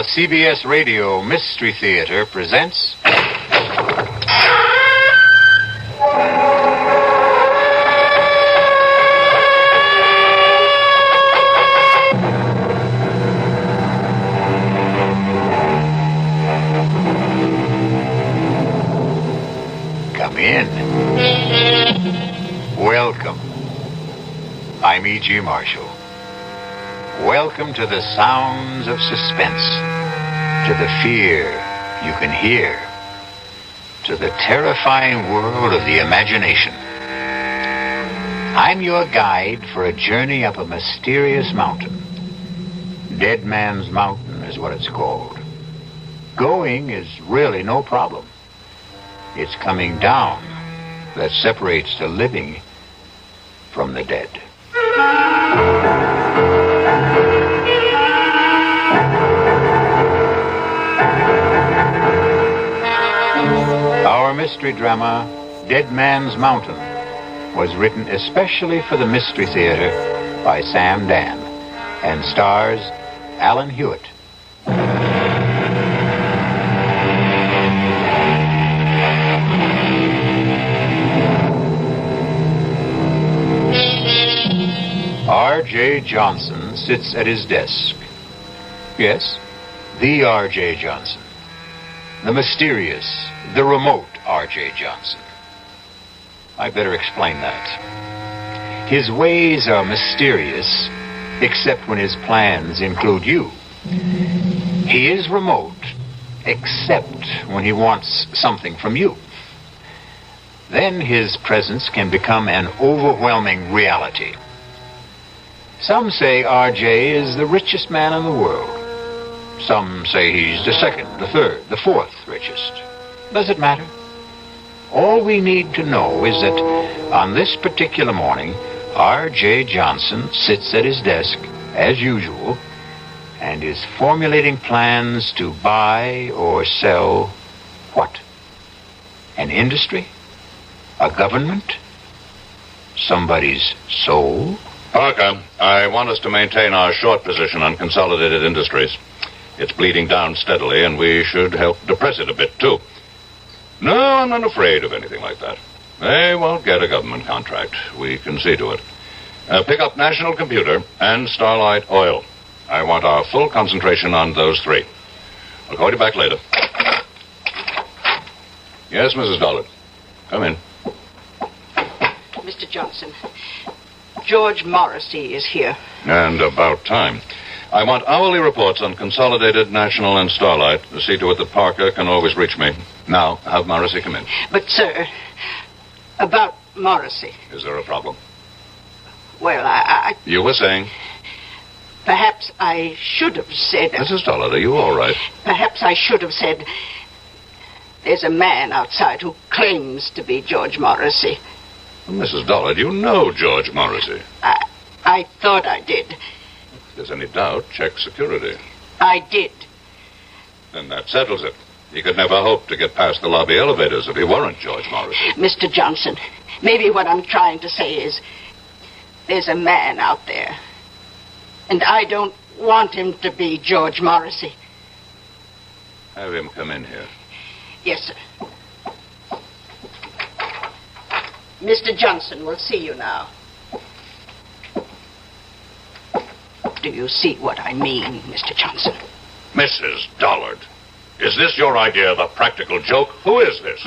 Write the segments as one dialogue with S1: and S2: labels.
S1: The CBS Radio Mystery Theater presents... Come in. Welcome. I'm E.G. Marshall. Welcome to the sounds of suspense, to the fear you can hear, to the terrifying world of the imagination. I'm your guide for a journey up a mysterious mountain. Dead Man's Mountain is what it's called. Going is really no problem. It's coming down that separates the living from the dead. Our mystery drama, Dead Man's Mountain, was written especially for the Mystery Theater by Sam Dan and stars Alan Hewitt. R.J. Johnson sits at his desk. Yes, the R.J. Johnson. The mysterious, the remote R.J. Johnson. I better explain that. His ways are mysterious, except when his plans include you. He is remote, except when he wants something from you. Then his presence can become an overwhelming reality. Some say R.J. is the richest man in the world. Some say he's the second, the third, the fourth richest. Does it matter? All we need to know is that on this particular morning, R.J. Johnson sits at his desk, as usual, and is formulating plans to buy or sell what? An industry? A government? Somebody's soul?
S2: Parker, I want us to maintain our short position on Consolidated Industries. It's bleeding down steadily, and we should help depress it a bit, too. No, I'm not afraid of anything like that. They won't get a government contract. We can see to it. Pick up National Computer and Starlight Oil. I want our full concentration on those three. I'll call you back later. Yes, Mrs. Dollard. Come in.
S3: Mr. Johnson, George Morrissey is here.
S2: And about time. I want hourly reports on Consolidated, National, and Starlight to see to it that Parker can always reach me. Now, have Morrissey come in.
S3: But, sir, about Morrissey.
S2: Is there a problem?
S3: Well, I...
S2: You were saying?
S3: Perhaps I should have said...
S2: Mrs. Dollard, are you all right?
S3: Perhaps I should have said... There's a man outside who claims to be George Morrissey.
S2: Mrs. Dollard, you know George Morrissey.
S3: I thought I did.
S2: If there's any doubt, check security.
S3: I did.
S2: Then that settles it. He could never hope to get past the lobby elevators if he weren't George Morrissey.
S3: Mr. Johnson, maybe what I'm trying to say is there's a man out there. And I don't want him to be George Morrissey.
S2: Have him come in here.
S3: Yes, sir. Mr. Johnson will see you now. Do you see what I mean, Mr. Johnson?
S2: Mrs. Dollard, is this your idea of a practical joke? Who is this?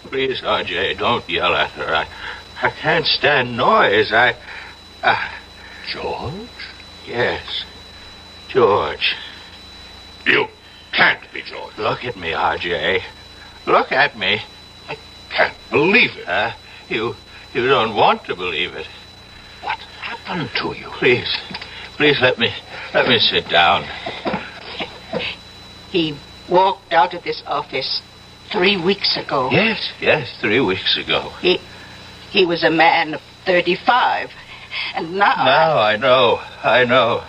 S4: Please, R.J., don't yell at her. I can't stand noise.
S2: George?
S4: Yes, George.
S2: You can't be George.
S4: Look at me, R.J. Look at me.
S2: I can't believe it.
S4: You don't want to believe it.
S2: What happened to you?
S4: Please let me sit down.
S3: He walked out of this office 3 weeks ago.
S4: Yes, 3 weeks ago.
S3: He was a man of 35, and now...
S4: Now I know.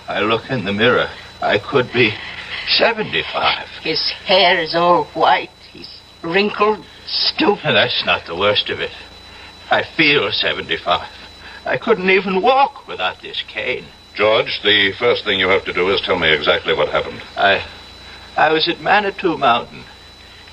S4: I look in the mirror. I could be 75.
S3: His hair is all white. He's wrinkled, stooped.
S4: That's not the worst of it. I feel 75. I couldn't even walk without this cane.
S2: George, the first thing you have to do is tell me exactly what happened.
S4: I was at Manitou Mountain,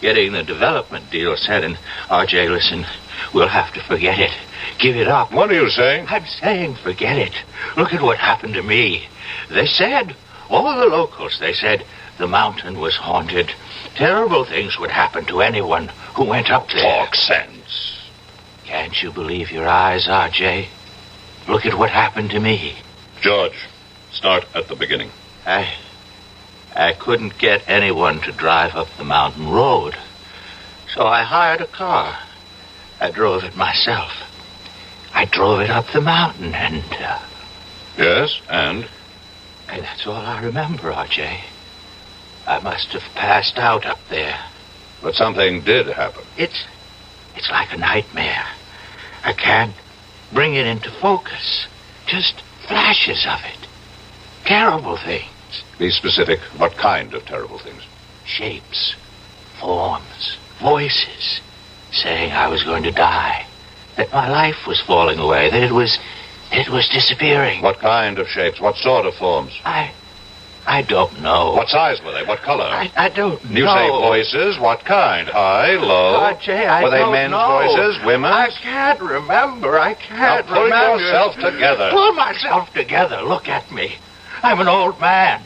S4: getting the development deal set, and R.J., listen, we'll have to forget it. Give it up.
S2: What are you saying?
S4: I'm saying forget it. Look at what happened to me. They said, all the locals, they said the mountain was haunted. Terrible things would happen to anyone who went up there.
S2: Talk sense.
S4: Can't you believe your eyes, R.J.? Look at what happened to me.
S2: George, start at the beginning.
S4: I couldn't get anyone to drive up the mountain road, so I hired a car. I drove it myself. I drove it up the mountain, and...
S2: Yes, and?
S4: And that's all I remember, R.J. I must have passed out up there.
S2: But something did happen.
S4: It's like a nightmare. I can't bring it into focus. Just flashes of it. Terrible things.
S2: Be specific. What kind of terrible things?
S4: Shapes, forms, voices, saying I was going to die, that my life was falling away, that it was disappearing.
S2: What kind of shapes? What sort of forms?
S4: I don't know.
S2: What size were they? What color?
S4: I don't know.
S2: You say voices. What kind? High, low?
S4: R.J., I
S2: were they
S4: don't
S2: men's
S4: know.
S2: voices? Women's?
S4: I can't remember. I can't
S2: now pull
S4: remember.
S2: yourself together.
S4: Pull myself together. Look at me. I'm an old man.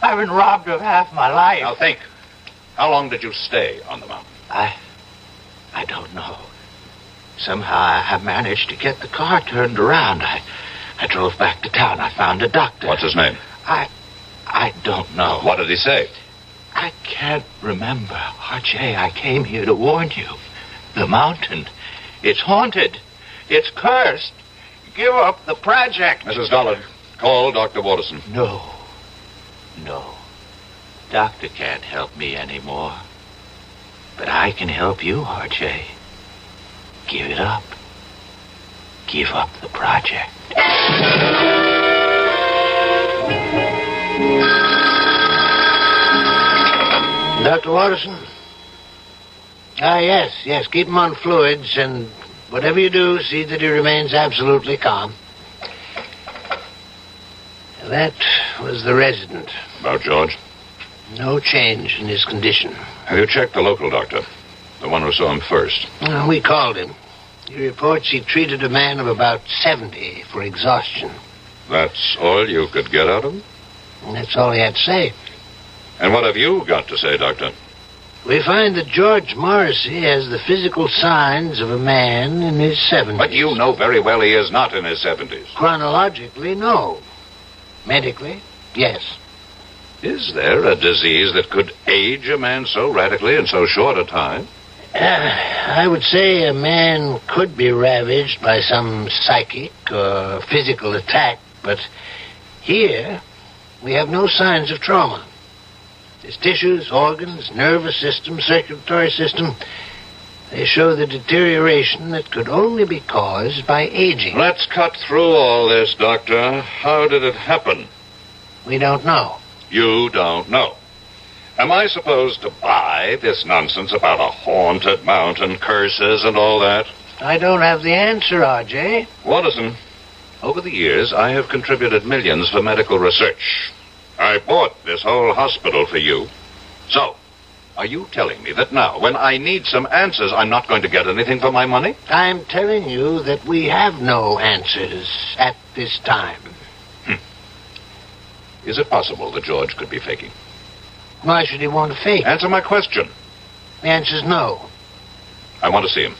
S4: I've been robbed of half my life.
S2: Now think. How long did you stay on the mountain?
S4: I don't know. Somehow I managed to get the car turned around. I drove back to town. I found a doctor.
S2: What's his name?
S4: I don't know.
S2: What did he say?
S4: I can't remember. R.J., I came here to warn you. The mountain, it's haunted. It's cursed. Give up the project.
S2: Mrs. Dollard, call Dr. Waterson.
S4: No. Doctor can't help me anymore. But I can help you, R.J. Give it up. Give up the project.
S5: Dr. Waterson? Yes. Keep him on fluids, and whatever you do, see that he remains absolutely calm. That was the resident.
S2: About George?
S5: No change in his condition.
S2: Have you checked the local doctor? The one who saw him first?
S5: We called him. He reports he treated a man of about 70 for exhaustion.
S2: That's all you could get out of him?
S5: And that's all he had to say.
S2: And what have you got to say, Doctor?
S5: We find that George Morrissey has the physical signs of a man in his 70s.
S2: But you know very well he is not in his 70s.
S5: Chronologically, no. Medically, yes.
S2: Is there a disease that could age a man so radically in so short a time?
S5: I would say a man could be ravaged by some psychic or physical attack, but here we have no signs of trauma. His tissues, organs, nervous system, circulatory system, they show the deterioration that could only be caused by aging.
S2: Let's cut through all this, Doctor. How did it happen?
S5: We don't know.
S2: You don't know. Am I supposed to buy this nonsense about a haunted mountain, curses, and all that?
S5: I don't have the answer, R.J.
S2: Waterson, over the years, I have contributed millions for medical research. I bought this whole hospital for you. So, are you telling me that now, when I need some answers, I'm not going to get anything for my money?
S5: I'm telling you that we have no answers at this time.
S2: Is it possible that George could be faking?
S5: Why should he want to fake?
S2: Answer my question.
S5: The answer's no.
S2: I want to see him.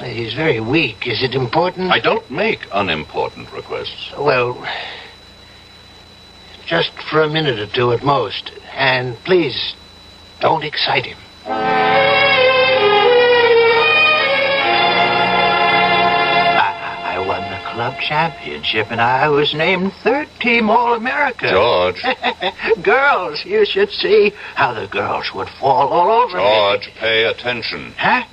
S5: He's very weak. Is it important?
S2: I don't make unimportant requests.
S5: Well, just for a minute or two at most. And please, don't excite him. I won the club championship, and I was named third team All-America.
S2: George.
S5: Girls, you should see how the girls would fall all over me.
S2: George, pay attention.
S5: Huh?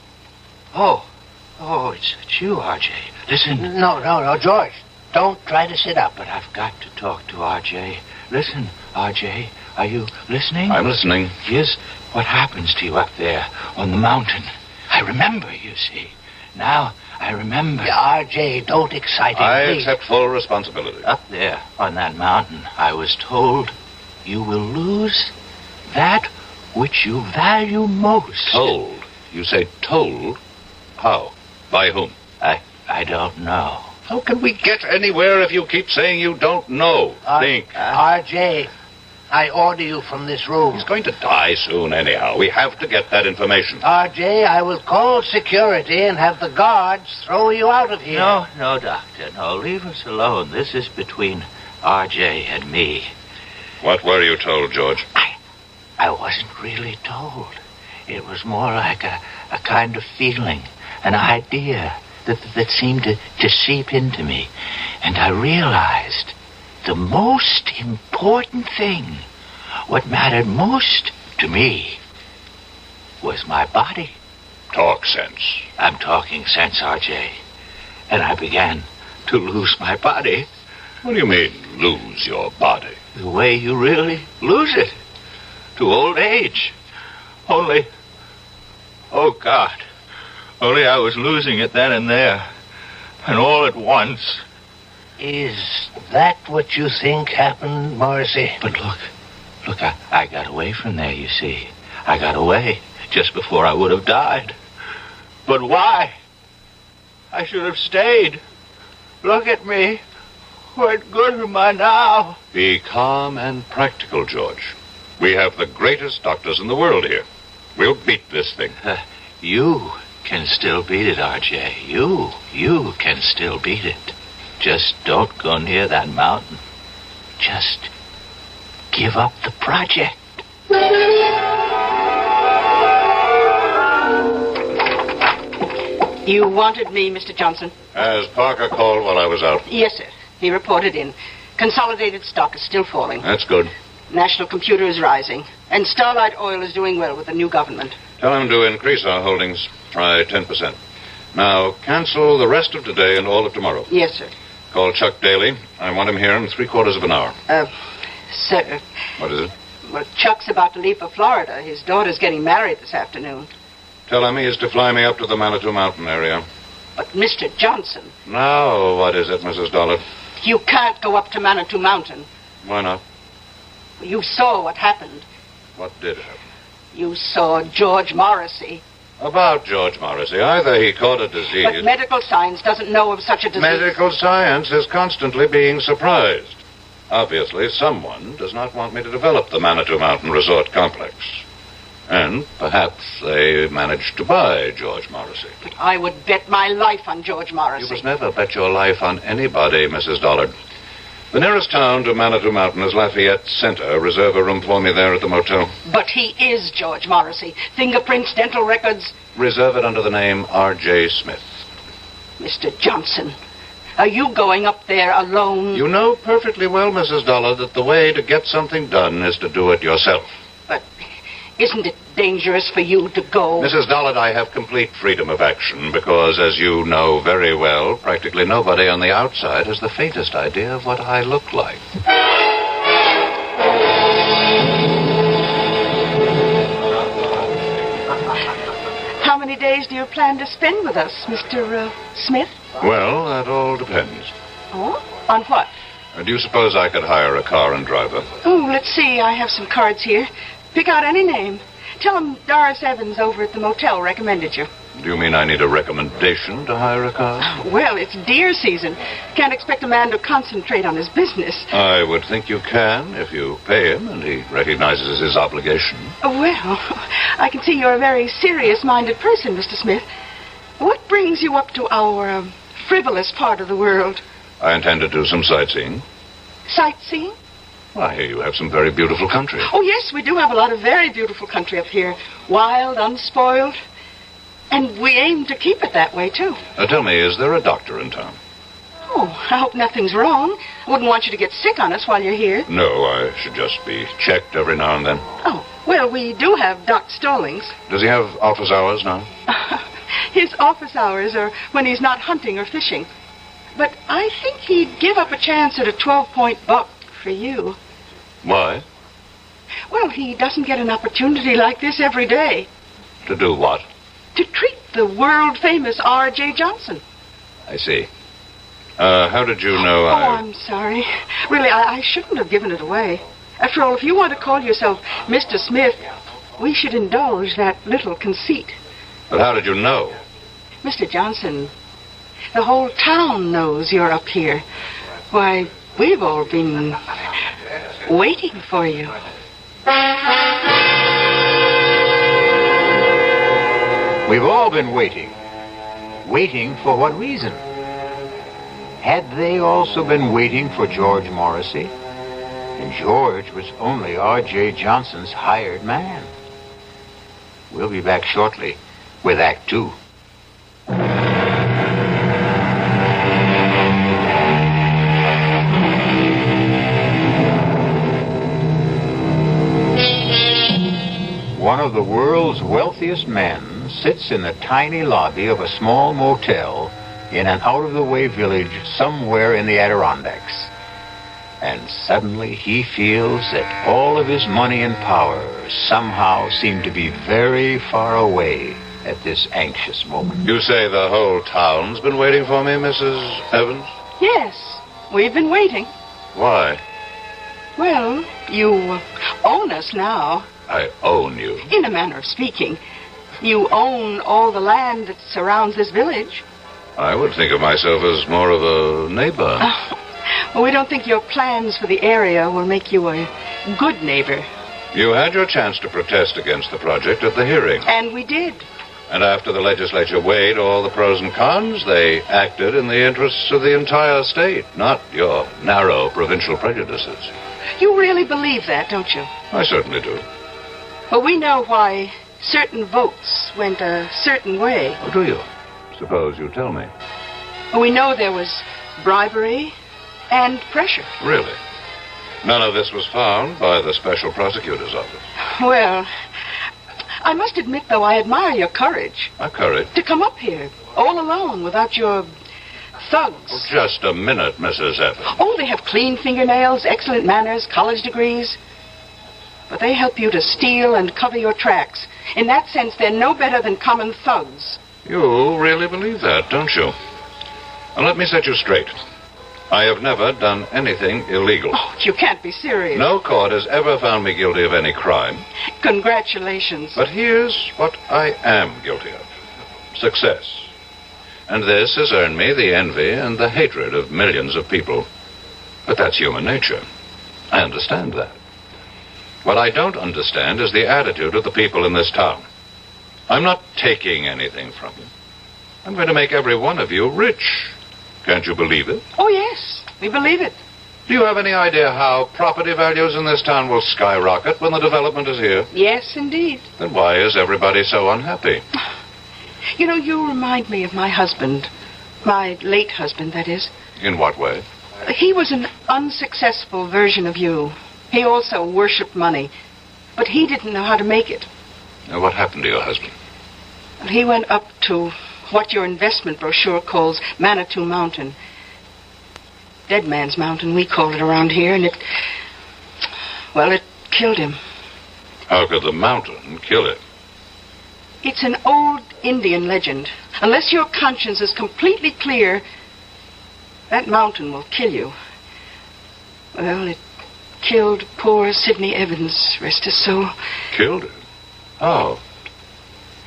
S5: Oh, it's you, R.J. Listen. No, George. Don't try to sit up. But I've got to talk to R.J. Listen, R.J., are you listening?
S2: I'm listening.
S5: Here's what happens to you up there on the mountain. I remember, you see. Now I remember. R.J., don't excite him,
S2: I
S5: please.
S2: accept full responsibility.
S5: Up there on that mountain, I was told you will lose that
S4: which you value most.
S2: Told? You say told? How? By whom?
S4: I don't know.
S2: How can we get anywhere if you keep saying you don't know? Think.
S5: R.J., I order you from this room.
S2: He's going to die soon anyhow. We have to get that information.
S5: R.J., I will call security and have the guards throw you out of here.
S4: No, Doctor. No, leave us alone. This is between R.J. and me.
S2: What were you told, George?
S4: I wasn't really told. It was more like a kind of feeling, an idea that seemed to seep into me. And I realized the most important thing, what mattered most to me, was my body.
S2: Talk sense.
S4: I'm talking sense, R.J. And I began to lose my body.
S2: What do you mean, lose your body?
S4: The way you really lose it. To old age. Only, oh God, only I was losing it then and there. And all at once.
S5: Is that what you think happened, Morrissey?
S4: But look, I got away from there, you see. I got away just before I would have died. But why? I should have stayed. Look at me. What good am I now?
S2: Be calm and practical, George. We have the greatest doctors in the world here. We'll beat this thing.
S4: You can still beat it, R.J. You can still beat it. Just don't go near that mountain. Just give up the project.
S3: You wanted me, Mr. Johnson?
S2: Has Parker called while I was out?
S3: Yes, sir. He reported in. Consolidated stock is still falling.
S2: That's good.
S3: National computer is rising. And Starlight Oil is doing well with the new government.
S2: Tell him to increase our holdings. Try 10%. Now, cancel the rest of today and all of tomorrow.
S3: Yes, sir.
S2: Call Chuck Daly. I want him here in 3/4 of an hour.
S3: Sir.
S2: What is it?
S3: Well, Chuck's about to leave for Florida. His daughter's getting married this afternoon.
S2: Tell him he is to fly me up to the Manitou Mountain area.
S3: But, Mr. Johnson...
S2: Now, what is it, Mrs. Dollard?
S3: You can't go up to Manitou Mountain.
S2: Why not?
S3: You saw what happened.
S2: What did happen?
S3: You saw George Morrissey.
S2: About George Morrissey. Either he caught a disease...
S3: But medical science doesn't know of such a disease.
S2: Medical science is constantly being surprised. Obviously, someone does not want me to develop the Manitou Mountain Resort Complex. And perhaps they managed to buy George Morrissey.
S3: But I would bet my life on George Morrissey.
S2: You must never bet your life on anybody, Mrs. Dollard. The nearest town to Manitou Mountain is Lafayette Center. Reserve a room for me there at the motel.
S3: But he is George Morrissey. Fingerprints, dental records.
S2: Reserve it under the name R.J. Smith.
S3: Mr. Johnson, are you going up there alone?
S2: You know perfectly well, Mrs. Dollard, that the way to get something done is to do it yourself.
S3: But isn't it dangerous for you to go?
S2: Mrs. Dollard, I have complete freedom of action because, as you know very well, practically nobody on the outside has the faintest idea of what I look like.
S3: How many days do you plan to spend with us, Mr. Smith?
S2: Well, that all depends.
S3: Oh? On what?
S2: Do you suppose I could hire a car and driver?
S3: Oh, let's see. I have some cards here. Pick out any name. Tell him Doris Evans over at the motel recommended you.
S2: Do you mean I need a recommendation to hire a car?
S3: Well, it's deer season. Can't expect a man to concentrate on his business.
S2: I would think you can if you pay him and he recognizes his obligation.
S3: Well, I can see you're a very serious-minded person, Mr. Smith. What brings you up to our frivolous part of the world?
S2: I intend to do some sightseeing.
S3: Sightseeing?
S2: I hear you have some very beautiful country.
S3: Oh, yes, we do have a lot of very beautiful country up here. Wild, unspoiled. And we aim to keep it that way, too.
S2: Tell me, is there a doctor in town?
S3: Oh, I hope nothing's wrong. I wouldn't want you to get sick on us while you're here.
S2: No, I should just be checked every now and then.
S3: Oh, well, we do have Doc Stallings.
S2: Does he have office hours now?
S3: His office hours are when he's not hunting or fishing. But I think he'd give up a chance at a 12-point buck for you.
S2: Why?
S3: Well, he doesn't get an opportunity like this every day.
S2: To do what?
S3: To treat the world-famous R.J. Johnson.
S2: I see. How did you know
S3: I'm sorry. Really, I shouldn't have given it away. After all, if you want to call yourself Mr. Smith, we should indulge that little conceit.
S2: But how did you know?
S3: Mr. Johnson, the whole town knows you're up here. Why, we've all been waiting for you.
S1: We've all been waiting. Waiting for what reason? Had they also been waiting for George Morrissey? And George was only R.J. Johnson's hired man. We'll be back shortly with Act Two. One of the world's wealthiest men sits in the tiny lobby of a small motel in an out-of-the-way village somewhere in the Adirondacks. And suddenly he feels that all of his money and power somehow seem to be very far away at this anxious moment.
S2: You say the whole town's been waiting for me, Mrs. Evans?
S3: Yes, we've been waiting.
S2: Why?
S3: Well, you own us now.
S2: I own you.
S3: In a manner of speaking. You own all the land that surrounds this village.
S2: I would think of myself as more of a neighbor.
S3: Well, we don't think your plans for the area will make you a good neighbor.
S2: You had your chance to protest against the project at the hearing.
S3: And we did.
S2: And after the legislature weighed all the pros and cons, they acted in the interests of the entire state, not your narrow provincial prejudices.
S3: You really believe that, don't you?
S2: I certainly do.
S3: Well, we know why certain votes went a certain way.
S2: Oh, do you? Suppose you tell me.
S3: We know there was bribery and pressure.
S2: Really? None of this was found by the special prosecutor's office.
S3: Well, I must admit, though, I admire your courage.
S2: My courage?
S3: To come up here, all alone, without your thugs.
S2: Oh, just a minute, Mrs. Evans.
S3: Oh, they have clean fingernails, excellent manners, college degrees. But they help you to steal and cover your tracks. In that sense, they're no better than common thugs.
S2: You really believe that, don't you? Now, let me set you straight. I have never done anything illegal.
S3: Oh, you can't be serious.
S2: No court has ever found me guilty of any crime.
S3: Congratulations.
S2: But here's what I am guilty of. Success. And this has earned me the envy and the hatred of millions of people. But that's human nature. I understand that. What I don't understand is the attitude of the people in this town. I'm not taking anything from you. I'm going to make every one of you rich. Can't you believe it?
S3: Oh, yes, we believe it.
S2: Do you have any idea how property values in this town will skyrocket when the development is here?
S3: Yes, indeed.
S2: Then why is everybody so unhappy?
S3: You know, you remind me of my husband. My late husband, that is.
S2: In what way?
S3: He was an unsuccessful version of you. He also worshipped money, but he didn't know how to make it.
S2: Now, what happened to your husband?
S3: He went up to what your investment brochure calls Manitou Mountain. Dead Man's Mountain, we call it around here, and it killed him.
S2: How could the mountain kill him?
S3: It's an old Indian legend. Unless your conscience is completely clear, that mountain will kill you. Well, it killed poor Sidney Evans, rest his soul.
S2: Killed him? How?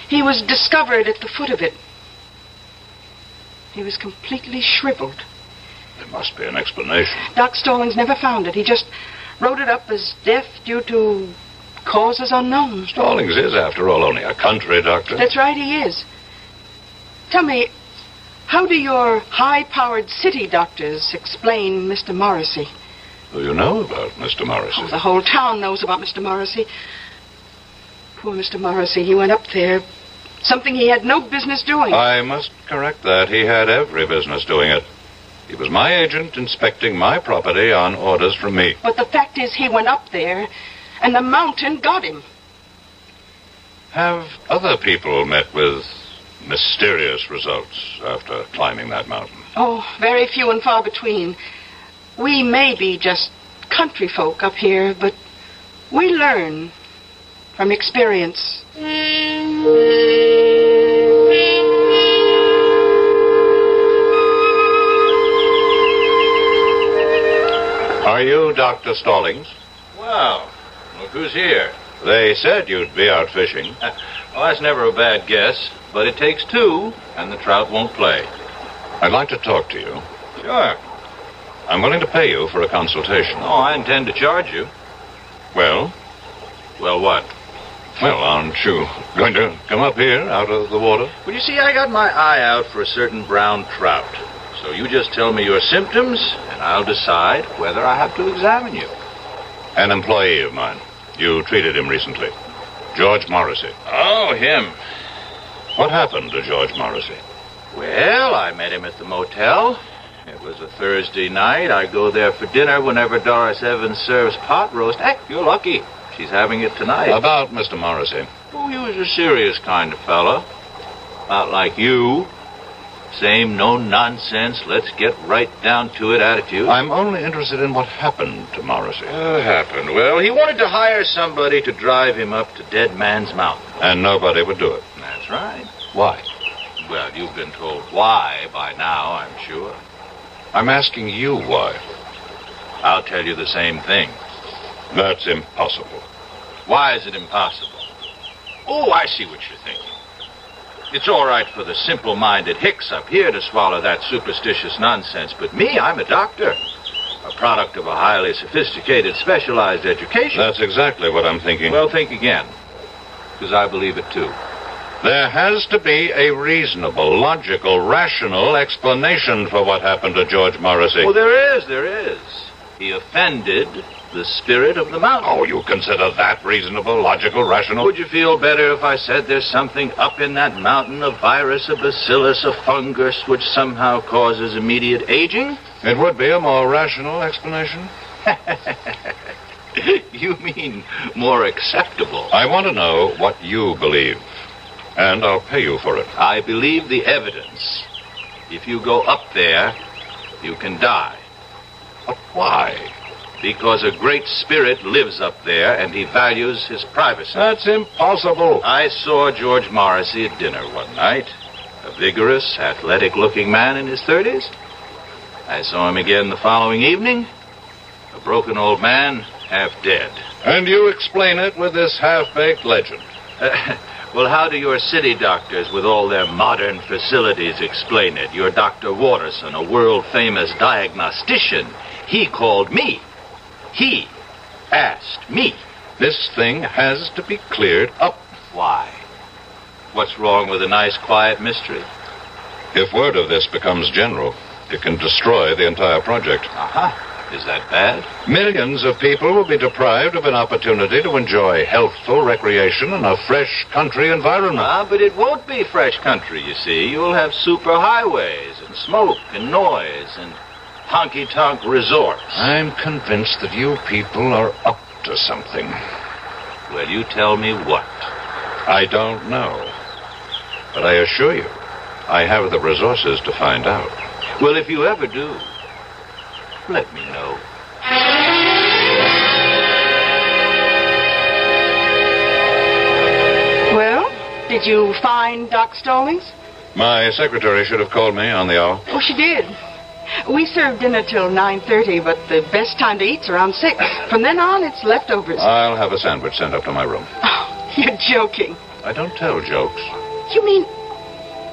S3: He was discovered at the foot of it. He was completely shriveled.
S2: There must be an explanation.
S3: Doc Stallings never found it. He just wrote it up as death due to causes unknown.
S2: Stallings is, after all, only a country doctor.
S3: That's right, he is. Tell me, how do your high-powered city doctors explain Mr. Morrissey?
S2: Do you know about Mr. Morrissey?
S3: Oh, the whole town knows about Mr. Morrissey. Poor Mr. Morrissey, he went up there. Something he had no business doing.
S2: I must correct that. He had every business doing it. He was my agent inspecting my property on orders from me.
S3: But the fact is, he went up there, and the mountain got him.
S2: Have other people met with mysterious results after climbing that mountain?
S3: Oh, very few and far between. We may be just country folk up here, but we learn from experience.
S2: Are you Dr. Stallings?
S4: Well, look who's here.
S2: They said you'd be out fishing.
S4: Well, that's never a bad guess, but it takes two, and the trout won't play.
S2: I'd like to talk to you.
S4: Sure.
S2: I'm willing to pay you for a consultation.
S4: Oh, I intend to charge you.
S2: Well?
S4: Well, what?
S2: Well, aren't you going to come up here out of the water?
S4: Well, you see, I got my eye out for a certain brown trout. So you just tell me your symptoms, and I'll decide whether I have to examine you.
S2: An employee of mine. You treated him recently. George Morrissey.
S4: Oh, him.
S2: What happened to George Morrissey?
S4: Well, I met him at the motel. It was a Thursday night. I go there for dinner whenever Doris Evans serves pot roast. Heck, you're lucky. She's having it tonight.
S2: About Mr. Morrissey.
S4: Oh, he was a serious kind of fellow. Not like you. Same no-nonsense, let's get right down to it attitude.
S2: I'm only interested in what happened to Morrissey.
S4: Happened? Well, he wanted to hire somebody to drive him up to Dead Man's Mountain.
S2: And nobody would do it.
S4: That's right.
S2: Why?
S4: Well, you've been told why by now, I'm sure.
S2: I'm asking you why.
S4: I'll tell you the same thing.
S2: That's impossible.
S4: Why is it impossible? Oh, I see what you're thinking. It's all right for the simple-minded hicks up here to swallow that superstitious nonsense, but me, I'm a doctor. A product of a highly sophisticated, specialized education.
S2: That's exactly what I'm thinking.
S4: Well, think again, because I believe it too.
S2: There has to be a reasonable, logical, rational explanation for what happened to George Morrissey.
S4: Well, there is. He offended the spirit of the mountain.
S2: Oh, you consider that reasonable, logical, rational?
S4: Would you feel better if I said there's something up in that mountain, a virus, a bacillus, a fungus, which somehow causes immediate aging?
S2: It would be a more rational explanation.
S4: You mean more acceptable?
S2: I want to know what you believe, and I'll pay you for it.
S4: I believe the evidence. If you go up there, you can die.
S2: But why?
S4: Because a great spirit lives up there, and he values his privacy.
S2: That's impossible.
S4: I saw George Morrissey at dinner one night. A vigorous, athletic-looking man in his 30s. I saw him again the following evening. A broken old man, half dead.
S2: And you explain it with this half-baked legend.
S4: Well, how do your city doctors, with all their modern facilities, explain it? Your Dr. Watterson, a world-famous diagnostician, he called me. He asked me.
S2: This thing has to be cleared up.
S4: Why? What's wrong with a nice, quiet mystery?
S2: If word of this becomes general, it can destroy the entire project.
S4: Is that bad?
S2: Millions of people will be deprived of an opportunity to enjoy healthful recreation in a fresh country environment.
S4: But it won't be fresh country, you see. You'll have superhighways and smoke and noise and honky-tonk resorts.
S2: I'm convinced that you people are up to something.
S4: Well, you tell me what.
S2: I don't know. But I assure you, I have the resources to find out.
S4: Well, if you ever do, let me know.
S3: Well, did you find Doc Stallings?
S2: My secretary should have called me on the hour.
S3: Oh, she did. We serve dinner till 9:30, but the best time to eat's around 6. From then on, it's leftovers.
S2: I'll have a sandwich sent up to my room.
S3: Oh, you're joking.
S2: I don't tell jokes.
S3: You mean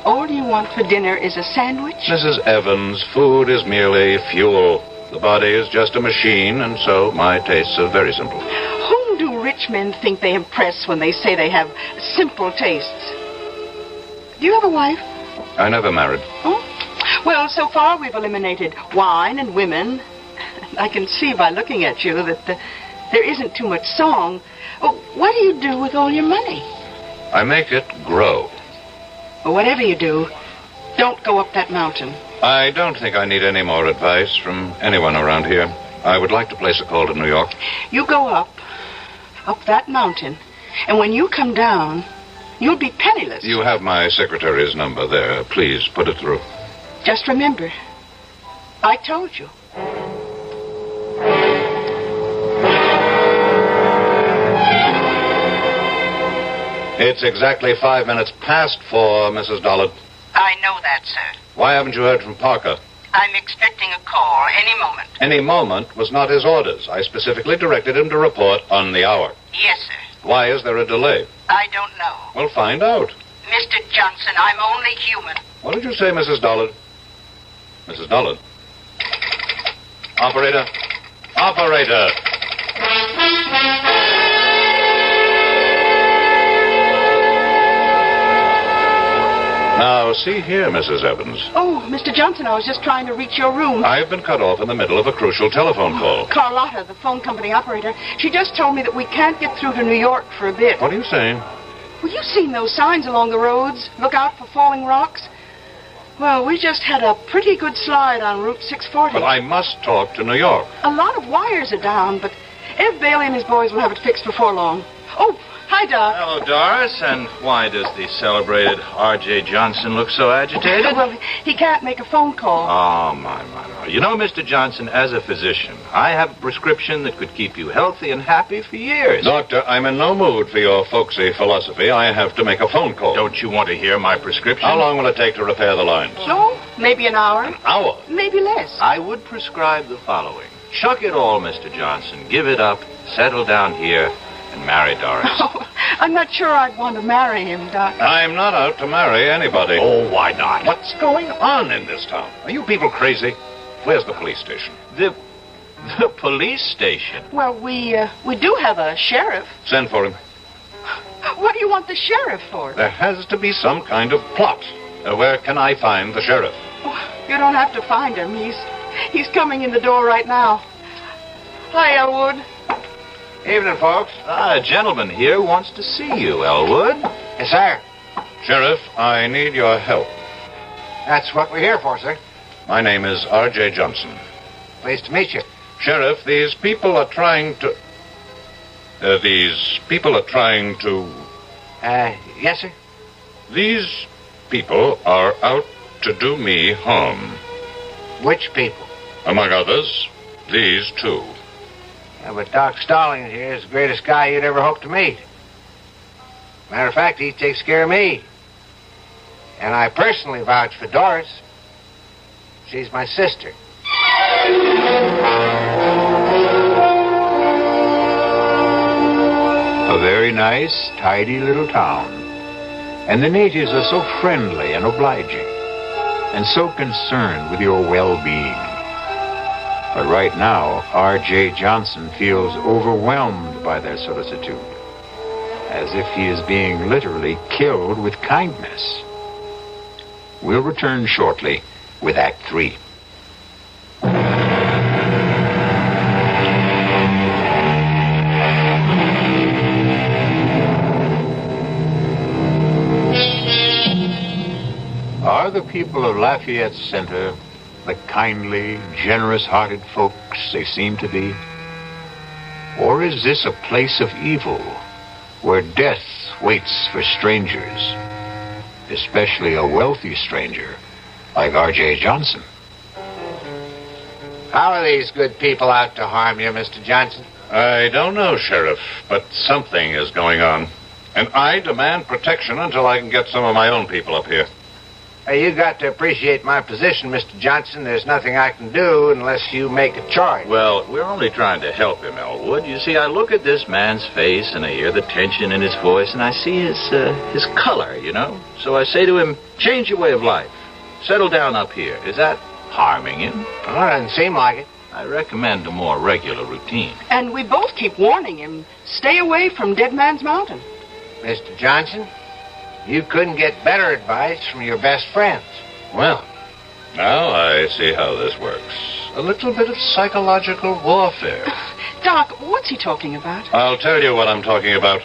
S3: all you want for dinner is a sandwich?
S2: Mrs. Evans, food is merely fuel. The body is just a machine, and so my tastes are very simple.
S3: Whom do rich men think they impress when they say they have simple tastes? Do you have a wife?
S2: I never married.
S3: Oh? Well, so far we've eliminated wine and women. I can see by looking at you that there isn't too much song. Oh, what do you do with all your money?
S2: I make it grow.
S3: Well, whatever you do, don't go up that mountain.
S2: I don't think I need any more advice from anyone around here. I would like to place a call to New York.
S3: You go up that mountain, and when you come down, you'll be penniless.
S2: You have my secretary's number there. Please put it through.
S3: Just remember, I told you.
S2: It's exactly 5 minutes past 4, Mrs. Dollard.
S3: I know that, sir.
S2: Why haven't you heard from Parker?
S3: I'm expecting a call any moment.
S2: Any moment was not his orders. I specifically directed him to report on the hour.
S3: Yes, sir.
S2: Why is there a delay?
S3: I don't know.
S2: Well, find out.
S3: Mr. Johnson, I'm only human.
S2: What did you say, Mrs. Dollard? Mrs. Dollard? Operator? Operator! Now, see here, Mrs. Evans.
S3: Oh, Mr. Johnson, I was just trying to reach your room.
S2: I've been cut off in the middle of a crucial telephone call.
S3: Carlotta, the phone company operator, she just told me that we can't get through to New York for a bit.
S2: What are you saying?
S3: Well, you've seen those signs along the roads. Look out for falling rocks. Well, we just had a pretty good slide on Route 640.
S2: But I must talk to New York.
S3: A lot of wires are down, but Ed Bailey and his boys will have it fixed before long. Oh, hi, Doc.
S4: Hello, Doris. And why does the celebrated R.J. Johnson look so agitated?
S3: Well, he can't make a phone call.
S4: Oh, my. You know, Mr. Johnson, as a physician, I have a prescription that could keep you healthy and happy for years.
S2: Doctor, I'm in no mood for your folksy philosophy. I have to make a phone call.
S4: Don't you want to hear my prescription?
S2: How long will it take to repair the lines?
S3: Oh, maybe an hour.
S2: An hour?
S3: Maybe less.
S4: I would prescribe the following. Chuck it all, Mr. Johnson. Give it up, settle down here, and marry Doris.
S3: Oh, I'm not sure I'd want to marry him, Doc.
S2: I'm not out to marry anybody.
S4: Oh, why not?
S2: What's going on in this town? Are you people crazy? Where's the police station?
S4: The police station?
S3: Well, we do have a sheriff.
S2: Send for him.
S3: What do you want the sheriff for?
S2: There has to be some kind of plot. Where can I find the sheriff?
S3: Oh, you don't have to find him. He's coming in the door right now. Hi, Elwood.
S5: Evening, folks.
S4: A gentleman here wants to see you, Elwood.
S5: Yes, sir.
S2: Sheriff, I need your help.
S5: That's what we're here for, sir.
S2: My name is R.J. Johnson.
S5: Pleased to meet you.
S2: Sheriff, these people are trying to...
S5: Yes, sir?
S2: These people are out to do me harm.
S5: Which people?
S2: Among others, these two.
S5: Yeah, but Doc Stallings here is the greatest guy you'd ever hope to meet. Matter of fact, he takes care of me. And I personally vouch for Doris. She's my sister.
S1: A very nice, tidy little town. And the natives are so friendly and obliging, and so concerned with your well-being. But right now, R.J. Johnson feels overwhelmed by their solicitude, as if he is being literally killed with kindness. We'll return shortly with Act 3. Are the people of Lafayette Center the kindly, generous-hearted folks they seem to be? Or is this a place of evil where death waits for strangers, especially a wealthy stranger like R.J. Johnson?
S5: How are these good people out to harm you, Mr. Johnson?
S2: I don't know, Sheriff, but something is going on. And I demand protection until I can get some of my own people up here.
S5: Hey, you got to appreciate my position, Mr. Johnson. There's nothing I can do unless you make a charge.
S4: Well, we're only trying to help him, Elwood. You see, I look at this man's face, and I hear the tension in his voice, and I see his color, you know? So I say to him, change your way of life. Settle down up here. Is that harming him?
S5: Well, it doesn't seem like it.
S4: I recommend a more regular routine.
S3: And we both keep warning him, stay away from Dead Man's Mountain.
S5: Mr. Johnson, you couldn't get better advice from your best friends.
S2: Well, now I see how this works. A little bit of psychological warfare.
S3: Doc, what's he talking about?
S2: I'll tell you what I'm talking about.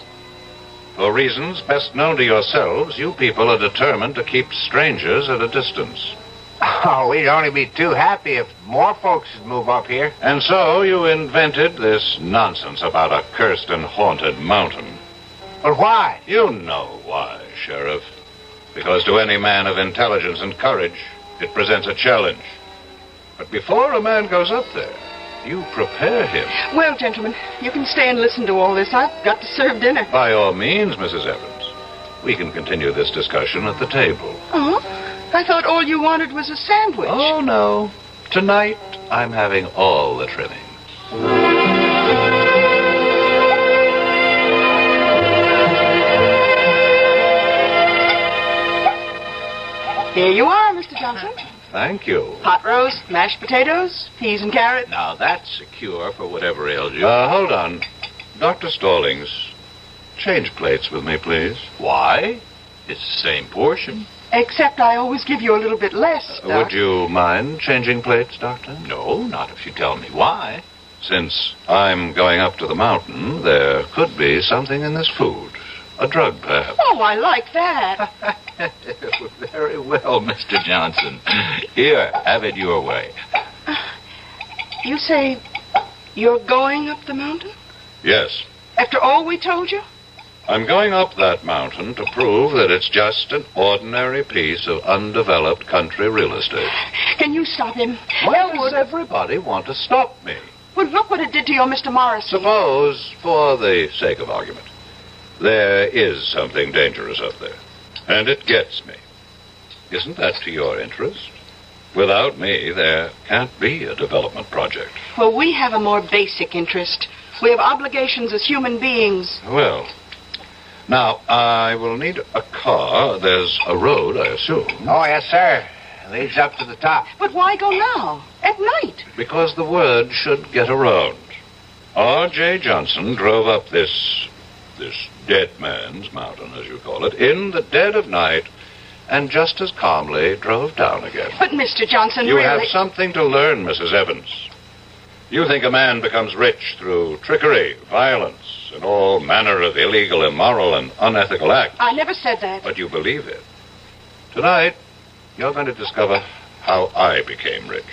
S2: For reasons best known to yourselves, you people are determined to keep strangers at a distance.
S5: Oh, we'd only be too happy if more folks would move up here.
S2: And so you invented this nonsense about a cursed and haunted mountain.
S5: But why?
S2: You know why, Sheriff. Because to any man of intelligence and courage, it presents a challenge. But before a man goes up there, you prepare him.
S3: Well, gentlemen, you can stay and listen to all this. I've got to serve dinner.
S2: By all means, Mrs. Evans. We can continue this discussion at the table.
S3: Oh? I thought all you wanted was a sandwich.
S2: Oh, no. Tonight, I'm having all the trimmings.
S3: Here you are, Mr. Johnson.
S2: Thank you.
S3: Pot roast, mashed potatoes, peas and carrots.
S4: Now, that's a cure for whatever ails you.
S2: Hold on. Dr. Stallings, change plates with me, please.
S4: Why? It's the same portion.
S3: Except I always give you a little bit less, Doc.
S2: Would you mind changing plates, Doctor?
S4: No, not if you tell me why.
S2: Since I'm going up to the mountain, there could be something in this food. A drug, perhaps.
S3: Oh, I like that.
S4: Very well, Mr. Johnson. Here, have it your way.
S3: You say you're going up the mountain?
S2: Yes.
S3: After all we told you?
S2: I'm going up that mountain to prove that it's just an ordinary piece of undeveloped country real estate.
S3: Can you stop him?
S2: Why does everybody want to stop me?
S3: Well, look what it did to your Mr. Morrissey.
S2: Suppose, for the sake of argument, there is something dangerous up there, and it gets me. Isn't that to your interest? Without me, there can't be a development project.
S3: Well, we have a more basic interest. We have obligations as human beings.
S2: Well, now, I will need a car. There's a road, I assume.
S5: Oh, yes, sir. Leads up to the top.
S3: But why go now? At night?
S2: Because the word should get around. R.J. Johnson drove up this dead man's mountain, as you call it, in the dead of night, and just as calmly drove down again.
S3: But, Mr. Johnson,
S2: You
S3: really...
S2: have something to learn, Mrs. Evans. You think a man becomes rich through trickery, violence, and all manner of illegal, immoral, and unethical acts.
S3: I never said that.
S2: But you believe it. Tonight, you're going to discover how I became rich.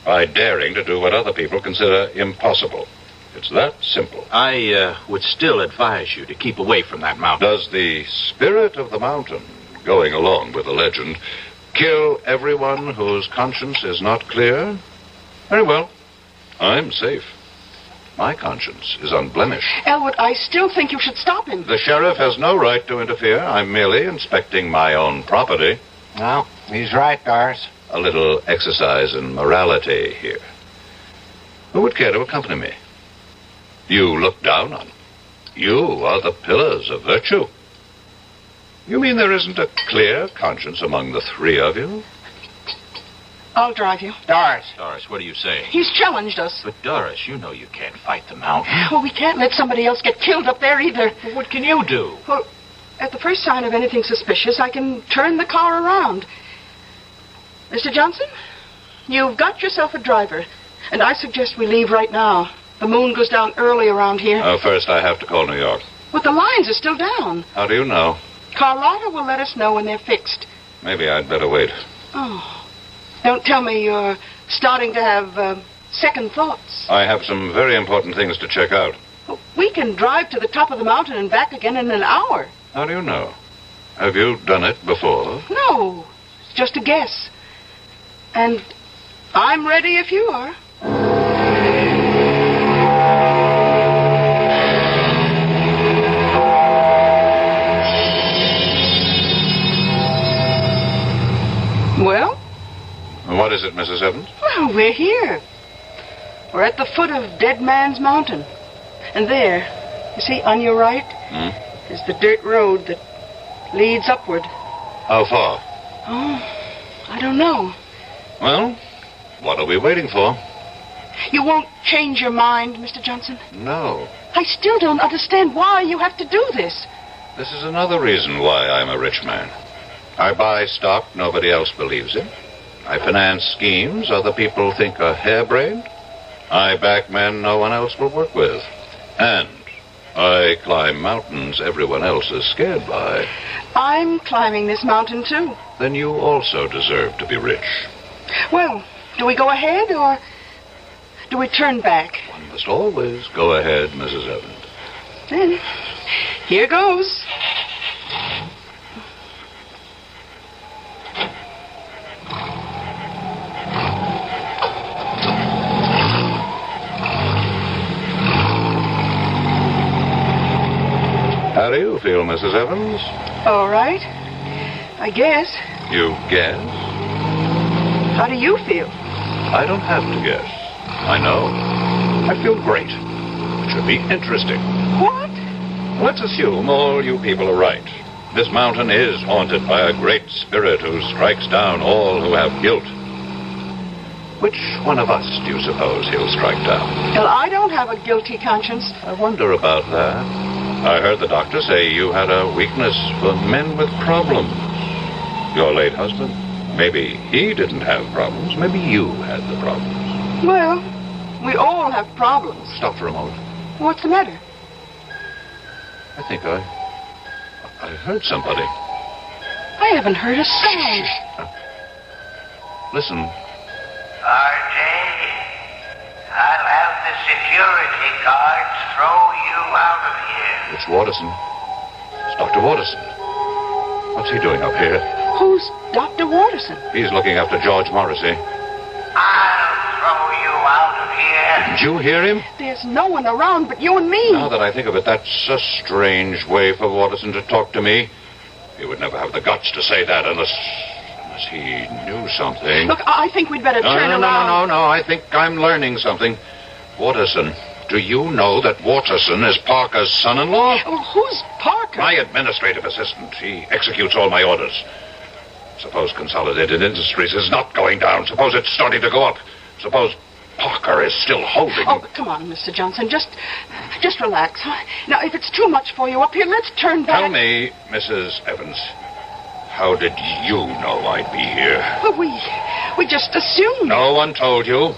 S2: By daring to do what other people consider impossible. It's that simple.
S4: I would still advise you to keep away from that mountain.
S2: Does the spirit of the mountain, going along with the legend, kill everyone whose conscience is not clear? Very well. I'm safe. My conscience is unblemished.
S3: Elwood, I still think you should stop him.
S2: The sheriff has no right to interfere. I'm merely inspecting my own property.
S5: No, he's right, Doris.
S2: A little exercise in morality here. Who would care to accompany me? You look down on. You are the pillars of virtue. You mean there isn't a clear conscience among the three of you?
S3: I'll drive you.
S5: Doris.
S4: Doris, what are you saying?
S3: He's challenged us.
S4: But, Doris, you know you can't fight the mountain.
S3: Well, we can't let somebody else get killed up there either.
S4: Well, what can you do?
S3: Well, at the first sign of anything suspicious, I can turn the car around. Mr. Johnson, you've got yourself a driver, and I suggest we leave right now. The moon goes down early around here.
S2: First I have to call New York.
S3: But the lines are still down.
S2: How do you know?
S3: Carlotta will let us know when they're fixed.
S2: Maybe I'd better wait.
S3: Oh. Don't tell me you're starting to have second thoughts.
S2: I have some very important things to check out.
S3: Well, we can drive to the top of the mountain and back again in an hour.
S2: How do you know? Have you done it before?
S3: No, it's just a guess. And I'm ready if you are. Well?
S2: What is it, Mrs. Evans?
S3: Well, we're here. We're at the foot of Dead Man's Mountain. And there, you see, on your right, is the dirt road that leads upward.
S2: How far?
S3: Oh, I don't know.
S2: Well, what are we waiting for?
S3: You won't change your mind, Mr. Johnson?
S2: No.
S3: I still don't understand why you have to do this.
S2: This is another reason why I'm a rich man. I buy stock nobody else believes in. I finance schemes other people think are harebrained. I back men no one else will work with. And I climb mountains everyone else is scared by.
S3: I'm climbing this mountain, too.
S2: Then you also deserve to be rich.
S3: Well, do we go ahead or do we turn back?
S2: One must always go ahead, Mrs. Evans.
S3: Then, here goes.
S2: How do you feel, Mrs. Evans?
S3: All right. I guess.
S2: You guess?
S3: How do you feel?
S2: I don't have to guess. I know. I feel great. It should be interesting.
S3: What?
S2: Let's assume all you people are right. This mountain is haunted by a great spirit who strikes down all who have guilt. Which one of us do you suppose he'll strike down?
S3: Well, I don't have a guilty conscience.
S2: I wonder about that. I heard the doctor say you had a weakness for men with problems. Your late husband, maybe he didn't have problems. Maybe you had the problems.
S3: Well, we all have problems.
S2: Stop for a moment.
S3: What's the matter?
S2: I think I heard somebody.
S3: I haven't heard a sound.
S2: Listen.
S4: RJ, I'll have the security guards throw you out of here.
S2: It's Watterson. It's Dr. Watterson. What's he doing up here?
S3: Who's Dr. Watterson?
S2: He's looking after George Morrissey.
S4: I'll throw you out of here.
S2: Did you hear him?
S3: There's no one around but you and me.
S2: Now that I think of it, that's a strange way for Watterson to talk to me. He would never have the guts to say that unless he knew something.
S3: Look, I think we'd better turn around.
S2: No. I think I'm learning something. Watterson, do you know that Watterson is Parker's son-in-law?
S3: Oh, who's Parker?
S2: My administrative assistant. He executes all my orders. Suppose Consolidated Industries is not going down. Suppose it's starting to go up. Suppose Parker is still holding.
S3: Oh, come on, Mr. Johnson. Just relax. Huh? Now, if it's too much for you up here, let's turn back.
S2: Tell me, Mrs. Evans, how did you know I'd be here?
S3: Well, we just assumed.
S2: No one told you.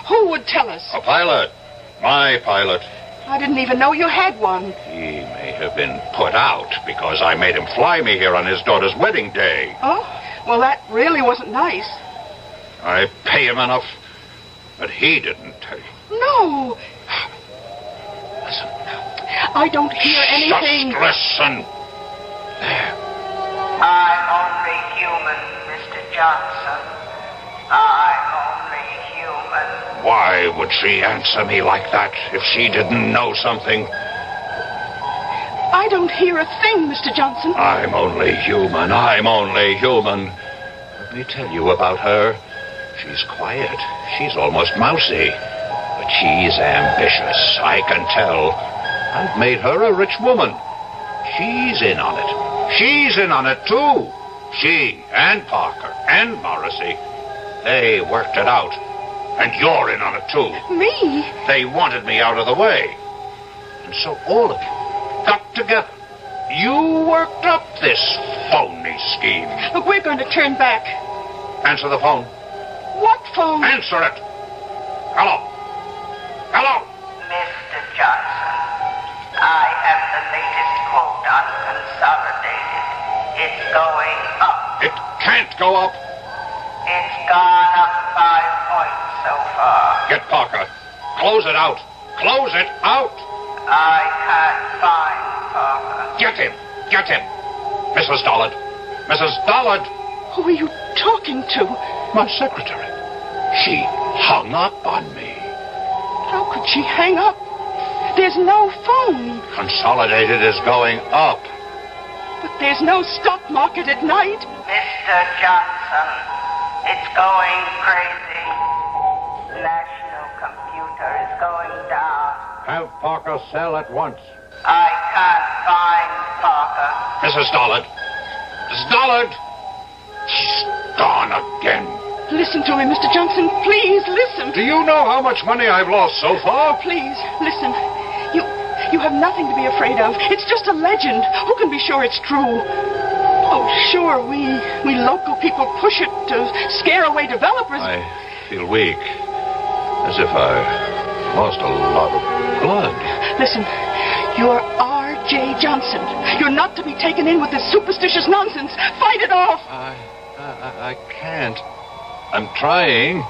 S3: Who would tell us?
S2: A pilot. My pilot.
S3: I didn't even know you had one.
S2: He may have been put out because I made him fly me here on his daughter's wedding day.
S3: Oh? Well, that really wasn't nice.
S2: I pay him enough, but he didn't tell you.
S3: No.
S2: Listen.
S3: I don't hear anything.
S2: Just listen. There.
S4: I'm only human, Mr. Johnson. I'm only human.
S2: Why would she answer me like that if she didn't know something?
S3: I don't hear a thing, Mr. Johnson.
S2: I'm only human. I'm only human. Let me tell you about her. She's quiet. She's almost mousy. But she's ambitious, I can tell. I've made her a rich woman. She's in on it. She's in on it, too. She and Parker and Morrissey. They worked it out. And you're in on it, too.
S3: Me?
S2: They wanted me out of the way. And so all of you got together. You worked up this phony scheme.
S3: Look, we're going to turn back.
S2: Answer the phone.
S3: What phone?
S2: Answer it. Hello. Hello.
S4: Mr. Johnson, I have the latest quote on Consolidated. It's going up.
S2: It can't go up.
S4: It's gone up 5 points so far.
S2: Get Parker. Close it out. Close it out.
S4: I can't find Parker.
S2: Get him. Get him. Mrs. Dollard. Mrs. Dollard.
S3: Who are you talking to?
S2: My secretary. She hung up on me.
S3: How could she hang up? There's no phone.
S2: Consolidated is going up.
S3: But there's no stock market at night.
S4: Mr. Johnson, it's going crazy. National computer is going down.
S2: Have Parker sell at once.
S4: I can't find Parker.
S2: Mrs. Dollard. Mrs. Dollard. She's gone again.
S3: Listen to me, Mr. Johnson. Please, listen.
S2: Do you know how much money I've lost so far?
S3: Please, listen. You have nothing to be afraid of. It's just a legend. Who can be sure it's true? Oh, sure, we local people push it to scare away developers.
S2: I feel weak. As if I lost a lot of blood.
S3: Listen, you're R.J. Johnson. You're not to be taken in with this superstitious nonsense. Fight it off.
S2: I can't. I'm trying.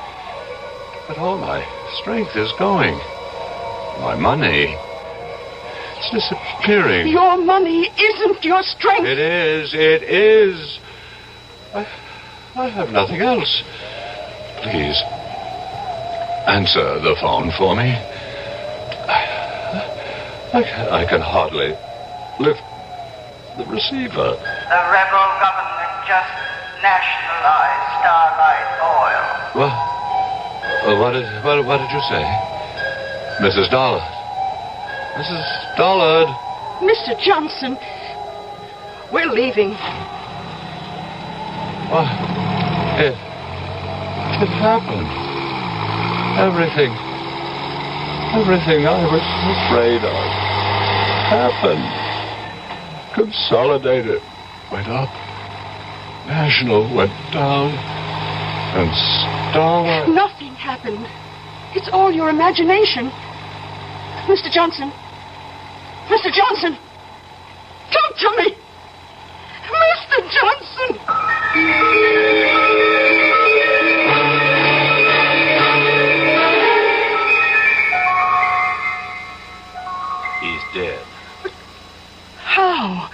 S2: But all my strength is going. My money. It's disappearing.
S3: Your money isn't your strength.
S2: It is. It is. I have nothing else. Please. Answer the phone for me. I can hardly lift the receiver.
S4: The rebel government just nationalized Starlight Oil.
S2: What did you say? Mrs. Dollard. Mrs. Dollard.
S3: Mr. Johnson, We're leaving.
S2: What? It happened. Everything I was afraid of happened. Consolidated went up. National went down. And Starlight...
S3: Nothing happened. It's all your imagination. Mr. Johnson. Mr. Johnson. Talk to me. Mr. Johnson.
S4: He's dead.
S3: How?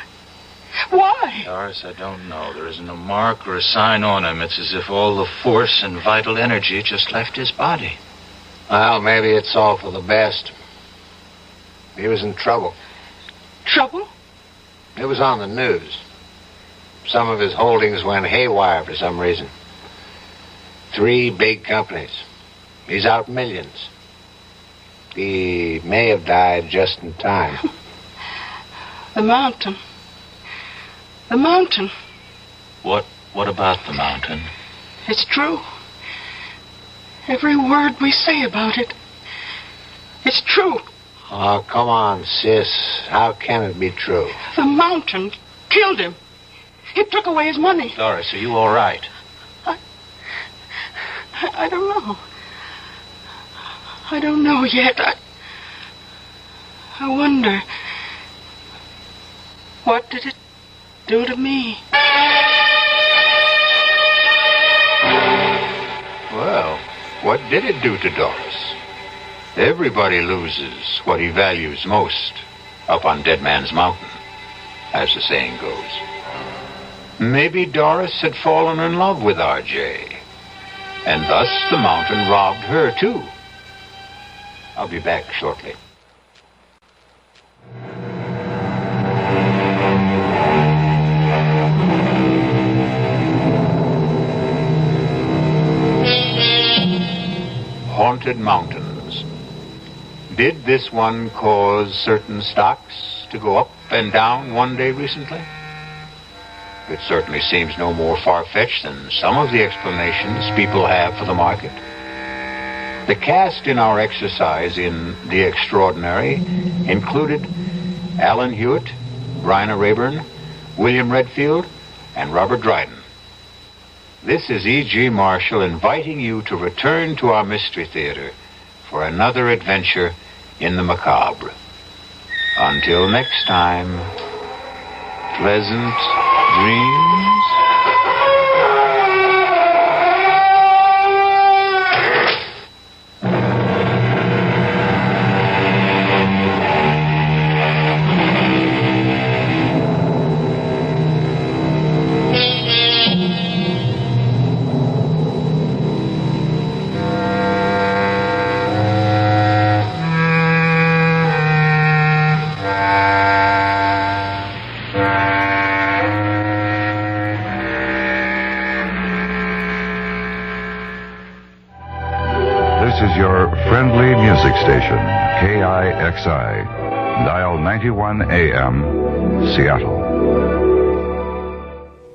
S3: Why?
S4: Doris, I don't know. There isn't a mark or a sign on him. It's as if all the force and vital energy just left his body.
S5: Well, maybe it's all for the best. He was in trouble.
S3: Trouble?
S5: It was on the news. Some of his holdings went haywire for some reason. 3 big companies. He's out millions. He may have died just in time.
S3: The mountain. The mountain.
S4: What about the mountain?
S3: It's true. Every word we say about it. It's true.
S5: Oh, come on, sis. How can it be true?
S3: The mountain killed him. It took away his money.
S4: Doris, are you all right?
S3: I don't know. I don't know yet. I wonder. What did it do to me?
S1: Well, what did it do to Doris? Everybody loses what he values most up on Dead Man's Mountain, as the saying goes. Maybe Doris had fallen in love with R.J., and thus the mountain robbed her, too. I'll be back shortly. Haunted mountains. Did this one cause certain stocks to go up and down one day recently? It certainly seems no more far-fetched than some of the explanations people have for the market. The cast in our exercise in The Extraordinary included Alan Hewitt, Bryna Rayburn, William Redfield, and Robert Dryden. This is E.G. Marshall inviting you to return to our Mystery Theater for another adventure in the macabre. Until next time, pleasant dreams.
S6: This is your friendly music station, KIXI, dial 91 AM, Seattle.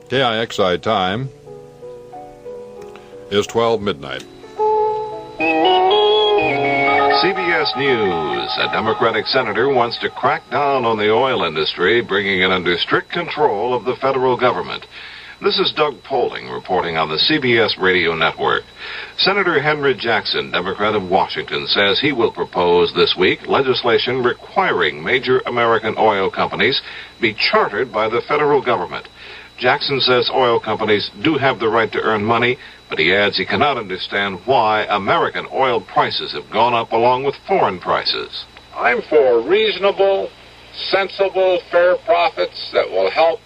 S7: KIXI time is 12 midnight.
S8: CBS News. A Democratic senator wants to crack down on the oil industry, bringing it under strict control of the federal government. This is Doug Poling reporting on the CBS radio network. Senator Henry Jackson, Democrat of Washington, says he will propose this week legislation requiring major American oil companies be chartered by the federal government. Jackson says oil companies do have the right to earn money, but he adds he cannot understand why American oil prices have gone up along with foreign prices.
S9: I'm for reasonable, sensible, fair profits that will help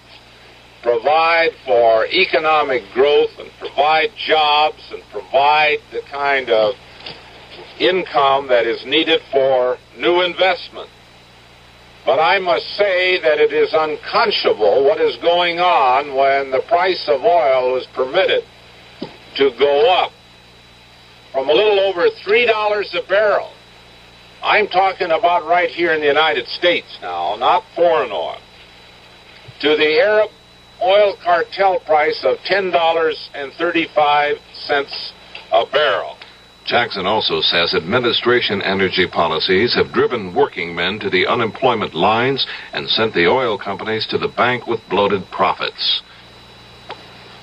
S9: provide for economic growth and provide jobs and provide the kind of income that is needed for new investment. But I must say that it is unconscionable what is going on when the price of oil is permitted to go up from a little over $3 a barrel. I'm talking about right here in the United States now, not foreign oil. to the Arab oil cartel price of $10.35 a barrel.
S8: Jackson also says administration energy policies have driven working men to the unemployment lines and sent the oil companies to the bank with bloated profits.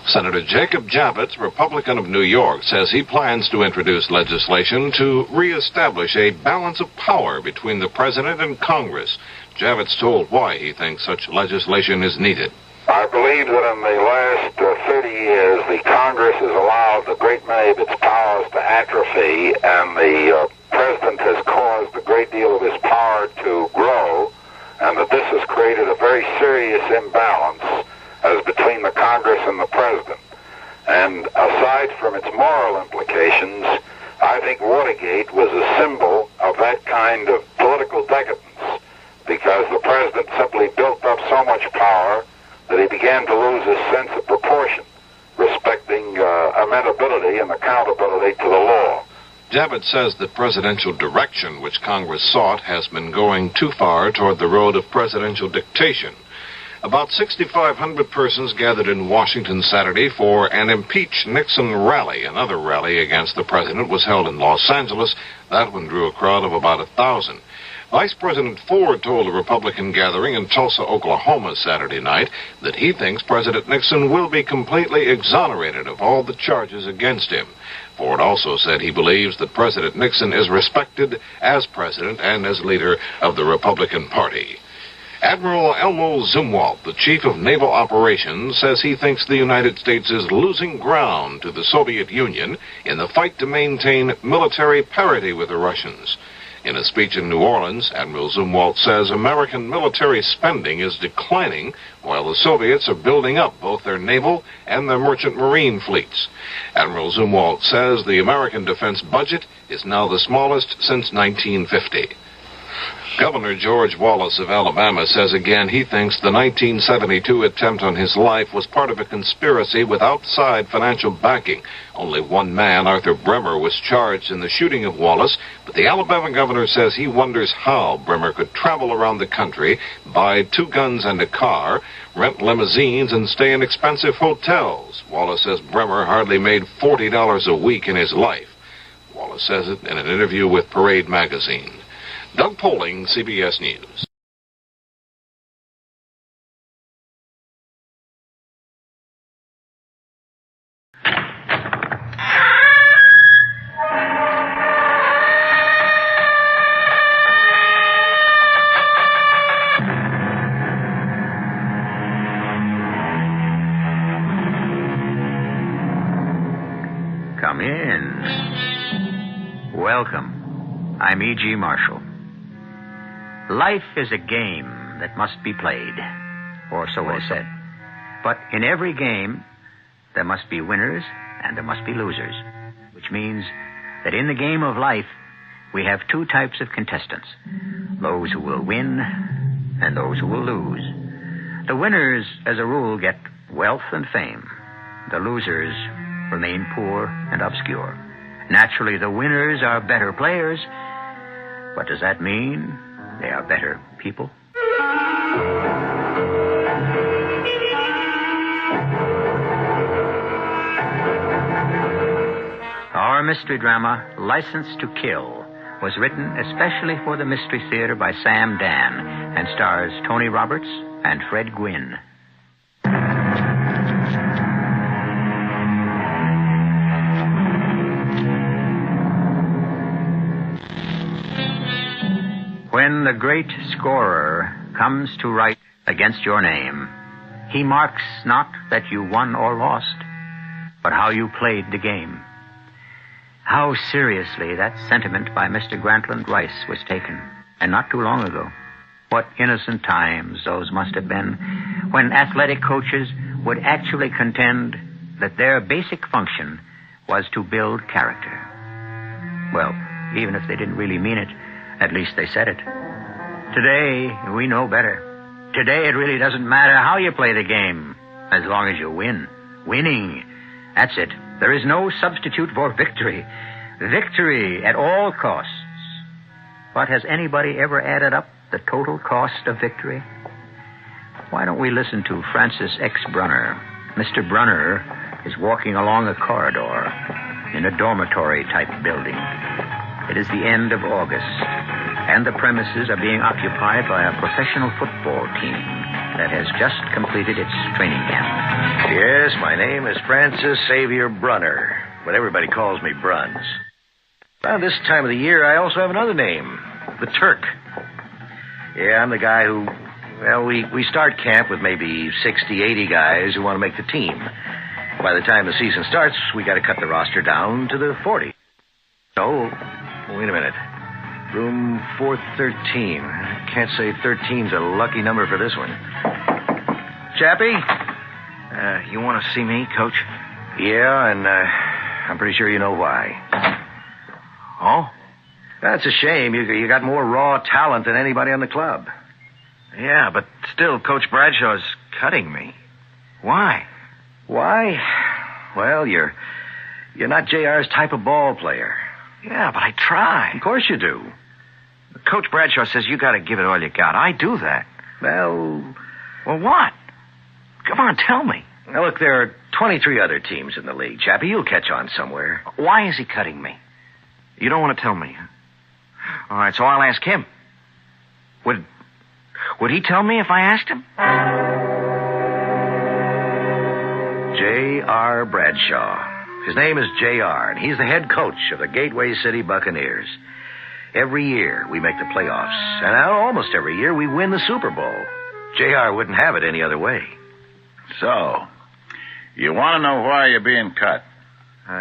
S8: Senator Jacob Javits, Republican of New York, says he plans to introduce legislation to reestablish a balance of power between the president and Congress. Javits told why he thinks such legislation is needed.
S10: I believe that in the last 30 years, the Congress has allowed a great many of its powers to atrophy, and the president has caused a great deal of his power to grow, and that this has created a very serious imbalance as between the Congress and the president. And aside from its moral implications, I think Watergate was a symbol of that kind of political decadence, because the president simply built up so much power that he began to lose his sense of proportion, respecting amenability and accountability to the law.
S8: Javits says that presidential direction, which Congress sought, has been going too far toward the road of presidential dictation. About 6,500 persons gathered in Washington Saturday for an Impeach Nixon rally. Another rally against the president was held in Los Angeles. That one drew a crowd of about 1,000. Vice President Ford told a Republican gathering in Tulsa, Oklahoma Saturday night that he thinks President Nixon will be completely exonerated of all the charges against him. Ford also said he believes that President Nixon is respected as president and as leader of the Republican Party. Admiral Elmo Zumwalt, the chief of naval operations, says he thinks the United States is losing ground to the Soviet Union in the fight to maintain military parity with the Russians. In a speech in New Orleans, Admiral Zumwalt says American military spending is declining while the Soviets are building up both their naval and their merchant marine fleets. Admiral Zumwalt says the American defense budget is now the smallest since 1950. Governor George Wallace of Alabama says again he thinks the 1972 attempt on his life was part of a conspiracy with outside financial backing. Only one man, Arthur Bremer, was charged in the shooting of Wallace, but the Alabama governor says he wonders how Bremer could travel around the country, buy 2 guns and a car, rent limousines, and stay in expensive hotels. Wallace says Bremer hardly made $40 a week in his life. Wallace says it in an interview with Parade magazine. Doug Poling, CBS News.
S11: Come in. Welcome. I'm E.G. Marshall. Life is a game that must be played, or so it is said. But in every game, there must be winners and there must be losers, which means that in the game of life, we have 2 types of contestants, those who will win and those who will lose. The winners, as a rule, get wealth and fame. The losers remain poor and obscure. Naturally, the winners are better players, but does that mean they are better people? Our mystery drama, License to Kill, was written especially for the Mystery Theater by Sam Dan and stars Tony Roberts and Fred Gwynne. When the great scorer comes to write against your name, he marks not that you won or lost, but how you played the game. How seriously that sentiment by Mr. Grantland Rice was taken, and not too long ago. What innocent times those must have been, when athletic coaches would actually contend that their basic function was to build character. Well, even if they didn't really mean it, at least they said it. Today, we know better. Today, it really doesn't matter how you play the game, as long as you win. Winning, that's it. There is no substitute for victory. Victory at all costs. But has anybody ever added up the total cost of victory? Why don't we listen to Francis X. Brunner? Mr. Brunner is walking along a corridor in a dormitory-type building. It is the end of August, and the premises are being occupied by a professional football team that has just completed its training camp.
S12: Yes, my name is Francis Xavier Brunner, but everybody calls me Bruns. Around this time of the year, I also have another name, the Turk. Yeah, I'm the guy who, well, we start camp with maybe 60, 80 guys who want to make the team. By the time the season starts, we got to cut the roster down to the 40. So, wait a minute. Room 413. Can't say 13's a lucky number for this one. Chappie? You want to see me, Coach? Yeah, and I'm pretty sure you know why. Oh? That's a shame. You got more raw talent than anybody on the club. Yeah, but still, Coach Bradshaw's cutting me. Why? Why? Well, you're not JR's type of ball player. Yeah, but I try. Of course you do. Coach Bradshaw says you got to give it all you got. I do that. Well, what? Come on, tell me. Now, look, there are 23 other teams in the league, Chappie. You'll catch on somewhere. Why is he cutting me? You don't want to tell me, huh? All right, so I'll ask him. Would he tell me if I asked him? J.R. Bradshaw. His name is J.R., and he's the head coach of the Gateway City Buccaneers. Every year, we make the playoffs, and now almost every year, we win the Super Bowl. J.R. wouldn't have it any other way.
S13: So, you want to know why you're being cut?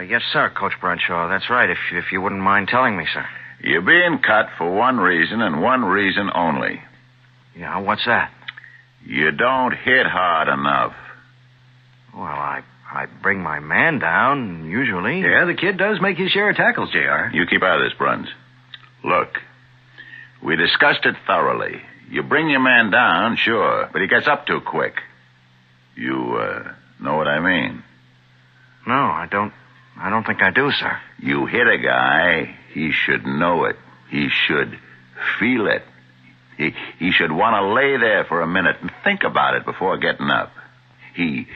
S12: Yes, sir, Coach Bradshaw. That's right, if you wouldn't mind telling me, sir.
S13: You're being cut for one reason and one reason only.
S12: Yeah, what's that?
S13: You don't hit hard enough.
S12: Well, I bring my man down, usually. Yeah, the kid does make his share of tackles, J.R.
S13: You keep out of this, Bruns. Look, we discussed it thoroughly. You bring your man down, sure, but he gets up too quick. You, know what I mean?
S12: No, I don't think I do, sir.
S13: You hit a guy, he should know it. He should feel it. He should want to lay there for a minute and think about it before getting up. He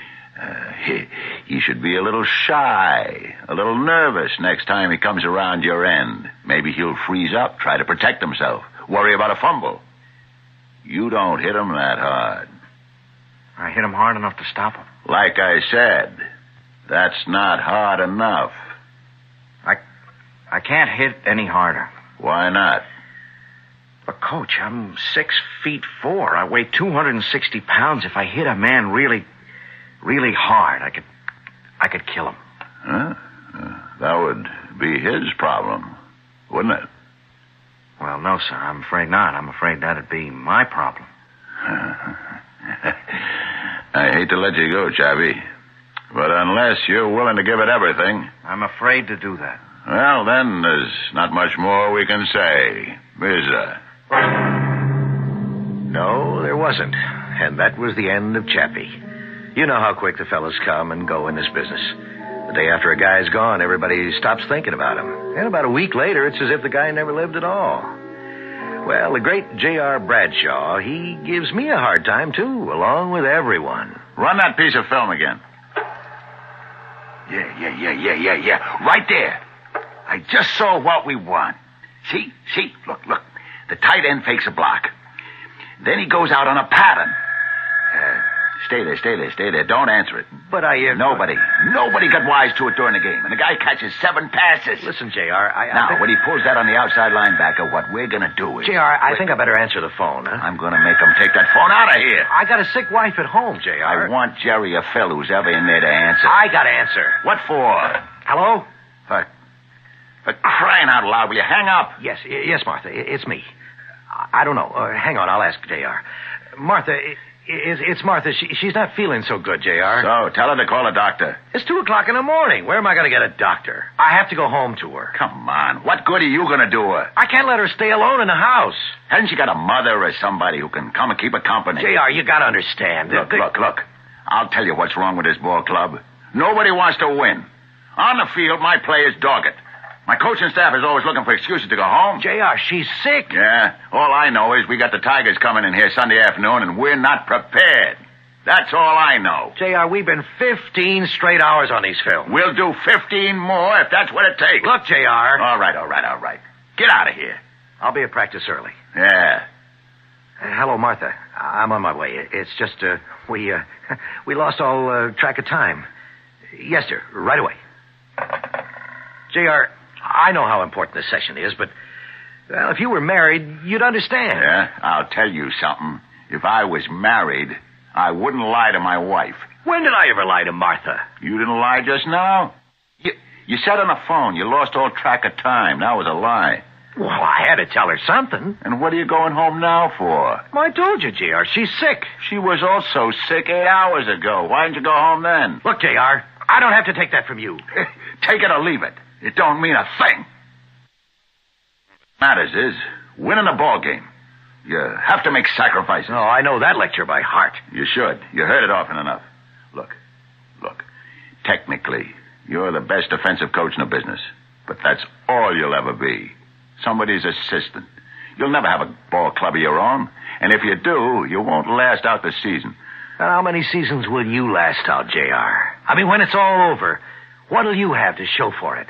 S13: should be a little shy, a little nervous next time he comes around your end. Maybe he'll freeze up, try to protect himself, worry about a fumble. You don't hit him that hard.
S12: I hit him hard enough to stop him.
S13: Like I said, that's not hard enough.
S12: I can't hit any harder.
S13: Why not?
S12: But, Coach, I'm 6'4". I weigh 260 pounds. If I hit a man really hard, I could kill him.
S13: Huh? That would be his problem, wouldn't it?
S12: Well, no, sir. I'm afraid not. I'm afraid that'd be my problem.
S13: I hate to let you go, Chappie. But unless you're willing to give it everything...
S12: I'm afraid to do that.
S13: Well, then, there's not much more we can say, is there?
S12: No, there wasn't. And that was the end of Chappie. You know how quick the fellas come and go in this business. The day after a guy's gone, everybody stops thinking about him. And about a week later, it's as if the guy never lived at all. Well, the great J.R. Bradshaw, he gives me a hard time, too, along with everyone.
S13: Run that piece of film again. Yeah. Right there. I just saw what we want. See? Look. The tight end fakes a block. Then he goes out on a pattern. Stay there. Don't answer it.
S12: But
S13: Nobody got wise to it during the game. And the guy catches 7 passes.
S12: Listen, J.R.,
S13: Now, when he pulls that on the outside linebacker, what we're going to do is...
S12: J.R., I think I better answer the phone, huh?
S13: I'm going to make him take that phone out of here.
S12: I got a sick wife at home, J.R.
S13: I want Jerry or Phil, who's ever in there, to answer.
S12: I got to answer.
S13: What for?
S12: Hello?
S13: For crying out loud, will you hang up?
S12: Yes, Martha, it's me. I don't know. Hang on, I'll ask J.R. Martha, it's Martha. She's not feeling so good, J.R.
S13: So, tell her to call a doctor.
S12: It's 2 o'clock in the morning. Where am I going to get a doctor? I have to go home to her.
S13: Come on. What good are you going to do her?
S12: I can't let her stay alone in the house.
S13: Hasn't she got a mother or somebody who can come and keep her company?
S12: J.R., you got to understand.
S13: Look. I'll tell you what's wrong with this ball club. Nobody wants to win. On the field, my players dog it. My coaching staff is always looking for excuses to go home.
S12: JR, she's sick.
S13: Yeah, all I know is we got the Tigers coming in here Sunday afternoon, and we're not prepared. That's all I know.
S12: JR, we've been 15 straight hours on these films.
S13: We'll do 15 more if that's what it takes.
S12: Look, JR.
S13: All right. Get out of here.
S12: I'll be at practice early.
S13: Yeah.
S12: Hello, Martha. I'm on my way. It's just, we lost all track of time. Yes, sir. Right away. JR, I know how important this session is, but, well, if you were married, you'd understand.
S13: Yeah? I'll tell you something. If I was married, I wouldn't lie to my wife.
S12: When did I ever lie to Martha?
S13: You didn't lie just now? You said on the phone you lost all track of time. That was a lie.
S12: Well, I had to tell her something.
S13: And what are you going home now for?
S12: Well, I told you, JR. She's sick.
S13: She was also sick 8 hours ago. Why didn't you go home then?
S12: Look, JR, I don't have to take that from you.
S13: Take it or leave it. It don't mean a thing. What matters is winning a ball game. You have to make sacrifices.
S12: Oh, I know that lecture by heart.
S13: You should. You heard it often enough. Look. Technically, you're the best defensive coach in the business. But that's all you'll ever be. Somebody's assistant. You'll never have a ball club of your own. And if you do, you won't last out the season.
S12: And how many seasons will you last out, JR? I mean, when it's all over, what'll you have to show for it?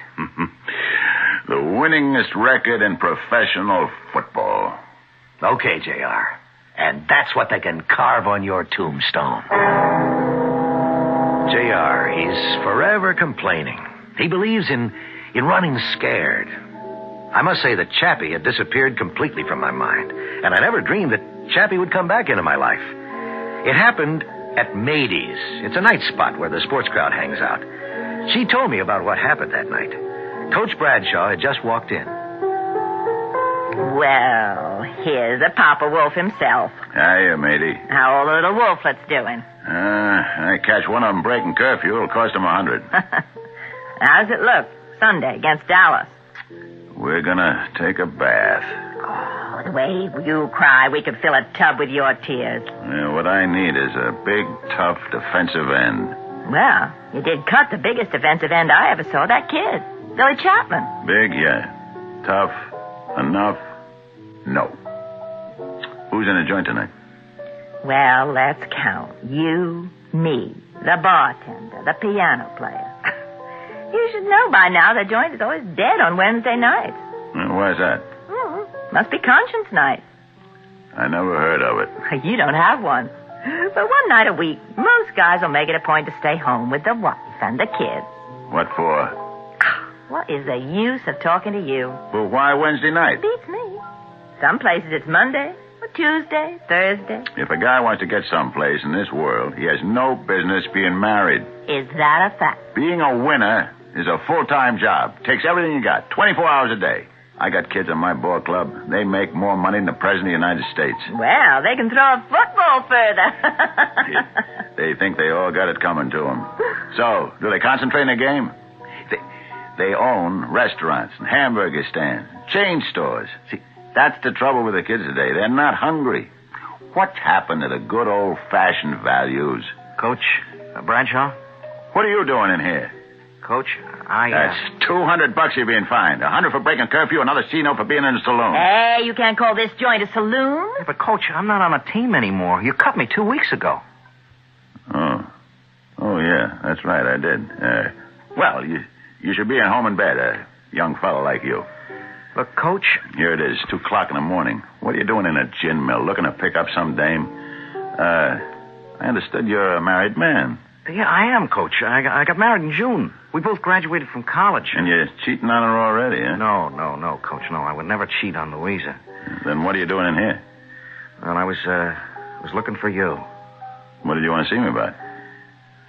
S13: The winningest record in professional football.
S12: Okay, JR. And that's what they can carve on your tombstone. JR, he's forever complaining. He believes in running scared. I must say that Chappie had disappeared completely from my mind, and I never dreamed that Chappie would come back into my life. It happened at Mady's. It's a night spot where the sports crowd hangs out. She told me about what happened that night. Coach Bradshaw had just walked in.
S14: Well, here's the Papa Wolf himself.
S13: Hiya, matey.
S14: How are the little wolflets doing?
S13: I catch one of them breaking curfew. It'll cost them $100.
S14: How does it look? Sunday against Dallas.
S13: We're gonna take a bath.
S14: Oh, the way you cry, we could fill a tub with your tears.
S13: Yeah, what I need is a big, tough defensive end.
S14: Well, you did cut the biggest defensive end I ever saw, that kid, Billy Chapman.
S13: Big, yeah. Tough, enough, no. Who's in the joint tonight?
S14: Well, let's count. You, me, the bartender, the piano player. You should know by now the joint is always dead on Wednesday nights.
S13: Why's that?
S14: Must be conscience night.
S13: I never heard of it.
S14: You don't have one. But one night a week, most guys will make it a point to stay home with the wife and the kids.
S13: What for?
S14: What is the use of talking to you?
S13: Well, why Wednesday night?
S14: Beats me. Some places it's Monday, or Tuesday, Thursday.
S13: If a guy wants to get someplace in this world, he has no business being married.
S14: Is that a fact?
S13: Being a winner is a full-time job. Takes everything you got, 24 hours a day. I got kids in my ball club. They make more money than the President of the United States.
S14: Well, they can throw a football further.
S13: They think they all got it coming to them. So, do they concentrate in the game? They own restaurants and hamburger stands, chain stores. See, that's the trouble with the kids today. They're not hungry. What's happened to the good old-fashioned values?
S12: Coach Bradshaw?
S13: What are you doing in here?
S12: Coach,
S13: That's $200 you're being fined. $100 for breaking curfew, another C-note for being in the saloon.
S14: Hey, you can't call this joint a saloon.
S12: Yeah, but, Coach, I'm not on a team anymore. You cut me 2 weeks ago.
S13: Oh, yeah, that's right, I did. Well, you should be at home in bed, a young fellow like you.
S12: Look, Coach...
S13: Here it is, 2 o'clock in the morning. What are you doing in a gin mill, looking to pick up some dame? I understood you're a married man.
S12: Yeah, I am, Coach. I got married in June. We both graduated from college.
S13: And you're cheating on her already, huh?
S12: No, Coach, no. I would never cheat on Louisa.
S13: Then what are you doing in here?
S12: Well, I was looking for you.
S13: What did you want to see me about?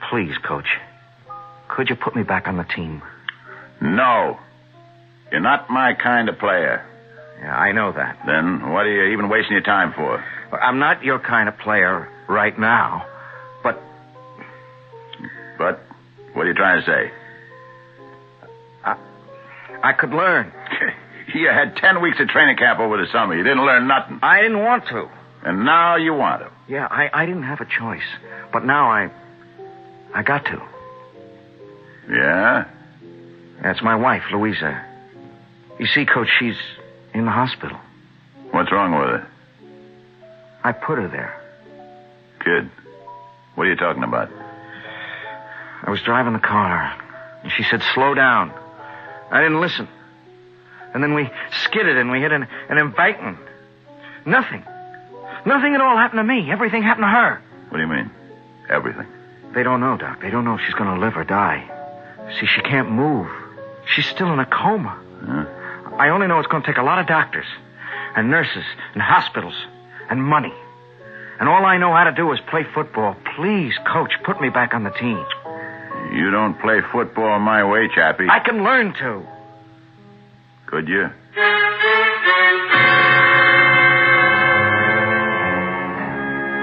S12: Please, Coach. Could you put me back on the team?
S13: No. You're not my kind of player.
S12: Yeah, I know that.
S13: Then what are you even wasting your time for?
S12: I'm not your kind of player right now, but...
S13: But? What are you trying to say?
S12: I could learn.
S13: You had 10 weeks of training camp over the summer. You didn't learn nothing.
S12: I didn't want to.
S13: And now you want to.
S12: Yeah, I didn't have a choice. But now I got to.
S13: Yeah?
S12: That's my wife, Louisa. You see, Coach, she's in the hospital.
S13: What's wrong with her?
S12: I put her there.
S13: Kid, what are you talking about?
S12: I was driving the car, and she said, slow down. I didn't listen. And then we skidded and we hit an embankment. Nothing. Nothing at all happened to me. Everything happened to her.
S13: What do you mean? Everything?
S12: They don't know, Doc. They don't know if she's going to live or die. See, she can't move. She's still in a coma.
S13: Huh?
S12: I only know it's going to take a lot of doctors and nurses and hospitals and money. And all I know how to do is play football. Please, Coach, put me back on the team.
S13: You don't play football my way, Chappie.
S12: I can learn to.
S13: Could you?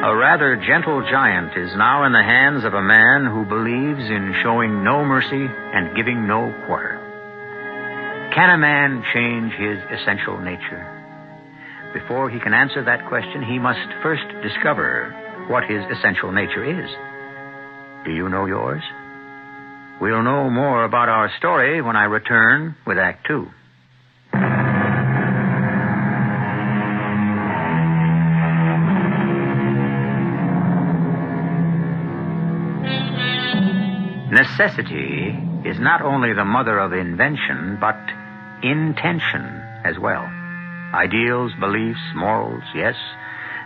S11: A rather gentle giant is now in the hands of a man who believes in showing no mercy and giving no quarter. Can a man change his essential nature? Before he can answer that question, he must first discover what his essential nature is. Do you know yours? We'll know more about our story when I return with Act Two. Necessity is not only the mother of invention, but intention as well. Ideals, beliefs, morals, yes,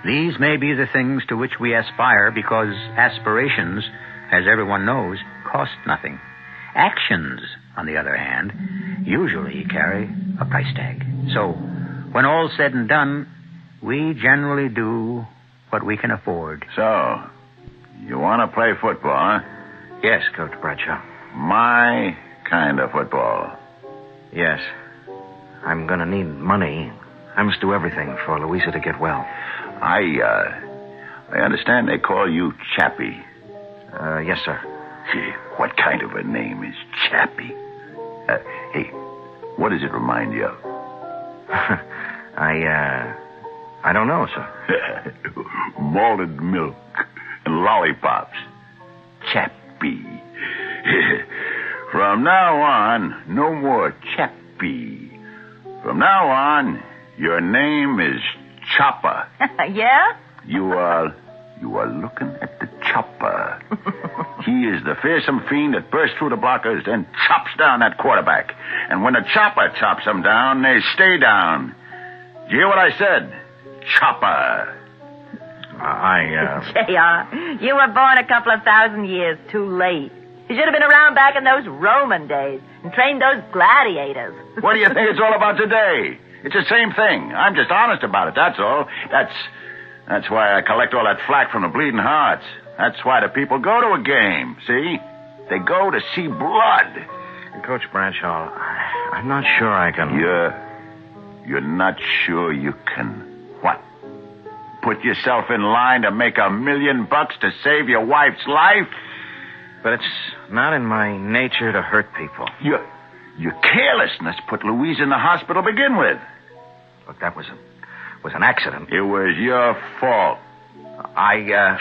S11: these may be the things to which we aspire because aspirations, as everyone knows, cost nothing. Actions, on the other hand, usually carry a price tag. So, when all's said and done, we generally do what we can afford.
S13: So, you want to play football, huh?
S12: Yes, Coach Bradshaw.
S13: My kind of football.
S12: Yes. I'm going to need money. I must do everything for Louisa to get well.
S13: I understand they call you Chappie.
S12: Yes, sir.
S13: Gee, what kind of a name is Chappie? Hey, what does it remind you of?
S12: I don't know, sir.
S13: Malted milk and lollipops. Chappie. From now on, no more Chappie. From now on, your name is Chopper.
S14: Yeah?
S13: You are looking at the Chopper. He is the fearsome fiend that bursts through the blockers, then chops down that quarterback. And when the Chopper chops them down, they stay down. Did you hear what I said? Chopper.
S14: JR, you were born a couple of thousand years too late. You should have been around back in those Roman days and trained those gladiators.
S13: What do you think it's all about today? It's the same thing. I'm just honest about it, that's all. That's why I collect all that flack from the bleeding hearts. That's why the people go to a game, see? They go to see blood.
S12: Coach Bradshaw, I'm not sure I can...
S13: You're not sure you can what? Put yourself in line to make $1 million to save your wife's life?
S12: But it's not in my nature to hurt people.
S13: Your carelessness put Louise in the hospital to begin with.
S12: Look, that was an accident.
S13: It was your fault.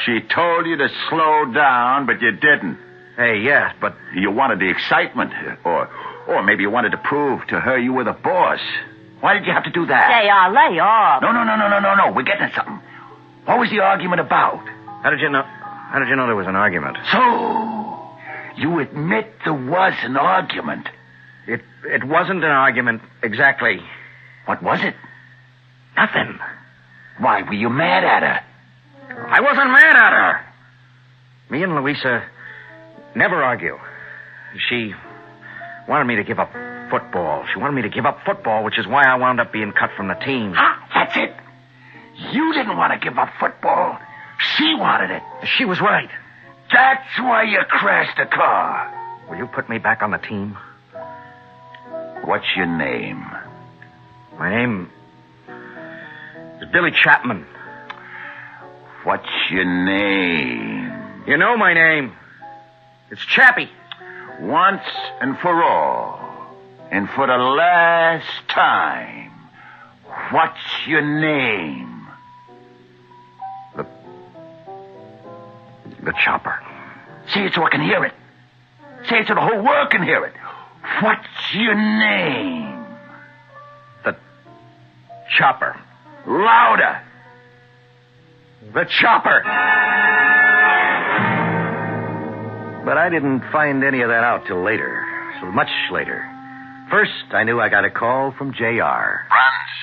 S13: She told you to slow down, but you didn't.
S12: Hey, yeah, but...
S13: You wanted the excitement. Or maybe you wanted to prove to her you were the boss. Why did you have to do that?
S14: JR, lay off.
S13: No. We're getting at something. What was the argument about?
S12: How did you know there was an argument?
S13: So, you admit there was an argument.
S12: It wasn't an argument exactly.
S13: What was it?
S12: Nothing.
S13: Why, were you mad at her?
S12: I wasn't mad at her. Me and Louisa never argue. She wanted me to give up football. She wanted me to give up football, which is why I wound up being cut from the team.
S13: That's it. You didn't want to give up football. She wanted it.
S12: She was right.
S13: That's why you crashed the car.
S12: Will you put me back on the team?
S13: What's your name?
S12: My name is Billy Chapman.
S13: What's your name?
S12: You know my name. It's Chappie.
S13: Once and for all, and for the last time, what's your name?
S12: The Chopper.
S13: Say it so I can hear it. Say it so the whole world can hear it. What's your name?
S12: Chopper.
S13: Louder!
S12: The chopper! But I didn't find any of that out till later. So much later. First, I knew I got a call from J.R.
S13: Bruns,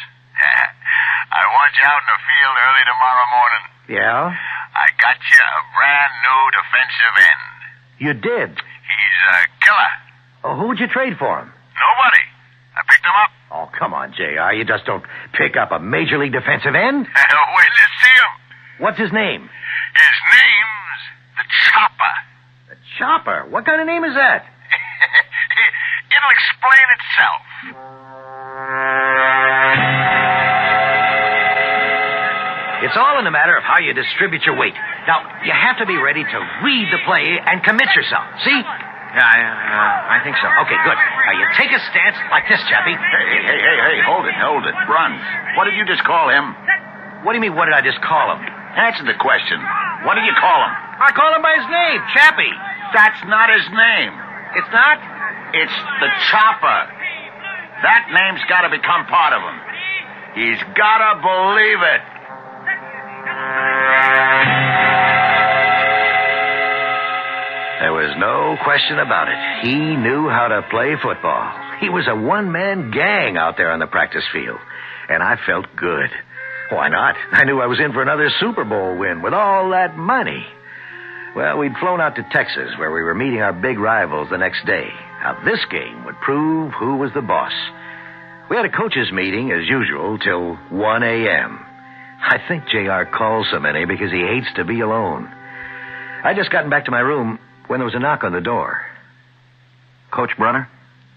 S13: I want you out in the field early tomorrow morning.
S12: Yeah?
S13: I got you a brand new defensive end.
S12: You did?
S13: He's a killer.
S12: Oh, who'd you trade for him?
S13: Nobody. I picked him up.
S12: Oh, come on, J.R. You just don't pick up a major league defensive end.
S13: Wait to see him.
S12: What's his name?
S13: His name's the Chopper.
S12: The Chopper? What kind of name is that?
S13: It'll explain itself.
S12: It's all in the matter of how you distribute your weight. Now, you have to be ready to read the play and commit yourself. See? I think so. Okay, good. Now, you take a stance like this, Chappie.
S13: Hey, hold it. Bruns, what did you just call him?
S12: What do you mean, what did I just call him?
S13: Answer the question. What did you call him?
S12: I call him by his name, Chappie.
S13: That's not his name.
S12: It's not?
S13: It's the Chopper. That name's got to become part of him. He's got to believe it.
S12: There was no question about it. He knew how to play football. He was a one-man gang out there on the practice field. And I felt good. Why not? I knew I was in for another Super Bowl win with all that money. Well, we'd flown out to Texas, where we were meeting our big rivals the next day. Now, this game would prove who was the boss. We had a coaches' meeting, as usual, till 1 a.m. I think J.R. calls so many because he hates to be alone. I'd just gotten back to my room when there was a knock on the door.
S15: Coach Brunner?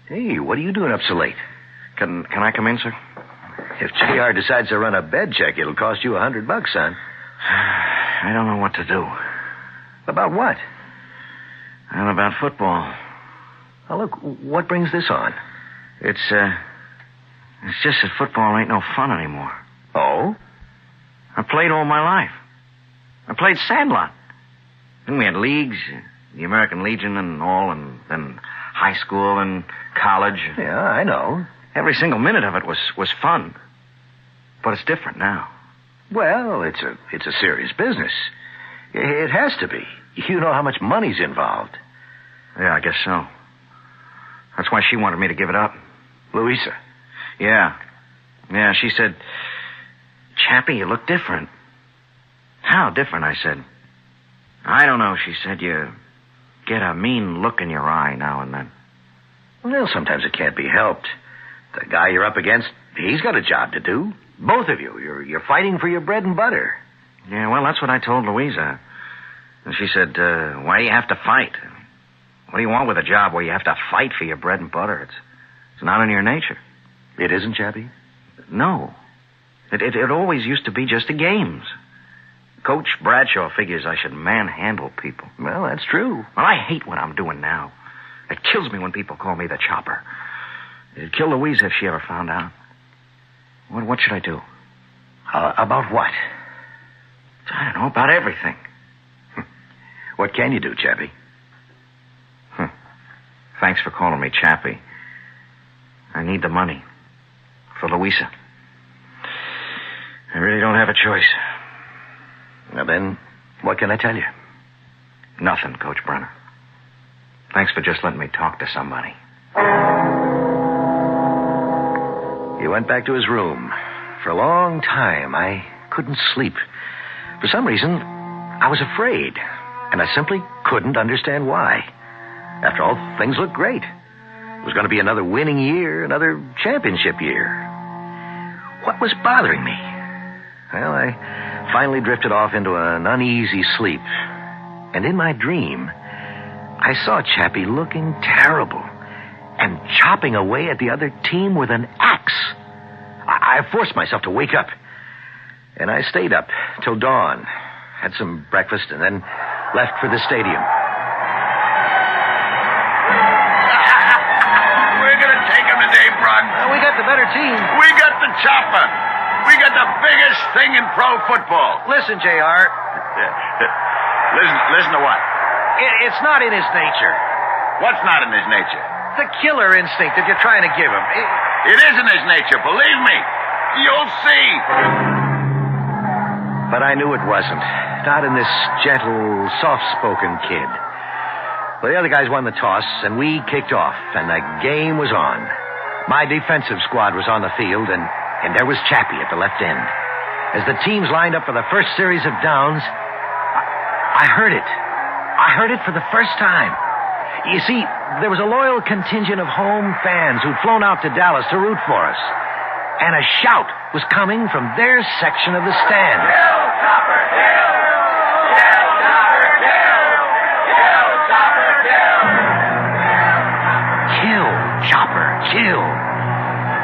S12: Hey, what are you doing up so late?
S15: Can I come in, sir?
S12: If J.R. decides to run a bed check, it'll cost you $100, son.
S15: I don't know what to do.
S12: About what?
S15: Well, about football.
S12: Oh, look, what brings this on?
S15: It's just that football ain't no fun anymore.
S12: Oh?
S15: I played all my life. I played Sandlot. Then we had leagues, the American Legion and all, and then high school and college.
S12: Yeah, I know.
S15: Every single minute of it was fun. But it's different now.
S12: Well, it's a serious business. It has to be. You know how much money's involved.
S15: Yeah, I guess so. That's why she wanted me to give it up.
S12: Louisa?
S15: Yeah. Yeah, she said, Chappie, you look different. How different, I said. I don't know, she said. You get a mean look in your eye now and then.
S12: Well, sometimes it can't be helped. The guy you're up against, he's got a job to do. Both of you. You're fighting for your bread and butter.
S15: Yeah, well, that's what I told Louisa. And she said, why do you have to fight? What do you want with a job where you have to fight for your bread and butter? It's not in your nature.
S12: It isn't, Chappie?
S15: No. It always used to be just the games. Coach Bradshaw figures I should manhandle people.
S12: Well, that's true.
S15: Well, I hate what I'm doing now. It kills me when people call me the Chopper. It'd kill Louisa if she ever found out. What should I do?
S12: About what?
S15: I don't know, about everything.
S12: What can you do, Chappie?
S15: Thanks for calling me Chappie. I need the money. For Louisa. I really don't have a choice.
S12: Now then, what can I tell you?
S15: Nothing, Coach Brunner. Thanks for just letting me talk to somebody.
S12: He went back to his room. For a long time, I couldn't sleep. For some reason, I was afraid. And I simply couldn't understand why. After all, things looked great. It was going to be another winning year, another championship year. What was bothering me? Well, I finally drifted off into an uneasy sleep. And in my dream, I saw Chappie looking terrible and chopping away at the other team with an axe. I forced myself to wake up. And I stayed up till dawn, had some breakfast, and then left for the stadium.
S13: We're going to take him today, Brun.
S12: Well, we got the better team.
S13: We got the Chopper. We got the biggest thing in pro football.
S12: Listen, J.R.
S13: Listen to what?
S12: It's not in his nature.
S13: What's not in his nature?
S12: The killer instinct that you're trying to give him.
S13: It is in his nature, believe me. You'll see.
S12: But I knew it wasn't. Not in this gentle, soft-spoken kid. Well, the other guys won the toss, and we kicked off, and the game was on. My defensive squad was on the field, and there was Chappie at the left end. As the teams lined up for the first series of downs, I heard it. I heard it for the first time. You see, there was a loyal contingent of home fans who'd flown out to Dallas to root for us. And a shout was coming from their section of the stand.
S13: Kill, Chopper, kill! Kill, Chopper, kill! Kill, Chopper, kill!
S12: Kill, Chopper, kill.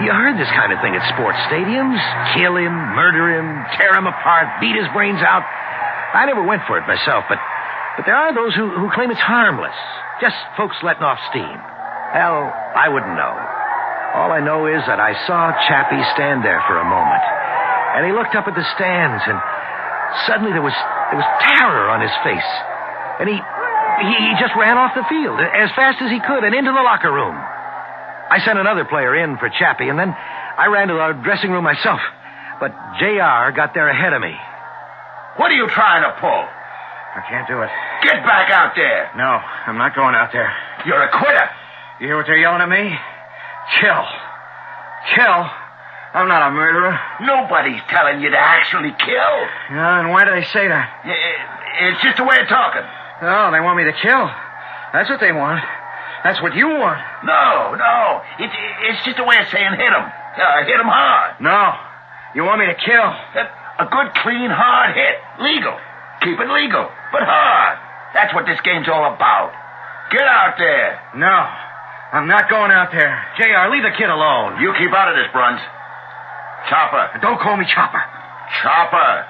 S12: You heard this kind of thing at sports stadiums. Kill him, murder him, tear him apart, beat his brains out. I never went for it myself, but there are those who claim it's harmless. Just folks letting off steam. Hell, I wouldn't know. All I know is that I saw Chappie stand there for a moment. And he looked up at the stands, and suddenly there was terror on his face. And he just ran off the field as fast as he could and into the locker room. I sent another player in for Chappie, and then I ran to our dressing room myself. But J.R. got there ahead of me.
S13: What are you trying to pull?
S15: I can't do it.
S13: Get back out there.
S15: No, I'm not going out there.
S13: You're a quitter.
S15: You hear what they're yelling at me? Kill. Kill? I'm not a murderer.
S13: Nobody's telling you to actually kill.
S15: Yeah, and why do they say that?
S13: It's just a way of talking.
S15: Oh, they want me to kill. That's what they want. That's what you want.
S13: No. It's just a way of saying hit him. Hit him hard.
S15: No. You want me to kill.
S13: A good, clean, hard hit. Legal. Keep it legal, but hard. That's what this game's all about. Get out there.
S15: No. I'm not going out there. J.R., leave the kid alone.
S13: You keep out of this, Bruns. Chopper.
S15: Don't call me Chopper.
S13: Chopper.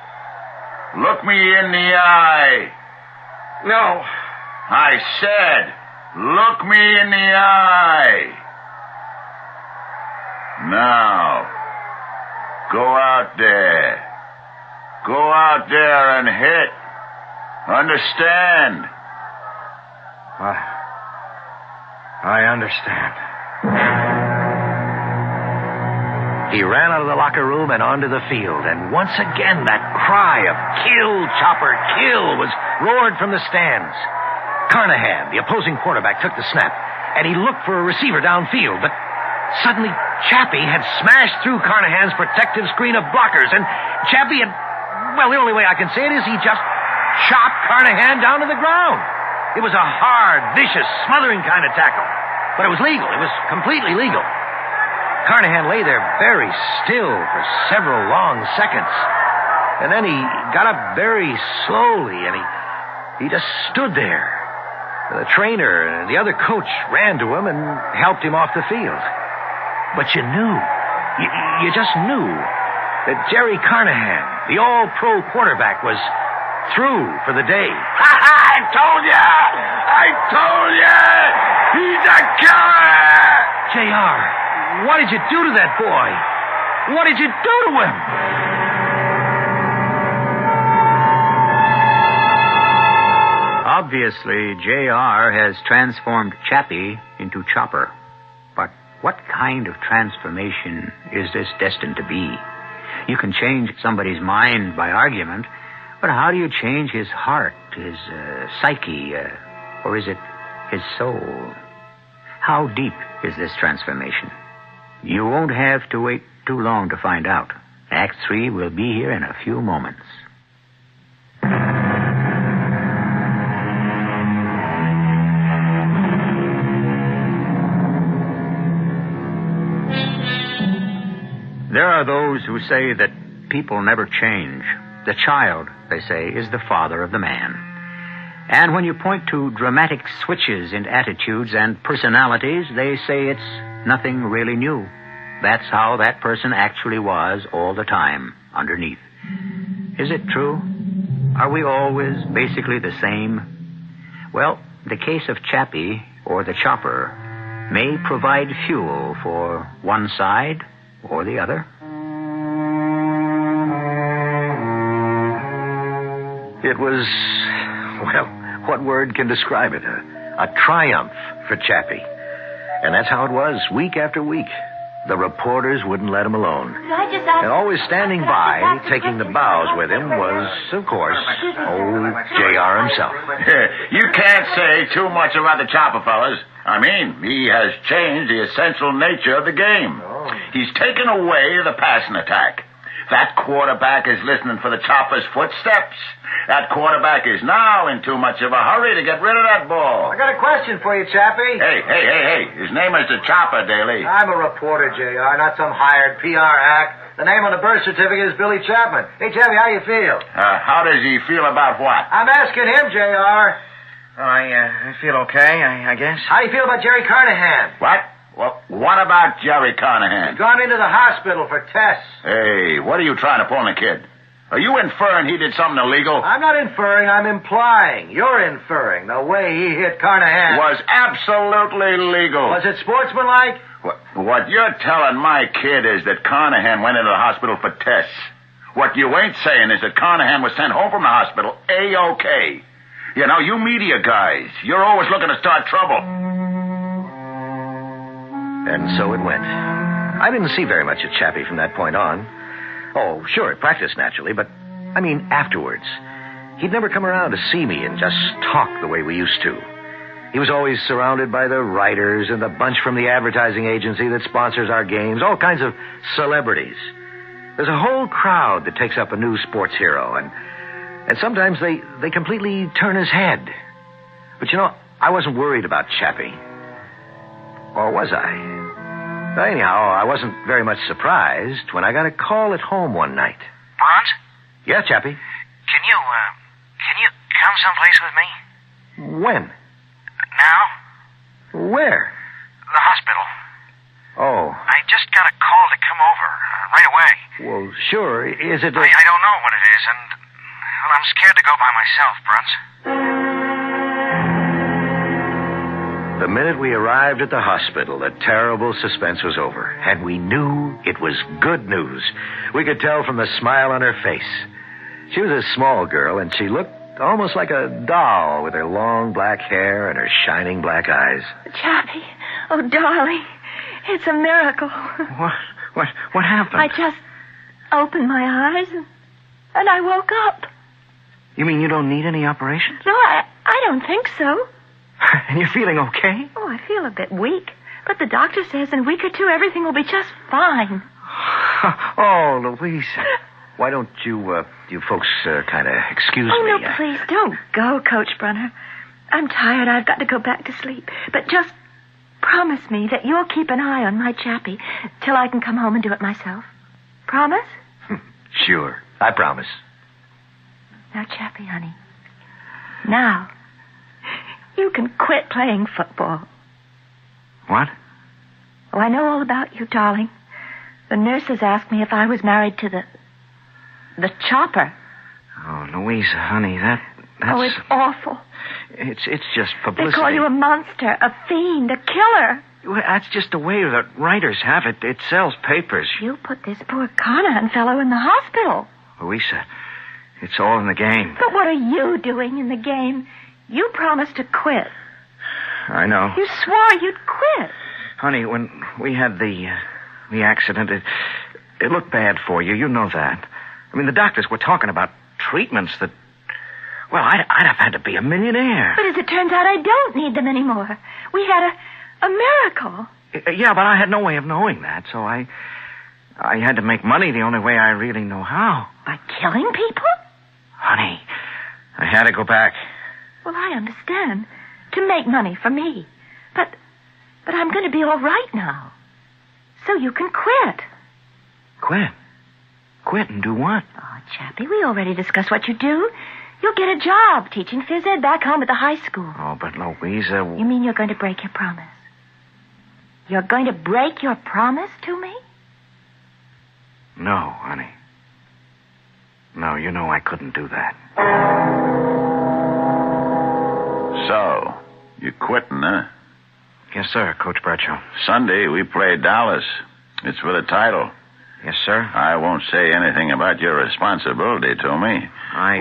S13: Look me in the eye.
S15: No.
S13: I said, look me in the eye. Now, go out there. Go out there and hit. Understand?
S15: I understand.
S12: He ran out of the locker room and onto the field, and once again that cry of kill, Chopper, kill was roared from the stands. Carnahan, the opposing quarterback, took the snap, and he looked for a receiver downfield, but suddenly Chappie had smashed through Carnahan's protective screen of blockers, and Chappie had, well, the only way I can say it is he just chopped Carnahan down to the ground. It was a hard, vicious, smothering kind of tackle. But it was legal. It was completely legal. Carnahan lay there very still for several long seconds. And then he got up very slowly, and he just stood there. The trainer and the other coach ran to him and helped him off the field. But you knew. You just knew that Jerry Carnahan, the all-pro quarterback, was through for the day.
S13: I told ya! He's a killer!
S12: J.R., what did you do to that boy? What did you do to him?
S11: Obviously, J.R. has transformed Chappie into Chopper. But what kind of transformation is this destined to be? You can change somebody's mind by argument, but how do you change his heart, his psyche, or is it his soul? How deep is this transformation? You won't have to wait too long to find out. Act 3 will be here in a few moments. There are those who say that people never change. The child, they say, is the father of the man. And when you point to dramatic switches in attitudes and personalities, they say it's nothing really new. That's how that person actually was all the time, underneath. Is it true? Are we always basically the same? Well, the case of Chappie, or the Chopper, may provide fuel for one side or the other.
S12: It was, well, what word can describe it? A triumph for Chappie. And that's how it was week after week. The reporters wouldn't let him alone. And always standing by, taking the bows with him, was, of course, old J.R. himself.
S13: You can't say too much about the Chopper, fellas. I mean, he has changed the essential nature of the game. He's taken away the passing attack. That quarterback is listening for the Chopper's footsteps. That quarterback is now in too much of a hurry to get rid of that ball.
S16: I got a question for you, Chappie.
S13: Hey. His name is the Chopper, Daly.
S16: I'm a reporter, J.R., not some hired PR hack. The name on the birth certificate is Billy Chapman. Hey, Chappie, how you feel?
S13: How does he feel about what?
S16: I'm asking him, J.R.
S15: I feel okay, I guess.
S16: How do you feel about Jerry Carnahan?
S13: What? Well, what about Jerry Carnahan?
S16: He's gone into the hospital for tests.
S13: Hey, what are you trying to pull on the kid? Are you inferring he did something illegal?
S16: I'm not inferring, I'm implying. You're inferring the way he hit Carnahan
S13: was absolutely legal.
S16: Was it sportsmanlike?
S13: What you're telling my kid is that Carnahan went into the hospital for tests. What you ain't saying is that Carnahan was sent home from the hospital A-OK. You know, you media guys, you're always looking to start trouble.
S12: And so it went. I didn't see very much of Chappie from that point on. Oh, sure, at practice, naturally, but, I mean, afterwards. He'd never come around to see me and just talk the way we used to. He was always surrounded by the writers and the bunch from the advertising agency that sponsors our games, all kinds of celebrities. There's a whole crowd that takes up a new sports hero, and sometimes they completely turn his head. But, you know, I wasn't worried about Chappie. Or was I? Anyhow, I wasn't very much surprised when I got a call at home one night.
S15: Bonds?
S12: Yeah, Chappie?
S15: Can you come someplace with me?
S12: When?
S15: Now?
S12: Where?
S15: The hospital.
S12: Oh.
S15: I just got a call to come over right away.
S12: Well, sure. Is it...
S15: I don't know what it is, and well, I'm scared to go by myself, Bruns.
S12: The minute we arrived at the hospital, the terrible suspense was over, and we knew it was good news. We could tell from the smile on her face. She was a small girl, and she looked almost like a doll with her long black hair and her shining black eyes.
S14: Chappie, oh, darling, it's a miracle.
S15: What happened?
S14: I just opened my eyes, and I woke up.
S15: You mean you don't need any operation?
S14: No, I don't think so.
S15: And you're feeling okay?
S14: Oh, I feel a bit weak. But the doctor says in a week or two everything will be just fine.
S15: Oh, Louise. Why don't you folks kind of excuse me?
S14: Oh, no, please, don't go, Coach Brunner. I'm tired. I've got to go back to sleep. But just promise me that you'll keep an eye on my Chappie till I can come home and do it myself. Promise?
S12: Sure, I promise.
S14: Now, Chappie, honey. Now... you can quit playing football.
S15: What?
S14: Oh, I know all about you, darling. The nurses asked me if I was married to the Chopper.
S15: Oh, Louisa, honey, that's...
S14: Oh, it's awful.
S15: It's just publicity.
S14: They call you a monster, a fiend, a killer.
S15: Well, that's just the way the writers have it. It sells papers.
S14: You put this poor Carnahan fellow in the hospital.
S15: Louisa, it's all in the game.
S14: But what are you doing in the game? You promised to quit.
S15: I know.
S14: You swore you'd quit.
S15: Honey, when we had the accident, it looked bad for you. You know that. I mean, the doctors were talking about treatments that... well, I'd have had to be a millionaire.
S14: But as it turns out, I don't need them anymore. We had a miracle.
S15: Yeah, but I had no way of knowing that, so I had to make money the only way I really know how.
S14: By killing people?
S15: Honey, I had to go back.
S14: Well, I understand. To make money for me. But I'm going to be all right now. So you can quit.
S15: Quit? Quit and do what?
S14: Oh, Chappie, we already discussed what you do. You'll get a job teaching phys ed back home at the high school.
S15: Oh, but Louisa...
S14: You mean you're going to break your promise? You're going to break your promise to me?
S15: No, honey. No, you know I couldn't do that.
S13: So, you quitting, huh?
S15: Yes, sir, Coach Bradshaw.
S13: Sunday, we play Dallas. It's for the title.
S15: Yes, sir.
S13: I won't say anything about your responsibility to me.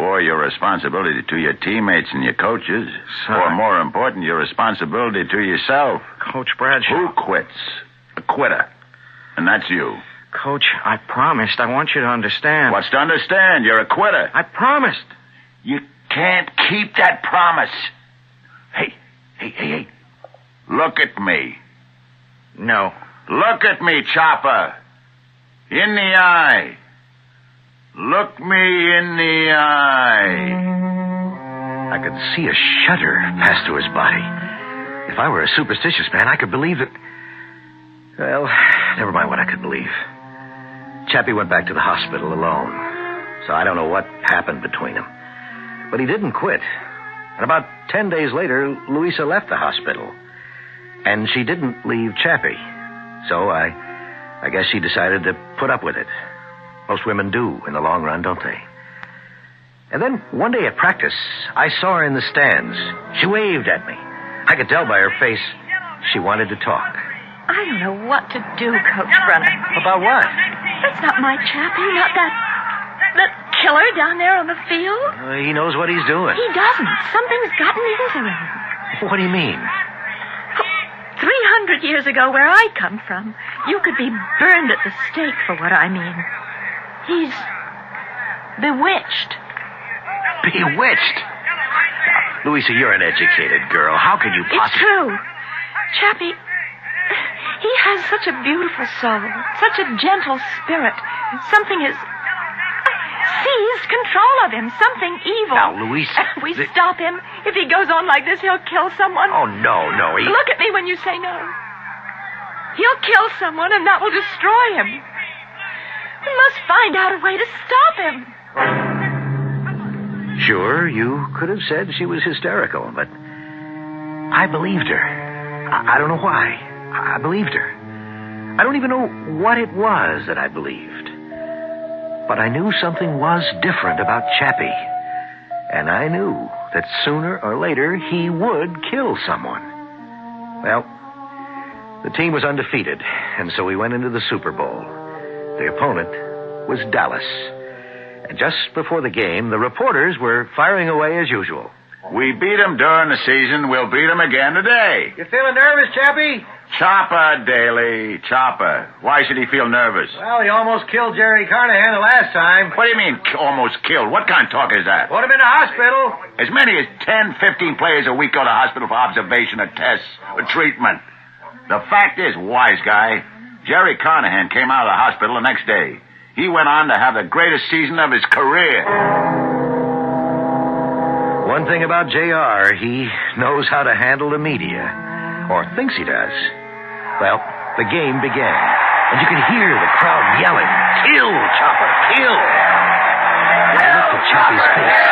S13: Or your responsibility to your teammates and your coaches.
S15: Sir.
S13: Or, more important, your responsibility to yourself.
S15: Coach Bradshaw.
S13: Who quits? A quitter. And that's you.
S15: Coach, I promised. I want you to understand.
S13: What's to understand? You're a quitter.
S15: I promised.
S13: You can't keep that promise. Hey. Look at me.
S15: No.
S13: Look at me, Chopper. In the eye. Look me in the eye.
S15: I could see a shudder pass through his body. If I were a superstitious man, I could believe that... Well, never mind what I could believe. Chappie went back to the hospital alone, so I don't know what happened between them. But he didn't quit. And about 10 days later, Louisa left the hospital. And she didn't leave Chappie. So I guess she decided to put up with it. Most women do in the long run, don't they? And then one day at practice, I saw her in the stands. She waved at me. I could tell by her face she wanted to talk.
S14: I don't know what to do, Coach Brunner.
S15: About what?
S14: That's not my Chappie, not that killer down there on the field.
S15: He knows what he's doing.
S14: He doesn't. Something's gotten into him.
S15: What do you mean?
S14: 300 years ago, where I come from, you could be burned at the stake for what I mean. He's bewitched.
S15: Bewitched? Louisa, you're an educated girl. How could you possibly...
S14: It's true. Chappie, he has such a beautiful soul, such a gentle spirit. Something has seized control of him, something evil.
S15: Now, Louisa...
S14: If we stop him, if he goes on like this, he'll kill someone.
S15: Oh, no, he...
S14: Look at me when you say no. He'll kill someone, and that will destroy him. We must find out a way to stop him.
S15: Sure, you could have said she was hysterical, but I believed her. I don't know why. I believed her. I don't even know what it was that I believed. But I knew something was different about Chappie. And I knew that sooner or later he would kill someone. Well, the team was undefeated, and so we went into the Super Bowl. The opponent was Dallas. And just before the game, the reporters were firing away as usual.
S13: We beat them during the season. We'll beat them again today.
S16: You feeling nervous, Chappie?
S13: Chopper, Daly. Chopper. Why should he feel nervous?
S16: Well, he almost killed Jerry Carnahan the last time.
S13: What do you mean, almost killed? What kind of talk is that?
S16: Put him in the hospital.
S13: As many as 10, 15 players a week go to hospital for observation or tests or treatment. The fact is, wise guy, Jerry Carnahan came out of the hospital the next day. He went on to have the greatest season of his career.
S15: One thing about JR, he knows how to handle the media. Or thinks he does. Well, the game began. And you could hear the crowd yelling, "Kill, Chopper, kill!" I looked at Chappie's face.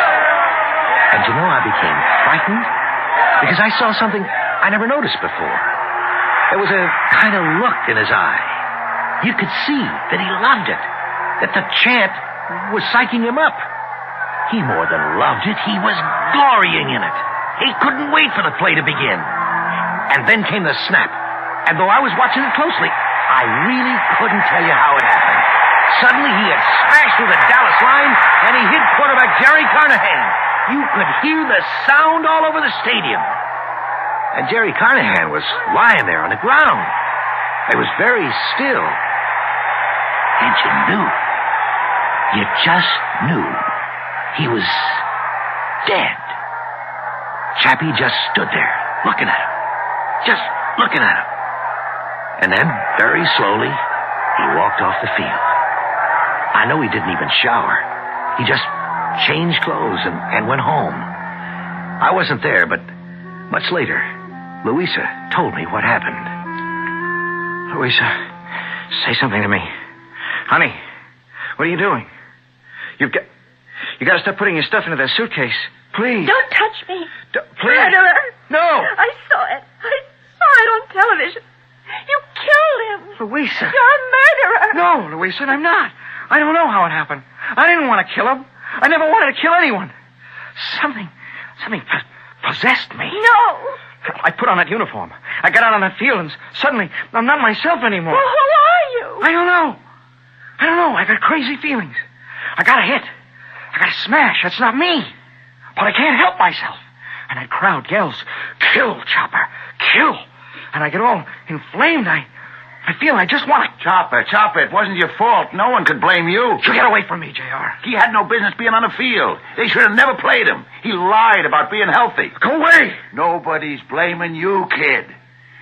S15: And you know, I became frightened. Because I saw something I never noticed before. There was a kind of look in his eye. You could see that he loved it. That the chant was psyching him up. He more than loved it. He was glorying in it. He couldn't wait for the play to begin. And then came the snap. And though I was watching it closely, I really couldn't tell you how it happened. Suddenly he had smashed through the Dallas line, and he hit quarterback Jerry Carnahan. You could hear the sound all over the stadium. And Jerry Carnahan was lying there on the ground. It was very still. And you knew. You just knew. He was dead. Chappie just stood there, looking at him. Just looking at him. And then, very slowly, he walked off the field. I know he didn't even shower. He just changed clothes and went home. I wasn't there, but much later, Louisa told me what happened. Louisa, say something to me. Honey, what are you doing? You got to stop putting your stuff into that suitcase. Please.
S14: Don't touch me.
S15: Please.
S14: Murderer.
S15: No.
S14: I saw it. I saw it on television. You killed him.
S15: Louisa.
S14: You're a murderer.
S15: No, Louisa, I'm not. I don't know how it happened. I didn't want to kill him. I never wanted to kill anyone. Something possessed me.
S14: No.
S15: I put on that uniform. I got out on that field, and suddenly I'm not myself anymore.
S14: Well, who are you?
S15: I don't know. I got crazy feelings. I got a hit. I got a smash. That's not me. But I can't help myself. And that crowd yells, "Kill, Chopper, kill!" And I get all inflamed. I I feel I just want to...
S13: Chopper, it wasn't your fault. No one could blame you.
S15: You get away from me, J.R.
S13: He had no business being on the field. They should have never played him. He lied about being healthy.
S15: Go away!
S13: Nobody's blaming you, kid.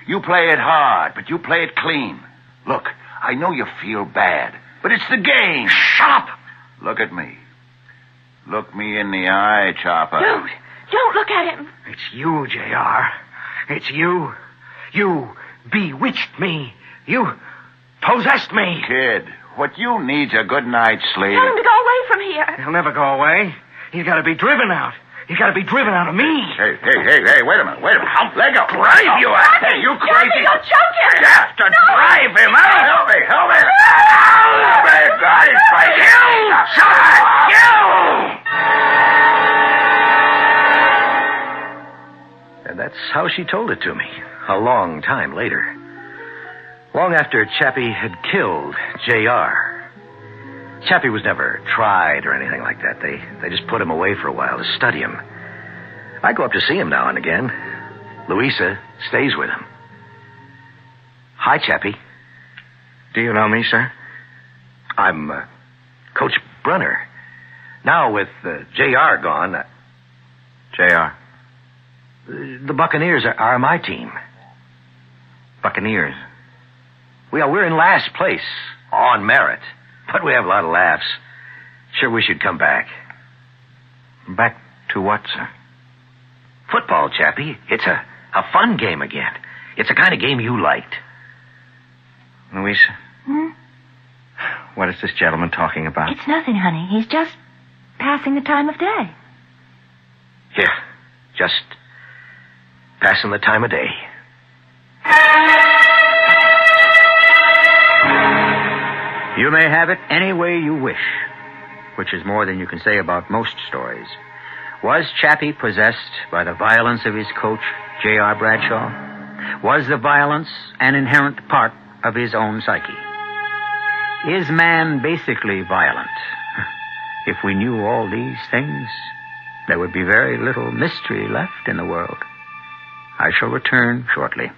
S13: You play it hard, but you play it clean. Look, I know you feel bad, but it's the game.
S15: Shut up!
S13: Look at me. Look me in the eye, Chopper.
S14: Don't look at him.
S15: It's you, J.R. It's you. You bewitched me. You possessed me.
S13: Kid, what you need's a good night's sleep.
S14: Tell him to go away from here.
S15: He'll never go away. He's got to be driven out. He's got to be driven out of me.
S13: Hey, wait a minute. Let go. Drive you out. Hey, you crazy.
S14: You'll choke him.
S13: You have to drive him out. Help me. Help me, God, he's crazy.
S15: And that's how she told it to me, a long time later. Long after Chappie had killed J.R. Chappie was never tried or anything like that. They just put him away for a while to study him. I go up to see him now and again. Louisa stays with him. Hi, Chappie. Do you know me, sir? I'm Coach Brunner. Now with J.R. gone... J.R.? The Buccaneers are my team. Buccaneers? Well, we're in last place, on merit. But we have a lot of laughs. Sure, we should come back. Back to what, sir? Football, Chappie. It's a fun game again. It's the kind of game you liked. Louisa? What is this gentleman talking about?
S14: It's nothing, honey. He's just passing the time of day.
S15: Yeah, just passing the time of day.
S11: You may have it any way you wish, which is more than you can say about most stories. Was Chappie possessed by the violence of his coach, J.R. Bradshaw? Was the violence an inherent part of his own psyche? Is man basically violent? If we knew all these things, there would be very little mystery left in the world. I shall return shortly.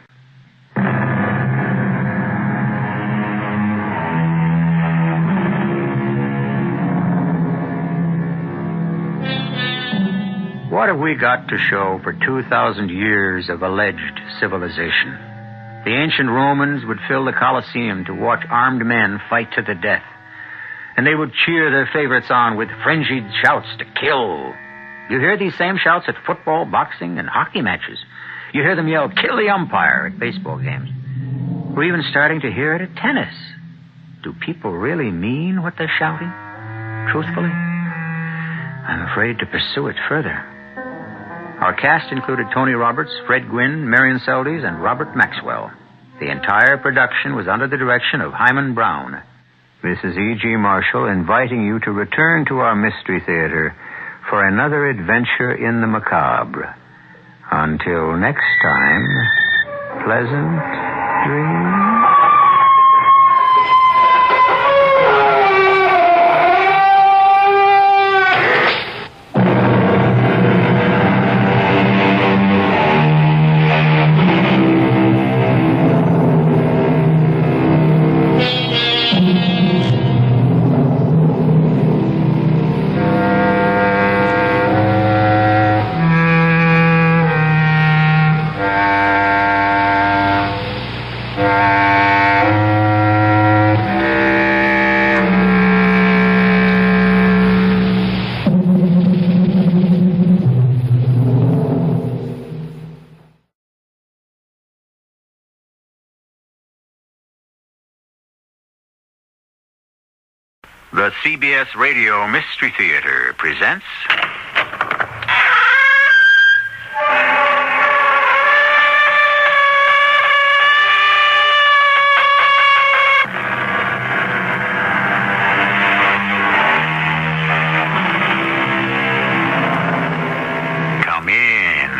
S11: What have we got to show for 2,000 years of alleged civilization? The ancient Romans would fill the Colosseum to watch armed men fight to the death. And they would cheer their favorites on with frenzied shouts to kill. You hear these same shouts at football, boxing, and hockey matches. You hear them yell, "Kill the umpire," at baseball games. We're even starting to hear it at tennis. Do people really mean what they're shouting? Truthfully? I'm afraid to pursue it further. Our cast included Tony Roberts, Fred Gwynn, Marion Seldes, and Robert Maxwell. The entire production was under the direction of Hyman Brown. This is E.G. Marshall inviting you to return to our Mystery Theater for another adventure in the macabre. Until next time, pleasant dreams.
S17: The CBS Radio Mystery Theater presents... Come in.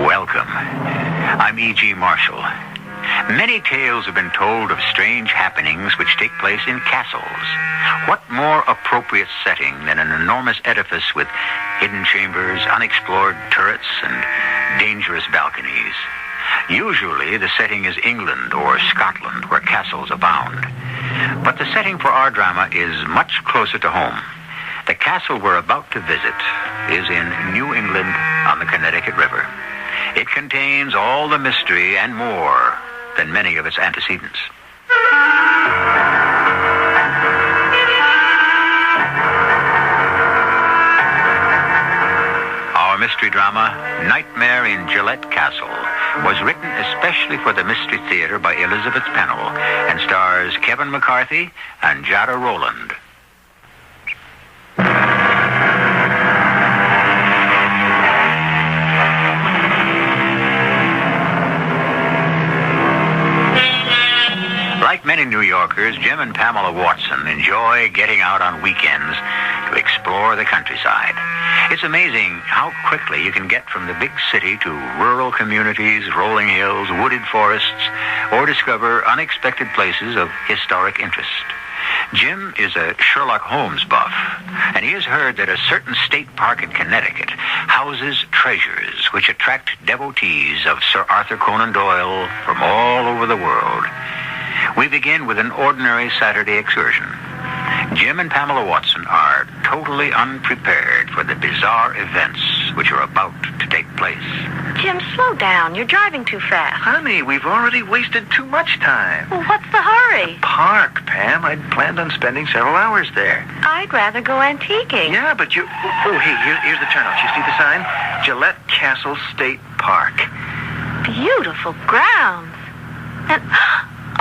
S17: Welcome. I'm E.G. Marshall. Many tales have been told of strange happenings which take place in castles. What more appropriate setting than an enormous edifice with hidden chambers, unexplored turrets, and dangerous balconies? Usually, the setting is England or Scotland, where castles abound. But the setting for our drama is much closer to home. The castle we're about to visit is in New England on the Connecticut River. It contains all the mystery and more than many of its antecedents. Our mystery drama, Nightmare in Gillette Castle, was written especially for the Mystery Theater by Elizabeth Pennell and stars Kevin McCarthy and Jada Rowland. Like many New Yorkers, Jim and Pamela Watson enjoy getting out on weekends to explore the countryside. It's amazing how quickly you can get from the big city to rural communities, rolling hills, wooded forests, or discover unexpected places of historic interest. Jim is a Sherlock Holmes buff, and he has heard that a certain state park in Connecticut houses treasures which attract devotees of Sir Arthur Conan Doyle from all over the world. We begin with an ordinary Saturday excursion. Jim and Pamela Watson are totally unprepared for the bizarre events which are about to take place.
S18: Jim, slow down. You're driving too fast.
S15: Honey, we've already wasted too much time.
S18: Well, what's the hurry?
S15: Park, Pam. I'd planned on spending several hours there.
S18: I'd rather go antiquing.
S15: Yeah, but you... Oh, hey, here's the turnout. You see the sign? Gillette Castle State Park.
S18: Beautiful grounds. And...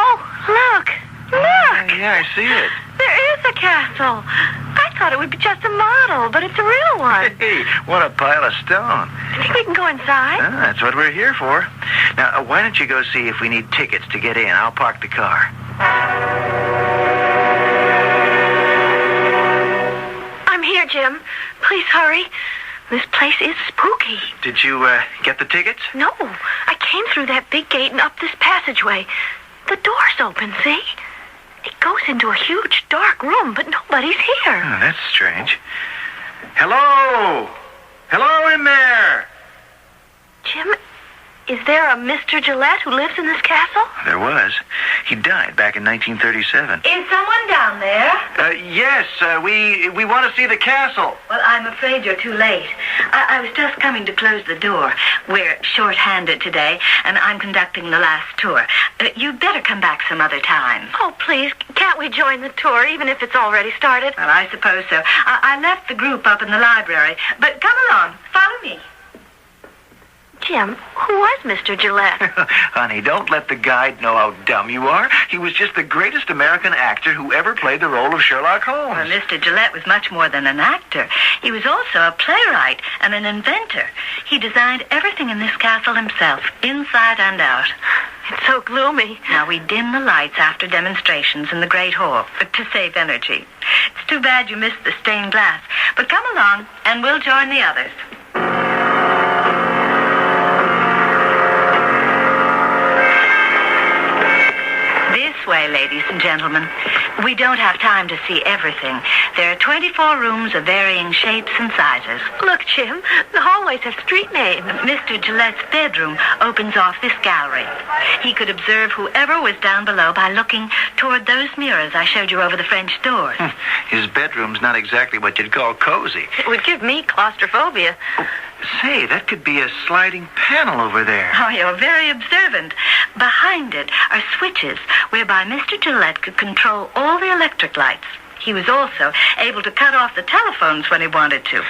S18: Oh, look. Look.
S15: Yeah, I see it.
S18: There is a castle. I thought it would be just a model, but it's a real one.
S15: Hey, what a pile of stone.
S18: Think we can go inside?
S15: That's what we're here for. Now, why don't you go see if we need tickets to get in? I'll park the car.
S18: I'm here, Jim. Please hurry. This place is spooky.
S15: Did you get the tickets?
S18: No. I came through that big gate and up this passageway. The door's open, see? It goes into a huge, dark room, but nobody's here.
S15: Oh, that's strange. Hello? Hello in there?
S18: Jim, is there a Mr. Gillette who lives in this castle?
S15: There was. He died back in 1937.
S19: Is someone down there?
S15: Yes, we want to see the castle.
S19: Well, I'm afraid you're too late. I was just coming to close the door. We're short-handed today, and I'm conducting the last tour. You'd better come back some other time.
S18: Oh, please, can't we join the tour, even if it's already started?
S19: Well, I suppose so. I left the group up in the library, but come along. Follow me.
S18: Jim, who was Mr. Gillette?
S15: Honey, don't let the guide know how dumb you are. He was just the greatest American actor who ever played the role of Sherlock Holmes.
S19: Well, Mr. Gillette was much more than an actor. He was also a playwright and an inventor. He designed everything in this castle himself, inside and out.
S18: It's so gloomy.
S19: Now, we dim the lights after demonstrations in the Great Hall to save energy. It's too bad you missed the stained glass. But come along, and we'll join the others. This way, ladies and gentlemen. We don't have time to see everything. There are 24 rooms of varying shapes and sizes.
S18: Look, Jim, the hallways have street names.
S19: Mr. Gillette's bedroom opens off this gallery. He could observe whoever was down below by looking toward those mirrors I showed you over the French doors.
S15: His bedroom's not exactly what you'd call cozy.
S18: It would give me claustrophobia.
S15: Say, that could be a sliding panel over there.
S19: Oh, you're very observant. Behind it are switches whereby Mr. Gillette could control all the electric lights. He was also able to cut off the telephones when he wanted to.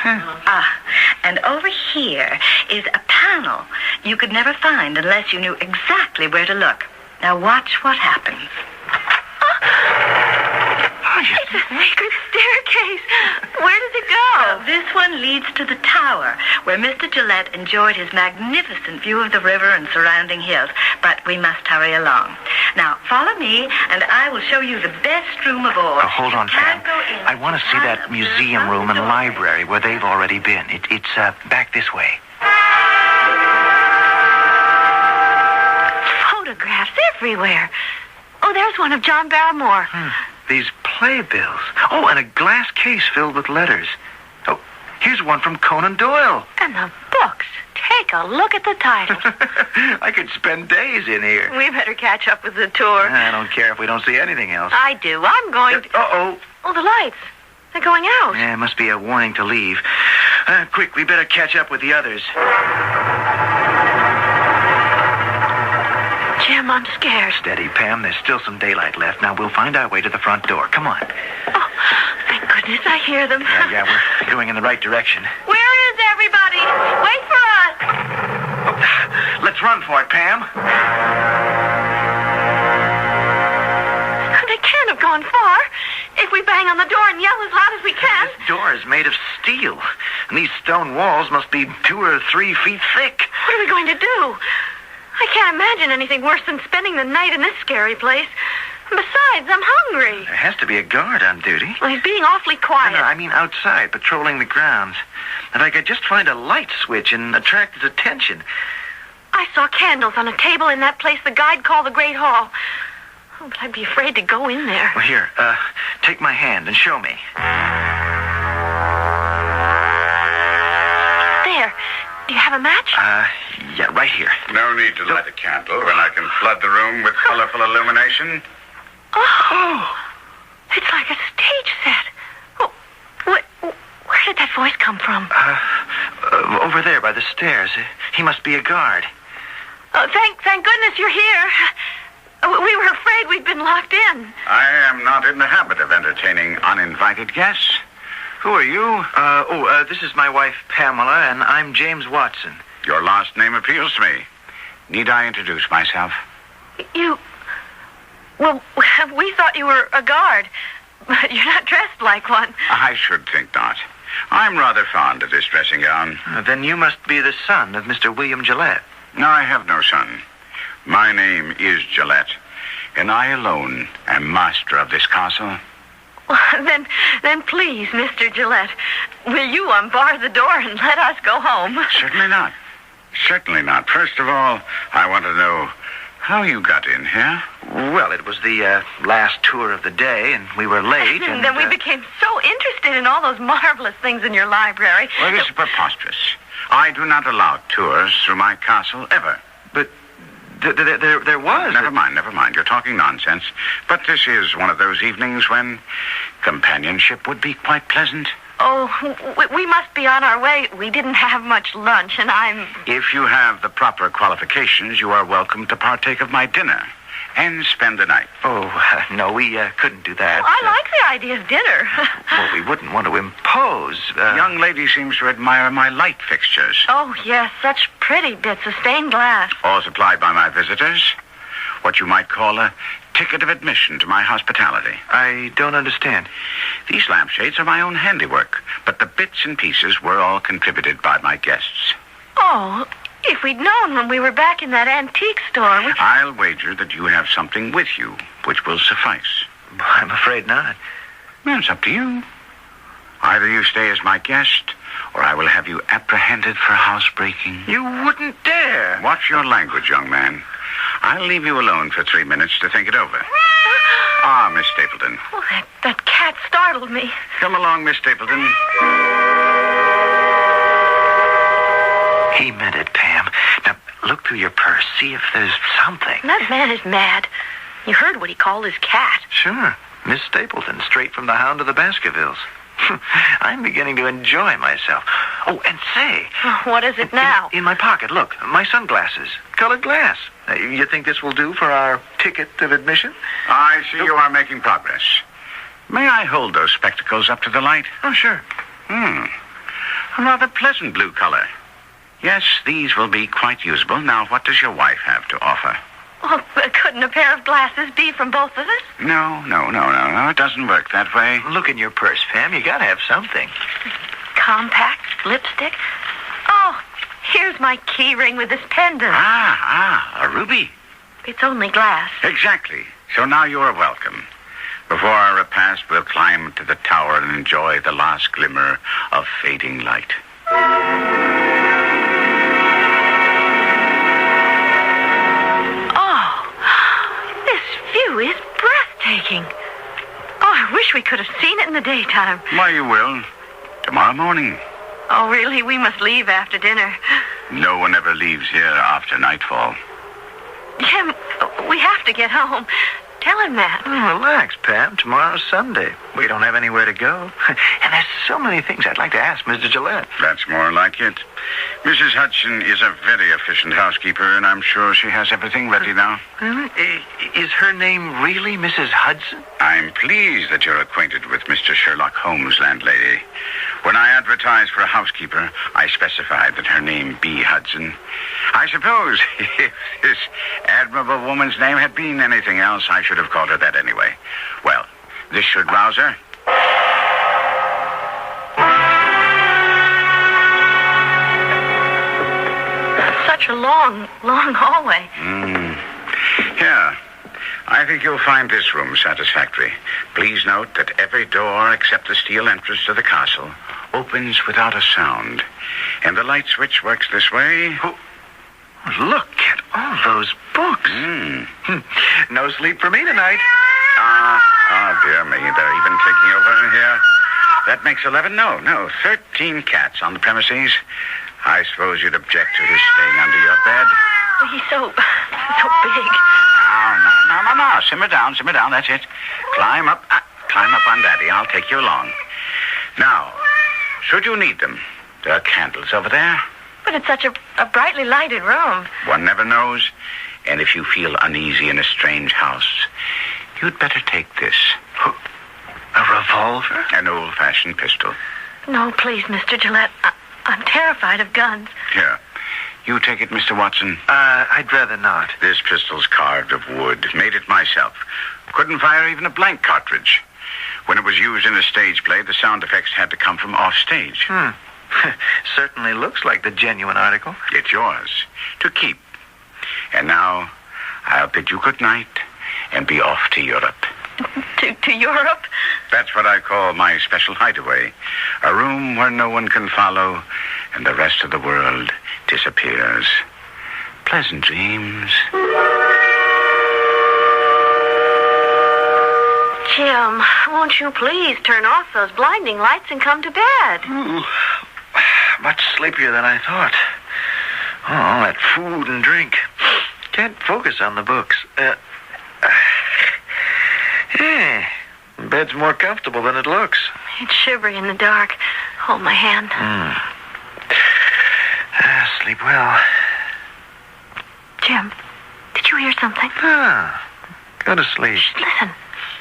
S19: And over here is a panel you could never find unless you knew exactly where to look. Now watch what happens.
S18: It's a secret staircase. Where does it go?
S19: Well, this one leads to the tower, where Mr. Gillette enjoyed his magnificent view of the river and surrounding hills. But we must hurry along. Now, follow me, and I will show you the best room of all.
S15: Hold on, Pam. I want to see that museum room and library where they've already been. It's back this way.
S18: Photographs everywhere. Oh, there's one of John Barrymore.
S15: These playbills. Oh, and a glass case filled with letters. Oh, here's one from Conan Doyle.
S18: And the books. Take a look at the titles.
S15: I could spend days in here.
S18: We better catch up with the tour.
S15: I don't care if we don't see anything else.
S18: I do. I'm going to...
S15: Uh-oh.
S18: Oh, the lights. They're going out.
S15: Yeah, it must be a warning to leave. Quick, we better catch up with the others.
S18: Jim, I'm scared.
S15: Steady, Pam. There's still some daylight left. Now, we'll find our way to the front door. Come on.
S18: Oh, thank goodness I hear them.
S15: Yeah, we're going in the right direction.
S18: Where is everybody? Wait for us.
S15: Oh, let's run for it, Pam.
S18: They can't have gone far. If we bang on the door and yell as loud as we can.
S15: This door is made of steel, and these stone walls must be 2 or 3 feet thick.
S18: What are we going to do? I can't imagine anything worse than spending the night in this scary place. Besides, I'm hungry.
S15: There has to be a guard on duty.
S18: Well, he's being awfully quiet.
S15: No, I mean outside, patrolling the grounds. If I could just find a light switch and attract his attention.
S18: I saw candles on a table in that place the guide called the Great Hall. Oh, but I'd be afraid to go in there.
S15: Well, here, take my hand and show me.
S18: There. Do you have a match?
S15: Yeah, right here.
S13: No need to light a candle when I can flood the room with colorful illumination.
S18: Oh, it's like a stage set. Oh, where did that voice come from?
S15: Over there by the stairs. He must be a guard.
S18: Oh, thank goodness you're here. We were afraid we'd been locked in.
S13: I am not in the habit of entertaining uninvited guests. Who are you?
S15: This is my wife, Pamela, and I'm James Watson.
S13: Your last name appeals to me. Need I introduce myself?
S18: Well, we thought you were a guard, but you're not dressed like one.
S13: I should think not. I'm rather fond of this dressing gown.
S15: Then you must be the son of Mr. William Gillette.
S13: No, I have no son. My name is Gillette, and I alone am master of this castle.
S18: Well, then please, Mr. Gillette, will you unbar the door and let us go home?
S13: Certainly not. Certainly not. First of all, I want to know how you got in here.
S15: Well, it was the last tour of the day, and we were late.
S18: And then we became so interested in all those marvelous things in your library.
S13: Well, this is preposterous. I do not allow tours through my castle ever.
S15: But there was...
S13: Never mind. You're talking nonsense. But this is one of those evenings when companionship would be quite pleasant.
S18: Oh, we must be on our way. We didn't have much lunch, and I'm...
S13: If you have the proper qualifications, you are welcome to partake of my dinner and spend the night.
S15: Oh, no, we couldn't do that.
S18: I like the idea of dinner.
S15: Well, we wouldn't want to impose.
S13: The young lady seems to admire my light fixtures.
S18: Oh, yes, such pretty bits of stained glass.
S13: All supplied by my visitors. What you might call a ticket of admission to my hospitality.
S15: I don't understand.
S13: These lampshades are my own handiwork, but the bits and pieces were all contributed by my guests.
S18: Oh, if we'd known when we were back in that antique store...
S13: I'll wager that you have something with you, which will suffice.
S15: I'm afraid not.
S13: Well, it's up to you. Either you stay as my guest, or I will have you apprehended for housebreaking.
S15: You wouldn't dare.
S13: Watch your language, young man. I'll leave you alone for 3 minutes to think it over. Ah, Miss Stapleton.
S18: Oh, that cat startled me.
S13: Come along, Miss Stapleton.
S15: He meant it, Pam. Now, look through your purse. See if there's something.
S18: That man is mad. You heard what he called his cat.
S15: Sure. Miss Stapleton, straight from the Hound of the Baskervilles. I'm beginning to enjoy myself. Oh, and say...
S18: What is it now?
S15: In my pocket, look. My sunglasses. Colored glass. You think this will do for our ticket of admission?
S13: I see you are making progress. May I hold those spectacles up to the light?
S15: Oh, sure.
S13: A rather pleasant blue color. Yes, these will be quite usable. Now, what does your wife have to offer?
S18: Oh, couldn't a pair of glasses be from both of us?
S13: No. It doesn't work that way.
S15: Look in your purse, Pam. You gotta have something.
S18: Compact, lipstick. Oh, here's my key ring with this pendant.
S13: A ruby.
S18: It's only glass.
S13: Exactly. So now you are welcome. Before our repast, we'll climb to the tower and enjoy the last glimmer of fading light.
S18: View is breathtaking. Oh, I wish we could have seen it in the daytime.
S13: Why, you will. Tomorrow morning.
S18: Oh, really? We must leave after dinner.
S13: No one ever leaves here after nightfall.
S18: Jim, we have to get home. Tell him that.
S15: Relax, Pam. Tomorrow's Sunday. We don't have anywhere to go. And there's so many things I'd like to ask Mr. Gillette.
S13: That's more like it. Mrs. Hudson is a very efficient housekeeper, and I'm sure she has everything ready now.
S15: Is her name really Mrs. Hudson?
S13: I'm pleased that you're acquainted with Mr. Sherlock Holmes, landlady. When I advertised for a housekeeper, I specified that her name be Hudson. I suppose if this admirable woman's name had been anything else, I should have called her that anyway. Well, this should rouse her.
S18: Such a long hallway.
S13: Yeah. I think you'll find this room satisfactory. Please note that every door except the steel entrance to the castle opens without a sound. And the light switch works this way.
S15: Look at all those books. No sleep for me tonight.
S13: Dear me. They're even taking over in here. That makes 11. No, 13 cats on the premises. I suppose you'd object to his staying under your bed.
S18: He's so big.
S13: No. Simmer down. That's it. Climb up on Daddy. I'll take you along. Now, should you need them, there are candles over there.
S18: But it's such a brightly lighted room.
S13: One never knows. And if you feel uneasy in a strange house, you'd better take this.
S15: A revolver?
S13: An old-fashioned pistol.
S18: No, please, Mr. Gillette. I'm terrified of guns.
S13: Here. You take it, Mr. Watson.
S15: I'd rather not.
S13: This pistol's carved of wood. Made it myself. Couldn't fire even a blank cartridge. When it was used in a stage play, the sound effects had to come from off stage.
S15: Certainly looks like the genuine article.
S13: It's yours. To keep. And now, I'll bid you good night and be off to Europe.
S18: To Europe?
S13: That's what I call my special hideaway. A room where no one can follow and the rest of the world disappears. Pleasant dreams.
S18: Jim, won't you please turn off those blinding lights and come to bed?
S15: Much sleepier than I thought. All that food and drink. Can't focus on the books. Bed's more comfortable than it looks.
S18: It's shivery in the dark. Hold my hand.
S15: Sleep well.
S18: Jim, did you hear something?
S15: Go to sleep.
S18: Shh, listen.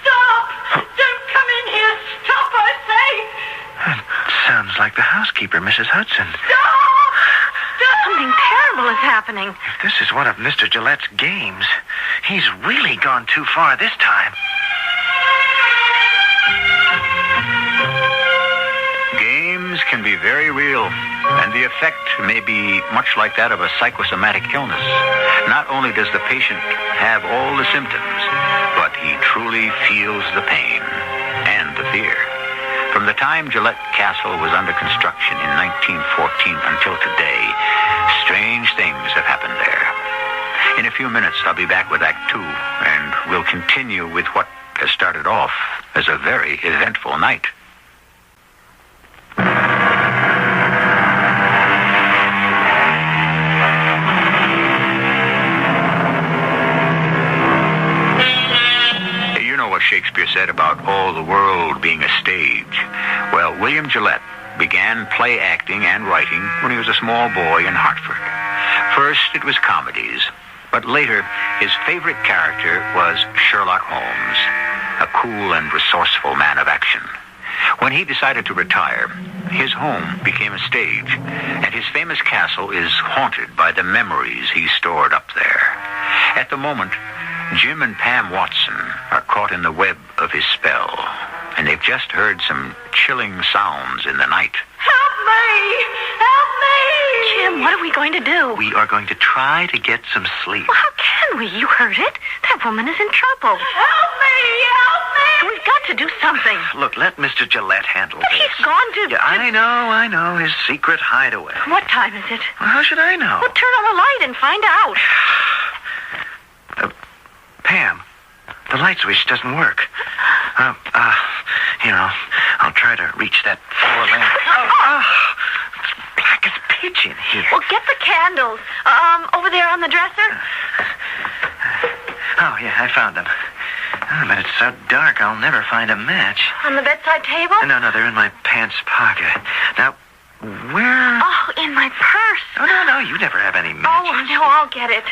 S19: Stop! Don't come in here. Stop, I say.
S15: That sounds like the housekeeper, Mrs. Hudson.
S19: Stop!
S18: Something terrible is happening.
S15: If this is one of Mr. Gillette's games, he's really gone too far this time.
S17: Games can be very real, and the effect may be much like that of a psychosomatic illness. Not only does the patient have all the symptoms, but he truly feels the pain and the fear. From the time Gillette Castle was under construction in 1914 until today, strange things have happened there. In a few minutes, I'll be back with Act 2, and we'll continue with what has started off as a very eventful night. You know what Shakespeare said about all the world being a stage. Well, William Gillette began play acting and writing when he was a small boy in Hartford. First, it was comedies, but later, his favorite character was Sherlock Holmes, a cool and resourceful man of action. When he decided to retire, his home became a stage, and his famous castle is haunted by the memories he stored up there. At the moment, Jim and Pam Watson are caught in the web of his spell, and they've just heard some chilling sounds in the night.
S19: Help me! Help me!
S18: Jim, what are we going to do?
S15: We are going to try to get some sleep.
S18: Well, how can we? You heard it. That woman is in trouble.
S19: Help me! Help me!
S18: We've got to do something.
S15: Look, let Mr. Gillette handle this.
S18: He's gone to...
S15: Yeah, I know. His secret hideaway.
S18: What time is it?
S15: Well, how should I know?
S18: Well, turn on the light and find out.
S15: Pam, the light switch doesn't work. I'll try to reach that floor lamp. It's black as kitchen here.
S18: Well, get the candles. Over there on the dresser.
S15: Oh, yeah, I found them. Oh, but it's so dark, I'll never find a match.
S18: On the bedside table?
S15: No, they're in my pants pocket. Now, where...
S18: Oh, in my purse.
S15: Oh, no, you never have any matches.
S18: Oh, no, I'll get it.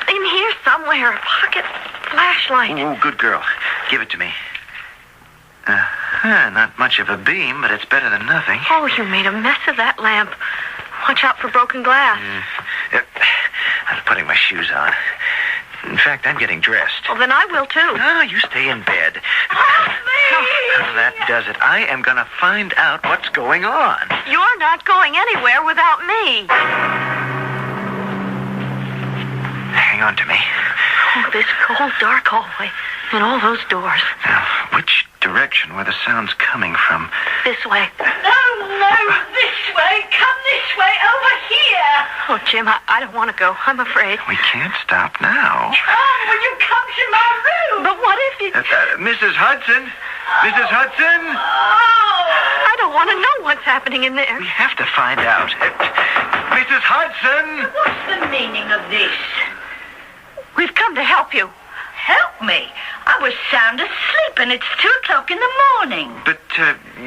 S18: In here somewhere, a pocket flashlight.
S15: Oh, good girl. Give it to me. Not much of a beam, but it's better than nothing.
S18: Oh, you made a mess of that lamp. Watch out for broken glass.
S15: I'm putting my shoes on. In fact, I'm getting dressed.
S18: Well, then I will, too.
S15: No, you stay in bed.
S18: Help me!
S15: Oh, that does it. I am going to find out what's going on.
S18: You're not going anywhere without me.
S15: Hang on to me.
S18: Oh, this cold, dark hallway and all those doors.
S15: Now, which direction were the sounds coming from?
S18: This way.
S19: No, this way. Come this way, over here.
S18: Oh, Jim, I don't want to go. I'm afraid.
S15: We can't stop now.
S19: Oh, will you come to my room?
S18: But what if you...
S15: Mrs. Hudson? Mrs. Hudson?
S18: I don't want to know what's happening in there.
S15: We have to find out. Mrs. Hudson?
S19: What's the meaning of this?
S18: We've come to help you.
S19: Help me. I was sound asleep and it's 2:00 in the morning.
S15: But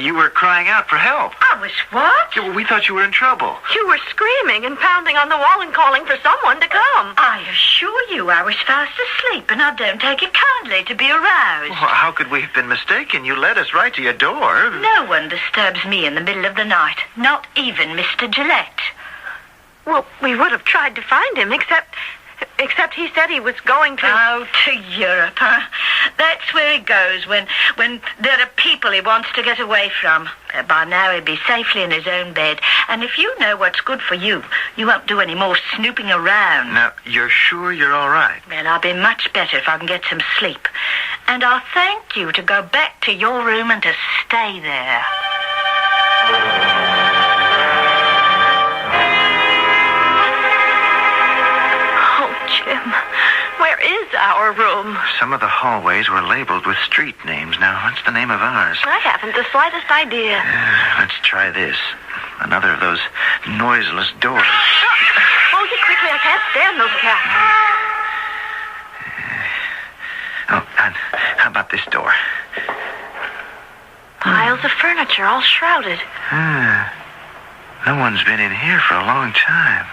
S15: you were crying out for help.
S19: I was what?
S15: Yeah, well, we thought you were in trouble.
S18: You were screaming and pounding on the wall and calling for someone to come.
S19: I assure you I was fast asleep and I don't take it kindly to be aroused.
S15: Well, how could we have been mistaken? You led us right to your door.
S19: No one disturbs me in the middle of the night. Not even Mr. Gillette.
S18: Well, we would have tried to find him, except he said he was going to...
S19: Oh, to Europe, huh? That's where he goes when there are people he wants to get away from. By now he'll be safely in his own bed. And if you know what's good for you, you won't do any more snooping around.
S15: Now, you're sure you're all right?
S19: Well, I'll be much better if I can get some sleep. And I'll thank you to go back to your room and to stay there.
S18: Jim, where is our room?
S15: Some of the hallways were labeled with street names. Now, what's the name of ours?
S18: I haven't the slightest idea.
S15: Let's try this. Another of those noiseless doors.
S18: Oh, you quickly. I can't stand those cats.
S15: Oh, and how about this door?
S18: Piles of furniture all shrouded.
S15: No one's been in here for a long time.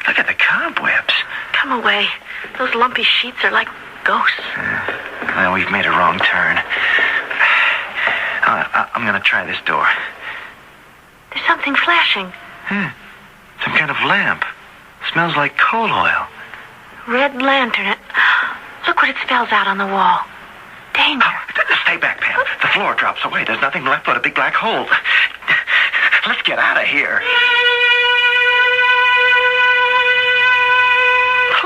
S15: Look at the cobwebs.
S18: Come away. Those lumpy sheets are like ghosts.
S15: Well, we've made a wrong turn. I'm going to try this door.
S18: There's something flashing.
S15: Some kind of lamp. Smells like coal oil.
S18: Red lantern. Look what it spells out on the wall. Danger.
S15: Stay back, Pam. The floor drops away. There's nothing left but a big black hole. Let's get out of here.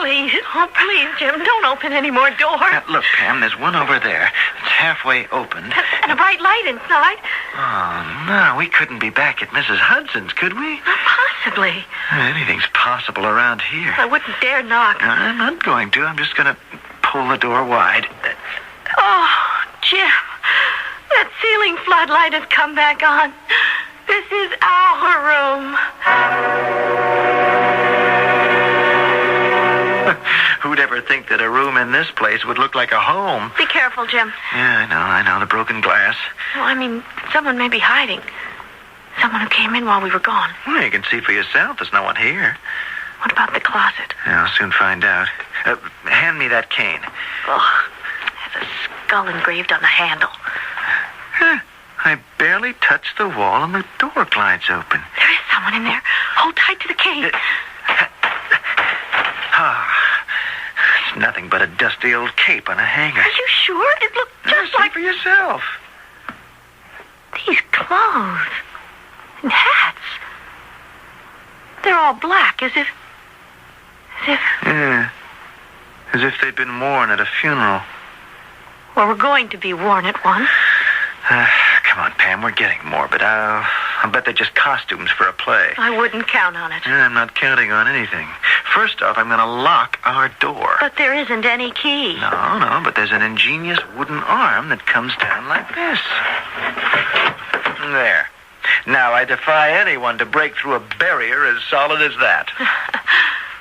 S18: Please, Jim, don't open any more doors.
S15: Now, look, Pam, there's one over there. It's halfway opened.
S18: And a bright light inside.
S15: Oh, no, we couldn't be back at Mrs. Hudson's, could we?
S18: Not possibly.
S15: Anything's possible around here.
S18: I wouldn't dare knock.
S15: I'm not going to. I'm just going to pull the door wide.
S18: Oh, Jim, that ceiling floodlight has come back on. This is our room.
S15: Who'd ever think that a room in this place would look like a home?
S18: Be careful, Jim.
S15: Yeah, I know. The broken glass.
S18: Well, I mean, someone may be hiding. Someone who came in while we were gone.
S15: Well, you can see for yourself. There's no one here.
S18: What about the closet?
S15: Yeah, I'll soon find out. Hand me that cane.
S18: Oh, there's a skull engraved on the handle.
S15: I barely touched the wall and the door glides open.
S18: There is someone in there. Hold tight to the cane.
S15: It's nothing but a dusty old cape on a hanger.
S18: Are you sure? It looked just like...
S15: for yourself.
S18: These clothes and hats. They're all black, as if...
S15: Yeah, as if they'd been worn at a funeral.
S18: Well, we're going to be worn at one.
S15: Come on, Pam, we're getting morbid. I'll bet they're just costumes for a play.
S18: I wouldn't count on it.
S15: I'm not counting on anything. First off, I'm going to lock our door.
S18: But there isn't any key.
S15: No, but there's an ingenious wooden arm that comes down like this. There. Now, I defy anyone to break through a barrier as solid as that.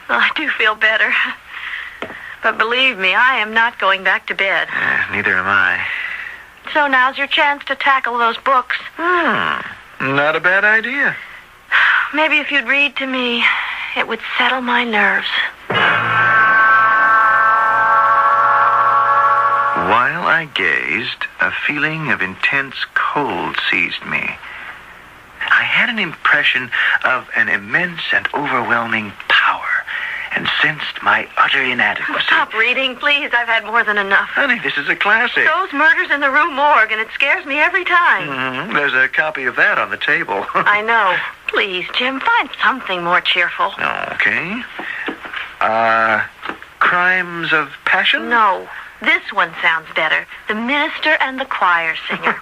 S18: Well, I do feel better. But believe me, I am not going back to bed.
S15: Neither am I.
S18: So now's your chance to tackle those books.
S15: Not a bad idea.
S18: Maybe if you'd read to me, it would settle my nerves.
S11: While I gazed, a feeling of intense cold seized me. I had an impression of an immense and overwhelming power, and sensed my utter inadequacy.
S18: Stop reading, please. I've had more than enough.
S11: Honey, this is a classic.
S18: Those murders in the Rue Morgue, and it scares me every time.
S11: There's a copy of that on the table.
S18: I know. Please, Jim, find something more cheerful.
S11: Okay. Crimes of Passion?
S18: No. This one sounds better. The Minister and the Choir Singer.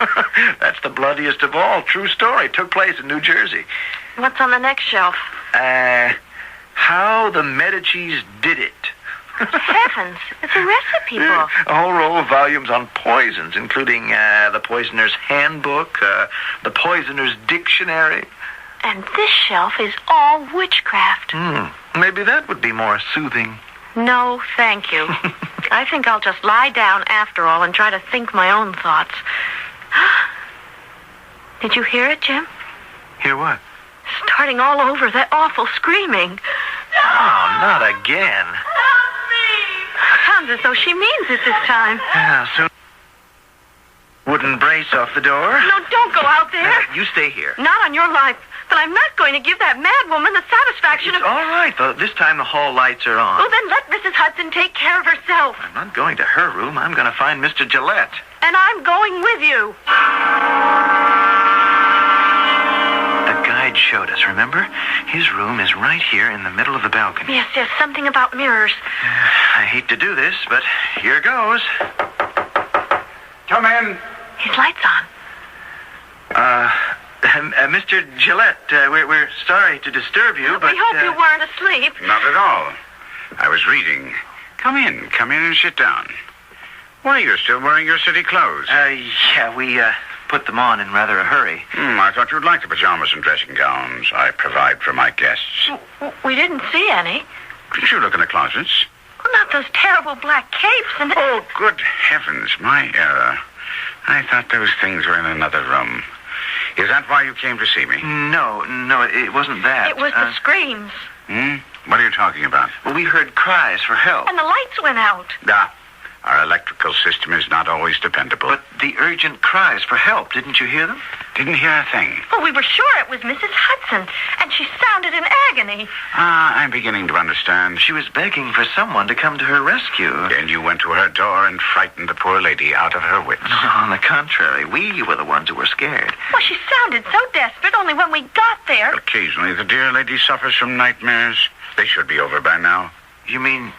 S11: That's the bloodiest of all. True story. Took place in New Jersey.
S18: What's on the next shelf?
S11: How the Medicis Did It.
S18: Heavens, it's a recipe book.
S11: A whole row of volumes on poisons, including The Poisoner's Handbook, The Poisoner's Dictionary.
S18: And this shelf is all witchcraft.
S11: Maybe that would be more soothing.
S18: No, thank you. I think I'll just lie down after all and try to think my own thoughts. Did you hear it, Jim?
S11: Hear what?
S18: Starting all over, that awful screaming.
S11: Oh, not again.
S18: Sounds as though she means it this time.
S11: Yeah, soon. Wooden brace off the door.
S18: No, don't go out there.
S11: You stay here.
S18: Not on your life. But I'm not going to give that mad woman the satisfaction
S11: It's all right, though. This time the hall lights are on.
S18: Oh, then let Mrs. Hudson take care of herself.
S11: I'm not going to her room. I'm going to find Mr. Gillette.
S18: And I'm going with you.
S11: The guide showed us, remember? His room is right here in the middle of the balcony.
S18: Yes, something about mirrors.
S11: I hate to do this, but here goes. Come in.
S18: His light's on.
S11: Mr. Gillette, we're sorry to disturb you, but...
S18: We hope you weren't asleep.
S20: Not at all. I was reading. Come in and sit down. Why, you're still wearing your city clothes.
S11: Yeah, we put them on in rather a hurry.
S20: I thought you'd like the pajamas and dressing gowns I provide for my guests.
S18: We didn't see any.
S20: Did you look in the closets?
S18: Well, not those terrible black capes and...
S20: Oh, good heavens, my error. I thought those things were in another room. Is that why you came to see me?
S11: No, it wasn't that.
S18: It was the screams.
S20: What are you talking about?
S11: Well, we heard cries for help.
S18: And the lights went out.
S20: Our electrical system is not always dependable.
S11: But the urgent cries for help, didn't you hear them?
S20: Didn't hear a thing.
S18: Well, we were sure it was Mrs. Hudson, and she sounded in agony.
S20: I'm beginning to understand.
S11: She was begging for someone to come to her rescue.
S20: And you went to her door and frightened the poor lady out of her wits.
S11: On the contrary, we were the ones who were scared.
S18: Well, she sounded so desperate only when we got there.
S20: Occasionally, the dear lady suffers from nightmares. They should be over by now.
S11: You mean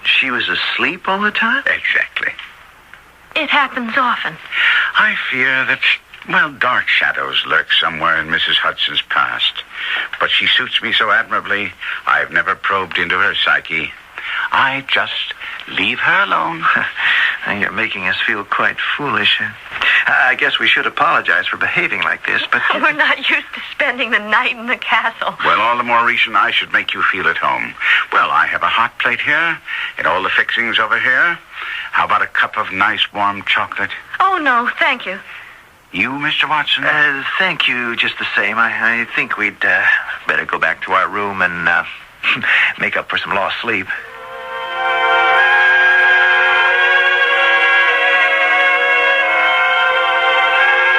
S11: she was asleep all the time?
S20: Exactly.
S18: It happens often.
S20: I fear that, dark shadows lurk somewhere in Mrs. Hudson's past. But she suits me so admirably, I've never probed into her psyche. I just leave her alone.
S11: You're making us feel quite foolish. I guess we should apologize for behaving like this, but...
S18: We're not used to spending the night in the castle.
S20: Well, all the more reason I should make you feel at home. Well, I have a hot plate here, and all the fixings over here. How about a cup of nice warm chocolate?
S18: Oh, no, thank you.
S20: You, Mr. Watson?
S11: Thank you just the same. I think we'd better go back to our room and make up for some lost sleep.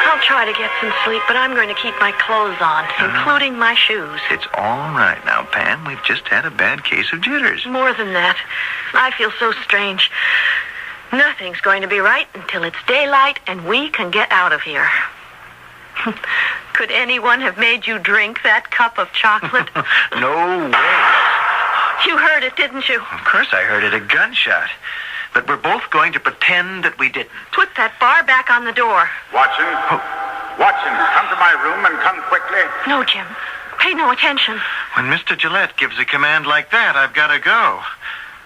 S18: I'll try to get some sleep, but I'm going to keep my clothes on, including my shoes.
S11: It's all right now, Pam. We've just had a bad case of jitters.
S18: More than that. I feel so strange. Nothing's going to be right until it's daylight and we can get out of here. Could anyone have made you drink that cup of chocolate?
S11: No way.
S18: You heard it, didn't you?
S11: Of course I heard it, a gunshot. But we're both going to pretend that we didn't.
S18: Put that bar back on the door.
S20: Watson? Watson, come to my room and come quickly.
S18: No, Jim. Pay no attention.
S11: When Mr. Gillette gives a command like that, I've got to go.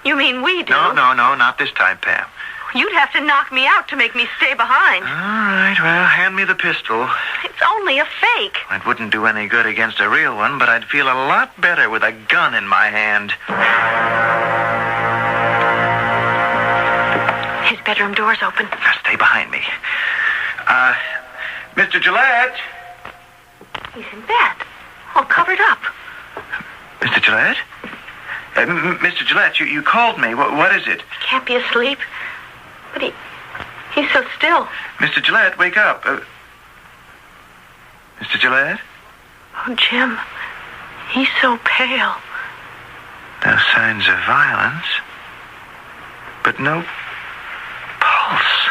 S18: You mean we do?
S11: No, not this time, Pam.
S18: You'd have to knock me out to make me stay behind.
S15: All right, well, hand me the pistol.
S18: It's only a fake.
S15: It wouldn't do any good against a real one, but I'd feel a lot better with a gun in my hand.
S18: His bedroom door's open.
S15: Now, stay behind me. Mr. Gillette?
S18: He's in bed, all covered up.
S15: Mr. Gillette? Mr. Gillette, you called me. What is it?
S18: He can't be asleep, but he's so still.
S15: Mr. Gillette, wake up. Mr. Gillette?
S18: Oh, Jim, he's so pale.
S15: No signs of violence, but no pulse.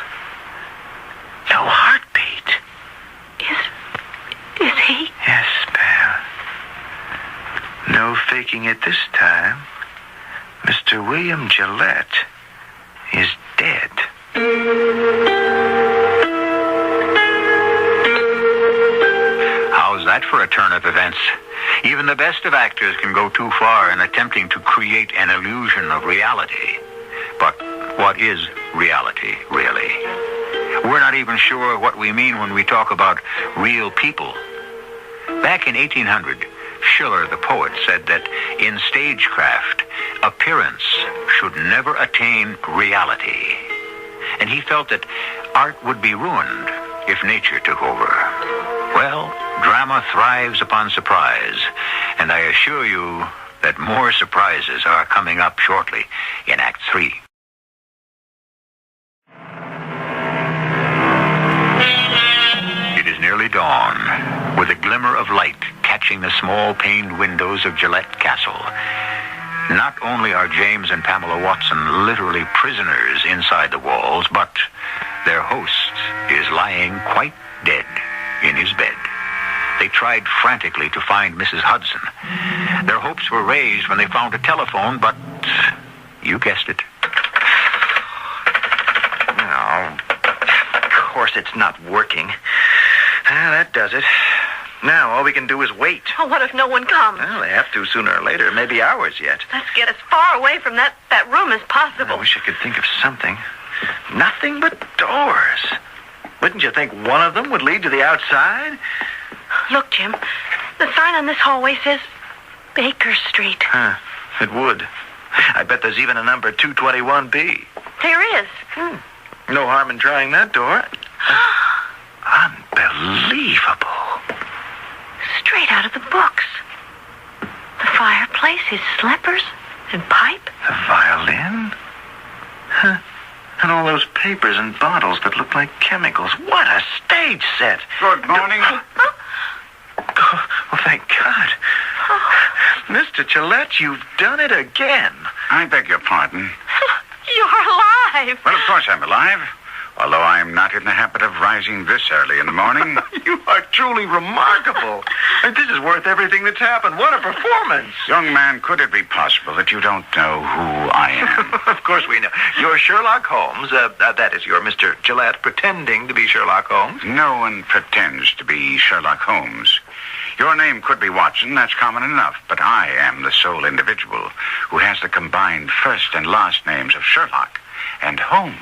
S15: No heartbeat.
S18: Is he?
S15: Yes, pal. No faking it this time. Mr. William Gillette is dead.
S17: How's that for a turn of events? Even the best of actors can go too far in attempting to create an illusion of reality. But what is reality, really? We're not even sure what we mean when we talk about real people. Back in 1800, Schiller, the poet, said that in stagecraft, appearance should never attain reality. And he felt that art would be ruined if nature took over. Well, drama thrives upon surprise, and I assure you that more surprises are coming up shortly in Act 3. It is nearly dawn, with a glimmer of light catching the small paned windows of Gillette Castle. Not only are James and Pamela Watson literally prisoners inside the walls, but their host is lying quite dead in his bed. They tried frantically to find Mrs. Hudson. Their hopes were raised when they found a telephone, but you guessed it.
S15: No. Of course it's not working. That does it. Now all we can do is wait.
S18: Oh, what if no one comes?
S15: Well, they have to sooner or later. Maybe hours yet.
S18: Let's get as far away from that room as possible.
S15: I wish I could think of something. Nothing but doors. Wouldn't you think one of them would lead to the outside?
S18: Look, Jim. The sign on this hallway says Baker Street.
S15: Huh. It would. I bet there's even a number 221B.
S18: There is.
S15: No harm in trying that door. Unbelievable.
S18: Straight out of the books. The fireplace, his slippers, and pipe.
S15: The violin? Huh. And all those papers and bottles that look like chemicals. What a stage set.
S20: Good morning.
S15: Oh, thank God. Mr. Gillette, you've done it again.
S20: I beg your pardon.
S18: You're alive.
S20: Well, of course I'm alive. Although I'm not in the habit of rising this early in the morning.
S15: You are truly remarkable. This is worth everything that's happened. What a performance.
S20: Young man, could it be possible that you don't know who I am?
S15: Of course we know. You're Sherlock Holmes. That is, you're Mr. Gillette pretending to be Sherlock Holmes.
S20: No one pretends to be Sherlock Holmes. Your name could be Watson, that's common enough, but I am the sole individual who has the combined first and last names of Sherlock and Holmes.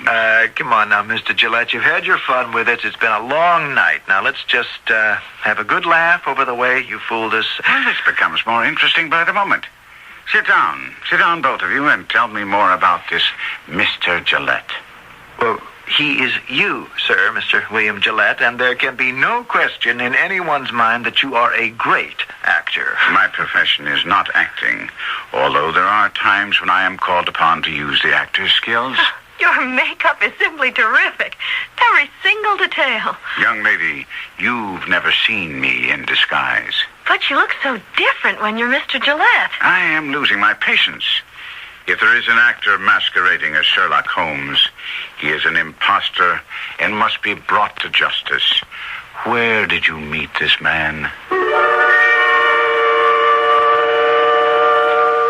S15: Come on now, Mr. Gillette. You've had your fun with it. It's been a long night. Now, let's just have a good laugh over the way you fooled us.
S20: Well, this becomes more interesting by the moment. Sit down. Sit down, both of you, and tell me more about this Mr. Gillette.
S15: Well, he is you, sir, Mr. William Gillette, and there can be no question in anyone's mind that you are a great actor.
S20: My profession is not acting, although there are times when I am called upon to use the actor's skills.
S18: Your makeup is simply terrific. Every single detail.
S20: Young lady, you've never seen me in disguise.
S18: But you look so different when you're Mr. Gillette.
S20: I am losing my patience. If there is an actor masquerading as Sherlock Holmes, he is an imposter and must be brought to justice. Where did you meet this man?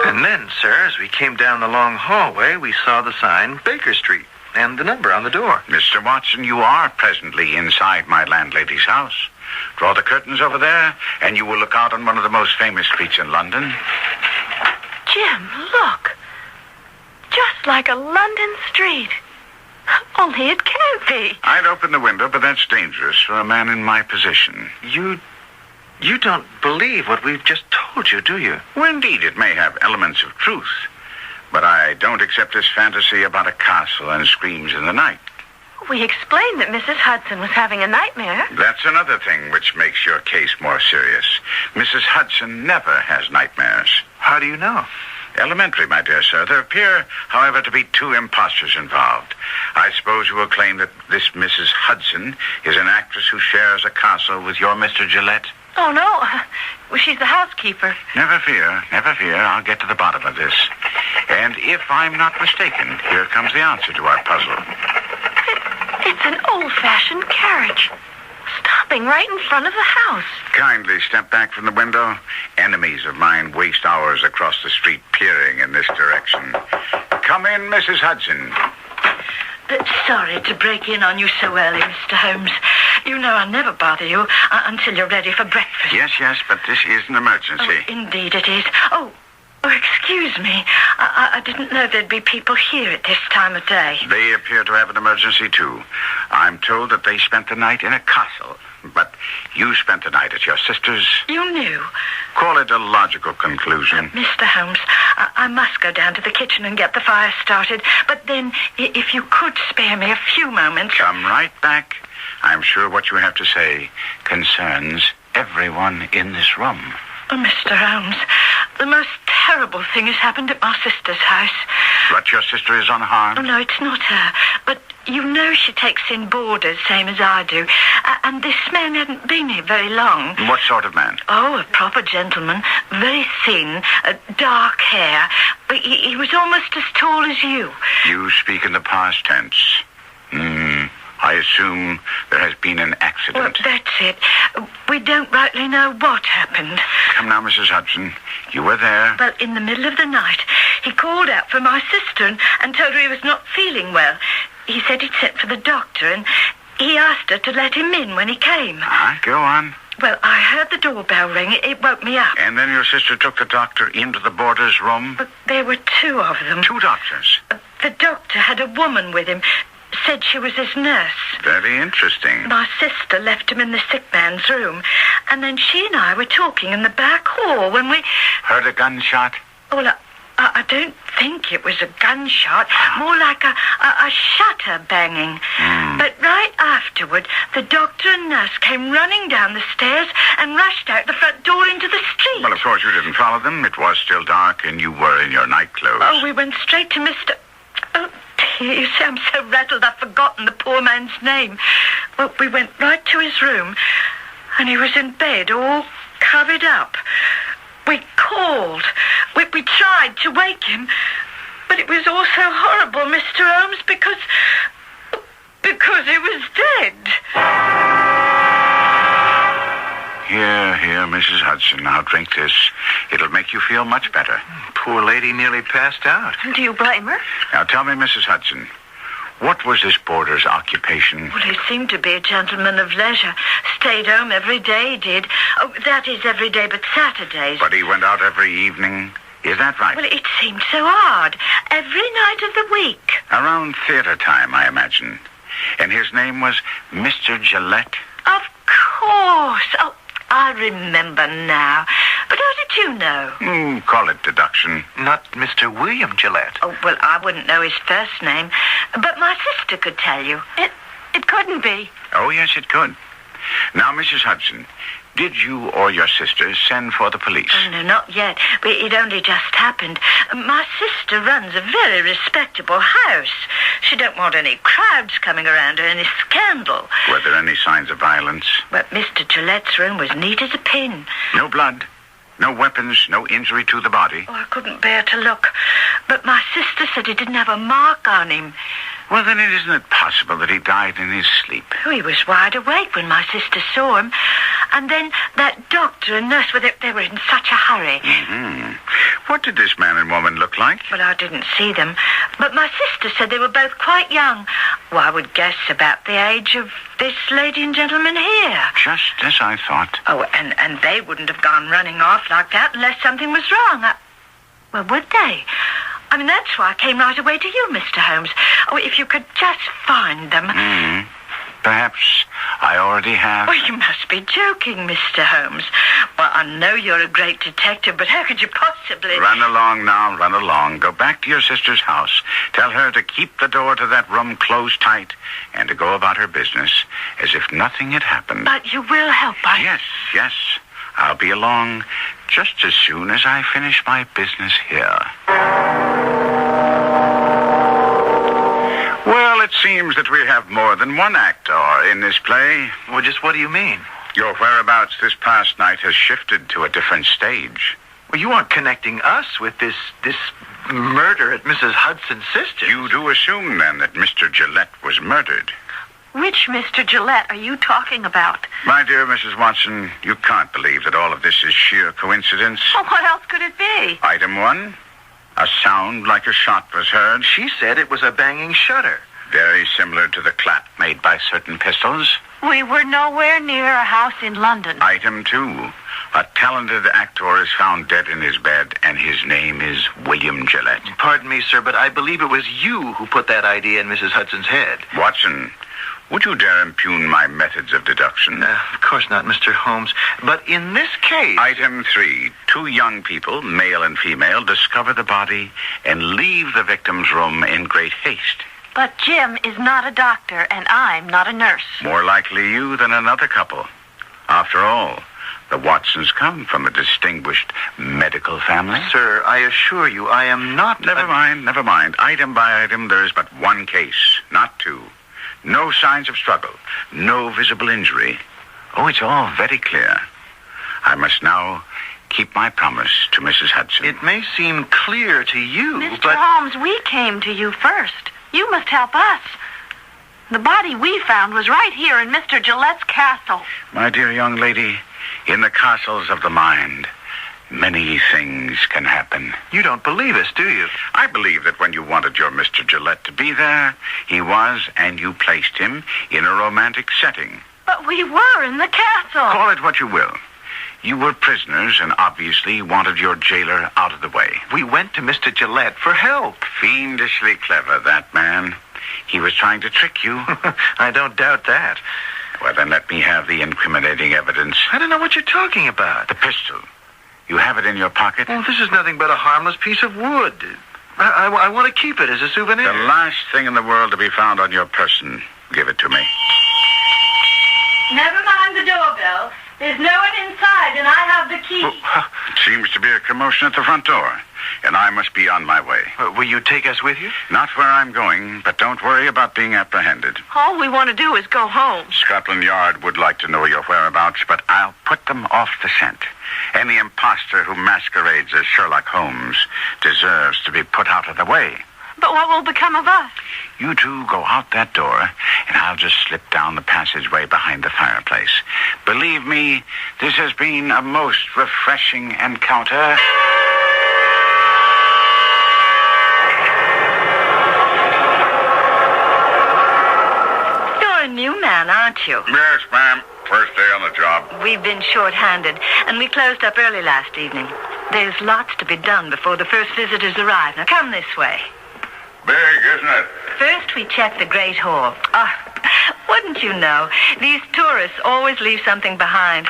S15: And then, sir, as we came down the long hallway, we saw the sign Baker Street and the number on the door.
S20: Mr. Watson, you are presently inside my landlady's house. Draw the curtains over there, and you will look out on one of the most famous streets in London.
S18: Jim, look. Just like a London street. Only it can't be.
S20: I'd open the window, but that's dangerous for a man in my position.
S15: You don't believe what we've just told you, do you?
S20: Well, indeed, it may have elements of truth. But I don't accept this fantasy about a castle and screams in the night.
S18: We explained that Mrs. Hudson was having a nightmare.
S20: That's another thing which makes your case more serious. Mrs. Hudson never has nightmares.
S15: How do you know?
S20: Elementary, my dear sir. There appear, however, to be two impostors involved. I suppose you will claim that this Mrs. Hudson is an actress who shares a castle with your Mr. Gillette?
S18: Oh, no. Well, she's the housekeeper.
S20: Never fear, never fear. I'll get to the bottom of this. And if I'm not mistaken, here comes the answer to our puzzle.
S18: It's an old-fashioned carriage, stopping right in front of the house.
S20: Kindly step back from the window. Enemies of mine waste hours across the street peering in this direction. Come in, Mrs. Hudson.
S19: Sorry to break in on you so early, Mr. Holmes. You know I never bother you until you're ready for breakfast.
S20: Yes, but this is an emergency.
S19: Oh, indeed it is. Oh, excuse me. I didn't know there'd be people here at this time of day.
S20: They appear to have an emergency, too. I'm told that they spent the night in a castle, but you spent the night at your sister's.
S19: You knew?
S20: Call it a logical conclusion.
S19: Mr. Holmes, I must go down to the kitchen and get the fire started, but then, if you could spare me a few moments...
S20: Come right back. I'm sure what you have to say concerns everyone in this room.
S19: Oh, Mr. Holmes, the most terrible thing has happened at my sister's house.
S20: But your sister is unharmed?
S19: Oh, no, it's not her. But you know she takes in boarders, same as I do. And this man hadn't been here very long.
S20: What sort of man?
S19: Oh, a proper gentleman. Very thin, dark hair. He was almost as tall as you.
S20: You speak in the past tense. I assume there has been an accident.
S19: Well, that's it. We don't rightly know what happened.
S20: Come now, Mrs. Hudson. You were there.
S19: Well, in the middle of the night, he called out for my sister and told her he was not feeling well. He said he'd sent for the doctor, and he asked her to let him in when he came.
S20: Go on.
S19: Well, I heard the doorbell ring. It woke me up.
S20: And then your sister took the doctor into the boarder's room?
S19: But there were two of them.
S20: Two doctors?
S19: The doctor had a woman with him. Said she was his nurse.
S20: Very interesting.
S19: My sister left him in the sick man's room, and then she and I were talking in the back hall when we...
S20: Heard a gunshot?
S19: Well, I don't think it was a gunshot. More like a shutter banging. But right afterward, the doctor and nurse came running down the stairs and rushed out the front door into the street.
S20: Well, of course you didn't follow them. It was still dark, and you were in your nightclothes.
S19: Oh, we went straight to Mr... Oh, you see, I'm so rattled I've forgotten the poor man's name. Well, we went right to his room, and he was in bed, all covered up. We called. We tried to wake him, but it was all so horrible, Mr. Holmes, because he was dead.
S20: Here, Mrs. Hudson. Now drink this. It'll make you feel much better.
S15: Poor lady nearly passed out.
S18: Do you blame her?
S20: Now tell me, Mrs. Hudson, what was this boarder's occupation?
S19: Well, he seemed to be a gentleman of leisure. Stayed home every day, did. Oh, that is every day but Saturdays.
S20: But he went out every evening. Is that right?
S19: Well, it seemed so odd. Every night of the week.
S20: Around theater time, I imagine. And his name was Mr. Gillette?
S19: Of course. Oh, I remember now. But how did you know?
S20: Call it deduction.
S15: Not Mr. William Gillette.
S19: Oh, well, I wouldn't know his first name. But my sister could tell you. It couldn't be.
S20: Oh, yes, it could. Now, Mrs. Hudson, did you or your sister send for the police?
S19: Oh, no, not yet. It only just happened. My sister runs a very respectable house. She don't want any crowds coming around or any scandal.
S20: Were there any signs of violence?
S19: But Mr. Gillette's room was neat as a pin.
S20: No blood? No weapons? No injury to the body?
S19: Oh, I couldn't bear to look. But my sister said he didn't have a mark on him.
S20: Well, then isn't it possible that he died in his sleep?
S19: Oh, he was wide awake when my sister saw him. And then that doctor and nurse, they were in such a hurry.
S20: What did this man and woman look like?
S19: Well, I didn't see them. But my sister said they were both quite young. Well, I would guess about the age of this lady and gentleman here.
S20: Just as I thought.
S19: Oh, and they wouldn't have gone running off like that unless something was wrong. Well, would they? I mean, that's why I came right away to you, Mr. Holmes. Oh, if you could just find them.
S20: Perhaps I already have.
S19: Oh, you must be joking, Mr. Holmes. Well, I know you're a great detective, but how could you possibly...
S20: Run along now, run along. Go back to your sister's house. Tell her to keep the door to that room closed tight and to go about her business as if nothing had happened.
S19: But you will help us.
S20: Yes. I'll be along just as soon as I finish my business here. Well, it seems that we have more than one actor in this play.
S15: Well, just what do you mean?
S20: Your whereabouts this past night has shifted to a different stage.
S15: Well, you aren't connecting us with this murder at Mrs. Hudson's sister.
S20: You do assume, then, that Mr. Gillette was murdered.
S18: Which Mr. Gillette are you talking about?
S20: My dear Mrs. Watson, you can't believe that all of this is sheer coincidence.
S18: Well, what else could it be?
S20: Item 1, a sound like a shot was heard.
S15: She said it was a banging shutter.
S20: Very similar to the clap made by certain pistols.
S18: We were nowhere near a house in London.
S20: Item 2, a talented actor is found dead in his bed, and his name is William Gillette.
S15: Pardon me, sir, but I believe it was you who put that idea in Mrs. Hudson's head.
S20: Watson, would you dare impugn my methods of deduction?
S15: Of course not, Mr. Holmes. But in this case...
S20: Item 3, 2 young people, male and female, discover the body and leave the victim's room in great haste.
S18: But Jim is not a doctor, and I'm not a nurse.
S20: More likely you than another couple. After all, the Watsons come from a distinguished medical family.
S15: Sir, I assure you, I am not...
S20: Never mind. Item by item, there is but one case, not 2. No signs of struggle. No visible injury. Oh, it's all very clear. I must now keep my promise to Mrs. Hudson.
S15: It may seem clear to you,
S18: Mr.
S15: but...
S18: Holmes, we came to you first. You must help us. The body we found was right here in Mr. Gillette's castle.
S20: My dear young lady, in the castles of the mind, many things can happen.
S15: You don't believe us, do you?
S20: I believe that when you wanted your Mr. Gillette to be there, he was, and you placed him in a romantic setting.
S18: But we were in the castle.
S20: Call it what you will. You were prisoners and obviously wanted your jailer out of the way.
S15: We went to Mr. Gillette for help.
S20: Fiendishly clever, that man. He was trying to trick you.
S15: I don't doubt that.
S20: Well, then let me have the incriminating evidence.
S15: I don't know what you're talking about.
S20: The pistol. You have it in your pocket?
S15: Well, this is nothing but a harmless piece of wood. I want to keep it as a souvenir.
S20: The last thing in the world to be found on your person. Give it to me.
S19: Never mind the doorbell. There's no one inside, and I have the key.
S20: It seems to be a commotion at the front door, and I must be on my way.
S15: Will you take us with you?
S20: Not where I'm going, but don't worry about being apprehended.
S18: All we want to do is go home.
S20: Scotland Yard would like to know your whereabouts, but I'll put them off the scent. Any imposter who masquerades as Sherlock Holmes deserves to be put out of the way.
S18: But what will become of us?
S20: You two go out that door, and I'll just slip down the passageway behind the fireplace. Believe me, this has been a most refreshing encounter.
S19: You're a new man, aren't you?
S20: Yes, ma'am. First day on the job.
S19: We've been short-handed, and we closed up early last evening. There's lots to be done before the first visitors arrive. Now, come this way.
S20: Big, isn't it?
S19: First, we check the Great Hall. Wouldn't you know, these tourists always leave something behind.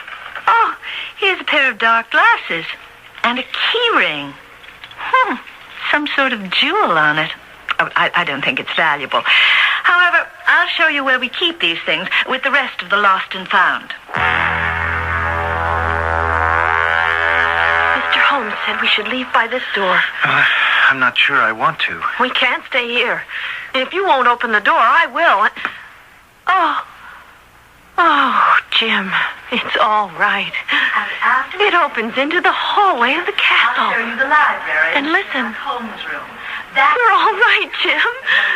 S19: Oh, here's a pair of dark glasses and a key ring. Some sort of jewel on it. Oh, I don't think it's valuable. However, I'll show you where we keep these things with the rest of the lost and found.
S18: Mr. Holmes said we should leave by this door.
S15: I'm not sure I want to.
S18: We can't stay here. If you won't open the door, I will. Oh, Jim, it's all right. It opens into the hallway of the castle.
S19: I'll show you the library.
S18: And listen.
S19: Holmes' room.
S18: We're all right, Jim.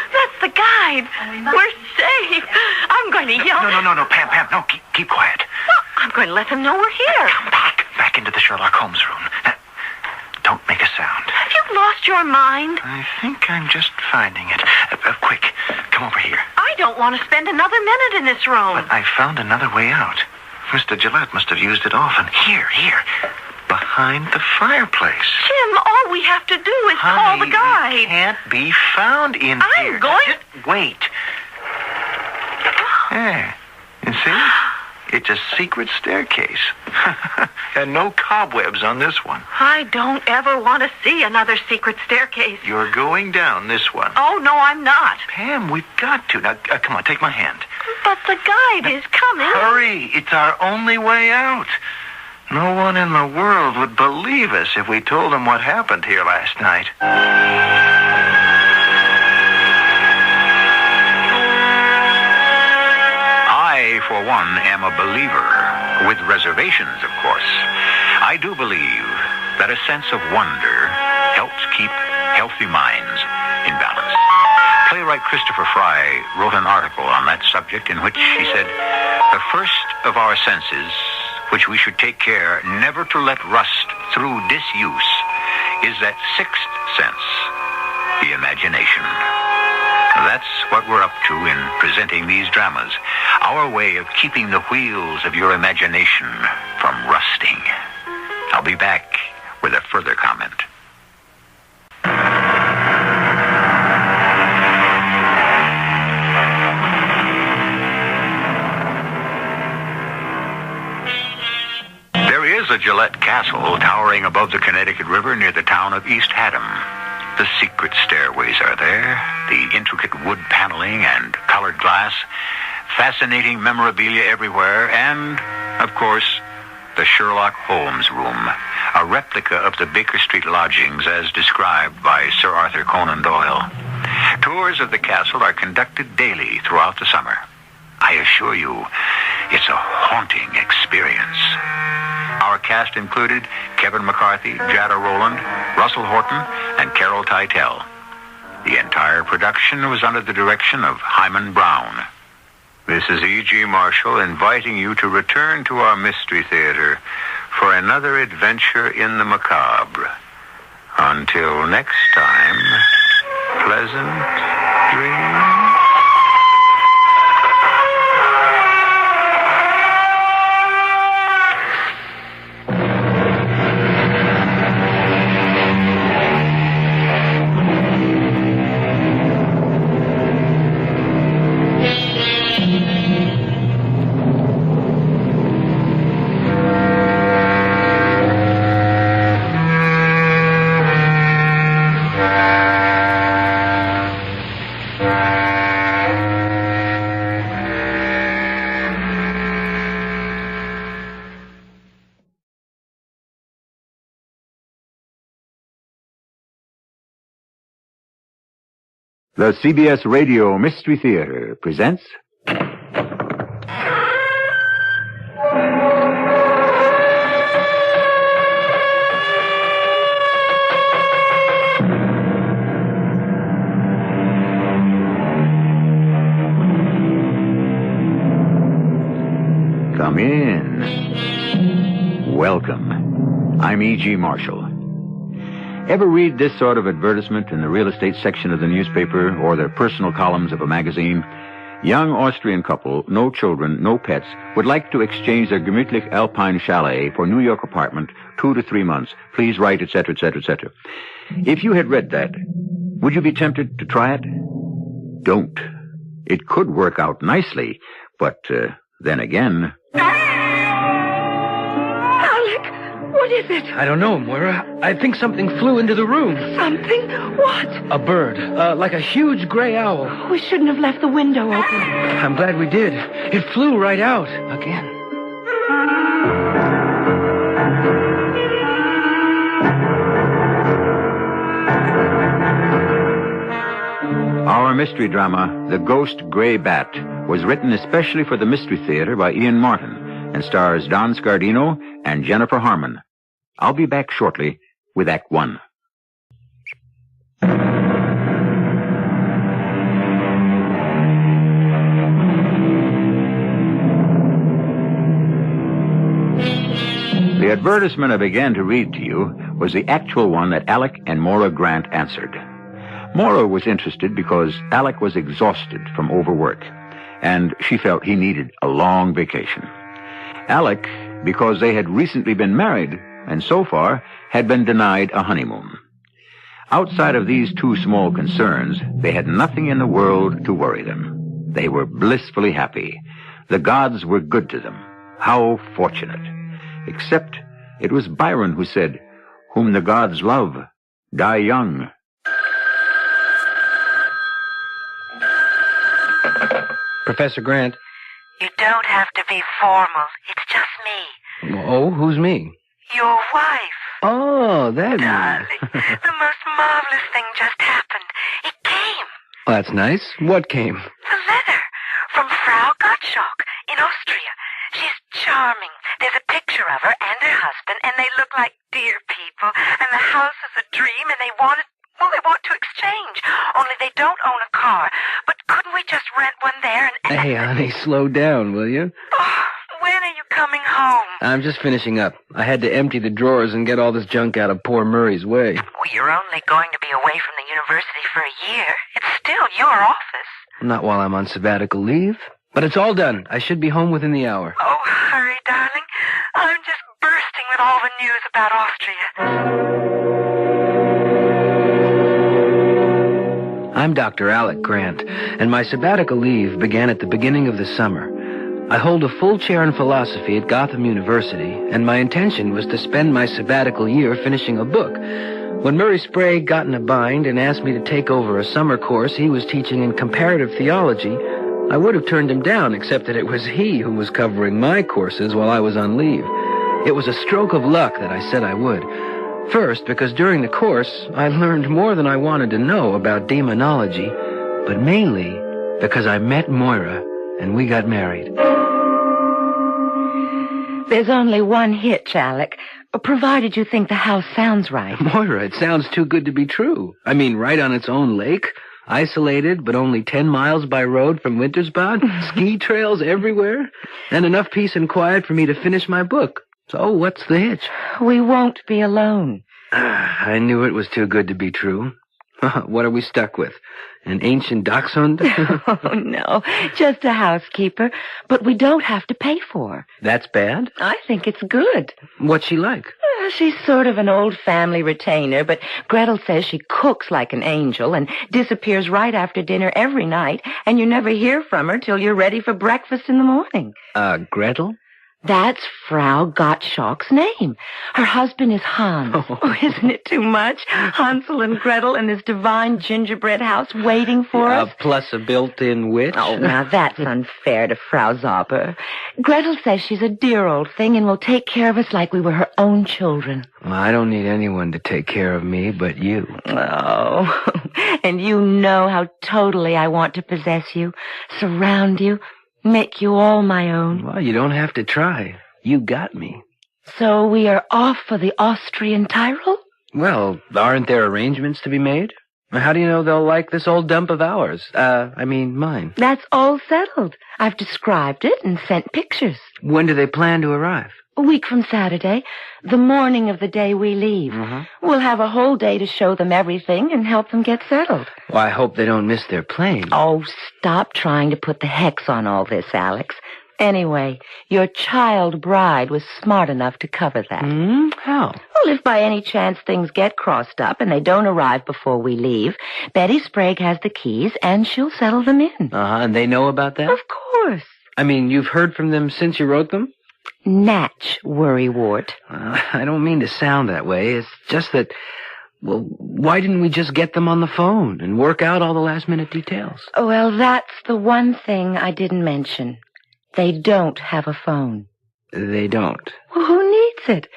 S18: That's the guide. We're safe. I'm going to yell.
S15: No, Pam, no, keep quiet.
S18: Well, I'm going to let them know we're here.
S15: Come back into the Sherlock Holmes room. Now, don't make a sound.
S18: Have you lost your mind?
S15: I think I'm just finding it. Quick, come over here.
S18: I don't want to spend another minute in this room.
S15: But I found another way out. Mr. Gillette must have used it often. Here. Behind behind the fireplace.
S18: Jim, all we have to do is call the guide.
S15: He can't be found in here.
S18: I'm going...
S15: Just wait. There. You see? It's a secret staircase. And no cobwebs on this one.
S18: I don't ever want to see another secret staircase.
S15: You're going down this one.
S18: Oh, no, I'm not.
S15: Pam, we've got to. Now, come on, take my hand.
S18: But the guide is coming.
S15: Hurry. It's our only way out. No one in the world would believe us if we told them what happened here last night.
S17: I, for one, am a believer, with reservations, of course. I do believe that a sense of wonder helps keep healthy minds in balance. Playwright Christopher Fry wrote an article on that subject in which he said, the first of our senses, which we should take care never to let rust through disuse, is that sixth sense, the imagination. That's what we're up to in presenting these dramas, our way of keeping the wheels of your imagination from rusting. I'll be back with a further comment. There is a Gillette Castle towering above the Connecticut River near the town of East Haddam. The secret stairways are there, the intricate wood paneling and colored glass, fascinating memorabilia everywhere, and, of course, the Sherlock Holmes room, a replica of the Baker Street lodgings as described by Sir Arthur Conan Doyle. Tours of the castle are conducted daily throughout the summer. I assure you, it's a haunting experience. Our cast included Kevin McCarthy, Jada Rowland, Russell Horton, and Carol Teitel. The entire production was under the direction of Hyman Brown. This is E.G. Marshall inviting you to return to our Mystery Theater for another adventure in the macabre. Until next time, pleasant dreams.
S1: The CBS Radio Mystery Theater presents... Come in. Welcome. I'm E.G. Marshall. Ever read this sort of advertisement in the real estate section of the newspaper or the personal columns of a magazine? Young Austrian couple, no children, no pets, would like to exchange their gemütlich Alpine chalet for New York apartment, 2 to 3 months. Please write, etc., etc., etc. If you had read that, would you be tempted to try it? Don't. It could work out nicely, but then again...
S21: What is it? I don't know, Moira. I think something flew into the room.
S14: Something? What?
S21: A bird. Like a huge gray owl.
S14: We shouldn't have left the window open.
S21: I'm glad we did. It flew right out. Again.
S1: Our mystery drama, The Ghost Gray Bat, was written especially for the Mystery Theater by Ian Martin and stars Don Scardino and Jennifer Harmon. I'll be back shortly with Act One. The advertisement I began to read to you was the actual one that Alec and Maura Grant answered. Maura was interested because Alec was exhausted from overwork, and she felt he needed a long vacation. Alec, because they had recently been married,
S11: and so far had been denied a honeymoon. Outside of these two small concerns, they had nothing in the world to worry them. They were blissfully happy. The gods were good to them. How fortunate. Except it was Byron who said, "Whom the gods love, die young."
S21: Professor Grant.
S2: You don't have to be formal. It's just me.
S21: Oh, who's me?
S2: Your wife.
S21: Oh, that
S2: Darling, the most marvelous thing just happened. It came.
S21: Well, that's nice. What came?
S2: The letter from Frau Gottschalk in Austria. She's charming. There's a picture of her and her husband, and they look like dear people. And the house is a dream, and they want to exchange. Only they don't own a car. But couldn't we just rent one there and...
S21: Hey, honey, slow down, will you?
S2: Oh, when are you coming home?
S21: I'm just finishing up. I had to empty the drawers and get all this junk out of poor Murray's way.
S2: Well, you're only going to be away from the university for a year. It's still your office.
S21: Not while I'm on sabbatical leave. But it's all done. I should be home within the hour.
S2: Oh, hurry, darling. I'm just bursting with all the news about Austria.
S21: I'm Dr. Alec Grant, and my sabbatical leave began at the beginning of the summer. I hold a full chair in philosophy at Gotham University, and my intention was to spend my sabbatical year finishing a book. When Murray Sprague got in a bind and asked me to take over a summer course he was teaching in comparative theology, I would have turned him down, except that it was he who was covering my courses while I was on leave. It was a stroke of luck that I said I would. First, because during the course, I learned more than I wanted to know about demonology, but mainly because I met Moira and we got married.
S14: There's only one hitch, Alec, provided you think the house sounds right.
S21: Moira, it sounds too good to be true. I mean, right on its own lake, isolated but only 10 miles by road from Wintersbad, ski trails everywhere, and enough peace and quiet for me to finish my book. So what's the hitch?
S14: We won't be alone.
S21: I knew it was too good to be true. What are we stuck with? An ancient dachshund?
S14: Oh, no, just a housekeeper. But we don't have to pay for her.
S21: That's bad?
S14: I think it's good.
S21: What's she like?
S14: She's sort of an old family retainer, but Gretel says she cooks like an angel and disappears right after dinner every night, and you never hear from her till you're ready for breakfast in the morning.
S21: Gretel?
S14: That's Frau Gottschalk's name. Her husband is Hans. Oh, isn't it too much? Hansel and Gretel in this divine gingerbread house waiting for us.
S21: Plus a built-in witch?
S14: Oh, now that's unfair to Frau Zauber. Gretel says she's a dear old thing and will take care of us like we were her own children.
S21: Well, I don't need anyone to take care of me but you.
S14: Oh, and you know how totally I want to possess you, surround you, make you all my own.
S21: Well, you don't have to try. You got me.
S14: So we are off for the Austrian Tyrol?
S21: Well, aren't there arrangements to be made? How do you know they'll like this old dump of ours? Mine.
S14: That's all settled. I've described it and sent pictures.
S21: When do they plan to arrive?
S14: A week from Saturday, the morning of the day we leave.
S21: Mm-hmm.
S14: We'll have a whole day to show them everything and help them get settled.
S21: Well, I hope they don't miss their plane.
S14: Oh, stop trying to put the hex on all this, Alex. Anyway, your child bride was smart enough to cover that.
S21: How?
S14: Well, if by any chance things get crossed up and they don't arrive before we leave, Betty Sprague has the keys and she'll settle them in.
S21: And they know about that?
S14: Of course.
S21: I mean, you've heard from them since you wrote them?
S14: Natch, worrywart.
S21: I don't mean to sound that way. It's just that, well, why didn't we just get them on the phone and work out all the last-minute details?
S14: Well, that's the one thing I didn't mention. They don't have a phone.
S21: They don't.
S14: Well, who needs it?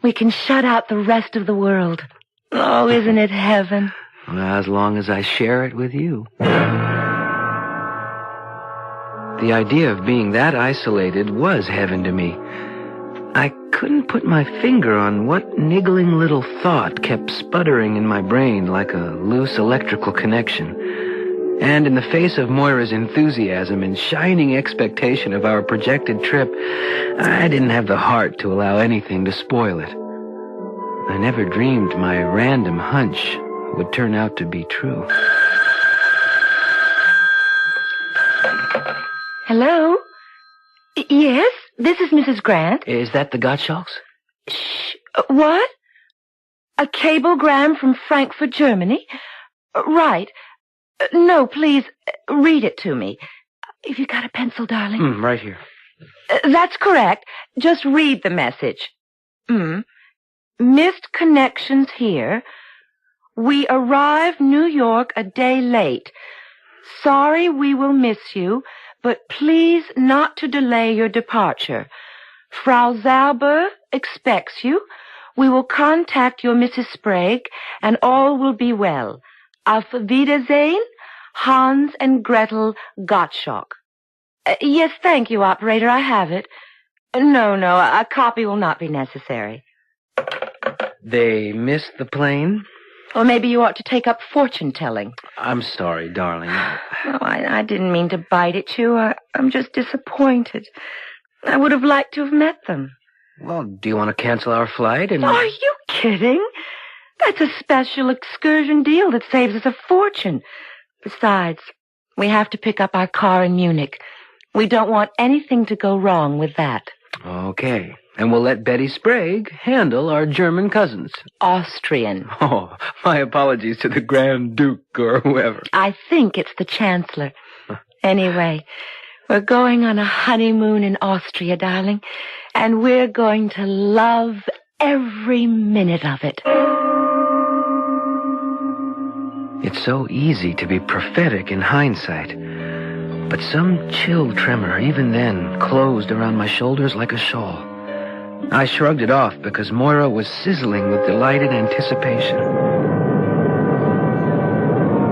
S14: We can shut out the rest of the world. Oh, isn't it heaven?
S21: Well, as long as I share it with you. The idea of being that isolated was heaven to me. I couldn't put my finger on what niggling little thought kept sputtering in my brain like a loose electrical connection. And in the face of Moira's enthusiasm and shining expectation of our projected trip, I didn't have the heart to allow anything to spoil it. I never dreamed my random hunch would turn out to be true.
S14: Hello? Yes, this is Mrs. Grant.
S21: Is that the Gottschalks?
S14: Shh. What? A cablegram from Frankfurt, Germany? Right. No, please, read it to me. If you got a pencil, darling.
S21: Right here.
S14: That's correct. Just read the message. Missed connections here. We arrive New York a day late. Sorry we will miss you, but please not to delay your departure. Frau Zauber expects you. We will contact your Mrs. Sprague, and all will be well. Auf Wiedersehen, Hans and Gretel Gottschalk. Yes, thank you, operator. I have it. No, a copy will not be necessary.
S21: They missed the plane?
S14: Or maybe you ought to take up fortune-telling.
S21: I'm sorry, darling.
S14: Oh, I didn't mean to bite at you. I'm just disappointed. I would have liked to have met them.
S21: Well, do you want to cancel our flight?
S14: Are you kidding? That's a special excursion deal that saves us a fortune. Besides, we have to pick up our car in Munich. We don't want anything to go wrong with that.
S21: Okay. And we'll let Betty Sprague handle our German cousins.
S14: Austrian.
S21: Oh, my apologies to the Grand Duke or whoever.
S14: I think it's the Chancellor. Anyway, we're going on a honeymoon in Austria, darling, and we're going to love every minute of it.
S21: It's so easy to be prophetic in hindsight, but some chill tremor, even then, closed around my shoulders like a shawl. I shrugged it off because Moira was sizzling with delighted anticipation.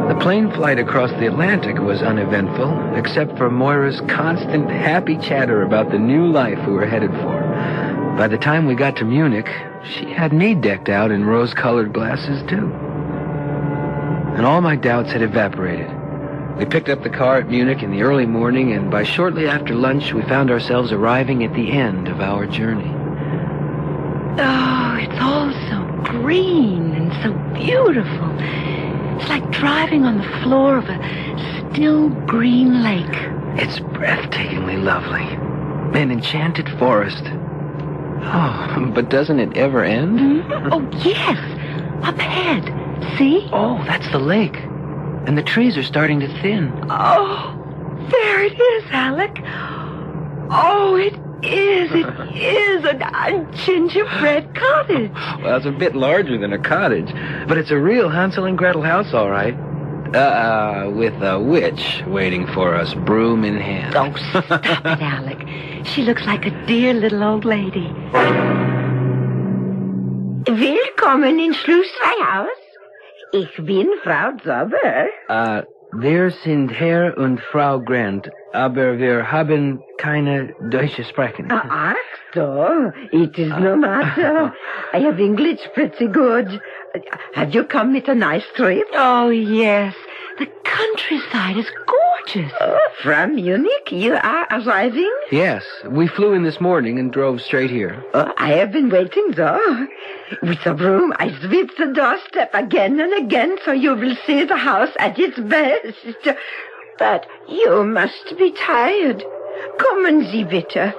S21: The plane flight across the Atlantic was uneventful, except for Moira's constant happy chatter about the new life we were headed for. By the time we got to Munich, she had me decked out in rose-colored glasses, too. And all my doubts had evaporated. We picked up the car at Munich in the early morning, and by shortly after lunch, we found ourselves arriving at the end of our journey.
S14: Oh, it's all so green and so beautiful. It's like driving on the floor of a still green lake.
S21: It's breathtakingly lovely. An enchanted forest. Oh, but doesn't it ever end?
S14: Oh, yes. Up ahead. See?
S21: Oh, that's the lake. And the trees are starting to thin.
S14: Oh, there it is, Alec. Oh, it is a gingerbread cottage.
S21: Well, it's a bit larger than a cottage, but it's a real Hansel and Gretel house, all right. With a witch waiting for us, broom in hand.
S14: Oh, stop it, Alec. She looks like a dear little old lady.
S5: Willkommen in Schlossreihaus. Ich bin Frau Zauber.
S21: Wir sind Herr und Frau Grant, aber wir haben keine Deutsche sprechen.
S5: Ach so, it is no matter. I have English pretty good. Have you come with a nice trip?
S14: Oh, yes. The countryside is gorgeous.
S5: From Munich, you are arriving?
S21: Yes, we flew in this morning and drove straight here.
S5: I have been waiting there. With a broom, I sweep the doorstep again and again so you will see the house at its best. But you must be tired. Kommen Sie bitte.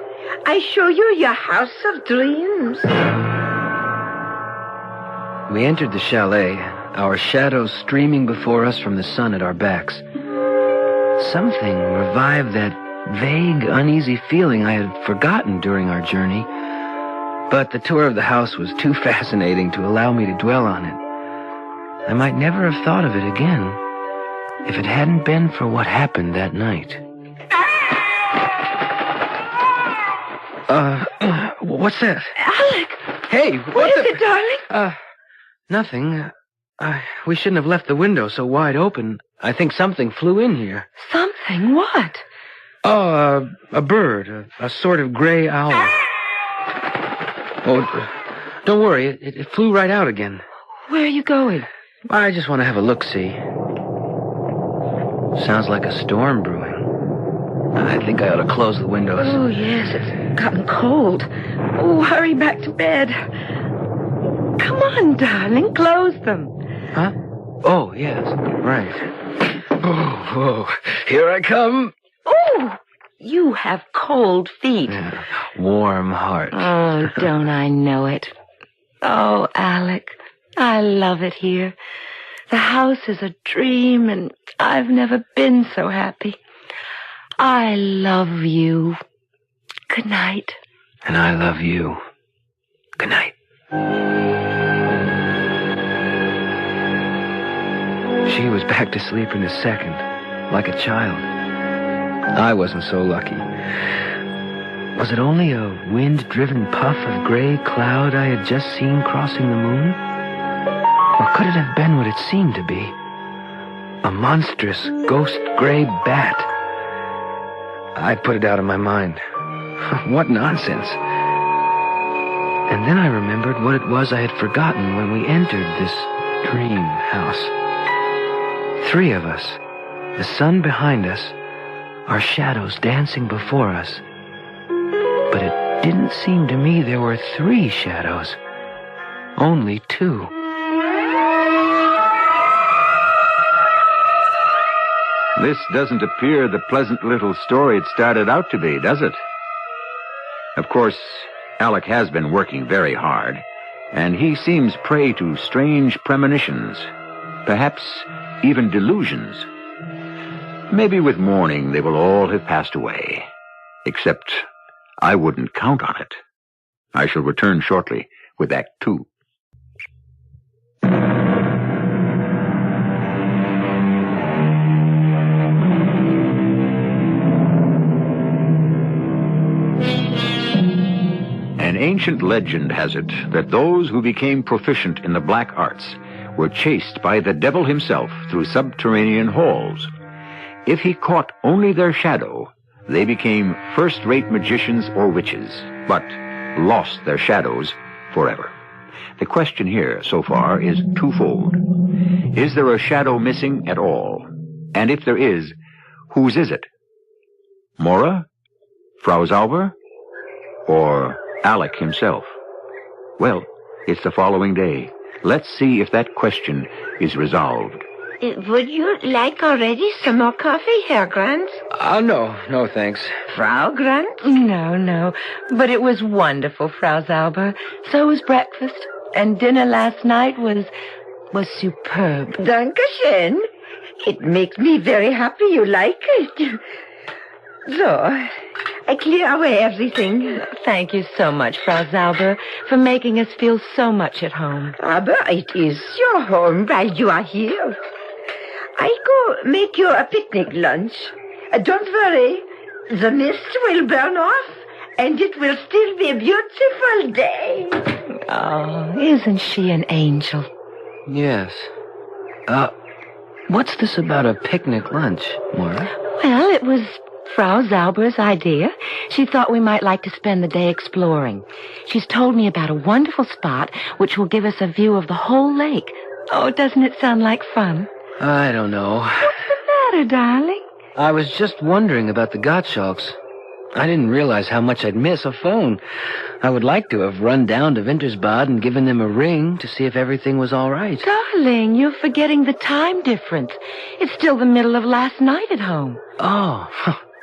S5: I show you your house of dreams.
S21: We entered the chalet, our shadows streaming before us from the sun at our backs. Something revived that vague, uneasy feeling I had forgotten during our journey, but the tour of the house was too fascinating to allow me to dwell on it. I might never have thought of it again if it hadn't been for what happened that night. What's that?
S14: Alec!
S21: Hey,
S14: what is it, darling?
S21: Nothing. We shouldn't have left the window so wide open. I think something flew in here.
S14: Something? What?
S21: Oh, a bird. A sort of gray owl. Oh, don't worry. It flew right out again.
S14: Where are you going?
S21: I just want to have a look-see. Sounds like a storm brewing. I think I ought to close the windows.
S14: Oh, yes, it's gotten cold. Oh, hurry back to bed. Come on, darling, close them.
S21: Huh? Oh, yes, right. Oh, here I come.
S14: Oh, you have cold feet.
S21: Yeah, warm heart.
S14: Oh, don't I know it. Oh, Alec, I love it here. The house is a dream, and I've never been so happy. I love you. Good night.
S21: And I love you. Good night. She was back to sleep in a second, like a child. I wasn't so lucky. Was it only a wind-driven puff of gray cloud I had just seen crossing the moon? Or could it have been what it seemed to be? A monstrous ghost gray bat. I put it out of my mind. What nonsense. And then I remembered what it was I had forgotten when we entered this dream house. 3 of us, the sun behind us, our shadows dancing before us. But it didn't seem to me there were 3 shadows. Only 2.
S13: This doesn't appear the pleasant little story it started out to be, does it? Of course, Alec has been working very hard, and he seems prey to strange premonitions, perhaps even delusions. Maybe with morning they will all have passed away, except I wouldn't count on it. I shall return shortly with Act 2. An ancient legend has it that those who became proficient in the black arts were chased by the devil himself through subterranean halls. If he caught only their shadow, they became first-rate magicians or witches, but lost their shadows forever. The question here, so far, is twofold. Is there a shadow missing at all? And if there is, whose is it? Mora? Frau Zauber? Or Alec himself? Well, it's the following day. Let's see if that question is resolved.
S5: Would you like already some more coffee, Herr Grant?
S21: No, thanks.
S5: Frau Grant?
S14: No. But it was wonderful, Frau Zauber. So was breakfast. And dinner last night was superb.
S5: Dankeschön. It makes me very happy you like it. So, I clear away everything.
S14: Thank you so much, Frau Zauber, for making us feel so much at home.
S5: Aber it is your home while you are here. I go make you a picnic lunch. Don't worry. The mist will burn off, and it will still be a beautiful day.
S14: Oh, isn't she an angel?
S21: Yes. What's this about a picnic lunch, Mora?
S14: Well, it was Frau Zauber's idea. She thought we might like to spend the day exploring. She's told me about a wonderful spot which will give us a view of the whole lake. Oh, doesn't it sound like fun?
S21: I don't know.
S14: What's the matter, darling?
S21: I was just wondering about the Gottschalks. I didn't realize how much I'd miss a phone. I would like to have run down to Wintersbad and given them a ring to see if everything was all right.
S14: Darling, you're forgetting the time difference. It's still the middle of last night at home.
S21: Oh,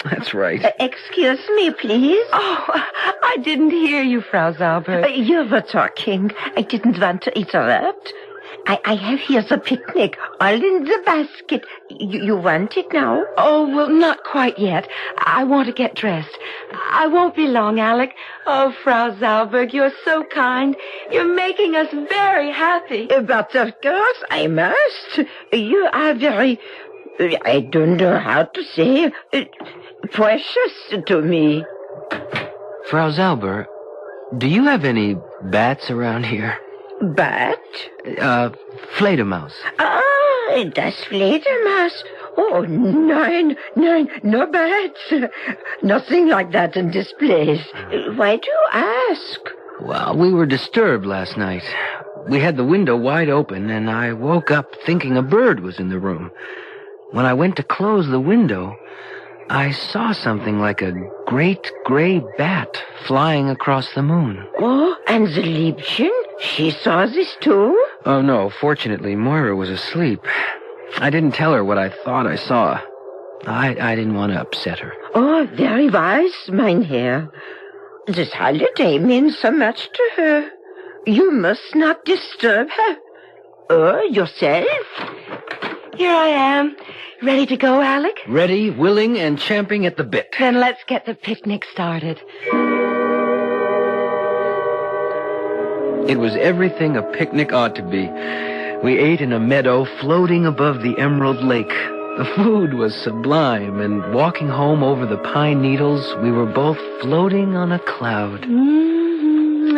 S21: that's right.
S5: Excuse me, please.
S14: Oh, I didn't hear you, Frau Zauber.
S5: You were talking. I didn't want to interrupt. I have here the picnic, all in the basket. You want it now?
S14: Oh, well, not quite yet. I want to get dressed. I won't be long, Alec. Oh, Frau Zauberg, you're so kind. You're making us very happy.
S5: But of course I must. You are very, I don't know how to say, precious to me.
S21: Frau Zauber, do you have any bats around here?
S5: Bat?
S21: Fledermaus.
S5: Ah, das Fledermaus. Oh, nein, no bats. Nothing like that in this place. Why do you ask?
S21: Well, we were disturbed last night. We had the window wide open, and I woke up thinking a bird was in the room. When I went to close the window, I saw something like a great gray bat flying across the moon.
S5: Oh, and the Liebchen? She saw this too?
S21: Oh, no. Fortunately, Moira was asleep. I didn't tell her what I thought I saw. I didn't want to upset her.
S5: Oh, very wise, mein Herr. This holiday means so much to her. You must not disturb her. Or yourself.
S14: Here I am. Ready to go, Alec?
S21: Ready, willing, and champing at the bit.
S14: Then let's get the picnic started.
S21: It was everything a picnic ought to be. We ate in a meadow floating above the Emerald Lake. The food was sublime, and walking home over the pine needles, we were both floating on a cloud.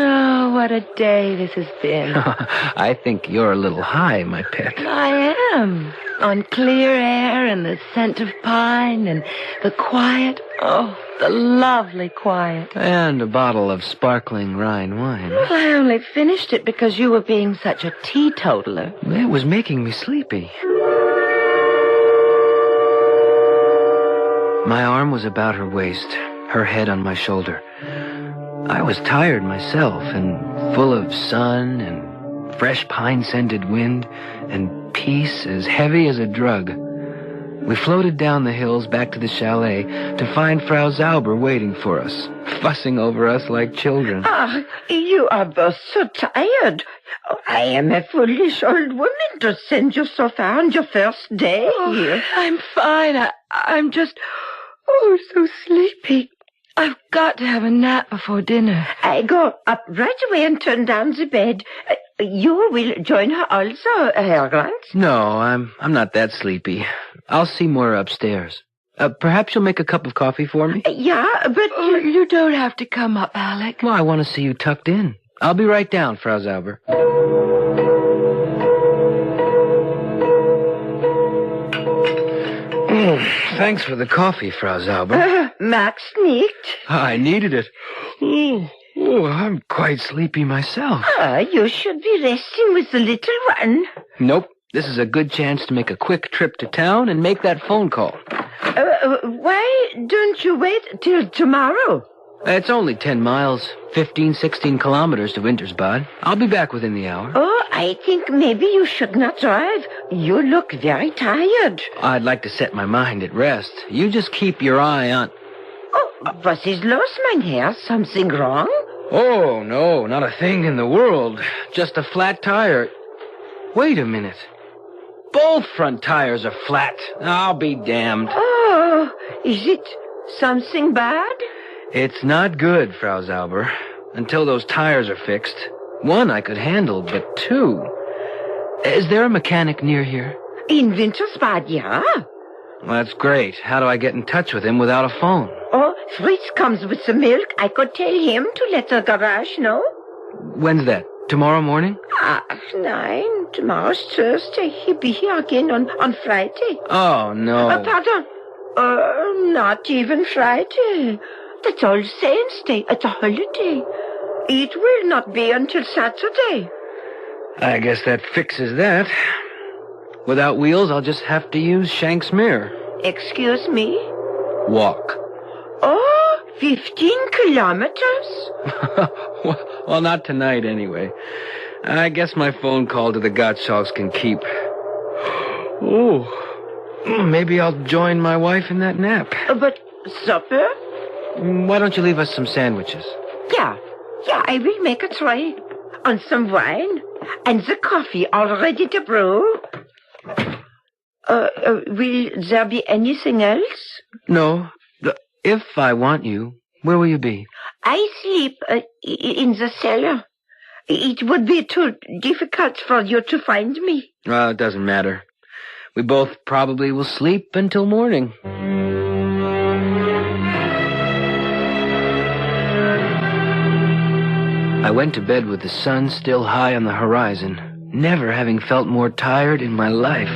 S14: Oh, what a day this has been.
S21: I think you're a little high, my pet.
S14: I am. On clear air and the scent of pine and the quiet. Oh, the lovely quiet.
S21: And a bottle of sparkling Rhine wine.
S14: Well, I only finished it because you were being such a teetotaler.
S21: It was making me sleepy. My arm was about her waist, her head on my shoulder. I was tired myself and full of sun and fresh pine-scented wind and peace as heavy as a drug. We floated down the hills back to the chalet to find Frau Zauber waiting for us, fussing over us like children.
S5: Ah, you are both so tired. Oh, I am a foolish old woman to send you so far on your first day here.
S14: I'm fine. I'm just, so sleepy. I've got to have a nap before dinner.
S5: I go up right away and turn down the bed. You will join her also, Herr Grant?
S21: No, I'm not that sleepy. I'll see Moira upstairs. Perhaps you'll make a cup of coffee for me?
S5: Yeah, but...
S14: you don't have to come up, Alec.
S21: Well, I want to see you tucked in. I'll be right down, Frau Zauber. Thanks for the coffee, Frau Zauber.
S5: Max nicht.
S21: I needed it. I'm quite sleepy myself.
S5: You should be resting with the little one.
S21: Nope. This is a good chance to make a quick trip to town and make that phone call.
S5: Why don't you wait till tomorrow?
S21: It's only 10 miles, 16 kilometers to Wintersbad. I'll be back within the hour.
S5: Oh, I think maybe you should not drive. You look very tired.
S21: I'd like to set my mind at rest. You just keep your eye on...
S5: Oh, was is los, mein Herr? Something wrong?
S21: Oh, no, not a thing in the world. Just a flat tire. Wait a minute. Both front tires are flat. I'll be damned.
S5: Oh, is it something bad?
S21: It's not good, Frau Zauber. Until those tires are fixed. One I could handle, but two... Is there a mechanic near here?
S5: In Wintersbad, yeah.
S21: Well, that's great. How do I get in touch with him without a phone?
S5: Oh, Fritz comes with the milk. I could tell him to let the garage know.
S21: When's that? Tomorrow morning?
S5: Nein. Tomorrow's Thursday. He'll be here again on Friday.
S21: Oh, no.
S5: Pardon. Not even Friday. That's All Saints' Day. It's a holiday. It will not be until Saturday.
S21: I guess that fixes that. Without wheels, I'll just have to use Shank's mirror.
S5: Excuse me?
S21: Walk.
S5: Oh, 15 kilometers?
S21: Well, not tonight, anyway. I guess my phone call to the Gottschalks can keep. Oh, maybe I'll join my wife in that nap.
S5: But supper?
S21: Why don't you leave us some sandwiches?
S5: Yeah, I will make a tray. And some wine. And the coffee all ready to brew. Will there be anything else?
S21: No. If I want you, where will you be?
S5: I sleep in the cellar. It would be too difficult for you to find me.
S21: Well, it doesn't matter. We both probably will sleep until morning. I went to bed with the sun still high on the horizon, never having felt more tired in my life.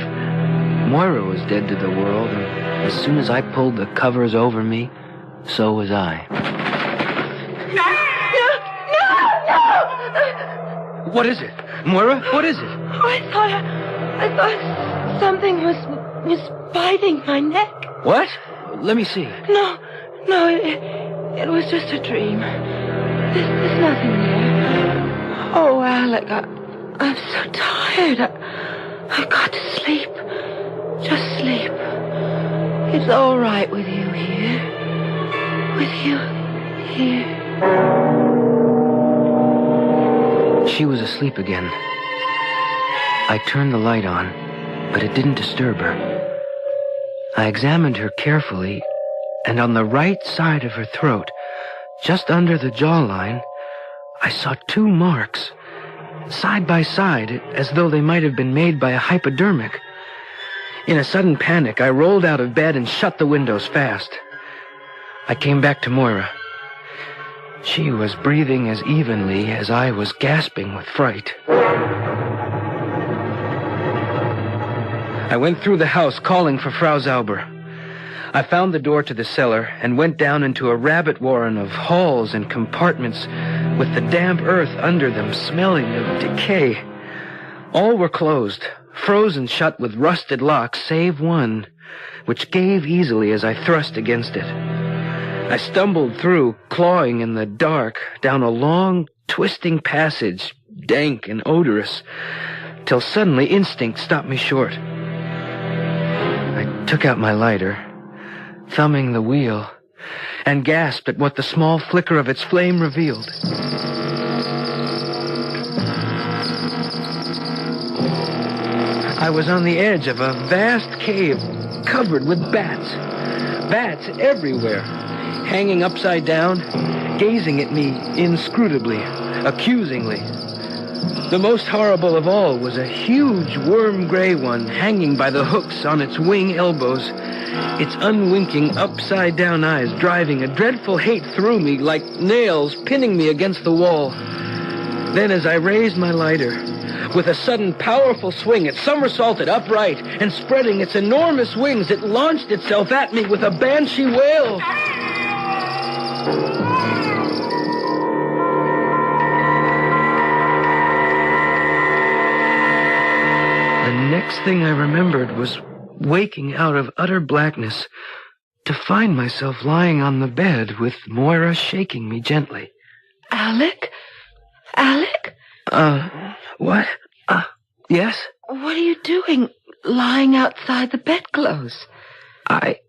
S21: Moira was dead to the world, and as soon as I pulled the covers over me, so was I.
S5: No!
S21: What is it? Moira, what is it?
S14: Oh, I thought something was biting my neck.
S21: What? Let me see.
S14: No, it was just a dream. There's nothing there. Oh, Alec, I'm so tired. I've got to sleep. Just sleep. It's all right with you here. With you here.
S21: She was asleep again. I turned the light on, but it didn't disturb her. I examined her carefully, and on the right side of her throat, just under the jawline, I saw 2 marks, side by side, as though they might have been made by a hypodermic. In a sudden panic, I rolled out of bed and shut the windows fast. I came back to Moira. She was breathing as evenly as I was gasping with fright. I went through the house calling for Frau Zauber. I found the door to the cellar and went down into a rabbit warren of halls and compartments with the damp earth under them smelling of decay. All were closed, frozen shut with rusted locks, save one, which gave easily as I thrust against it. I stumbled through, clawing in the dark, down a long, twisting passage, dank and odorous, till suddenly instinct stopped me short. I took out my lighter, thumbing the wheel, and gasped at what the small flicker of its flame revealed. I was on the edge of a vast cave covered with bats. Bats everywhere, hanging upside down, gazing at me inscrutably, accusingly. The most horrible of all was a huge worm-gray one hanging by the hooks on its wing elbows, its unwinking upside-down eyes driving a dreadful hate through me like nails pinning me against the wall. Then as I raised my lighter, with a sudden powerful swing, it somersaulted upright, and spreading its enormous wings, it launched itself at me with a banshee wail. The next thing I remembered was waking out of utter blackness to find myself lying on the bed with Moira shaking me gently.
S5: Alec? Alec?
S21: What? Yes?
S5: What are you doing, lying outside the bedclothes?
S21: I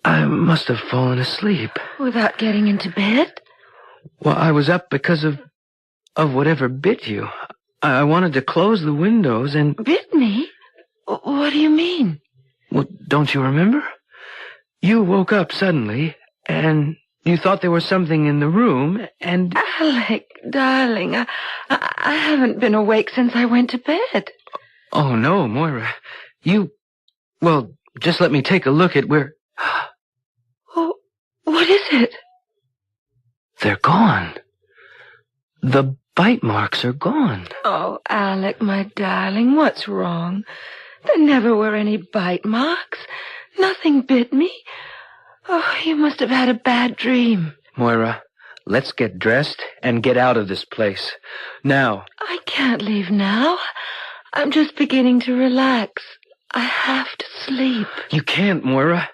S21: must have fallen asleep.
S5: Without getting into bed?
S21: Well, I was up because of whatever bit you. I wanted to close the windows and...
S5: Bit me? What do you mean?
S21: Well, don't you remember? You woke up suddenly, and you thought there was something in the room, and...
S5: Alec, darling, I haven't been awake since I went to bed.
S21: Oh, no, Moira. Well, just let me take a look at where...
S5: Oh, what is it?
S21: They're gone. The bite marks are gone.
S5: Oh, Alec, my darling, what's wrong? There never were any bite marks. Nothing bit me. Oh, you must have had a bad dream.
S21: Moira, let's get dressed and get out of this place. Now.
S5: I can't leave now. I'm just beginning to relax. I have to sleep.
S21: You can't, Moira.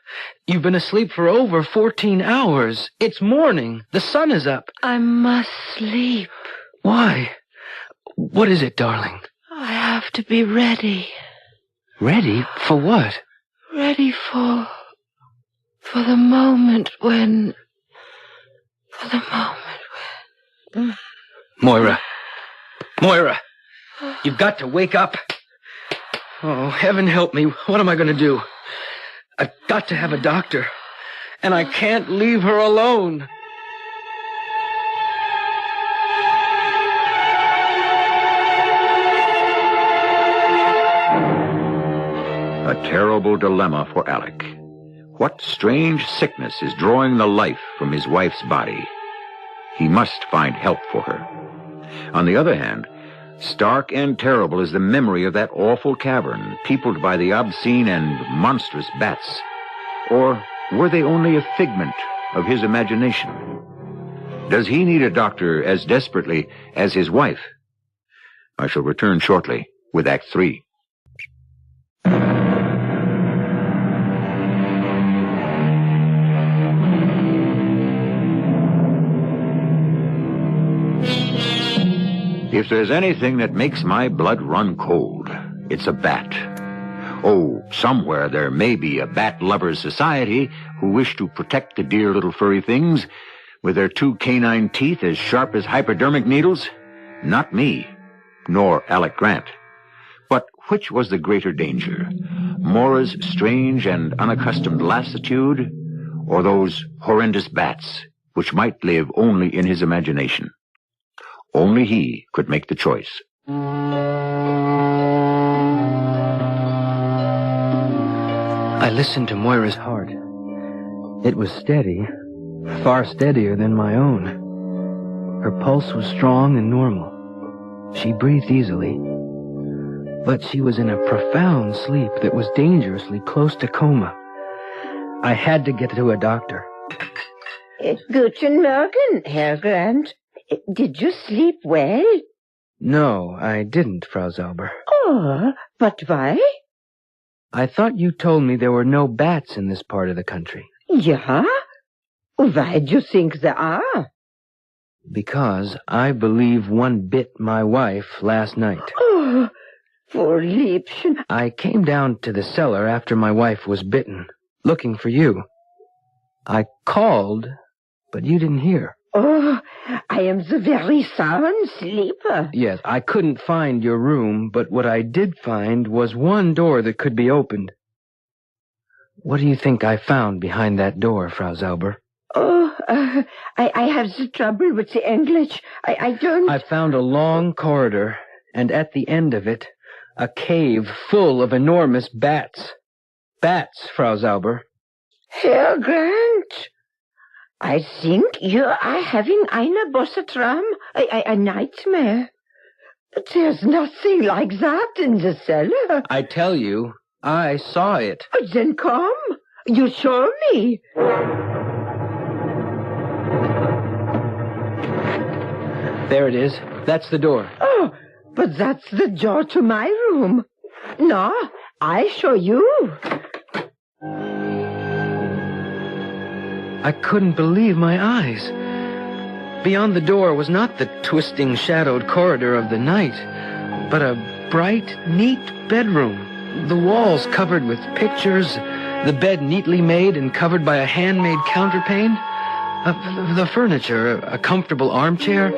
S21: You've been asleep for over 14 hours. It's morning. The sun is up.
S5: I must sleep.
S21: Why? What is it, darling?
S5: I have to be ready.
S21: Ready? For what?
S5: Ready for the moment when... For the moment when...
S21: Moira. Moira! You've got to wake up. Oh, heaven help me. What am I going to do? I've got to have a doctor. And I can't leave her alone.
S13: A terrible dilemma for Alec. What strange sickness is drawing the life from his wife's body? He must find help for her. On the other hand, stark and terrible is the memory of that awful cavern, peopled by the obscene and monstrous bats. Or were they only a figment of his imagination? Does he need a doctor as desperately as his wife? I shall return shortly with Act 3. If there's anything that makes my blood run cold, it's a bat. Oh, somewhere there may be a bat lovers society who wish to protect the dear little furry things with their 2 canine teeth as sharp as hypodermic needles. Not me.
S4: nor Alec Grant. But which was the greater danger? Mora's strange and unaccustomed lassitude, or those horrendous bats, which might live only in his imagination? Only he could make the choice.
S21: I listened to Moira's heart. It was steady, far steadier than my own. Her pulse was strong and normal. She breathed easily. But she was in a profound sleep that was dangerously close to coma. I had to get to a doctor.
S5: Guten Morgen, Herr Grant. Did you sleep well?
S21: No, I didn't, Frau Zauber.
S5: Oh, but why?
S21: I thought you told me there were no bats in this part of the country.
S5: Yeah? Why do you think there are?
S21: Because I believe one bit my wife last night.
S5: Oh, poor Liebchen.
S21: I came down to the cellar after my wife was bitten, looking for you. I called, but you didn't hear.
S5: Oh, I am the very sound sleeper.
S21: Yes, I couldn't find your room, but what I did find was one door that could be opened. What do you think I found behind that door, Frau Zauber?
S5: Oh, I have the trouble with the English. I don't...
S21: I found a long corridor, and at the end of it, a cave full of enormous bats. Bats, Frau Zauber.
S5: Herr Grant, I think you are having eine böse Traum, a nightmare. There's nothing like that in the cellar.
S21: I tell you, I saw it.
S5: Then come. You show me.
S21: There it is. That's the door.
S5: Oh, but that's the door to my room. No, I show you.
S21: I couldn't believe my eyes. Beyond the door was not the twisting, shadowed corridor of the night, but a bright, neat bedroom. The walls covered with pictures, the bed neatly made and covered by a handmade counterpane. The furniture, a comfortable armchair,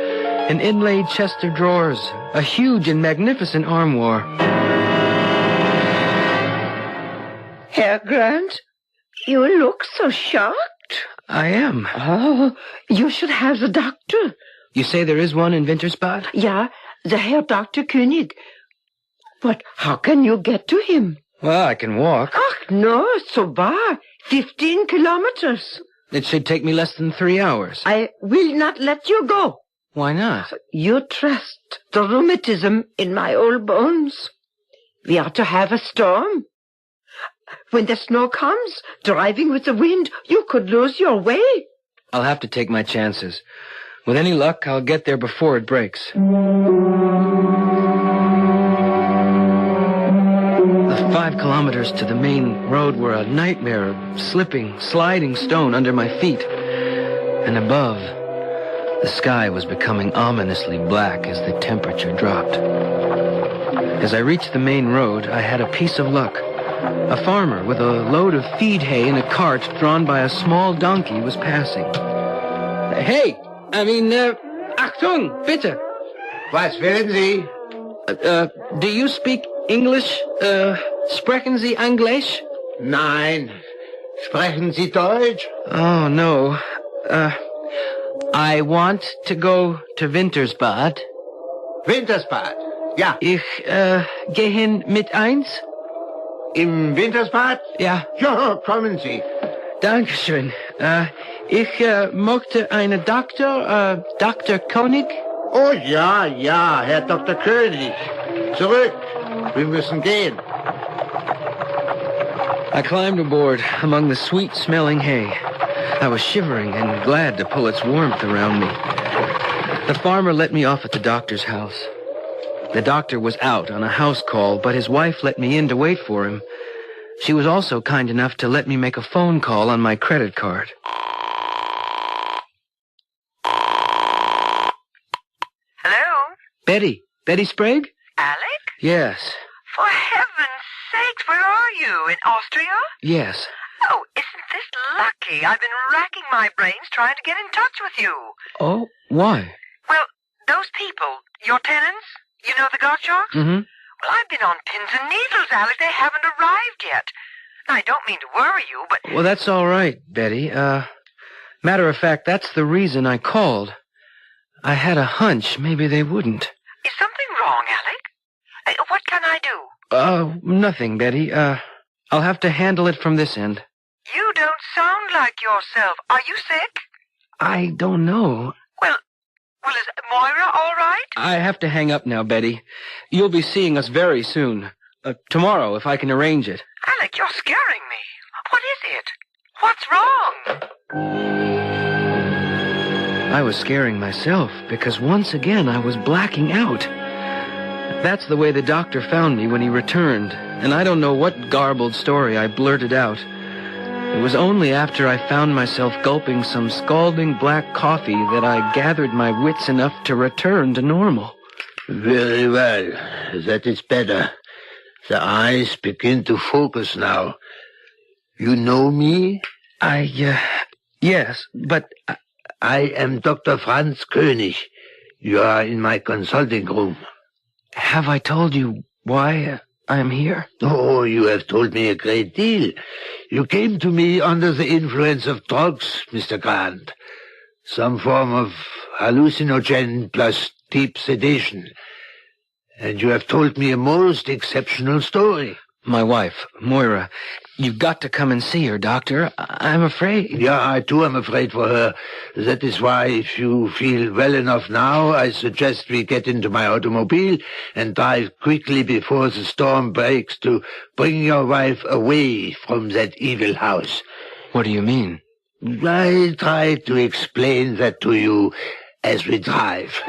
S21: an inlaid chest of drawers, a huge and magnificent armoire.
S5: Herr Grant, you look so shocked.
S21: I am.
S5: Oh, you should have the doctor.
S21: You say there is one in Wintersbad?
S5: Yeah, the Herr Dr. König. But how can you get to him?
S21: Well, I can walk.
S5: Ach, no, so far. 15 kilometers.
S21: It should take me less than 3 hours.
S5: I will not let you go.
S21: Why not?
S5: You trust the rheumatism in my old bones. We are to have a storm. When the snow comes, driving with the wind, you could lose your way.
S21: I'll have to take my chances. With any luck, I'll get there before it breaks. The 5 kilometers to the main road were a nightmare of slipping, sliding stone under my feet. And above, the sky was becoming ominously black as the temperature dropped. As I reached the main road, I had a piece of luck. A farmer with a load of feed hay in a cart drawn by a small donkey was passing. Hey! Achtung, bitte!
S22: Was wollen Sie?
S21: Do you speak English? Sprechen Sie Englisch?
S22: Nein. Sprechen Sie Deutsch?
S21: Oh, no. I want to go to Wintersbad.
S22: Wintersbad? Ja.
S21: Ich, gehen mit eins?
S22: Im Wintersbad?
S21: Ja.
S22: Ja, kommen Sie.
S21: Dankeschön. Ich möchte einen Doktor, Dr. König.
S22: Oh ja, Herr Dr. König. Zurück. Wir müssen gehen.
S21: I climbed aboard among the sweet-smelling hay. I was shivering and glad to pull its warmth around me. The farmer let me off at the doctor's house. The doctor was out on a house call, but his wife let me in to wait for him. She was also kind enough to let me make a phone call on my credit card.
S2: Hello?
S21: Betty Sprague?
S2: Alec?
S21: Yes.
S2: For heaven's sakes, where are you? In Austria?
S21: Yes.
S2: Oh, isn't this lucky? I've been racking my brains trying to get in touch with you.
S21: Oh, why?
S2: Well, those people, your tenants, You know the Gottschalks?
S21: Mm-hmm.
S2: Well, I've been on pins and needles, Alec. They haven't arrived yet. I don't mean to worry you, but...
S21: Well, that's all right, Betty. Matter of fact, that's the reason I called. I had a hunch maybe they wouldn't.
S2: Is something wrong, Alec? What can I do?
S21: Nothing, Betty. I'll have to handle it from this end.
S2: You don't sound like yourself. Are you sick?
S21: I don't know.
S2: Well, is Moira all right?
S21: I have to hang up now, Betty. You'll be seeing us very soon. Tomorrow, if I can arrange it.
S2: Alec, you're scaring me. What is it? What's wrong?
S21: I was scaring myself because once again I was blacking out. That's the way the doctor found me when he returned, and I don't know what garbled story I blurted out. It was only after I found myself gulping some scalding black coffee that I gathered my wits enough to return to normal.
S22: Very well. That is better. The eyes begin to focus now. You know me?
S21: Yes, but...
S22: I am Dr. Franz König. You are in my consulting room.
S21: Have I told you why I am here?
S22: Oh, you have told me a great deal. You came to me under the influence of drugs, Mr. Grant. Some form of hallucinogen plus deep sedation. And you have told me a most exceptional story.
S21: My wife, Moira. You've got to come and see her, Doctor. I'm afraid.
S22: Yeah, I too am afraid for her. That is why, if you feel well enough now, I suggest we get into my automobile and drive quickly before the storm breaks to bring your wife away from that evil house.
S21: What do you mean?
S22: I'll try to explain that to you as we drive.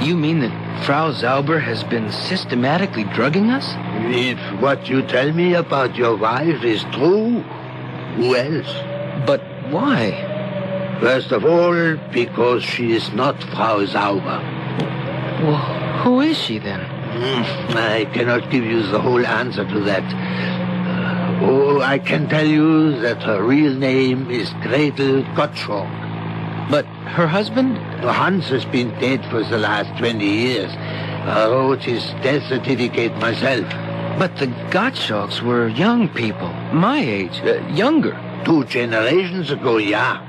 S21: You mean that Frau Zauber has been systematically drugging us?
S22: If what you tell me about your wife is true, who else?
S21: But why?
S22: First of all, because she is not Frau Zauber.
S21: Well, who is she then?
S22: I cannot give you the whole answer to that. I can tell you that her real name is Gretel Gottschalk.
S21: But her husband?
S22: Hans has been dead for the last 20 years. I wrote his death certificate myself.
S21: But the Gottschalks were young people, my age, younger.
S22: 2 generations ago, yeah.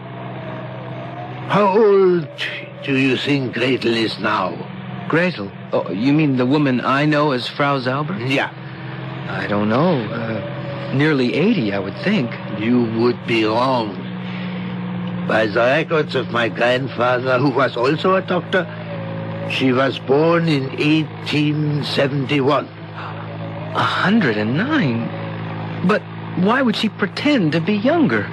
S22: How old do you think Gretel is now?
S21: Gretel? Oh, you mean the woman I know as Frau Zauber?
S22: Yeah.
S21: I don't know. Nearly 80, I would think.
S22: You would be wrong. By the records of my grandfather, who was also a doctor, she was born in 1871.
S21: 109? But why would she pretend to be younger?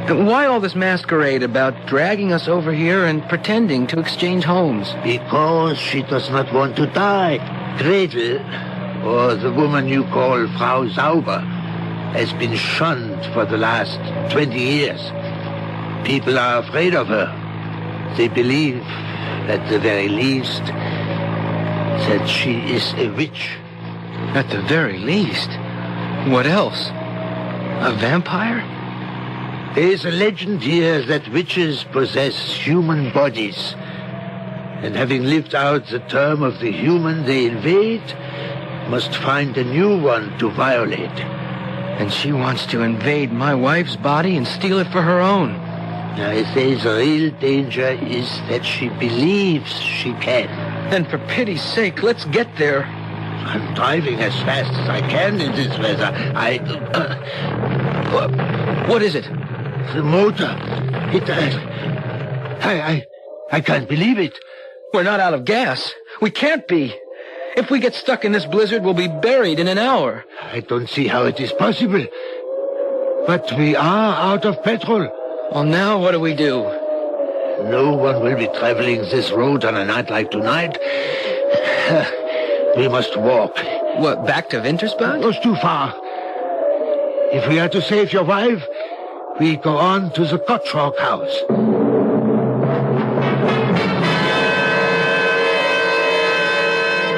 S21: Why all this masquerade about dragging us over here and pretending to exchange homes?
S22: Because she does not want to die. Gretel, or the woman you call Frau Zauber, has been shunned for the last 20 years. People are afraid of her. They believe, at the very least, that she is a witch.
S21: At the very least? What else? A vampire?
S22: There is a legend here that witches possess human bodies, and having lived out the term of the human they invade, must find a new one to violate.
S21: And she wants to invade my wife's body and steal it for her own.
S22: I say the real danger is that she believes she can.
S21: Then for pity's sake, let's get there.
S22: I'm driving as fast as I can in this weather.
S21: What is it?
S22: The motor. I can't believe it.
S21: We're not out of gas. We can't be. If we get stuck in this blizzard, we'll be buried in an hour.
S22: I don't see how it is possible. But we are out of petrol.
S21: Well, now what do we do?
S22: No one will be traveling this road on a night like tonight. We must walk.
S21: What, back to Wintersbad?
S22: It was too far. If we are to save your wife, we go on to the Gottschalk house.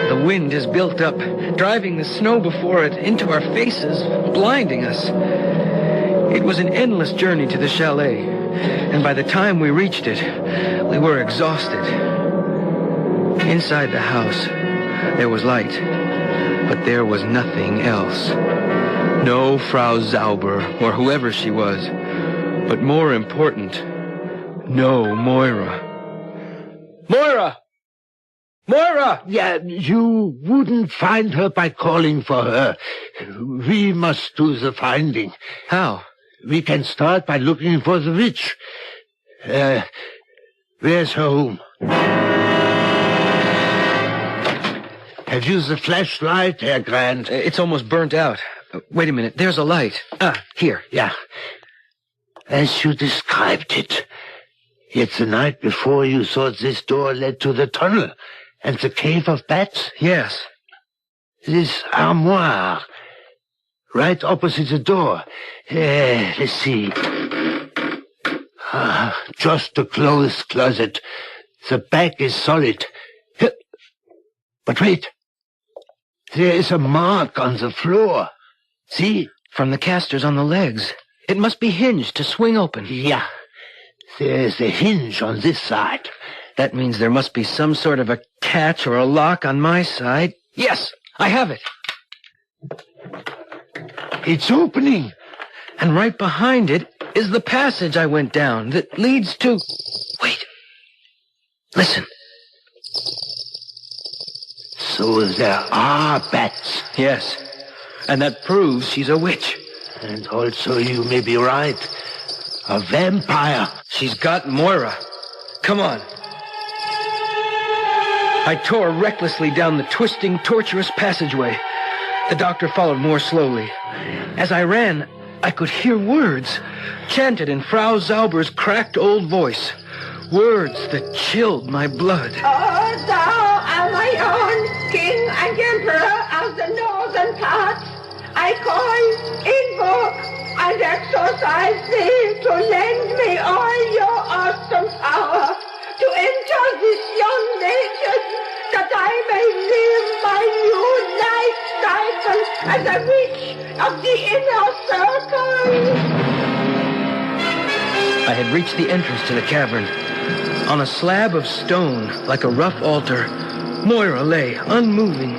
S21: The wind has built up, driving the snow before it into our faces, blinding us. It was an endless journey to the chalet, and by the time we reached it, we were exhausted. Inside the house, there was light, but there was nothing else. No Frau Zauber, or whoever she was, but more important, no Moira. Moira! Moira!
S22: Yeah, you wouldn't find her by calling for her. We must do the finding.
S21: How?
S22: We can start by looking for the witch. Where's her home? Have you the flashlight, Herr Grant?
S21: It's almost burnt out. Wait a minute, there's a light. Here.
S22: Yeah. As you described it. Yet the night before you thought this door led to the tunnel and the cave of bats?
S21: Yes.
S22: This armoire, right opposite the door. Let's see. Just a clothes closet. The back is solid. But wait. There is a mark on the floor. See?
S21: From the casters on the legs. It must be hinged to swing open.
S22: Yeah. There's a hinge on this side.
S21: That means there must be some sort of a catch or a lock on my side. Yes, I have it.
S22: It's opening.
S21: And right behind it is the passage I went down that leads to... Wait. Listen.
S22: So there are bats.
S21: Yes. And that proves she's a witch.
S22: And also you may be right. A vampire.
S21: She's got Moira. Come on. I tore recklessly down the twisting, tortuous passageway. The doctor followed more slowly. As I ran, I could hear words, chanted in Frau Zauber's cracked old voice. Words that chilled my blood.
S5: Oh, thou art my own king and emperor of the northern parts. I call, invoke, and exorcise thee to lend me all your awesome power to enter this young nation, that I may live my new life cycle as a witch of the inner circle.
S21: I had reached the entrance to the cavern. On a slab of stone, like a rough altar, Moira lay, unmoving.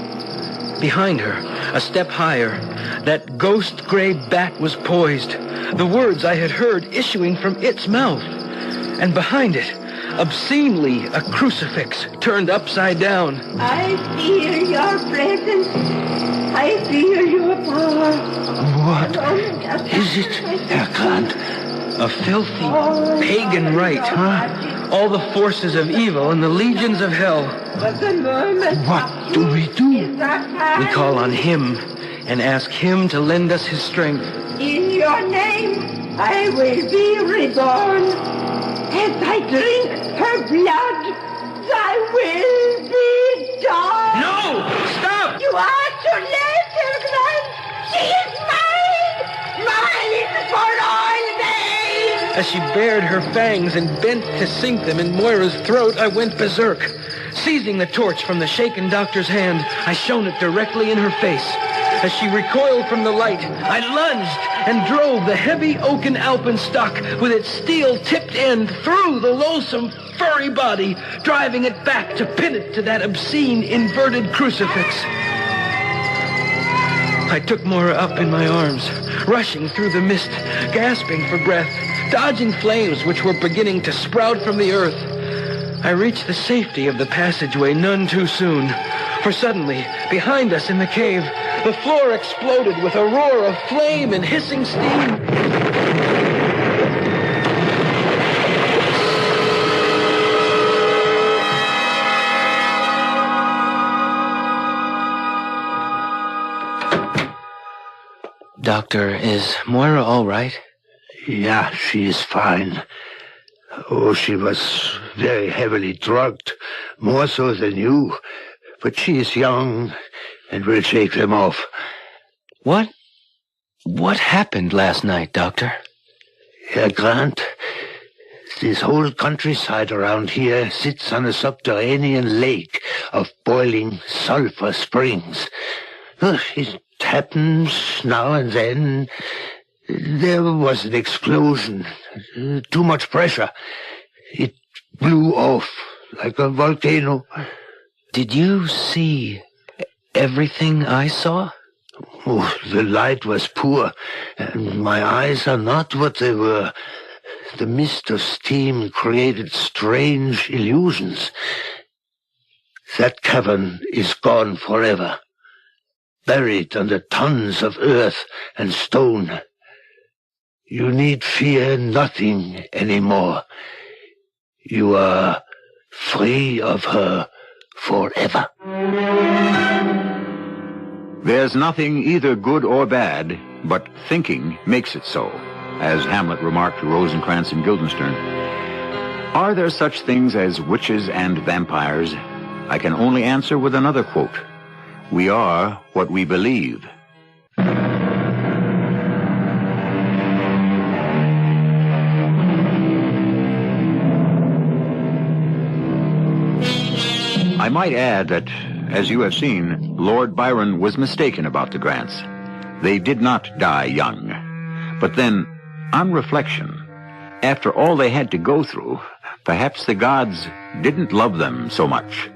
S21: Behind her, a step higher, that ghost-gray bat was poised, the words I had heard issuing from its mouth. And behind it, obscenely, a crucifix turned upside down.
S5: I feel your presence. I feel your power.
S22: What is it, Herr Grant?
S21: A filthy, pagan rite, huh? All the forces of evil and the legions of hell.
S22: What do we do?
S21: We call on him and ask him to lend us his strength.
S5: In your name, I will be reborn. As I drink her blood, I will be done.
S21: No! Stop!
S5: You are too late, Herr Grant. She is mine! Mine for all days!
S21: As she bared her fangs and bent to sink them in Moira's throat, I went berserk. Seizing the torch from the shaken doctor's hand, I shone it directly in her face. As she recoiled from the light, I lunged and drove the heavy oaken alpenstock with its steel-tipped end through the loathsome, furry body, driving it back to pin it to that obscene, inverted crucifix. I took Moira up in my arms, rushing through the mist, gasping for breath, dodging flames which were beginning to sprout from the earth. I reached the safety of the passageway none too soon, for suddenly, behind us in the cave, the floor exploded with a roar of flame and hissing steam. Doctor, is Moira all right?
S22: Yeah, she is fine. Oh, she was very heavily drugged, more so than you. But she is young and will shake them off.
S21: What happened last night, Doctor?
S22: Herr Grant, this whole countryside around here sits on a subterranean lake of boiling sulfur springs. It happens now and then There was an explosion. Too much pressure. It blew off like a volcano.
S21: Did you see everything I saw?
S22: Oh, the light was poor, and my eyes are not what they were. The mist of steam created strange illusions. That cavern is gone forever, buried under tons of earth and stone. You need fear nothing anymore. You are free of her forever.
S4: There's nothing either good or bad, but thinking makes it so, as Hamlet remarked to Rosencrantz and Guildenstern. Are there such things as witches and vampires? I can only answer with another quote. We are what we believe. I might add that, as you have seen, Lord Byron was mistaken about the Grants. They did not die young. But then, on reflection, after all they had to go through, perhaps the gods didn't love them so much.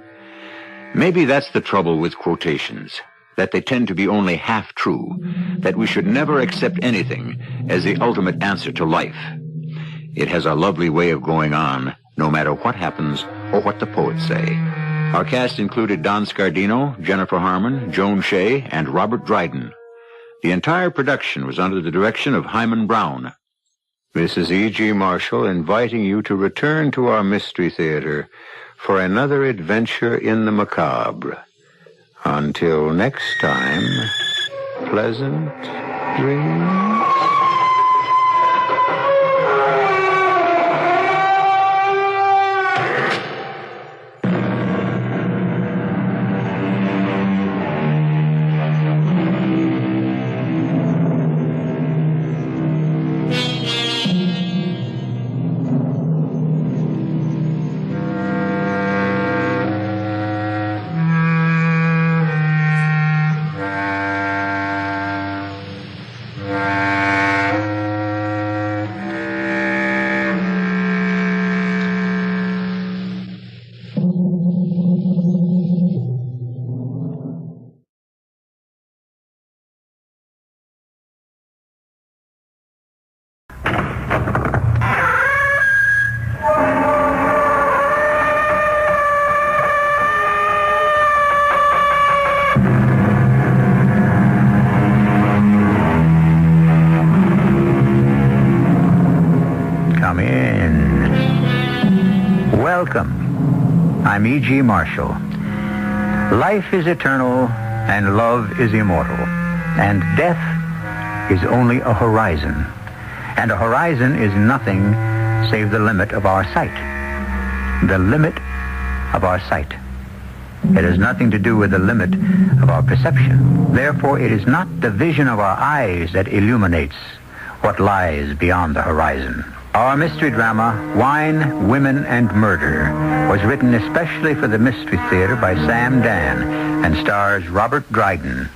S4: Maybe that's the trouble with quotations, that they tend to be only half true, that we should never accept anything as the ultimate answer to life. It has a lovely way of going on, no matter what happens or what the poets say. Our cast included Don Scardino, Jennifer Harmon, Joan Shea, and Robert Dryden. The entire production was under the direction of Hyman Brown. This is E.G. Marshall inviting you to return to our Mystery Theater for another adventure in the macabre. Until next time, pleasant dreams.
S17: Welcome. I'm E.G. Marshall. Life is eternal, and love is immortal, and death is only a horizon, and a horizon is nothing save the limit of our sight. The limit of our sight. It has nothing to do with the limit of our perception. Therefore, it is not the vision of our eyes that illuminates what lies beyond the horizon. Our mystery drama, Wine, Women, and Murder, was written especially for the Mystery Theater by Sam Dan and stars Robert Dryden.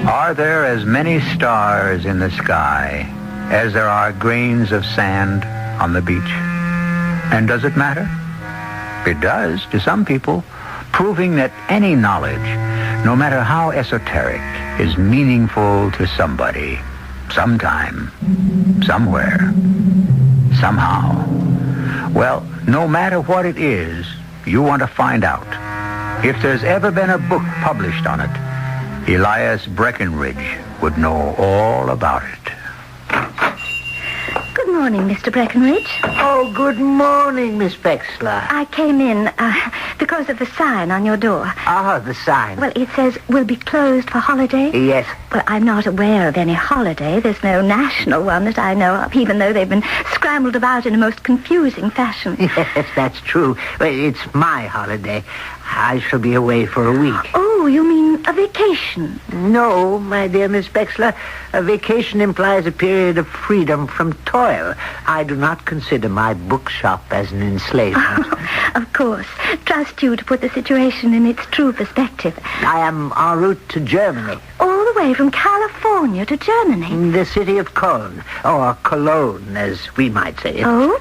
S17: Are there as many stars in the sky as there are grains of sand on the beach? And does it matter? It does to some people, proving that any knowledge, no matter how esoteric, is meaningful to somebody, sometime, somewhere, somehow. Well, no matter what it is, you want to find out. If there's ever been a book published on it, Elias Breckenridge would know all about it.
S14: Good morning, Mr. Breckenridge.
S22: Oh, good morning, Miss Bexler.
S14: I came in because of the sign on your door.
S22: Ah, the sign.
S14: Well, it says, "Will be closed for holiday."
S22: Yes.
S14: Well, I'm not aware of any holiday. There's no national one that I know of, even though they've been scrambled about in a most confusing fashion.
S22: Yes, that's true. Well, it's my holiday. I shall be away for a week.
S14: Oh, you mean a vacation?
S22: No, my dear Miss Bexler. A vacation implies a period of freedom from toil. I do not consider my bookshop as an enslavement.
S14: Of course. Trust you to put the situation in its true perspective.
S22: I am en route to Germany.
S14: All the way from California to Germany?
S22: The city of Cologne, or Cologne, as we might say.
S14: Oh?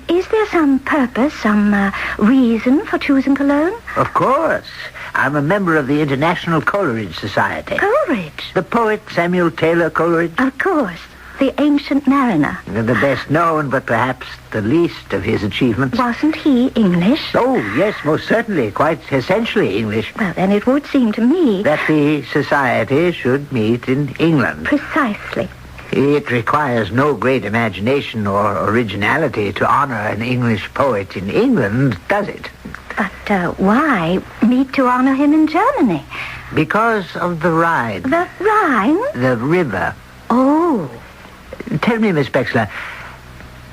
S14: Is there some purpose, some reason for choosing Cologne?
S22: Of course. I'm a member of the International Coleridge Society.
S14: Coleridge?
S22: The poet Samuel Taylor Coleridge.
S14: Of course. The Ancient Mariner.
S22: The best known, but perhaps the least of his achievements.
S14: Wasn't he English?
S22: Oh, yes, most certainly. Quite essentially English.
S14: Well, then it would seem to me
S22: that the society should meet in England.
S14: Precisely.
S22: It requires no great imagination or originality to honor an English poet in England, does it?
S14: But why meet to honor him in Germany?
S22: Because of the Rhine.
S14: The Rhine?
S22: The river.
S14: Oh.
S22: Tell me, Miss Bexler,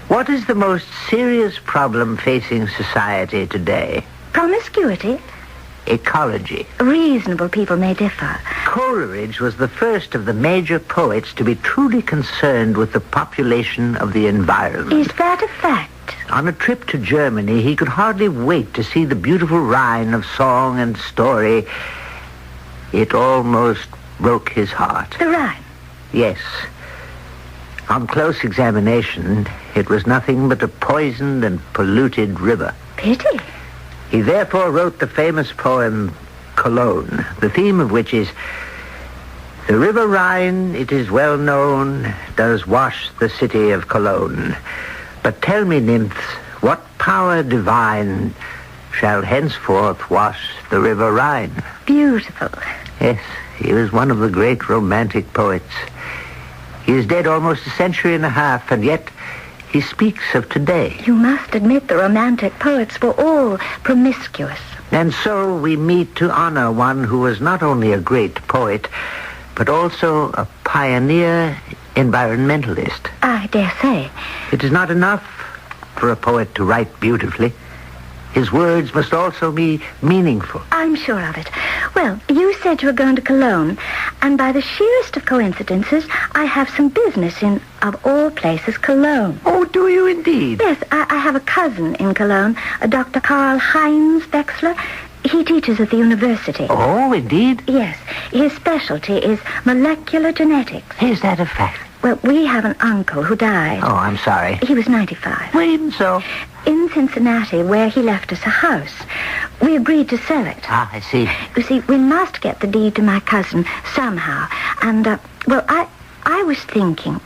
S22: what is the most serious problem facing society today?
S14: Promiscuity?
S22: Ecology.
S14: Reasonable people may differ.
S22: Coleridge was the first of the major poets to be truly concerned with the population of the environment.
S14: Is that a fact?
S22: On a trip to Germany, he could hardly wait to see the beautiful Rhine of song and story. It almost broke his heart.
S14: The Rhine?
S22: Yes. On close examination, it was nothing but a poisoned and polluted river.
S14: Pity.
S22: He therefore wrote the famous poem Cologne, the theme of which is, "The river Rhine, it is well known, does wash the city of Cologne. But tell me, nymphs, what power divine shall henceforth wash the river Rhine?"
S14: Beautiful.
S22: Yes, he was one of the great romantic poets. He is dead almost a century and a half, and yet he speaks of today.
S14: You must admit the romantic poets were all promiscuous.
S22: And so we meet to honor one who was not only a great poet, but also a pioneer environmentalist.
S14: I dare say.
S22: It is not enough for a poet to write beautifully. His words must also be meaningful.
S14: I'm sure of it. Well, you said you were going to Cologne, and by the sheerest of coincidences, I have some business in, of all places, Cologne.
S22: Oh, do you indeed?
S14: Yes, I have a cousin in Cologne, Dr. Karl Heinz Wechsler. He teaches at the university.
S22: Oh, indeed?
S14: Yes. His specialty is molecular genetics.
S22: Is that a fact?
S14: Well, we have an uncle who died.
S22: Oh, I'm sorry.
S14: He was 95.
S22: Well, even so.
S14: In Cincinnati, where he left us a house. We agreed to sell it.
S22: Ah, I see.
S14: You see, we must get the deed to my cousin somehow. And, well, I was thinking...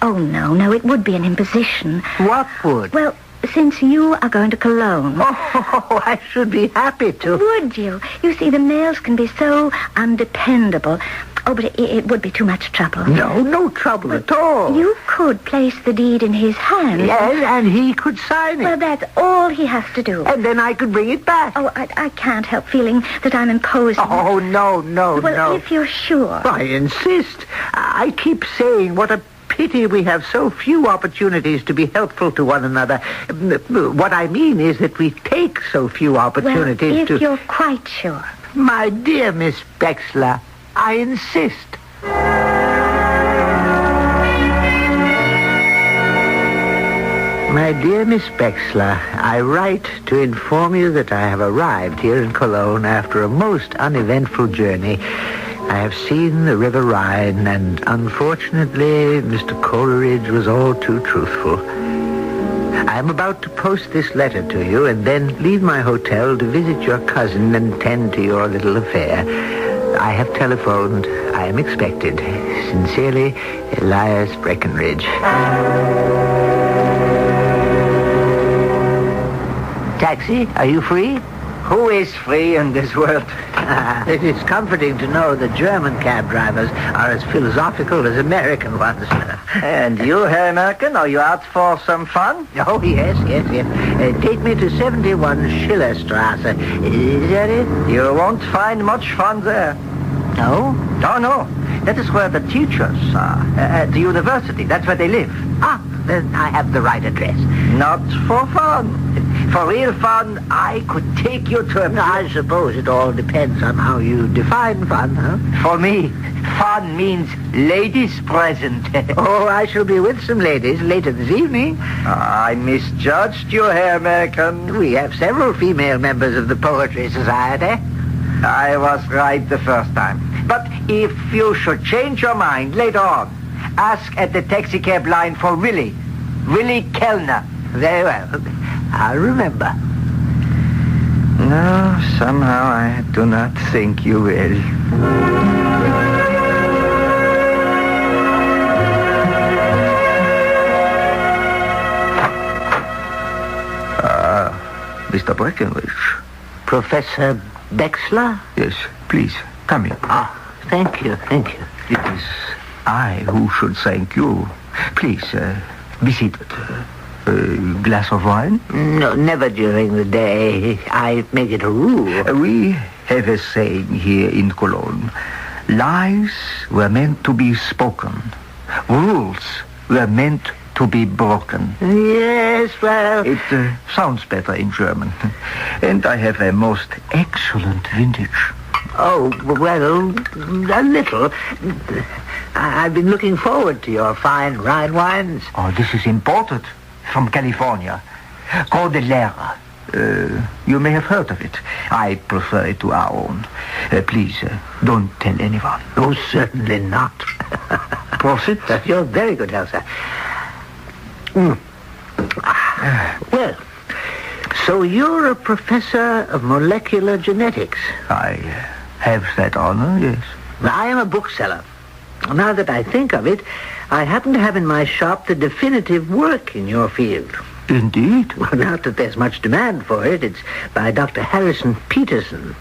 S14: Oh, no, it would be an imposition.
S22: What would?
S14: Well, since you are going to Cologne...
S22: Oh, I should be happy to.
S14: Would you? You see, the mails can be so undependable. Oh, but it would be too much trouble.
S22: No trouble at all.
S14: You could place the deed in his hands.
S22: Yes, and he could sign it.
S14: Well, that's all he has to do.
S22: And then I could bring it back.
S14: Oh, I can't help feeling that I'm imposing.
S22: Oh, no.
S14: Well, if you're sure.
S22: I insist. I keep saying what a pity we have so few opportunities to be helpful to one another. What I mean is that we take so few opportunities
S14: to... Well, if you're quite sure.
S22: My dear Miss Bexler, I insist. My dear Miss Bexler, I write to inform you that I have arrived here in Cologne after a most uneventful journey. I have seen the River Rhine, and unfortunately, Mr. Coleridge was all too truthful. I am about to post this letter to you and then leave my hotel to visit your cousin and tend to your little affair. I have telephoned. I am expected. Sincerely, Elias Breckenridge. Taxi, are you free?
S16: Who is free in this world?
S22: It is comforting to know that German cab drivers are as philosophical as American ones.
S16: And you, Herr American, are you out for some fun?
S22: Oh, yes. Take me to 71 Schillerstrasse. Is that it?
S16: You won't find much fun there.
S22: No?
S16: Oh, no. That is where the teachers are. At the university. That's where they live.
S22: Ah, then I have the right address.
S16: Not for fun.
S3: For real fun, I could take you to a... I suppose it all depends on how you define fun, huh? For me, fun means ladies present. Oh, I shall be with some ladies later this evening. I misjudged you, Herr American. We have several female members of the Poetry Society. I was right the first time. But if you should change your mind later on, ask at the taxicab line for Willie. Willie Kellner. Very well. I'll remember. No, somehow I do not think you will. Mr. Breckenridge. Professor Bexler? Yes, please, come in. Ah, thank you. It is I who should thank you. Please, be seated. A glass of wine? No, never during the day. I make it a rule. We have a saying here in Cologne. Lies were meant to be spoken. Rules were meant to be broken. Yes, well... It sounds better in German. And I have a most excellent vintage. Oh, well, a little. I've been looking forward to your fine Rhine wines. Oh, this is imported from California. Cordillera. You may have heard of it. I prefer it to our own. Please, don't tell anyone. Oh, certainly not. Prosit? You're very good, Elsa. Well, so you're a professor of molecular genetics. I have that honor, yes. I am a bookseller. Now that I think of it, I happen to have in my shop the definitive work in your field. Indeed? Well, not that there's much demand for it. It's by Dr. Harrison Peterson.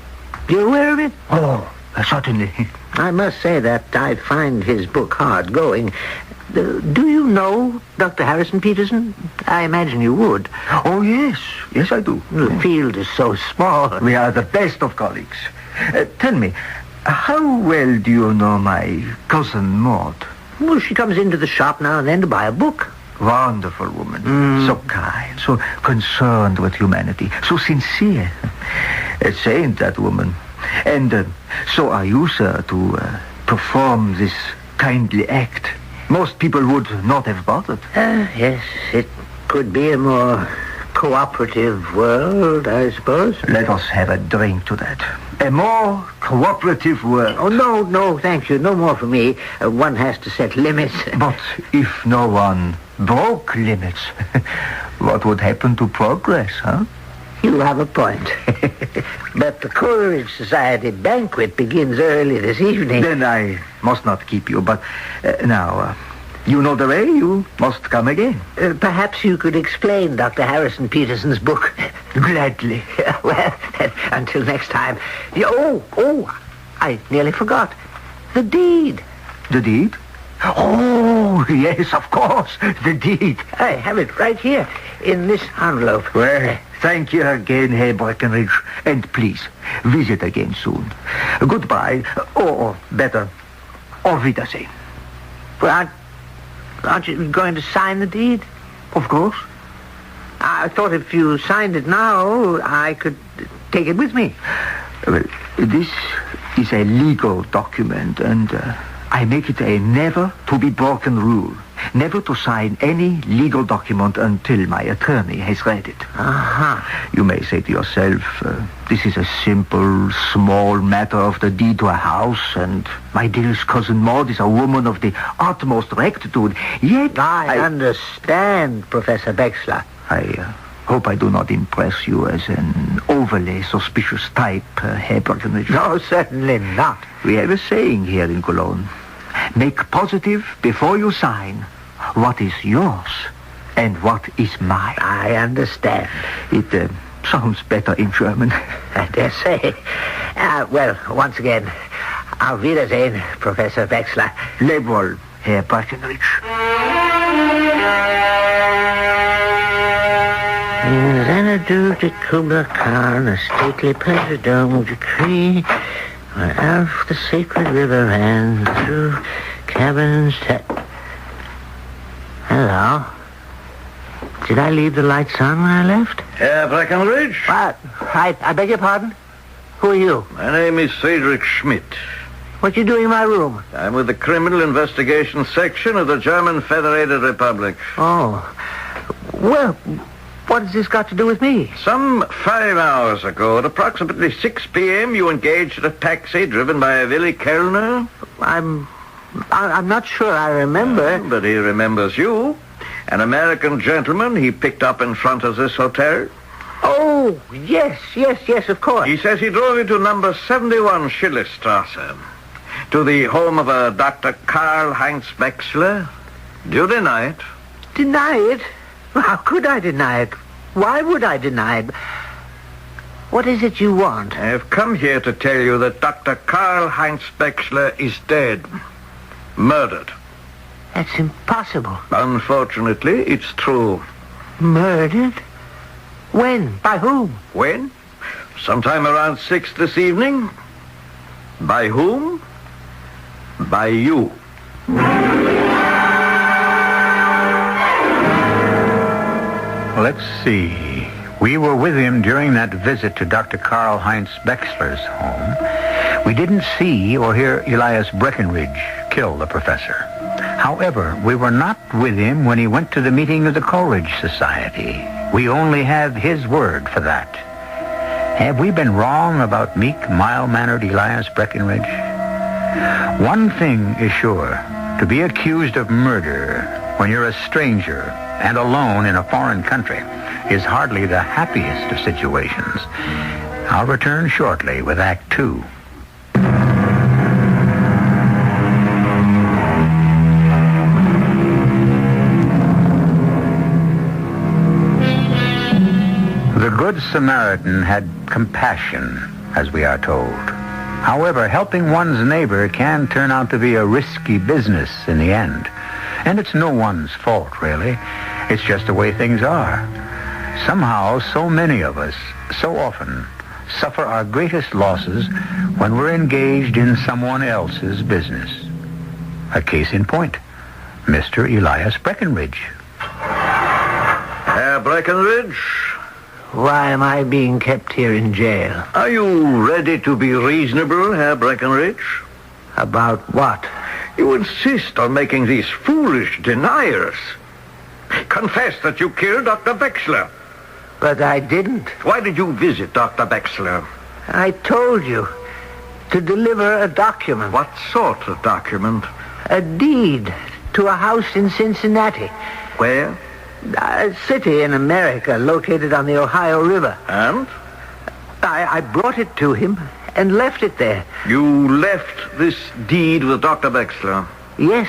S3: You aware of it? Oh, certainly. I must say that I find his book hard going. Do you know Dr. Harrison Peterson? I imagine you would. Oh, yes. Yes, I do. The field is so small. We are the best of colleagues. Tell me, how well do you know my cousin Maud? Well, she comes into the shop now and then to buy a book. Wonderful woman. So kind, so concerned with humanity, so sincere. A saint, that woman. And so are you, sir, to perform this kindly act. Most people would not have bothered. Yes, it could be a more cooperative world, I suppose. Let us have a drink to that. A more cooperative world. Oh, no, thank you. No more for me. One has to set limits. But if no one broke limits, what would happen to progress, huh? You have a point. But the Coleridge Society banquet begins early this evening. Then I must not keep you, but now, you know the way. You must come again. Perhaps you could explain Dr. Harrison Peterson's book. Gladly. Well, until next time. Oh, I nearly forgot. The deed. The deed? Oh, yes, of course. The deed. I have it right here in this envelope. Well, thank you again, Herr Breckenridge. And please, visit again soon. Goodbye. Or better, auf Wiedersehen. Well, aren't you going to sign the deed? Of course. I thought if you signed it now, I could take it with me. Well, this is a legal document, and I make it a never-to-be-broken rule. Never to sign any legal document until my attorney has read it. Uh-huh. You may say to yourself, this is a simple, small matter of the deed to a house, and my dearest cousin Maud is a woman of the utmost rectitude. Yet I understand, Professor Bexler. I hope I do not impress you as an overly suspicious type, Herr Breckenridge. No, certainly not. We have a saying here in Cologne. Make positive before you sign what is yours and what is mine. I understand. It sounds better in German. I dare say. Well, once again, auf Wiedersehen, Professor Wexler. Leb wohl, Herr Breckenridge. In Xanadu to Kubla Khan, a stately pleasure dome decree, where Alf the sacred river ran through caverns. Hello. Did I leave the lights on when I left?
S22: Breckenridge?
S3: What? I beg your pardon? Who are you?
S22: My name is Friedrich Schmidt.
S3: What you doing in my room?
S22: I'm with the Criminal Investigation Section of the German Federated Republic.
S3: Oh. Well, what has this got to do with me?
S22: Some 5 hours ago, at approximately 6 p.m., you engaged a taxi driven by a Willy Kellner?
S3: I'm not sure I remember.
S22: But he remembers you. An American gentleman he picked up in front of this hotel.
S3: Oh, yes, of course.
S22: He says he drove you to number 71 Schillerstrasse, to the home of a Dr. Karl-Heinz Wechsler. Do you deny it?
S3: Deny it? How could I deny it? Why would I deny it? What is it you want?
S22: I have come here to tell you that Dr. Karl-Heinz Wechsler is dead. Murdered.
S3: That's impossible.
S22: Unfortunately, it's true.
S3: Murdered? When? By whom?
S22: When? Sometime around 6 this evening. By whom? By you.
S17: Let's see. We were with him during that visit to Dr. Karl-Heinz Wechsler's home. We didn't see or hear Elias Breckenridge kill the professor. However, we were not with him when he went to the meeting of the Coleridge Society. We only have his word for that. Have we been wrong about meek, mild-mannered Elias Breckenridge? One thing is sure. To be accused of murder when you're a stranger and alone in a foreign country is hardly the happiest of situations. I'll return shortly with Act 2. The Good Samaritan had compassion, as we are told. However, helping one's neighbor can turn out to be a risky business in the end. And it's no one's fault, really. It's just the way things are. Somehow, so many of us, so often, suffer our greatest losses when we're engaged in someone else's business. A case in point, Mr. Elias Breckenridge.
S22: Herr Breckenridge?
S3: Why am I being kept here in jail?
S22: Are you ready to be reasonable, Herr Breckenridge?
S3: About what?
S22: You insist on making these foolish deniers. Confess that you killed Dr. Wechsler.
S3: But I didn't.
S22: Why did you visit Dr. Wechsler?
S3: I told you. To deliver a document.
S22: What sort of document?
S3: A deed to a house in Cincinnati.
S22: Where?
S3: A city in America located on the Ohio River.
S22: And?
S3: I brought it to him and left it there.
S22: You left this deed with Dr. Wechsler?
S3: Yes.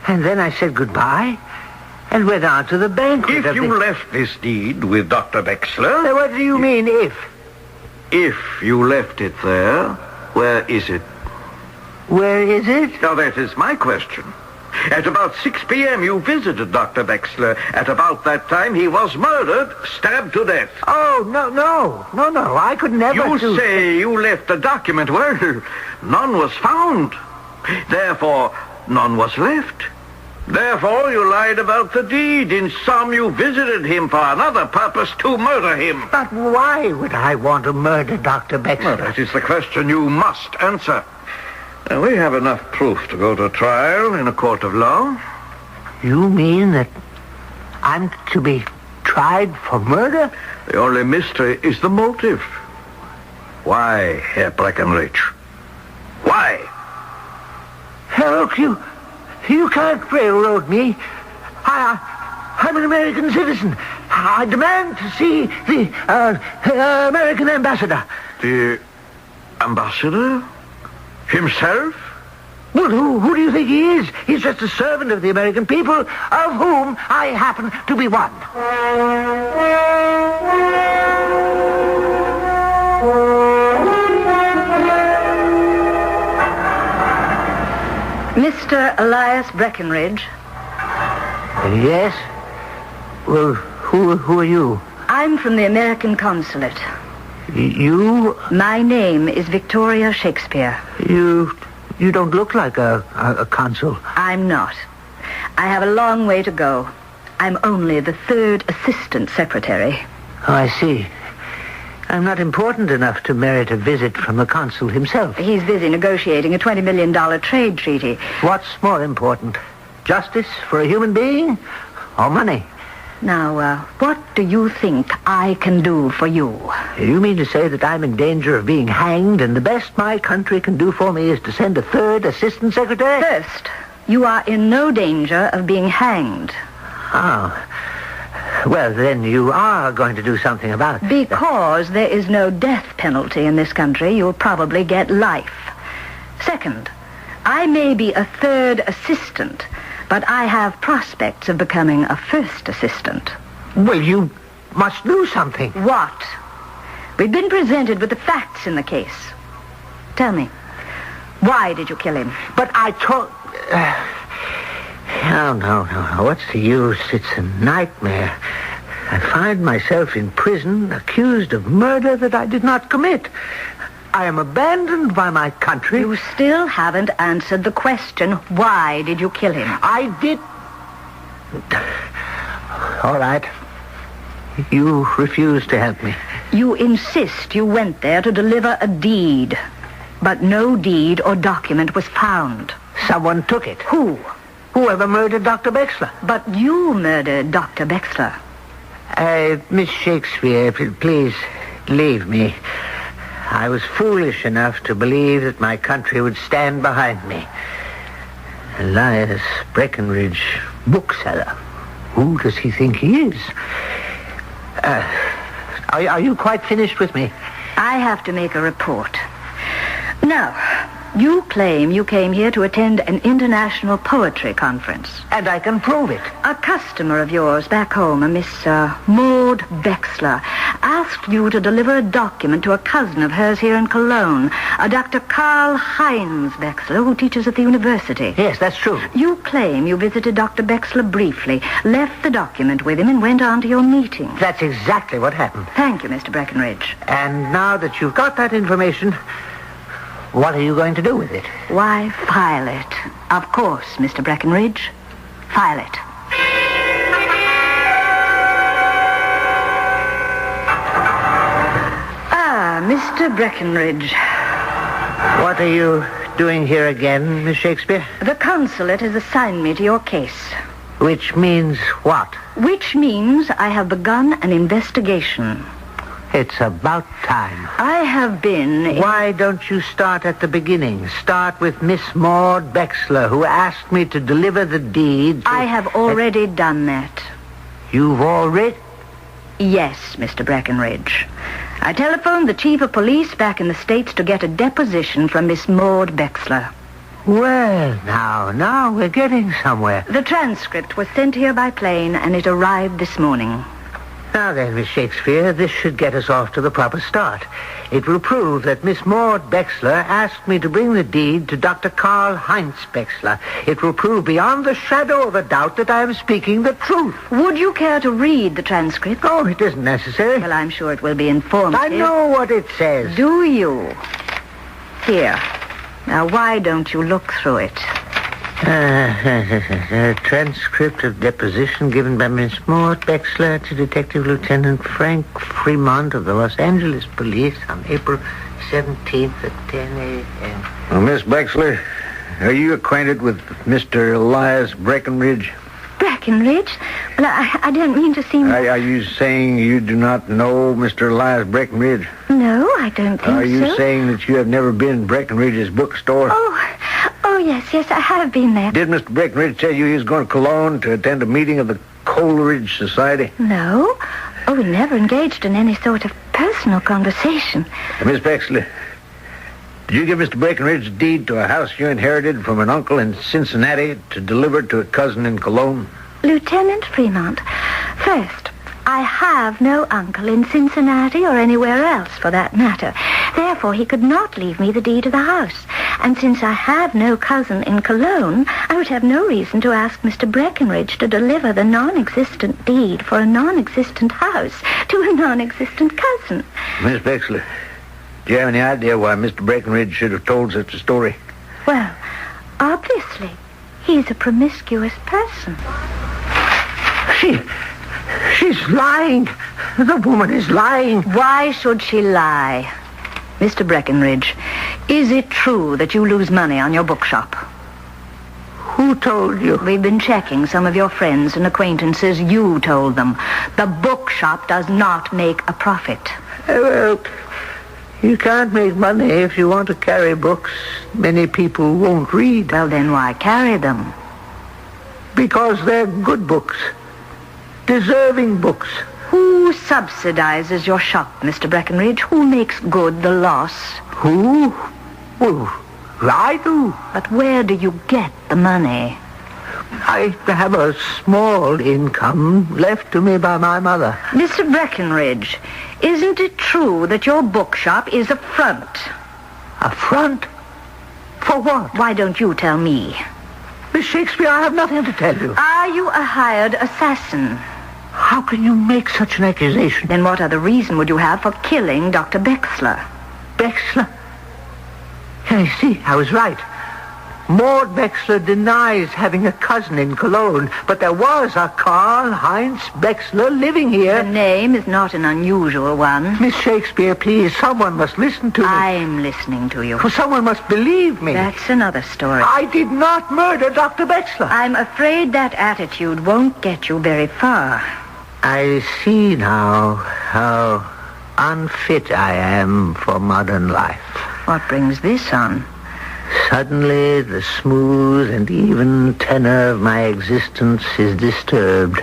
S3: And then I said goodbye and went on to the banquet.
S22: If you left this deed with Dr. Wechsler...
S3: What do you mean, if?
S22: If you left it there, where is it?
S3: Where is it?
S22: Now, that is my question. At about 6 p.m., you visited Dr. Wechsler. At about that time, he was murdered, stabbed to death.
S3: Oh, no. I could never...
S22: You say you left the document. Well, none was found. Therefore, none was left. Therefore, you lied about the deed. In sum, you visited him for another purpose, to murder him.
S3: But why would I want to murder Dr. Wechsler?
S22: Well, that is the question you must answer. We have enough proof to go to trial in a court of law.
S3: You mean that I'm to be tried for murder?
S22: The only mystery is the motive. Why, Herr Breckenridge? Why?
S3: Look, you can't railroad me. I'm an American citizen. I demand to see the American ambassador.
S22: The ambassador? Himself?
S3: Well, who do you think he is? He's just a servant of the American people, of whom I happen to be one.
S19: Mr. Elias Breckenridge?
S3: Yes? Well, who are you?
S19: I'm from the American consulate.
S3: You?
S19: My name is Victoria Shakespeare.
S3: You don't look like a consul.
S19: I'm not. I have a long way to go. I'm only the third assistant secretary.
S3: Oh, I see. I'm not important enough to merit a visit from the consul himself.
S19: He's busy negotiating a $20 million trade treaty.
S3: What's more important? Justice for a human being or money?
S19: Now, what do you think I can do for you?
S3: You mean to say that I'm in danger of being hanged and the best my country can do for me is to send a third assistant secretary?
S19: First, you are in no danger of being hanged.
S3: Oh. Well, then you are going to do something about it.
S19: Because there is no death penalty in this country, you'll probably get life. Second, I may be a third assistant, but I have prospects of becoming a first assistant.
S3: Well, you must do something.
S19: What? We've been presented with the facts in the case. Tell me, why did you kill him?
S3: But I told... No. What's the use? It's a nightmare. I find myself in prison, accused of murder that I did not commit. I am abandoned by my country.
S19: You still haven't answered the question, why did you kill him?
S3: I did... All right. You refuse to help me.
S19: You insist you went there to deliver a deed. But no deed or document was found.
S3: Someone took it.
S19: Who?
S3: Whoever murdered Dr. Bexler.
S19: But you murdered Dr. Bexler.
S3: Miss Shakespeare, please leave me. I was foolish enough to believe that my country would stand behind me. Elias Breckenridge, bookseller. Who does he think he is? Are you quite finished with me?
S19: I have to make a report. Now, you claim you came here to attend an international poetry conference.
S3: And I can prove it.
S19: A customer of yours back home, a Miss Maud Bexler, asked you to deliver a document to a cousin of hers here in Cologne, a Dr. Karl-Heinz Bexler, who teaches at the university.
S3: Yes, that's true.
S19: You claim you visited Dr. Bexler briefly, left the document with him, and went on to your meeting.
S3: That's exactly what happened.
S19: Thank you, Mr. Breckenridge.
S3: And now that you've got that information... what are you going to do with it?
S19: Why, file it. Of course, Mr. Breckenridge. File it. Mr. Breckenridge.
S3: What are you doing here again, Miss Shakespeare?
S19: The consulate has assigned me to your case.
S3: Which means what?
S19: Which means I have begun an investigation.
S3: It's about time.
S19: I have been...
S3: Why don't you start at the beginning? Start with Miss Maud Bexler, who asked me to deliver the deed.
S19: I have already done that.
S3: You've already...
S19: Yes, Mr. Breckenridge. I telephoned the chief of police back in the States to get a deposition from Miss Maud Bexler.
S3: Well, now we're getting somewhere.
S19: The transcript was sent here by plane, and it arrived this morning.
S3: Now then, Miss Shakespeare, this should get us off to the proper start. It will prove that Miss Maud Bexler asked me to bring the deed to Dr. Karl-Heinz Bexler. It will prove beyond the shadow of a doubt that I am speaking the truth.
S19: Would you care to read the transcript?
S3: Oh, it isn't necessary.
S19: Well, I'm sure it will be informative.
S3: I know what it says.
S19: Do you? Here. Now, why don't you look through it?
S3: A transcript of deposition given by Miss Maud Bexler to Detective Lieutenant Frank Fremont of the Los Angeles Police on April 17th at 10 a.m.
S4: Well, Miss Bexler, are you acquainted with Mr. Elias Breckenridge?
S19: Breckenridge? Well, I don't mean to seem...
S4: Are you saying you do not know Mr. Elias Breckenridge?
S19: No, I don't think so.
S4: Are you saying that you have never been in Breckenridge's bookstore?
S19: Oh, yes, I have been there.
S4: Did Mr. Breckenridge tell you he was going to Cologne to attend a meeting of the Coleridge Society?
S19: No. Oh, we never engaged in any sort of personal conversation.
S4: Miss Bexler, did you give Mr. Breckenridge's deed to a house you inherited from an uncle in Cincinnati to deliver to a cousin in Cologne?
S19: Lieutenant Fremont, first, I have no uncle in Cincinnati or anywhere else for that matter. Therefore, he could not leave me the deed of the house. And since I have no cousin in Cologne, I would have no reason to ask Mr. Breckenridge to deliver the non-existent deed for a non-existent house to a non-existent cousin.
S4: Miss Bexler, do you have any idea why Mr. Breckenridge should have told such a story?
S19: Well, obviously, he's a promiscuous person.
S3: She's lying. The woman is lying.
S14: Why should she lie? Mr. Breckenridge, is it true that you lose money on your bookshop?
S3: Who told you?
S14: We've been checking some of your friends and acquaintances. You told them. The bookshop does not make a profit.
S3: Well, you can't make money if you want to carry books many people won't read.
S14: Well, then why carry them?
S3: Because they're good books. Deserving books.
S14: Who subsidizes your shop, Mr. Breckenridge? Who makes good the loss?
S3: Who? Well, I do.
S14: But where do you get the money?
S3: I have a small income left to me by my mother.
S14: Mr. Breckenridge, isn't it true that your bookshop is a front?
S3: A front? For what?
S14: Why don't you tell me?
S3: Miss Shakespeare, I have nothing to tell you.
S14: Are you a hired assassin?
S3: How can you make such an accusation?
S14: Then what other reason would you have for killing Dr. Bexler?
S3: Bexler? I see, I was right. Maud Bexler denies having a cousin in Cologne, but there was a Karl-Heinz Bexler living here.
S14: The name is not an unusual one.
S3: Miss Shakespeare, please, someone must listen to me.
S14: I'm listening to you.
S3: Well, someone must believe me.
S14: That's another story.
S3: I did not murder Dr. Bexler.
S14: I'm afraid that attitude won't get you very far.
S3: I see now how unfit I am for modern life.
S14: What brings this on?
S3: Suddenly, the smooth and even tenor of my existence is disturbed.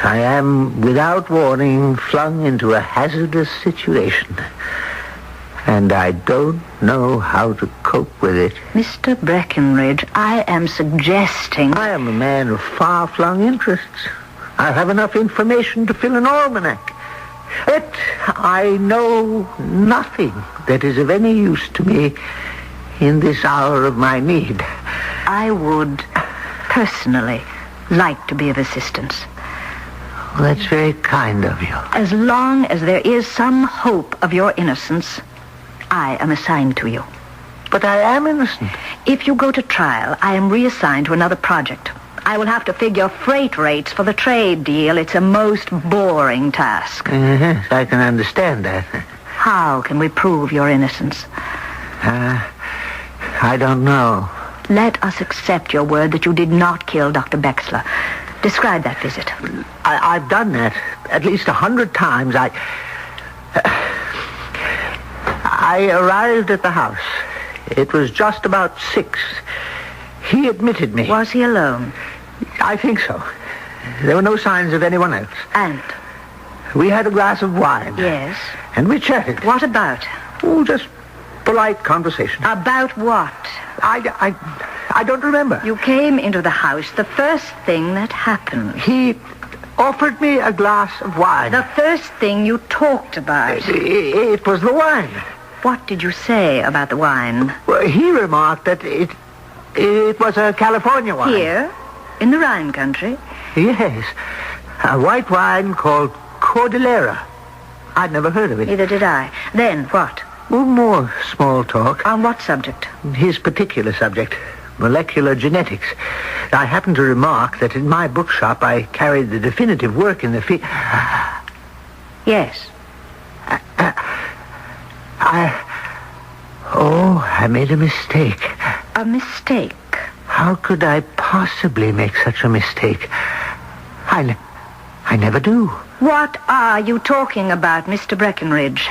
S3: I am, without warning, flung into a hazardous situation. And I don't know how to cope with it.
S14: Mr. Breckenridge, I am suggesting...
S3: I am a man of far-flung interests. I have enough information to fill an almanac. Yet I know nothing that is of any use to me in this hour of my need.
S14: I would, personally, like to be of assistance.
S3: Well, that's very kind of you.
S14: As long as there is some hope of your innocence, I am assigned to you.
S3: But I am innocent.
S14: If you go to trial, I am reassigned to another project. I will have to figure freight rates for the trade deal. It's a most boring task.
S3: Yes, I can understand that.
S14: How can we prove your innocence?
S3: I don't know.
S14: Let us accept your word that you did not kill Dr. Bexler. Describe that visit.
S3: I've done that at least 100 times. I arrived at the house. It was just about 6. He admitted me.
S14: Was he alone?
S3: I think so. There were no signs of anyone else.
S14: And?
S3: We had a glass of wine.
S14: Yes.
S3: And we chatted.
S14: What about?
S3: Oh, just polite conversation.
S14: About what?
S3: I don't remember.
S14: You came into the house. The first thing that happened.
S3: He offered me a glass of wine.
S14: The first thing you talked about.
S3: It was the wine.
S14: What did you say about the wine?
S3: Well, he remarked that it was a California wine.
S14: Here? In the Rhine country?
S3: Yes. A white wine called Cordillera. I'd never heard of it.
S14: Neither did I. Then, what?
S3: Well, more small talk.
S14: On what subject?
S3: His particular subject. Molecular genetics. I happened to remark that in my bookshop I carried the definitive work in the field.
S14: Yes.
S3: I made a mistake.
S14: A mistake?
S3: How could I possibly make such a mistake? I never do.
S14: What are you talking about, Mr. Breckenridge?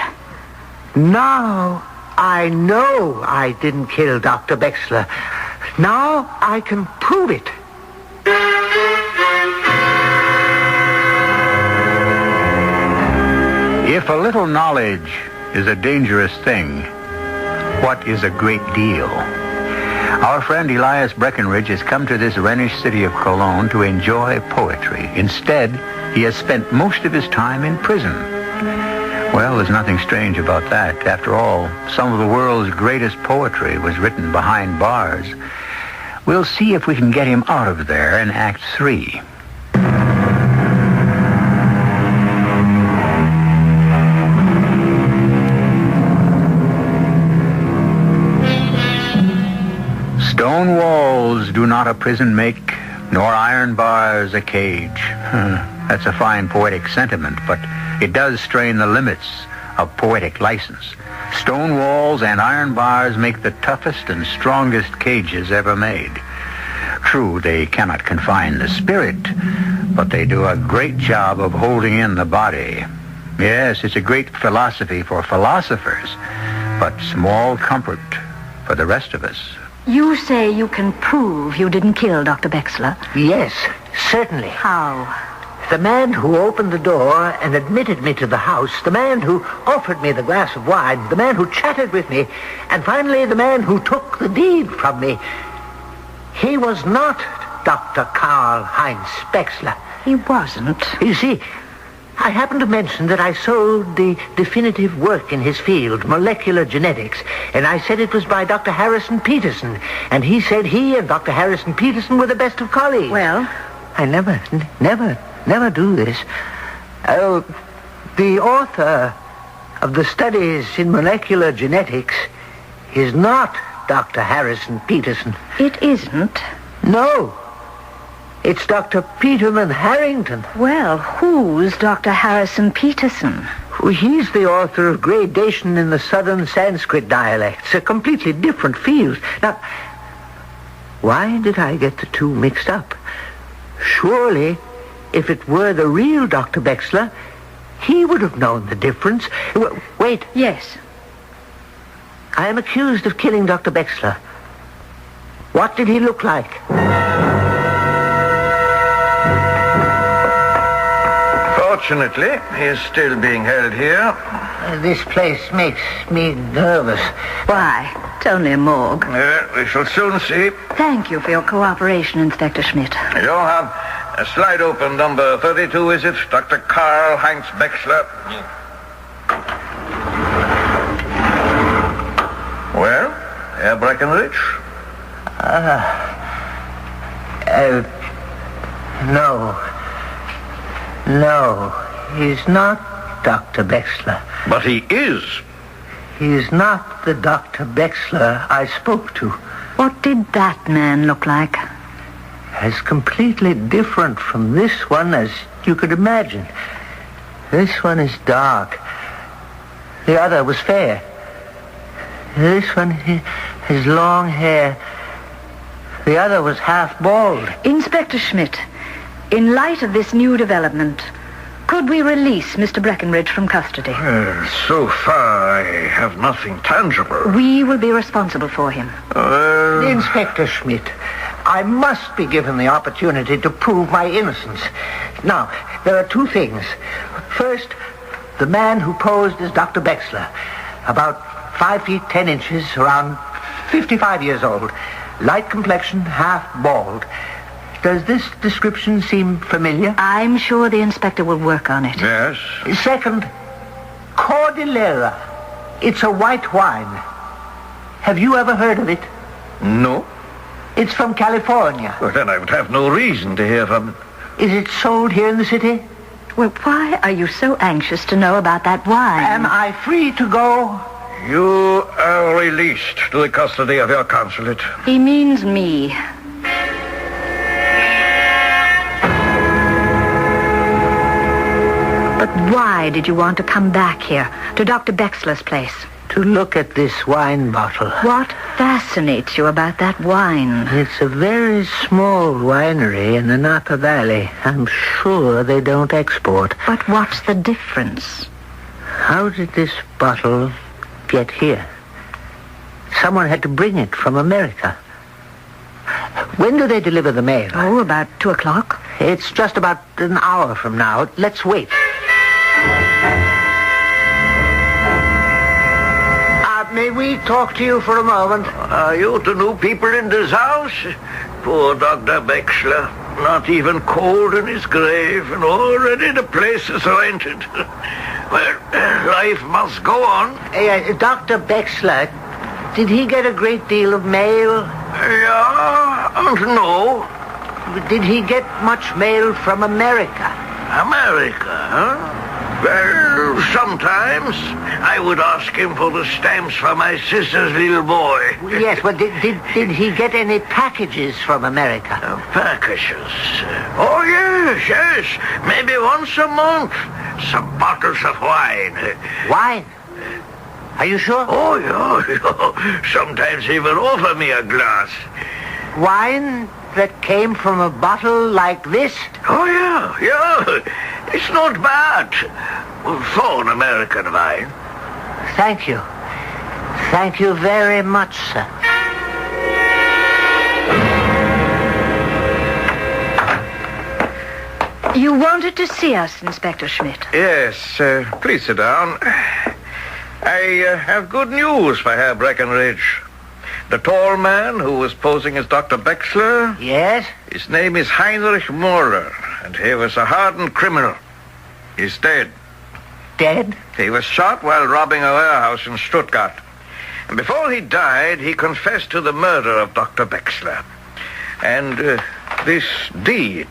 S3: Now I know I didn't kill Dr. Bexler. Now I can prove it.
S17: If a little knowledge is a dangerous thing, what is a great deal? Our friend Elias Breckenridge has come to this Rhenish city of Cologne to enjoy poetry. Instead, he has spent most of his time in prison. Well, there's nothing strange about that. After all, some of the world's greatest poetry was written behind bars. We'll see if we can get him out of there in Act 3. Stone walls do not a prison make, nor iron bars a cage. That's a fine poetic sentiment, but it does strain the limits of poetic license. Stone walls and iron bars make the toughest and strongest cages ever made. True, they cannot confine the spirit, but they do a great job of holding in the body. Yes, it's a great philosophy for philosophers, but small comfort for the rest of us.
S6: You say you can prove you didn't kill Dr. Bexler?
S3: Yes, certainly.
S6: How?
S3: The man who opened the door and admitted me to the house, the man who offered me the glass of wine, the man who chatted with me, and finally the man who took the deed from me, he was not Dr. Karl-Heinz Bexler.
S6: He wasn't.
S3: You see, I happened to mention that I sold the definitive work in his field, molecular genetics, and I said it was by Dr. Harrison Peterson, and he said he and Dr. Harrison Peterson were the best of colleagues.
S6: Well?
S3: I never do this. The author of the studies in molecular genetics is not Dr. Harrison Peterson.
S6: It isn't?
S3: No. It's Dr. Peterman Harrington.
S6: Well, who's Dr. Harrison Peterson?
S3: He's the author of Gradation in the Southern Sanskrit Dialects, a completely different field. Now, why did I get the two mixed up? Surely, if it were the real Dr. Bexler, he would have known the difference. Wait.
S6: Yes.
S3: I am accused of killing Dr. Bexler. What did he look like?
S7: Fortunately, he is still being held here.
S3: This place makes me nervous.
S6: Why? It's only a morgue.
S7: We shall soon see.
S6: Thank you for your cooperation, Inspector Schmidt.
S7: You'll have a slide open number 32, is it? Dr. Karl-Heinz Bexler. Well, Herr Breckenridge?
S3: No, he's not Dr. Bexler.
S7: But he is.
S3: He is not the Dr. Bexler I spoke to.
S6: What did that man look like?
S3: As completely different from this one as you could imagine. This one is dark. The other was fair. This one has long hair. The other was half bald.
S6: Inspector Schmidt, in light of this new development, could we release Mr. Breckenridge from custody?
S7: So far, I have nothing tangible.
S6: We will be responsible for him.
S3: Inspector Schmidt, I must be given the opportunity to prove my innocence. Now, there are two things. First, the man who posed as Dr. Bexler, about 5 feet 10 inches, around 55 years old, light complexion, half bald. Does this description seem familiar?
S6: I'm sure the inspector will work on it.
S7: Yes.
S3: Second, Cordillera. It's a white wine. Have you ever heard of it?
S7: No.
S3: It's from California.
S7: Well, then I would have no reason to hear from it.
S3: Is it sold here in the city?
S6: Well, why are you so anxious to know about that wine?
S3: Am I free to go?
S7: You are released to the custody of your consulate.
S6: He means me. But why did you want to come back here, to Dr. Bexler's place?
S3: To look at this wine bottle.
S6: What fascinates you about that wine?
S3: It's a very small winery in the Napa Valley. I'm sure they don't export.
S6: But what's the difference?
S3: How did this bottle get here? Someone had to bring it from America. When do they deliver the mail?
S6: Oh, about 2 o'clock.
S3: It's just about an hour from now. Let's wait. May we talk to you for a moment?
S7: Are you the new people in this house? Poor Dr. Bexler. Not even cold in his grave, and already the place is rented. Well, life must go on.
S3: Dr. Bexler, did he get a great deal of mail?
S7: Yeah, and no.
S3: Did he get much mail from America?
S7: America, huh? Well, Well, sometimes I would ask him for the stamps for my sister's little boy.
S3: Yes, but did he get any packages from America?
S7: Packages? Oh, yes. Maybe once a month. Some bottles of wine.
S3: Wine? Are you sure?
S7: Oh, yeah. Sometimes he will offer me a glass.
S3: Wine that came from a bottle like this?
S7: Oh, yeah. It's not bad for an American wine.
S3: Thank you. Thank you very much, sir.
S6: You wanted to see us, Inspector Schmidt.
S12: Yes, please sit down. I have good news for Herr Breckenridge. The tall man who was posing as Dr. Bexler?
S3: Yes?
S12: His name is Heinrich Mohler, and he was a hardened criminal. He's dead.
S3: Dead?
S12: He was shot while robbing a warehouse in Stuttgart. And before he died, he confessed to the murder of Dr. Bexler. And this deed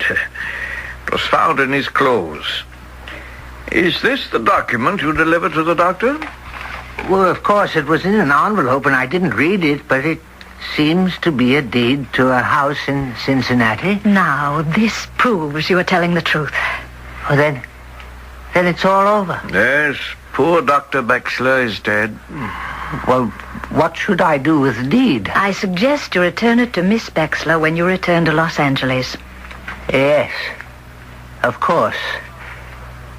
S12: was found in his clothes. Is this the document you delivered to the doctor?
S3: Well, of course, it was in an envelope, and I didn't read it, but it seems to be a deed to a house in Cincinnati.
S6: Now, this proves you are telling the truth.
S3: Well, then it's all over.
S12: Yes, poor Dr. Bexler is dead.
S3: Well, what should I do with the deed?
S6: I suggest you return it to Miss Bexler when you return to Los Angeles.
S3: Yes, of course.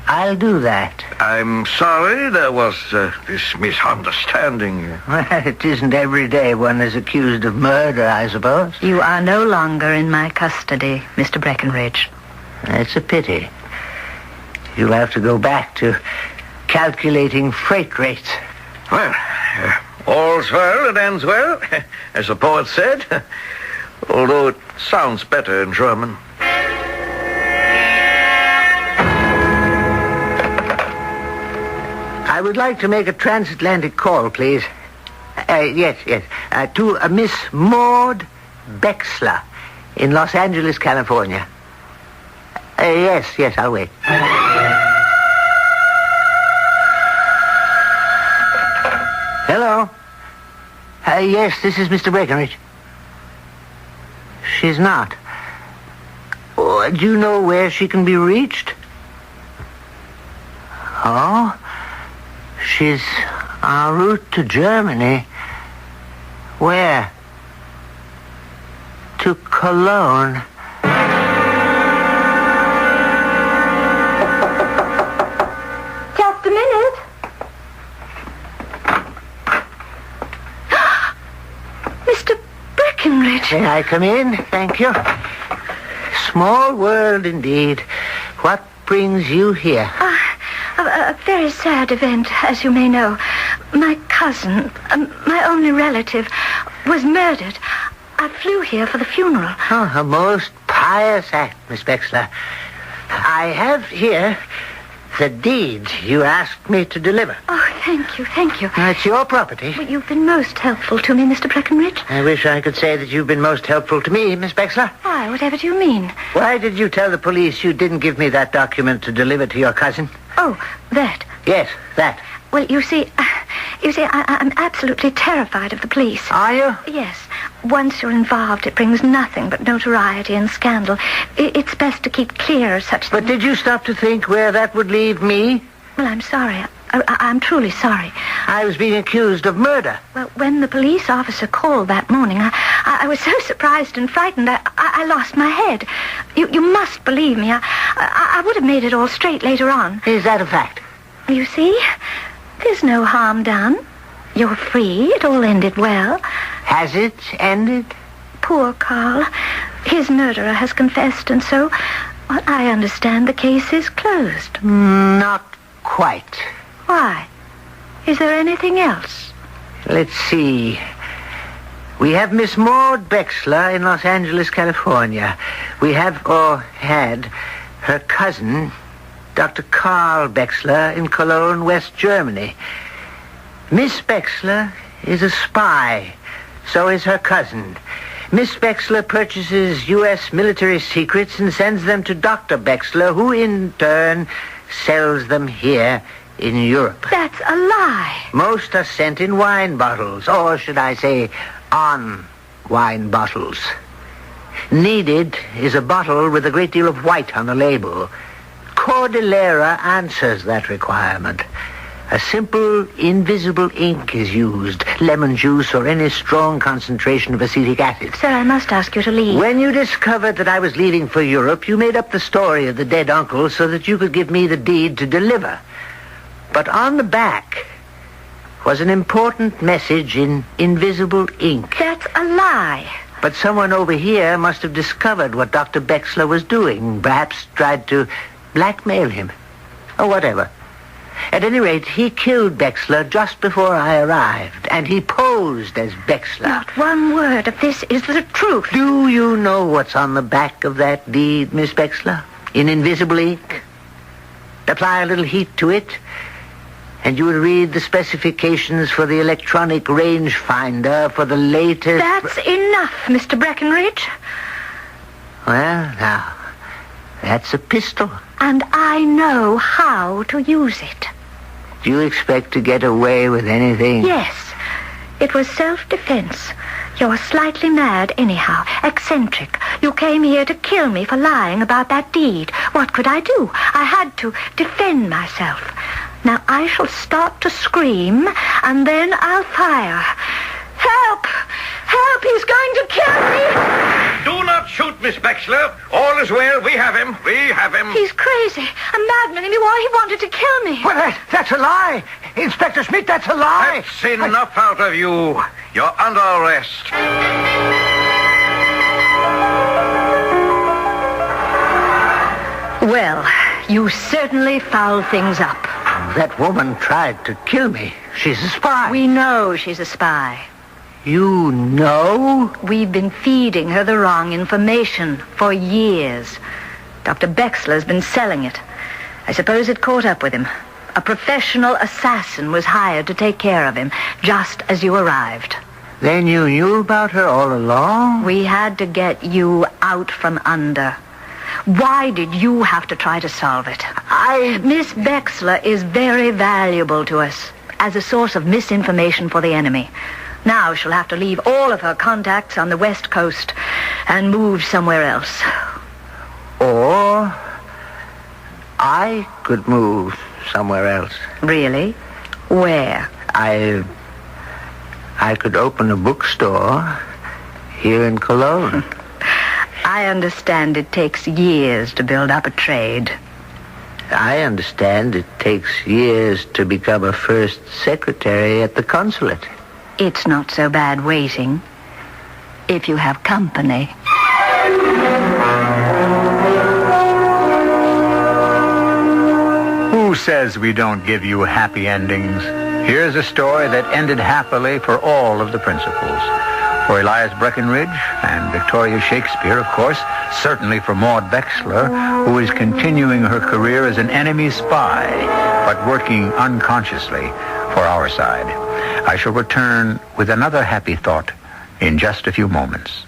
S3: I'll do that.
S12: I'm sorry there was this misunderstanding.
S3: Well, it isn't every day one is accused of murder, I suppose.
S6: You are no longer in my custody, Mr. Breckenridge.
S3: That's a pity. You'll have to go back to calculating freight rates.
S12: Well, all's well that ends well, as the poet said. Although it sounds better in German.
S3: I would like to make a transatlantic call, please. Yes. To Miss Maud Bexler in Los Angeles, California. Yes, I'll wait. Hello? Yes, this is Mr. Breckenridge. She's not. Oh, do you know where she can be reached? Oh? She's en route to Germany. Where? To Cologne.
S14: Just a minute.
S6: Mr. Breckenridge.
S3: May I come in? Thank you. Small world indeed. What brings you here?
S6: A very sad event, as you may know. My cousin, my only relative, was murdered. I flew here for the funeral.
S3: Oh, a most pious act, Miss Bexler. I have here the deed you asked me to deliver.
S6: Oh, thank you.
S3: It's your property.
S6: Well, you've been most helpful to me, Mr. Breckenridge.
S3: I wish I could say that you've been most helpful to me, Miss Bexler.
S6: Why, whatever do you mean?
S3: Why did you tell the police you didn't give me that document to deliver to your cousin?
S6: Oh, that.
S3: Yes, that.
S6: Well, you see, I'm absolutely terrified of the police.
S3: Are you?
S6: Yes. Once you're involved, it brings nothing but notoriety and scandal. It's best to keep clear of such things.
S3: But did you stop to think where that would leave me?
S6: Well, I'm sorry. I'm truly sorry.
S3: I was being accused of murder.
S6: Well, when the police officer called that morning, I was so surprised and frightened I lost my head. You must believe me. I would have made it all straight later on.
S3: Is that a fact?
S6: You see, there's no harm done. You're free. It all ended well.
S3: Has it ended?
S6: Poor Carl. His murderer has confessed, and so, well, I understand the case is closed.
S3: Not quite.
S6: Why? Is there anything else?
S3: Let's see. We have Miss Maud Bexler in Los Angeles, California. We have, or had, her cousin, Dr. Karl Bexler, in Cologne, West Germany. Miss Bexler is a spy. So is her cousin. Miss Bexler purchases U.S. military secrets and sends them to Dr. Bexler, who in turn sells them here in Europe.
S6: That's a lie.
S3: Most are sent in wine bottles, or should I say, on wine bottles. Needed is a bottle with a great deal of white on the label. Cordillera answers that requirement. A simple, invisible ink is used, lemon juice or any strong concentration of acetic acid.
S6: Sir, I must ask you to leave.
S3: When you discovered that I was leaving for Europe, you made up the story of the dead uncle so that you could give me the deed to deliver. But on the back was an important message in invisible ink.
S6: That's a lie.
S3: But someone over here must have discovered what Dr. Bexler was doing, perhaps tried to blackmail him, or whatever. At any rate, he killed Bexler just before I arrived, and he posed as Bexler.
S6: Not one word of this is the truth.
S3: Do you know what's on the back of that deed, Miss Bexler? In invisible ink? Apply a little heat to it, and you would read the specifications for the electronic rangefinder for the latest...
S6: That's enough, Mr. Breckenridge.
S3: Well, now, that's a pistol.
S6: And I know how to use it.
S3: Do you expect to get away with anything?
S6: Yes. It was self-defense. You're slightly mad anyhow, eccentric. You came here to kill me for lying about that deed. What could I do? I had to defend myself. Now I shall start to scream, and then I'll fire. Help! Help! He's going to kill me!
S7: Do not shoot, Miss Bexler. All is well. We have him. We have him.
S6: He's crazy. A madman. He wanted to kill me.
S3: Well, that's a lie. Inspector Smith, that's a lie.
S7: That's enough out of you. You're under arrest.
S6: Well, you certainly fouled things up.
S3: That woman tried to kill me. She's a spy.
S6: We know she's a spy.
S3: You know?
S6: We've been feeding her the wrong information for years. Dr. Bexler's been selling it. I suppose it caught up with him. A professional assassin was hired to take care of him, just as you arrived.
S3: Then you knew about her all along?
S6: We had to get you out from under. Why did you have to try to solve it? Miss Bexler is very valuable to us as a source of misinformation for the enemy. Now she'll have to leave all of her contacts on the West Coast and move somewhere else.
S3: Or I could move somewhere else.
S6: Really? Where?
S3: I could open a bookstore here in Cologne.
S6: I understand it takes years to build up a trade.
S3: I understand it takes years to become a first secretary at the consulate.
S6: It's not so bad waiting, if you have company.
S11: Who says we don't give you happy endings? Here's a story that ended happily for all of the principals. For Elias Breckenridge and Victoria Shakespeare, of course. Certainly for Maud Bexler, who is continuing her career as an enemy spy, but working unconsciously for our side. I shall return with another happy thought in just a few moments.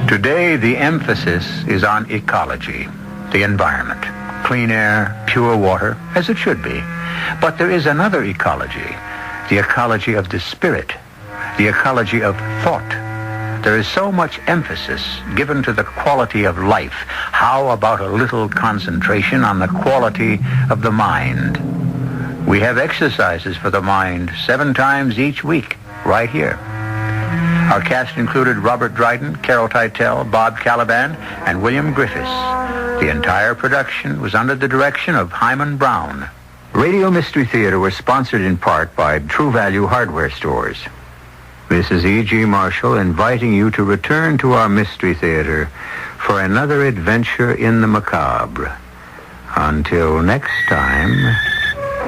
S11: Today, the emphasis is on ecology, the environment, clean air, pure water, as it should be. But there is another ecology, the ecology of the spirit, the ecology of thought. There is so much emphasis given to the quality of life. How about a little concentration on the quality of the mind? We have exercises for the mind 7 times each week, right here. Our cast included Robert Dryden, Carol Teitel, Bob Caliban, and William Griffiths. The entire production was under the direction of Hyman Brown. Radio Mystery Theater was sponsored in part by True Value Hardware Stores. This is E.G. Marshall inviting you to return to our Mystery Theater for another adventure in the macabre. Until next time,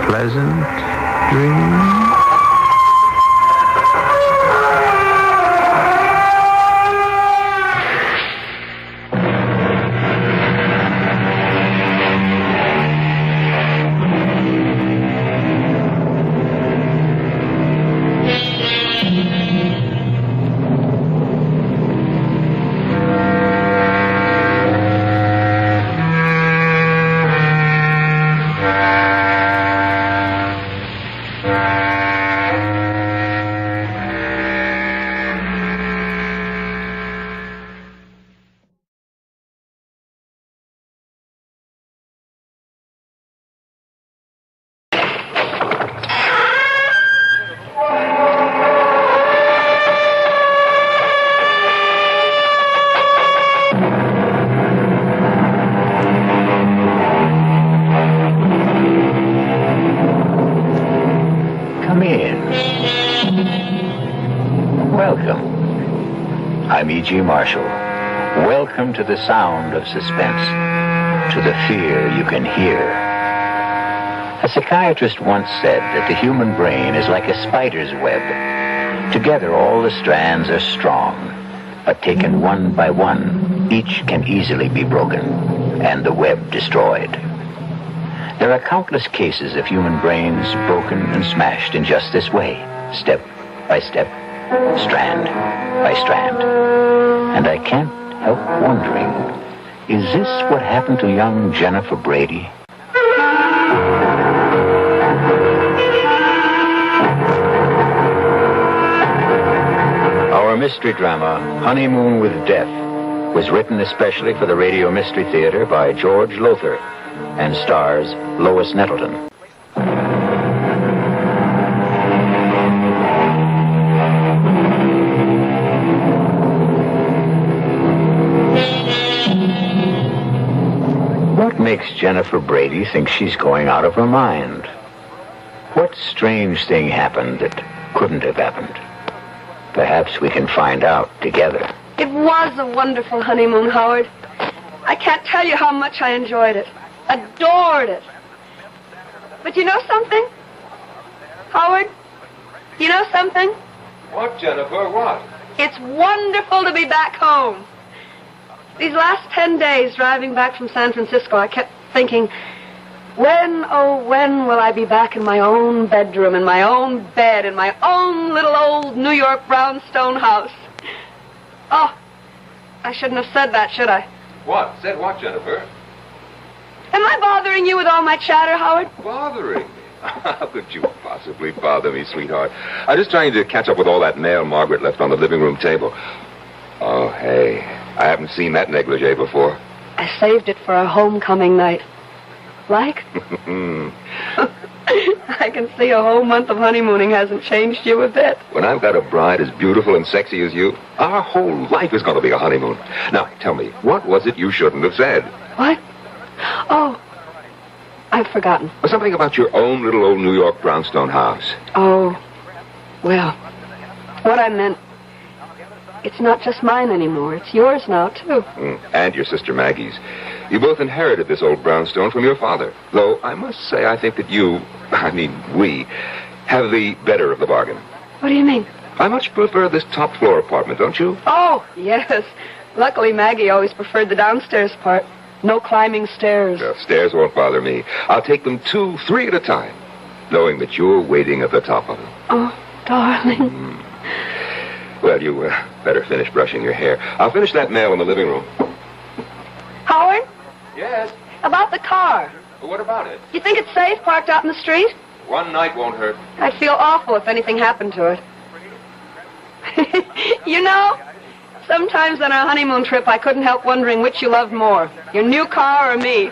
S11: pleasant dreams.
S4: I'm E.G. Marshall. Welcome to the sound of suspense, to the fear you can hear. A psychiatrist once said that the human brain is like a spider's web. Together, all the strands are strong, but taken one by one, each can easily be broken, and the web destroyed. There are countless cases of human brains broken and smashed in just this way, step by step, strand by strand. And I can't help wondering, is this what happened to young Jennifer Brady? Our mystery drama, Honeymoon with Death, was written especially for the Radio Mystery Theater by George Lothar and stars Lois Nettleton. What makes Jennifer Brady think she's going out of her mind? What strange thing happened that couldn't have happened? Perhaps we can find out together.
S9: It was a wonderful honeymoon, Howard. I can't tell you how much I enjoyed it. Adored it. But you know something? Howard, you know something?
S8: What, Jennifer? What?
S9: It's wonderful to be back home. These last 10 days driving back from San Francisco, I kept thinking, when, oh, when will I be back in my own bedroom, in my own bed, in my own little old New York brownstone house? Oh, I shouldn't have said that, should I?
S8: What? Said what, Jennifer?
S9: Am I bothering you with all my chatter, Howard?
S10: Bothering me? How could you possibly bother me, sweetheart? I'm just trying to catch up with all that mail Margaret left on the living room table. Oh, hey, I haven't seen that negligee before.
S9: I saved it for our homecoming night. Like? I can see a whole month of honeymooning hasn't changed you a bit.
S10: When I've got a bride as beautiful and sexy as you, our whole life is going to be a honeymoon. Now, tell me, what was it you shouldn't have said?
S9: What? Oh, I've forgotten.
S10: Something about your own little old New York brownstone house.
S9: Oh, well, what I meant, it's not just mine anymore. It's yours now, too.
S10: And your sister Maggie's. You both inherited this old brownstone from your father. Though I must say I think that we, have the better of the bargain.
S9: What do you mean?
S10: I much prefer this top floor apartment, don't you?
S9: Oh, yes. Luckily, Maggie always preferred the downstairs part. No climbing stairs.
S10: Well, stairs won't bother me. I'll take them 2, 3 at a time, knowing that you're waiting at the top of them.
S9: Oh, darling.
S10: Well, you better finish brushing your hair. I'll finish that mail in the living room.
S9: Howard?
S10: Yes?
S9: About the car.
S10: Well, what about it?
S9: You think it's safe parked out in the street?
S10: One night won't hurt.
S9: I'd feel awful if anything happened to it. You know, sometimes on our honeymoon trip, I couldn't help wondering which you loved more, your new car or me.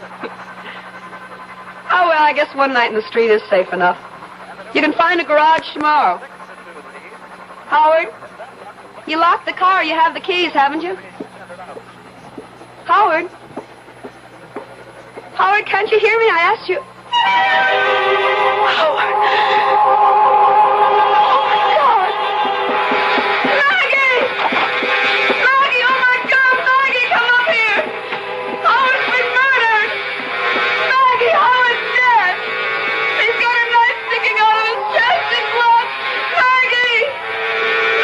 S9: Oh, well, I guess one night in the street is safe enough. You can find a garage tomorrow. Howard, you locked the car. You have the keys, haven't you? Howard? Howard, can't you hear me? I asked you. Howard! Oh, my God! Maggie! Maggie, oh, my God! Maggie, come up here! Howard's been murdered! Maggie, Howard's dead! He's got a knife sticking out of his chest and blood! Maggie!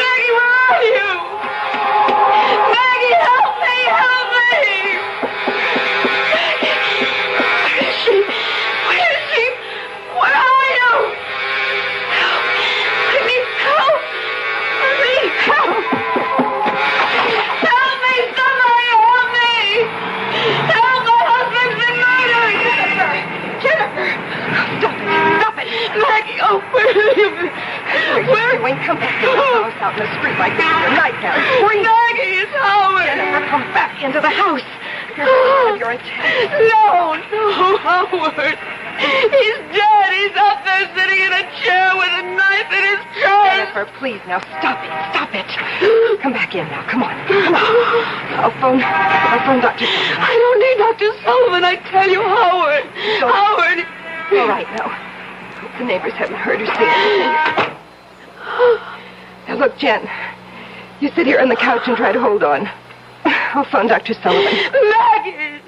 S9: Maggie, where are you? Maggie, help me! Help me! Where is she? What are you? Help! I need help! I need help! Help me! Somebody help me! Help! My husband's been murdered! Jennifer! Stop it! Stop it! Maggie! Oh, where are you? Where are you doing? Come back into the house out in the street like this with your nightgown. Maggie, it's Howard! Jennifer, come back into the house! You're intense. No, Howard. He's dead. He's up there sitting in a chair with a knife in his chest. Jennifer, please, now stop it. Stop it. Come back in now. Come on. Come on. I'll phone Dr. Sullivan. I don't need Dr. Sullivan. I tell you, Howard. Howard. All right, now. The neighbors haven't heard or seen anything. Now, look, Jen.
S5: You sit here on the couch and try to hold on. I'll phone Dr. Sullivan.
S9: Maggie!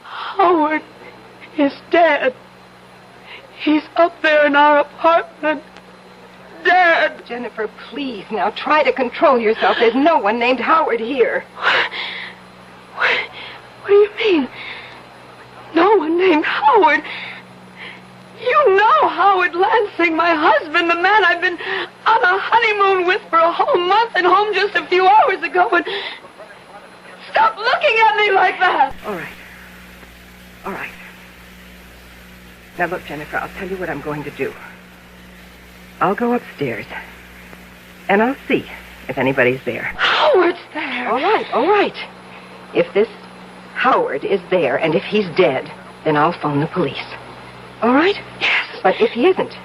S9: Howard is dead. He's up there in our apartment. Dead.
S5: Jennifer, please, now try to control yourself. There's no one named Howard here.
S9: What do you mean? No one named Howard? You know Howard Lansing, my husband, the man I've been on a honeymoon with for a whole month and home just a few hours ago. And stop looking at me like that.
S5: All right. All right. Now look, Jennifer, I'll tell you what I'm going to do. I'll go upstairs, and I'll see if anybody's there.
S9: Howard's there.
S5: All right. If this Howard is there, and if he's dead, then I'll phone the police. All right?
S9: Yes.
S5: But if he isn't,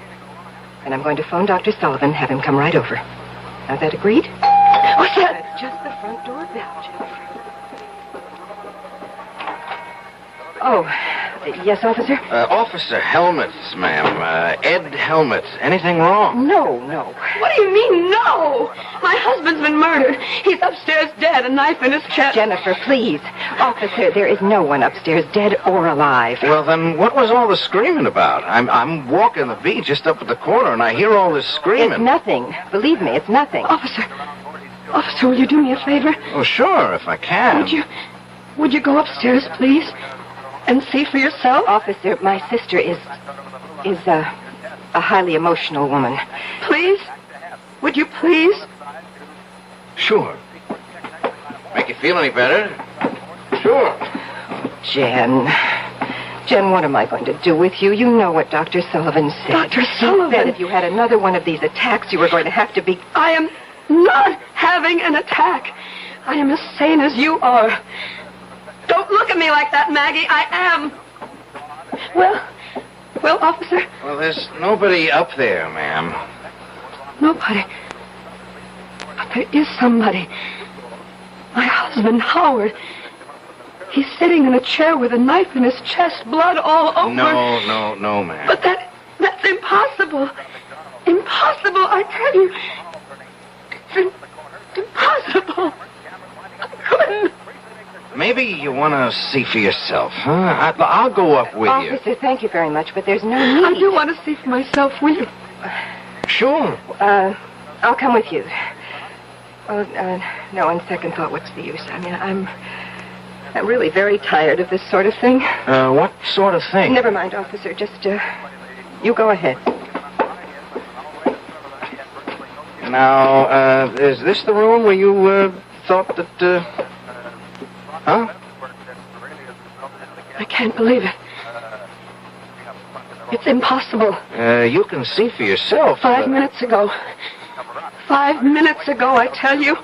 S5: then I'm going to phone Dr. Sullivan, have him come right over. Now, that agreed?
S9: What's that?
S5: That's just the front door bell, Jennifer. Oh, yes, officer?
S12: Officer Helmets, ma'am. Ed Helmets. Anything wrong?
S5: No.
S9: What do you mean, no? My husband's been murdered. He's upstairs dead, a knife in his chest.
S5: Jennifer, please. Officer, there is no one upstairs, dead or alive.
S12: Well, then what was all the screaming about? I'm walking the beat just up at the corner, and I hear all this screaming.
S5: It's nothing. Believe me, it's nothing.
S9: Officer, will you do me a favor?
S12: Oh, sure, if I can.
S9: Would you go upstairs, please? And see for yourself?
S5: Officer, my sister is a highly emotional woman.
S9: Please? Would you please?
S12: Sure. Make you feel any better? Sure.
S5: Jen, what am I going to do with you? You know what Dr. Sullivan said.
S9: Dr. Sullivan?
S5: He said if you had another one of these attacks, you were going to have to be...
S9: I am not having an attack. I am as sane as you are. Don't look at me like that, Maggie. I am. Well, officer?
S12: Well, there's nobody up there, ma'am.
S9: Nobody. But there is somebody. My husband, Howard. He's sitting in a chair with a knife in his chest, blood all over.
S12: No, ma'am.
S9: But that's impossible. Impossible, I tell you. It's impossible. I couldn't.
S12: Maybe you want to see for yourself, huh? I'll go up with you.
S5: Officer, thank you very much, but there's no need.
S9: I do want to see for myself, will you?
S12: Sure.
S5: I'll come with you. No, on second thought, what's the use? I mean, I'm really very tired of this sort of thing.
S12: What sort of thing?
S5: Never mind, officer. Just, you go ahead.
S12: Now, is this the room where you, thought that, huh?
S9: I can't believe it. It's impossible.
S12: You can see for yourself.
S9: 5 minutes ago. 5 minutes ago, I tell you.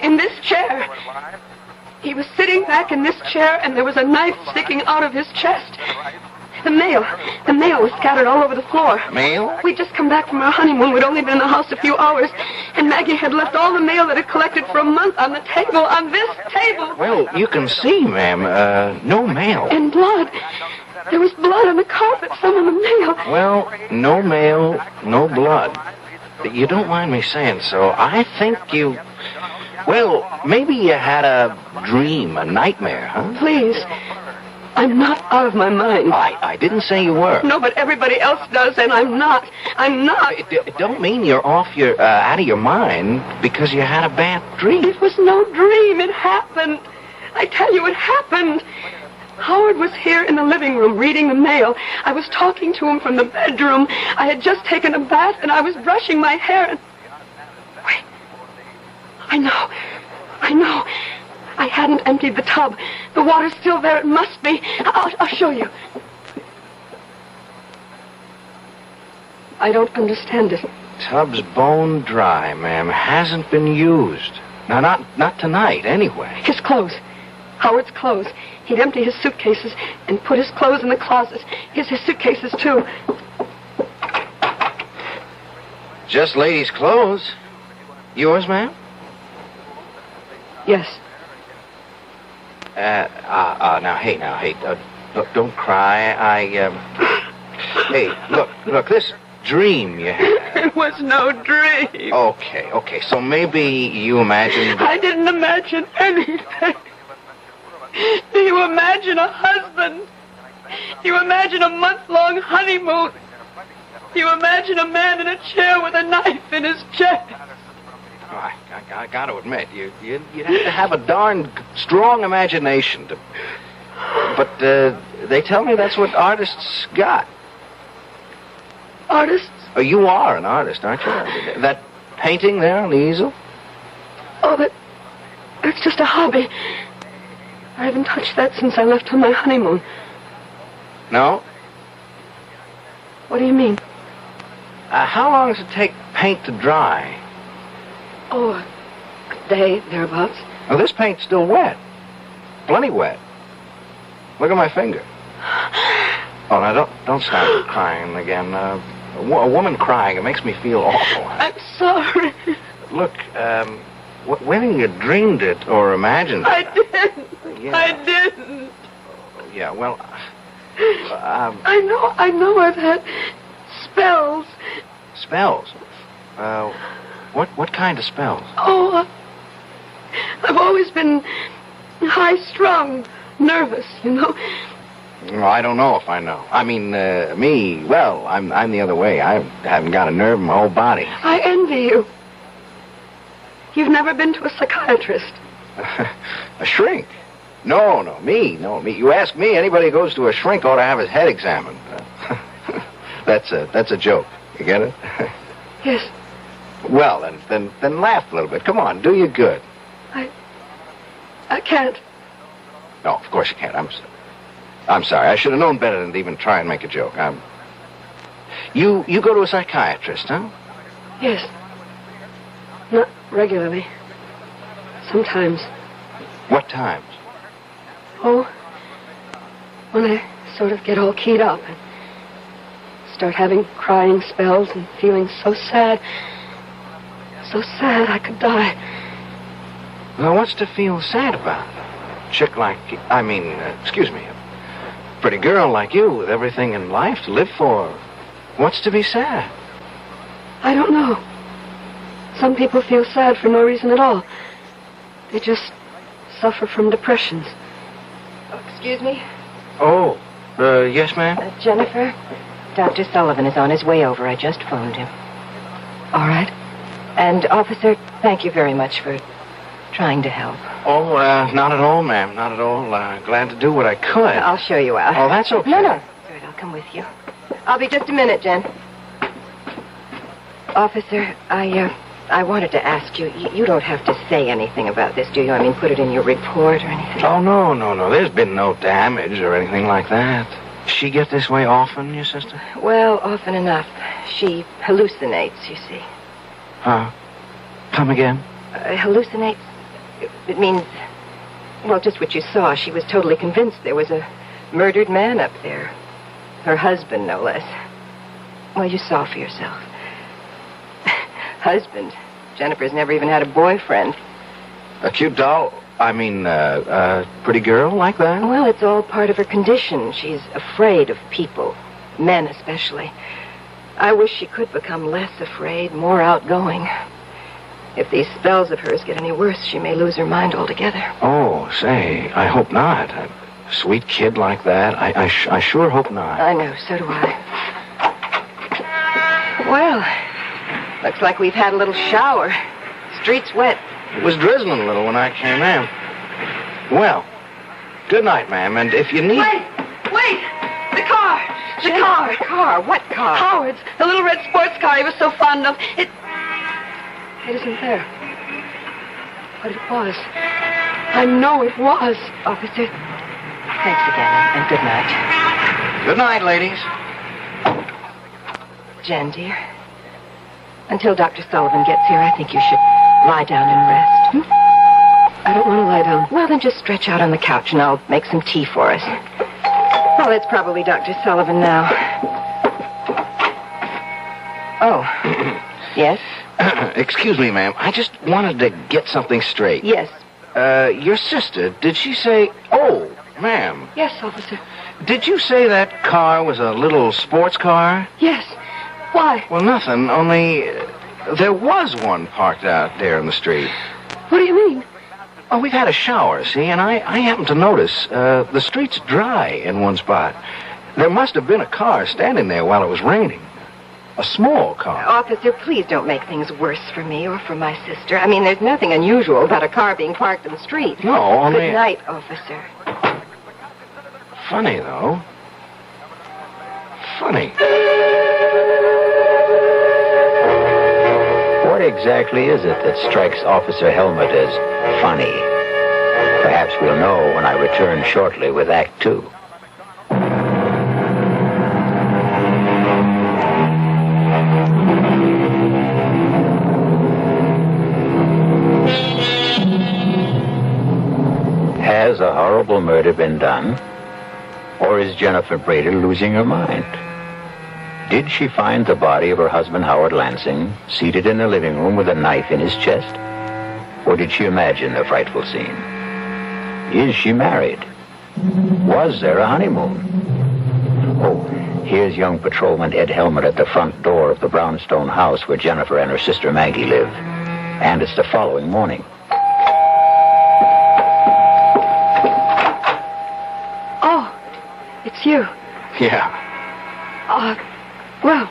S9: In this chair. He was sitting back in this chair, and there was a knife sticking out of his chest. The mail was scattered all over the floor.
S12: Mail?
S9: We'd just come back from our honeymoon. We'd only been in the house a few hours, and Maggie had left all the mail that had collected for a month on the table, on this table.
S12: Well, you can see, ma'am, no mail.
S9: And blood. There was blood on the carpet, some of the mail.
S12: Well, no mail, no blood. You don't mind me saying so. I think you... Well, maybe you had a dream, a nightmare, huh?
S9: Please. I'm not out of my mind.
S12: I didn't say you were.
S9: No, but everybody else does, and I'm not. I'm not.
S12: It don't mean you're out of your mind because you had a bad dream.
S9: It was no dream. It happened. I tell you, it happened. Howard was here in the living room reading the mail. I was talking to him from the bedroom. I had just taken a bath, and I was brushing my hair, and... Wait. I know. I hadn't emptied the tub. The water's still there. It must be. I'll show you. I don't understand it.
S12: Tub's bone dry, ma'am. Hasn't been used. Now, not tonight, anyway.
S9: His clothes. Howard's clothes. He'd empty his suitcases and put his clothes in the closet. His suitcases, too.
S12: Just ladies' clothes. Yours, ma'am?
S9: Yes.
S12: Now, hey, look, don't cry. Hey, look, this dream you had.
S9: It was no dream.
S18: Okay. So maybe you imagined...
S9: I didn't imagine anything. Do you imagine a husband? Do you imagine a month-long honeymoon? Do you imagine a man in a chair with a knife in his chest?
S18: I got to admit, you'd have to have a darn strong imagination to... But they tell me that's what artists got.
S9: Artists?
S18: Oh, you are an artist, aren't you? That painting there on the easel?
S9: Oh, that's just a hobby. I haven't touched that since I left on my honeymoon.
S18: No?
S9: What do you mean?
S18: How long does it take paint to dry?
S9: Oh, a day, thereabouts.
S18: Well, this paint's still wet. Plenty wet. Look at my finger. Oh, now, don't start crying again. A woman crying, it makes me feel awful.
S9: I'm sorry.
S18: Look, whether you dreamed it or imagined it...
S9: I didn't.
S18: Yeah.
S9: I didn't.
S18: Yeah, well...
S9: I know I've had spells.
S18: Spells? What kind of spells?
S9: Oh, I've always been high-strung, nervous, you know.
S18: Well, I don't know if I know. I mean, me, well, I'm the other way. I haven't got a nerve in my whole body.
S9: I envy you. You've never been to a psychiatrist.
S18: A shrink? No, me. You ask me, anybody who goes to a shrink ought to have his head examined. That's a joke. You get it?
S9: Yes.
S18: Well, then laugh a little bit. Come on, do you good.
S9: I can't.
S18: No, of course you can't. I'm sorry. I should have known better than to even try and make a joke. You go to a psychiatrist, huh?
S9: Yes. Not regularly. Sometimes.
S18: What times?
S9: Oh, when I sort of get all keyed up and start having crying spells and feeling so sad I could die.
S18: Well, what's to feel sad about? Chick like, excuse me, a pretty girl like you with everything in life to live for. What's to be sad?
S9: I don't know. Some people feel sad for no reason at all. They just suffer from depressions.
S20: Oh, excuse me?
S18: Oh, yes, ma'am?
S20: Jennifer, Dr. Sullivan is on his way over. I just phoned him.
S9: All right.
S20: And, officer, thank you very much for trying to help.
S18: Oh, not at all, ma'am. Not at all. Glad to do what I could.
S20: I'll show you out.
S18: Oh, that's okay.
S20: No. Good, I'll come with you. I'll be just a minute, Jen. Officer, I wanted to ask you, you don't have to say anything about this, do you? I mean, put it in your report or anything?
S18: Oh, no. There's been no damage or anything like that. She get this way often, your sister?
S20: Well, often enough. She hallucinates, you see.
S18: Huh? Come again?
S20: Hallucinates? It means, well, just what you saw. She was totally convinced there was a murdered man up there. Her husband, no less. Well, you saw for yourself. Husband. Jennifer's never even had a boyfriend.
S18: A cute doll? A pretty girl like that?
S20: Well, it's all part of her condition. She's afraid of people. Men, especially. I wish she could become less afraid, more outgoing. If these spells of hers get any worse, she may lose her mind altogether.
S18: Oh, say, I hope not. A sweet kid like that, I sure hope not.
S20: I know, so do I. Well, looks like we've had a little shower. Street's wet.
S18: It was drizzling a little when I came in. Well, good night, ma'am, and if you need...
S9: Wait! The car!
S20: The car? What car?
S9: Howard's. The little red sports car he was so fond of. It isn't there. But it was. I know it was.
S20: Officer, thanks again, and good night.
S18: Good night, ladies.
S20: Jen, dear, until Dr. Sullivan gets here, I think you should lie down and rest.
S9: I don't want to lie down.
S20: Well, then just stretch out on the couch, and I'll make some tea for us. Oh, that's probably Dr. Sullivan now. Oh. Yes?
S18: Excuse me, ma'am. I just wanted to get something straight.
S20: Yes.
S18: Your sister, did she say... Oh, ma'am.
S9: Yes, officer.
S18: Did you say that car was a little sports car?
S9: Yes.
S20: Why?
S18: Well, nothing, only there was one parked out there in the street.
S20: What do you mean?
S18: Oh, we've had a shower, see, and I happened to notice the street's dry in one spot. There must have been a car standing there while it was raining. A small car.
S20: Officer, please don't make things worse for me or for my sister. I mean, there's nothing unusual about a car being parked in the street.
S18: No, only...
S20: Good night, officer.
S18: Funny, though. Funny.
S4: What exactly is it that strikes Officer Helmut as funny? Perhaps we'll know when I return shortly with Act 2. Has a horrible murder been done? Or is Jennifer Brady losing her mind? Did she find the body of her husband, Howard Lansing, seated in the living room with a knife in his chest? Or did she imagine the frightful scene? Is she married? Was there a honeymoon? Oh, here's young patrolman Ed Helmut at the front door of the brownstone house where Jennifer and her sister Maggie live. And it's the following morning.
S20: Oh, it's you.
S18: Yeah.
S20: Well,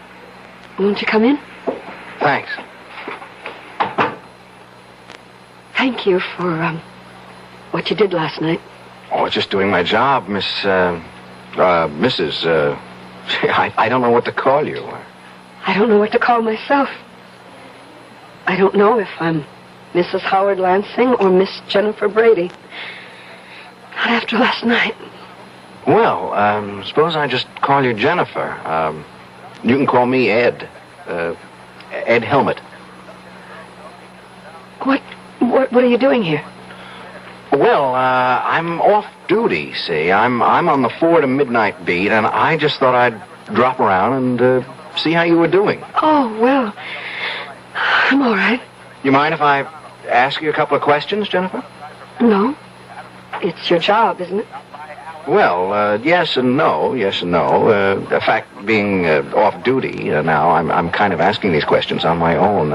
S20: won't you come in?
S18: Thanks.
S20: Thank you for, what you did last night.
S18: Oh, just doing my job, Mrs. I don't know what to call you.
S20: I don't know what to call myself. I don't know if I'm Mrs. Howard Lansing or Miss Jennifer Brady. Not after last night.
S18: Well, suppose I just call you Jennifer. You can call me Ed. Ed Helmut.
S20: What are you doing here?
S18: Well, I'm off duty, see. I'm on the 4 to midnight beat, and I just thought I'd drop around and see how you were doing.
S20: Oh, well, I'm all right.
S18: You mind if I ask you a couple of questions, Jennifer?
S20: No. It's your job, isn't it?
S18: Well, yes and no. Yes and no. The fact being off duty now, I'm kind of asking these questions on my own.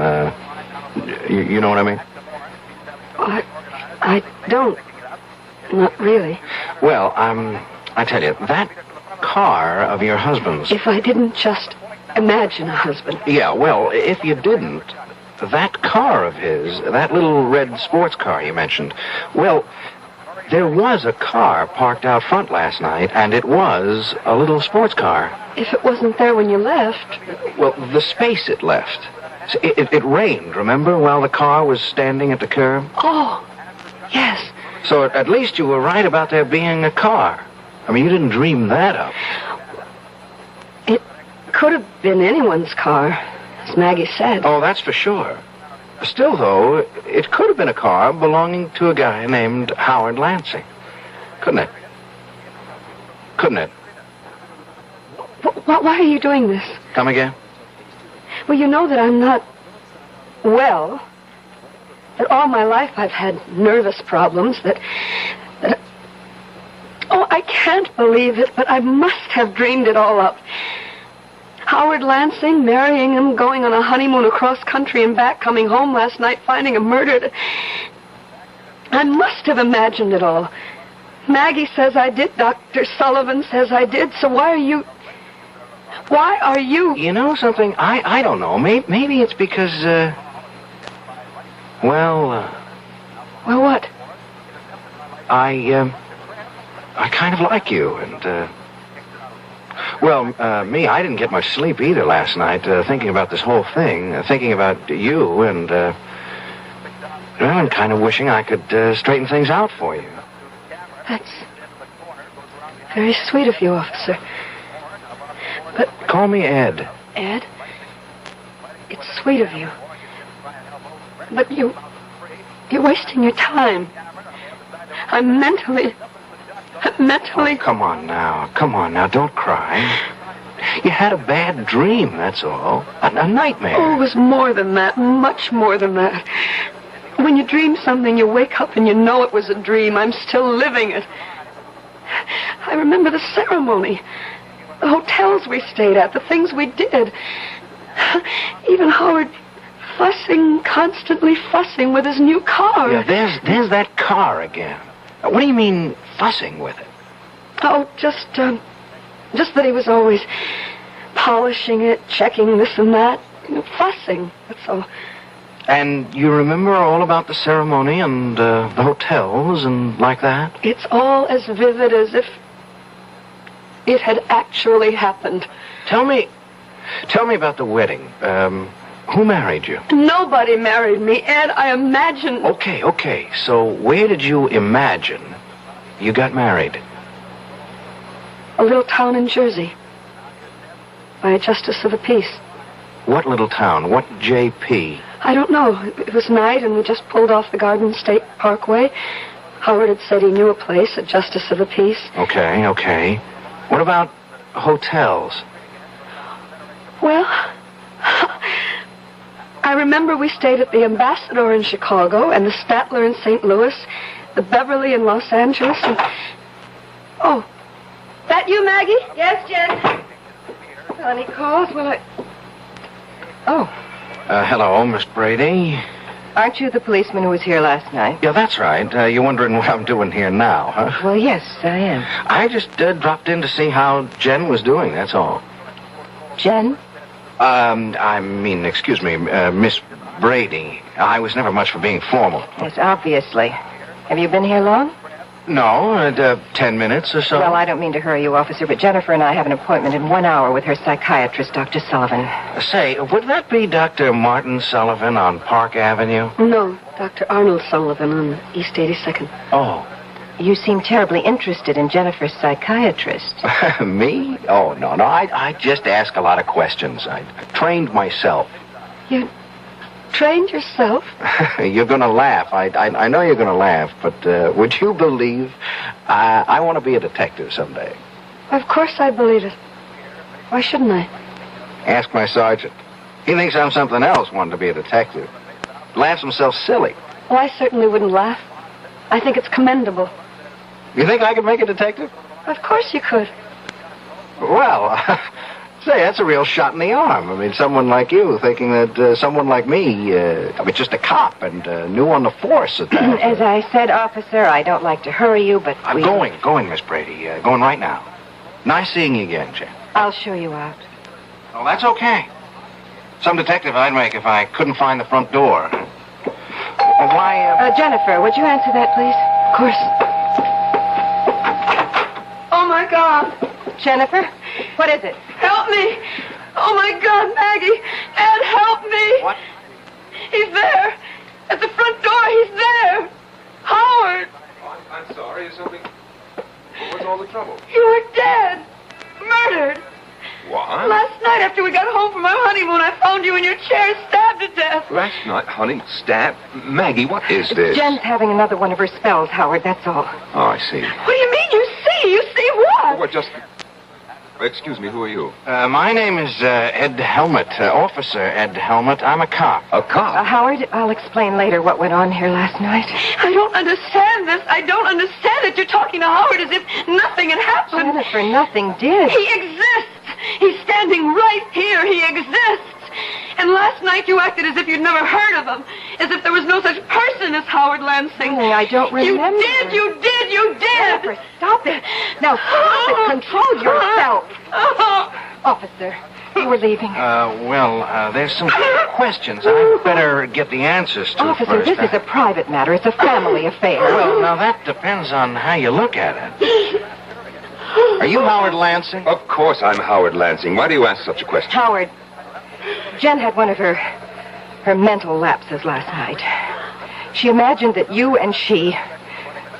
S18: You know what I mean?
S20: I don't. Not really.
S18: Well, I tell you, that car of your husband's...
S20: If I didn't just imagine a husband.
S18: Yeah, well, if you didn't, that car of his, that little red sports car you mentioned, well... There was a car parked out front last night, and it was a little sports car.
S20: If it wasn't there when you left...
S18: Well, the space it left. It rained, remember, while the car was standing at the curb?
S20: Oh, yes.
S18: So at least you were right about there being a car. I mean, you didn't dream that up.
S20: It could have been anyone's car, as Maggie said.
S18: Oh, that's for sure. Still, though, it could have been a car belonging to a guy named Howard Lansing. Couldn't it? Couldn't it?
S20: Why are you doing this?
S18: Come again?
S20: Well, you know that I'm not well. That all my life I've had nervous problems. Oh, I can't believe it, but I must have dreamed it all up. Howard Lansing, marrying him, going on a honeymoon across country and back, coming home last night, finding him murdered. I must have imagined it all. Maggie says I did. Dr. Sullivan says I did. So why are you...
S18: You know something? I don't know. Maybe it's because, Well,
S20: what?
S18: I kind of like you, and, Well, me, I didn't get much sleep either last night, thinking about this whole thing, thinking about you, and, well, I'm kind of wishing I could straighten things out for you.
S20: That's very sweet of you, officer. But...
S18: Call me Ed.
S20: Ed? It's sweet of you. But you're wasting your time. I'm mentally...
S18: Oh, come on now, don't cry. You had a bad dream, that's all. A nightmare.
S20: Oh, it was more than that, much more than that. When you dream something, you wake up and you know it was a dream. I'm still living it. I remember the ceremony, the hotels we stayed at, the things we did. Even Howard constantly fussing with his new car.
S18: Yeah, there's that car again. What do you mean, fussing with it?
S20: Oh, just that he was always polishing it, checking this and that. Fussing, that's all.
S18: And you remember all about the ceremony and the hotels and like that?
S20: It's all as vivid as if it had actually happened.
S18: Tell me about the wedding. Who married you?
S20: Nobody married me, Ed. I imagined...
S18: Okay. So where did you imagine you got married?
S20: A little town in Jersey. By a justice of the peace.
S18: What little town? What JP?
S20: I don't know. It was night, and we just pulled off the Garden State Parkway. Howard had said he knew a place, a justice of the peace.
S18: Okay. What about hotels?
S20: Well, I remember we stayed at the Ambassador in Chicago, and the Statler in St. Louis, the Beverly in Los Angeles, and... Oh, that you, Maggie?
S5: Yes, Jen. Well, any calls? Well, Oh.
S18: Hello, Miss Brady.
S20: Aren't you the policeman who was here last night?
S18: Yeah, that's right. You're wondering what I'm doing here now, huh?
S20: Well, yes, I am.
S18: I just dropped in to see how Jen was doing, that's all.
S20: Jen?
S18: I mean, excuse me, Miss Brady. I was never much for being formal.
S20: Yes, obviously. Have you been here long?
S18: No, 10 minutes or so.
S20: Well, I don't mean to hurry you, officer, but Jennifer and I have an appointment in 1 hour with her psychiatrist, Dr. Sullivan.
S18: Say, would that be Dr. Martin Sullivan on Park Avenue?
S20: No, Dr. Arnold Sullivan on East 82nd.
S18: Oh.
S20: You seem terribly interested in Jennifer's psychiatrist.
S18: Me? Oh, no. I just ask a lot of questions. I trained myself.
S20: You trained yourself?
S18: You're going to laugh. I know you're going to laugh, but would you believe I want to be a detective someday?
S20: Of course I believe it. Why shouldn't I?
S18: Ask my sergeant. He thinks I'm something else wanting to be a detective. Laughs himself silly.
S20: Well, I certainly wouldn't laugh. I think it's commendable.
S18: You think I could make a detective?
S20: Of course you could.
S18: Well, say, that's a real shot in the arm. I mean, someone like you thinking that someone like me, just a cop and new on the force at that.
S20: As I said, officer, I don't like to hurry you, but
S18: I'm going, Miss Brady. Going right now. Nice seeing you again, Jen.
S20: I'll show you out.
S18: Oh, that's okay. Some detective I'd make if I couldn't find the front door. Why,
S20: Jennifer, would you answer that, please? Of course.
S5: Oh, my God.
S20: Jennifer, what is it?
S5: Help me. Oh, my God, Maggie. Ed, help me.
S18: What?
S5: He's there. At the front door, he's there. Howard.
S10: Oh, I'm sorry. Is something... What's all the trouble?
S5: You are dead. Murdered.
S10: What?
S5: Last night after we got home from our honeymoon, I found you in your chair, stabbed to death.
S10: Last night, honey, stabbed. Maggie, what is this?
S20: Jen's having another one of her spells, Howard, that's all.
S10: Oh, I see.
S5: What do you mean you see? You see what?
S10: What, just... Excuse me, who are you?
S18: My name is Ed Helmut, Officer Ed Helmut. I'm a cop.
S10: A cop?
S20: Howard, I'll explain later what went on here last night.
S5: I don't understand this. I don't understand it. You're talking to Howard as if nothing had happened.
S20: Jennifer, nothing did.
S5: He exists. He's standing right here. He exists. And last night you acted as if you'd never heard of him. As if there was no such person as Howard Lansing.
S20: Honey, I don't remember.
S5: You did.
S20: Jennifer, stop it. Now, stop it. Control yourself. Officer, you were leaving.
S18: There's some questions I'd better get the answers to
S20: Officer,
S18: first.
S20: this is a private matter. It's a family affair.
S18: Well, now that depends on how you look at it. Are you Howard Lansing?
S10: Of course I'm Howard Lansing. Why do you ask such a question?
S20: Howard, Jen had one of her mental lapses last night. She imagined that you and she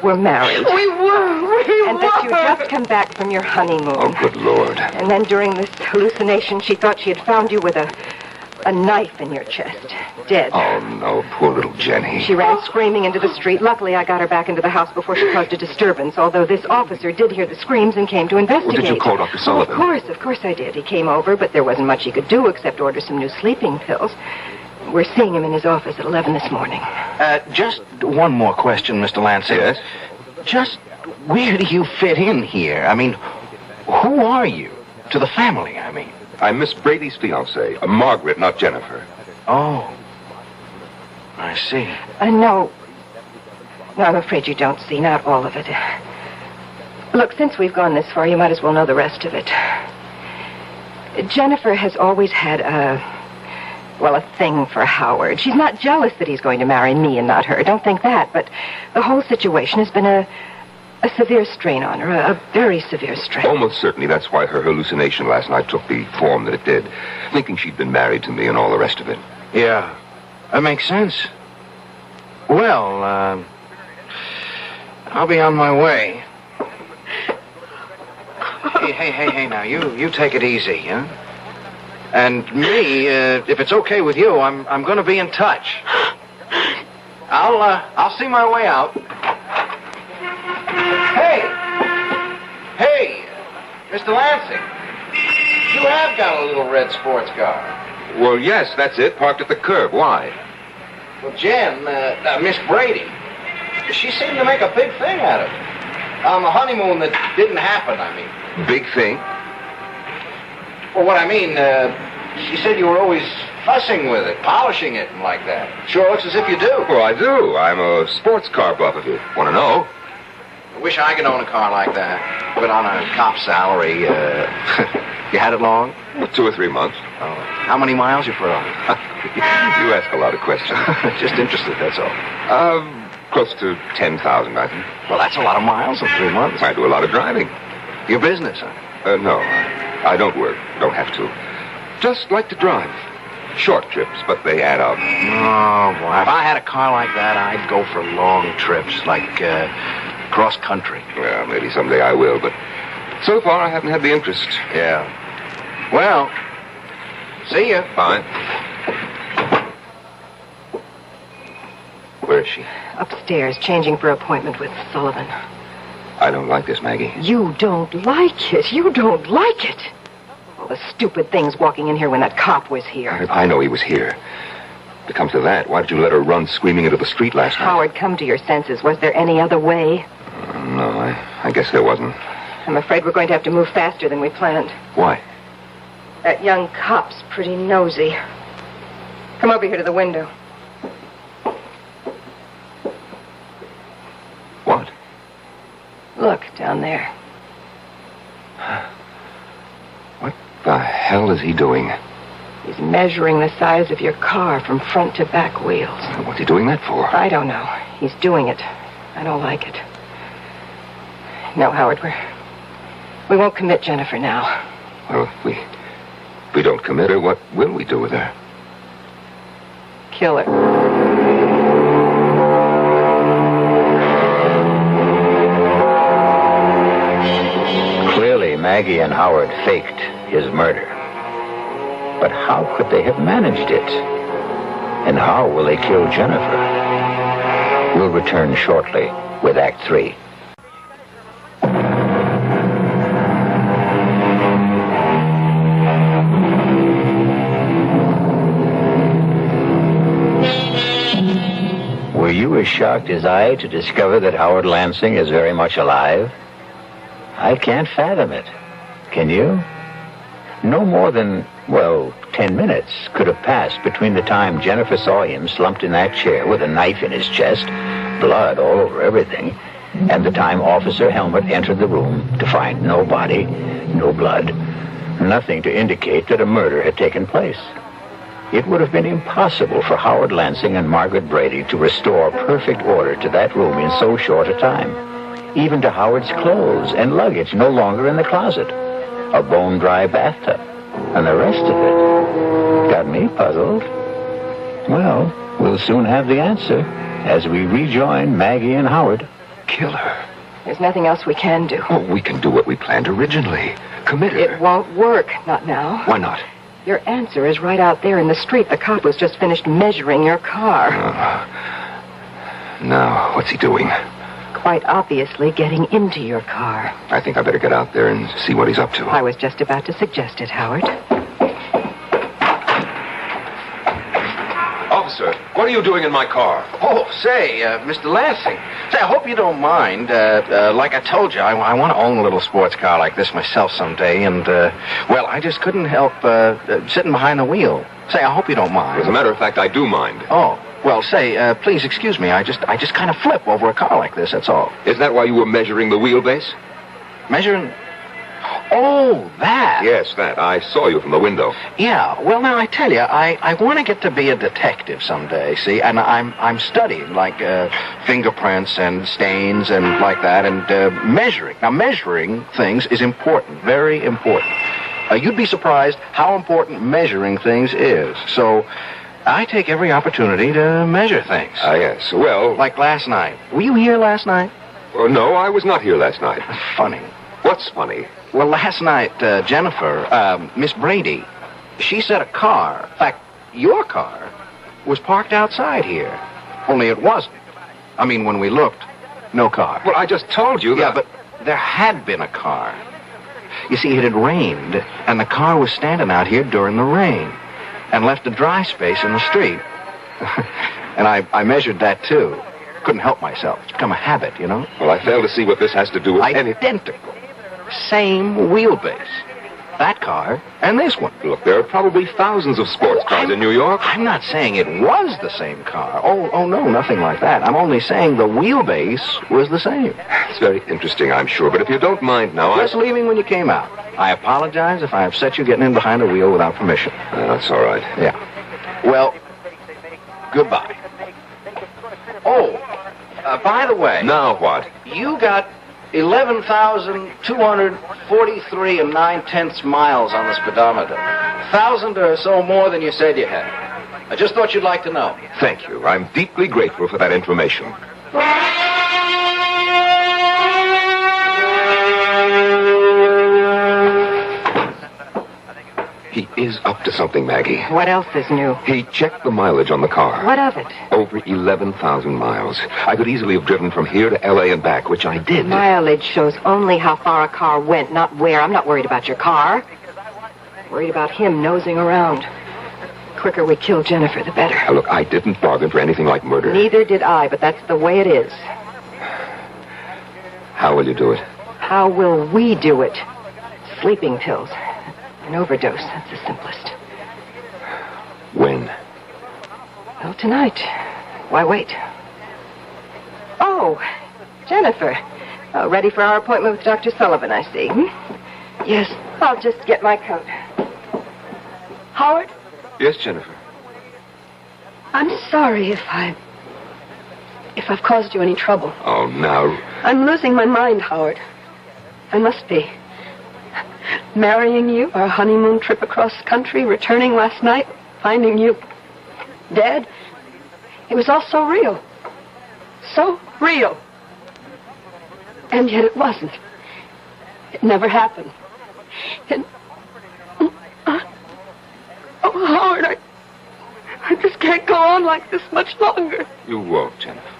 S20: were married.
S5: We were.
S20: And that you'd just come back from your honeymoon.
S10: Oh, good Lord.
S20: And then during this hallucination, she thought she had found you with a knife in your chest, dead.
S10: Oh, no, poor little Jenny.
S20: She ran screaming into the street. Luckily, I got her back into the house before she caused a disturbance, although this officer did hear the screams and came to investigate.
S10: Well, did you call Dr. Sullivan?
S20: Of course I did. He came over, but there wasn't much he could do except order some new sleeping pills. We're seeing him in his office at 11 this morning.
S18: Just one more question, Mr. Lansing.
S10: Yes?
S18: Just where do you fit in here? I mean, who are you? To the family, I mean.
S10: I'm Miss Brady's fiancée. Margaret, not Jennifer.
S12: Oh. I see.
S20: No. No, I'm afraid you don't see. Not all of it. Look, since we've gone this far, you might as well know the rest of it. Jennifer has always had a thing for Howard. She's not jealous that he's going to marry me and not her. Don't think that. But the whole situation has been a severe strain on her. A very severe strain.
S10: Almost certainly that's why her hallucination last night took the form that it did. Thinking she'd been married to me and all the rest of it.
S12: Yeah, that makes sense. Well, I'll be on my way. Hey, now, you take it easy, huh? And me, if it's okay with you, I'm gonna be in touch. I'll see my way out. Hey, Mr. Lansing, you have got a little red sports car.
S10: Well, yes, that's it. Parked at the curb. Why?
S12: Well, Jen, Miss Brady, she seemed to make a big thing out of it. On the honeymoon that didn't happen, I mean.
S10: Big thing?
S12: Well, what I mean, she said you were always fussing with it, polishing it, and like that. Sure looks as if you do.
S10: Well, I do. I'm a sports car buff, if you want to know.
S12: I wish I could own a car like that. But on a cop salary, you had it long?
S10: 2 or 3 months.
S12: Oh. How many miles you put on it?
S10: You ask a lot of questions.
S12: Just interested, that's all.
S10: Close to 10,000, I think.
S12: Well, that's a lot of miles in 3 months.
S10: I do a lot of driving.
S12: Your business, huh?
S10: No, I don't work. Don't have to. Just like to drive. Short trips, but they add up.
S12: Oh, boy. If I had a car like that, I'd go for long trips, like cross country.
S10: Well, maybe someday I will, but so far I haven't had the interest.
S12: Yeah. Well, see ya.
S10: Fine. Where is she?
S20: Upstairs, changing for appointment with Sullivan.
S10: I don't like this, Maggie.
S20: You don't like it. You don't like it. All the stupid things walking in here when that cop was here.
S10: I know he was here. If it comes to that, why did you let her run screaming into the street last night?
S20: Howard, come to your senses. Was there any other way?
S10: No, I guess there wasn't.
S20: I'm afraid we're going to have to move faster than we planned.
S10: Why?
S20: That young cop's pretty nosy. Come over here to the window.
S10: What?
S20: Look, down there.
S10: What the hell is he doing?
S20: He's measuring the size of your car from front to back wheels.
S10: What's he doing that for?
S20: I don't know. He's doing it. I don't like it. No, Howard, we won't commit Jennifer now.
S10: Well, if we don't commit her, what will we do with her?
S20: Kill her.
S17: Clearly, Maggie and Howard faked his murder. But how could they have managed it? And how will they kill Jennifer? We'll return shortly with Act 3. Were you as shocked as I to discover that Howard Lansing is very much alive? I can't fathom it. Can you? No more than, 10 minutes could have passed between the time Jennifer saw him slumped in that chair with a knife in his chest, blood all over everything, and the time Officer Helmut entered the room to find no body, no blood, nothing to indicate that a murder had taken place. It would have been impossible for Howard Lansing and Margaret Brady to restore perfect order to that room in so short a time. Even to Howard's clothes and luggage no longer in the closet, a bone-dry bathtub, and the rest of it. Got me puzzled. Well, we'll soon have the answer as we rejoin Maggie and Howard.
S10: Kill her.
S20: There's nothing else we can do.
S10: Oh, we can do what we planned originally. Commit her.
S20: It won't work. Not now.
S10: Why not?
S20: Your answer is right out there in the street. The cop was just finished measuring your car.
S10: Now, what's he doing?
S20: Quite obviously getting into your car.
S10: I think I better get out there and see what he's up to.
S20: I was just about to suggest it, Howard.
S10: Officer, what are you doing in my car?
S18: Oh, say, Mr. Lansing. Say, I hope you don't mind. Like I told you, I want to own a little sports car like this myself someday, and, well, I just couldn't help sitting behind the wheel. Say, I hope you don't mind.
S10: As a matter of fact, I do mind.
S18: Oh, well, say, please excuse me. I just kind of flip over a car like this, that's all.
S10: Is that why you were measuring the wheelbase?
S18: Measuring? Oh, that.
S10: Yes, that. I saw you from the window.
S18: Yeah, well, now, I tell you, I want to get to be a detective someday, see? And I'm studying, like, fingerprints and stains and like that, and measuring. Now, measuring things is important, very important. You'd be surprised how important measuring things is. So, I take every opportunity to measure things.
S10: Yes, well...
S18: Like last night. Were you here last night?
S10: No, I was not here last night.
S18: Funny.
S10: What's funny?
S18: Well, last night, Jennifer, Miss Brady, she said a car, in fact, your car, was parked outside here. Only it wasn't. I mean, when we looked, no car.
S10: Well, I just told you that...
S18: Yeah, but there had been a car. You see, it had rained, and the car was standing out here during the rain, and left a dry space in the street. And I measured that, too. Couldn't help myself. It's become a habit, you know?
S10: Well, I fail to see what this has to do with
S18: Identical. Same wheelbase. That car and this one.
S10: Look, there are probably thousands of sports cars in New York.
S18: I'm not saying it was the same car. Oh, no, nothing like that. I'm only saying the wheelbase was the same.
S10: It's very interesting, I'm sure, but if you don't mind now,
S18: Just leaving when you came out. I apologize if I upset you getting in behind the wheel without permission.
S10: That's all right.
S18: Yeah. Well, goodbye. Oh, by the way...
S10: Now what?
S18: You got 11,243 and 9/10 miles on the speedometer. 1,000 or so more than you said you had. I just thought you'd like to know.
S10: Thank you. I'm deeply grateful for that information. He is up to something, Maggie.
S20: What else is new?
S10: He checked the mileage on the car.
S20: What of it?
S10: Over 11,000 miles. I could easily have driven from here to L.A. and back, which I did.
S20: Mileage shows only how far a car went, not where. I'm not worried about your car. I'm worried about him nosing around. The quicker we kill Jennifer, the better.
S10: Now, look, I didn't bargain for anything like murder.
S20: Neither did I, but that's the way it is.
S10: How will you do it?
S20: How will we do it? Sleeping pills. An overdose, that's the simplest.
S10: When?
S20: Well, tonight. Why wait? Oh, Jennifer. Ready for our appointment with Dr. Sullivan, I see. Yes, I'll just get my coat. Howard?
S10: Yes, Jennifer.
S20: I'm sorry if I've caused you any trouble.
S10: Oh, now.
S20: I'm losing my mind, Howard. I must be. Marrying you, our honeymoon trip across country, returning last night, finding you dead. It was all so real. So real. And yet it wasn't. It never happened. And... oh, Howard, I just can't go on like this much longer.
S10: You won't, Jennifer.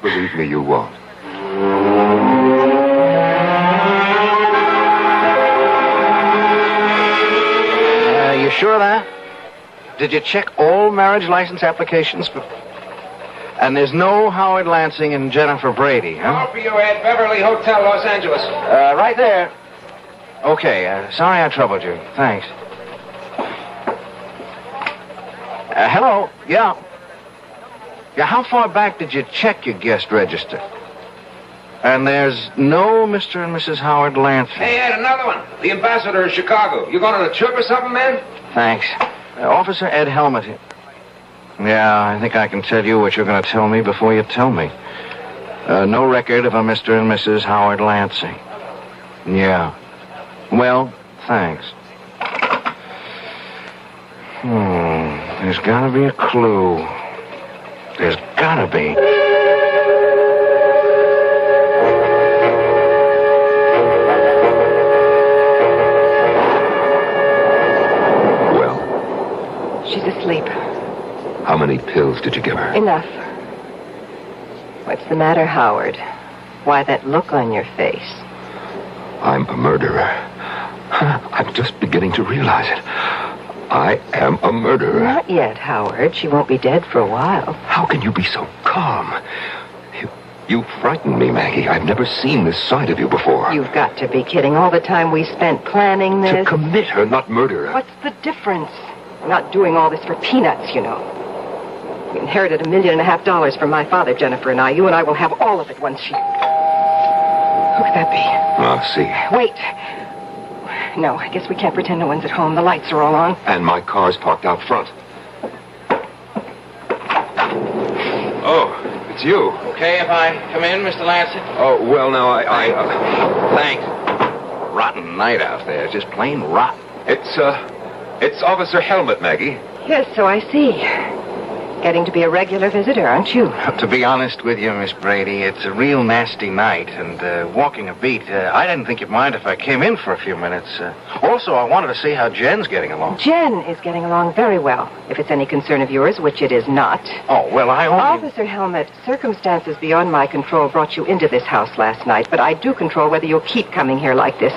S10: Believe me, you won't.
S18: You sure of that? Did you check all marriage license applications? And there's no Howard Lansing and Jennifer Brady, huh?
S1: Call for you at Beverly Hotel, Los Angeles.
S18: Right there. Okay, sorry I troubled you. Thanks. Hello? Yeah. Yeah, how far back did you check your guest register? And there's no Mr. and Mrs. Howard Lansing.
S1: Hey, Ed, another one. The ambassador in Chicago. You going on a trip or something, man?
S18: Thanks. Officer Ed Helmut here. Yeah, I think I can tell you what you're going to tell me before you tell me. No record of a Mr. and Mrs. Howard Lansing. Yeah. Well, thanks. There's got to be a clue. There's got to be.
S20: She's asleep.
S10: How many pills did you give her?
S20: Enough. What's the matter, Howard? Why that look on your face?
S10: I'm a murderer. I'm just beginning to realize it. I am a murderer.
S20: Not yet, Howard. She won't be dead for a while.
S10: How can you be so calm? You frighten me, Maggie. I've never seen this side of you before.
S20: You've got to be kidding. All the time we spent planning this.
S10: To commit her, not murder her.
S20: What's the difference? We're not doing all this for peanuts, you know. We inherited $1.5 million from my father, Jennifer and I. You and I will have all of it once she... Who could that be?
S10: I'll see.
S20: Wait. No, I guess we can't pretend no one's at home. The lights are all on.
S10: And my car's parked out front. Oh, it's you.
S18: Okay if I come in, Mr. Lancet?
S10: Oh, well, now,
S18: Thanks. Rotten night out there. Just plain rotten.
S10: It's Officer Helmet, Maggie.
S20: Yes, so I see. Getting to be a regular visitor, aren't you?
S18: To be honest with you, Miss Brady, it's a real nasty night, and walking a beat, I didn't think you'd mind if I came in for a few minutes. Also, I wanted to see how Jen's getting along.
S20: Jen is getting along very well, if it's any concern of yours, which it is not.
S18: Oh, well, I only...
S20: Officer Helmet, circumstances beyond my control brought you into this house last night, but I do control whether you'll keep coming here like this.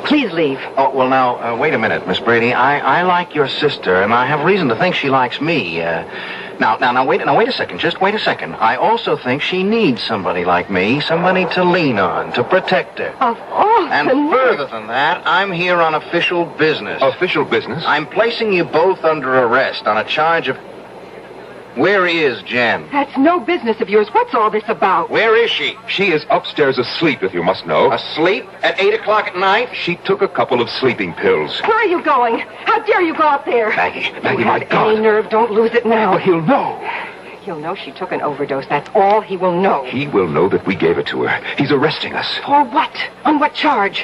S20: Please leave.
S18: Oh, well, now, wait a minute, Miss Brady. I like your sister, and I have reason to think she likes me. Now, wait a second. Just wait a second. I also think she needs somebody like me, somebody to lean on, to protect her.
S20: Of all
S18: And further than that, I'm here on official business.
S10: Official business?
S18: I'm placing you both under arrest on a charge of... Where is Jen?
S20: That's no business of yours. What's all this about?
S18: Where is she?
S10: She is upstairs asleep, if you must know.
S18: Asleep? At 8 o'clock at night?
S10: She took a couple of sleeping pills.
S20: Where are you going? How dare you go up there?
S10: Maggie,
S20: you
S10: my
S20: have
S10: God.
S20: any nerve, don't lose it now.
S10: Well, he'll know.
S20: He'll know she took an overdose. That's all he will know.
S10: He will know that we gave it to her. He's arresting us.
S20: For what? On what charge?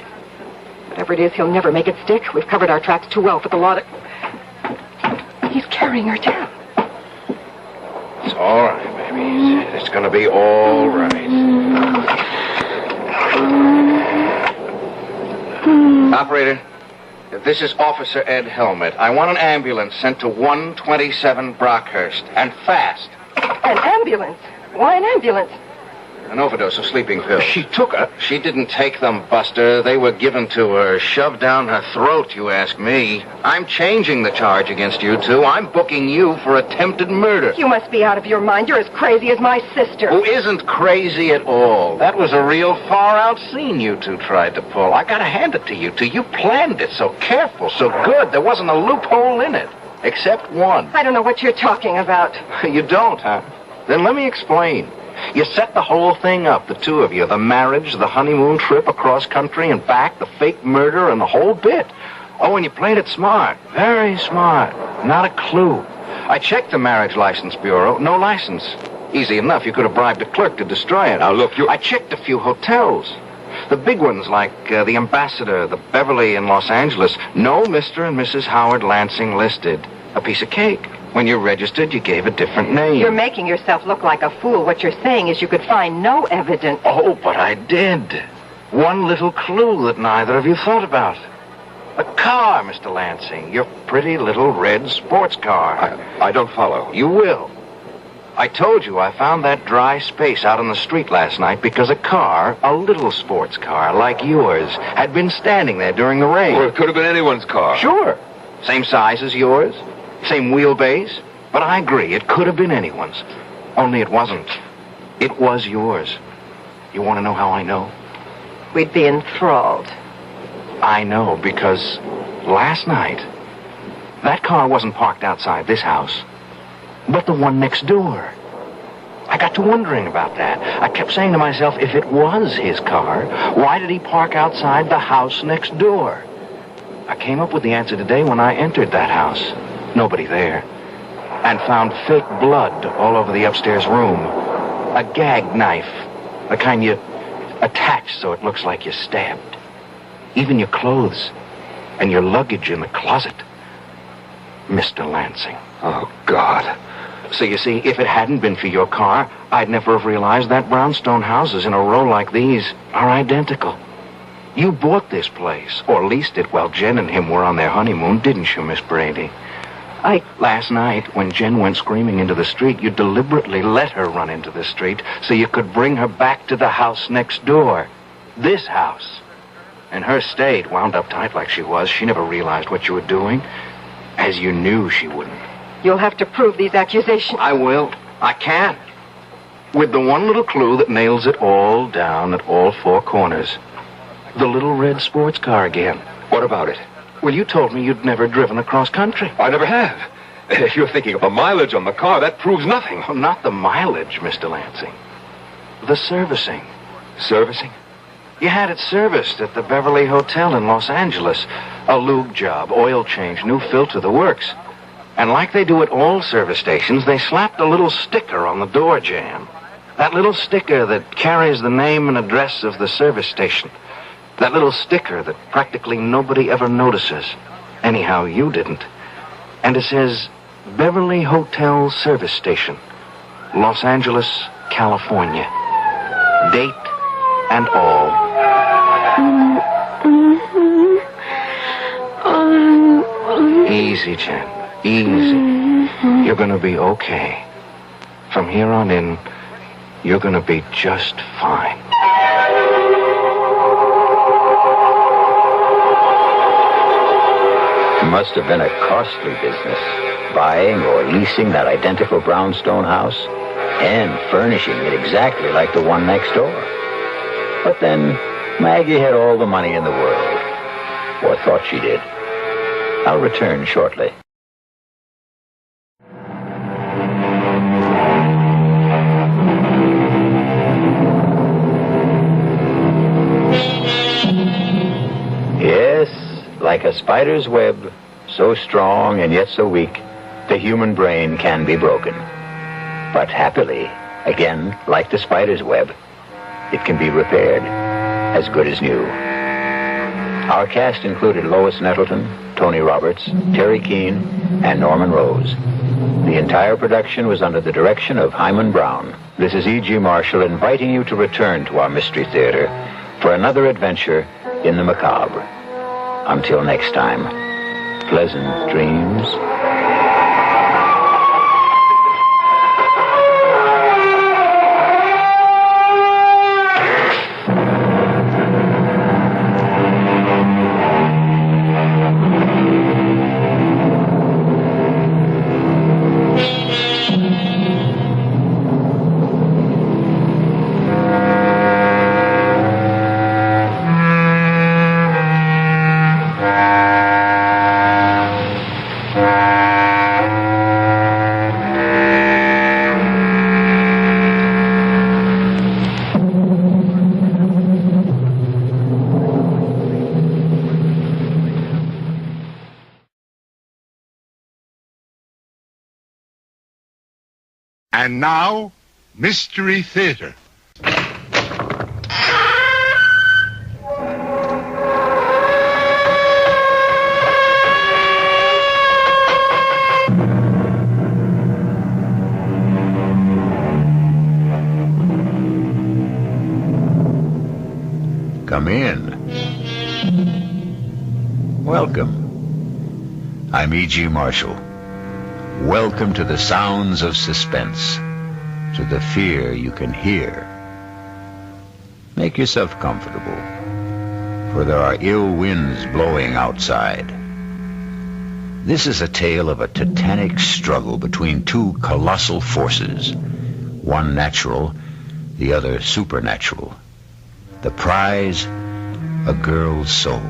S20: Whatever it is, he'll never make it stick. We've covered our tracks too well for the law to... He's carrying her down.
S18: It's all right, baby. It's going to be all right. Operator, this is Officer Ed Helmet. I want an ambulance sent to 127 Brockhurst, and fast.
S20: An ambulance? Why an ambulance?
S18: An overdose of sleeping pills.
S10: She took her.
S18: She didn't take them, Buster. They were given to her, shoved down her throat, you ask me. I'm changing the charge against you two. I'm booking you for attempted murder.
S20: You must be out of your mind. You're as crazy as my sister.
S18: Who isn't crazy at all. That was a real far-out scene you two tried to pull. I gotta hand it to you two. You planned it so careful, so good. There wasn't a loophole in it. Except one.
S20: I don't know what you're talking about.
S18: You don't, huh? Then let me explain. You set the whole thing up, the two of you. The marriage, the honeymoon trip across country and back, the fake murder, and the whole bit. Oh, and you played it smart. Very smart. Not a clue. I checked the Marriage License Bureau. No license. Easy enough. You could have bribed a clerk to destroy it.
S10: Now, look,
S18: I checked a few hotels. The big ones like the Ambassador, the Beverly in Los Angeles. No Mr. and Mrs. Howard Lansing listed. A piece of cake. When you registered, you gave a different name.
S20: You're making yourself look like a fool. What you're saying is you could find no evidence.
S18: Oh, but I did. One little clue that neither of you thought about. A car, Mr. Lansing. Your pretty little red sports car.
S10: I don't follow.
S18: You will. I told you I found that dry space out on the street last night because a car, a little sports car like yours, had been standing there during the rain.
S10: Or it could have been anyone's car.
S18: Sure. Same size as yours. Same wheelbase, but I agree, it could have been anyone's. Only it wasn't. It was yours. You want to know how I know?
S20: We'd be enthralled.
S18: I know, because last night, that car wasn't parked outside this house, but the one next door. I got to wondering about that. I kept saying to myself, if it was his car, why did he park outside the house next door? I came up with the answer today when I entered that house. Nobody there. And found fake blood all over the upstairs room. A gag knife. The kind you attach so it looks like you're stabbed. Even your clothes. And your luggage in the closet. Mr. Lansing.
S10: Oh, God.
S18: So you see, if it hadn't been for your car, I'd never have realized that brownstone houses in a row like these are identical. You bought this place, or leased it while Jen and him were on their honeymoon, didn't you, Miss Brady? Last night, when Jen went screaming into the street, you deliberately let her run into the street so you could bring her back to the house next door. This house. And her state, wound up tight like she was, she never realized what you were doing. As you knew she wouldn't.
S20: You'll have to prove these accusations.
S18: I will. I can. With the one little clue that nails it all down at all four corners. The little red sports car again.
S10: What about it?
S18: Well, you told me you'd never driven across country.
S10: I never have. If you're thinking of the mileage on the car, that proves nothing.
S18: Well, not the mileage, Mr. Lansing. The servicing.
S10: Servicing?
S18: You had it serviced at the Beverly Hotel in Los Angeles. A lube job, oil change, new filter, the works. And like they do at all service stations, they slapped a little sticker on the door jamb. That little sticker that carries the name and address of the service station. That little sticker that practically nobody ever notices. Anyhow, you didn't. And it says, Beverly Hotel Service Station, Los Angeles, California. Date and all. Easy, Jen. Easy. You're gonna be okay. From here on in, you're gonna be just fine.
S4: Must have been a costly business, buying or leasing that identical brownstone house and furnishing it exactly like the one next door. But then Maggie had all the money in the world, or thought she did. I'll return shortly. Yes, like a spider's web, so strong and yet so weak, the human brain can be broken. But happily, again, like the spider's web, it can be repaired, as good as new. Our cast included Lois Nettleton, Tony Roberts, Terry Keane, and Norman Rose. The entire production was under the direction of Hyman Brown. This is E.G. Marshall inviting you to return to our Mystery Theater for another adventure in the macabre. Until next time, pleasant dreams.
S13: And now, Mystery Theater.
S17: Come in. Welcome. I'm E.G. Marshall. Welcome to the sounds of suspense, to the fear you can hear. Make yourself comfortable, for there are ill winds blowing outside. This is a tale of a titanic struggle between two colossal forces, one natural, the other supernatural. The prize, a girl's soul.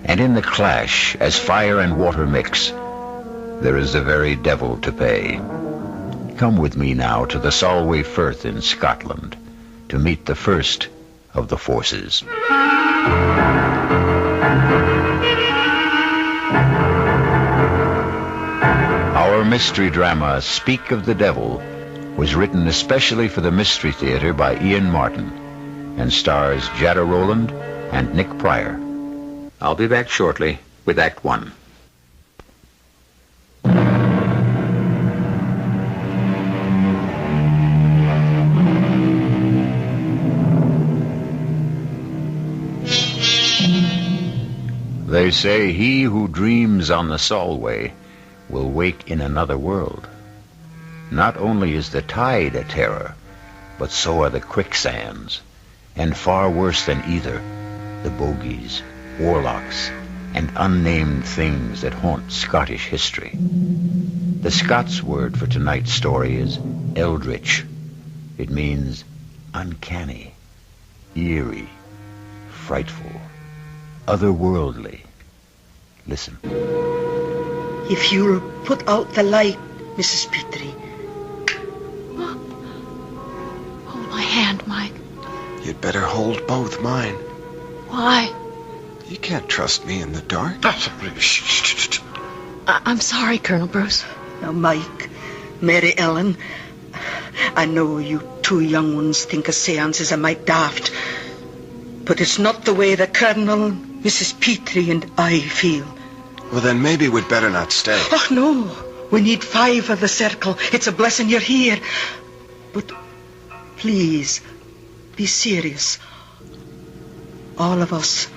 S17: And in the clash, as fire and water mix, there is the very devil to pay. Come with me now to the Solway Firth in Scotland to meet the first of the forces. Our mystery drama, Speak of the Devil, was written especially for the Mystery Theater by Ian Martin and stars Jada Rowland and Nick Pryor. I'll be back shortly with Act One. They say he who dreams on the Solway will wake in another world. Not only is the tide a terror, but so are the quicksands, and far worse than either, the bogies, warlocks,
S4: and unnamed things that haunt Scottish history. The Scots word for tonight's story is eldritch. It means uncanny, eerie, frightful, otherworldly. Listen.
S2: If you'll put out the light, Mrs. Petrie.
S15: Hold my hand, Mike.
S23: You'd better hold both mine.
S15: Why?
S23: You can't trust me in the dark.
S15: I'm sorry, Colonel Bruce.
S2: Now, Mike, Mary Ellen, I know you two young ones think a seance is a mite daft, but it's not the way the Colonel, Mrs. Petrie, and I feel.
S23: Well, then maybe we'd better not stay.
S2: Oh, no. We need 5 for the circle. It's a blessing you're here. But please, be serious. All of us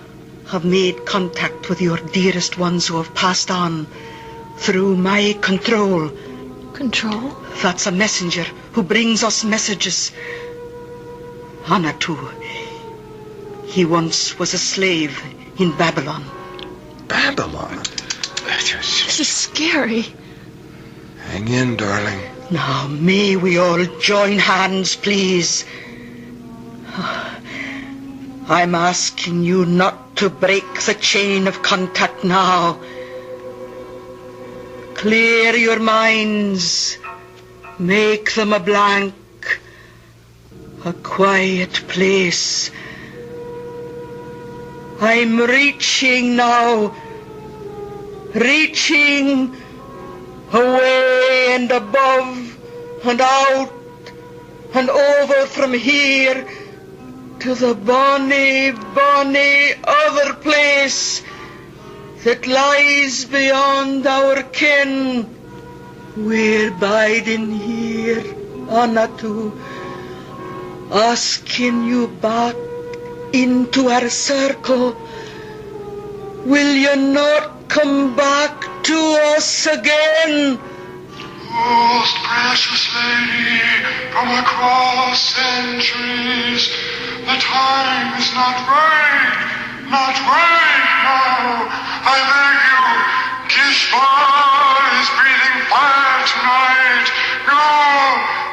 S2: have made contact with your dearest ones who have passed on through my control.
S15: Control?
S2: That's a messenger who brings us messages. Anatu. He once was a slave in Babylon.
S23: Babylon?
S15: This is scary.
S23: Hang in, darling.
S2: Now, may we all join hands, please? I'm asking you not to break the chain of contact now. Clear your minds. Make them a blank. A quiet place. I'm reaching now. Reaching away and above and out and over from here to the bonny, bonny other place that lies beyond our ken. We're biding here, Anatu, asking you back into our circle. Will you not come back to us again?
S24: Most precious lady, from across centuries, the time is not right now. I beg you, kiss boys breathing fire tonight. No,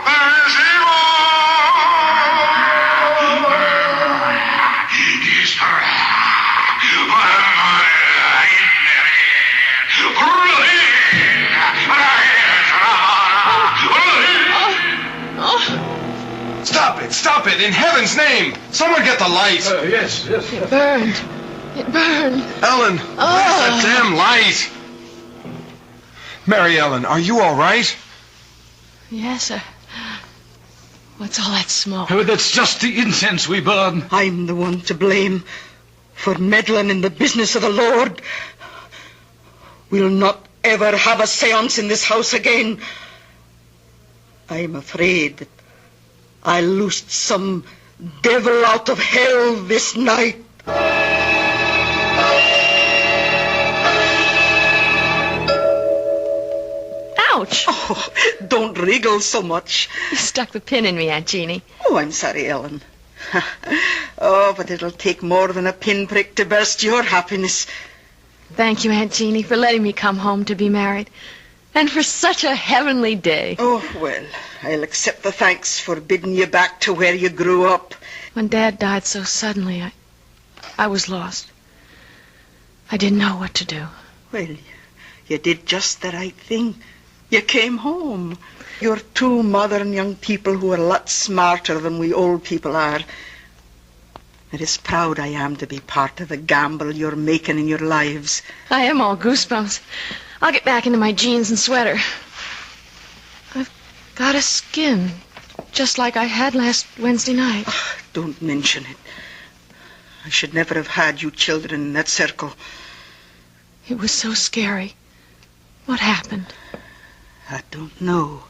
S24: there is evil.
S23: Stop it! In heaven's name! Someone get the light!
S15: Yes. It burned.
S23: Ellen, where's that damn light? Mary Ellen, are you all right?
S15: Yes, sir. What's all that smoke?
S2: Oh, that's just the incense we burn. I'm the one to blame for meddling in the business of the Lord. We'll not ever have a seance in this house again. I'm afraid that I loosed some devil out of hell this night.
S15: Ouch!
S2: Oh, don't wriggle so much.
S15: You stuck the pin in me, Aunt Jeannie.
S2: Oh, I'm sorry, Ellen. Oh, but it'll take more than a pinprick to burst your happiness.
S15: Thank you, Aunt Jeannie, for letting me come home to be married. And for such a heavenly day.
S2: Oh, well, I'll accept the thanks for bidding you back to where you grew up.
S15: When Dad died so suddenly, I was lost. I didn't know what to do.
S2: Well, you did just the right thing. You came home. You're 2 modern young people who are a lot smarter than we old people are. And as proud I am to be part of the gamble you're making in your lives.
S15: I am all goosebumps. I'll get back into my jeans and sweater. I've got a skin, just like I had last Wednesday night.
S2: Oh, don't mention it. I should never have had you children in that circle.
S15: It was so scary. What happened?
S2: I don't know.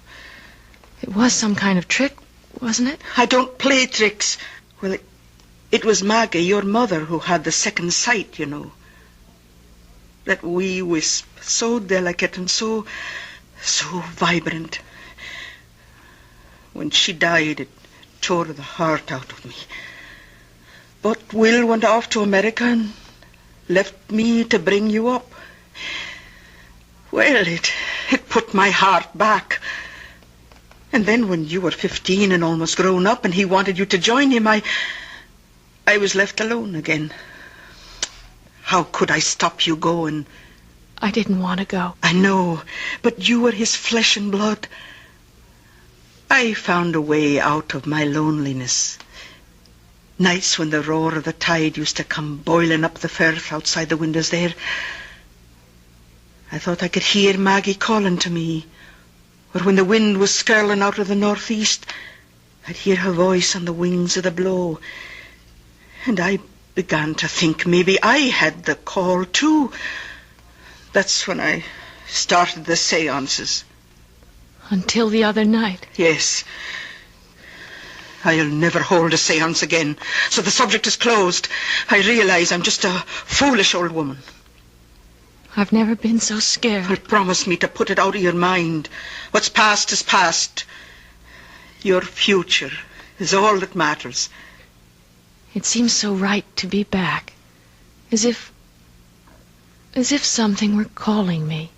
S15: It was some kind of trick, wasn't it?
S2: I don't play tricks. Well, it was Maggie, your mother, who had the second sight, you know. That wee wisp, so delicate and so vibrant. When she died, it tore the heart out of me. But Will went off to America and left me to bring you up. Well, it put my heart back. And then when you were 15 and almost grown up and he wanted you to join him, I was left alone again. How could I stop you going?
S15: I didn't want to go.
S2: I know, but you were his flesh and blood. I found a way out of my loneliness. Nights when the roar of the tide used to come boiling up the firth outside the windows there, I thought I could hear Maggie calling to me. Or when the wind was skirling out of the northeast, I'd hear her voice on the wings of the blow. And I began to think maybe I had the call too. That's when I started the seances.
S15: Until the other night?
S2: Yes. I'll never hold a seance again, so the subject is closed. I realize I'm just a foolish old woman.
S15: I've never been so scared.
S2: Well, promise me to put it out of your mind. What's past is past. Your future is all that matters.
S15: It seems so right to be back. As if something were calling me.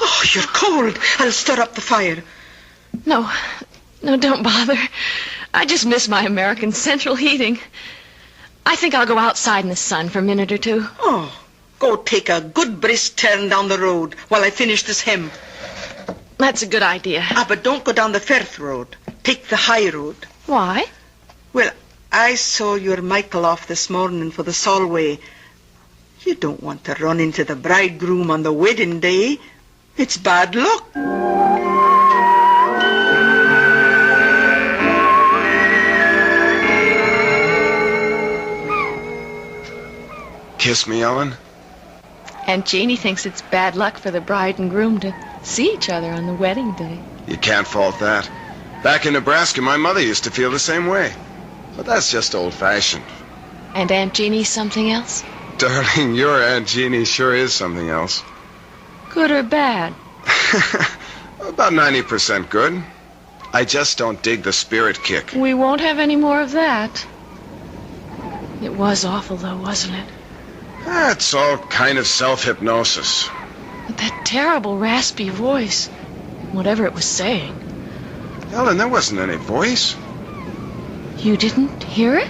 S2: Oh, you're cold. I'll stir up the fire.
S15: No, don't bother. I just miss my American central heating. I think I'll go outside in the sun for a minute or two.
S2: Oh, go take a good brisk turn down the road while I finish this hymn.
S15: That's a good idea.
S2: But don't go down the Firth road. Take the high road.
S15: Why?
S2: Well, I saw your Michael off this morning for the Solway. You don't want to run into the bridegroom on the wedding day. It's bad luck.
S23: Kiss me, Ellen.
S15: Aunt Jeannie thinks it's bad luck for the bride and groom to see each other on the wedding day.
S23: You can't fault that. Back in Nebraska, my mother used to feel the same way. But that's just old-fashioned.
S15: And Aunt Jeannie's something else?
S23: Darling, your Aunt Jeannie sure is something else.
S15: Good or bad?
S23: About 90% good. I just don't dig the spirit kick.
S15: We won't have any more of that. It was awful, though, wasn't it?
S23: It's all kind of self-hypnosis.
S15: With that terrible raspy voice. Whatever it was saying.
S23: Ellen, there wasn't any voice.
S15: You didn't hear it?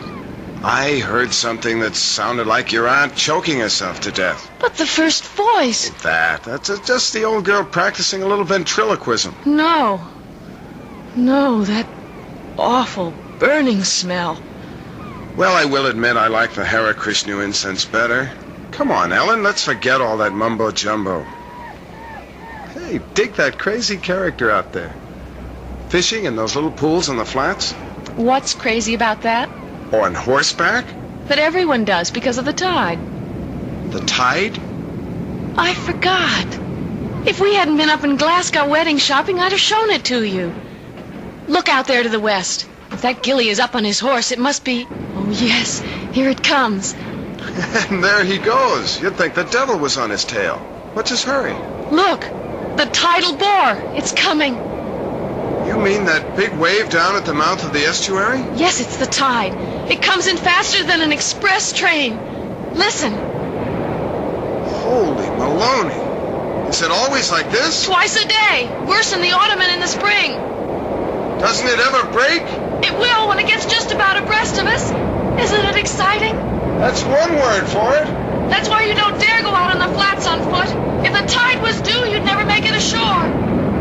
S23: I heard something that sounded like your aunt choking herself to death.
S15: But the first voice...
S23: That's just the old girl practicing a little ventriloquism.
S15: No, that awful burning smell.
S23: Well, I will admit I like the Hare Krishna incense better. Come on, Ellen, let's forget all that mumbo-jumbo. Hey, dig that crazy character out there. Fishing in those little pools on the flats.
S15: What's crazy about that?
S23: On horseback?
S15: That everyone does because of the tide.
S23: The tide?
S15: I forgot. If we hadn't been up in Glasgow wedding shopping, I'd have shown it to you. Look out there to the west. If that Gilly is up on his horse, it must be... Oh, yes, here it comes.
S23: And there he goes. You'd think the devil was on his tail. What's his hurry?
S15: Look, the tidal bore. It's coming.
S23: You mean that big wave down at the mouth of the estuary?
S15: Yes, it's the tide. It comes in faster than an express train. Listen.
S23: Holy Maloney. Is it always like this?
S15: Twice a day. Worse in the autumn and in the spring.
S23: Doesn't it ever break?
S15: It will when it gets just about abreast of us. Isn't it exciting?
S23: That's one word for it.
S15: That's why you don't dare go out on the flats on foot. If the tide was due, you'd never make it ashore.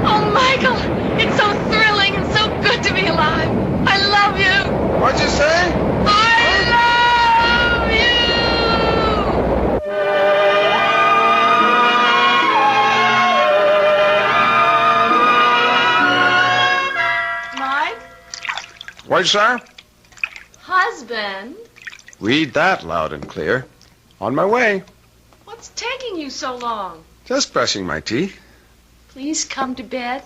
S15: Oh, Michael, it's so thrilling and so good to be alive. I love you.
S23: What'd you say?
S15: I love you. Mike?
S23: What, sir?
S15: Husband?
S23: Read that loud and clear. On my way.
S15: What's taking you so long?
S23: Just brushing my teeth.
S15: Please come to bed.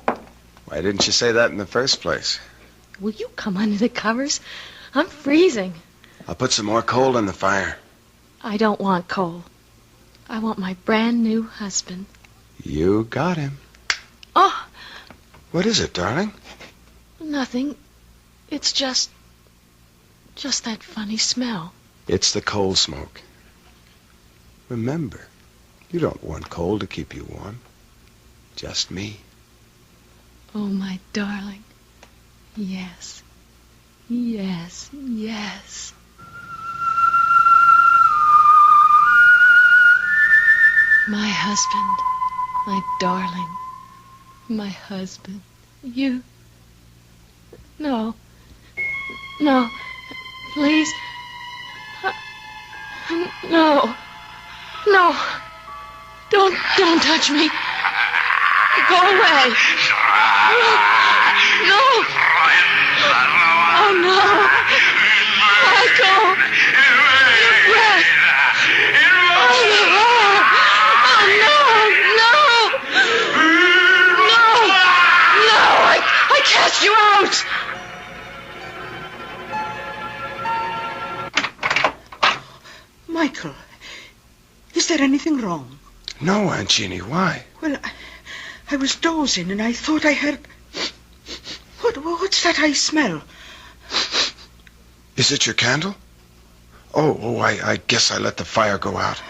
S23: Why didn't you say that in the first place?
S15: Will you come under the covers? I'm freezing.
S23: I'll put some more coal in the fire.
S15: I don't want coal. I want my brand new husband.
S23: You got him.
S15: Oh!
S23: What is it, darling?
S15: Nothing. It's just that funny smell.
S23: It's the coal smoke. Remember, you don't want coal to keep you warm. Just me.
S15: Oh, my darling. Yes. Yes, yes. My husband, my darling, my husband. You. No. No. Please. No. No. Don't touch me. Go away. No. Oh, no. Michael. Your breath. Oh, no. I cast you out.
S2: Michael, is there anything wrong?
S23: No, Aunt Jeannie, why?
S2: Well, I was dozing and I thought I heard... What's that I smell?
S23: Is it your candle? Oh, I guess I let the fire go out.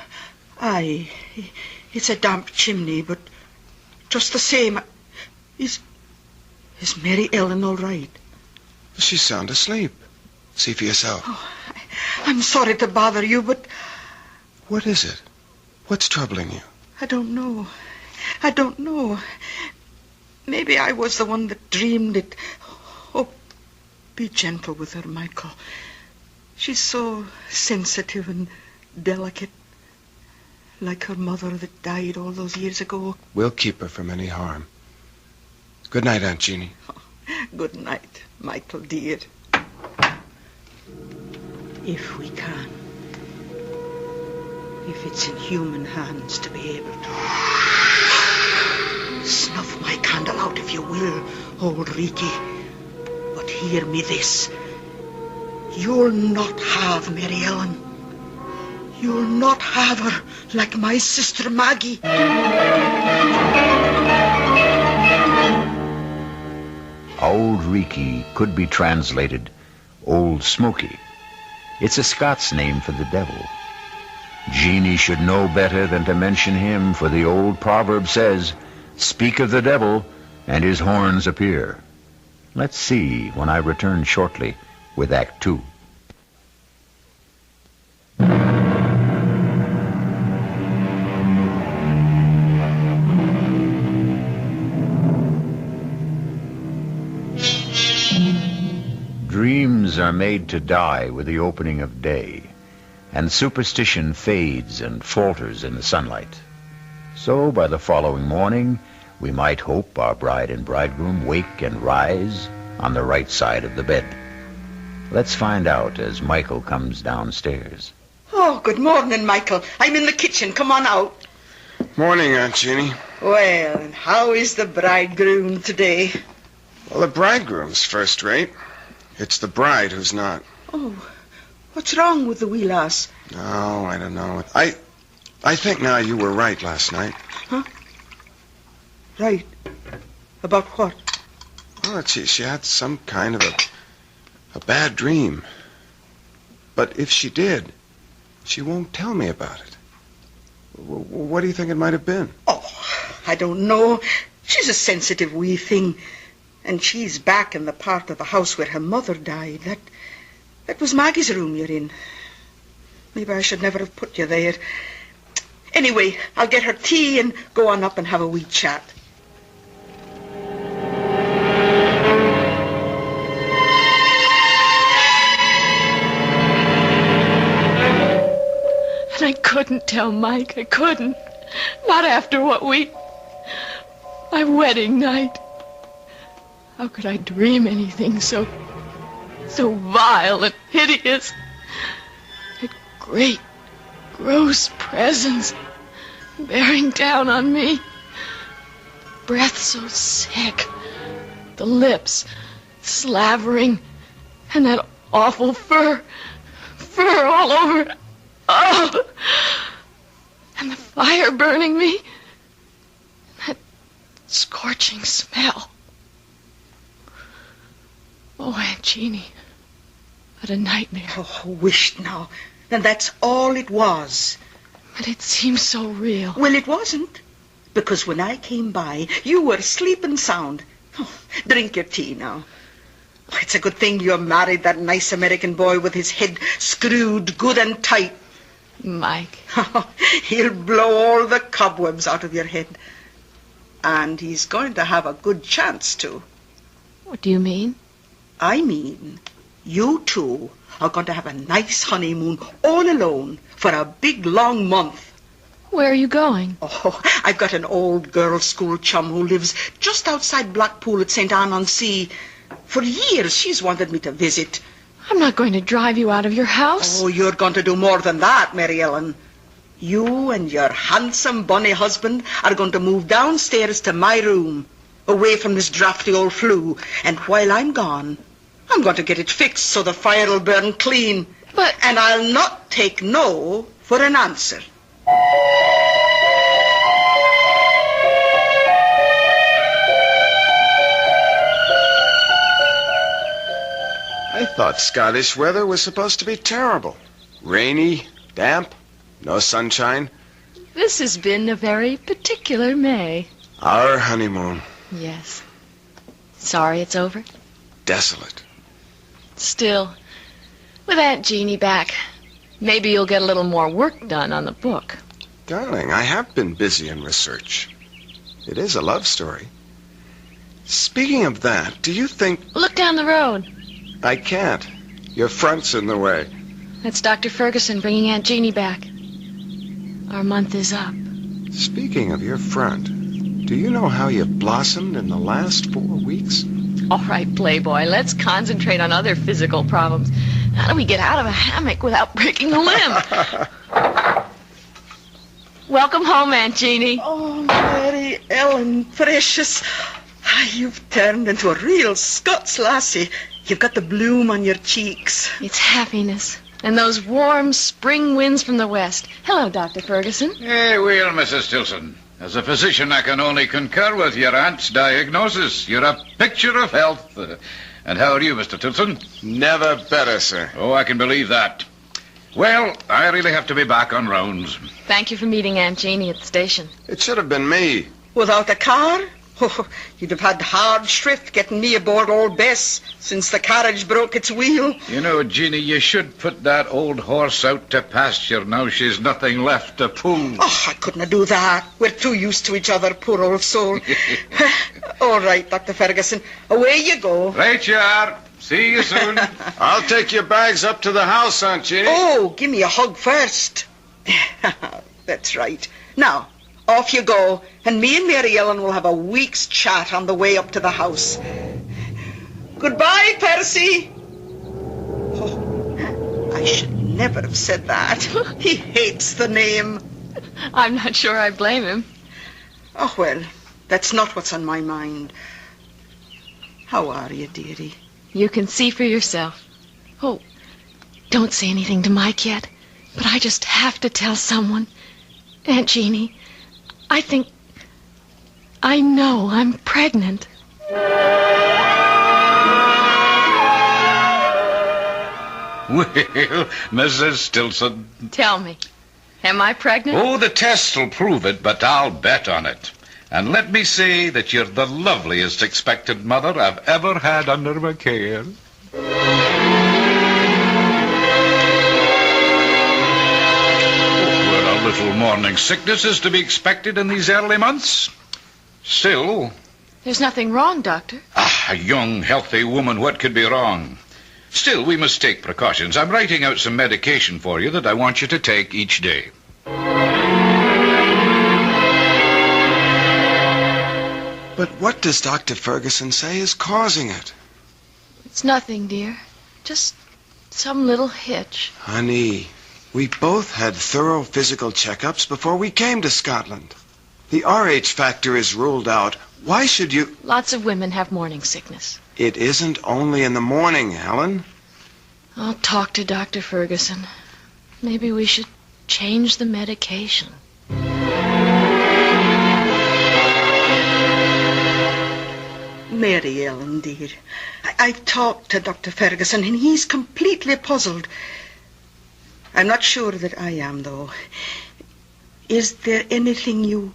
S2: Aye, it's a damp chimney, but just the same... Is Mary Ellen all right?
S23: She's sound asleep. See for yourself.
S2: Oh, I'm sorry to bother you, but...
S23: What is it? What's troubling you?
S2: I don't know. Maybe I was the one that dreamed it. Oh, be gentle with her, Michael. She's so sensitive and delicate. Like her mother that died all those years ago.
S23: We'll keep her from any harm. Good night, Aunt Jeannie.
S2: Good night, Michael, dear. If we can. If it's in human hands to be able to. Snuff my candle out if you will, old Ricky. But hear me this. You'll not have Mary Ellen. You'll not have her like my sister Maggie.
S4: Old Ricky could be translated Old Smoky. It's a Scots name for the devil. Jeannie should know better than to mention him, for the old proverb says, "Speak of the devil, and his horns appear." Let's see when I return shortly with Act 2. Dreams are made to die with the opening of day, and superstition fades and falters in the sunlight. So by the following morning, we might hope our bride and bridegroom wake and rise on the right side of the bed. Let's find out as Michael comes downstairs.
S2: Oh, good morning, Michael. I'm in the kitchen. Come on out.
S23: Morning, Aunt Jeannie.
S2: Well, and how is the bridegroom today?
S23: Well, the bridegroom's first rate. It's the bride who's not.
S2: Oh, what's wrong with the wee lass?
S23: No, I don't know. I think now you were right last night.
S2: Huh? Right. About what?
S23: Well, she had some kind of a bad dream. But if she did, she won't tell me about it. What do you think it might have been?
S2: Oh, I don't know. She's a sensitive wee thing. And she's back in the part of the house where her mother died. That was Maggie's room you're in. Maybe I should never have put you there. Anyway, I'll get her tea and go on up and have a wee chat.
S15: And I couldn't tell Mike. I couldn't. Not after what my wedding night. How could I dream anything so vile and hideous? That great, gross presence bearing down on me. Breath so sick. The lips slavering. And that awful fur all over. Oh! And the fire burning me. That scorching smell. Oh, Aunt Jeannie, what a nightmare.
S2: Oh, wished now. Then that's all it was.
S15: But it seems so real.
S2: Well, it wasn't. Because when I came by, you were sleeping sound. Oh, drink your tea now. Oh, it's a good thing you married that nice American boy with his head screwed good and tight.
S15: Mike.
S2: He'll blow all the cobwebs out of your head. And he's going to have a good chance to.
S15: What do you mean?
S2: I mean, you two are going to have a nice honeymoon all alone for a big, long month.
S15: Where are you going?
S2: Oh, I've got an old girls' school chum who lives just outside Blackpool at St. Anne-on-Sea. For years she's wanted me to visit.
S15: I'm not going to drive you out of your house.
S2: Oh, you're going to do more than that, Mary Ellen. You and your handsome, bonny husband are going to move downstairs to my room, away from this drafty old flue. And while I'm gone, I'm going to get it fixed so the fire will burn clean.
S15: But...
S2: And I'll not take no for an answer.
S23: I thought Scottish weather was supposed to be terrible. Rainy, damp, no sunshine.
S15: This has been a very particular May.
S23: Our honeymoon.
S15: Yes. Sorry it's over?
S23: Desolate.
S15: Still, with Aunt Jeannie back, maybe you'll get a little more work done on the book.
S23: Darling, I have been busy in research. It is a love story. Speaking of that, do you think...
S15: Look down the road.
S23: I can't. Your front's in the way.
S15: That's Dr. Ferguson bringing Aunt Jeannie back. Our month is up.
S23: Speaking of your front, do you know how you've blossomed in the last 4 weeks?
S15: All right, Playboy, let's concentrate on other physical problems. How do we get out of a hammock without breaking a limb? Welcome home, Aunt Jeannie.
S2: Oh, Mary Ellen, precious. You've turned into a real Scots lassie. You've got the bloom on your cheeks.
S15: It's happiness. And those warm spring winds from the west. Hello, Dr. Ferguson.
S16: Hey, well, Mrs. Tilson. As a physician, I can only concur with your aunt's diagnosis. You're a picture of health. And how are you, Mr. Tilson?
S23: Never better, sir.
S16: Oh, I can believe that. Well, I really have to be back on rounds.
S15: Thank you for meeting Aunt Jeannie at the station.
S23: It should have been me.
S2: Without a car? Oh, you'd have had hard shrift getting me aboard old Bess since the carriage broke its wheel.
S16: You know, Jeannie, you should put that old horse out to pasture now she's nothing left to pull.
S2: Oh, I couldn't do that. We're too used to each other, poor old soul. All right, Dr. Ferguson, away you go.
S16: Right you are. See you soon.
S23: I'll take your bags up to the house, Aunt Jeannie.
S2: Oh, give me a hug first. That's right. Now, off you go, and me and Mary Ellen will have a week's chat on the way up to the house. Goodbye, Percy. Oh, I should never have said that. He hates the name.
S15: I'm not sure I blame him.
S2: Oh, well, that's not what's on my mind. How are you, dearie?
S15: You can see for yourself. Oh, don't say anything to Mike yet, but I just have to tell someone. Aunt Jeannie, I know I'm pregnant.
S16: Well, Mrs. Stilson.
S15: Tell me, am I pregnant?
S16: Oh, the tests will prove it, but I'll bet on it. And let me say that you're the loveliest expectant mother I've ever had under my care. Well, a little morning sickness is to be expected in these early months. Still...
S15: There's nothing wrong, Doctor.
S16: A young, healthy woman, what could be wrong? Still, we must take precautions. I'm writing out some medication for you that I want you to take each day.
S23: But what does Dr. Ferguson say is causing it?
S15: It's nothing, dear. Just some little hitch.
S23: Honey, we both had thorough physical checkups before we came to Scotland. The RH factor is ruled out. Why should you...
S15: Lots of women have morning sickness.
S23: It isn't only in the morning, Helen.
S15: I'll talk to Dr. Ferguson. Maybe we should change the medication.
S2: Mary Ellen, dear, I've talked to Dr. Ferguson and he's completely puzzled. I'm not sure that I am, though. Is there anything you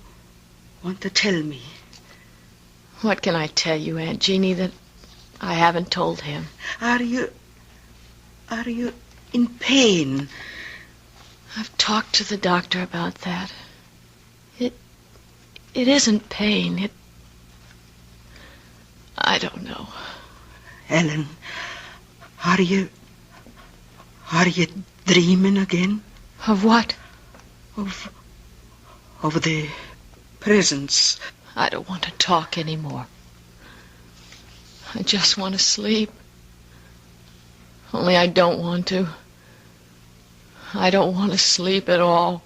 S2: want to tell me?
S15: What can I tell you, Aunt Jeannie, that I haven't told him?
S2: Are you in pain?
S15: I've talked to the doctor about that. It isn't pain. I don't know.
S2: Ellen, are you dreaming again?
S15: Of what?
S2: Of the presents.
S15: I don't want to talk anymore. I just want to sleep. Only I don't want to. I don't want to sleep at all.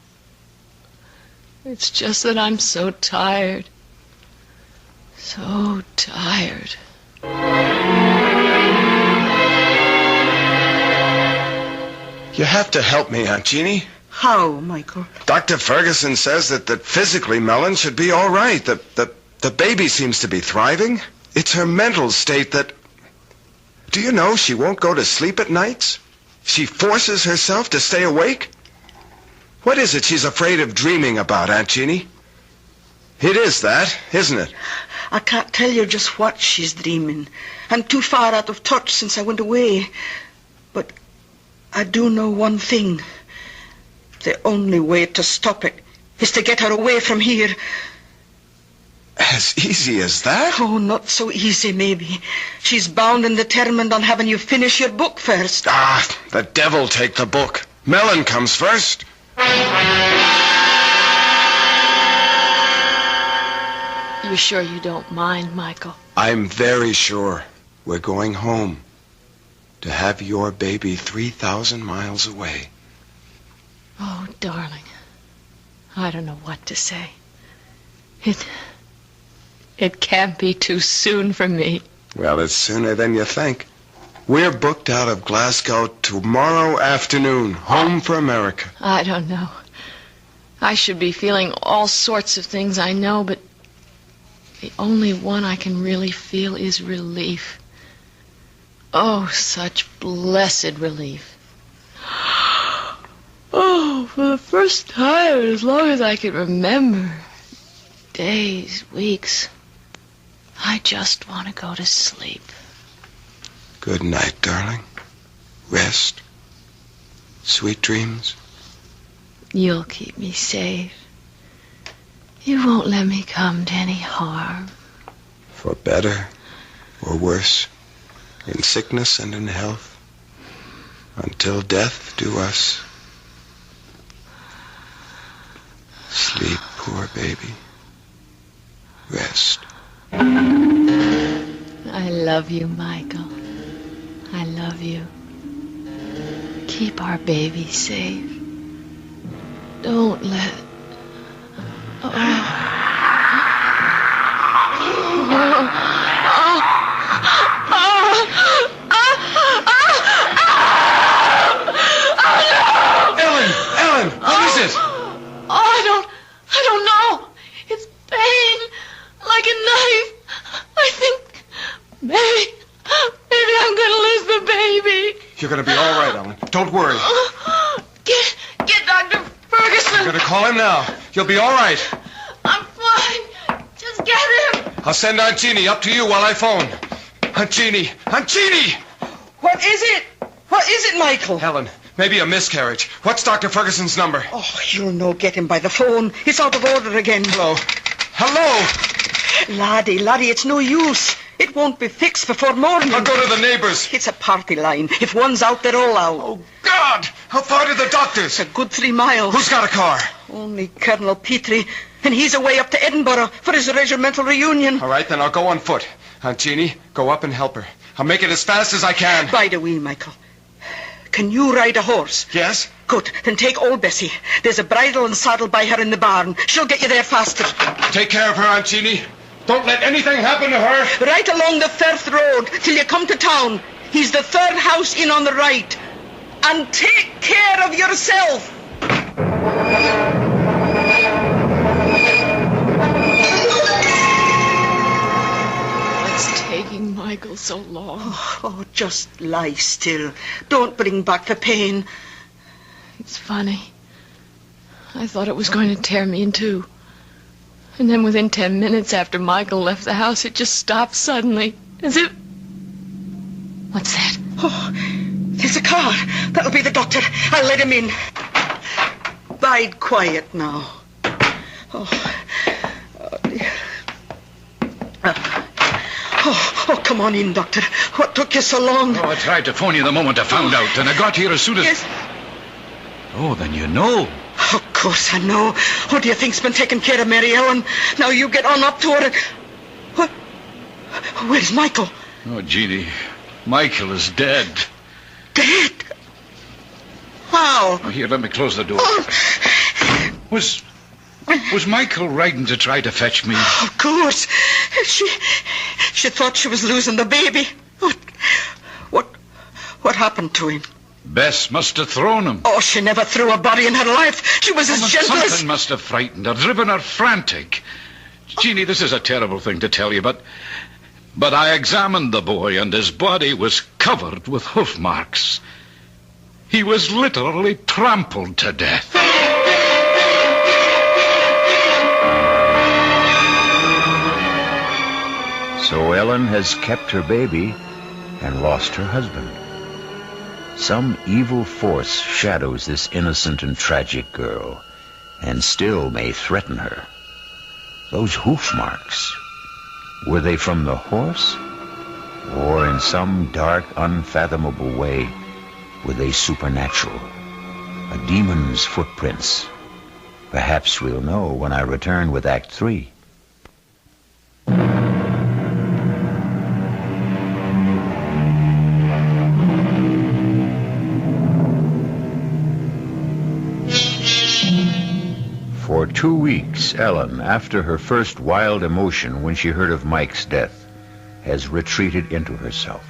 S15: It's just that I'm so tired. So tired.
S23: You have to help me, Aunt Jeannie.
S2: How, Michael?
S23: Dr. Ferguson says that physically Mellon should be all right. The baby seems to be thriving. It's her mental state that... Do you know she won't go to sleep at nights? She forces herself to stay awake? What is it she's afraid of dreaming about, Aunt Jeannie? It is that, isn't it?
S2: I can't tell you just what she's dreaming. I'm too far out of touch since I went away. But I do know one thing. The only way to stop it is to get her away from here.
S23: As easy as that?
S2: Oh, not so easy, maybe. She's bound and determined on having you finish your book first.
S23: Ah, the devil take the book. Mellon comes first.
S15: You sure you don't mind, Michael?
S23: I'm very sure. We're going home to have your baby 3,000 miles away.
S15: Oh, darling. I don't know what to say. It can't be too soon for me.
S23: Well, it's sooner than you think. We're booked out of Glasgow tomorrow afternoon, home for America.
S15: I don't know. I should be feeling all sorts of things, I know, but the only one I can really feel is relief. Oh, such blessed relief. Oh, for the first time in as long as I can remember, days, weeks, I just want to go to sleep.
S23: Good night, darling. Rest. Sweet dreams.
S15: You'll keep me safe. You won't let me come to any harm.
S23: For better or worse, in sickness and in health, until death do us. Sleep, poor baby. Rest.
S15: I love you, Michael. I love you. Keep our baby safe. Don't let...
S23: Ellen, what is it?
S15: I don't know. It's pain, like a knife. I think maybe I'm gonna lose the baby.
S23: You're gonna be all right, Ellen. Don't worry.
S15: Get Dr. Ferguson.
S23: I'm gonna call him now. You'll be all right.
S15: I'm fine. Just get him.
S23: I'll send Aunt Jeannie up to you while I phone. Aunt Jeannie! Aunt Jeannie!
S2: What is it? What is it, Michael?
S23: Helen, maybe a miscarriage. What's Dr. Ferguson's number?
S2: Oh, you'll no get him by the phone. It's out of order again.
S23: Hello?
S2: Laddie, it's no use. It won't be fixed before morning.
S23: I'll go to the neighbors.
S2: It's a party line. If one's out, they're all out.
S23: Oh, God! How far to the doctors?
S2: A good 3 miles.
S23: Who's got a car?
S2: Only Colonel Petrie, and he's away up to Edinburgh for his regimental reunion.
S23: All right, then I'll go on foot. Aunt Jeannie, go up and help her. I'll make it as fast as I can.
S2: By the way, Michael, can you ride a horse?
S23: Yes.
S2: Good. Then take old Bessie. There's a bridle and saddle by her in the barn. She'll get you there faster.
S23: Take care of her, Aunt Jeannie. Don't let anything happen to her.
S2: Right along the Firth Road till you come to town. He's the third house in on the right. And take care of yourself.
S15: What's taking Michael so long?
S2: Oh, just lie still. Don't bring back the pain.
S15: It's funny. I thought it was going to tear me in two. And then within 10 minutes after Michael left the house, it just stopped suddenly, as if... What's that?
S2: Oh, there's a car. That'll be the doctor. I'll let him in. Bide quiet now. Oh, dear. Oh, come on in, Doctor. What took you so long?
S16: Oh, I tried to phone you the moment I found out, and I got here as soon as...
S2: Yes.
S16: Oh, then you know.
S2: Of course I know. Who do you think's been taking care of Mary Ellen? Now you get on up to her and... What? Where's Michael?
S16: Oh, Jeannie, Michael is dead.
S2: Dead? How?
S16: Oh, here, let me close the door.
S2: Oh.
S16: Was Michael riding to try to fetch me?
S2: Of course. She thought she was losing the baby. What happened to him?
S16: Bess must have thrown him.
S2: Oh, she never threw a body in her life. She was as gentle as...
S16: Something must have frightened her, driven her frantic. Jeannie, this is a terrible thing to tell you, but I examined the boy, and his body was covered with hoof marks. He was literally trampled to death.
S4: So Ellen has kept her baby and lost her husband. Some evil force shadows this innocent and tragic girl, and still may threaten her. Those hoof marks, were they from the horse? Or in some dark, unfathomable way, were they supernatural? A demon's footprints? Perhaps we'll know when I return with Act 3. For 2 weeks, Ellen, after her first wild emotion when she heard of Mike's death, has retreated into herself,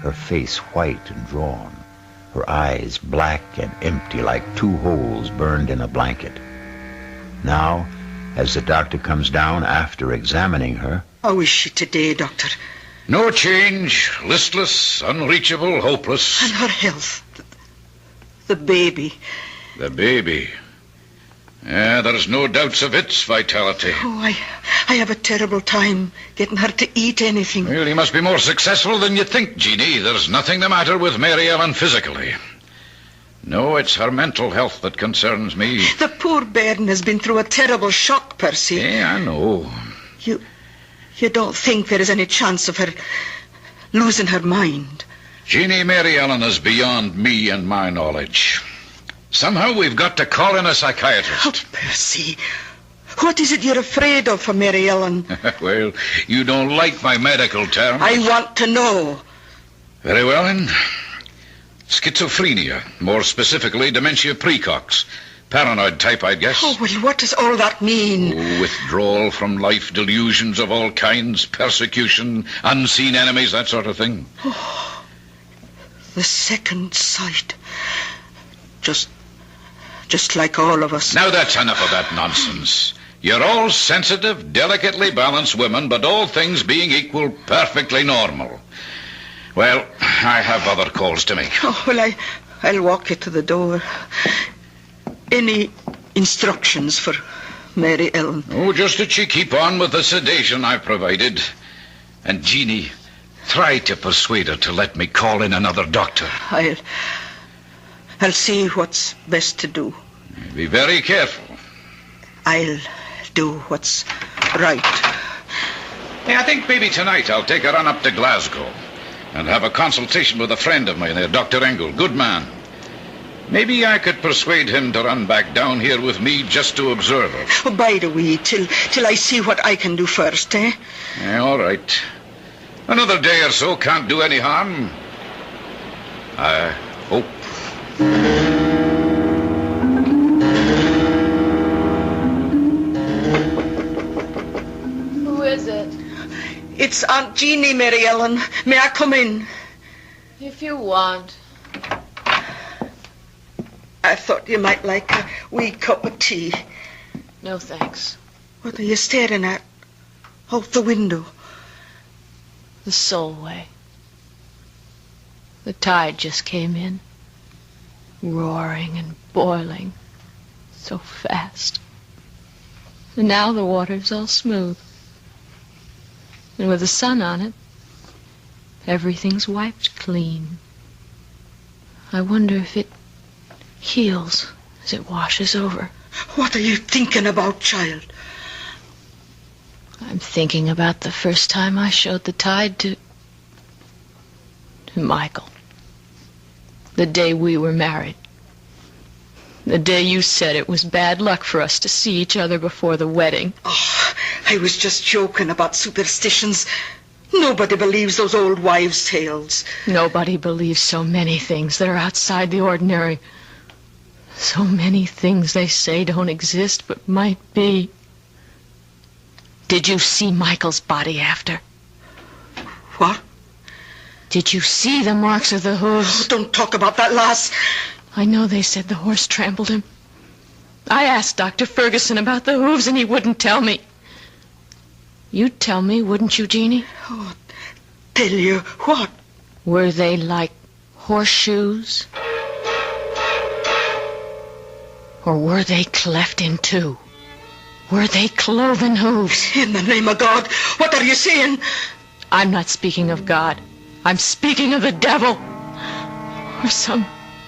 S4: her face white and drawn, her eyes black and empty like 2 holes burned in a blanket. Now, as the doctor comes down after examining her...
S2: How is she today, Doctor?
S16: No change, listless, unreachable, hopeless.
S2: And her health? The baby?
S16: The baby... Yeah, there's no doubts of its vitality.
S2: Oh, I have a terrible time getting her to eat anything.
S16: Well, you must be more successful than you think, Jeannie. There's nothing the matter with Mary Ellen physically. No, it's her mental health that concerns me.
S2: The poor bairn has been through a terrible shock, Percy.
S16: Yeah, I know.
S2: You don't think there is any chance of her losing her mind?
S16: Jeannie, Mary Ellen is beyond me and my knowledge. Somehow we've got to call in a psychiatrist.
S2: Oh, Percy, what is it you're afraid of for Mary Ellen?
S16: Well, you don't like my medical terms.
S2: I want to know.
S16: Very well, then. Schizophrenia, more specifically dementia precox. Paranoid type, I'd guess.
S2: Oh, well, what does all that mean?
S16: Oh, withdrawal from life, delusions of all kinds, persecution, unseen enemies, that sort of thing.
S2: Oh, the second sight. Just like all of us.
S16: Now that's enough of that nonsense. You're all sensitive, delicately balanced women, but all things being equal, perfectly normal. Well, I have other calls to make.
S2: Oh, well, I'll walk you to the door. Any instructions for Mary Ellen?
S16: Oh, just that she keep on with the sedation I've provided. And Jeannie, try to persuade her to let me call in another doctor.
S2: I'll see what's best to do.
S16: Be very careful.
S2: I'll do what's right.
S16: Hey, I think maybe tonight I'll take a run up to Glasgow and have a consultation with a friend of mine there, Dr. Engel. Good man. Maybe I could persuade him to run back down here with me just to observe her.
S2: Oh, bide a wee till I see what I can do first, eh?
S16: Yeah, all right. Another day or so can't do any harm. I hope.
S15: Who is it?
S2: It's Aunt Jeannie, Mary Ellen. May I come in?
S15: If you want.
S2: I thought you might like a wee cup of tea.
S15: No, thanks.
S2: What are you staring at? Out the window.
S15: The Solway. The tide just came in. Roaring and boiling. So fast. And now the water's all smooth. And with the sun on it, everything's wiped clean. I wonder if it heals as it washes over.
S2: What are you thinking about, child?
S15: I'm thinking about the first time I showed the tide to Michael. The day we were married. The day you said it was bad luck for us to see each other before the wedding.
S2: Oh, I was just joking about superstitions. Nobody believes those old wives' tales.
S15: Nobody believes so many things that are outside the ordinary. So many things they say don't exist but might be. Did you see Michael's body after?
S2: What?
S15: Did you see the marks of the hooves?
S2: Oh, don't talk about that, lass.
S15: I know they said the horse trampled him. I asked Dr. Ferguson about the hooves and he wouldn't tell me. You'd tell me, wouldn't you, Jeannie?
S2: Oh, tell you what?
S15: Were they like horseshoes? Or were they cleft in two? Were they cloven hooves?
S2: In the name of God, what are you saying?
S15: I'm not speaking of God. I'm speaking of the devil. Or some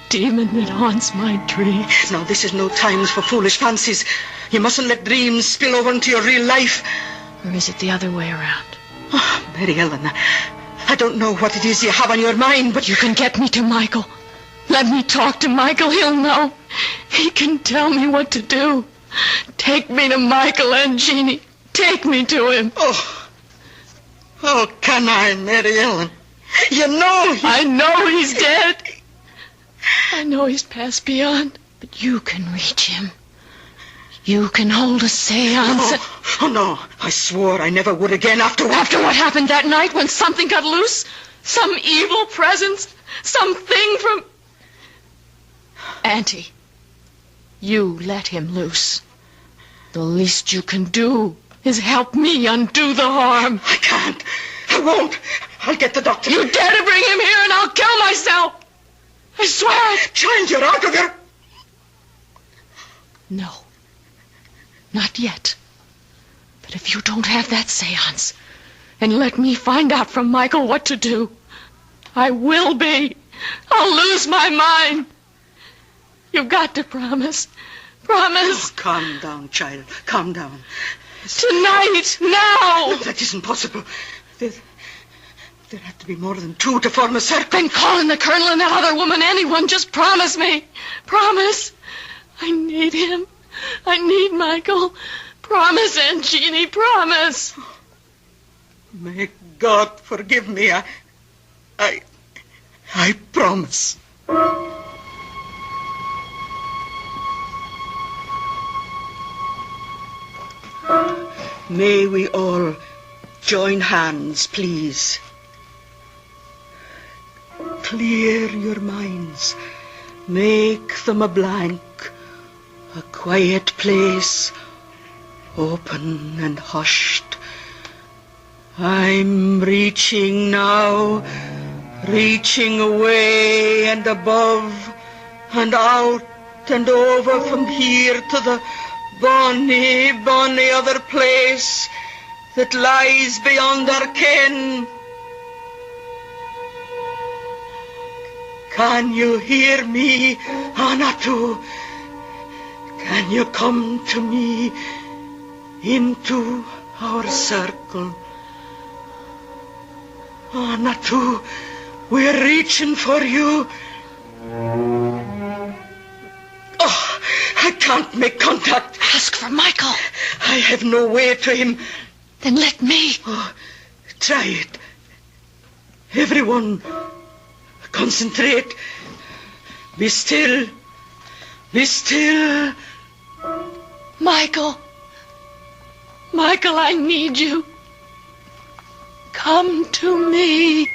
S15: demon that haunts my dreams.
S2: Now, this is no time for foolish fancies. You mustn't let dreams spill over into your real life.
S15: Or is it the other way around?
S2: Oh, Mary Ellen, I don't know what it is you have on your mind, but...
S15: You can get me to Michael. Let me talk to Michael. He'll know. He can tell me what to do. Take me to Michael and Jeannie. Take me to him.
S2: Oh, can I, Mary Ellen? You know
S15: I know he's dead. I know he's passed beyond. But you can reach him. You can hold a seance.
S2: Oh, no. I swore I never would again after what
S15: happened that night when something got loose. Some evil presence. Something from... Auntie, you let him loose. The least you can do is help me undo the harm.
S2: I can't. I won't. I'll get the doctor.
S15: You dare to bring him here and I'll kill myself. I swear it.
S2: Child, you're out of here.
S15: No. Not yet. But if you don't have that seance and let me find out from Michael what to do, I will be. I'll lose my mind. You've got to promise. Promise.
S2: Oh, calm down, child. Calm down.
S15: Tonight. Now.
S2: No, that isn't possible. There have to be more than two to form a circle.
S15: Then call in the colonel and that other woman, anyone. Just promise me. Promise. I need him. I need Michael. Promise, Aunt Jeannie, promise.
S2: May God forgive me. I promise. May we all join hands, please. Clear your minds. Make them a blank. A quiet place, open and hushed. I'm reaching now, reaching away and above and out and over from here to the bonny, bonny other place that lies beyond our ken. Can you hear me, Anatu? Can you come to me into our circle? Anatu, we're reaching for you. Oh, I can't make contact.
S15: Ask for Michael.
S2: I have no way to him.
S15: Then let me.
S2: Oh, try it. Everyone, concentrate. Be still. Be still.
S15: Michael. Michael, I need you. Come to me.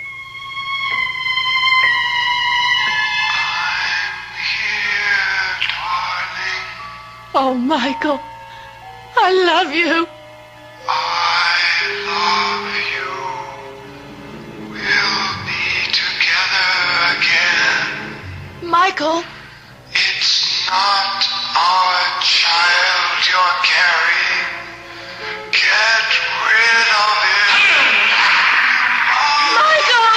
S15: Oh, Michael, I love you.
S24: I love you. We'll be together again.
S15: Michael.
S24: It's not our choice. Gary. Get rid of it.
S15: Michael!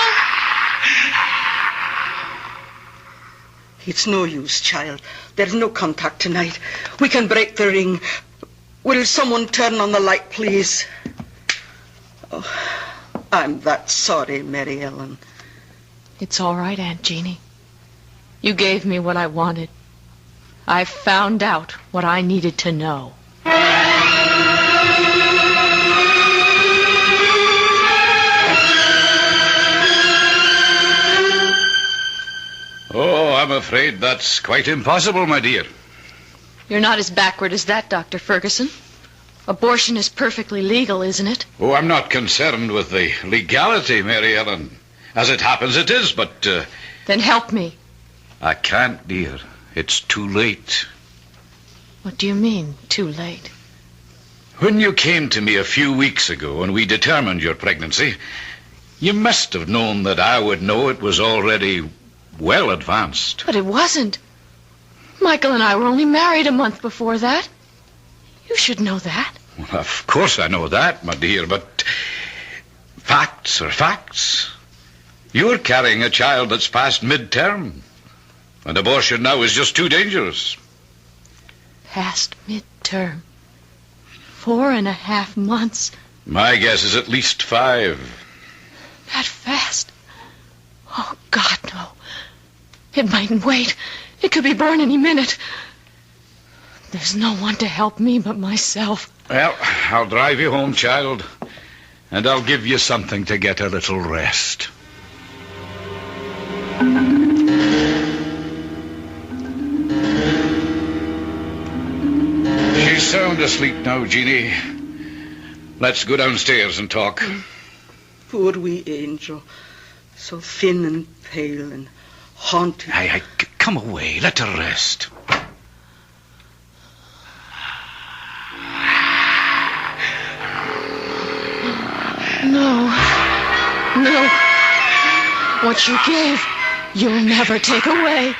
S2: It's no use, child. There's no contact tonight. We can break the ring. Will someone turn on the light, please? Oh, I'm that sorry, Mary Ellen.
S15: It's all right, Aunt Jeannie. You gave me what I wanted. I found out what I needed to know.
S16: Oh, I'm afraid that's quite impossible, my dear.
S15: You're not as backward as that, Dr. Ferguson. Abortion is perfectly legal, isn't it?
S16: Oh, I'm not concerned with the legality, Mary Ellen. As it happens, it is, but...
S15: Then help me.
S16: I can't, dear. It's too late.
S15: What do you mean, too late?
S16: When you came to me a few weeks ago and we determined your pregnancy, you must have known that I would know it was already well advanced.
S15: But it wasn't. Michael and I were only married a month before that. You should know that.
S16: Well, of course I know that, my dear, but facts are facts. You're carrying a child that's past midterm, and abortion now is just too dangerous.
S15: Past midterm. 4.5 months.
S16: My guess is at least 5.
S15: That fast? Oh, God, no. It mightn't wait. It could be born any minute. There's no one to help me but myself.
S16: Well, I'll drive you home, child, and I'll give you something to get a little rest. She's sound asleep now, Jeannie. Let's go downstairs and talk.
S2: Poor wee angel. So thin and pale and haunted.
S16: Come away. Let her rest.
S15: No. No. What you gave, you'll never take away.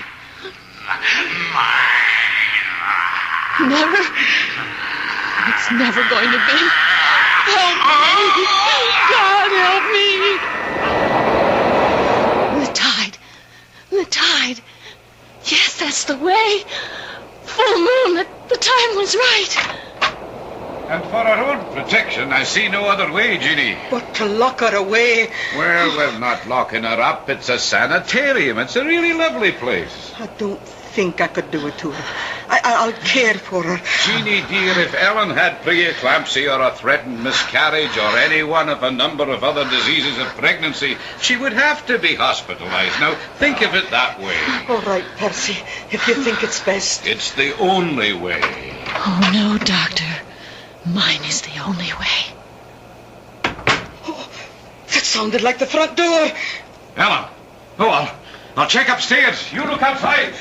S15: Never. It's never going to be. Help me. God, help me. The tide. The tide. Yes, that's the way. Full moon. The time was right.
S16: And for our own protection, I see no other way, Jeannie.
S2: But to lock her away...
S16: Well, we're not locking her up. It's a sanitarium. It's a really lovely place.
S2: I don't think I could do it to her. I'll care for her.
S16: Jeannie, dear, if Ellen had preeclampsia or a threatened miscarriage or any one of a number of other diseases of pregnancy, she would have to be hospitalized. Now, think of it that way.
S2: All right, Percy, if you think it's best.
S16: It's the only way.
S15: Oh, no, Doctor. Mine is the only way.
S2: Oh, that sounded like the front door.
S16: Ellen, I'll check upstairs. You look outside.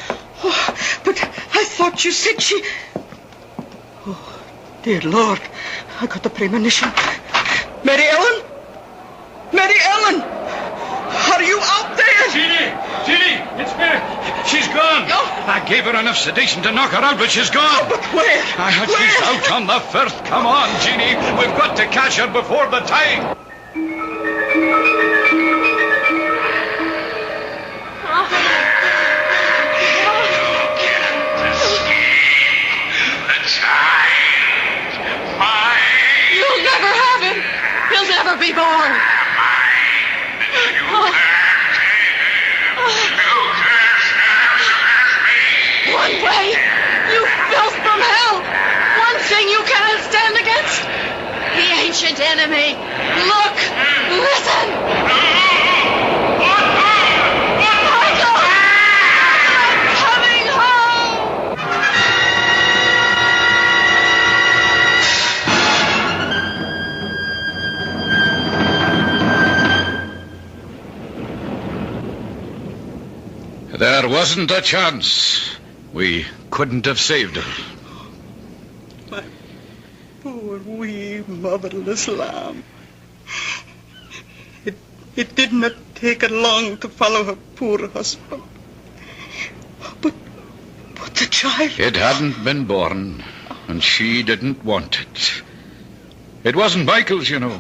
S2: Oh, but I thought you said she... Oh, dear Lord, I got the premonition. Mary Ellen? Mary Ellen! Are you out there?
S16: Jeannie, it's Mary. She's gone.
S2: Oh.
S16: I gave her enough sedation to knock her out, but she's gone.
S2: Oh, but where?
S16: She's out on the first. Come on, Jeannie. We've got to catch her before the tide.
S15: You'll never have him. He'll never be born. One way, you filth from hell. One thing you cannot stand against. The ancient enemy. Look, listen. Michael! I'm coming home.
S16: There wasn't a chance. We couldn't have saved her.
S2: My poor wee motherless lamb. It did not take her long to follow her poor husband. But the child...
S16: It hadn't been born, and she didn't want it. It wasn't Michael's, you know.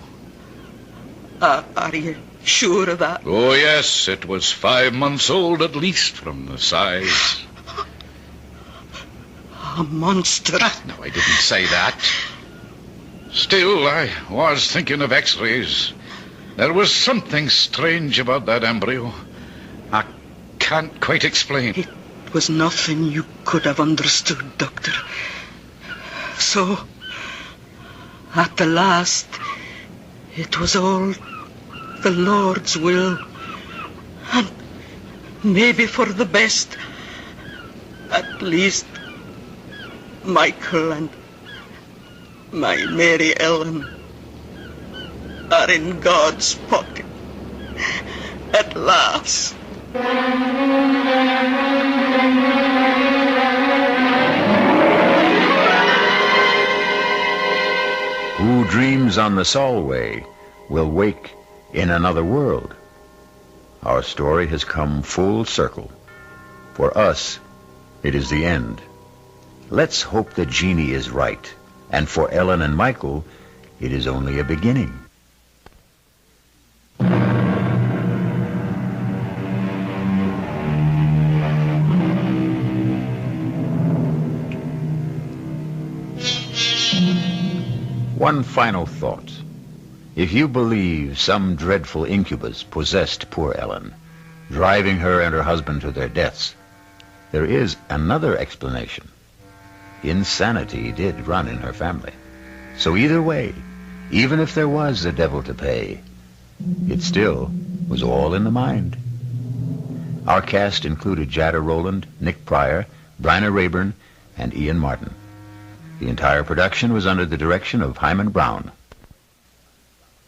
S2: Are you sure of that?
S16: Oh, yes, it was 5 months old at least from the size.
S2: A monster.
S16: No, I didn't say that. Still, I was thinking of x-rays. There was something strange about that embryo. I can't quite explain.
S2: It was nothing you could have understood, Doctor. So, at the last, it was all the Lord's will. And maybe for the best. At least, Michael and my Mary Ellen are in God's pocket at last.
S4: Who dreams on the Solway will wake in another world. Our story has come full circle. For us, it is the end. Let's hope that Jeannie is right, and for Ellen and Michael, it is only a beginning. One final thought. If you believe some dreadful incubus possessed poor Ellen, driving her and her husband to their deaths, there is another explanation. Insanity did run in her family. So either way, even if there was the devil to pay, it still was all in the mind. Our cast included Jada Rowland, Nick Pryor, Bryna Rayburn, and Ian Martin. The entire production was under the direction of Hyman Brown.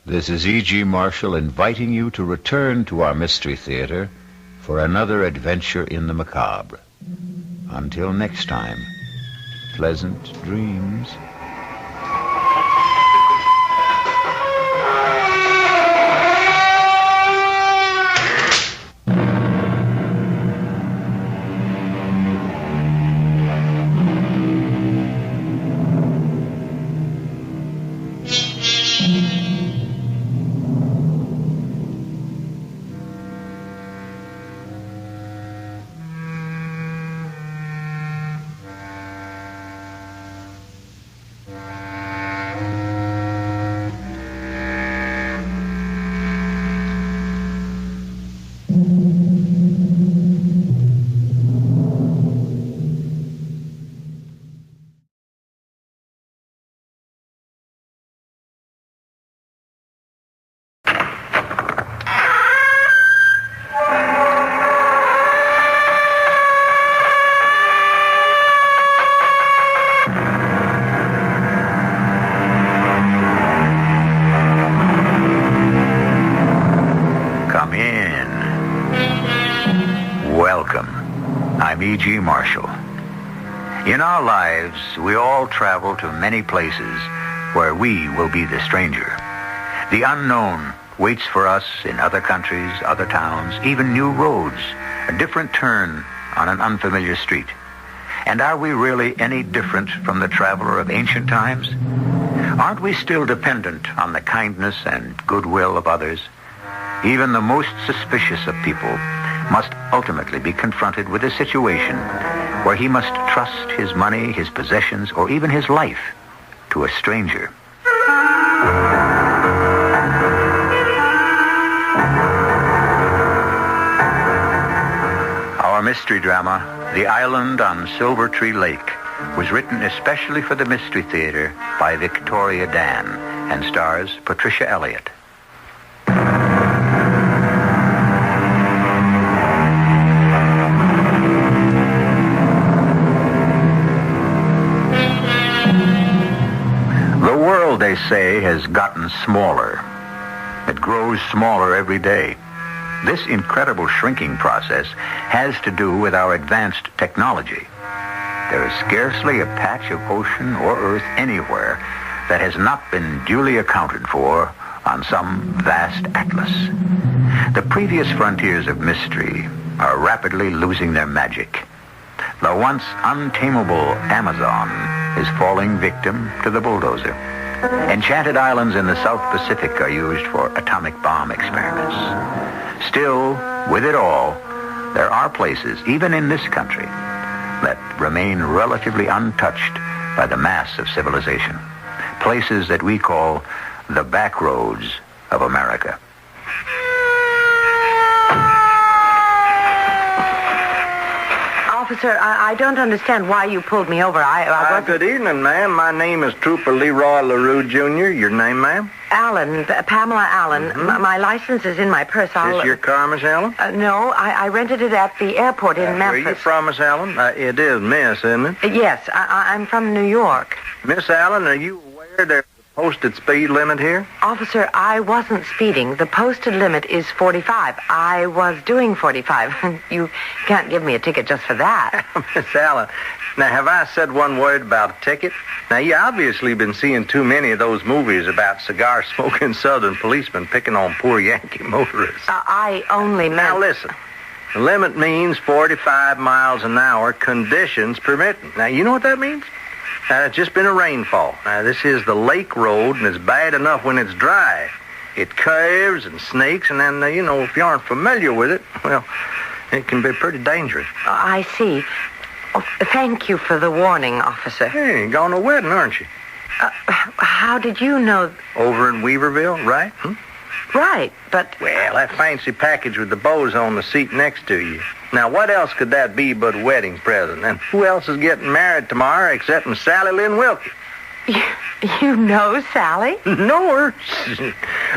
S4: This is E.G. Marshall inviting you to return to our Mystery Theater for another adventure in the macabre. Until next time, pleasant dreams. E.G. Marshall. In our lives, we all travel to many places where we will be the stranger. The unknown waits for us in other countries, other towns, even new roads, a different turn on an unfamiliar street. And are we really any different from the traveler of ancient times? Aren't we still dependent on the kindness and goodwill of others? Even the most suspicious of people must ultimately be confronted with a situation where he must trust his money, his possessions, or even his life to a stranger. Our mystery drama, The Island on Silver Tree Lake, was written especially for the Mystery Theater by Victoria Dan and stars Patricia Elliott. They say has gotten smaller. It grows smaller every day. This incredible shrinking process has to do with our advanced technology. There is scarcely a patch of ocean or earth anywhere that has not been duly accounted for on some vast atlas. The previous frontiers of mystery are rapidly losing their magic. The once untamable Amazon
S17: is falling victim to the bulldozer. Enchanted islands in the South Pacific are used for atomic bomb experiments. Still, with it all, there are places, even in this country, that remain relatively untouched by the mass of civilization. Places that we call the back roads of America.
S3: Officer, I don't understand why you pulled me over.
S12: Good evening, ma'am. My name is Trooper Leroy LaRue, Jr. Your name, ma'am?
S3: Allen, Pamela Allen. My license is in my purse.
S12: Is this your car, Miss Allen?
S3: No, I rented it at the airport in Memphis.
S12: Where are you from, Miss Allen? It is Miss, isn't it?
S3: Yes, I'm from New York.
S12: Miss Allen, are you aware there's a posted speed limit here?
S3: Officer, I wasn't speeding. The posted limit is 45. I was doing 45. You can't give me a ticket just for that.
S12: Miss Allen, now have I said one word about a ticket? Now, you obviously been seeing too many of those movies about cigar-smoking Southern policemen picking on poor Yankee motorists.
S3: I only meant...
S12: Now, listen. The limit means 45 miles an hour, conditions permitting. Now, you know what that means? It's just been a rainfall. Now, this is the lake road, and it's bad enough when it's dry. It curves and snakes, and then, if you aren't familiar with it, well, it can be pretty dangerous.
S3: I see. Oh, thank you for the warning, officer.
S12: Hey, you're going to a wedding, aren't you?
S3: How did you know?
S12: Over in Weaverville, right?
S3: Right, but...
S12: Well, that fancy package with the bows on the seat next to you. Now, what else could that be but a wedding present? And who else is getting married tomorrow except Miss Sally Lynn Wilkie?
S3: You know Sally?
S12: Know her?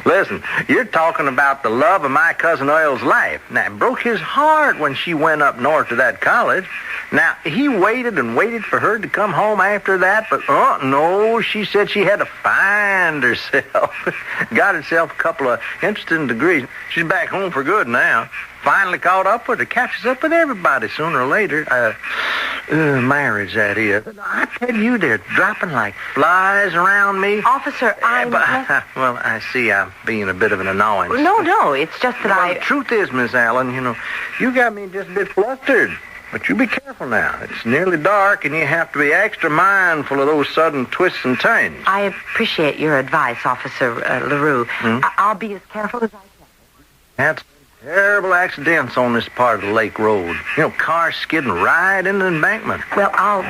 S12: Listen, you're talking about the love of my cousin Earl's life. Now, it broke his heart when she went up north to that college. Now, he waited and waited for her to come home after that, but, no, she said she had to find herself. Got herself a couple of interesting degrees. She's back home for good now. Finally caught up with her. Catches up with everybody sooner or later. Marriage, that is. I tell you, they're dropping like flies around me.
S3: Officer,
S12: Well, I see I'm being a bit of an annoyance.
S3: No, it's just that
S12: The truth is, Miss Allen, you got me just a bit flustered. But you be careful now. It's nearly dark, and you have to be extra mindful of those sudden twists and turns.
S3: I appreciate your advice, Officer LaRue. I'll be as careful as I can.
S12: That's terrible accidents on this part of the lake road. Cars skidding right into the embankment.
S3: Well, I'll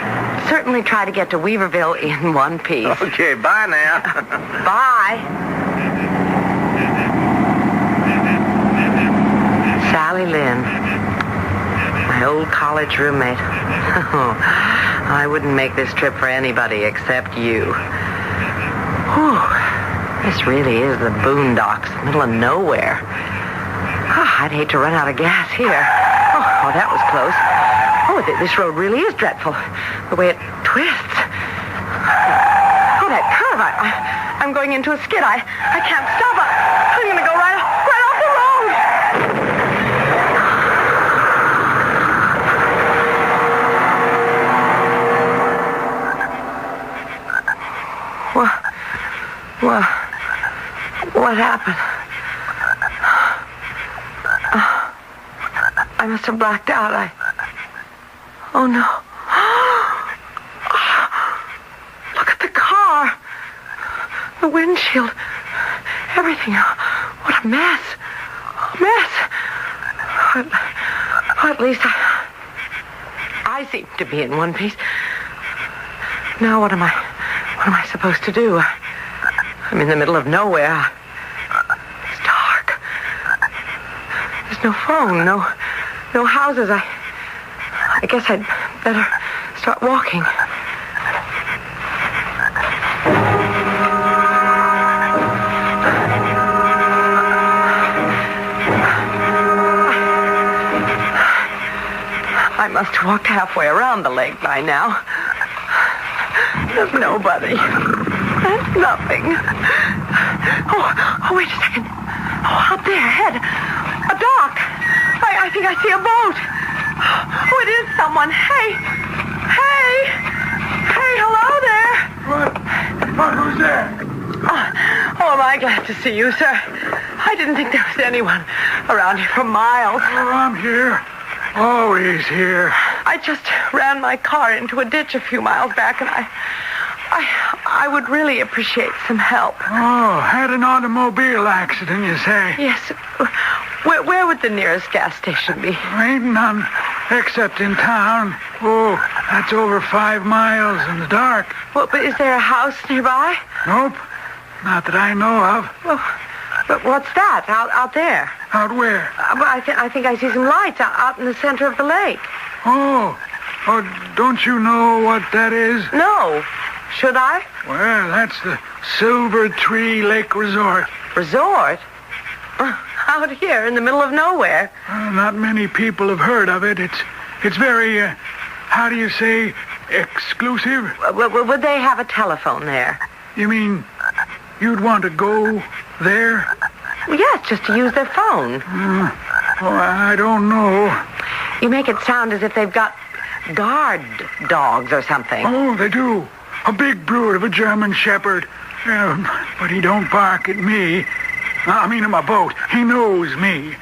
S3: certainly try to get to Weaverville in one piece.
S12: Okay, bye now.
S3: Bye. Sally Lynn. My old college roommate. I wouldn't make this trip for anybody except you. Whew. This really is the boondocks, middle of nowhere. I'd hate to run out of gas here. Oh, that was close. This road really is dreadful. The way it twists. Oh, that curve. I'm going into a skid. I can't stop. I'm going to go right off the road. What happened? I must have blacked out. Oh, no. Look at the car. The windshield. Everything. What a mess. At least I seem to be in one piece. Now what am I supposed to do? I'm in the middle of nowhere. It's dark. There's no phone, no houses. I guess I'd better start walking. I must have walked halfway around the lake by now. There's nobody. There's nothing. Oh, wait a second. Oh, up there ahead. A dock. I think I see a boat. Oh, it is someone. Hey, hello there.
S24: What? Who's there?
S3: Oh, am I glad to see you, sir. I didn't think there was anyone around here for miles.
S24: Oh, I'm here. Always here.
S3: I just
S20: ran my car into a ditch a few miles back, and I would really appreciate some help.
S14: Oh, had an automobile accident, you say?
S20: Yes. Where would the nearest gas station be?
S14: Ain't none, except in town. Oh, that's over 5 miles in the dark.
S20: Well, but is there a house nearby?
S14: Nope, not that I know of.
S20: Well, but what's that out there?
S14: Out where?
S20: I think I see some lights out in the center of the lake.
S14: Oh, don't you know what that is?
S20: No. Should I?
S14: Well, that's the Silver Tree Lake Resort.
S20: Resort? Out here in the middle of nowhere.
S14: Not many people have heard of it. It's very, how do you say, exclusive?
S20: Would they have a telephone there?
S14: You mean you'd want to go there?
S20: Well, yes, just to use their phone.
S14: I don't know.
S20: You make it sound as if they've got guard dogs or something.
S14: Oh, they do. A big brood of a German Shepherd. But he don't bark at me. I mean, in my boat. He knows me.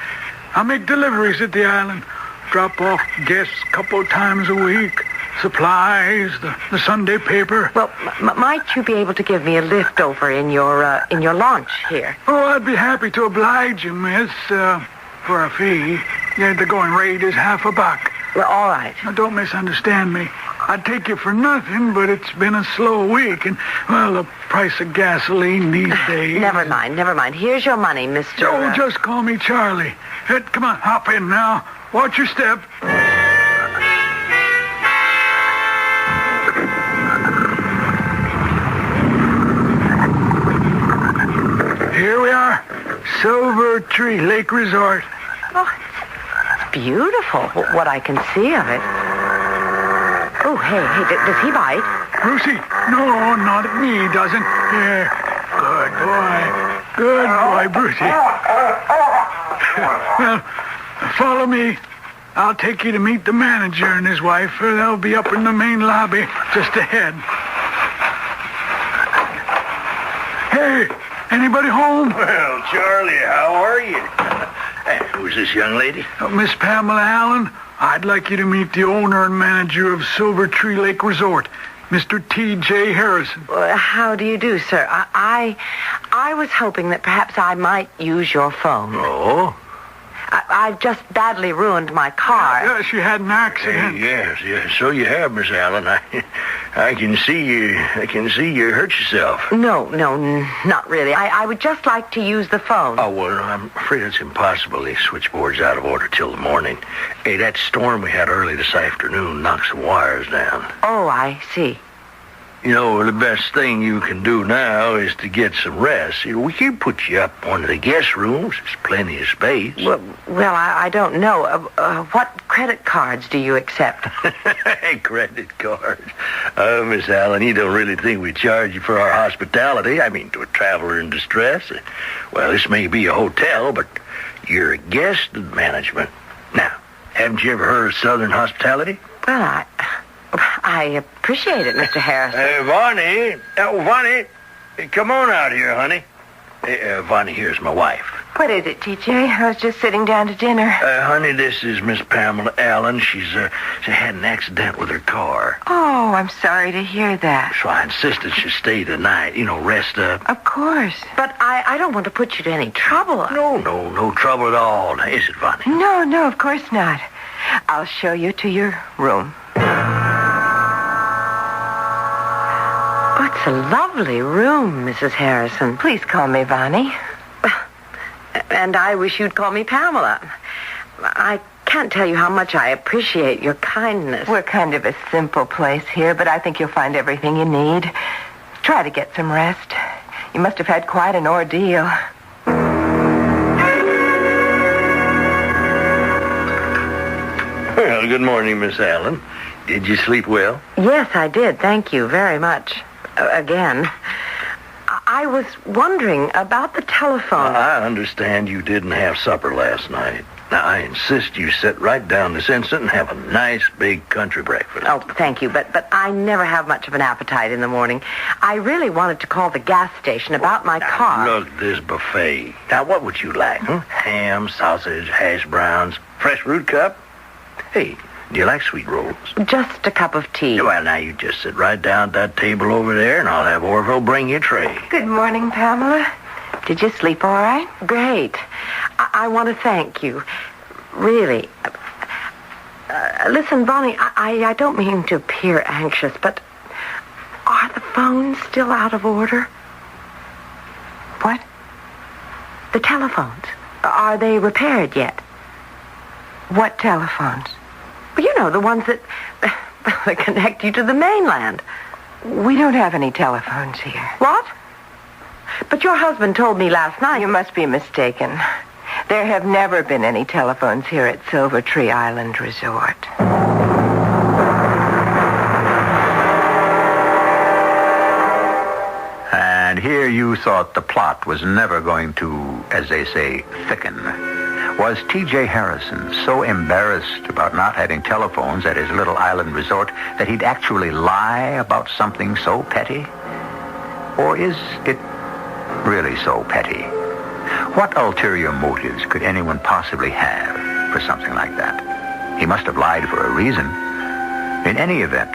S14: I make deliveries at the island. Drop off guests a couple times a week. Supplies, the Sunday paper.
S20: Well, might you be able to give me a lift over in your launch here?
S14: Oh, I'd be happy to oblige you, miss, for a fee. Yeah, the going rate is $50.
S20: Well, all right.
S14: Now, don't misunderstand me. I'd take you for nothing, but it's been a slow week, and, well, the price of gasoline these days...
S20: Never mind. Here's your money, Mr.
S14: Oh, just call me Charlie. Come on, hop in now. Watch your step. Here we are. Silver Tree Lake Resort.
S20: Oh, it's beautiful, what I can see of it. Oh, hey, does he bite?
S14: Lucy? No, not at me, doesn't. Yeah. Good boy, Brucey. Well, follow me. I'll take you to meet the manager and his wife. They'll be up in the main lobby just ahead. Hey, anybody home?
S7: Well, Charlie, how are you? Who's this young lady?
S14: Miss Pamela Allen. I'd like you to meet the owner and manager of Silver Tree Lake Resort, Mr. T.J. Harrison.
S20: How do you do, sir? I was hoping that perhaps I might use your phone.
S7: Oh?
S20: I've just badly ruined my car.
S14: Yes, you had an accident.
S7: Yes, so you have, Miss Allen. I can see you hurt yourself.
S20: No, not really. I would just like to use the phone.
S7: Oh, well, I'm afraid it's impossible. The switchboard's out of order till the morning. Hey, that storm we had early this afternoon knocked some wires down.
S20: Oh, I see.
S7: You know, the best thing you can do now is to get some rest. We can put you up one of the guest rooms. There's plenty of space.
S20: Well, I don't know. What credit cards do you accept?
S7: Credit cards? Miss Allen, you don't really think we charge you for our hospitality? I mean, to a traveler in distress? Well, this may be a hotel, but you're a guest of management. Now, haven't you ever heard of Southern hospitality?
S20: Well, I appreciate it, Mr. Harrison.
S7: Vonnie, come on out here, honey. Vonnie, here's my wife.
S20: What is it, TJ? I was just sitting down to dinner.
S7: Honey, this is Miss Pamela Allen. She had an accident with her car.
S20: Oh, I'm sorry to hear that.
S7: So I insisted she stay the night, rest up.
S20: Of course. But I don't want to put you to any trouble.
S7: No trouble at all. Is it, Vonnie?
S20: No, of course not. I'll show you to your room. It's a lovely room, Mrs. Harrison. Please call me Vonnie. And I wish you'd call me Pamela. I can't tell you how much I appreciate your kindness. We're kind of a simple place here, but I think you'll find everything you need. Try to get some rest. You must have had quite an ordeal.
S7: Well, good morning, Miss Allen. Did you sleep well?
S20: Yes, I did. Thank you very much. Again. I was wondering about the telephone.
S7: I understand you didn't have supper last night. Now, I insist you sit right down this instant and have a nice big country breakfast.
S20: Oh, thank you, but I never have much of an appetite in the morning. I really wanted to call the gas station about my car.
S7: Look, this buffet. Now, what would you like? Ham, sausage, hash browns, fresh root cup? Hey,
S12: Do you like sweet rolls?
S3: Just a cup of tea.
S12: Well, now you just sit right down at that table over there, and I'll have Orville bring you a tray.
S3: Good morning, Pamela. Did you sleep all right? Great. I want to thank you. Really. Listen, Bonnie, I don't mean to appear anxious, but are the phones still out of order? What? The telephones. Are they repaired yet? What telephones? Well, you know, the ones that connect you to the mainland. We don't have any telephones here. What? But your husband told me last night. You must be mistaken. There have never been any telephones here at Silver Tree Island Resort.
S11: And here you thought the plot was never going to, as they say, thicken. Was T.J. Harrison so embarrassed about not having telephones at his little island resort that he'd actually lie about something so petty? Or is it really so petty? What ulterior motives could anyone possibly have for something like that? He must have lied for a reason. In any event,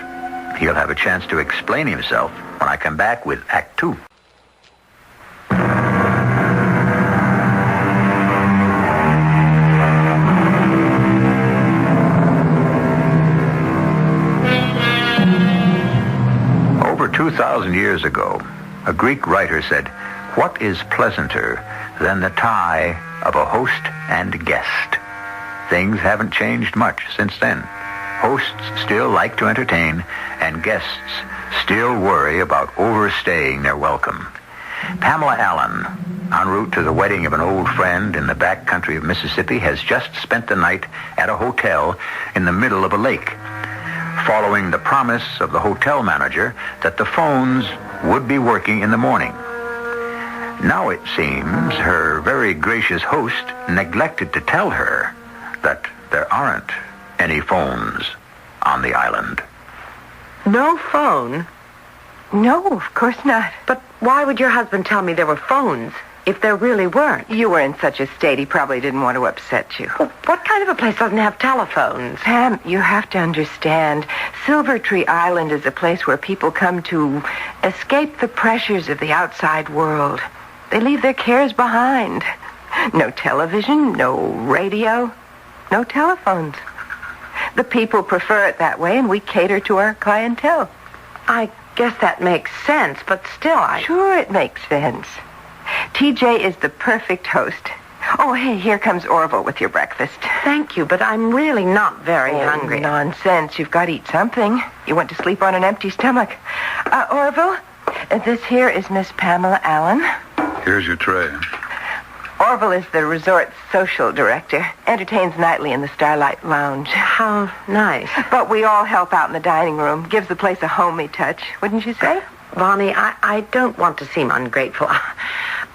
S11: he'll have a chance to explain himself when I come back with Act 2. Over 2,000 years ago, a Greek writer said, "What is pleasanter than the tie of a host and guest?" Things haven't changed much since then. Hosts still like to entertain, and guests still worry about overstaying their welcome. Pamela Allen, en route to the wedding of an old friend in the back country of Mississippi, has just spent the night at a hotel in the middle of a lake, following the promise of the hotel manager that the phones would be working in the morning. Now it seems her very gracious host neglected to tell her that there aren't any phones on the island.
S3: No phone? No, of course not. But why would your husband tell me there were phones if there really weren't? You were in such a state he probably didn't want to upset you. Well, what kind of a place doesn't have telephones? Pam, you have to understand, Silver Tree Island is a place where people come to escape the pressures of the outside world. They leave their cares behind. No television, no radio, no telephones. The people prefer it that way, and we cater to our clientele. I guess that makes sense, but still, Sure it makes sense. TJ is the perfect host. Oh, hey, here comes Orville with your breakfast. Thank you, but I'm really not very hungry. Nonsense. You've got to eat something. You went to sleep on an empty stomach. Orville, this here is Miss Pamela Allen.
S6: Here's your tray.
S3: Orville is the resort's social director. Entertains nightly in the Starlight Lounge. How nice. But we all help out in the dining room. Gives the place a homey touch, wouldn't you say? Bonnie, I don't want to seem ungrateful.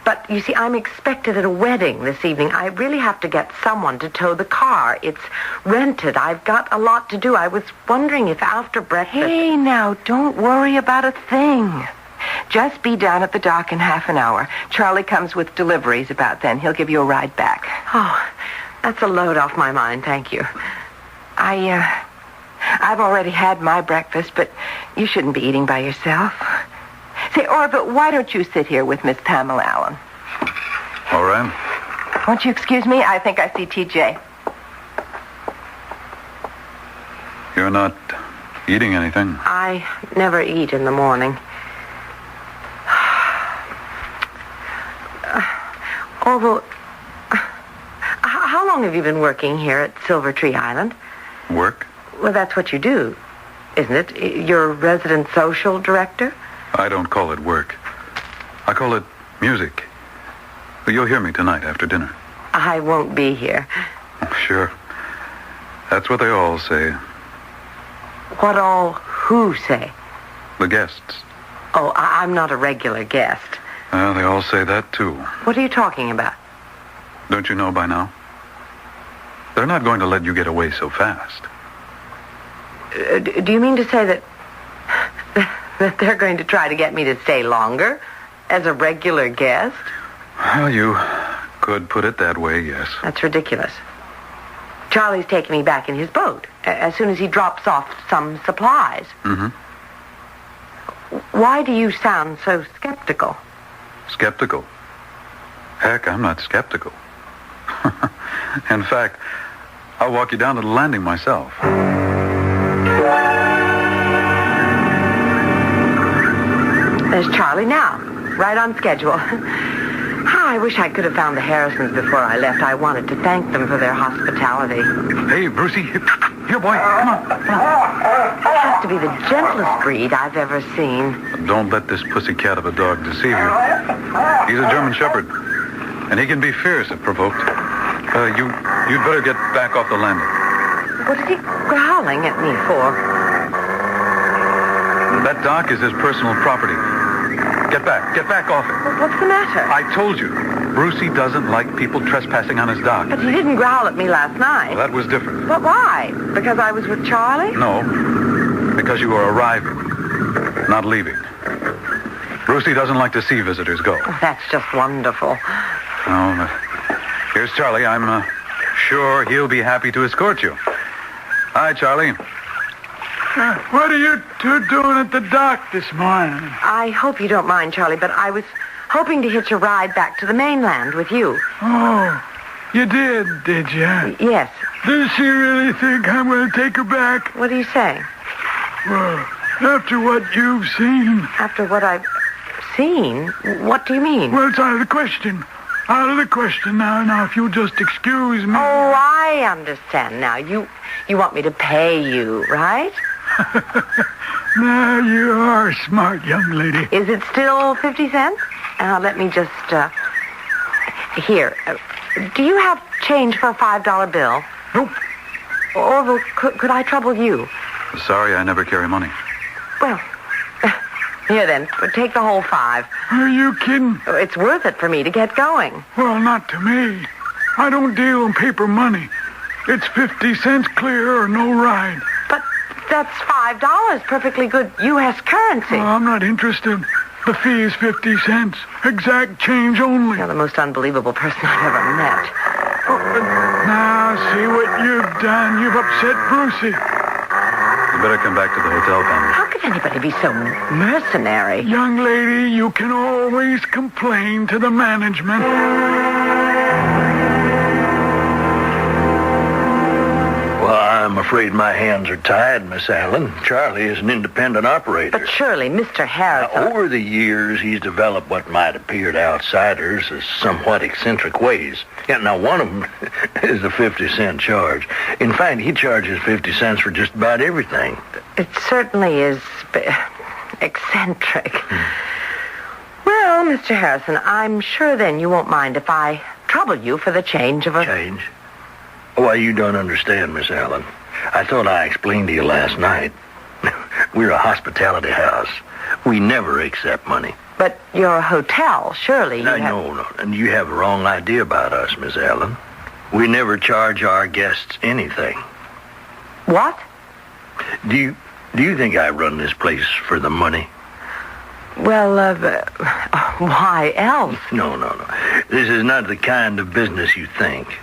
S3: But, you see, I'm expected at a wedding this evening. I really have to get someone to tow the car. It's rented. I've got a lot to do. I was wondering if after breakfast... Hey, now, don't worry about a thing. Just be down at the dock in half an hour. Charlie comes with deliveries about then. He'll give you a ride back. Oh, that's a load off my mind, thank you. I've already had my breakfast, but you shouldn't be eating by yourself. Say, Orville, why don't you sit here with Miss Pamela Allen?
S6: All right.
S3: Won't you excuse me? I think I see TJ.
S6: You're not eating anything?
S3: I never eat in the morning. Orville, how long have you been working here at Silver Tree Island?
S6: Work?
S3: Well, that's what you do, isn't it? You're resident social director?
S6: I don't call it work. I call it music. You'll hear me tonight after dinner.
S3: I won't be here.
S6: Sure. That's what they all say.
S3: What all who say?
S6: The guests.
S3: Oh, I'm not a regular guest.
S6: Well, they all say that, too.
S3: What are you talking about?
S6: Don't you know by now? They're not going to let you get away so fast.
S3: Do you mean to say that they're going to try to get me to stay longer as a regular guest?
S6: Well, you could put it that way, yes.
S3: That's ridiculous.
S20: Charlie's taking me back in his boat as soon as he drops off some supplies.
S6: Mm-hmm.
S20: Why do you sound so skeptical?
S6: Skeptical? Heck, I'm not skeptical. In fact, I'll walk you down to the landing myself.
S20: There's Charlie now, right on schedule. I wish I could have found the Harrisons before I left. I wanted to thank them for their hospitality.
S6: Hey, Brucey. Here, boy. Come on.
S20: That has to be the gentlest breed I've ever seen.
S6: Don't let this pussycat of a dog deceive you. He's a German Shepherd, and he can be fierce if provoked. You'd better get back off the landing.
S20: What is he growling at me for?
S6: That dock is his personal property. Get back off it.
S20: What's the matter?
S6: I told you, Brucey doesn't like people trespassing on his dock.
S20: But he didn't growl at me last night.
S6: Well, that was different.
S20: But why? Because I was with Charlie?
S6: No, because you were arriving, not leaving. Brucey doesn't like to see visitors go.
S20: Oh, that's just wonderful.
S6: Oh, here's Charlie. I'm sure he'll be happy to escort you. Hi, Charlie.
S14: What are you two doing at the dock this morning?
S20: I hope you don't mind, Charlie, but I was hoping to hitch a ride back to the mainland with you.
S14: Oh, you did you?
S20: Yes.
S14: Does she really think I'm going to take her back?
S20: What do you say?
S14: Well, after what you've seen.
S20: After what I've seen? What do you mean?
S14: Well, it's out of the question. Out of the question now. Now, if you'll just excuse me.
S20: Oh, I understand now. You want me to pay you, right?
S14: Now, you are a smart young lady.
S20: Is it still 50 cents? Let me just, here. Do you have change for a $5 bill?
S14: Nope.
S20: Or could I trouble you?
S6: Sorry, I never carry money.
S20: Well, here then, take the whole $5.
S14: Are you kidding?
S20: It's worth it for me to get going.
S14: Well, not to me. I don't deal in paper money. It's 50 cents clear or no ride.
S20: But that's $5, perfectly good U.S. currency.
S14: Oh, I'm not interested. The fee is 50 cents. Exact change only.
S20: You're the most unbelievable person I've ever met.
S14: Oh, now, see what you've done. You've upset Brucey.
S6: You better come back to the hotel, Pamela.
S20: How could anybody be so mercenary?
S14: Young lady, you can always complain to the management.
S7: Well, I'm afraid my hands are tied, Miss Allen. Charlie is an independent operator.
S20: But surely, Mr. Harrison...
S7: Now, over the years, he's developed what might appear to outsiders as somewhat eccentric ways. Yeah, now, one of them is the 50-cent charge. In fact, he charges 50 cents for just about everything.
S20: It certainly is eccentric. Well, Mr. Harrison, I'm sure then you won't mind if I trouble you for the change of a...
S7: Change? Why, you don't understand, Miss Allen. I thought I explained to you last night. We're a hospitality house. We never accept money.
S20: But you're a hotel, surely.
S7: No. And you have a wrong idea about us, Miss Allen. We never charge our guests anything.
S20: What?
S7: Do you think I run this place for the money?
S20: Well, why else?
S7: No. This is not the kind of business you think.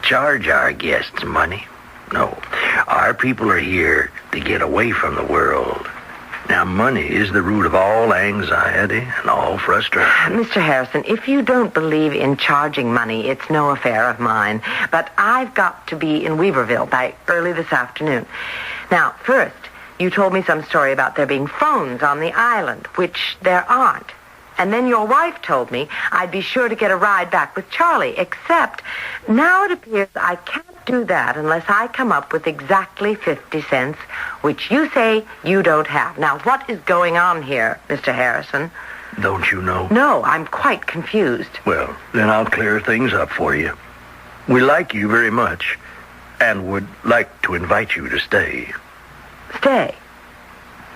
S7: Charge our guests money. No. Our people are here to get away from the world. Now, money is the root of all anxiety and all frustration.
S20: Mr. Harrison, if you don't believe in charging money, it's no affair of mine. But I've got to be in Weaverville by early this afternoon. Now, first, you told me some story about there being phones on the island, which there aren't. And then your wife told me I'd be sure to get a ride back with Charlie, except now it appears I can't do that unless I come up with exactly 50 cents, which you say you don't have. Now, what is going on here, Mr. Harrison?
S7: Don't you know?
S20: No, I'm quite confused.
S7: Well, then I'll clear things up for you. We like you very much and would like to invite you to stay.
S20: Stay?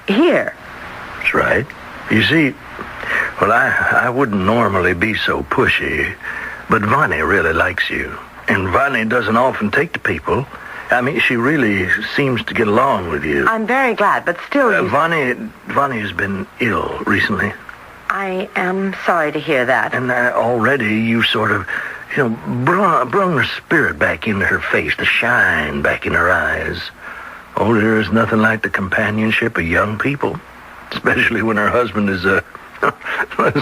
S20: Here?
S7: That's right. You see... Well, I wouldn't normally be so pushy, but Vonnie really likes you. And Vonnie doesn't often take to people. I mean, she really seems to get along with you.
S20: I'm very glad, but still...
S7: Vonnie has been ill recently.
S20: I am sorry to hear that.
S7: And already you sort of
S3: brung her spirit back into her face, the shine back in her eyes. Oh, there is nothing like the companionship of young people, especially when her husband is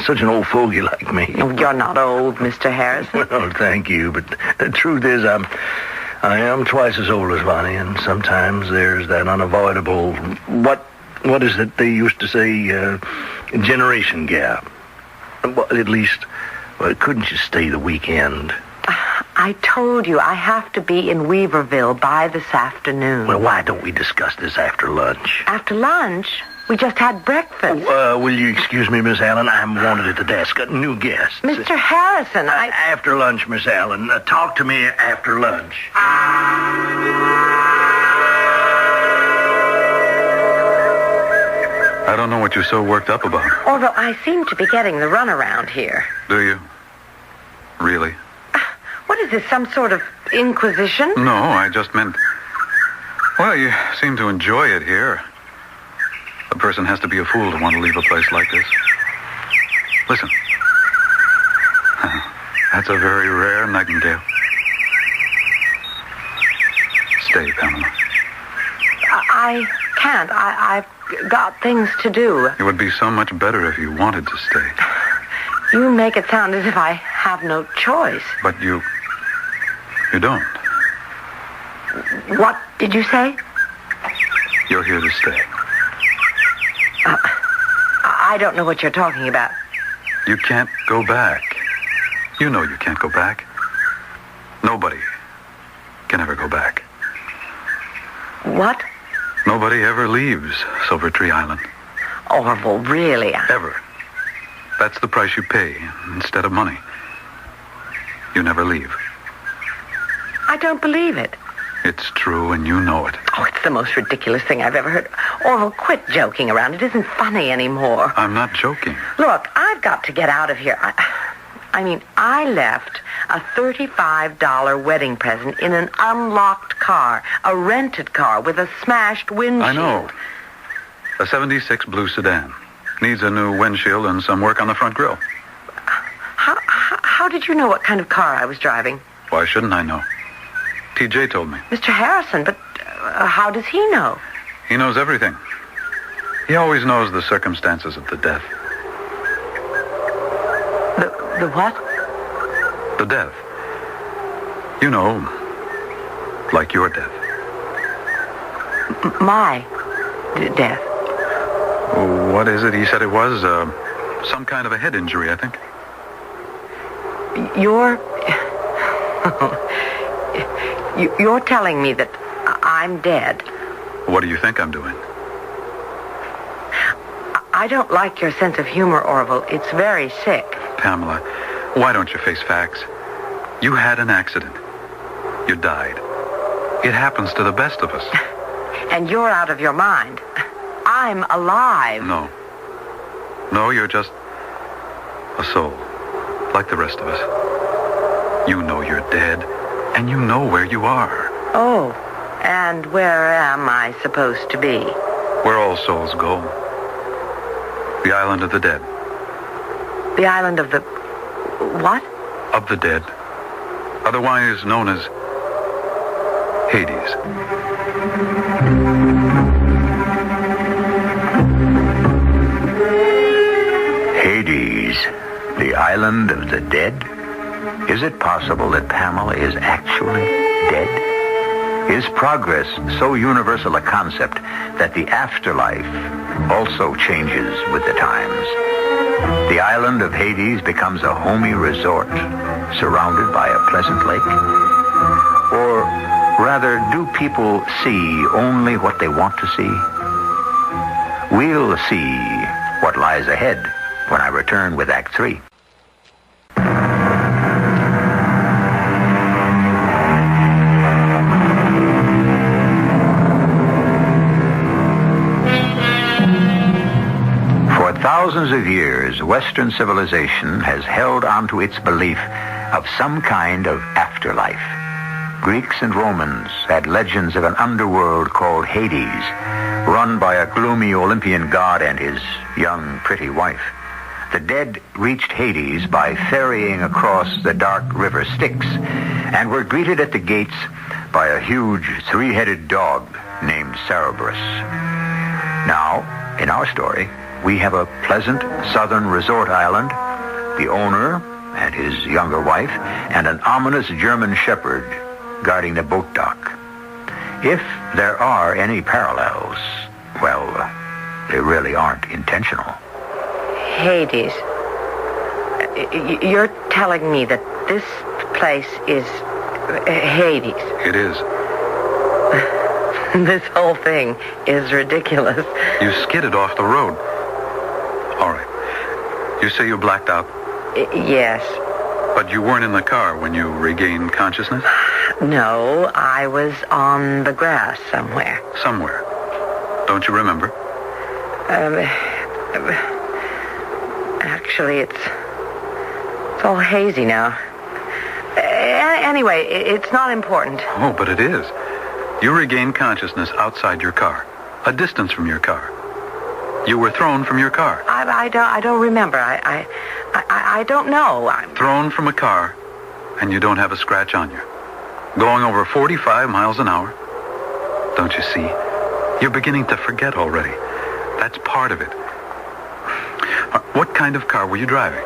S3: such an old fogey like me.
S20: Oh, you're not old, Mr. Harrison.
S3: Well, thank you, but the truth is I am twice as old as Vonnie, and sometimes there's that unavoidable, what is it they used to say, generation gap. Well, at least, couldn't you stay the weekend?
S20: I told you I have to be in Weaverville by this afternoon.
S3: Well, why don't we discuss this after lunch?
S20: After lunch? We just had breakfast.
S3: Will you excuse me, Miss Allen? I'm wanted at the desk. A new guest.
S20: Mr. Harrison,
S3: After lunch, Miss Allen. Talk to me after lunch.
S6: I don't know what you're so worked up about.
S20: Although I seem to be getting the runaround here.
S6: Do you? Really?
S20: What is this, some sort of inquisition?
S6: No, I just meant... Well, you seem to enjoy it here. A person has to be a fool to want to leave a place like this. Listen. That's a very rare nightingale. Stay, Pamela.
S20: I can't. I've got things to do.
S6: It would be so much better if you wanted to stay.
S20: You make it sound as if I have no choice.
S6: But you don't.
S20: What did you say?
S6: You're here to stay.
S20: I don't know what you're talking about.
S6: You can't go back. You know you can't go back. Nobody can ever go back.
S20: What?
S6: Nobody ever leaves Silver Tree Island.
S20: Oh, well, really?
S6: Ever. That's the price you pay instead of money. You never leave.
S20: I don't believe it.
S6: It's true, and you know it.
S20: Oh, it's the most ridiculous thing I've ever heard. Orville, quit joking around. It isn't funny anymore.
S6: I'm not joking.
S20: Look, I've got to get out of here. I left a $35 wedding present in an unlocked car, a rented car with a smashed windshield.
S6: I know. A 76 blue sedan. Needs a new windshield and some work on the front grille.
S20: How did you know what kind of car I was driving?
S6: Why shouldn't I know? TJ told me.
S20: Mr. Harrison, but how does he know?
S6: He knows everything. He always knows the circumstances of the death.
S20: The what?
S6: The death. You know, like your death.
S20: My death?
S6: What is it? He said it was some kind of a head injury, I think.
S20: You're telling me that I'm dead.
S6: What do you think I'm doing?
S20: I don't like your sense of humor, Orville. It's very sick.
S6: Pamela, why don't you face facts? You had an accident. You died. It happens to the best of us.
S20: And you're out of your mind. I'm alive.
S6: No. No, you're just a soul, like the rest of us. You know you're dead, and you know where you are.
S20: Oh, and where am I supposed to be?
S6: Where all souls go. The island of the dead.
S20: The island of the... what?
S6: Of the dead. Otherwise known as Hades.
S8: Hades, the island of the dead? Is it possible that Pamela is actually dead? Is progress so universal a concept that the afterlife also changes with the times? The island of Hades becomes a homey resort surrounded by a pleasant lake? Or rather, do people see only what they want to see? We'll see what lies ahead when I return with Act 3. For thousands of years, Western civilization has held onto its belief of some kind of afterlife. Greeks and Romans had legends of an underworld called Hades, run by a gloomy Olympian god and his young, pretty wife. The dead reached Hades by ferrying across the dark river Styx and were greeted at the gates by a huge three-headed dog named Cerberus. Now, in our story, we have a pleasant southern resort island, the owner and his younger wife, and an ominous German shepherd guarding the boat dock. If there are any parallels, well, they really aren't intentional.
S20: Hades. You're telling me that this place is Hades.
S6: It is.
S20: This whole thing is ridiculous.
S6: You skidded off the road. All right. You say you blacked out?
S20: Yes.
S6: But you weren't in the car when you regained consciousness?
S20: No, I was on the grass somewhere.
S6: Somewhere. Don't you remember?
S20: Actually, it's all hazy now. Anyway, it's not important.
S6: Oh, but it is. You regained consciousness outside your car, a distance from your car. You were thrown from your car.
S20: I don't remember. I don't know.
S6: Thrown from a car, and you don't have a scratch on you. Going over 45 miles an hour. Don't you see? You're beginning to forget already. That's part of it. What kind of car were you driving?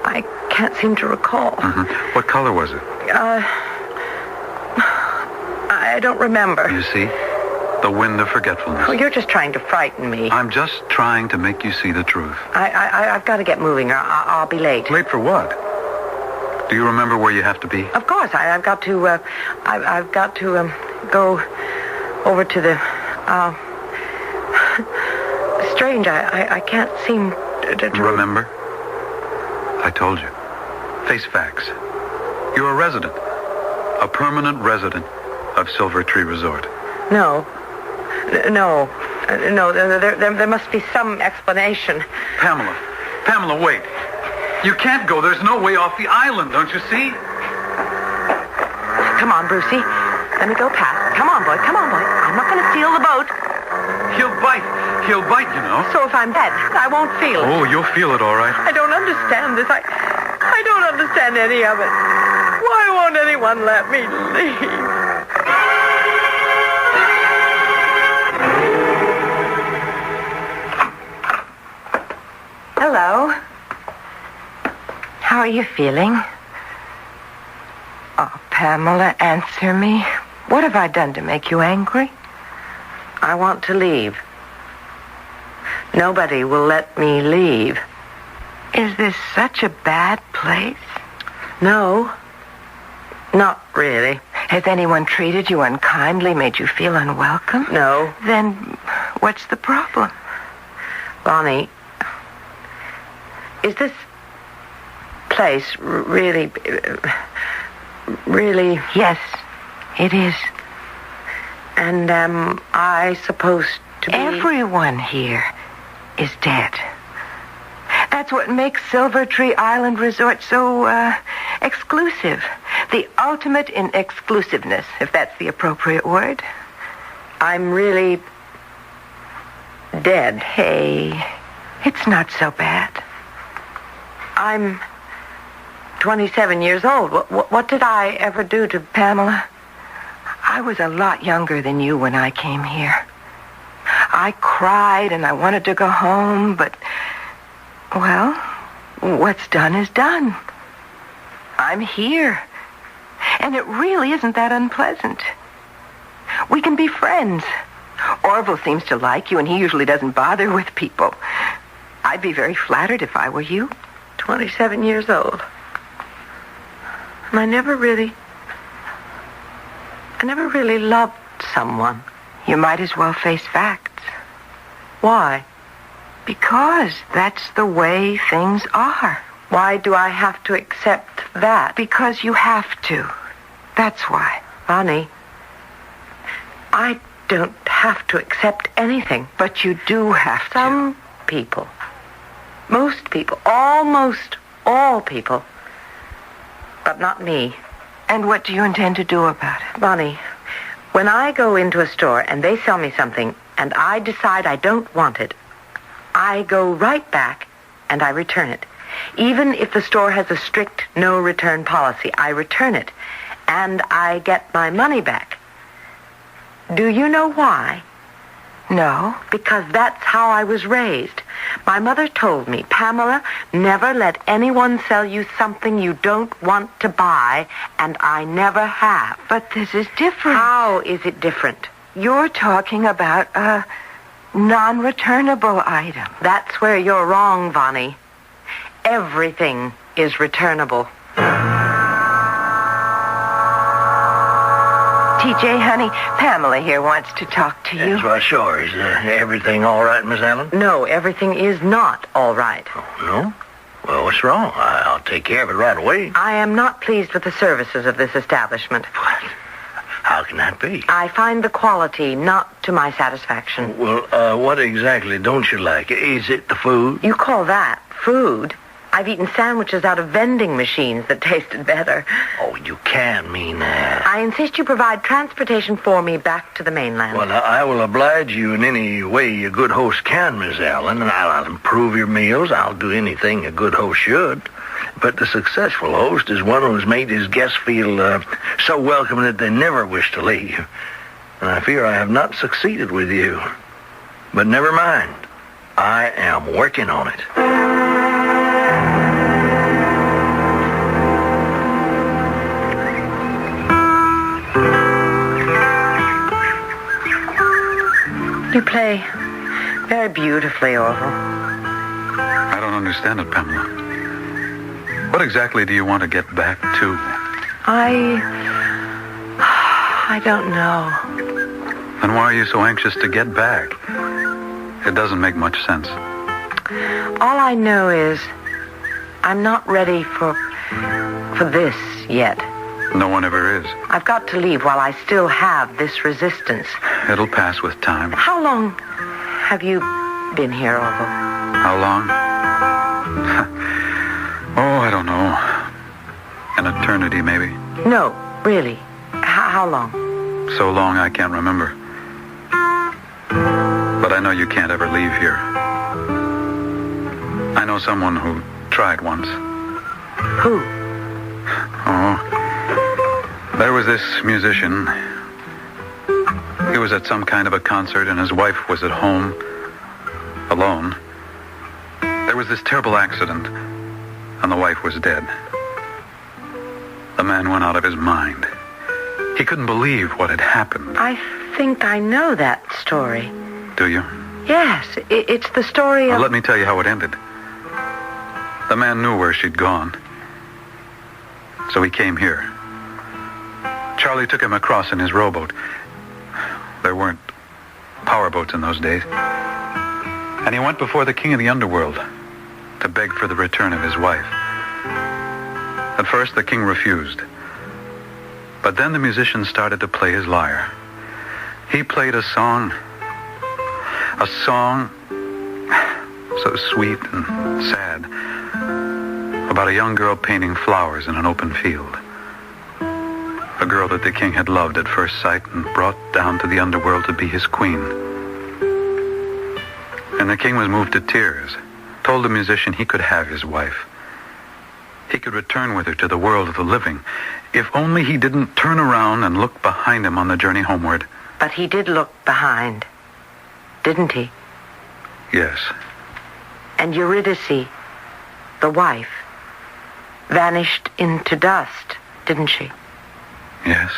S20: I can't seem to recall.
S6: Mm-hmm. What color was it?
S20: I don't remember.
S6: You see? The wind of forgetfulness.
S20: Oh, you're just trying to frighten me.
S6: I'm just trying to make you see the truth.
S20: I've got to get moving, or I'll be late.
S6: Late for what? Do you remember where you have to be?
S20: Of course, I've got to. I've got to go over to the. Strange. I can't seem to.
S6: Remember? I told you. Face facts. You're a resident, a permanent resident of Silver Tree Resort.
S20: No. There must be some explanation.
S6: Pamela, wait. You can't go. There's no way off the island, don't you see?
S20: Come on, Brucey. Let me go past. Come on, boy. I'm not going to steal the boat.
S6: He'll bite, you know.
S20: So if I'm dead, I won't feel it.
S6: Oh, you'll feel it, all right.
S20: I don't understand this. I don't understand any of it. Why won't anyone let me leave? Hello. How are you feeling? Oh, Pamela, answer me. What have I done to make you angry? I want to leave. Nobody will let me leave. Is this such a bad place? No. Not really. Has anyone treated you unkindly, made you feel unwelcome? No. Then what's the problem? Bonnie, is this place really... Yes, it is. And am I supposed to be... Everyone here is dead. That's what makes Silver Tree Island Resort so, exclusive. The ultimate in exclusiveness, if that's the appropriate word. I'm really dead. Hey, it's not so bad. I'm 27 years old. What did I ever do to Pamela? I was a lot younger than you when I came here. I cried and I wanted to go home, but, well, what's done is done. I'm here. And it really isn't that unpleasant. We can be friends. Orville seems to like you, and he usually doesn't bother with people. I'd be very flattered if I were you. 27 years old. And I never really loved someone. You might as well face facts. Why? Because that's the way things are. Why do I have to accept that? Because you have to. That's why. Bonnie, I don't have to accept anything. But you do have to. Some people. Most people. Almost all people. But not me. And what do you intend to do about it? Bonnie, when I go into a store and they sell me something and I decide I don't want it,
S9: I go right back and I return it. Even if the store has a strict no-return policy, I return it, and I get my money back. Do you know why? No, because that's how I was raised. My mother told me, Pamela, never let anyone sell you something you don't want to buy, and I never have.
S5: But this is different.
S9: How is it different?
S5: You're talking about a non-returnable item.
S9: That's where you're wrong, Vonnie. Everything is returnable.
S5: TJ, honey, Pamela here wants to talk to you.
S7: Yes, well, sure. Is everything all right, Miss Allen?
S9: No, everything is not all right.
S7: Oh, no? Well, what's wrong? I'll take care of it right away.
S9: I am not pleased with the services of this establishment.
S7: What? How can that be?
S9: I find the quality not to my satisfaction.
S7: Well, what exactly don't you like? Is it the food?
S9: You call that food? I've eaten sandwiches out of vending machines that tasted better.
S7: Oh, you can't mean that.
S9: I insist you provide transportation for me back to the mainland.
S7: Well, I will oblige you in any way a good host can, Miss Allen, and I'll improve your meals. I'll do anything a good host should. But the successful host is one who's made his guests feel so welcome that they never wish to leave. And I fear I have not succeeded with you. But never mind. I am working on it.
S9: You play very beautifully, Orville.
S6: I don't understand it, Pamela. What exactly do you want to get back to?
S9: I don't know.
S6: And why are you so anxious to get back? It doesn't make much sense.
S9: All I know is I'm not ready for this yet.
S6: No one ever is.
S9: I've got to leave while I still have this resistance.
S6: It'll pass with time.
S9: How long have you been here, Orville?
S6: How long? Oh, I don't know. An eternity, maybe.
S9: No, really. How long?
S6: So long I can't remember. But I know you can't ever leave here. I know someone who tried once.
S9: Who?
S6: Oh, there was this musician. He was at some kind of a concert, and his wife was at home, alone. There was this terrible accident, and the wife was dead. The man went out of his mind. He couldn't believe what had happened.
S9: I think I know that story.
S6: Do you?
S9: Yes, it's the story of...
S6: Well, let me tell you how it ended. The man knew where she'd gone, so he came here. Charlie took him across in his rowboat. There weren't powerboats in those days. And he went before the king of the underworld to beg for the return of his wife. At first, the king refused. But then the musician started to play his lyre. He played a song so sweet and sad, about a young girl painting flowers in an open field. A girl that the king had loved at first sight and brought down to the underworld to be his queen. And the king was moved to tears, told the musician he could have his wife. He could return with her to the world of the living, if only he didn't turn around and look behind him on the journey homeward.
S9: But he did look behind, didn't he?
S6: Yes.
S9: And Eurydice, the wife, vanished into dust, didn't she?
S6: Yes.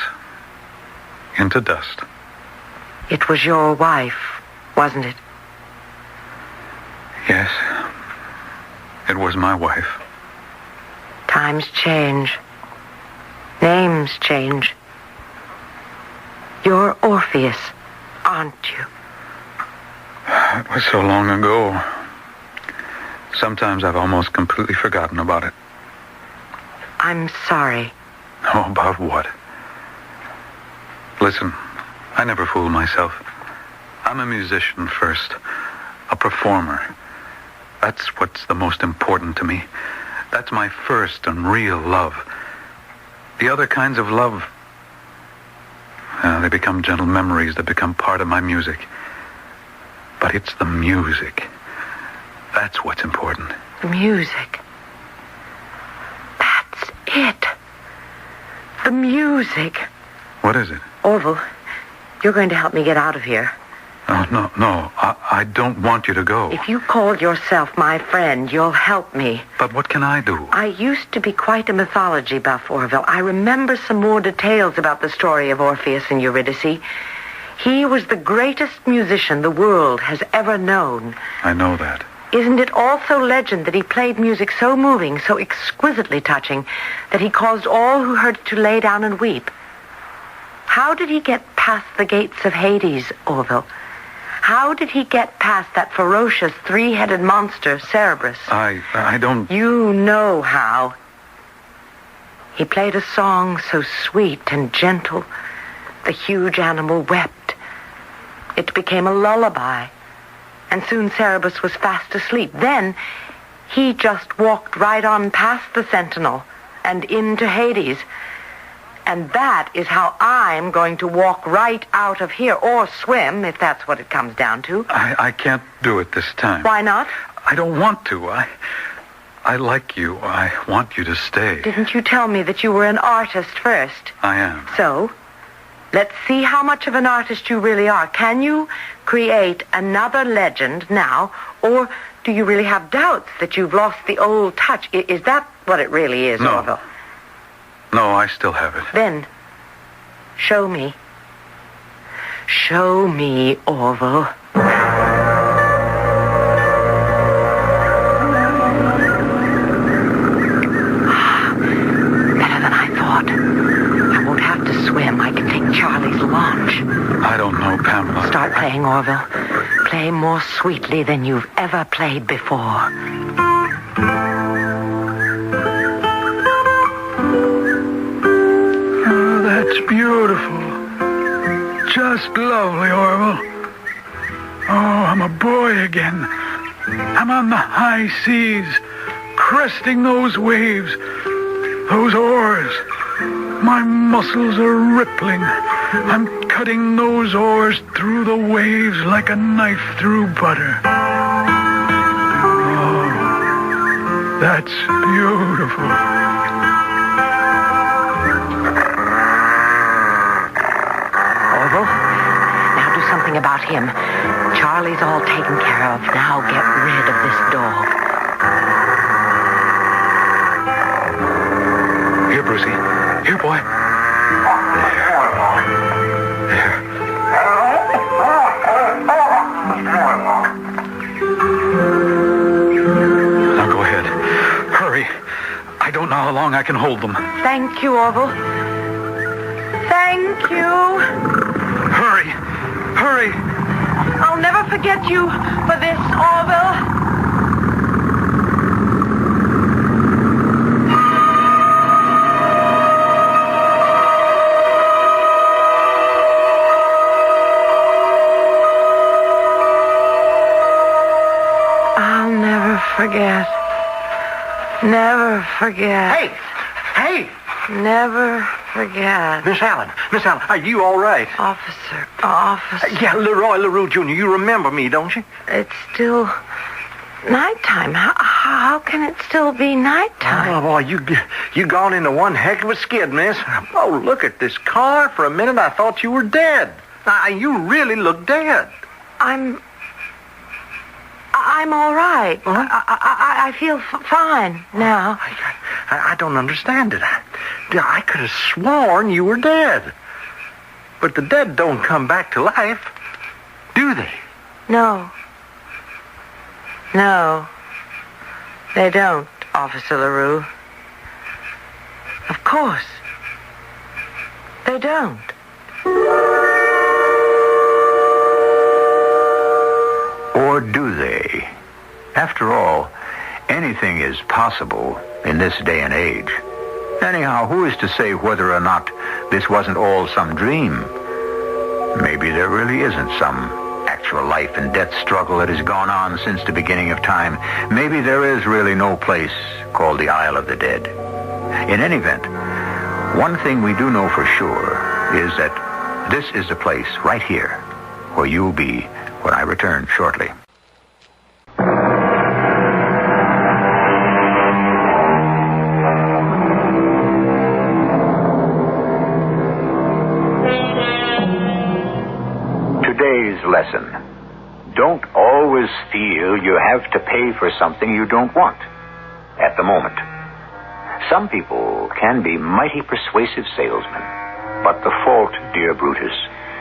S6: Into dust.
S9: It was your wife, wasn't it?
S6: Yes. It was my wife.
S9: Times change. Names change. You're Orpheus, aren't you?
S6: It was so long ago. Sometimes I've almost completely forgotten about it.
S9: I'm sorry.
S6: Oh, about what? Listen, I never fool myself. I'm a musician first, a performer. That's what's the most important to me. That's my first and real love. The other kinds of love, they become gentle memories that become part of my music. But it's the music. That's what's important.
S9: The music. That's it. The music.
S6: What is it?
S9: Orville, you're going to help me get out of here.
S6: Oh, no. I don't want you to go.
S9: If you call yourself my friend, you'll help me.
S6: But what can I do?
S9: I used to be quite a mythology buff, Orville. I remember some more details about the story of Orpheus and Eurydice. He was the greatest musician the world has ever known.
S6: I know that.
S9: Isn't it also legend that he played music so moving, so exquisitely touching, that he caused all who heard it to lay down and weep? How did he get past the gates of Hades, Orville? How did he get past that ferocious three-headed monster, Cerberus?
S6: I don't...
S9: You know how. He played a song so sweet and gentle. The huge animal wept. It became a lullaby. And soon Cerberus was fast asleep. Then he just walked right on past the sentinel and into Hades. And that is how I'm going to walk right out of here, or swim, if that's what it comes down to.
S6: I can't do it this time.
S9: Why not?
S6: I don't want to. I like you. I want you to stay.
S9: Didn't you tell me that you were an artist first?
S6: I am.
S9: So, let's see how much of an artist you really are. Can you create another legend now, or do you really have doubts that you've lost the old touch? Is that what it really is,
S6: No.
S9: Orville?
S6: No, I still have it.
S9: Then, show me. Show me, Orville. Better than I thought. I won't have to swim. I can take Charlie's launch.
S6: I don't know, Pamela.
S9: Start playing, Orville. Play more sweetly than you've ever played before.
S14: That's beautiful. Just lovely, Orville. Oh, I'm a boy again. I'm on the high seas, cresting those waves, those oars. My muscles are rippling. I'm cutting those oars through the waves like a knife through butter. Oh, that's beautiful.
S9: About him. Charlie's all taken care of. Now get rid of this dog.
S6: Here, Brucey. Here, boy. There. Now go ahead. Hurry. I don't know how long I can hold them.
S9: Thank you, Orville. Thank you.
S6: Hurry. Hurry!
S9: I'll never forget you for this, Orville. I'll never forget. Never forget.
S12: Hey!
S9: Never forget.
S12: Miss Allen, are you all right?
S9: Officer.
S12: Yeah, Leroy LaRue Jr., you remember me, don't you?
S9: It's still nighttime. How can it still be nighttime?
S12: Oh, boy, you gone into one heck of a skid, miss. Oh, look at this car. For a minute, I thought you were dead. You really look dead.
S9: I'm all right.
S12: Huh?
S9: I feel fine now.
S12: I don't understand it. I could have sworn you were dead. But the dead don't come back to life, do they?
S9: No. No. They don't, Officer LaRue. Of course. They don't.
S8: Or do they? After all, anything is possible in this day and age. Anyhow, who is to say whether or not this wasn't all some dream? Maybe there really isn't some actual life and death struggle that has gone on since the beginning of time. Maybe there is really no place called the Isle of the Dead. In any event, one thing we do know for sure is that this is the place right here where you'll be when I return shortly.
S4: lesson. Don't always feel you have to pay for something you don't want at the moment. Some people can be mighty persuasive salesmen, but the fault, dear Brutus,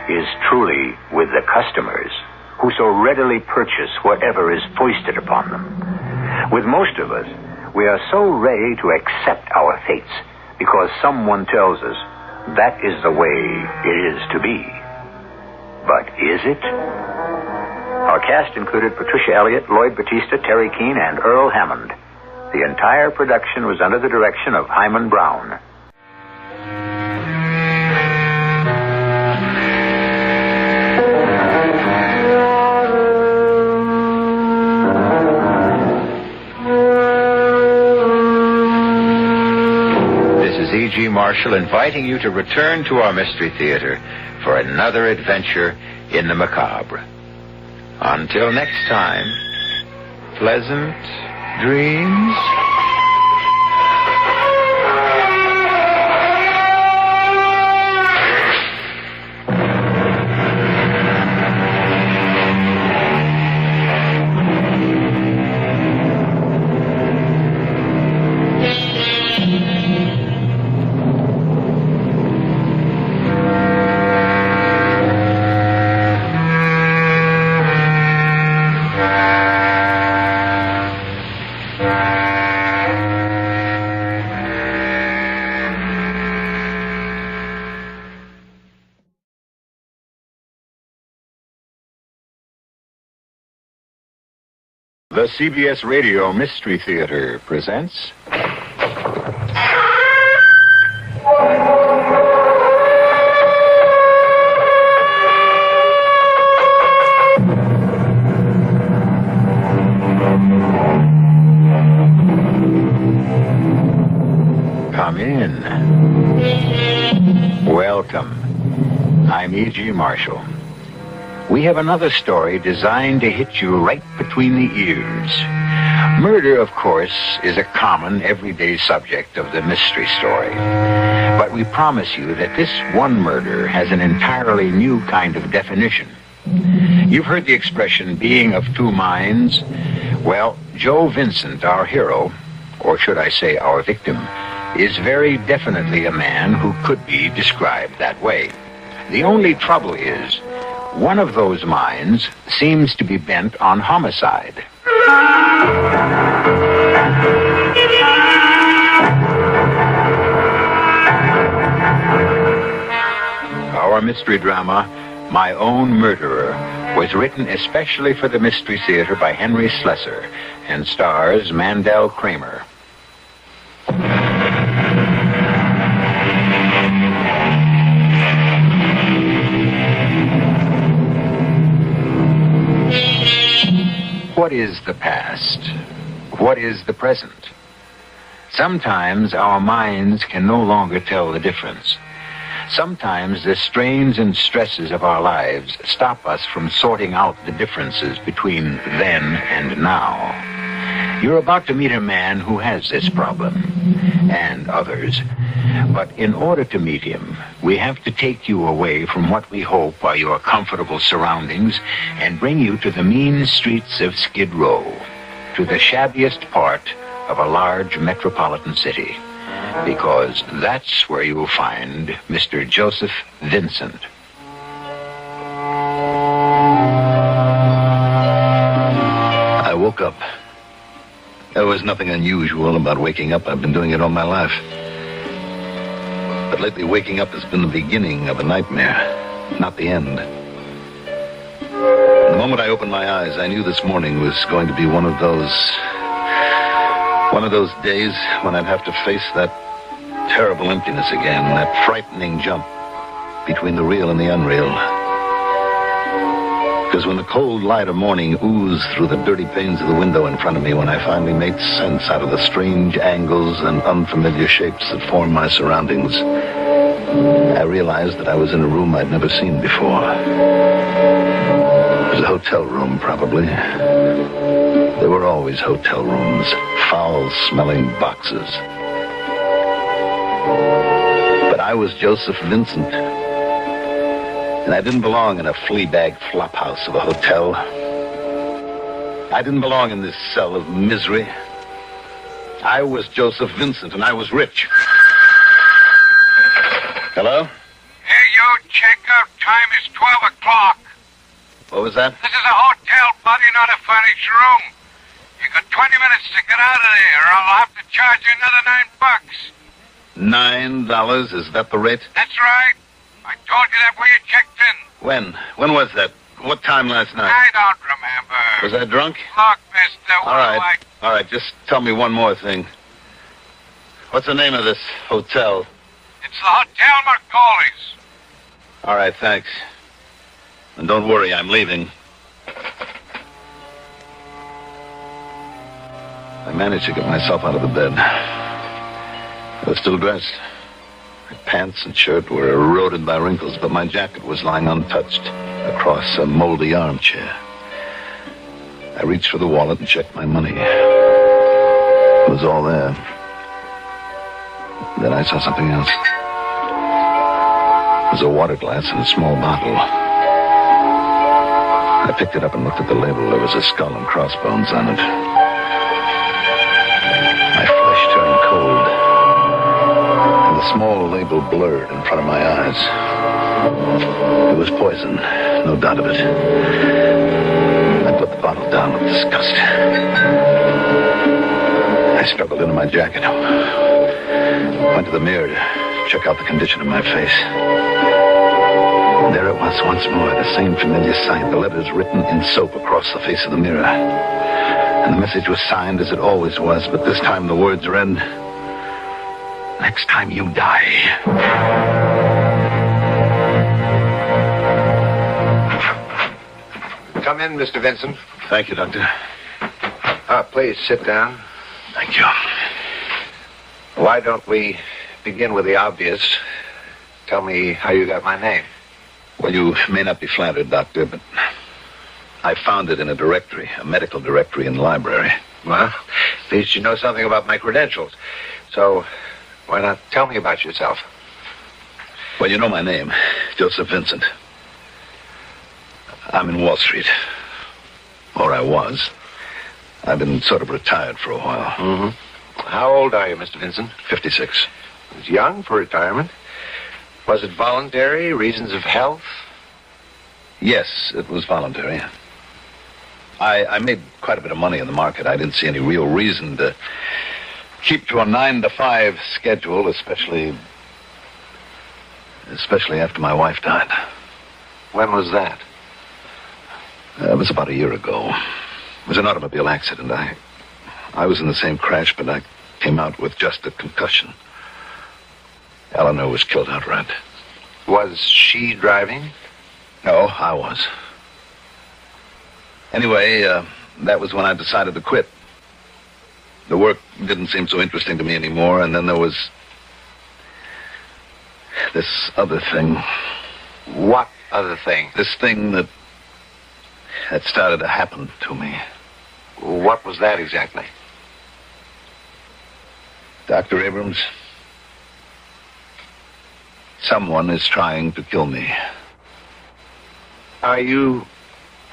S4: is truly with the customers who so readily purchase whatever is foisted upon them. With most of us, we are so ready to accept our fates because someone tells us that is the way it is to be. But is it? Our cast included Patricia Elliott, Lloyd Battista, Terry Keane, and Earl Hammond. The entire production was under the direction of Hyman Brown. E.G. Marshall inviting you to return to our Mystery Theater for another adventure in the macabre. Until next time, pleasant dreams. The CBS Radio Mystery Theater presents... Come in. Welcome. I'm E.G. Marshall. We have another story designed to hit you right between the ears. Murder, of course, is a common, everyday subject of the mystery story. But we promise you that this one murder has an entirely new kind of definition. You've heard the expression, being of two minds. Well, Joe Vincent, our hero, or should I say our victim, is very definitely a man who could be described that way. The only trouble is, one of those minds seems to be bent on homicide. Our mystery drama, My Own Murderer, was written especially for the Mystery Theater by Henry Slessor and stars Mandel Kramer. What is the past? What is the present? Sometimes our minds can no longer tell the difference. Sometimes the strains and stresses of our lives stop us from sorting out the differences between then and now. You're about to meet a man who has this problem, and others. But in order to meet him, we have to take you away from what we hope are your comfortable surroundings and bring you to the mean streets of Skid Row, to the shabbiest part of a large metropolitan city, because that's where you'll find Mr. Joseph Vincent.
S1: I woke up. There was nothing unusual about waking up. I've been doing it all my life. But lately, waking up has been the beginning of a nightmare, not the end. The moment I opened my eyes, I knew this morning was going to be one of those days when I'd have to face that terrible emptiness again, that frightening jump between the real and the unreal. Because when the cold light of morning oozed through the dirty panes of the window in front of me, when I finally made sense out of the strange angles and unfamiliar shapes that formed my surroundings, I realized that I was in a room I'd never seen before. It was a hotel room, probably. There were always hotel rooms, foul-smelling boxes. But I was Joseph Vincent. And I didn't belong in a flea-bag flophouse of a hotel. I didn't belong in this cell of misery. I was Joseph Vincent, and I was rich. Hello?
S24: Hey, you, checkout time is 12 o'clock.
S1: What was that?
S24: This is a hotel, buddy, not a furnished room. You got 20 minutes to get out of there, or I'll have to charge you another $9.
S1: $9? Is that the rate?
S24: That's right. I told you that when you checked in.
S1: When? When was that? What time last night?
S24: I don't remember.
S1: Was I drunk?
S24: Look, mister, what
S1: All right.
S24: do I...
S1: All right, just tell me one more thing. What's the name of this hotel?
S24: It's the Hotel Macaulay's.
S1: All right, thanks. And don't worry, I'm leaving. I managed to get myself out of the bed. I was still dressed. My pants and shirt were eroded by wrinkles, but my jacket was lying untouched across a moldy armchair. I reached for the wallet and checked my money. It was all there. Then I saw something else. It was a water glass and a small bottle. I picked it up and looked at the label. There was a skull and crossbones on it. My flesh turned cold, and the small label blurred in front of my eyes. It was poison, no doubt of it. I put the bottle down with disgust. I struggled into my jacket. Went to the mirror to check out the condition of my face. And there it was once more, the same familiar sight, the letters written in soap across the face of the mirror. And the message was signed as it always was, but this time the words read, "Next time you die."
S18: Come in, Mr. Vincent.
S1: Thank you, Doctor.
S18: Please sit down.
S1: Thank you.
S18: Why don't we begin with the obvious? Tell me how you got my name.
S1: Well, you may not be flattered, Doctor, but I found it in a directory, a medical directory in the library.
S18: Well, at least you know something about my credentials. So, why not tell me about yourself?
S1: Well, you know my name, Joseph Vincent. I'm in Wall Street. Or I was. I've been sort of retired for a while.
S18: Mm-hmm. How old are you, Mr. Vincent?
S1: 56.
S18: It's young for retirement. Was it voluntary? Reasons of health?
S1: Yes, it was voluntary. I made quite a bit of money in the market. I didn't see any real reason to keep to a 9-to-5 schedule, especially after my wife died.
S18: When was that?
S1: It was about a year ago. It was an automobile accident. I was in the same crash, but I came out with just a concussion. Eleanor was killed outright.
S18: Was she driving?
S1: No, I was. Anyway, that was when I decided to quit. The work didn't seem so interesting to me anymore, and then there was this other thing.
S18: What other thing?
S1: This thing that started to happen to me.
S18: What was that exactly?
S1: Dr. Abrams, someone is trying to kill me.
S18: Are you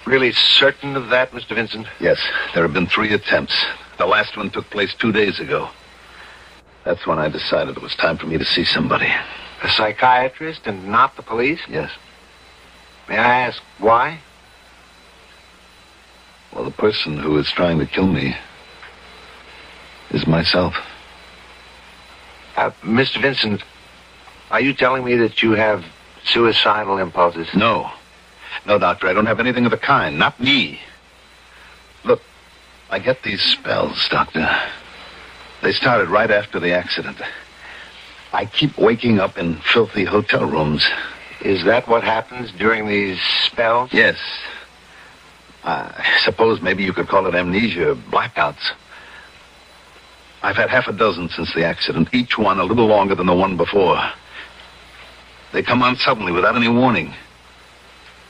S18: really certain of that, Mr. Vincent?
S1: Yes, there have been 3 attempts. The last one took place 2 days ago. That's when I decided it was time for me to see somebody.
S18: A psychiatrist and not the police?
S1: Yes.
S18: May I ask why?
S1: Well, the person who is trying to kill me is myself.
S18: Mr. Vincent, are you telling me that you have suicidal impulses?
S1: No. No, Doctor, I don't have anything of the kind. Not me. Look, I get these spells, Doctor. They started right after the accident. I keep waking up in filthy hotel rooms.
S18: Is that what happens during these spells?
S1: Yes. I suppose maybe you could call it amnesia, blackouts. I've had half a dozen since the accident, each one a little longer than the one before. They come on suddenly without any warning.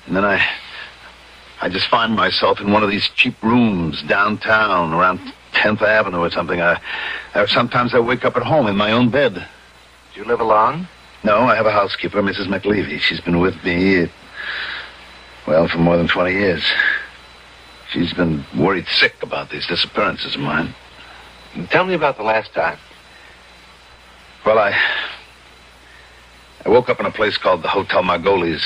S1: And then I just find myself in one of these cheap rooms downtown around 10th Avenue or something. Sometimes I wake up at home in my own bed.
S18: Do you live alone?
S1: No, I have a housekeeper, Mrs. McLeavy. She's been with me Well, for more than 20 years. She's been worried sick about these disappearances of mine.
S18: Tell me about the last time.
S1: Well, I woke up in a place called the Hotel Margolies.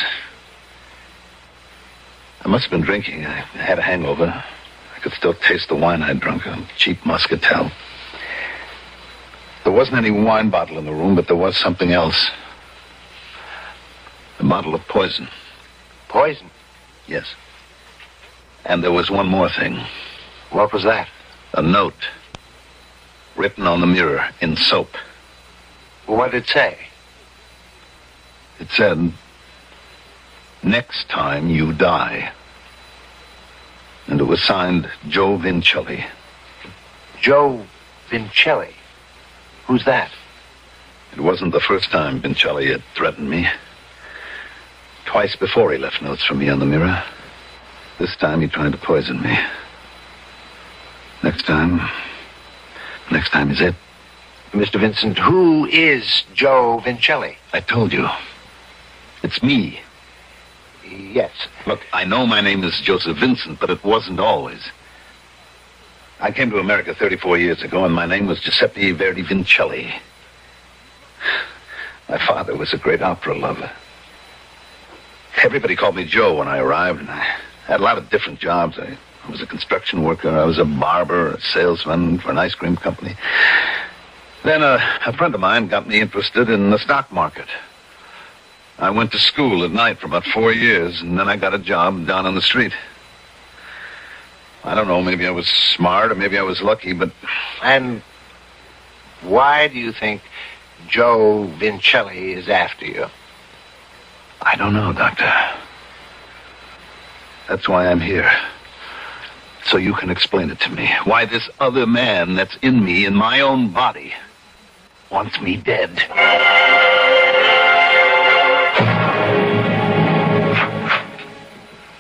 S1: I must have been drinking. I had a hangover. I could still taste the wine I'd drunk, a cheap muscatel. There wasn't any wine bottle in the room, but there was something else. A bottle of poison.
S18: Poison?
S1: Yes. And there was one more thing.
S18: What was that?
S1: A note. Written on the mirror in soap.
S18: What did it say?
S1: It said, "Next time you die." And it was signed Joe Vincelli.
S18: Joe Vincelli? Who's that?
S1: It wasn't the first time Vincelli had threatened me. Twice before he left notes for me on the mirror. This time he tried to poison me. Next time is it.
S18: Mr. Vincent, who is Joe Vincelli?
S1: I told you. It's me.
S18: Yes.
S1: Look, I know my name is Joseph Vincent, but it wasn't always. I came to America 34 years ago, and my name was Giuseppe Verdi Vincelli. My father was a great opera lover. Everybody called me Joe when I arrived, and I had a lot of different jobs. I was a construction worker. I was a barber, a salesman for an ice cream company. Then a friend of mine got me interested in the stock market. I went to school at night for about 4 years, and then I got a job down on the street. I don't know, maybe I was smart or maybe I was lucky, but...
S18: And why do you think Joe Vincelli is after you?
S1: I don't know, Doctor. That's why I'm here. So you can explain it to me. Why this other man that's in me, in my own body, wants me dead.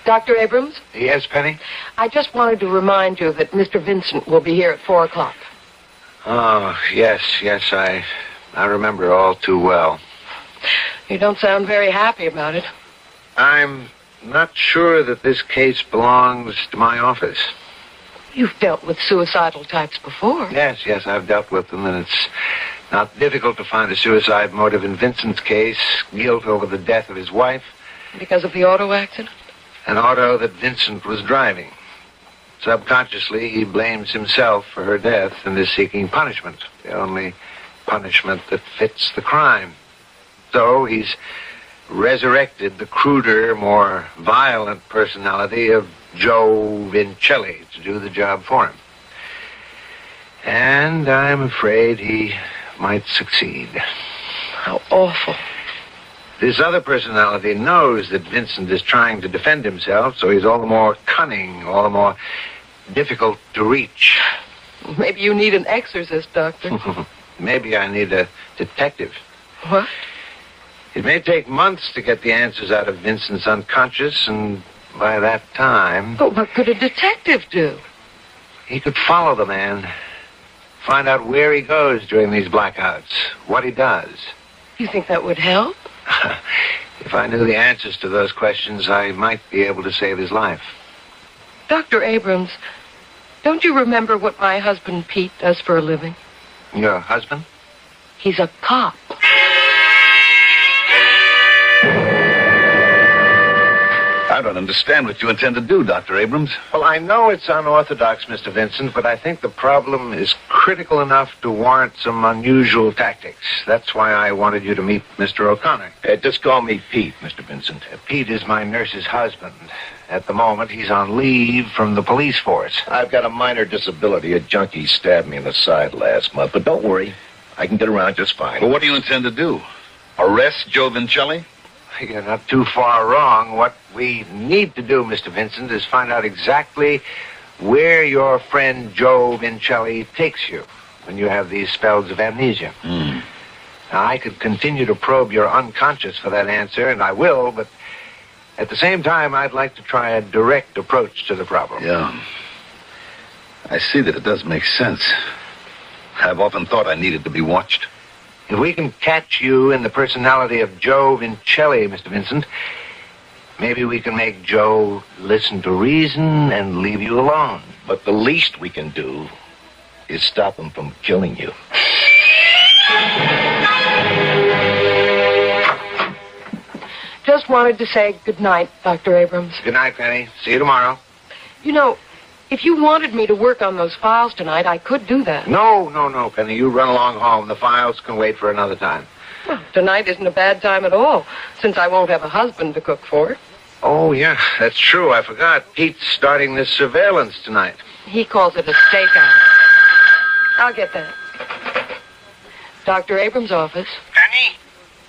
S10: Dr. Abrams?
S18: Yes, Penny?
S10: I just wanted to remind you that Mr. Vincent will be here at 4 o'clock.
S18: Oh, yes, I remember all too well.
S10: You don't sound very happy about it.
S18: I'm not sure that this case belongs to my office.
S10: You've dealt with suicidal types before.
S18: Yes, I've dealt with them, and it's not difficult to find a suicide motive in Vincent's case. Guilt over the death of his wife.
S10: Because of the auto accident?
S18: An auto that Vincent was driving. Subconsciously, he blames himself for her death and is seeking punishment. The only punishment that fits the crime. So he's resurrected the cruder, more violent personality of Joe Vincelli to do the job for him. And I'm afraid he might succeed.
S10: How awful.
S18: This other personality knows that Vincent is trying to defend himself, so he's all the more cunning, all the more difficult to reach.
S10: Maybe you need an exorcist, Doctor.
S18: Maybe I need a detective.
S10: What?
S18: It may take months to get the answers out of Vincent's unconscious, and by that time...
S10: But what could a detective do?
S18: He could follow the man, find out where he goes during these blackouts, what he does.
S10: You think that would help?
S18: If I knew the answers to those questions, I might be able to save his life.
S10: Dr. Abrams, don't you remember what my husband Pete does for a living?
S18: Your husband?
S10: He's a cop.
S1: I don't understand what you intend to do, Dr. Abrams.
S18: Well, I know it's unorthodox, Mr. Vincent, but I think the problem is critical enough to warrant some unusual tactics. That's why I wanted you to meet Mr. O'Connor.
S12: Just call me Pete, Mr. Vincent.
S18: Pete is my nurse's husband. At the moment, he's on leave from the police force.
S12: I've got a minor disability. A junkie stabbed me in the side last month, but don't worry. I can get around just fine.
S1: Well, what do you intend to do? Arrest Joe Vincelli?
S18: You're not too far wrong. What we need to do, Mr. Vincent, is find out exactly where your friend Joe Vincelli takes you when you have these spells of amnesia. Now, I could continue to probe your unconscious for that answer, and I will, but at the same time, I'd like to try a direct approach to the problem.
S1: Yeah. I see that it does make sense. I've often thought I needed to be watched.
S18: If we can catch you in the personality of Joe Vincelli, Mr. Vincent, Maybe we can make Joe listen to reason and leave you alone.
S1: But the least we can do is stop him from killing you.
S10: Just wanted to say good night, Dr. Abrams.
S18: Good night, Penny. See you tomorrow.
S10: You know, if you wanted me to work on those files tonight, I could do that.
S18: No, Penny. You run along home. The files can wait for another time.
S10: Well, tonight isn't a bad time at all, since I won't have a husband to cook for.
S18: Oh, yeah, that's true. I forgot. Pete's starting this surveillance tonight.
S10: He calls it a stakeout. I'll get that. Dr. Abrams' office.
S7: Penny,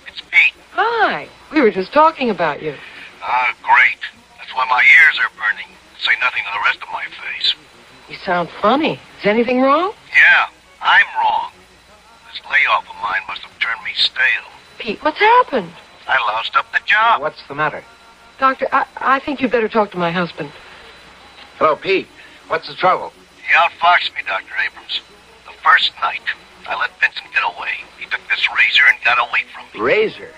S7: it's Pete.
S10: Hi. We were just talking about you.
S7: Ah, great. That's why my ears are burning. Say nothing to the rest of my face.
S10: You sound funny. Is anything wrong?
S7: Yeah, I'm wrong. This layoff of mine must have turned me stale.
S10: Pete, what's happened?
S7: I loused up the job.
S18: What's the matter?
S10: Doctor, I think you'd better talk to my husband.
S18: Hello, Pete. What's the trouble?
S7: He outfoxed me, Dr. Abrams. The first night, I let Vincent get away. He took this razor and got away from me.
S18: Razor?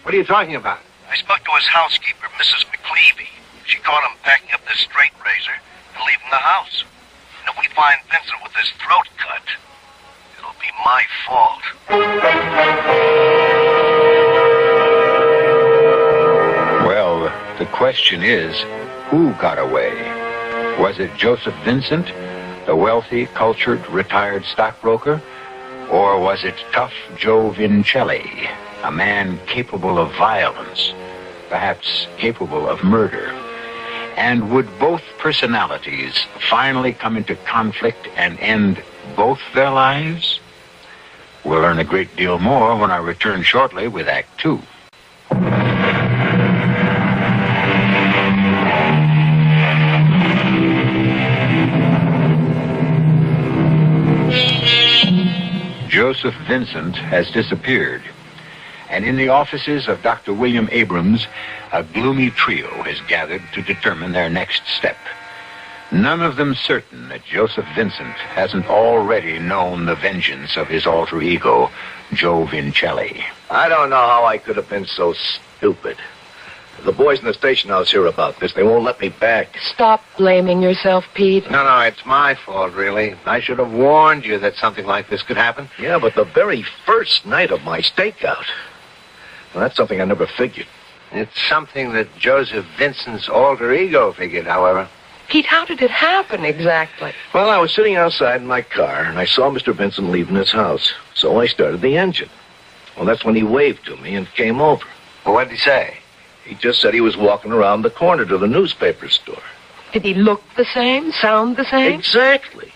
S18: What are you talking about?
S7: I spoke to his housekeeper, Mrs. McLeavy. She caught him packing up this straight razor and leaving the house. And if we find Vincent with his throat cut, it'll be my fault.
S4: Well, the question is, who got away? Was it Joseph Vincent, the wealthy, cultured, retired stockbroker? Or was it tough Joe Vincelli, a man capable of violence, perhaps capable of murder? And would both personalities finally come into conflict and end both their lives? We'll learn a great deal more when I return shortly with Act 2. Joseph Vincent has disappeared, and in the offices of Dr. William Abrams, a gloomy trio has gathered to determine their next step. None of them certain that Joseph Vincent hasn't already known the vengeance of his alter ego, Joe Vincelli.
S1: I don't know how I could have been so stupid. The boys in the station house hear about this. They won't let me back.
S10: Stop blaming yourself, Pete.
S18: No, it's my fault, really. I should have warned you that something like this could happen.
S1: Yeah, but the very first night of my stakeout. Well, that's something I never figured.
S18: It's something that Joseph Vincent's alter ego figured, however.
S10: Pete, how did it happen exactly?
S1: Well, I was sitting outside in my car, and I saw Mr. Vincent leaving his house. So I started the engine. Well, that's when he waved to me and came over.
S18: Well, what did he say?
S1: He just said he was walking around the corner to the newspaper store.
S10: Did he look the same? Sound the same?
S1: Exactly.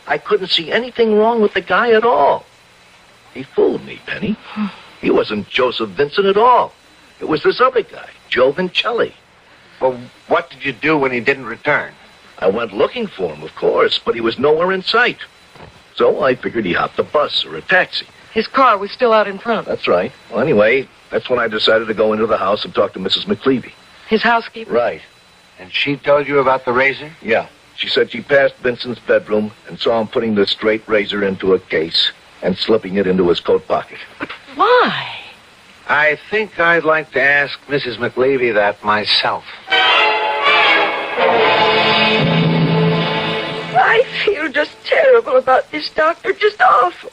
S1: I couldn't see anything wrong with the guy at all. He fooled me, Penny. He wasn't Joseph Vincent at all. It was this other guy, Joe Vincelli.
S18: Well, what did you do when he didn't return?
S1: I went looking for him, of course, but he was nowhere in sight. So I figured he hopped a bus or a taxi.
S10: His car was still out in front.
S1: That's right. Well, anyway, that's when I decided to go into the house and talk to Mrs. McLeavy.
S10: His housekeeper?
S1: Right.
S18: And she told you about the razor?
S1: Yeah. She said she passed Vincent's bedroom and saw him putting the straight razor into a case and slipping it into his coat pocket.
S10: But why?
S18: I think I'd like to ask Mrs. McLeavy that myself.
S5: I feel just terrible about this, Doctor. Just awful.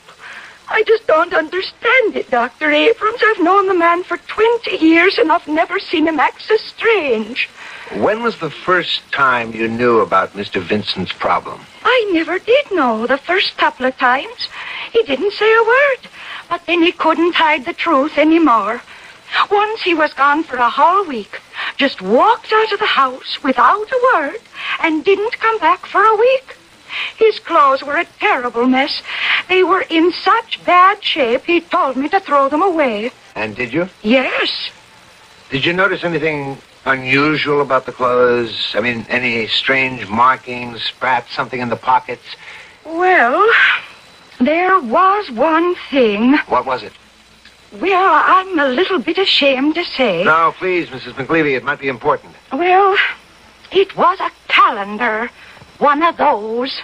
S5: I just don't understand it, Dr. Abrams. I've known the man for 20 years, and I've never seen him act so strange.
S18: When was the first time you knew about Mr. Vincent's problem?
S5: I never did know the first couple of times. He didn't say a word, but then he couldn't hide the truth anymore. Once he was gone for a whole week, just walked out of the house without a word, and didn't come back for a week. His clothes were a terrible mess. They were in such bad shape, he told me to throw them away.
S18: And did you?
S5: Yes.
S18: Did you notice anything unusual about the clothes? I mean, any strange markings, perhaps something in the pockets?
S5: Well, there was one thing.
S18: What was it?
S5: Well, I'm a little bit ashamed to say.
S18: No, please, Mrs. McLeavy, it might be important.
S5: Well, it was a calendar. One of those.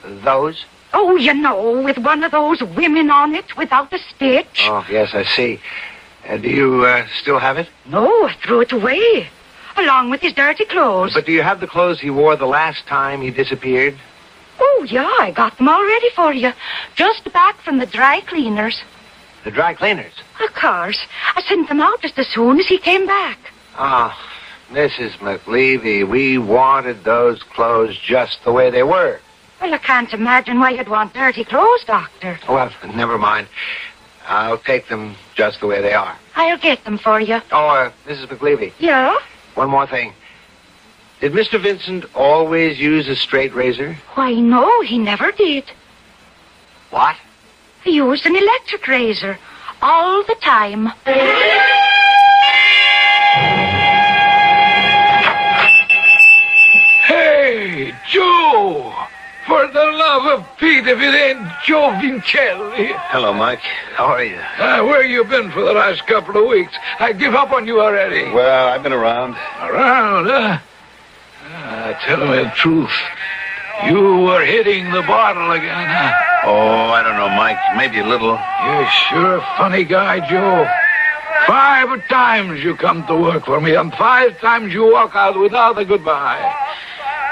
S18: Those?
S5: Oh, you know, with one of those women on it without a stitch.
S18: Oh, yes, I see. Do you still have it?
S5: No, I threw it away. along with his dirty clothes.
S18: But do you have the clothes he wore the last time he disappeared?
S5: Oh, yeah, I got them all ready for you. Just back from the dry cleaners.
S18: The dry cleaners?
S5: Of course. I sent them out just as soon as he came back.
S18: Ah, Mrs. McLeavy, we wanted those clothes just the way they were.
S5: Well, I can't imagine why you'd want dirty clothes, Doctor.
S18: Well, never mind. I'll take them just the way they are.
S5: I'll get them for you.
S18: Oh, Mrs. McLeavy.
S5: Yeah?
S18: One more thing. Did Mr. Vincent always use a straight razor?
S5: Why, no, he never did.
S18: What?
S5: He used an electric razor all the time.
S13: Hey, Joe! For the love of Pete, if it ain't Joe Vincelli.
S1: Hello, Mike. How are you?
S13: Where you been for the last couple of weeks? I give up on you already.
S1: Well, I've been around.
S13: Around, huh? Tell me the truth. You were hitting the bottle again, huh?
S1: Oh, I don't know, Mike. Maybe a little.
S13: You're sure a funny guy, Joe. 5 times you come to work for me, and 5 times you walk out without a goodbye.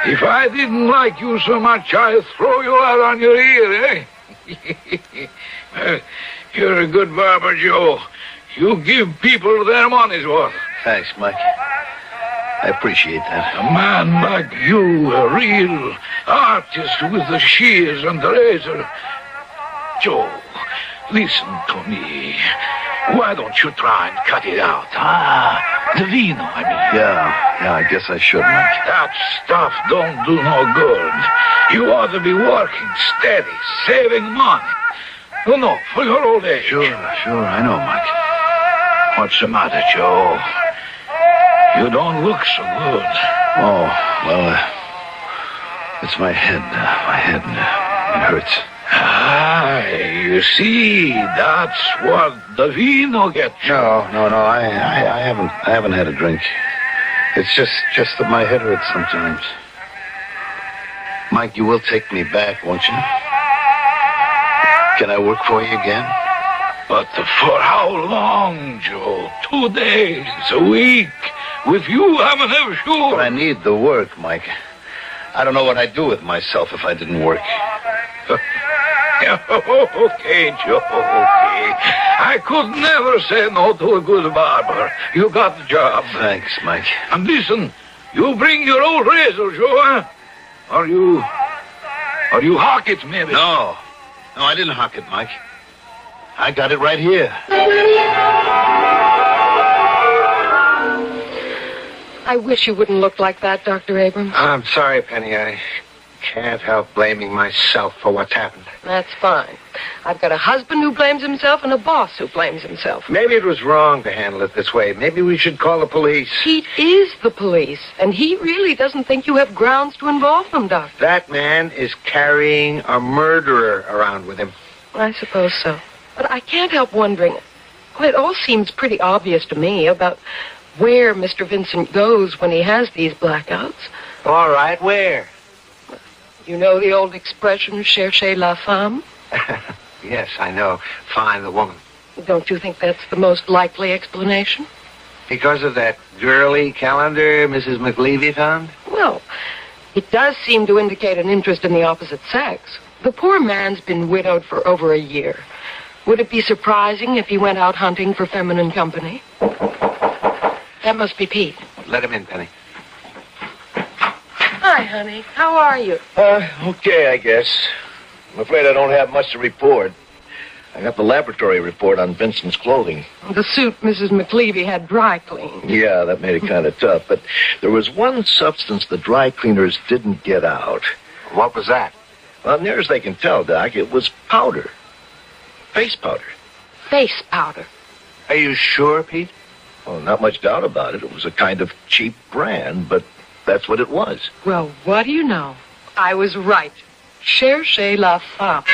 S13: If I didn't like you so much, I'd throw you out on your ear, eh? Well, you're a good barber, Joe. You give people their money's worth.
S1: Thanks, Mike. I appreciate that.
S13: A man like you, a real artist with the shears and the razor. Joe, listen to me. Why don't you try and cut it out, huh? The vino, I mean.
S1: Yeah, I guess I should, Mike.
S13: That stuff don't do no good. You ought to be working steady, saving money. No, for your old age.
S1: Sure, I know, Mike.
S13: What's the matter, Joe? You don't look so good.
S1: Oh, well, it's my head. It hurts.
S13: You see, that's what the vino gets.
S1: No, I haven't had a drink. It's just that my head hurts sometimes. Mike, you will take me back, won't you? Can I work for you again?
S13: But for how long, Joe? 2 days, a week? With you, I'm never sure.
S1: But I need the work, Mike. I don't know what I'd do with myself if I didn't work.
S13: Okay, Joe, okay. I could never say no to a good barber. You got the job.
S1: Thanks, Mike.
S13: And listen, you bring your old razor, Joe, huh? Or you hock it, maybe?
S1: No, I didn't hock it, Mike. I got it right here.
S10: I wish you wouldn't look like that, Dr. Abrams.
S18: I'm sorry, Penny. I can't help blaming myself for what's happened.
S10: That's fine. I've got a husband who blames himself and a boss who blames himself.
S18: Maybe it was wrong to handle it this way. Maybe we should call the police.
S10: Pete is the police, and he really doesn't think you have grounds to involve him, Doctor.
S18: That man is carrying a murderer around with him.
S10: I suppose so. But I can't help wondering. Well, it all seems pretty obvious to me about where Mr. Vincent goes when he has these blackouts.
S18: All right, where?
S10: You know the old expression, cherchez la femme?
S18: Yes, I know. Find the woman.
S10: Don't you think that's the most likely explanation?
S18: Because of that girly calendar Mrs. McLeavy found?
S10: Well, it does seem to indicate an interest in the opposite sex. The poor man's been widowed for over a year. Would it be surprising if he went out hunting for feminine company? That must be Pete.
S18: Let him in, Penny.
S10: Hi, honey. How are you?
S19: Okay, I guess. I'm afraid I don't have much to report. I got the laboratory report on Vincent's clothing.
S10: The suit Mrs. McLeavy had dry cleaned.
S19: Yeah, that made it kind of tough. But there was one substance the dry cleaners didn't get out.
S18: What was that?
S19: Well, near as they can tell, Doc, it was powder. Face powder.
S10: Face powder.
S18: Are you sure, Pete?
S19: Well, not much doubt about it. It was a kind of cheap brand, but that's what it was.
S10: Well, what do you know? I was right. Cherchez la femme.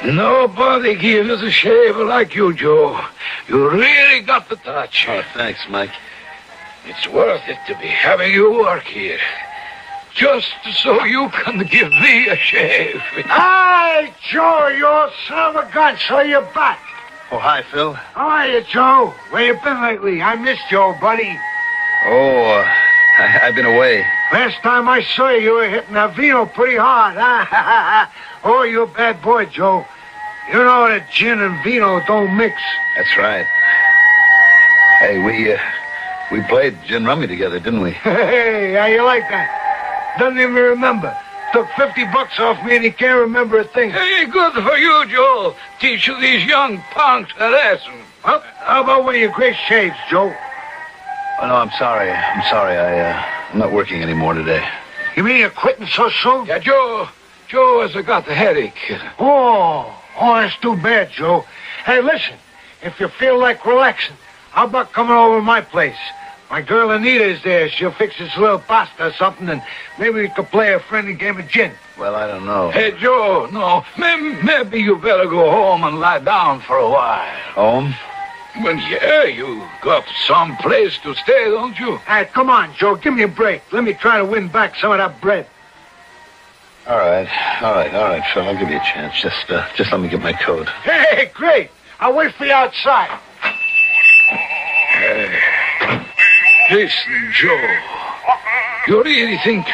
S13: Nobody gives a shaver like you, Joe. You really got the touch.
S1: Oh, thanks, Mike.
S13: It's worth it to be having you work here. Just so you can give me a shave.
S14: Hey, Joe, you son of a gun, so you're back.
S1: Oh, hi, Phil.
S15: How are you, Joe? Where you been lately? I missed you, old buddy.
S1: Oh, I've been away.
S15: Last time I saw you, you were hitting that vino pretty hard, huh? Oh, you're a bad boy, Joe. You know that gin and vino don't mix.
S1: That's right. Hey, we played gin rummy together, didn't we?
S15: Hey, how you like that? Doesn't even remember. Took $50 off me and he can't remember a thing.
S13: Hey, good for you, Joe. Teach you these young punks a lesson.
S15: Well, how about one of your great shaves, Joe?
S1: Oh, no, I'm sorry. I'm not working anymore today.
S15: You mean you're quitting so soon?
S13: Yeah, Joe has got the headache.
S15: Oh, that's too bad, Joe. Hey, listen, if you feel like relaxing, how about coming over to my place? My girl Anita is there. She'll fix us a little pasta or something, and maybe we could play a friendly game of gin.
S1: Well, I don't know.
S13: Hey, Joe, no. Maybe you better go home and lie down for a while.
S1: Home?
S13: Well, yeah, you got some place to stay, don't you?
S15: Hey, come on, Joe. Give me a break. Let me try to win back some of that bread.
S1: All right, Phil. I'll give you a chance. Just let me get my coat.
S15: Hey, great. I'll wait for you outside.
S13: Listen, Joe. You really think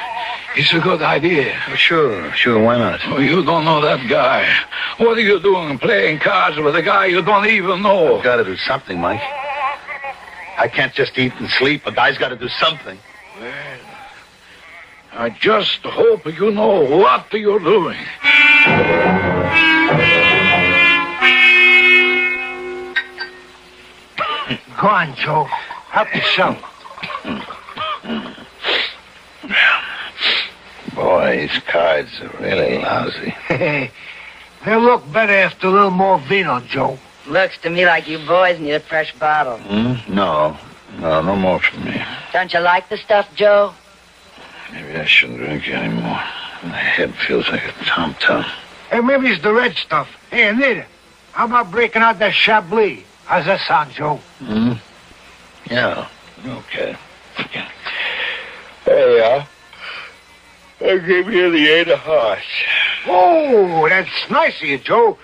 S13: it's a good idea?
S1: Sure. Why not?
S13: Oh, you don't know that guy. What are you doing playing cards with a guy you don't even know?
S1: I've got to do something, Mike. I can't just eat and sleep. A guy's got to do something.
S13: Well, I just hope you know what you're doing.
S15: Go on, Joe. Help yourself.
S1: Boy, these cards are really lousy.
S15: They'll look better after a little more vino, Joe.
S21: Looks to me like you boys need a fresh bottle.
S1: No more for me.
S21: Don't you like the stuff, Joe?
S1: Maybe I shouldn't drink anymore. My head feels like a tom-tom.
S15: Hey, maybe it's the red stuff. Hey, Anita, how about breaking out that Chablis? How's that sound, Joe?
S1: Yeah, okay. Hey, I'll give you the 8 of hearts.
S15: Oh, that's nice of you, Joe.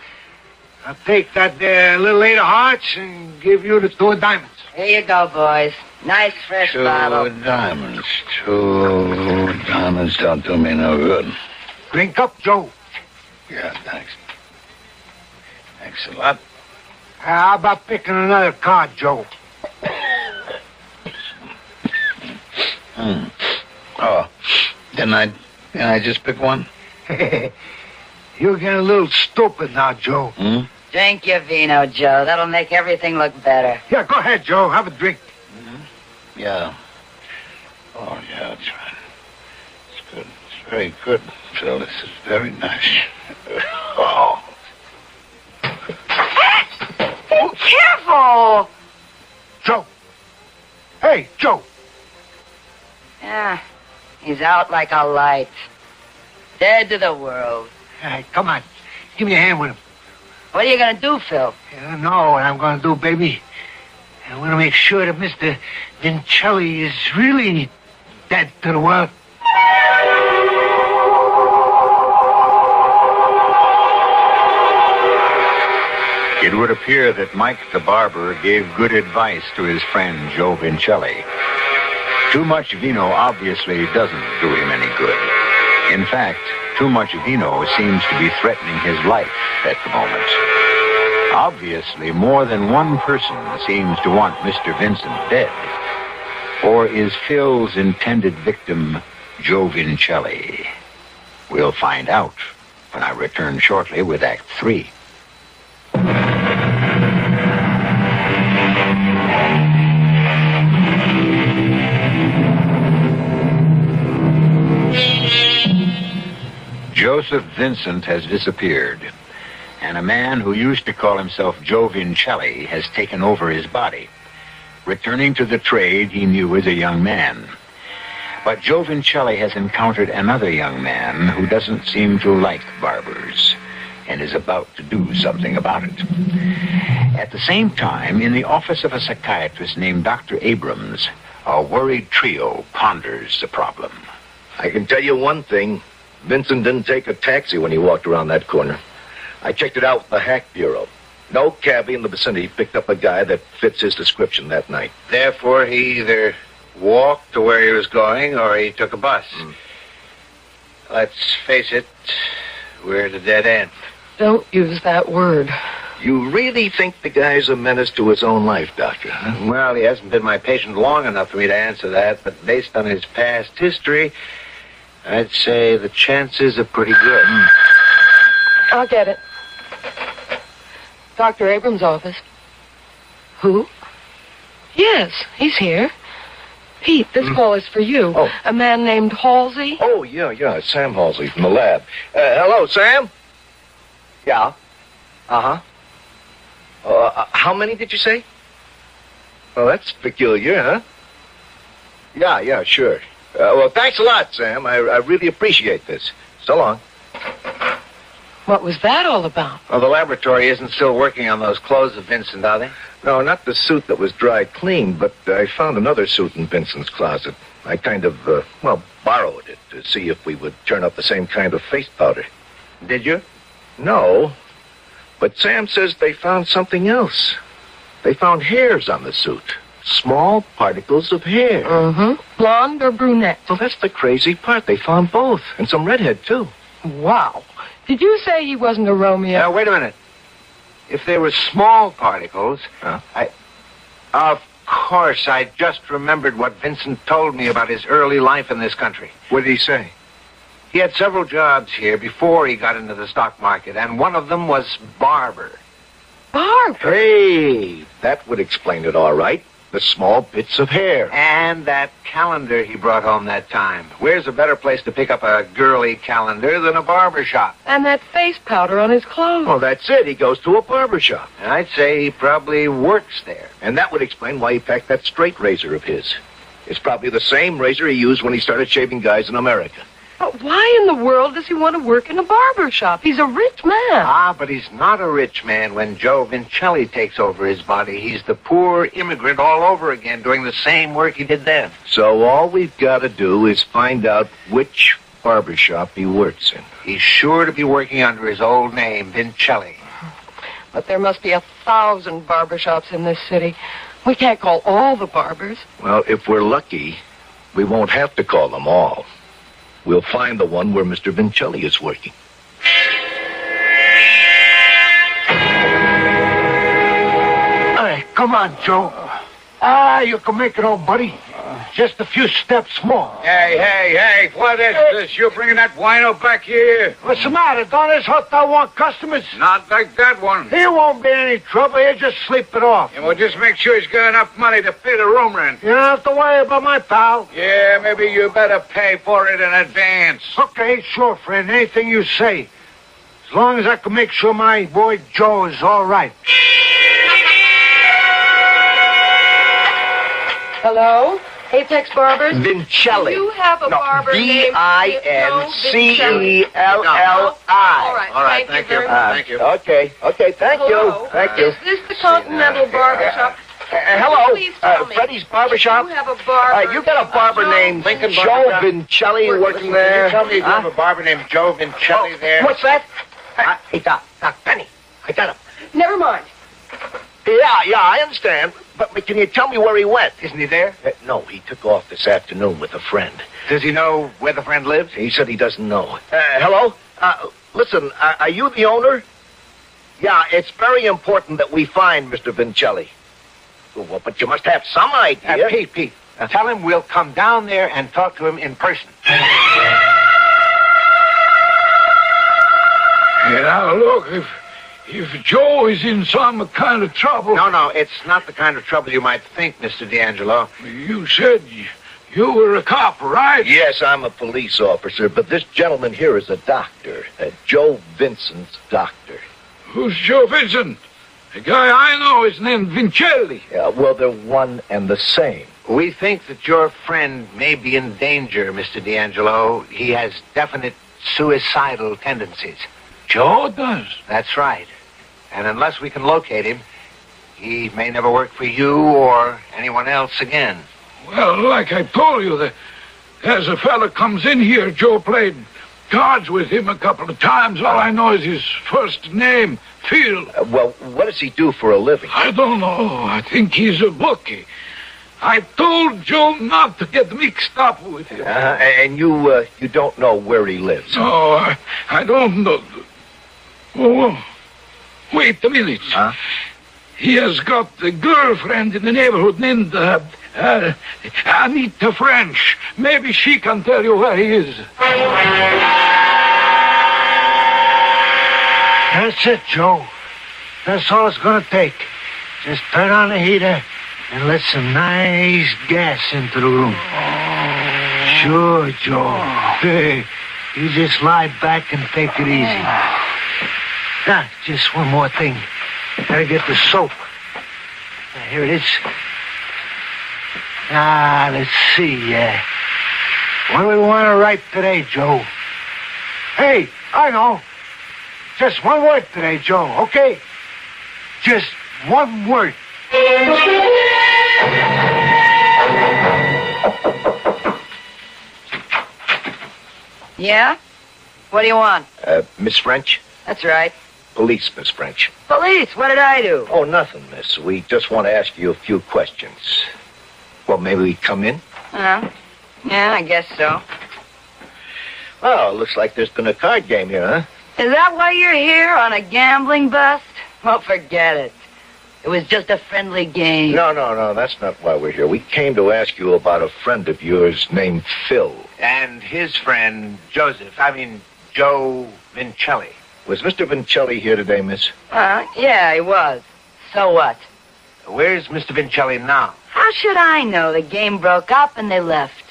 S15: I'll take that little 8 of hearts and give you the 2 of diamonds.
S21: Here you go, boys. Nice fresh bottle.
S1: 2 diamonds. 2 diamonds don't do me no good.
S15: Drink up, Joe.
S1: Yeah, thanks. Thanks a lot.
S15: How about picking another card, Joe?
S1: Oh, didn't I just pick one?
S15: You're getting a little stupid now, Joe.
S21: Drink your vino, Joe. That'll make everything look better.
S15: Yeah, go ahead, Joe. Have a drink.
S1: Yeah. Oh, yeah, that's right. It's good. It's very good, Phil. This is very nice. Oh.
S21: Oh, careful!
S15: Joe. Hey, Joe.
S21: Yeah, he's out like a light. Dead to the world.
S15: Hey, come on. Give me a hand with him.
S21: What are you going to do, Phil?
S15: You know what I'm going to do, baby. I want to make sure that Mr. Vincelli is really dead to the world.
S4: It would appear that Mike the barber gave good advice to his friend Joe Vincelli. Too much vino obviously doesn't do him any good. In fact, too much vino seems to be threatening his life at the moment. Obviously, more than one person seems to want Mr. Vincent dead. Or is Phil's intended victim Joe Vincelli? We'll find out when I return shortly with Act 3. Joseph Vincent has disappeared, and a man who used to call himself Joe Vincelli has taken over his body, returning to the trade he knew as a young man. But Joe Vincelli has encountered another young man who doesn't seem to like barbers and is about to do something about it. At the same time, in the office of a psychiatrist named Dr. Abrams, a worried trio ponders the problem.
S19: I can tell you one thing. Vincent didn't take a taxi when he walked around that corner. I checked it out with the Hack Bureau. No cabbie in the vicinity picked up a guy that fits his description that night.
S12: Therefore, he either walked to where he was going or he took a bus. Let's face it, we're at a dead end.
S10: Don't use that word.
S19: You really think the guy's a menace to his own life, Doctor, huh?
S12: Well, he hasn't been my patient long enough for me to answer that, but based on his past history, I'd say the chances are pretty good.
S10: I'll get it. Dr. Abrams' office. Who? Yes, he's here. Pete, this call is for you.
S19: Oh.
S10: A man named Halsey.
S19: Oh, yeah, Sam Halsey from the lab. Hello, Sam? Yeah. Uh-huh. How many did you say? Well, that's peculiar, huh? Yeah, sure. Well, thanks a lot, Sam. I really appreciate this. So long.
S10: What was that all about?
S12: Well, the laboratory isn't still working on those clothes of Vincent, are they?
S19: No, not the suit that was dry cleaned, but I found another suit in Vincent's closet. I kind of, borrowed it to see if we would turn up the same kind of face powder.
S12: Did you?
S19: No. But Sam says they found something else. They found hairs on the suit. Small particles of hair.
S10: Mm-hmm. Blonde or brunette?
S19: Well, that's the crazy part. They found both. And some redhead, too.
S10: Wow. Did you say he wasn't a Romeo?
S12: Now, wait a minute. If they were small particles, Of course, I just remembered what Vincent told me about his early life in this country.
S19: What did he say?
S12: He had several jobs here before he got into the stock market, and one of them was barber.
S10: Barber?
S19: Hey, that would explain it all right. The small bits of hair.
S12: And that calendar he brought home that time. Where's a better place to pick up a girly calendar than a barber shop?
S10: And that face powder on his clothes.
S19: Well, that's it. He goes to a barber shop.
S12: I'd say he probably works there.
S19: And that would explain why he packed that straight razor of his. It's probably the same razor he used when he started shaving guys in America.
S10: But why in the world does he want to work in a barber shop? He's a rich man.
S12: But he's not a rich man when Joe Vincelli takes over his body. He's the poor immigrant all over again, doing the same work he did then.
S19: So all we've got to do is find out which barber shop he works in.
S12: He's sure to be working under his old name, Vincelli.
S10: But there must be 1,000 barber shops in this city. We can't call all the barbers.
S19: Well, if we're lucky, we won't have to call them all. We'll find the one where Mr. Vincelli is working.
S15: Hey, come on, Joe. You can make it, old buddy. Just a few steps more.
S13: Hey, what is this? You bringing that wino back here?
S15: What's the matter? Don't this hotel want customers?
S13: Not like that one.
S15: He won't be in any trouble. He'll just sleep it off.
S13: Yeah, well, just make sure he's got enough money to pay the room rent.
S15: You don't have to worry about my pal.
S13: Yeah, maybe you better pay for it in advance.
S15: Okay, sure, friend. Anything you say. As long as I can make sure my boy Joe is all right.
S10: Hello? Apex Barbers?
S19: Vincelli.
S10: Do you have a barber named
S19: Vincelli.
S10: All right, thank you very much.
S12: Thank you.
S19: Okay, thank
S10: Hello?
S19: you. Thank you.
S10: Is this the Continental Barber Shop?
S19: Hello,
S10: Please tell me.
S19: Freddie's Barber Shop.
S10: You have a barber.
S19: You got a barber named
S12: Lincoln
S19: Joe
S12: Barber Shop.
S19: Vincelli working
S12: Can
S19: there?
S12: you tell me if you have a barber named Joe Vincelli there?
S19: What's that? Hey, Doc, Penny, I got him.
S10: Never mind.
S19: Yeah, I understand. But can you tell me where he went?
S12: Isn't he there?
S19: No, he took off this afternoon with a friend.
S12: Does he know where the friend lives?
S19: He said he doesn't know. Hello? Listen, are you the owner? Yeah, it's very important that we find Mr. Vincelli. Well, but you must have some idea.
S12: Pete, tell him we'll come down there and talk to him in person.
S13: Yeah, look, if Joe is in some kind of trouble...
S12: No, it's not the kind of trouble you might think, Mr. D'Angelo.
S13: You said you were a cop, right?
S19: Yes, I'm a police officer, but this gentleman here is a doctor. Joe Vincent's doctor.
S13: Who's Joe Vincent? The guy I know is named Vincelli.
S19: Yeah, well, they're one and the same.
S12: We think that your friend may be in danger, Mr. D'Angelo. He has definite suicidal tendencies.
S13: Joe does?
S12: That's right. And unless we can locate him, he may never work for you or anyone else again.
S13: Well, like I told you, there's a fella comes in here. Joe played cards with him a couple of times. All I know is his first name, Phil.
S19: Well, what does he do for a living?
S13: I don't know. I think he's a bookie. I told Joe not to get mixed up with him.
S19: And you don't know where he lives?
S13: No, I don't know. Oh, wait a minute.
S19: Huh?
S13: He has got a girlfriend in the neighborhood named Anita French. Maybe she can tell you where he is.
S15: That's it, Joe. That's all it's gonna take. Just turn on the heater and let some nice gas into the room. Sure, Joe. Hey, you just lie back and take it easy. Ah, just one more thing. Gotta get the soap. Here it is. Let's see. What do we want to write today, Joe? Hey, I know. Just one word today, Joe, okay? Just one word.
S21: Yeah? What do you want?
S19: Miss French?
S21: That's right.
S19: Police, Miss French.
S21: Police, what did I do?
S19: Oh, nothing, miss. We just want to ask you a few questions. Well, maybe we come in?
S21: Yeah, I guess so.
S19: Oh, looks like there's been a card game here, huh?
S21: Is that why you're here, on a gambling bust? Well, forget it. It was just a friendly game.
S19: No, that's not why we're here. We came to ask you about a friend of yours named Phil.
S12: And his friend, Joe Vincelli.
S19: Was Mr. Vincelli here today, miss?
S21: Yeah, he was. So what?
S12: Where's Mr. Vincelli now?
S21: How should I know? The game broke up and they left.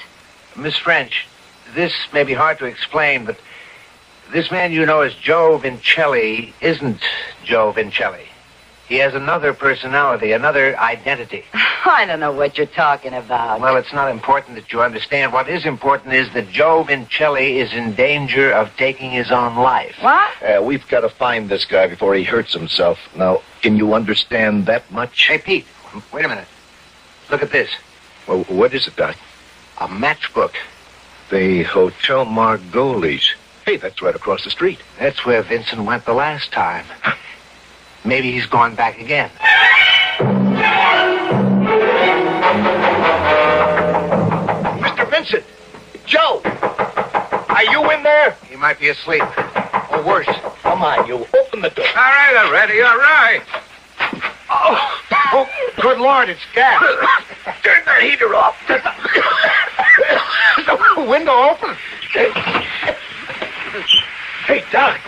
S12: Miss French, this may be hard to explain, but this man you know as Joe Vincelli isn't Joe Vincelli. He has another personality, another identity.
S21: I don't know what you're talking about.
S12: Well, it's not important that you understand. What is important is that Joe Vincelli is in danger of taking his own life.
S21: What?
S19: We've got to find this guy before he hurts himself. Now, can you understand that much?
S12: Hey, Pete, wait a minute. Look at this.
S19: Well, what is it, Doc?
S12: A matchbook.
S19: The Hotel Margolies. Hey, that's right across the street.
S12: That's where Vincent went the last time. Maybe he's gone back again.
S19: Mr. Vincent! Joe! Are you in there?
S12: He might be asleep. Or worse.
S19: Come on, you. Open the door.
S13: All right, already, all right.
S15: Oh, good Lord, it's gas.
S19: Turn the heater off.
S15: The window open.
S19: Hey, Doc.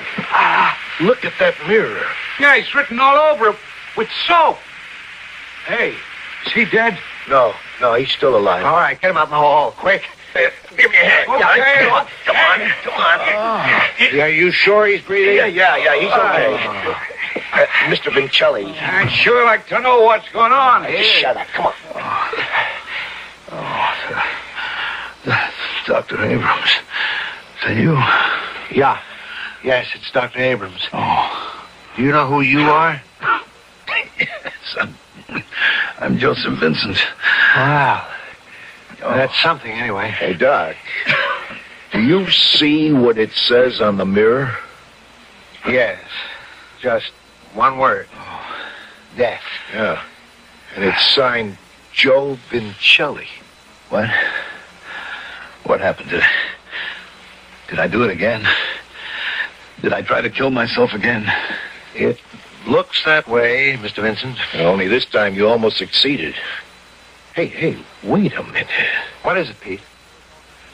S19: Look at that mirror.
S13: Yeah, it's written all over it with soap. Hey, is he dead?
S19: No, he's still alive.
S15: All right, get him out in the hall, quick.
S19: Give me a hand.
S13: Okay.
S19: Come on.
S15: Are you sure he's breathing?
S19: Yeah, he's okay. Mr. Vincelli.
S13: I'd sure like to know what's going on here.
S19: Shut up. Come on. Dr. Abrams. Is that you?
S15: Yeah. Yes, it's Dr. Abrams.
S19: Oh.
S15: Do you know who you are?
S19: Yes, I'm Joseph Vincent.
S15: Wow. That's something, anyway.
S19: Hey, Doc. Do you see what it says on the mirror?
S15: Yes. Just one word. Death.
S19: Yeah. And it's signed Joe Vincelli. What? What happened? Did I do it again? Did I try to kill myself again?
S15: It looks that way, Mr. Vincent.
S19: Only this time you almost succeeded. Hey, wait a minute.
S15: What is it, Pete?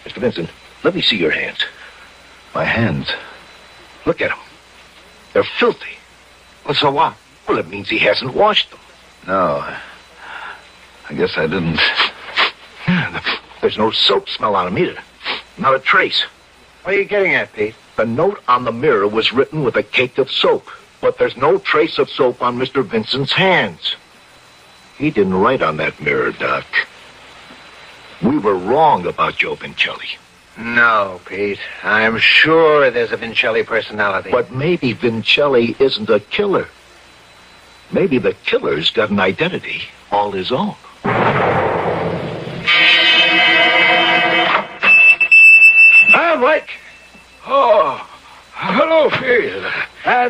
S19: Mr. Vincent, let me see your hands. My hands? Look at them. They're filthy.
S15: Well, so what?
S19: Well, it means he hasn't washed them. No, I guess I didn't. There's no soap smell on them either. Not a trace.
S15: What are you getting at, Pete?
S19: The note on the mirror was written with a cake of soap, but there's no trace of soap on Mr. Vincent's hands. He didn't write on that mirror, Doc. We were wrong about Joe Vincelli.
S12: No, Pete. I'm sure there's a Vincelli personality.
S19: But maybe Vincelli isn't a killer. Maybe the killer's got an identity all his own.
S13: Mike. Oh, hello, Phil.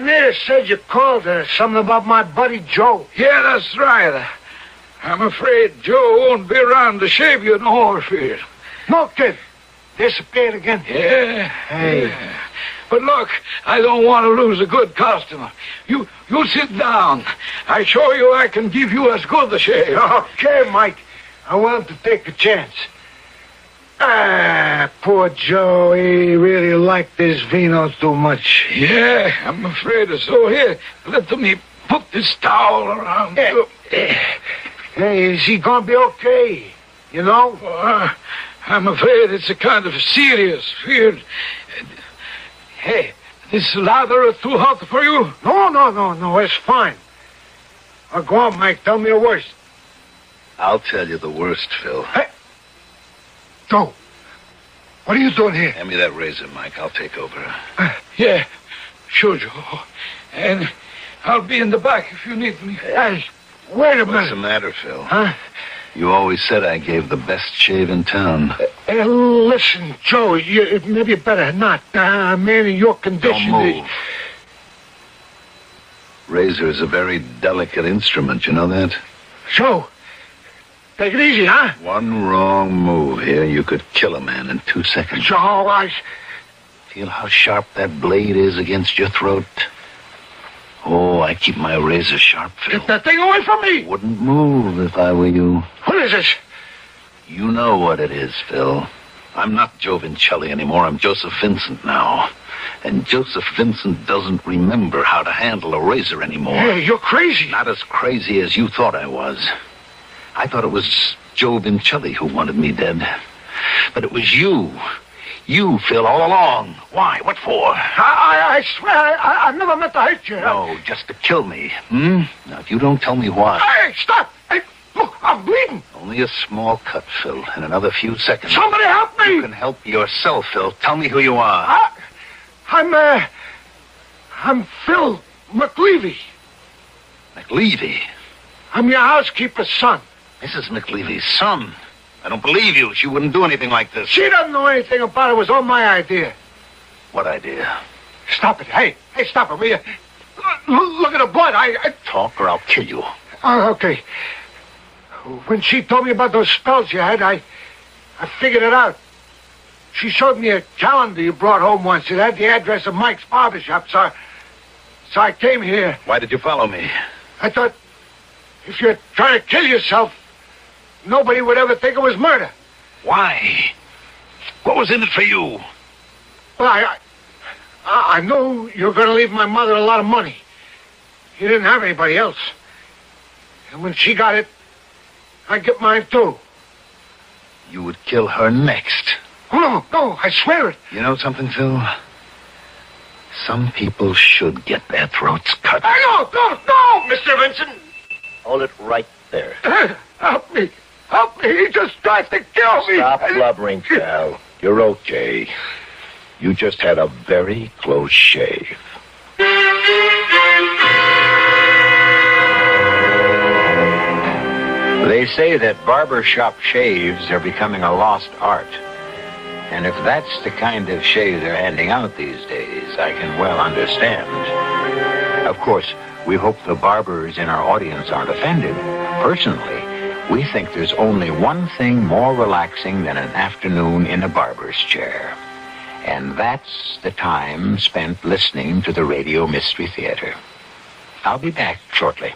S15: Nita said you called her. Something about my buddy Joe.
S13: Yeah, that's right. I'm afraid Joe won't be around to shave you in the horsefield.
S15: No, kid. Disappeared again?
S13: Yeah.
S15: Hey.
S13: Yeah. But look, I don't want to lose a good customer. You sit down. I show you I can give you as good a shave.
S15: Okay, Mike. I want to take a chance. Poor Joe. He really liked this vino too much.
S13: Yeah, I'm afraid so. Here, let me put this towel around you.
S15: Hey, is he gonna be okay? You know?
S13: I'm afraid it's a kind of serious fear. Hey, this lather is too hot for you?
S15: No, it's fine. Go on, Mike, tell me the worst.
S1: I'll tell you the worst, Phil.
S15: Hey, Joe, what are you doing here?
S1: Hand me that razor, Mike. I'll take over.
S13: Yeah, sure, Joe. And I'll be in the back if you need me.
S15: Wait a minute.
S1: What's the matter, Phil?
S15: Huh?
S1: You always said I gave the best shave in town.
S15: Listen, Joe, maybe you better not. A man in your condition...
S1: Don't move. Razor is a very delicate instrument, you know that?
S15: Joe, take it easy, huh?
S1: One wrong move here, you could kill a man in 2 seconds.
S15: Joe, I...
S1: Feel how sharp that blade is against your throat? Oh, I keep my razor sharp, Phil.
S15: Get that thing away from me!
S1: Wouldn't move if I were you.
S15: What is this?
S1: You know what it is, Phil. I'm not Joe Vincelli anymore. I'm Joseph Vincent now. And Joseph Vincent doesn't remember how to handle a razor anymore.
S15: Hey, you're crazy.
S1: Not as crazy as you thought I was. I thought it was Joe Vincelli who wanted me dead. But it was you. You, Phil, all along. Why? What for?
S15: I swear, I never meant to hurt you.
S1: No, just to kill me. Now, if you don't tell me why...
S15: Hey, stop! Hey, look, I'm bleeding.
S1: Only a small cut, Phil. In another few seconds.
S15: Somebody help me!
S1: You can help yourself, Phil. Tell me who you are.
S15: I'm Phil McLeavy.
S1: McLeavy?
S15: I'm your housekeeper's son.
S1: Mrs. McLeavy's son? I don't believe you. She wouldn't do anything like this.
S15: She doesn't know anything about it. It was all my idea.
S1: What idea?
S15: Stop it. Hey, stop it, will you? Look at the blood.
S1: Talk or I'll kill you.
S15: Okay. When she told me about those spells you had, I figured it out. She showed me a calendar you brought home once. It had the address of Mike's barbershop, so I came here.
S1: Why did you follow me?
S15: I thought if you're trying to kill yourself, nobody would ever think it was murder.
S1: Why? What was in it for you?
S15: Well, I knew you were going to leave my mother a lot of money. You didn't have anybody else. And when she got it, I'd get mine too.
S1: You would kill her next.
S15: Oh, no, I swear it.
S1: You know something, Phil? Some people should get their throats cut.
S15: No, Mr. Vincent.
S19: Hold it right there.
S15: Help me. He just tried to kill me.
S19: Stop blubbering, pal. You're okay. You just had a very close shave.
S11: They say that barbershop shaves are becoming a lost art. And if that's the kind of shave they're handing out these days, I can well understand. Of course, we hope the barbers in our audience aren't offended. Personally, we think there's only one thing more relaxing than an afternoon in a barber's chair. And that's the time spent listening to the Radio Mystery Theater. I'll be back shortly.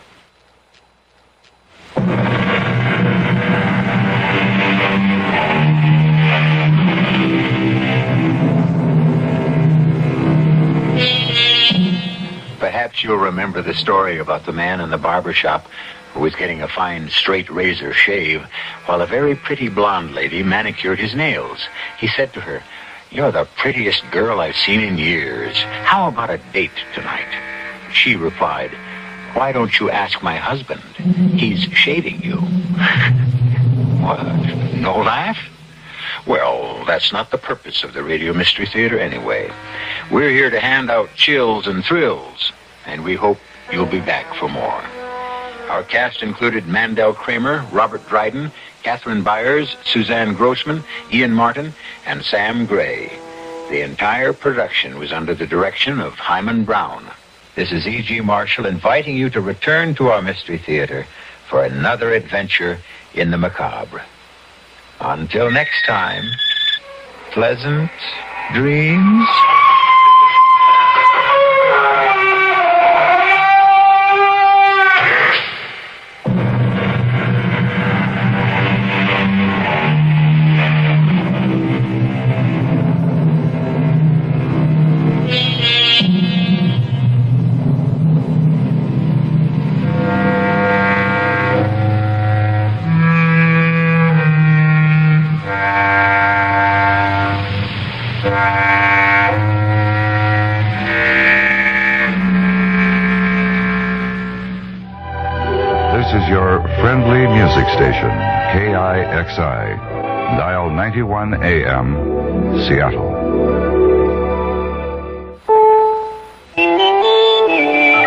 S11: Perhaps you'll remember the story about the man in the barber shop who was getting a fine straight razor shave while a very pretty blonde lady manicured his nails. He said to her, "You're the prettiest girl I've seen in years. How about a date tonight?" She replied, "Why don't you ask my husband? He's shaving you." What? No laugh? Well, that's not the purpose of the Radio Mystery Theater anyway. We're here to hand out chills and thrills, and we hope you'll be back for more. Our cast included Mandel Kramer, Robert Dryden, Catherine Byers, Suzanne Grossman, Ian Martin, and Sam Gray. The entire production was under the direction of Hyman Brown.
S4: This is E.G. Marshall inviting you to return to our Mystery Theater for another adventure in the macabre. Until next time, pleasant dreams.
S2: This is your friendly music station, KIXI, dial 91 AM, Seattle.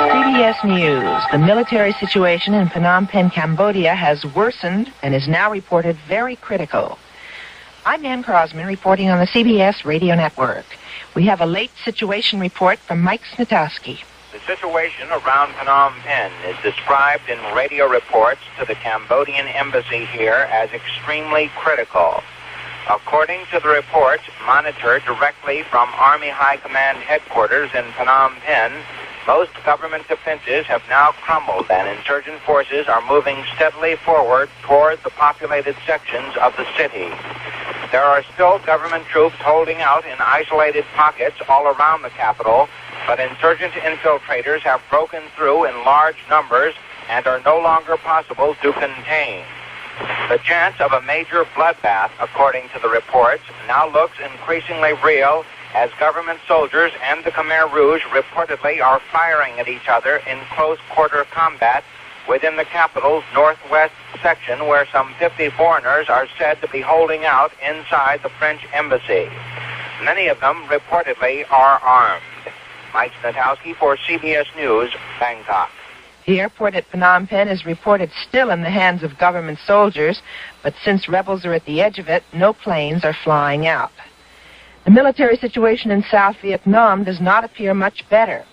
S16: CBS News. The military situation in Phnom Penh, Cambodia has worsened and is now reported very critical. I'm Ann Crosman reporting on the CBS radio network. We have a late situation report from Mike Snitowski.
S22: The situation around Phnom Penh is described in radio reports to the Cambodian embassy here as extremely critical. According to the reports monitored directly from Army High Command headquarters in Phnom Penh, most government defenses have now crumbled and insurgent forces are moving steadily forward toward the populated sections of the city. There are still government troops holding out in isolated pockets all around the capital, but insurgent infiltrators have broken through in large numbers and are no longer possible to contain. The chance of a major bloodbath, according to the reports, now looks increasingly real as government soldiers and the Khmer Rouge reportedly are firing at each other in close-quarter combat within the capital's northwest section, where some 50 foreigners are said to be holding out inside the French embassy. Many of them reportedly are armed. Mike Snitowski for CBS News, Bangkok.
S16: The airport at Phnom Penh is reported still in the hands of government soldiers, but since rebels are at the edge of it, no planes are flying out. The military situation in South Vietnam does not appear much better.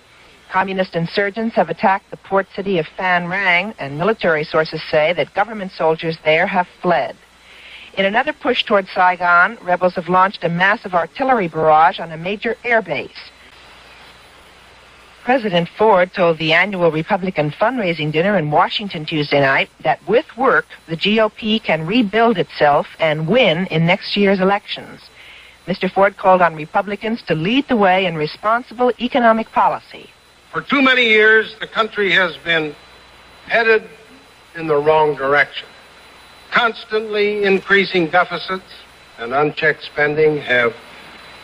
S16: Communist insurgents have attacked the port city of Phan Rang, and military sources say that government soldiers there have fled. In another push toward Saigon, rebels have launched a massive artillery barrage on a major air base. President Ford told the annual Republican fundraising dinner in Washington Tuesday night that with work, the GOP can rebuild itself and win in next year's elections. Mr. Ford called on Republicans to lead the way in responsible economic policy.
S23: For too many years, the country has been headed in the wrong direction. Constantly increasing deficits and unchecked spending have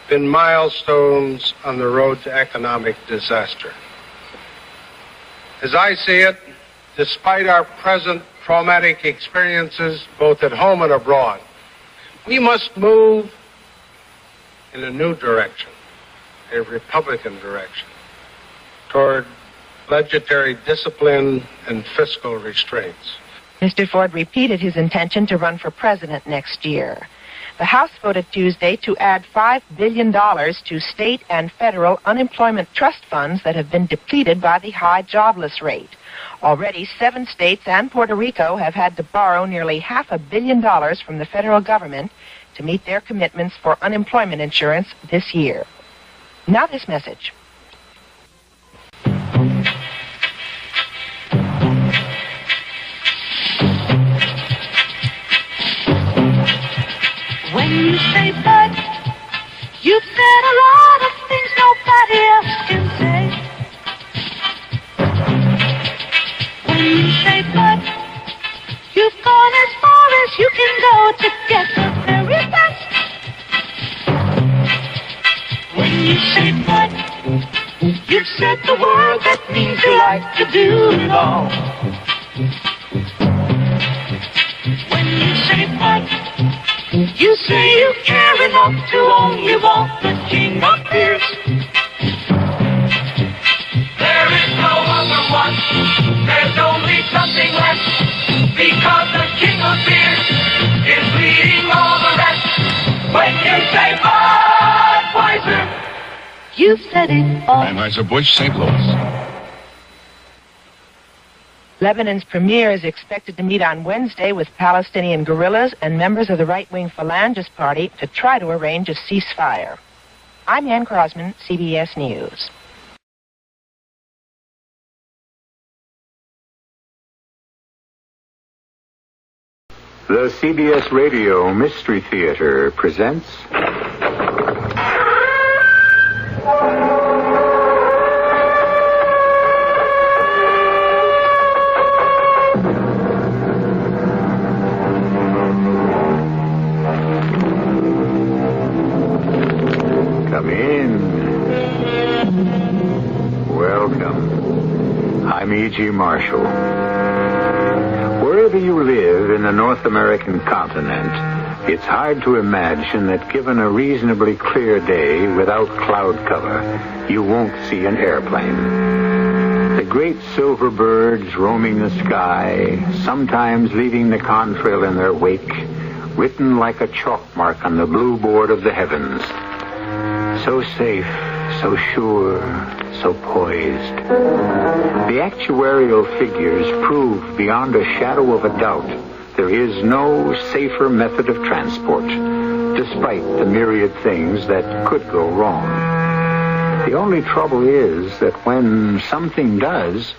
S23: been milestones on the road to economic disaster. As I see it, despite our present traumatic experiences, both at home and abroad, we must move in a new direction, a Republican direction, toward budgetary discipline and fiscal restraints.
S16: Mr. Ford repeated his intention to run for president next year. The House voted Tuesday to add $5 billion to state and federal unemployment trust funds that have been depleted by the high jobless rate. Already, 7 states and Puerto Rico have had to borrow nearly $500 million from the federal government to meet their commitments for unemployment insurance this year. Now this message.
S25: When you say but, you've said a lot of things nobody else can say. When you say but, you've gone as far as you can go to get the very best. When you say but, you've said the word that means you like to do it all. When you say but, you say you care enough to only want the king of fears. There is no other one. There's only something less. Because the king of fears is leading all the rest. When you say Budweiser, you've said it all.
S26: Anheuser-Busch, St. Louis.
S16: Lebanon's premier is expected to meet on Wednesday with Palestinian guerrillas and members of the right-wing Phalangist Party to try to arrange a ceasefire. I'm Ann Crosman, CBS News.
S4: The CBS Radio Mystery Theater presents... Come in. Welcome. I'm E.G. Marshall. Wherever you live in the North American continent, it's hard to imagine that given a reasonably clear day without cloud cover, you won't see an airplane. The great silver birds roaming the sky, sometimes leaving the contrail in their wake, written like a chalk mark on the blue board of the heavens. So safe, so sure, so poised. The actuarial figures prove beyond a shadow of a doubt there is no safer method of transport, despite the myriad things that could go wrong. The only trouble is that when something does...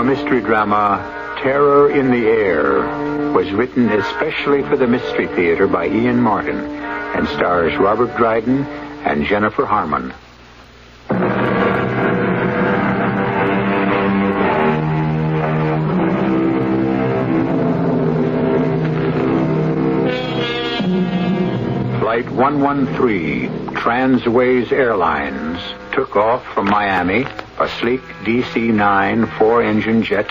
S4: Mystery drama Terror in the Air was written especially for the Mystery Theater by Ian Martin and stars Robert Dryden and Jennifer Harmon. Flight 113, Transways Airlines, took off from Miami, a sleek DC-9 four-engine jet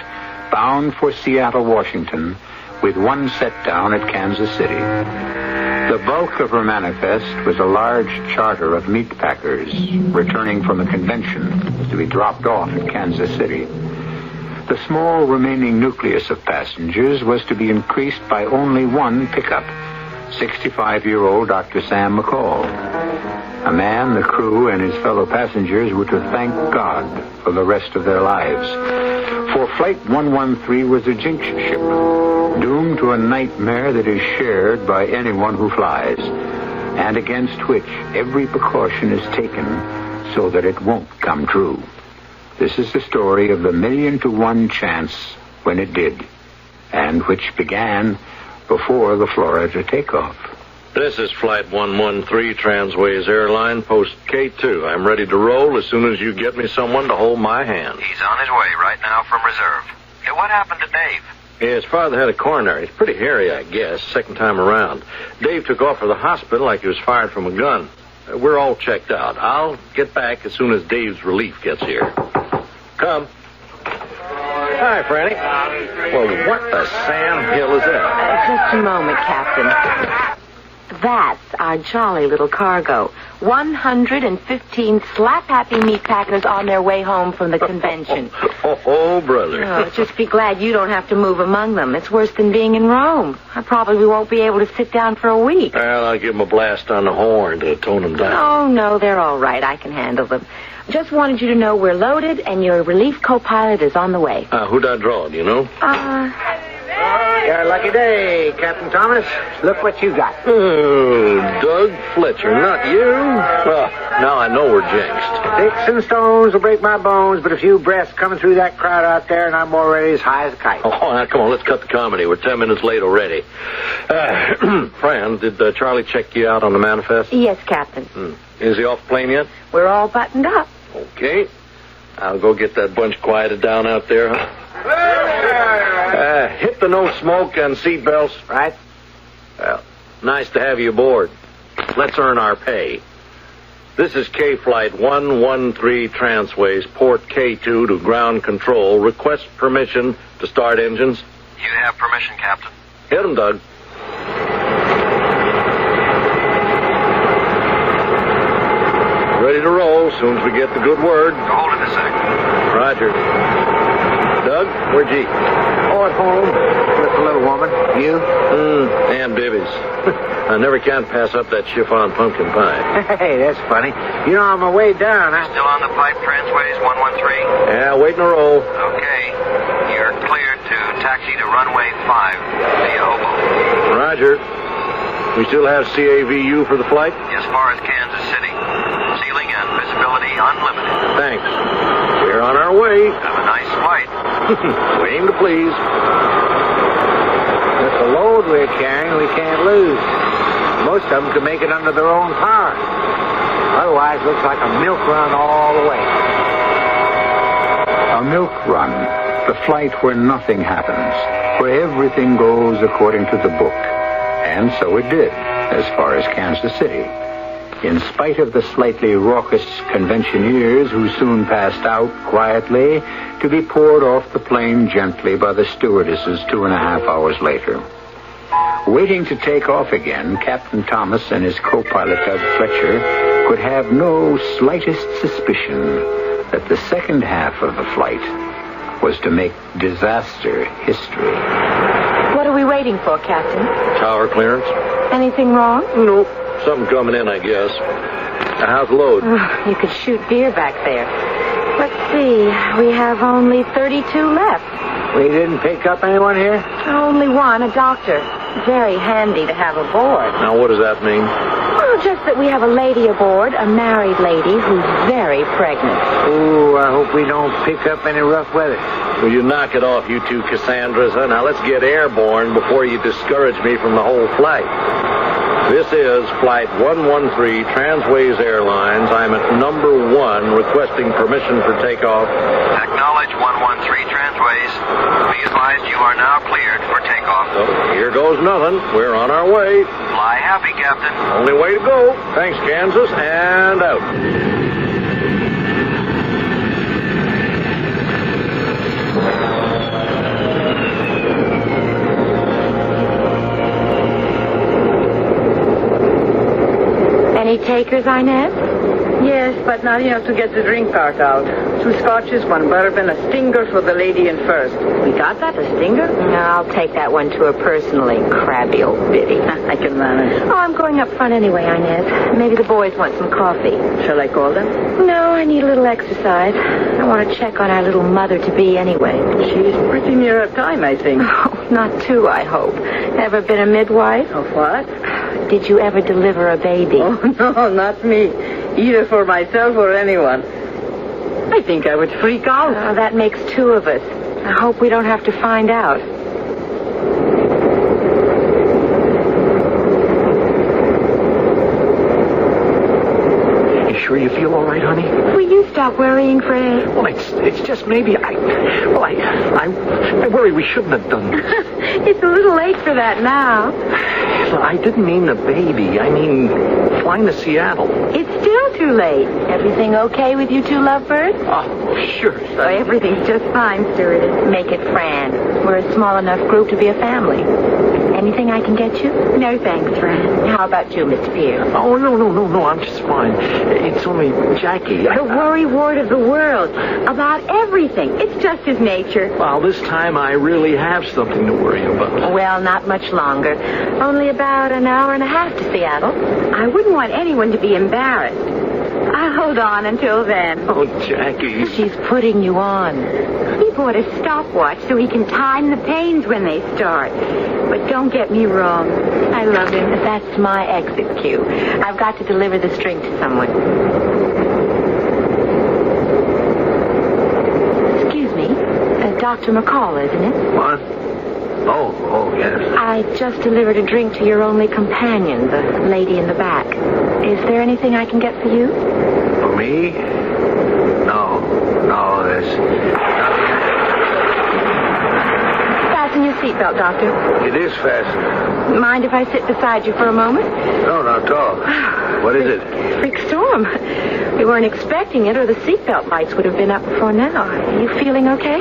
S4: bound for Seattle, Washington, with one set down at Kansas City. The bulk of her manifest was a large charter of meat packers returning from a convention to be dropped off at Kansas City. The small remaining nucleus of passengers was to be increased by only one pickup, 65-year-old Dr. Sam McCall. A man, the crew, and his fellow passengers were to thank God for the rest of their lives. For Flight 113 was a jinx ship, doomed to a nightmare that is shared by anyone who flies, and against which every precaution is taken so that it won't come true. This is the story of the 1,000,000 to 1 chance when it did, and which began before the Florida takeoff.
S3: This is Flight 113, Transways Airline, Post K2. I'm ready to roll as soon as you get me someone to hold my hand.
S6: He's on his way right now from reserve. Hey, what happened to Dave?
S3: Yeah, his father had a coronary. It's pretty hairy, I guess, second time around. Dave took off for the hospital like he was fired from a gun. We're all checked out. I'll get back as soon as Dave's relief gets here. Come. Hi, Franny. Well, what the Sam Hill is that?
S9: Just a moment, Captain. That's our jolly little cargo. 115 slap-happy meat packers on their way home from the convention.
S3: Oh, brother.
S9: Oh, just be glad you don't have to move among them. It's worse than being in Rome. I probably won't be able to sit down for a week.
S3: Well, I'll give them a blast on the horn to tone them down.
S9: Oh, no, they're all right. I can handle them. Just wanted you to know we're loaded and your relief co-pilot is on the way.
S3: Who'd I draw, do you know?
S18: Your lucky day, Captain Thomas. Look what you got.
S3: Oh, Doug Fletcher, not you. Well, now I know we're jinxed.
S18: Sticks and stones will break my bones, but a few breaths coming through that crowd out there, and I'm already as high as a kite.
S3: Oh, now, come on, let's cut the comedy. We're 10 minutes late already. Fran, did Charlie check you out on the manifest?
S9: Yes, Captain.
S3: Is he off the plane yet?
S9: We're all buttoned up.
S3: Okay. I'll go get that bunch quieted down out there, huh? Hit the no smoke and seat belts.
S18: Right.
S3: Well, nice to have you aboard. Let's earn our pay. This is K Flight 113 Transways, Port K2 to ground control. Request permission to start engines.
S6: You have permission, Captain.
S3: Hit 'em, Doug. Ready to roll as soon as we get the good word.
S6: Hold it a sec.
S3: Roger. Doug, where'd you?
S18: Oh, at home. With the little woman. You?
S3: Ham Davies. I never can pass up that chiffon pumpkin pie.
S18: Hey, that's funny. You know, on my way down,
S6: Still on the pipe, Transways 113?
S3: Yeah, waiting to roll.
S6: Okay. You're cleared to taxi to runway 5 via Hobo.
S3: Roger. We still have CAVU for the flight?
S6: As far as Kansas City. Ceiling and visibility unlimited.
S3: Thanks. We're on our way.
S6: Have a nice flight.
S3: We aim to please.
S18: with the load we're carrying, we can't lose. Most of them can make it under their own power. Otherwise, it looks like a milk run all the way.
S4: A milk run, the flight where nothing happens, where everything goes according to the book. And so it did, as far as Kansas City. In spite of the slightly raucous conventioneers who soon passed out quietly to be poured off the plane gently by the stewardesses 2.5 hours later. Waiting to take off again, Captain Thomas and his co-pilot Doug Fletcher could have no slightest suspicion that the second half of the flight was to make disaster history.
S9: What are we waiting for, Captain?
S3: Tower clearance?
S9: Anything wrong?
S3: Nope. Something coming in, I guess. How's the load?
S9: Oh, you could shoot deer back there. Let's see. We have only 32 left.
S18: We didn't pick up anyone here?
S9: Only one, a doctor. Very handy to have aboard.
S3: Now, what does that mean?
S9: Well, just that we have a lady aboard, a married lady who's very pregnant.
S18: Ooh, I hope we don't pick up any rough weather.
S3: Will you knock it off, you two Cassandras? Huh? Now, let's get airborne before you discourage me from the whole flight. This is Flight 113, Transways Airlines. I'm at number 1, requesting permission for takeoff.
S6: Acknowledge 113 Transways. Be advised you are now cleared for takeoff.
S3: So, here goes nothing. We're on our way.
S6: Fly happy, Captain.
S3: Only way to go. Thanks, Kansas, and out.
S9: Any takers, Inez?
S5: Yes, but not enough to get the drink cart out. 2 scotches, 1 bourbon, a stinger for the lady in first. We got that, a stinger?
S9: No, I'll take that one to her personally, crabby old biddy.
S5: I can manage.
S9: Oh, I'm going up front anyway, Inez. Maybe the boys want some coffee.
S5: Shall I call them?
S9: No, I need a little exercise. I want to check on our little mother-to-be anyway.
S5: She's pretty near her time, I think.
S9: Oh, not too, I hope. Ever been a midwife?
S5: Of what?
S9: Did you ever deliver a baby?
S5: Oh, no, not me. Either for myself or anyone. I think I would freak out.
S9: Oh, that makes 2 of us. I hope we don't have to find out.
S18: You sure you feel all right, honey?
S9: Will you stop worrying, Fred?
S18: Well, it's just maybe I worry we shouldn't have done this.
S9: It's a little late for that now.
S18: I didn't mean the baby. I mean flying to Seattle.
S9: It's still too late. Everything okay with you 2 lovebirds?
S18: Oh, sure.
S9: Oh, everything's just fine, stewardess. Make it Fran. We're a small enough group to be a family. Anything I can get you? No, thanks, Fran. How about you, Mr. Pierce?
S18: Oh, no. I'm just fine. It's only Jackie.
S9: The worry-wart of the world. About everything. It's just his nature.
S18: Well, this time I really have something to worry about.
S9: Well, not much longer. Only about an hour and a half to Seattle. I wouldn't want anyone to be embarrassed. I'll hold on until then.
S18: Oh, Jackie.
S9: She's putting you on. He bought a stopwatch so he can time the pains when they start. But don't get me wrong. I love him. That's my exit cue. I've got to deliver this drink to someone. Excuse me. Dr. McCall, isn't it?
S18: What? Oh, yes.
S9: I just delivered a drink to your only companion, the lady in the back. Is there anything I can get for you?
S18: For me? No, there's nothing.
S9: Fasten your seatbelt, Doctor.
S18: It is fastened.
S9: Mind if I sit beside you for a moment?
S18: No, not at all. What is it?
S9: Freak storm. We weren't expecting it, or the seatbelt lights would have been up before now. Are you feeling okay?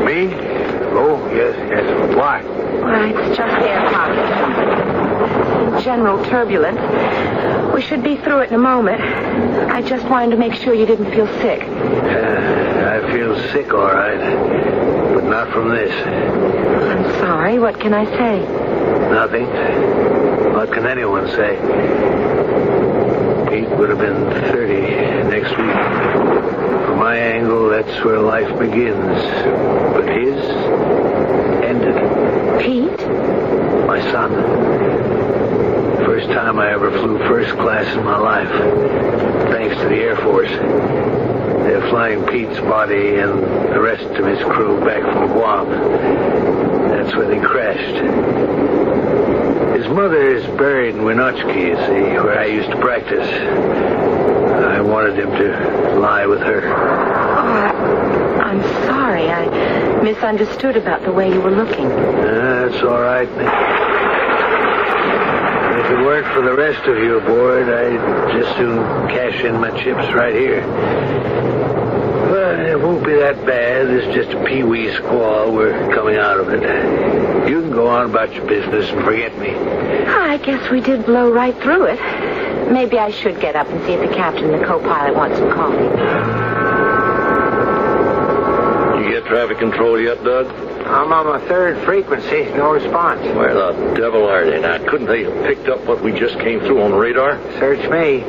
S18: Me? Oh, yes. Why?
S9: Why, it's just air pockets. General turbulence. We should be through it in a moment. I just wanted to make sure you didn't feel sick.
S7: I feel sick, all right. But not from this.
S9: I'm sorry. What can I say?
S7: Nothing. What can anyone say? Pete would have been 30 next week. From my angle, that's where life begins. But his ended.
S9: Pete?
S7: My son. First time I ever flew first class in my life. Thanks to the Air Force. They're flying Pete's body and the rest of his crew back from Guam. That's where they crashed. His mother is buried in Winoochka, you see, where I used to practice. I wanted him to lie with her.
S9: Oh, I'm sorry. I misunderstood about the way you were looking.
S7: That's all right. If it weren't for the rest of you aboard, I'd just soon cash in my chips right here. But it won't be that bad. It's just a pee-wee squall. We're coming out of it. You can go on about your business and forget me.
S9: I guess we did blow right through it. Maybe I should get up and see if the captain and the co-pilot want some coffee.
S3: You get traffic control yet, Doug?
S15: I'm on my third frequency. No response.
S3: Where the devil are they? Now, couldn't they have picked up what we just came through on the radar?
S15: Search me.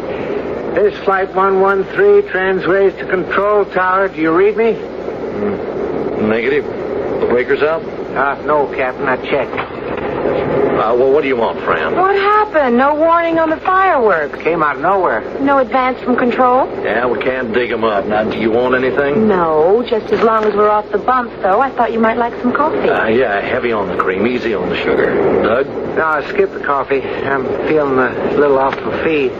S15: This Flight 113 transways to Control Tower. Do you read me?
S3: Negative. The breaker's out?
S15: No, Captain. I checked.
S3: Well, what do you want, Fran?
S9: What happened? No warning on the fireworks.
S15: Came out of nowhere.
S9: No advance from control?
S3: Yeah, we can't dig them up. Now, do you want anything?
S9: No, just as long as we're off the bumps, though. I thought you might like some coffee.
S3: Yeah, heavy on the cream, easy on the sugar. Doug?
S15: No, skip the coffee. I'm feeling a little off the feed.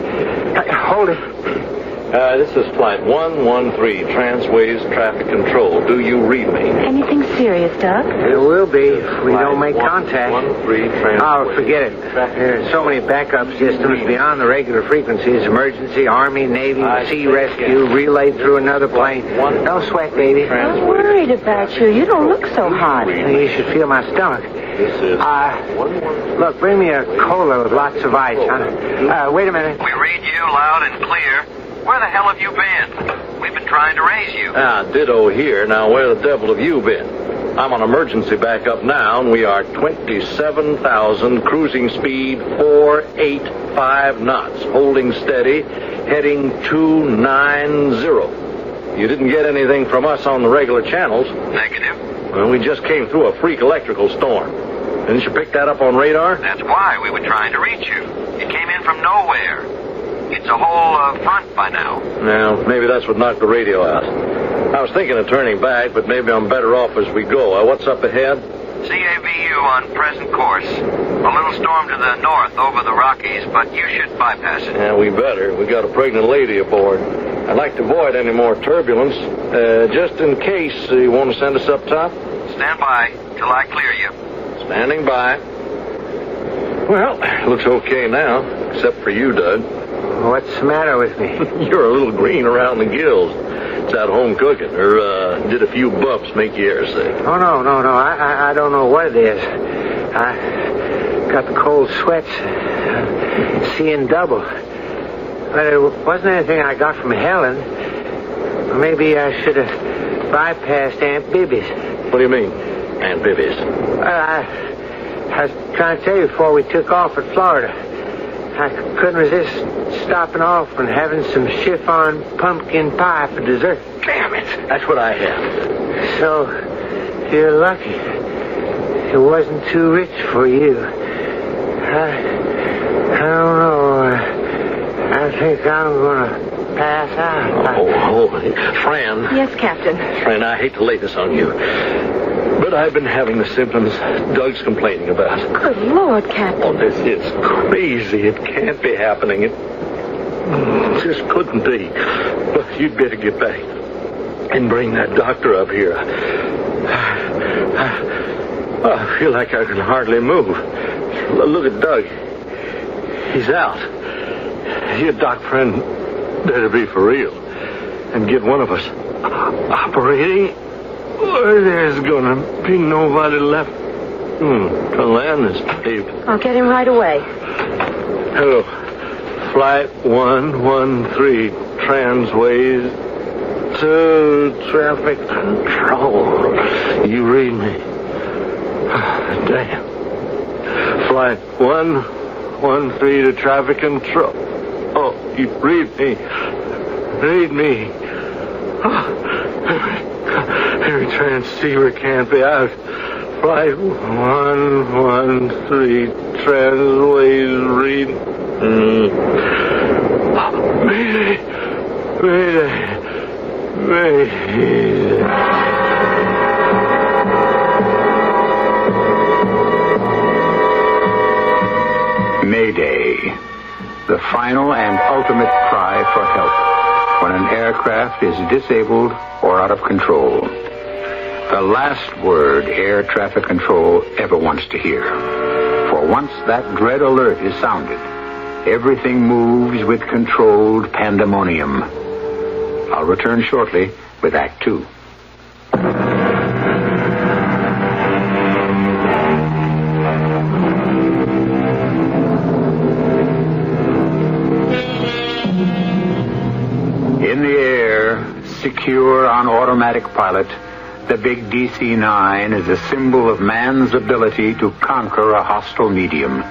S15: Hold it.
S3: This is Flight 113, Transways Traffic Control. Do you read me?
S9: Anything serious, Doug?
S15: It will be if we don't make contact.
S3: 113, Transways.
S15: Oh, forget it. There are so many backup systems beyond the regular frequencies. Emergency, Army, Navy, Sea Rescue, relayed through another plane. No sweat, baby.
S9: I'm worried about you. You don't look so hot.
S15: You should feel my stomach.
S3: This is
S15: look, bring me a cola with lots of ice, huh? Wait a minute.
S6: We read you loud and clear. Where the hell have you been? We've been trying to raise you.
S3: Ditto here. Now, where the devil have you been? I'm on emergency backup now, and we are 27,000, cruising speed 485 knots, holding steady, heading 290. You didn't get anything from us on the regular channels.
S6: Negative.
S3: Well, we just came through a freak electrical storm. Didn't you pick that up on radar?
S6: That's why we were trying to reach you. You came in from nowhere. It's a whole front by now.
S3: Well, maybe that's what knocked the radio out. I was thinking of turning back, but maybe I'm better off as we go. What's up ahead?
S6: CAVU on present course. A little storm to the north over the Rockies, but you should bypass it.
S3: Yeah, we better. We got a pregnant lady aboard. I'd like to avoid any more turbulence. Just in case, you want to send us up top?
S6: Stand by till I clear you.
S3: Standing by. Well, looks okay now, except for you, Doug.
S15: What's the matter with me?
S3: You're a little green around the gills. It's at home cooking, or did a few bumps make you airsick?
S15: Oh, no. I don't know what it is. I got the cold sweats, seeing double. But it wasn't anything I got from Helen. Maybe I should have bypassed Aunt Bibby's.
S3: What do you mean, Aunt Bibby's?
S15: I was trying to tell you before we took off at Florida. I couldn't resist stopping off and having some chiffon pumpkin pie for dessert.
S3: Damn it! That's what I have.
S15: So, you're lucky. It wasn't too rich for you. I don't know. I think I'm going to pass out.
S3: Oh, Fran.
S9: Yes, Captain.
S3: Fran, I hate to lay this on you, but I've been having the symptoms Doug's complaining about.
S9: Good Lord, Captain.
S3: Oh, this is crazy. It can't be happening. It just couldn't be. But you'd better get back and bring that doctor up here. I feel like I can hardly move. Look at Doug. He's out. Your doc friend better be for real and get one of us operating, or there's gonna be nobody left to land this babe.
S9: I'll get him right away.
S3: Hello. Flight 113, transways to traffic control. You read me? Damn. Flight 113 to traffic control. Oh, you read me. Read me. Every transceiver can't be out. Flight 113, transways, read. Mayday. Mayday. Mayday.
S4: Mayday, the final and ultimate cry for help when an aircraft is disabled or out of control. The last word air traffic control ever wants to hear. For once that dread alert is sounded, everything moves with controlled pandemonium. I'll return shortly with Act 2. In the air, secure on automatic pilot, the big DC-9 is a symbol of man's ability to conquer a hostile medium,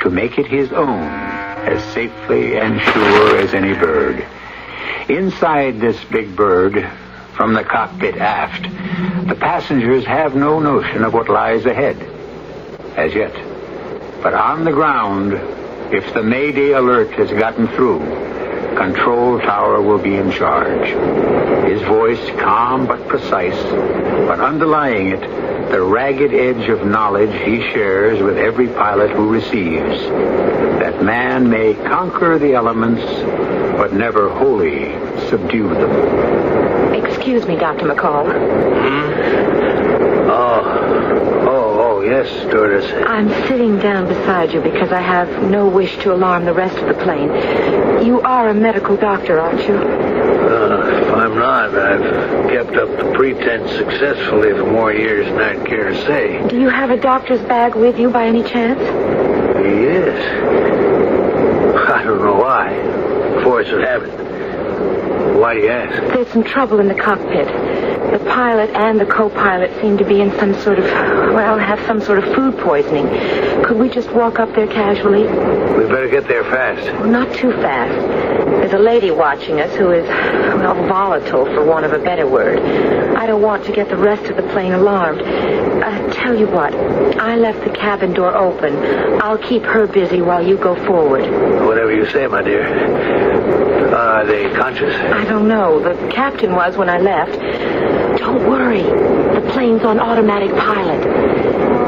S4: to make it his own as safely and sure as any bird. Inside this big bird, from the cockpit aft, the passengers have no notion of what lies ahead, as yet. But on the ground, if the Mayday alert has gotten through, Control Tower will be in charge. His voice calm but precise, but underlying it, the ragged edge of knowledge he shares with every pilot who receives, that man may conquer the elements, but never wholly subdue them.
S9: Excuse me, Dr. McCall.
S7: Oh, yes, stewardess.
S9: I'm sitting down beside you because I have no wish to alarm the rest of the plane. You are a medical doctor, aren't you?
S7: If I'm not, I've kept up the pretense successfully for more years than I'd care to say.
S9: Do you have a doctor's bag with you by any chance?
S7: Yes. I don't know why. Force of habit. Why do you ask?
S9: There's some trouble in the cockpit. The pilot and the co-pilot seem to be in have some sort of food poisoning. Could we just walk up there casually?
S7: We better get there fast.
S9: Well, not too fast. There's a lady watching us who is, volatile, for want of a better word. I don't want to get the rest of the plane alarmed. Tell you what, I left the cabin door open. I'll keep her busy while you go forward.
S7: Whatever you say, my dear. Are they conscious?
S9: I don't know. The captain was when I left. Don't worry. The plane's on automatic pilot.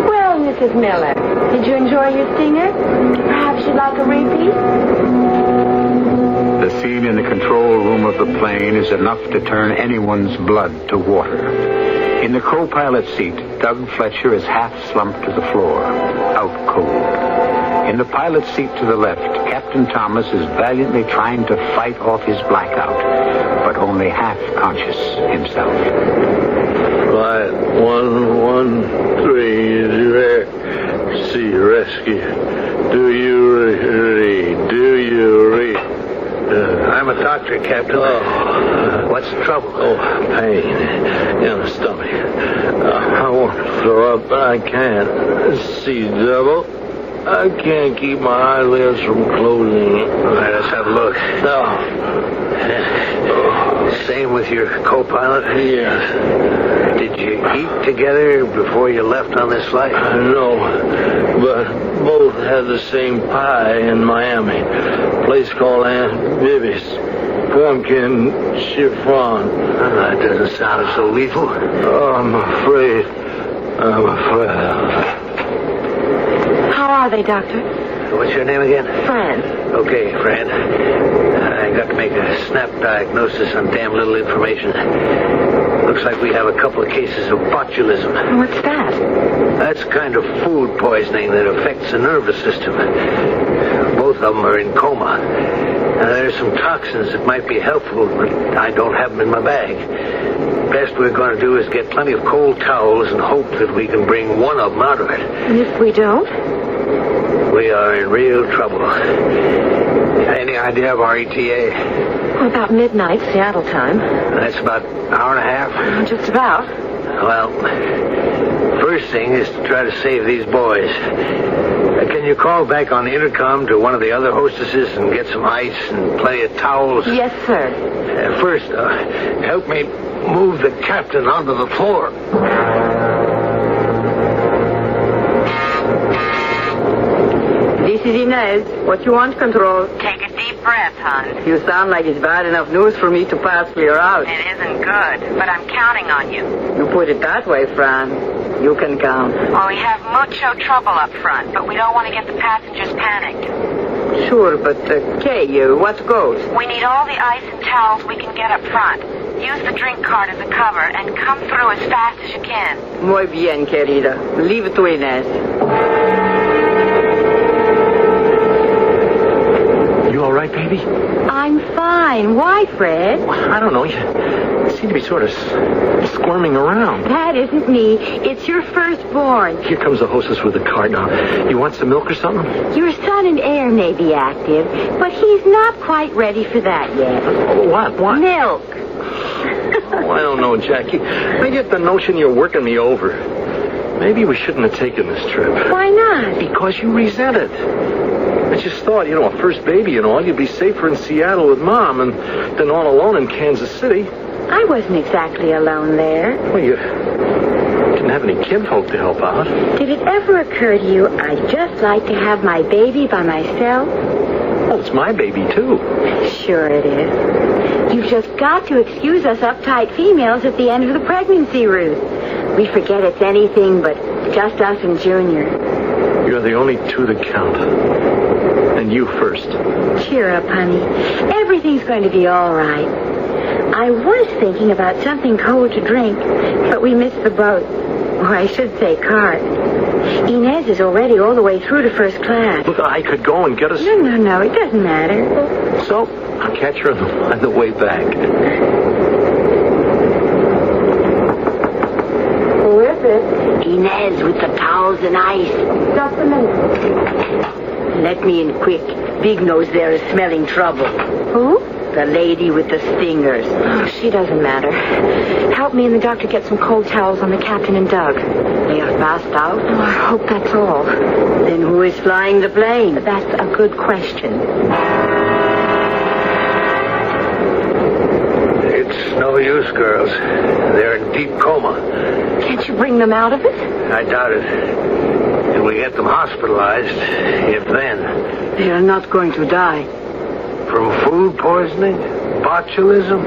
S9: Well, Mrs. Miller, did you enjoy your singer? Perhaps you'd like a repeat?
S4: The scene in the control room of the plane is enough to turn anyone's blood to water. In the co-pilot seat, Doug Fletcher is half slumped to the floor, out cold. In the pilot seat to the left, Captain Thomas is valiantly trying to fight off his blackout, but only half conscious himself.
S3: Flight 113 is there. See rescue. Do you read?
S7: I'm a doctor, Captain. What's the trouble?
S3: Pain in the stomach. I want to throw up, but I can't. See double. I can't keep my eyelids from closing.
S7: All right, let's have a look. Same with your co-pilot?
S3: Yes.
S7: Did you eat together before you left on this flight?
S3: No, but both had the same pie in Miami. Place called Aunt Bibby's. Pumpkin chiffon.
S7: That doesn't sound so lethal.
S3: I'm afraid.
S9: How are they, Doctor?
S7: What's your name again?
S9: Fran.
S7: Okay, Fran. I got to make a snap diagnosis on damn little information. Looks like we have a couple of cases of botulism.
S9: What's that?
S7: That's kind of food poisoning that affects the nervous system. Both of them are in coma. There's some toxins that might be helpful, but I don't have them in my bag. Best we're going to do is get plenty of cold towels and hope that we can bring one of them out of it.
S9: And if we don't?
S7: We are in real trouble. Any idea of our ETA?
S10: Well, about midnight, Seattle time.
S7: That's about an hour and a half.
S10: Just about.
S7: Well, first thing is to try to save these boys. Can you call back on the intercom to one of the other hostesses and get some ice and plenty of towels?
S10: Yes, sir.
S7: First, help me move the captain onto the floor.
S21: This is Inez. What you want, Control?
S9: Take a deep breath, hon.
S21: You sound like it's bad enough news for me to pass clear out.
S9: It isn't good, but I'm counting on you.
S21: You put it that way, Fran. You can count.
S9: Well, we have mucho trouble up front, but we don't want to get the passengers panicked.
S21: Sure, but, what goes?
S9: We need all the ice and towels we can get up front. Use the drink cart as a cover and come through as fast as you can.
S21: Muy bien, querida. Leave it to Inez.
S3: You all right, baby?
S9: I'm fine. Why, Fred?
S3: I don't know. You seem to be sort of squirming around.
S9: That isn't me. It's your firstborn.
S3: Here comes the hostess with the cart now. You want some milk or something?
S9: Your son and heir may be active, but he's not quite ready for that yet.
S3: Oh, what?
S9: Milk.
S3: Oh, I don't know, Jackie. I get the notion you're working me over. Maybe we shouldn't have taken this trip.
S9: Why not?
S3: Because you resent it. I just thought, a first baby and all, you'd be safer in Seattle with Mom than all alone in Kansas City.
S9: I wasn't exactly alone there.
S3: Well, you didn't have any kinfolk to help out.
S9: Did it ever occur to you I'd just like to have my baby by myself?
S3: Well, it's my baby, too.
S9: Sure it is. You've just got to excuse us uptight females at the end of the pregnancy, Ruth. We forget it's anything but just us and Junior.
S3: You're the only two that count. And you first.
S9: Cheer up, honey. Everything's going to be all right. I was thinking about something cold to drink, but we missed the boat. Or I should say cart. Inez is already all the way through to first class.
S3: Look, I could go and get us...
S9: No, it doesn't matter.
S3: So, I'll catch her on the way back.
S9: Who is it? Inez with the towels and ice.
S10: Just a minute.
S21: Let me in quick. Big Nose there is smelling trouble.
S9: Who?
S21: The lady with the stingers.
S9: Oh, she doesn't matter. Help me and the doctor get some cold towels on the captain and Doug.
S21: They are passed out?
S9: Oh, I hope that's all.
S21: Then who is flying the plane?
S9: That's a good question.
S7: It's no use, girls. They're in deep coma.
S9: Can't you bring them out of it?
S7: I doubt it. If we get them hospitalized, if then.
S21: They are not going to die.
S7: From food poisoning? Botulism?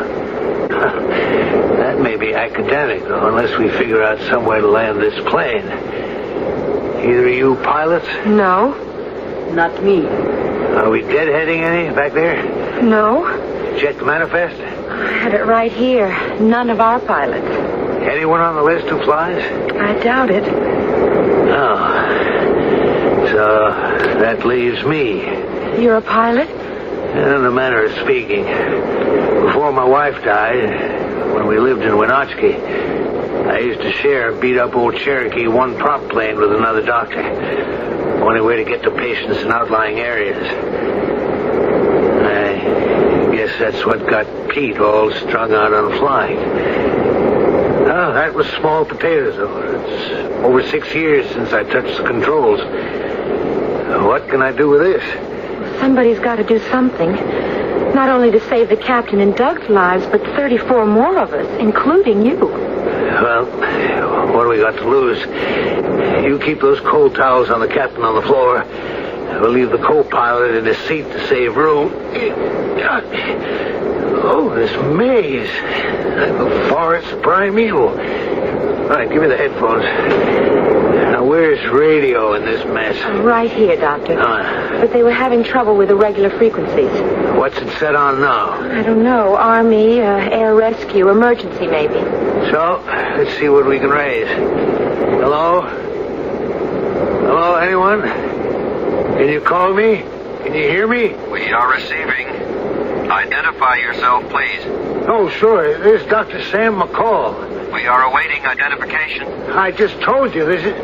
S7: That may be academic, though, unless we figure out some way to land this plane. Either of you pilots?
S21: No. Not me.
S7: Are we deadheading any back there?
S9: No.
S7: Check the manifest?
S9: I had it right here. None of our pilots.
S7: Anyone on the list who flies?
S9: I doubt it.
S7: Oh. So that leaves me.
S9: You're a pilot?
S7: In a manner of speaking. Before my wife died, when we lived in Wenatchee, I used to share a beat-up old Cherokee one prop plane with another doctor. Only way to get to patients in outlying areas. I guess that's what got Pete all strung out on flying. Oh, that was small potatoes, though. It's over 6 years since I touched the controls. What can I do with this?
S9: Somebody's got to do something. Not only to save the captain and Doug's lives, but 34 more of us, including you.
S7: Well, what do we got to lose? You keep those cold towels on the captain on the floor. We'll leave the co-pilot in his seat to save room. Oh, this maze. The forest primeval. All right, give me the headphones. Now, where's radio in this mess?
S9: Right here, Doctor. But they were having trouble with the regular frequencies.
S7: What's it set on now?
S9: I don't know. Army, air rescue, emergency, maybe.
S7: So, let's see what we can raise. Hello? Hello, anyone? Can you call me? Can you hear me?
S6: We are receiving. Identify yourself, please.
S7: Oh, sure. This is Dr. Sam McCall.
S6: We are awaiting identification.
S7: I just told you this is...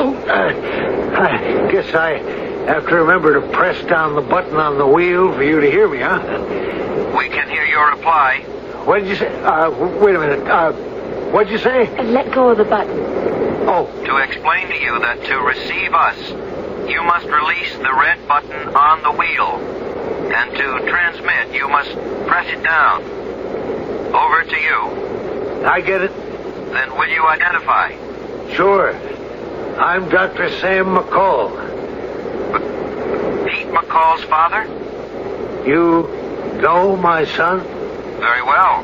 S7: Oh, I guess I Have to remember to press down the button on the wheel for you to hear me, huh?
S6: We can hear your reply.
S7: What did you say? Wait a minute. What'd you say?
S9: Let go of the button.
S7: Oh.
S6: To explain to you that to receive us, you must release the red button on the wheel. And to transmit, you must press it down. Over to you.
S7: I get it.
S6: Then will you identify?
S7: Sure. I'm Dr. Sam McCall.
S6: Pete McCall's father?
S7: You know my son?
S6: Very well.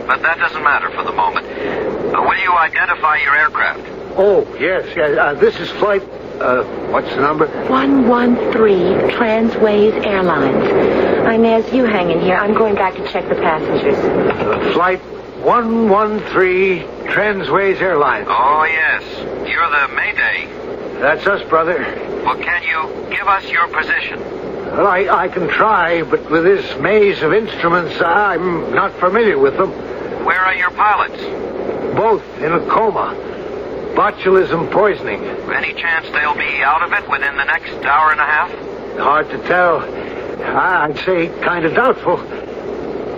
S6: But that doesn't matter for the moment. Will you identify your aircraft?
S7: Oh, yes. This is flight... what's the number?
S9: 113 Transways Airlines. Inez, you hang in here. I'm going back to check the passengers.
S7: Flight 113 Transways Airlines.
S6: Oh, yes. You're the Mayday.
S7: That's us, brother.
S6: Well, can you give us your position?
S7: Well, I can try, but with this maze of instruments, I'm not familiar with them.
S6: Where are your pilots?
S7: Both in a coma. Botulism poisoning.
S6: Any chance they'll be out of it within the next hour and a half?
S7: Hard to tell. I'd say kind of doubtful.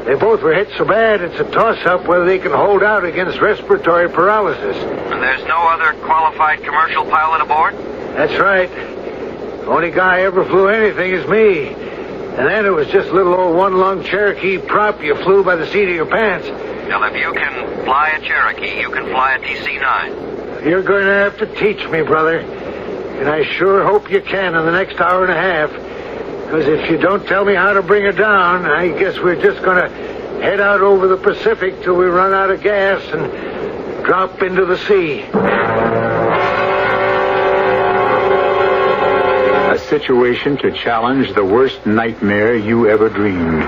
S7: They both were hit so bad it's a toss-up whether they can hold out against respiratory paralysis.
S6: And there's no other qualified commercial pilot aboard?
S7: That's right. Only guy ever flew anything is me. And then it was just a little old one-lung Cherokee prop you flew by the seat of your pants.
S6: Well, if you can fly a Cherokee, you can fly a DC-9.
S7: You're going to have to teach me, brother. And I sure hope you can in the next hour and a half. Because if you don't tell me how to bring her down, I guess we're just going to head out over the Pacific till we run out of gas and drop into the sea.
S4: A situation to challenge the worst nightmare you ever dreamed.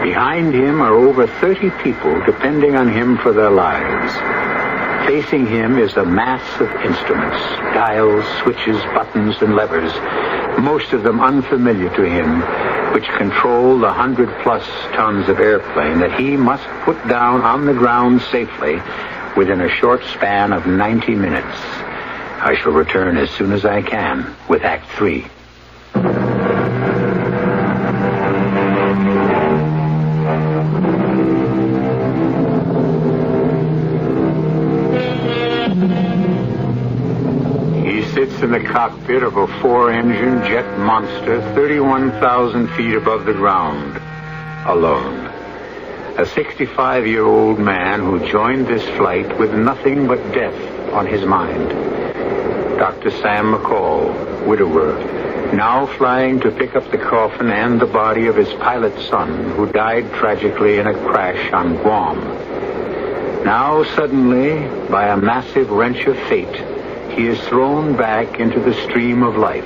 S4: Behind him are over 30 people depending on him for their lives. Facing him is a mass of instruments, dials, switches, buttons, and levers, most of them unfamiliar to him, which control the 100-plus tons of airplane that he must put down on the ground safely within a short span of 90 minutes. I shall return as soon as I can with Act 3. In the cockpit of a 4-engine jet monster 31,000 feet above the ground, alone. A 65-year-old man who joined this flight with nothing but death on his mind. Dr. Sam McCall, widower, now flying to pick up the coffin and the body of his pilot son who died tragically in a crash on Guam. Now suddenly, by a massive wrench of fate, he is thrown back into the stream of life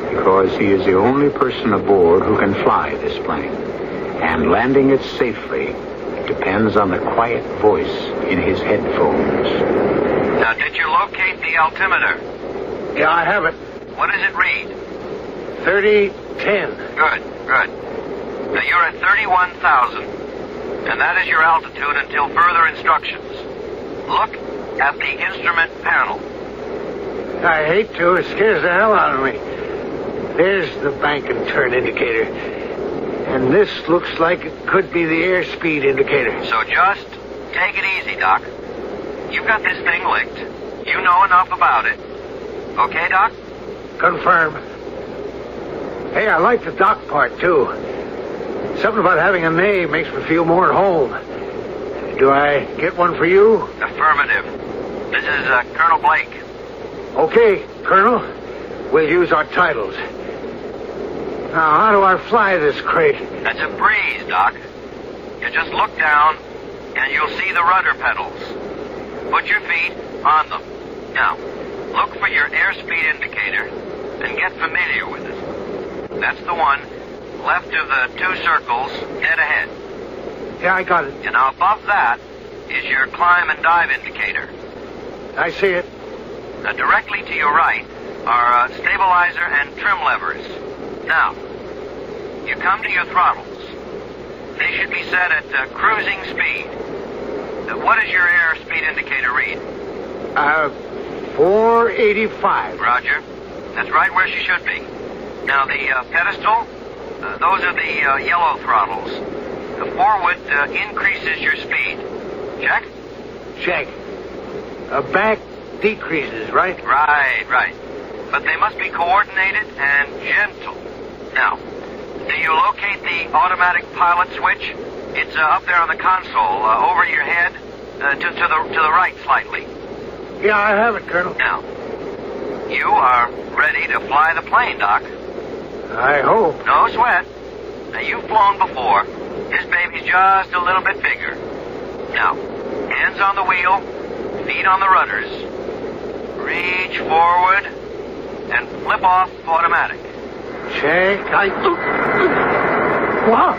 S4: because he is the only person aboard who can fly this plane. And landing it safely depends on the quiet voice in his headphones.
S6: Now, did you locate the altimeter?
S7: Yeah, I have it.
S6: What does it read?
S7: 3010.
S6: Good. Now, you're at 31,000, and that is your altitude until further instructions. Look at the instrument panel.
S7: I hate to. It scares the hell out of me. There's the bank and turn indicator. And this looks like it could be the airspeed indicator.
S6: So just take it easy, Doc. You've got this thing licked. You know enough about it. Okay, Doc?
S7: Confirm. Hey, I like the Doc part, too. Something about having a name makes me feel more at home. Do I get one for you?
S6: Affirmative. This is Colonel Blake.
S7: Okay, Colonel. We'll use our titles. Now, how do I fly this crate?
S6: That's a breeze, Doc. You just look down, and you'll see the rudder pedals. Put your feet on them. Now, look for your airspeed indicator, and get familiar with it. That's the one left of the 2 circles dead ahead.
S7: Yeah, I got it.
S6: And now above that is your climb and dive indicator.
S7: I see it.
S6: Now, directly to your right are stabilizer and trim levers. Now, you come to your throttles. They should be set at cruising speed. What does your airspeed indicator read?
S7: 485.
S6: Roger. That's right where she should be. Now, the pedestal, those are the yellow throttles. The forward increases your speed. Check?
S7: Check. Back decreases, right?
S6: Right. But they must be coordinated and gentle. Now, do you locate the automatic pilot switch? It's up there on the console, over your head, to the right slightly.
S7: Yeah, I have it, Colonel.
S6: Now, you are ready to fly the plane, Doc.
S7: I hope.
S6: No sweat. Now, you've flown before. This baby's just a little bit bigger. Now, hands on the wheel, feet on the rudders. Reach forward and flip off automatic.
S7: Check. Wow.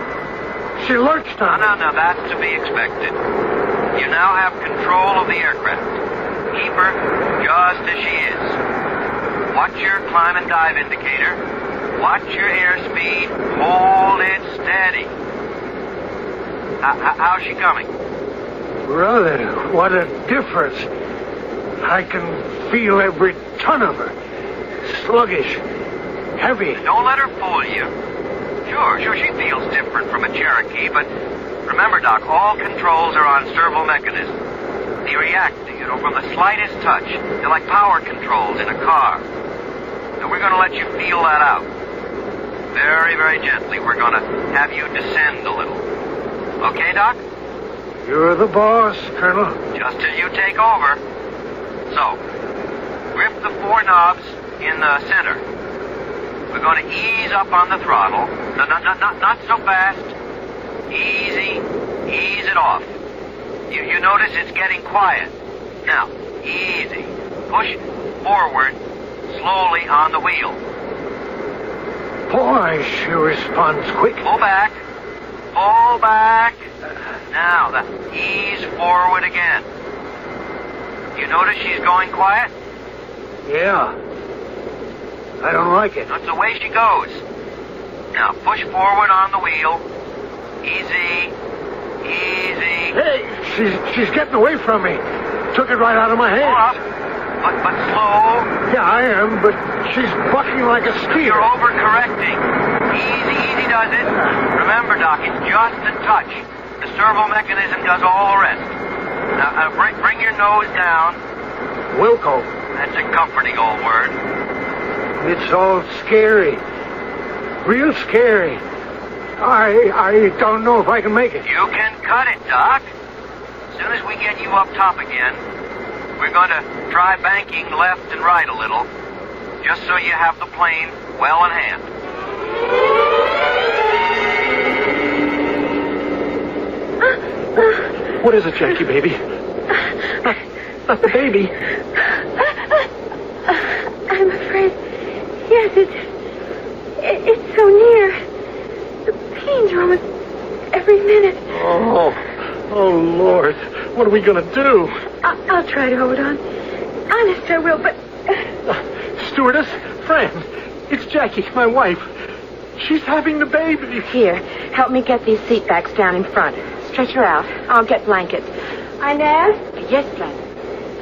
S7: She lurched on me.
S6: No, that's to be expected. You now have control of the aircraft. Keep her just as she is. Watch your climb and dive indicator. Watch your airspeed. Hold it steady. How's she coming?
S7: Brother, what a difference. I can feel every ton of her. Sluggish. Heavy.
S6: Don't let her fool you. Sure, she feels different from a Cherokee, but remember, Doc, all controls are on servo mechanism. They react to you know, from the slightest touch. They're like power controls in a car. And we're going to let you feel that out. Very, very gently, we're going to have you descend a little. Okay, Doc?
S7: You're the boss, Colonel.
S6: Just till you take over. So, grip the four knobs in the center. We're going to ease up on the throttle. Not so fast. Easy. Ease it off. You notice it's getting quiet. Now, easy. Push forward slowly on the wheel.
S7: Boy, she responds quick.
S6: Pull back. Pull back. Now, ease forward again. You notice she's going quiet?
S7: Yeah. I don't like it.
S6: That's the way she goes. Now, push forward on the wheel. Easy. Easy.
S7: Hey, she's getting away from me. Took it right out of my hand.
S6: Pull up, but slow.
S7: Yeah, I am, but she's bucking like a steer.
S6: You're overcorrecting. Easy does it. Remember, Doc, it's just a touch. The servo mechanism does all the rest. Now, bring your nose down.
S7: Wilco.
S6: That's a comforting old word.
S7: It's all scary. Real scary. I don't know if I can make it.
S6: You can cut it, Doc. As soon as we get you up top again, we're going to try banking left and right a little, just so you have the plane well in hand.
S8: What is it, Jackie, baby? Not the baby.
S9: I'm afraid. Yes, it's so near. The pains are almost every minute.
S8: Oh, Lord. What are we going to do?
S9: I'll try to hold on. Honest, I will, but...
S8: Stewardess, Fran, it's Jackie, my wife. She's having the baby.
S9: Here, help me get these seat backs down in front. Stretch her out. I'll get blankets. Inez? Yes, Fran.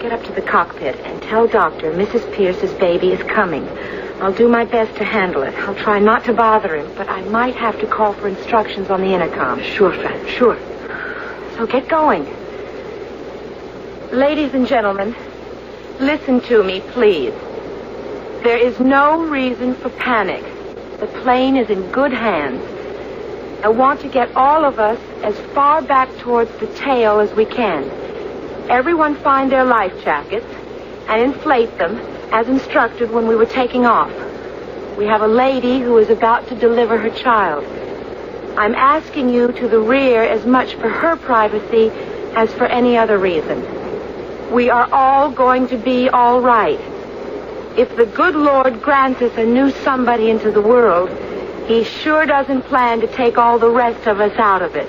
S9: Get up to the cockpit and tell Doctor Mrs. Pierce's baby is coming. I'll do my best to handle it. I'll try not to bother him, but I might have to call for instructions on the intercom. Sure, Fran, sure. So get going. Ladies and gentlemen, listen to me, please. There is no reason for panic. The plane is in good hands. I want to get all of us as far back towards the tail as we can. Everyone find their life jackets and inflate them as instructed when we were taking off. We have a lady who is about to deliver her child. I'm asking you to the rear as much for her privacy as for any other reason. We are all going to be all right. If the good Lord grants us a new somebody into the world, he sure doesn't plan to take all the rest of us out of it.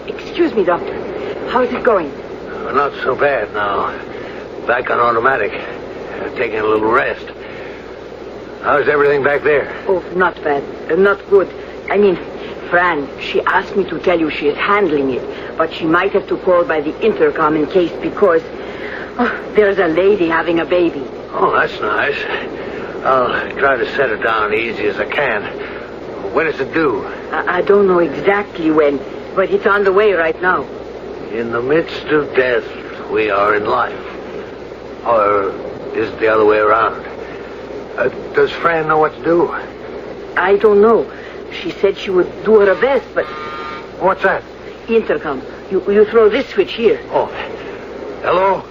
S9: Excuse me, Doctor. How's it going?
S7: Not so bad now. Back on automatic. Taking a little rest. How's everything back there?
S9: Oh, not bad. Not good. I mean,
S21: Fran. She asked me to tell you she is handling it, but she might have to call by the intercom in case because there's a lady having a baby.
S7: Oh, that's nice. I'll try to set it down easy as I can. When is it due?
S21: I don't know exactly when, but it's on the way right now.
S7: In the midst of death, we are in life. Or is it the other way around? Does Fran know what to do?
S21: I don't know. She said she would do her best, but...
S7: What's that?
S21: Intercom. You throw this switch here.
S7: Oh. Hello?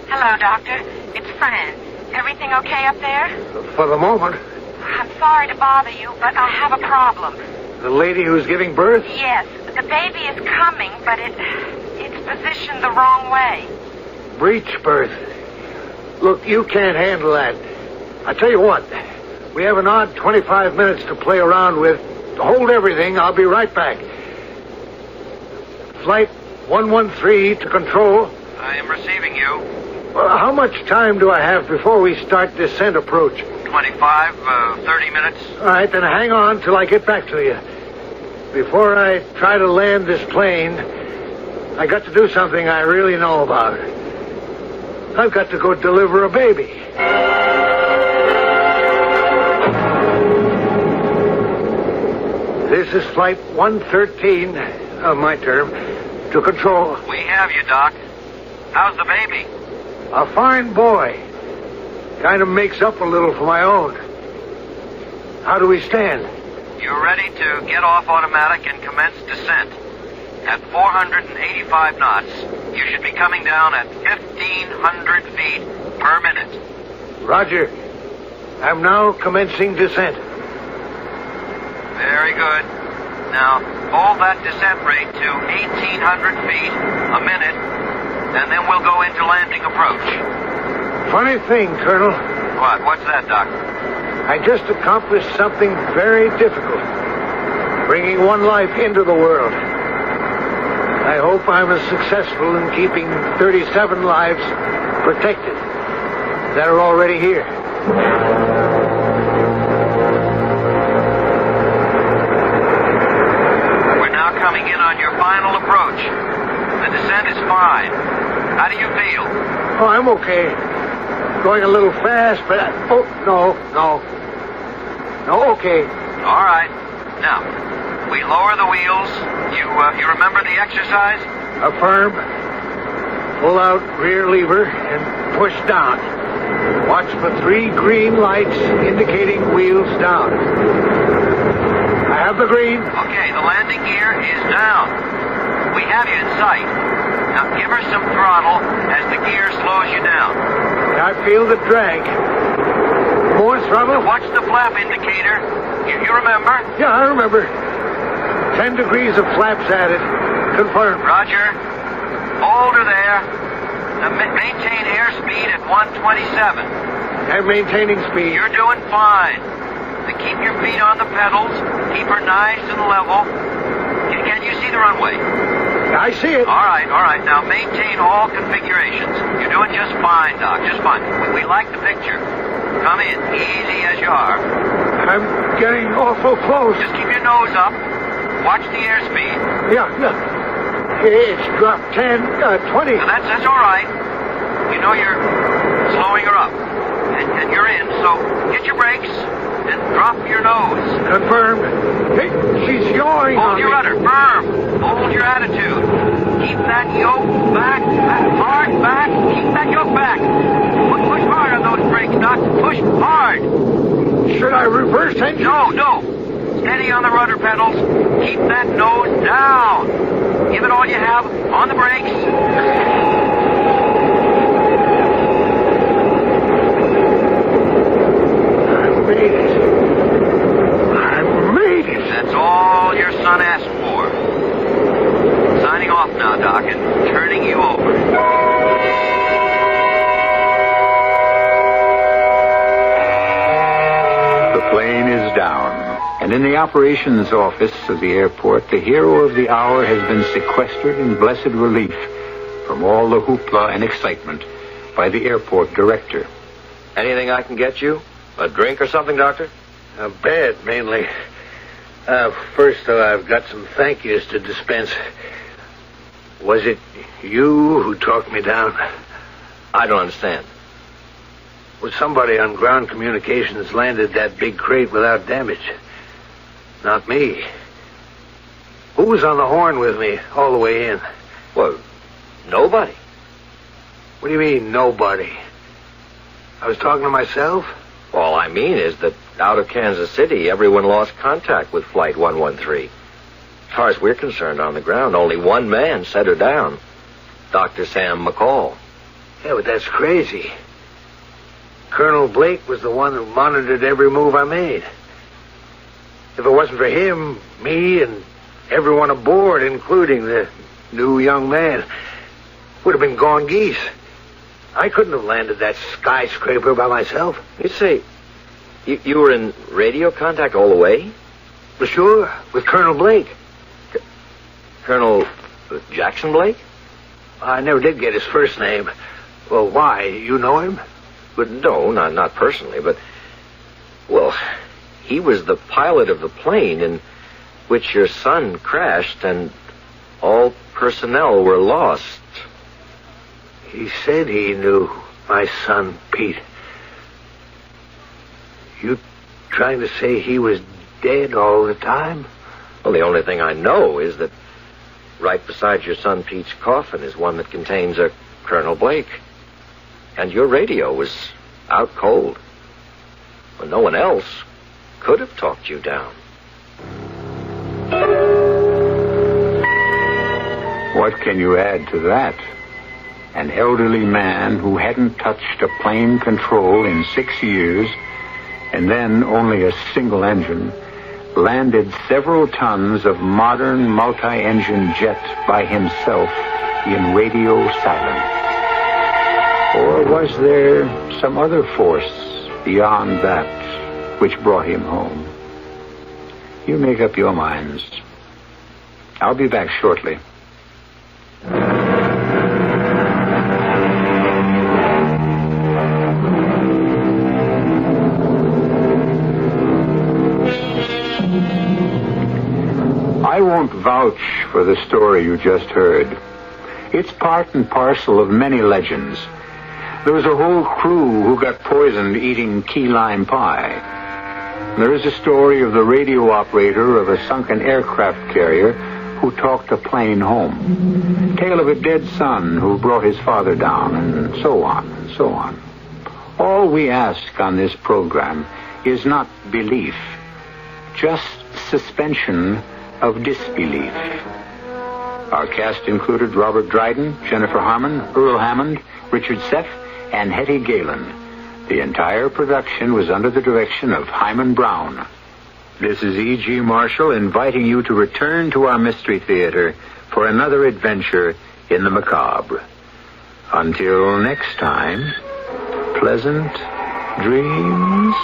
S12: Hello, Doctor. It's Fran. Everything okay up there?
S7: For the moment.
S12: I'm sorry to bother you, but I have a problem.
S7: The lady who's giving birth?
S12: Yes. The baby is coming, but it's positioned the wrong way.
S7: Breech birth. Look, you can't handle that. I tell you what. We have an odd 25 minutes to play around with. Hold everything. I'll be right back. Flight 113 to control.
S6: I am receiving you.
S7: Well, how much time do I have before we start descent approach?
S6: 25, 30 minutes.
S7: All right, then hang on till I get back to you. Before I try to land this plane, I got to do something I really know about. I've got to go deliver a baby. This is Flight 113, my term, to control.
S6: We have you, Doc. How's the baby?
S7: A fine boy. Kind of makes up a little for my own. How do we stand?
S6: You're ready to get off automatic and commence descent. At 485 knots, you should be coming down at 1,500 feet per minute.
S7: Roger. I'm now commencing descent.
S6: Very good. Now, hold that descent rate to 1,800 feet a minute, and then we'll go into landing approach.
S7: Funny thing, Colonel.
S6: What? What's that, Doc?
S7: I just accomplished something very difficult. Bringing one life into the world. I hope I'm as successful in keeping 37 lives protected that are already here.
S6: We're now coming in on your final approach. The descent is fine. How do you feel?
S7: Oh, I'm okay. Going a little fast, but... No, okay.
S6: All right. Now, we lower the wheels. You remember the exercise?
S7: Affirm. Pull out rear lever and push down. Watch for 3 green lights indicating wheels down. I have the green.
S6: Okay, the landing gear is down. We have you in sight. Now give her some throttle as the gear slows you down.
S7: I feel the drag. More throttle.
S6: Now watch the flap indicator. You remember?
S7: Yeah, I remember. 10 degrees of flaps added. Confirmed.
S6: Roger. Hold her there. Now maintain airspeed at 127.
S7: I'm maintaining speed.
S6: You're doing fine. Now keep your feet on the pedals. Keep her nice and level. Can you see the runway?
S7: I see it.
S6: All right. Now maintain all configurations. You're doing just fine, Doc. Just fine. We like the picture. Come in, easy as you are.
S7: I'm getting awful close.
S6: Just keep your nose up. Watch the airspeed.
S7: Yeah. It's dropped 10, 20.
S6: Now that's all right. You know you're slowing her up. And you're in, so get your brakes and drop your nose.
S7: Confirmed. Hey, she's yawing
S6: Hold
S7: on
S6: your
S7: me.
S6: rudder firm. Hold your attitude. Keep that yoke back. Hard back. Keep that yoke back. Push hard on those brakes, Doc. Push hard.
S7: Should I reverse engine?
S6: No. Steady on the rudder pedals. Keep that nose down. Give it all you have on the brakes.
S7: I made it.
S6: That's all your son asked for. Signing off now, Doc, and turning you over.
S4: The plane is down, and in the operations office of the airport, the hero of the hour has been sequestered in blessed relief from all the hoopla and excitement by the airport director.
S3: Anything I can get you? A drink or something, Doctor?
S7: A bed, mainly. First, though, I've got some thank yous to dispense. Was it you who talked me down?
S3: I don't understand.
S7: Well, somebody on ground communications landed that big crate without damage. Not me. Who was on the horn with me all the way in?
S3: Well, nobody.
S7: What do you mean, nobody? I was talking to myself?
S3: All I mean is that out of Kansas City, everyone lost contact with Flight 113. As far as we're concerned on the ground, only one man set her down. Dr. Sam McCall.
S7: Yeah, but that's crazy. Colonel Blake was the one who monitored every move I made. If it wasn't for him, me and everyone aboard, including the new young man, would have been gone geese. I couldn't have landed that skyscraper by myself.
S3: You say, you were in radio contact all the way?
S7: Well, sure, with Colonel Blake.
S3: Colonel Jackson Blake?
S7: I never did get his first name. Well, why? You know him?
S3: But no, not personally, but... Well, he was the pilot of the plane in which your son crashed, and all personnel were lost.
S7: He said he knew my son, Pete. You trying to say he was dead all the time?
S3: Well, the only thing I know is that right beside your son Pete's coffin is one that contains a Colonel Blake. And your radio was out cold. Well, no one else could have talked you down.
S4: What can you add to that? An elderly man who hadn't touched a plane control in 6 years, and then only a single engine, landed several tons of modern multi-engine jet by himself in radio silence. Or was there some other force beyond that which brought him home? You make up your minds. I'll be back shortly. I won't vouch for the story you just heard. It's part and parcel of many legends. There was a whole crew who got poisoned eating key lime pie. There is a story of the radio operator of a sunken aircraft carrier who talked a plane home. Tale of a dead son who brought his father down, and so on and so on. All we ask on this program is not belief, just suspension of disbelief. Our cast included Robert Dryden, Jennifer Harmon, Earl Hammond, Richard Seff, and Hetty Galen. The entire production was under the direction of Hyman Brown. This is E.G. Marshall inviting you to return to our Mystery Theater for another adventure in the macabre. Until next time, pleasant dreams.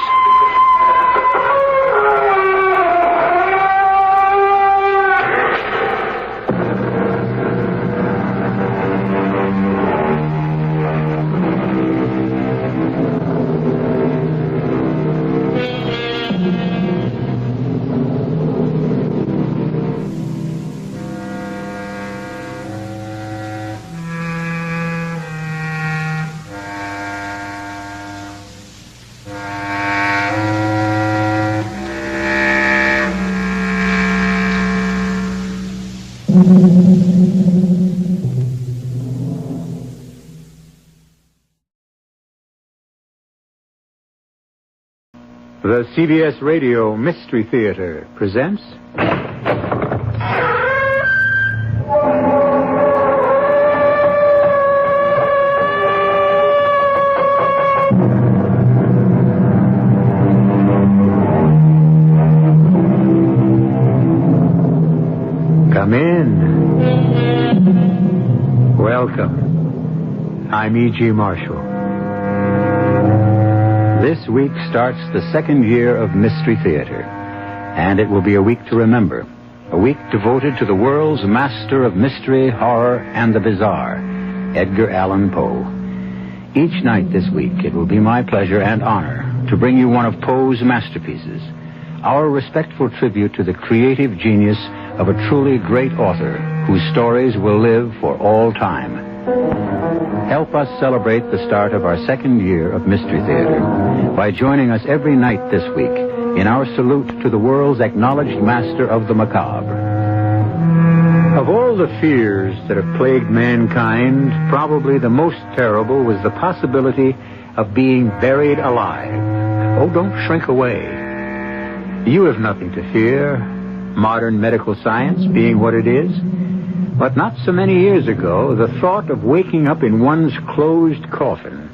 S4: The CBS Radio Mystery Theater presents... Come in. Welcome. I'm E.G. Marshall. This week starts the second year of Mystery Theater, and it will be a week to remember. A week devoted to the world's master of mystery, horror, and the bizarre, Edgar Allan Poe. Each night this week, it will be my pleasure and honor to bring you one of Poe's masterpieces, our respectful tribute to the creative genius of a truly great author whose stories will live for all time. Help us celebrate the start of our second year of Mystery Theater by joining us every night this week in our salute to the world's acknowledged master of the macabre. Of all the fears that have plagued mankind, probably the most terrible was the possibility of being buried alive. Oh, don't shrink away. You have nothing to fear, modern medical science being what it is. But not so many years ago, the thought of waking up in one's closed coffin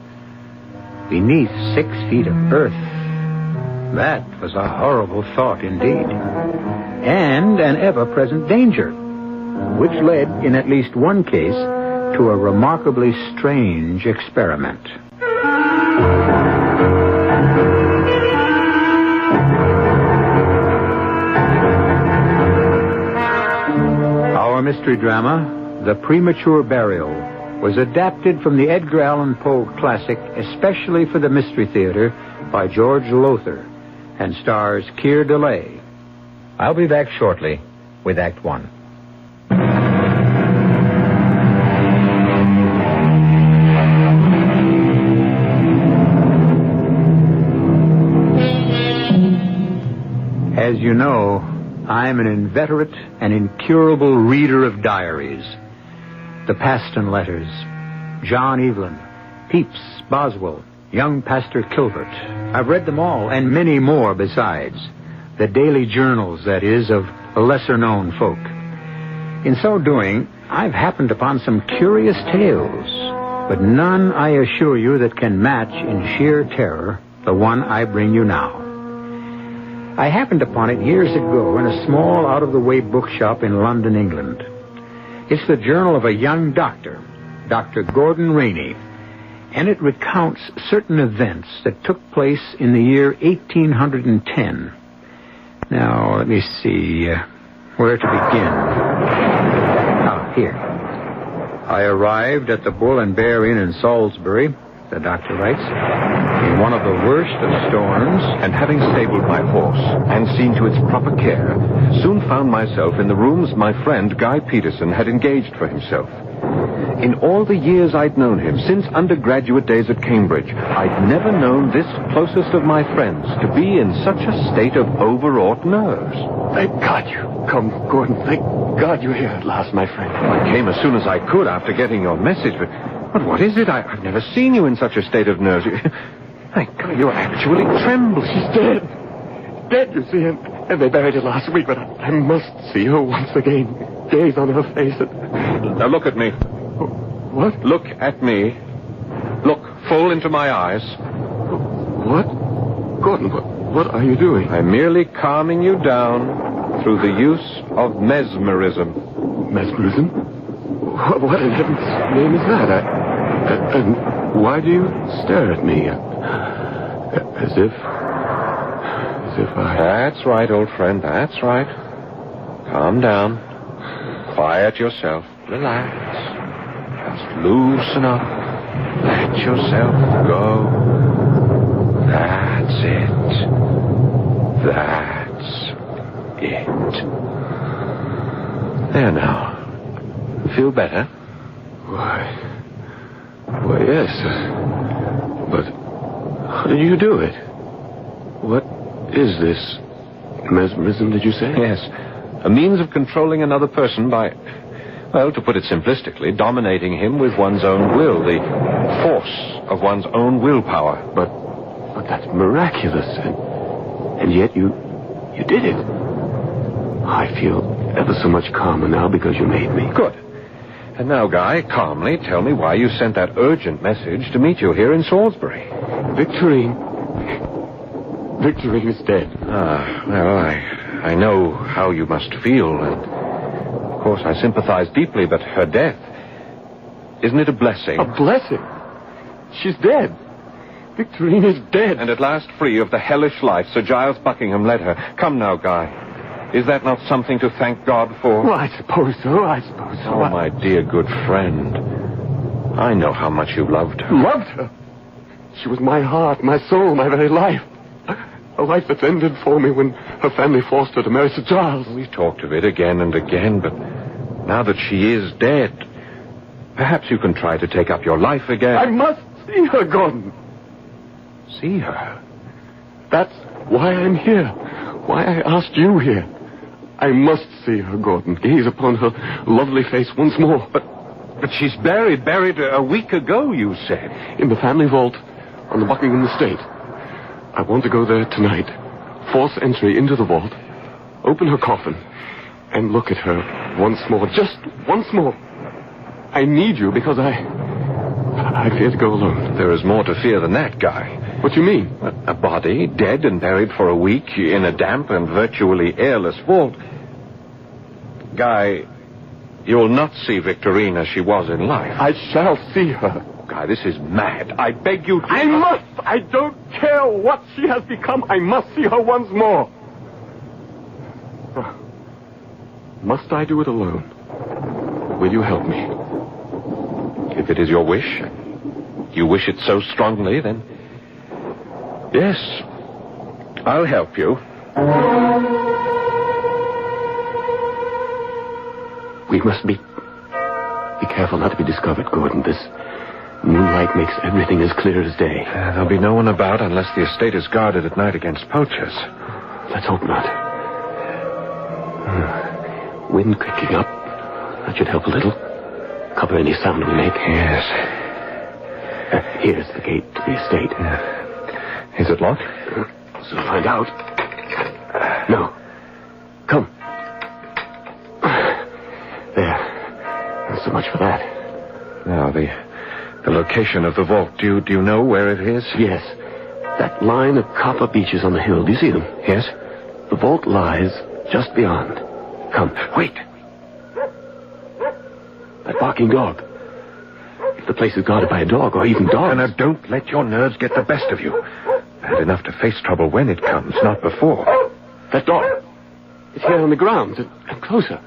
S4: beneath 6 feet of earth, that was a horrible thought indeed. And an ever-present danger, which led, in at least one case, to a remarkably strange experiment. Our mystery drama, The Premature Burial, was adapted from the Edgar Allan Poe classic especially for the Mystery Theater by George Lothar and stars Keir DeLay. I'll be back shortly with Act One. As you know, I'm an inveterate and incurable reader of diaries. The Paston letters, John Evelyn, Pepys, Boswell, young Pastor Kilbert. I've read them all, and many more besides. The daily journals, that is, of lesser-known folk. In so doing, I've happened upon some curious tales, but none, I assure you, that can match in sheer terror the one I bring you now. I happened upon it years ago in a small, out-of-the-way bookshop in London, England. It's the journal of a young doctor, Dr. Gordon Rainey, and it recounts certain events that took place in the year 1810. Now, let me see where to begin. Here. I arrived at the Bull and Bear Inn in Salisbury, the doctor writes, in one of the worst of storms,
S13: and having stabled my horse and seen to its proper care, soon found myself in the rooms my friend Guy Peterson had engaged for himself. In all the years I'd known him, since undergraduate days at Cambridge, I'd never known this closest of my friends to be in such a state of overwrought nerves.
S14: Thank God you come, Gordon. Thank God you're here at last, my friend.
S13: I came as soon as I could after getting your message, but what is it? I've never seen you in such a state of nerves. Thank God, you're actually trembling.
S14: She's dead. Dead, you see, and they buried her last week, but I must see her once again. Gaze on her face and...
S13: Now look at me.
S14: What?
S13: Look at me. Look full into my eyes.
S14: What? Gordon, what are you doing?
S13: I'm merely calming you down through the use of mesmerism.
S14: Mesmerism? What in heaven's name is that? And why do you stare at me? As if I...
S13: That's right, old friend, that's right. Calm down. Quiet yourself. Relax. Just loosen up. Let yourself go. That's it. That's it. There now. Feel better?
S14: Why, yes. But how did you do it? What is this? Mesmerism, did you say?
S13: Yes. A means of controlling another person by, well, to put it simplistically, dominating him with one's own will, the force of one's own willpower.
S14: But that's miraculous, and yet you did it. I feel ever so much calmer now because you made me.
S13: Good. And now, Guy, calmly tell me why you sent that urgent message to meet you here in Salisbury.
S14: Victorine is dead.
S13: Well, I know how you must feel, and of course I sympathize deeply, but her death, isn't it a blessing?
S14: A blessing? She's dead. Victorine is dead.
S13: And at last free of the hellish life Sir Giles Buckingham led her. Come now, Guy. Is that not something to thank God for?
S14: Well, I suppose so.
S13: Oh, my dear good friend. I know how much you loved her.
S14: Loved her? She was my heart, my soul, my very life. A life that's ended for me when her family forced her to marry Sir Giles.
S13: We've talked of it again and again, but now that she is dead, perhaps you can try to take up your life again.
S14: I must see her, Gordon.
S13: See her?
S14: That's why I'm here. Why I asked you here. I must see her, Gordon. Gaze upon her lovely face once more.
S13: But she's buried a week ago, you said.
S14: In the family vault on the Buckingham estate. I want to go there tonight. Force entry into the vault. Open her coffin. And look at her once more. Just once more. I need you because I fear to go alone.
S13: There is more to fear than that, Guy.
S14: What do you mean?
S13: A body, dead and buried for a week in a damp and virtually airless vault. Guy, you'll not see Victorine as she was in life.
S14: I shall see her.
S13: Guy, this is mad. I beg you to...
S14: I must! I don't care what she has become. I must see her once more. Must I do it alone? Will you help me?
S13: If it is your wish, you wish it so strongly, then... Yes, I'll help you.
S14: We must be careful not to be discovered, Gordon. This moonlight makes everything as clear as day.
S13: There'll be no one about unless the estate is guarded at night against poachers.
S14: Let's hope not. Wind kicking up. That should help a little. Cover any sound we make.
S13: Yes.
S14: Here's the gate to the estate.
S13: Is it locked?
S14: Soon find out. No. Come. There. So much for that.
S13: Now, the location of the vault. Do you know where it is?
S14: Yes. That line of copper beeches on the hill. Do you see them?
S13: Yes.
S14: The vault lies just beyond. Come.
S13: Wait.
S14: That barking dog. If the place is guarded by a dog or even dogs...
S13: Now, don't let your nerves get the best of you. Bad enough to face trouble when it comes, not before.
S14: That dog. It's here on the grounds and closer.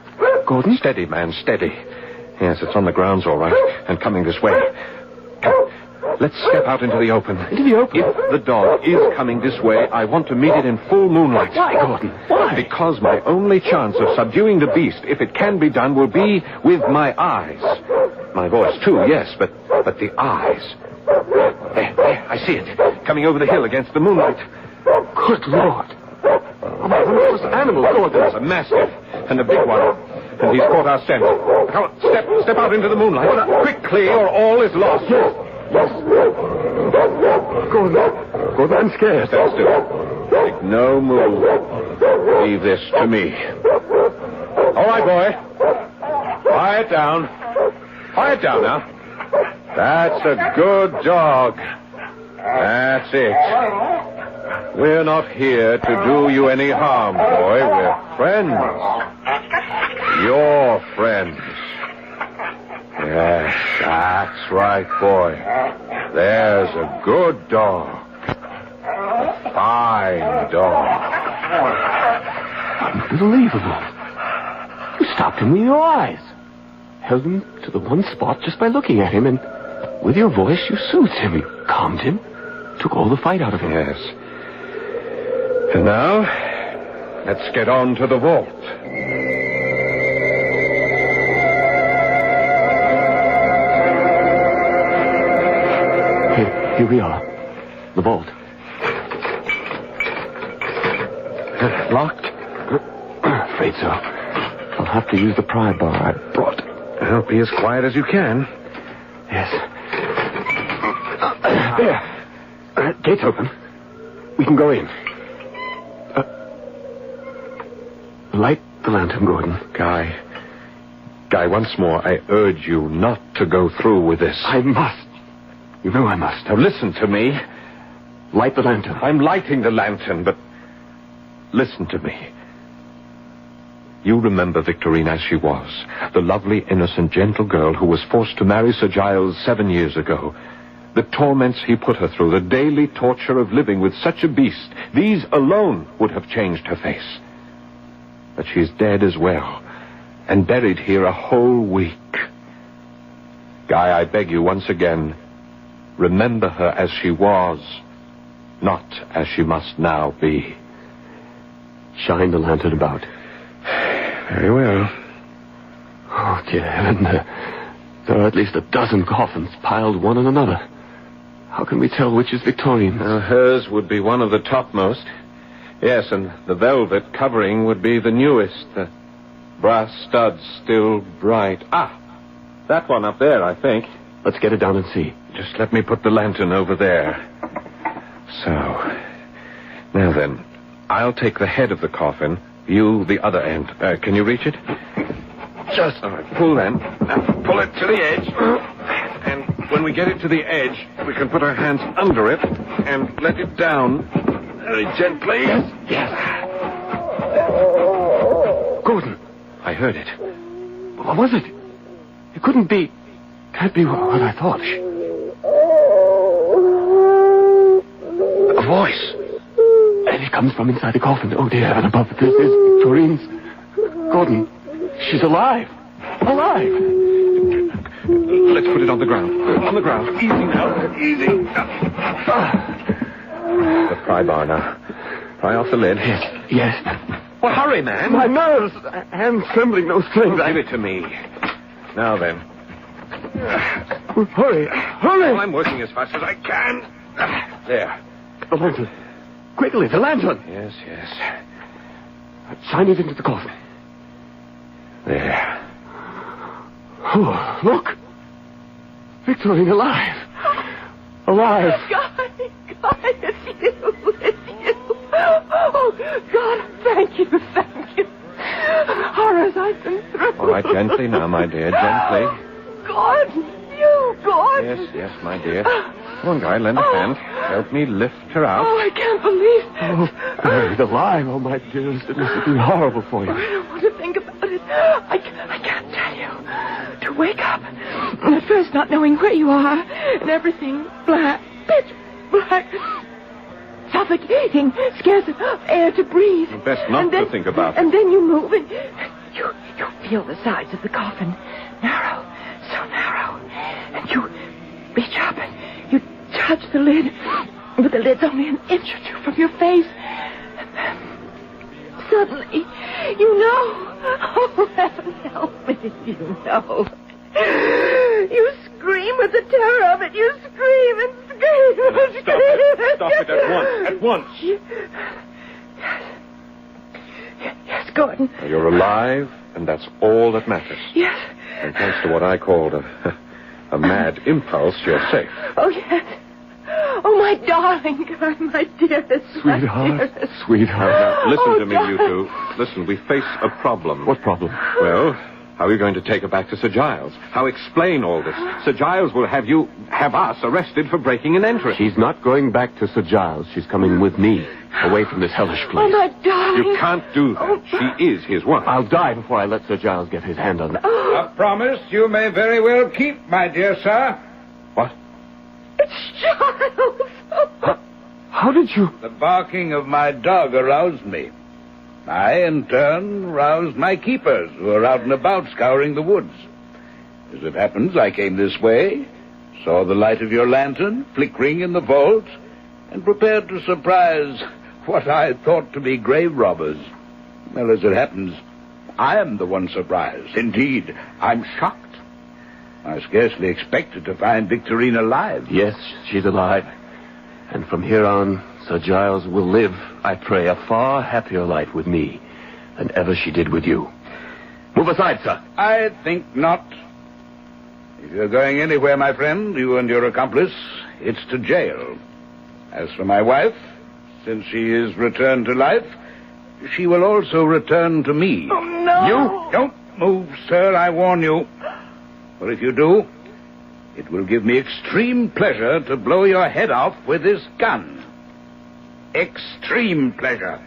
S14: Gordon?
S13: Steady, man, steady. Yes, it's on the grounds, all right, and coming this way. Come, let's step out into the open.
S14: Into the open?
S13: If the dog is coming this way, I want to meet it in full moonlight.
S14: Why, Gordon? Why?
S13: Because my only chance of subduing the beast, if it can be done, will be with my eyes. My voice, too, yes, but the eyes. There, I see it. Coming over the hill against the moonlight.
S14: Good Lord. A monstrous animal, Gordon.
S13: It's a mastiff, and a big one. And he's caught our scent. Come on, step out into the moonlight. Quickly, or all is lost.
S14: Yes. Gordon, I'm scared.
S13: Stand still. Make no move. Leave this to me. All right, boy. Quiet down. Quiet down now. That's a good dog. That's it. We're not here to do you any harm, boy. We're friends. Your friends. Yes, that's right, boy. There's a good dog. A fine dog.
S14: Unbelievable. You stopped him with your eyes. Held him to the one spot just by looking at him, and with your voice you soothed him. You calmed him. Took all the fight out of him.
S13: Yes. And now, let's get on to the vault.
S14: Here we are. The vault.
S13: Locked?
S14: Afraid so. I'll have to use the pry bar I brought.
S13: Well, be as quiet as you can.
S14: Yes. There. Gate's open. We can go in. Light the lantern, Gordon.
S13: Guy, once more, I urge you not to go through with this.
S14: I must. You know I must.
S13: Now listen to me.
S14: Light the lantern.
S13: I'm lighting the lantern, but listen to me. You remember Victorine as she was, the lovely, innocent, gentle girl who was forced to marry Sir Giles 7 years ago. The torments he put her through, the daily torture of living with such a beast, these alone would have changed her face. But she's dead as well, and buried here a whole week. Guy, I beg you once again, remember her as she was, not as she must now be.
S14: Shine the lantern about.
S13: Very well.
S14: Oh, dear heaven. There are at least a dozen coffins piled one on another. How can we tell which is Victorian?
S13: Hers would be one of the topmost. Yes, and the velvet covering would be the newest. The brass studs still bright. Ah, that one up there, I think.
S14: Let's get it down and see.
S13: Just let me put the lantern over there. So. Now then, I'll take the head of the coffin, you the other end. Can you reach it? Just pull then. Now pull it to the edge. And when we get it to the edge, we can put our hands under it and let it down very gently.
S14: Yes. Gordon.
S13: I heard it.
S14: What was it? It couldn't be. Can't be what I thought. A voice. And it comes from inside the coffin. Oh, dear. And above it, this is Victorine's. Gordon. She's alive. Alive.
S13: Let's put it on the ground. On the ground. Easy now. Easy. The pry bar now. Pry off the lid.
S14: Yes.
S13: Well, hurry, man.
S14: My nerves. Hands trembling, no strings.
S13: Give it to me. Now then.
S14: Hurry. Hurry.
S13: Oh, I'm working as fast as I can. There.
S14: The lantern. Quickly, the lantern.
S13: Yes.
S14: Shine it into the coffin.
S13: There.
S14: Oh, look. Victorine alive. Alive.
S10: God, it's you. Oh, God, thank you. Horrors I've been through.
S13: All right, gently now, my dear, gently.
S10: Gordon.
S13: Yes, my dear. Come on, Guy, lend a hand. Help me lift her out.
S10: Oh, I can't believe it.
S14: Oh, buried alive. Oh, my dearest, it must have been horrible for you.
S10: I don't want to think about it. I can't tell you. To wake up, and at first not knowing where you are, and everything black, pitch black, suffocating, scarce enough air to breathe.
S13: Best not to think about it.
S10: And then you move, and you feel the sides of the coffin narrow, so narrow, and you reach up and you touch the lid, but the lid's only an inch or two from your face, and then suddenly you know. Oh, heaven help me, you know. You scream with the terror of it. You scream and scream and scream.
S13: Stop it at once.
S10: Yes, Gordon.
S13: You're alive, and that's all that matters.
S10: Yes.
S13: And thanks to what I called a mad impulse, you're safe.
S10: Oh, yes. Oh, my darling, my dearest.
S14: Sweetheart.
S13: Now, listen to me, you two. Listen, we face a problem.
S14: What problem?
S13: Well, how are you going to take her back to Sir Giles? How explain all this? Sir Giles will have us arrested for breaking and entering.
S14: She's not going back to Sir Giles. She's coming with me, away from this hellish place.
S10: Oh, my darling.
S13: You can't do that. She is his wife.
S14: I'll die before I let Sir Giles get his hand on her.
S1: A promise you may very well keep, my dear sir.
S13: What?
S10: It's Giles.
S14: How did you...
S1: The barking of my dog aroused me. I, in turn, roused my keepers, who are out and about scouring the woods. As it happens, I came this way, saw the light of your lantern flickering in the vault, and prepared to surprise what I thought to be grave robbers. Well, as it happens, I am the one surprised. Indeed, I'm shocked. I scarcely expected to find Victorine alive.
S14: Yes, she's alive. And from here on, Sir Giles will live, I pray, a far happier life with me than ever she did with you. Move aside, sir.
S1: I think not. If you're going anywhere, my friend, you and your accomplice, it's to jail. As for my wife, since she is returned to life, she will also return to me.
S10: Oh, no.
S1: You don't move, sir, I warn you. For if you do, it will give me extreme pleasure to blow your head off with this gun. Extreme pleasure.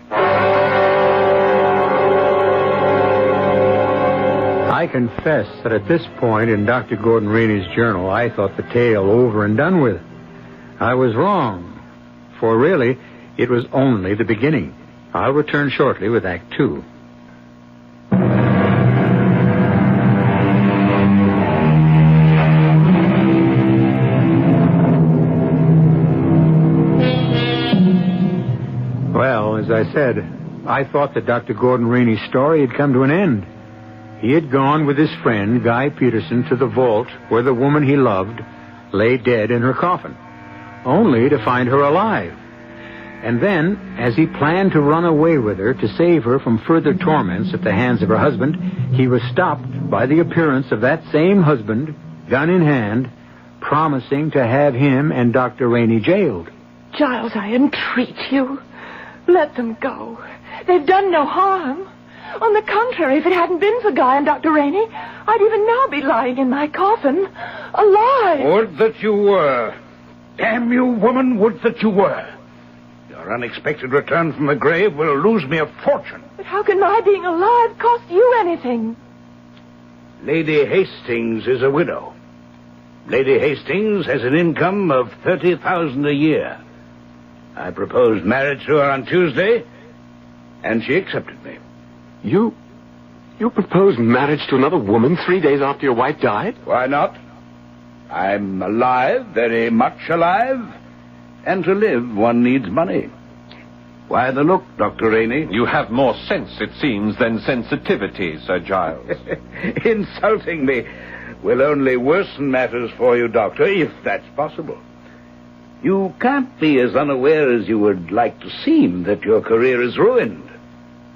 S17: I confess that at this point in Dr. Gordon Rainey's journal, I thought the tale over and done with. I was wrong, for really, it was only the beginning. I'll return shortly with Act 2. said, I thought that Dr. Gordon Rainey's story had come to an end. He had gone with his friend, Guy Peterson, to the vault where the woman he loved lay dead in her coffin, only to find her alive. And then, as he planned to run away with her to save her from further torments at the hands of her husband, he was stopped by the appearance of that same husband, gun in hand, promising to have him and Dr. Rainey jailed.
S2: Giles, I entreat you. Let them go. They've done no harm. On the contrary, if it hadn't been for Guy and Dr. Rainey, I'd even now be lying in my coffin, alive.
S1: Would that you were. Damn you, woman, would that you were. Your unexpected return from the grave will lose me a fortune.
S2: But how can my being alive cost you anything?
S1: Lady Hastings is a widow. Lady Hastings has an income of $30,000 a year. I proposed marriage to her on Tuesday, and she accepted me.
S14: You proposed marriage to another woman 3 days after your wife died?
S1: Why not? I'm alive, very much alive, and to live one needs money. Why the look, Dr. Rainey?
S13: You have more sense, it seems, than sensitivity, Sir Giles.
S1: Insulting me will only worsen matters for you, Doctor, if that's possible. You can't be as unaware as you would like to seem that your career is ruined.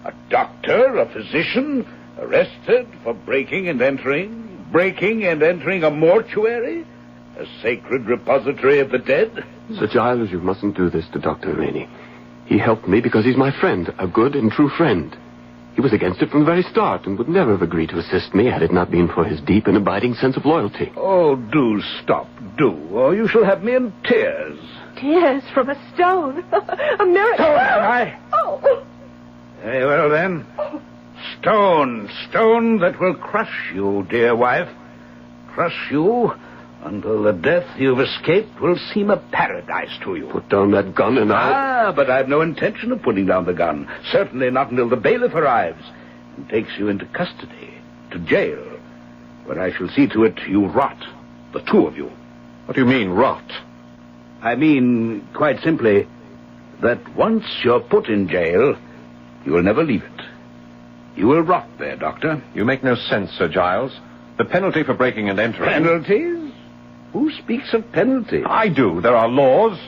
S1: A doctor, a physician, arrested for breaking and entering a mortuary, a sacred repository of the dead.
S14: Sir Giles, you mustn't do this to Dr. Rainey. He helped me because he's my friend, a good and true friend. He was against it from the very start and would never have agreed to assist me had it not been for his deep and abiding sense of loyalty.
S1: Oh, do stop, do, or you shall have me in tears.
S2: Tears from a stone. A miracle.
S1: Stone, am I?
S2: Oh.
S1: Very well, then. Stone that will crush you, dear wife. Crush you until the death you've escaped will seem a paradise to you.
S14: Put down that gun and I'll...
S1: But I've no intention of putting down the gun. Certainly not until the bailiff arrives and takes you into custody, to jail, where I shall see to it you rot, the two of you.
S13: What do you mean, rot?
S1: I mean, quite simply, that once you're put in jail, you will never leave it. You will rot there, Doctor.
S13: You make no sense, Sir Giles. The penalty for breaking and entering...
S1: Penalties? Who speaks of penalties?
S13: I do. There are laws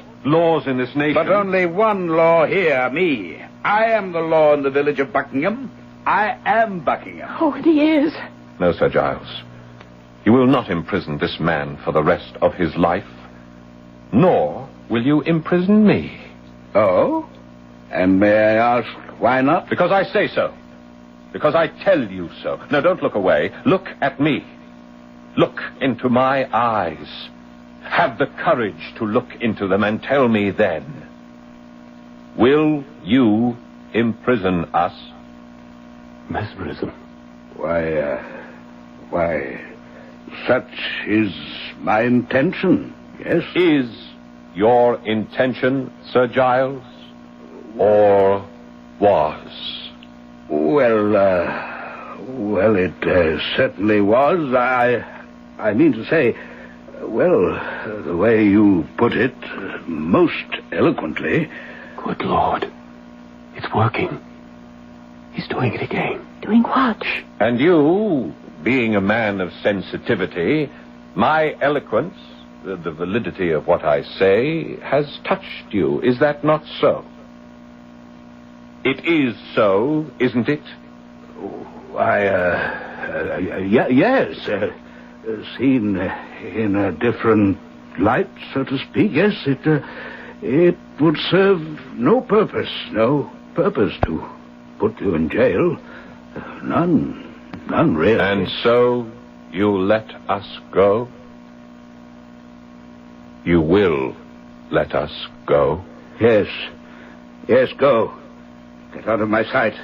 S13: in this nation.
S1: But only one law here, me. I am the law in the village of Buckingham. I am Buckingham.
S2: Oh, and he is.
S13: No, Sir Giles. You will not imprison this man for the rest of his life, nor will you imprison me.
S1: Oh? And may I ask why not?
S13: Because I say so. Because I tell you so. Now, don't look away. Look at me. Look into my eyes. Have the courage to look into them and tell me then. Will you imprison us?
S14: Mesmerism.
S1: Why, such is my intention, yes?
S13: Is your intention, Sir Giles, or was?
S1: Well, it certainly was. I mean to say, well, the way you put it, most eloquently.
S14: Good Lord. It's working. He's doing it again.
S2: Doing what?
S13: And you, being a man of sensitivity, my eloquence, the validity of what I say, has touched you. Is that not so? It is so, isn't it?
S1: Yes. Seen in a different light, so to speak, yes, it would serve no purpose to put you in jail. None really.
S13: And so you let us go? You will let us go?
S1: Yes, go. Get out of my sight,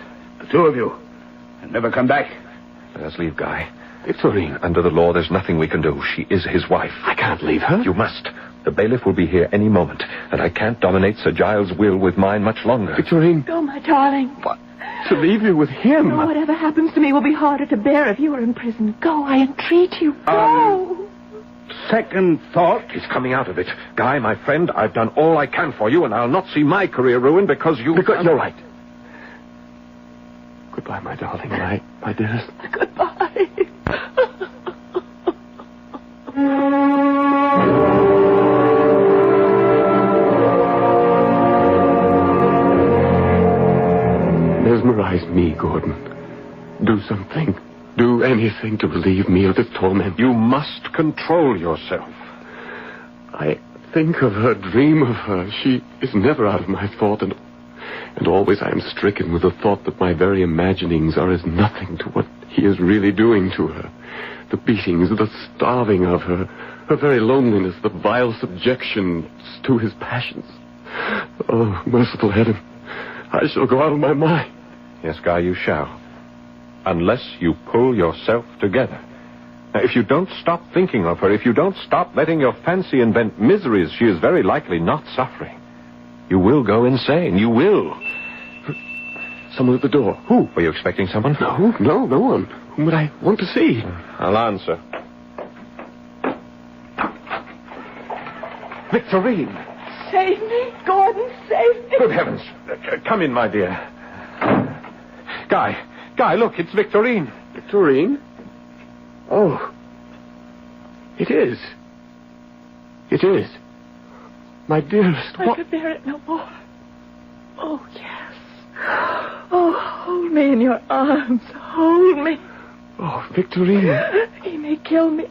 S1: the two of you, and never come back.
S13: Let us leave, Guy. Victorine, under the law, there's nothing we can do. She is his wife.
S14: I can't leave her.
S13: You must. The bailiff will be here any moment, and I can't dominate Sir Giles' will with mine much longer.
S14: Victorine.
S2: Go, my darling.
S14: What? To leave you with him?
S2: No, whatever happens to me will be harder to bear if you are in prison. Go, I entreat you. Go.
S1: Second thought.
S13: He's coming out of it. Guy, my friend, I've done all I can for you, and I'll not see my career ruined because you...
S14: You're right. Goodbye, my darling, my dearest.
S2: Goodbye.
S14: Mesmerize me, Gordon. Do something. Do anything to relieve me of this torment.
S13: You must control yourself.
S14: I think of her, dream of her. She is never out of my thought, and always I am stricken with the thought that my very imaginings are as nothing to what he is really doing to her. The beatings, the starving of her, her very loneliness, the vile subjection to his passions. Oh, merciful heaven, I shall go out of my mind.
S13: Yes, Guy, you shall. Unless you pull yourself together. Now, if you don't stop thinking of her, if you don't stop letting your fancy invent miseries she is very likely not suffering, you will go insane. You will.
S14: Someone at the door.
S13: Who? Were you expecting someone?
S14: No one. Whom would I want to see?
S13: I'll answer. Victorine!
S2: Save me, Gordon, save me.
S13: Good heavens. Come in, my dear. Guy, look, it's Victorine.
S14: Victorine? Oh. It is. It is. My dearest,
S2: I could bear it no more. Oh, yes. Oh, hold me in your arms. Hold me.
S14: Oh, Victorine.
S2: He may kill me,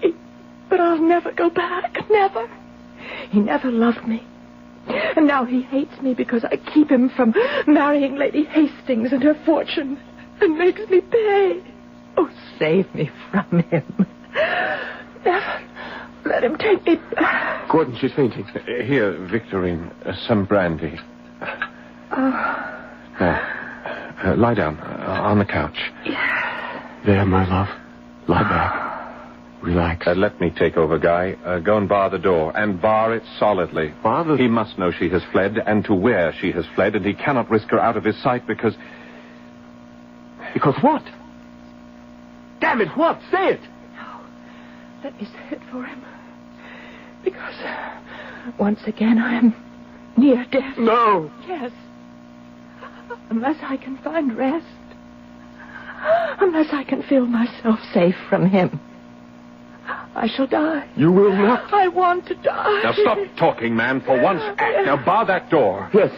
S2: but I'll never go back. Never. He never loved me. And now he hates me because I keep him from marrying Lady Hastings and her fortune and makes me pay. Oh, save me from him. Never let him take me back.
S14: Gordon, she's fainting.
S13: Here, Victorine, some brandy. Now, lie down on the couch.
S2: Yeah.
S14: There, my love. Lie back. Relax.
S13: Let me take over, Guy. Go and bar the door, and bar it solidly. He must know she has fled, and to where she has fled, and he cannot risk her out of his sight because...
S14: Because what? Damn it, what? Say it!
S2: No. Let me say it for him. Because once again I am near death.
S14: No!
S2: Yes. Unless I can find rest. Unless I can feel myself safe from him. I shall die.
S14: You will not.
S2: I want to die.
S13: Now stop talking, man. For once, act. Now bar that door.
S14: Yes.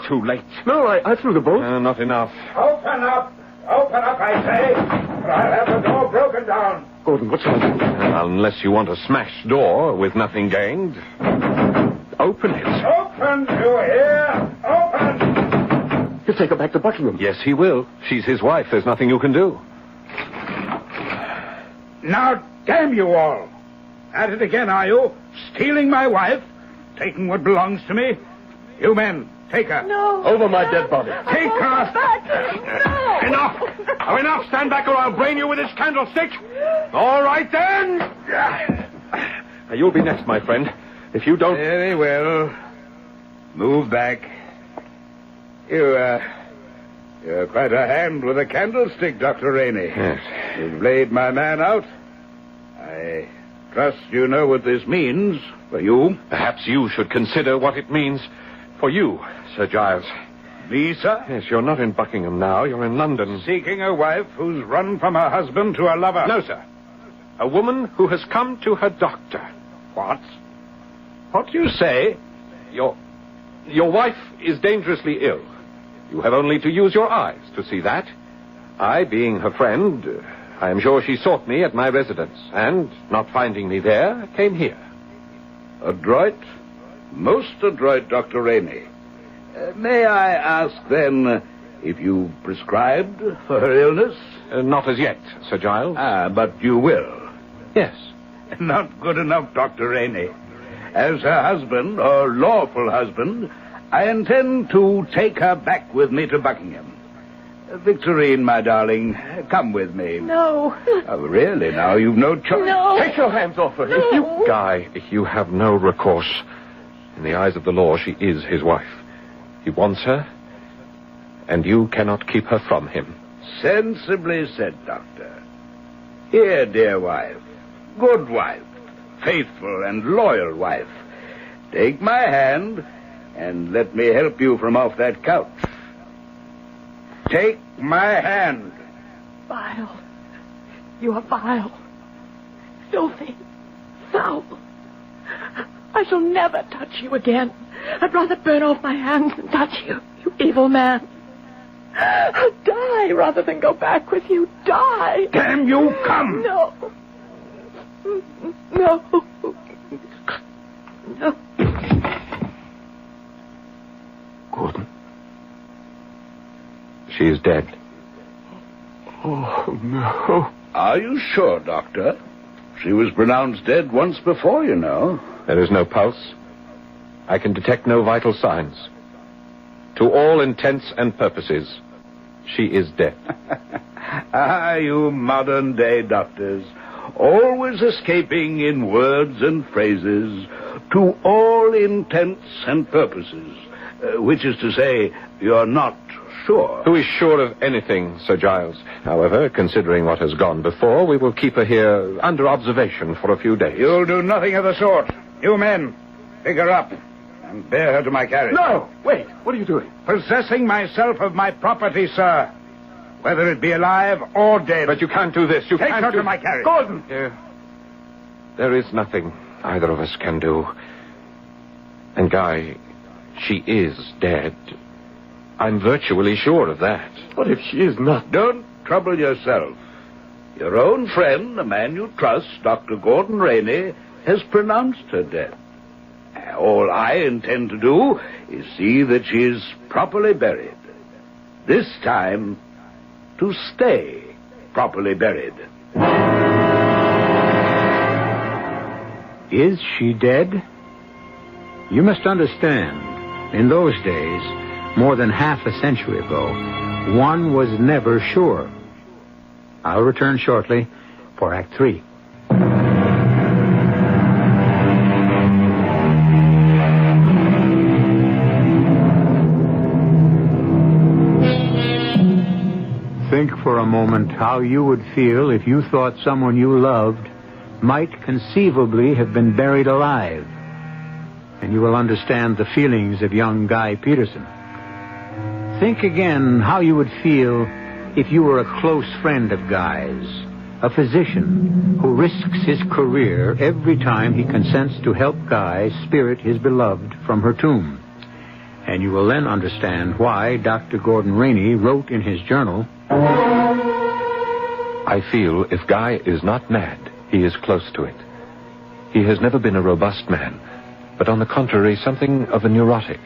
S13: Too late.
S14: No, I threw the bolt.
S13: Not enough.
S15: Open up, I say, or I'll have the door broken down.
S14: Gordon, what shall I do?
S13: Unless you want a smashed door with nothing gained. Open it.
S15: Open, you hear? Open!
S14: He'll take her back to Buckingham.
S13: Yes, he will. She's his wife. There's nothing you can do.
S15: Now, damn you all. At it again, are you? Stealing my wife? Taking what belongs to me? You men, take her.
S2: No.
S14: Over my dead body.
S15: Take her.
S2: No.
S13: Enough. Oh, enough. Stand back or I'll brain you with this candlestick. All right, then. Now, you'll be next, my friend. If you don't...
S1: Very well. Move back. You're quite a hand with a candlestick, Dr. Rainey.
S13: Yes.
S1: You've laid my man out. I trust you know what this means for you.
S13: Perhaps you should consider what it means for you, Sir Giles.
S1: Me, sir?
S13: Yes, you're not in Buckingham now. You're in London.
S1: Seeking a wife who's run from her husband to a lover.
S13: No, sir. A woman who has come to her doctor.
S1: What? What do you say?
S13: Your wife is dangerously ill. You have only to use your eyes to see that. I, being her friend, I am sure she sought me at my residence, and, not finding me there, came here.
S1: Adroit? Most adroit, Dr. Rainey. May I ask, then, if you prescribed for her illness?
S13: Not as yet, Sir Giles.
S1: But you will?
S13: Yes.
S1: Not good enough, Dr. Rainey. As her husband, or lawful husband, I intend to take her back with me to Buckingham. Victorine, my darling, come with me.
S2: No.
S1: Oh, really? Now you've no choice.
S2: No.
S14: Take your hands off her.
S2: No.
S13: Guy, you have no recourse. In the eyes of the law, she is his wife. He wants her, and you cannot keep her from him.
S1: Sensibly said, Doctor. Here, dear wife, good wife, faithful and loyal wife, take my hand and let me help you from off that couch. Take my hand.
S2: Vile. You are vile. Filthy. Foul. I shall never touch you again. I'd rather burn off my hands than touch you, you evil man. I'll die rather than go back with you. Die.
S1: Damn you, come.
S2: No. No. No.
S13: Gordon. She is dead.
S14: Oh, no.
S1: Are you sure, Doctor? She was pronounced dead once before, you know.
S13: There is no pulse. I can detect no vital signs. To all intents and purposes, she is dead.
S1: Ah, you modern-day doctors, always escaping in words and phrases, to all intents and purposes, which is to say, you're not sure.
S13: Who is sure of anything, Sir Giles? However, considering what has gone before, we will keep her here under observation for a few days.
S1: You'll do nothing of the sort. You men, pick her up and bear her to my carriage.
S14: No! Wait, what are you doing?
S1: Possessing myself of my property, sir. Whether it be alive or dead.
S13: But you can't do this. You
S1: Take
S13: can't
S1: her
S13: do...
S1: to my carriage.
S14: Gordon!
S13: There is nothing either of us can do. And Guy, she is dead. I'm virtually sure of that.
S14: What if she is not?
S1: Don't trouble yourself. Your own friend, the man you trust, Dr. Gordon Rainey, has pronounced her dead. All I intend to do is see that she is properly buried. This time, to stay properly buried.
S17: Is she dead? You must understand, in those days, more than half a century ago, one was never sure. I'll return shortly for Act 3. Think for a moment how you would feel if you thought someone you loved might conceivably have been buried alive. And you will understand the feelings of young Guy Peterson. Think again how you would feel if you were a close friend of Guy's, a physician who risks his career every time he consents to help Guy spirit his beloved from her tomb. And you will then understand why Dr. Gordon Rainey wrote in his journal,
S13: I feel if Guy is not mad, he is close to it. He has never been a robust man, but on the contrary, something of a neurotic.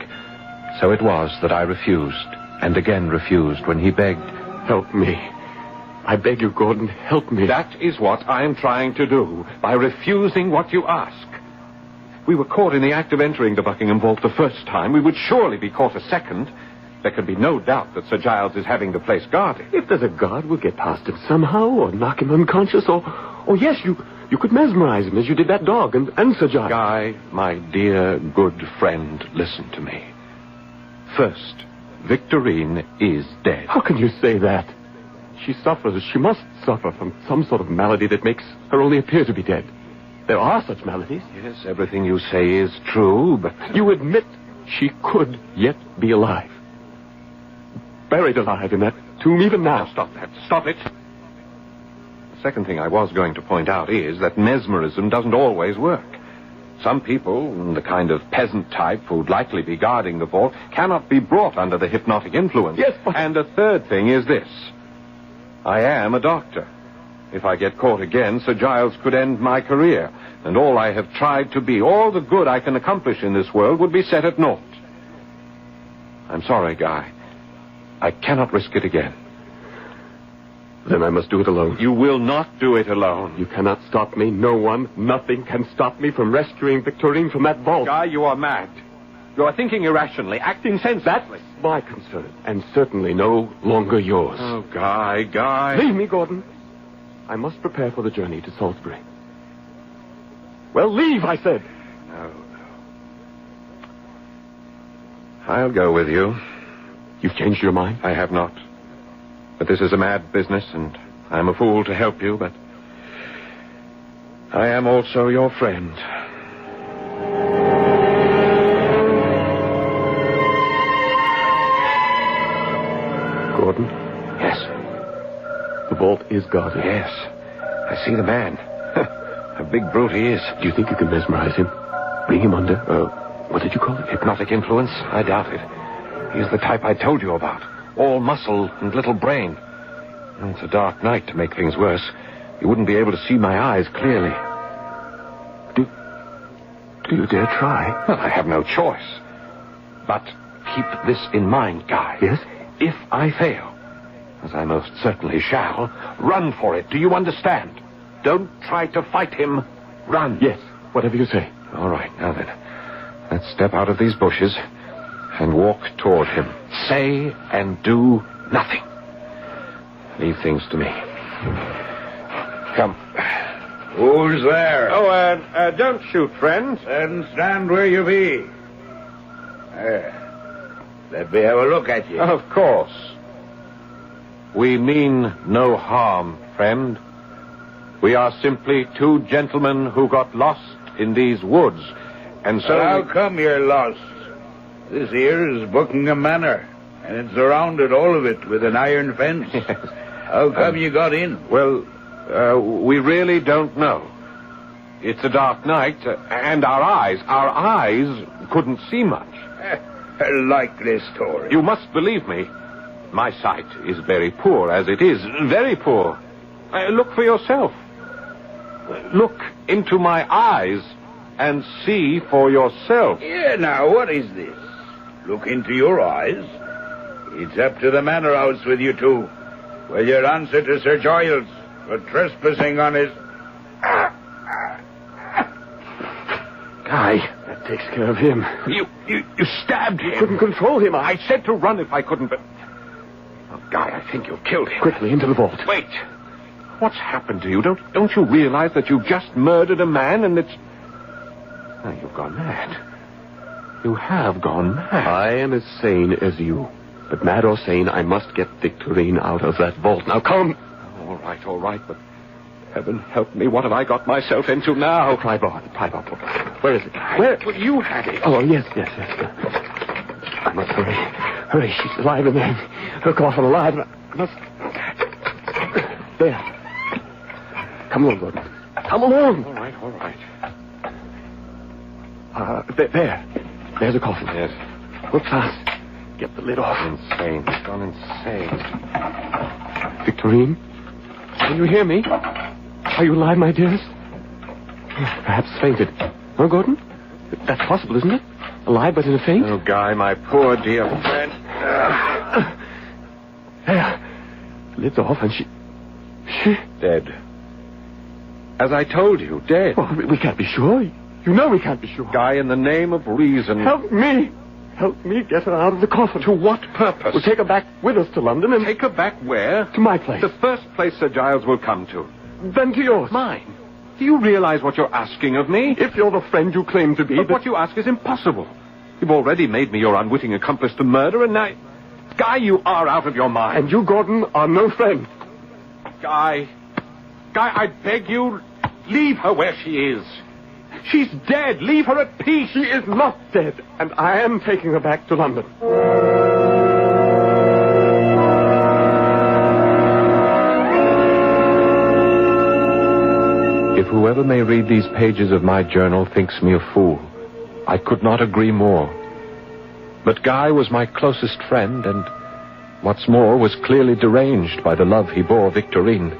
S13: So it was that I refused, and again refused when he begged.
S14: Help me. I beg you, Gordon, help me.
S13: That is what I am trying to do, by refusing what you ask. We were caught in the act of entering the Buckingham Vault the first time. We would surely be caught a second. There can be no doubt that Sir Giles is having the place guarded.
S14: If there's a guard, we'll get past him somehow, or knock him unconscious, or yes, you could mesmerize him as you did that dog and Sir Giles.
S13: Guy, my dear, good friend, listen to me. First, Victorine is dead.
S14: How can you say that? She suffers, she must suffer from some sort of malady that makes her only appear to be dead. There are such maladies.
S13: Yes, everything you say is true, but...
S14: You admit she could yet be alive. Buried alive in that tomb even now.
S13: Stop that. Stop it. The second thing I was going to point out is that mesmerism doesn't always work. Some people, the kind of peasant type who'd likely be guarding the vault, cannot be brought under the hypnotic influence.
S14: Yes, but...
S13: And a third thing is this. I am a doctor. If I get caught again, Sir Giles could end my career, and all I have tried to be, all the good I can accomplish in this world, would be set at naught. I'm sorry, Guy. I cannot risk it again.
S14: Then I must do it alone.
S13: You will not do it alone.
S14: You cannot stop me. No one, nothing can stop me from rescuing Victorine from that vault.
S13: Guy, you are mad. You are thinking irrationally, acting senselessly.
S14: That's my concern, and certainly no longer yours.
S13: Oh, Guy.
S14: Leave me, Gordon. I must prepare for the journey to Salisbury. Well, leave, I said.
S13: No. I'll go with you.
S14: You've changed your mind?
S13: I have not. But this is a mad business, and I'm a fool to help you, but I am also your friend.
S14: Gordon? Yes. The vault is guarded.
S13: Yes. I see the man. A big brute he is.
S14: Do you think you can mesmerize him? Bring him under, what did you call it?
S13: Hypnotic influence? I doubt it. He's the type I told you about. All muscle and little brain. And it's a dark night to make things worse. You wouldn't be able to see my eyes clearly.
S14: Do you dare try?
S13: Well, I have no choice. But keep this in mind, Guy.
S14: Yes?
S13: If I fail, as I most certainly shall, run for it. Do you understand? Don't try to fight him. Run.
S14: Yes, whatever you say.
S13: All right, now then. Let's step out of these bushes and walk toward him. Say and do nothing. Leave things to me. Come.
S1: Who's there?
S13: Oh, don't shoot, friend.
S1: Then stand where you be. Let me have a look at you.
S13: Of course. We mean no harm, friend. We are simply two gentlemen who got lost in these woods. And so...
S1: How come you're lost? This here is Buckingham Manor, and it's surrounded, all of it, with an iron fence. How come you got in?
S13: Well, we really don't know. It's a dark night, and our eyes couldn't see much.
S1: A likely story.
S13: You must believe me. My sight is very poor as it is. Very poor. Look for yourself. Look into my eyes and see for yourself.
S1: Yeah, now, what is this? Look into your eyes? It's up to the manor house with you two. Well, your answer to Sir Giles for trespassing on his...
S14: Guy, that takes care of him.
S13: You stabbed him.
S14: Couldn't control him.
S13: I said to run if I couldn't, but... Oh, Guy, I think you've killed him.
S14: Quickly, into the vault.
S13: Wait. What's happened to you? Don't you realize that you've just murdered a man and it's... Oh, you've gone mad. You have gone mad.
S14: I am as sane as you. But mad or sane, I must get Victorine out of that vault. Now, come.
S13: All right, but... Heaven help me, what have I got myself into now?
S14: Tripod. Where is it? Where?
S13: Well, you had it.
S14: Oh, yes. I must hurry. Hurry, she's alive in there. Her coffin alive. I must... There. Come along, Gordon. Come along.
S13: All right.
S14: There. There's a coffin.
S13: Yes.
S14: Look fast. Get the lid off.
S13: Insane. It's gone insane.
S14: Victorine? Can you hear me? Are you alive, my dearest? Perhaps fainted. No, Gordon? That's possible, isn't it? Alive, but in a faint?
S13: Oh, Guy, my poor dear friend.
S14: There. Lid's off, and she...
S13: Dead. As I told you, dead.
S14: Well, we can't be sure. You know we can't be sure.
S13: Guy, in the name of reason...
S14: Help me get her out of the coffin.
S13: To what purpose?
S14: We'll take her back with us to London and...
S13: Take her back where?
S14: To my place.
S13: The first place Sir Giles will come to.
S14: Then to yours.
S13: Mine. Do you realize what you're asking of me?
S14: If you're the friend you claim to be...
S13: But what you ask is impossible. You've already made me your unwitting accomplice to murder, and now... Guy, you are out of your mind.
S14: And you, Gordon, are no friend.
S13: Guy, I beg you, leave her where she is. She's dead. Leave her at peace.
S14: She is not dead, and I am taking her back to London.
S13: If whoever may read these pages of my journal thinks me a fool, I could not agree more. But Guy was my closest friend, and what's more, was clearly deranged by the love he bore Victorine,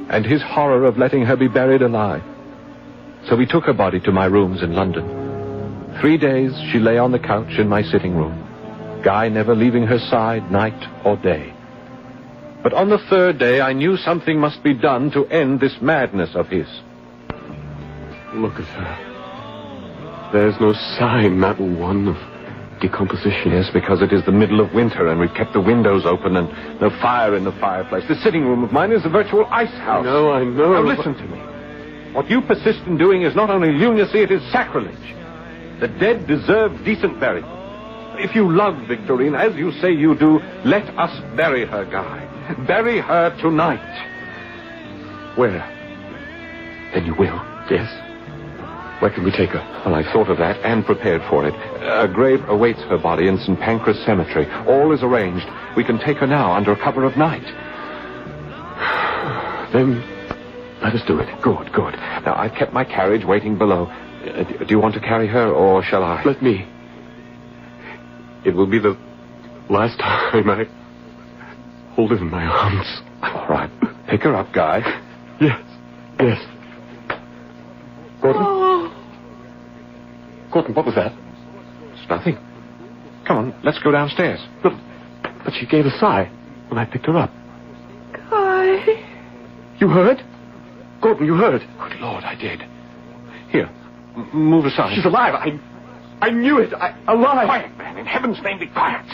S13: and his horror of letting her be buried alive. So we took her body to my rooms in London. 3 days she lay on the couch in my sitting room, Guy never leaving her side night or day. But on the 3rd day I knew something must be done to end this madness of his.
S14: Look at her. There's no sign, not one, of decomposition.
S13: Yes, because it is the middle of winter and we've kept the windows open and no fire in the fireplace. The sitting room of mine is a virtual ice house.
S14: I know.
S13: Now listen to me. What you persist in doing is not only lunacy, it is sacrilege. The dead deserve decent burial. If you love Victorine, as you say you do, let us bury her, Guy. Bury her tonight.
S14: Where? Then you will? Yes. Where can we take her?
S13: Well, I thought of that and prepared for it. A grave awaits her body in St. Pancras Cemetery. All is arranged. We can take her now under cover of night.
S14: Then let us do it.
S13: Good, good. Now, I've kept my carriage waiting below. Do you want to carry her, or shall I?
S14: Let me. It will be the last time I hold her in my arms.
S13: All right. Pick her up, Guy.
S14: Yes, yes. Gordon?
S2: Oh.
S14: Gordon, what was that?
S13: It's nothing. Come on, let's go downstairs.
S14: But she gave a sigh when I picked her up.
S2: Guy.
S14: You heard? Gordon, you heard?
S13: Good Lord, I did. Here, move aside.
S14: She's alive. I knew it. Alive.
S13: Quiet, man. In heaven's name, be quiet.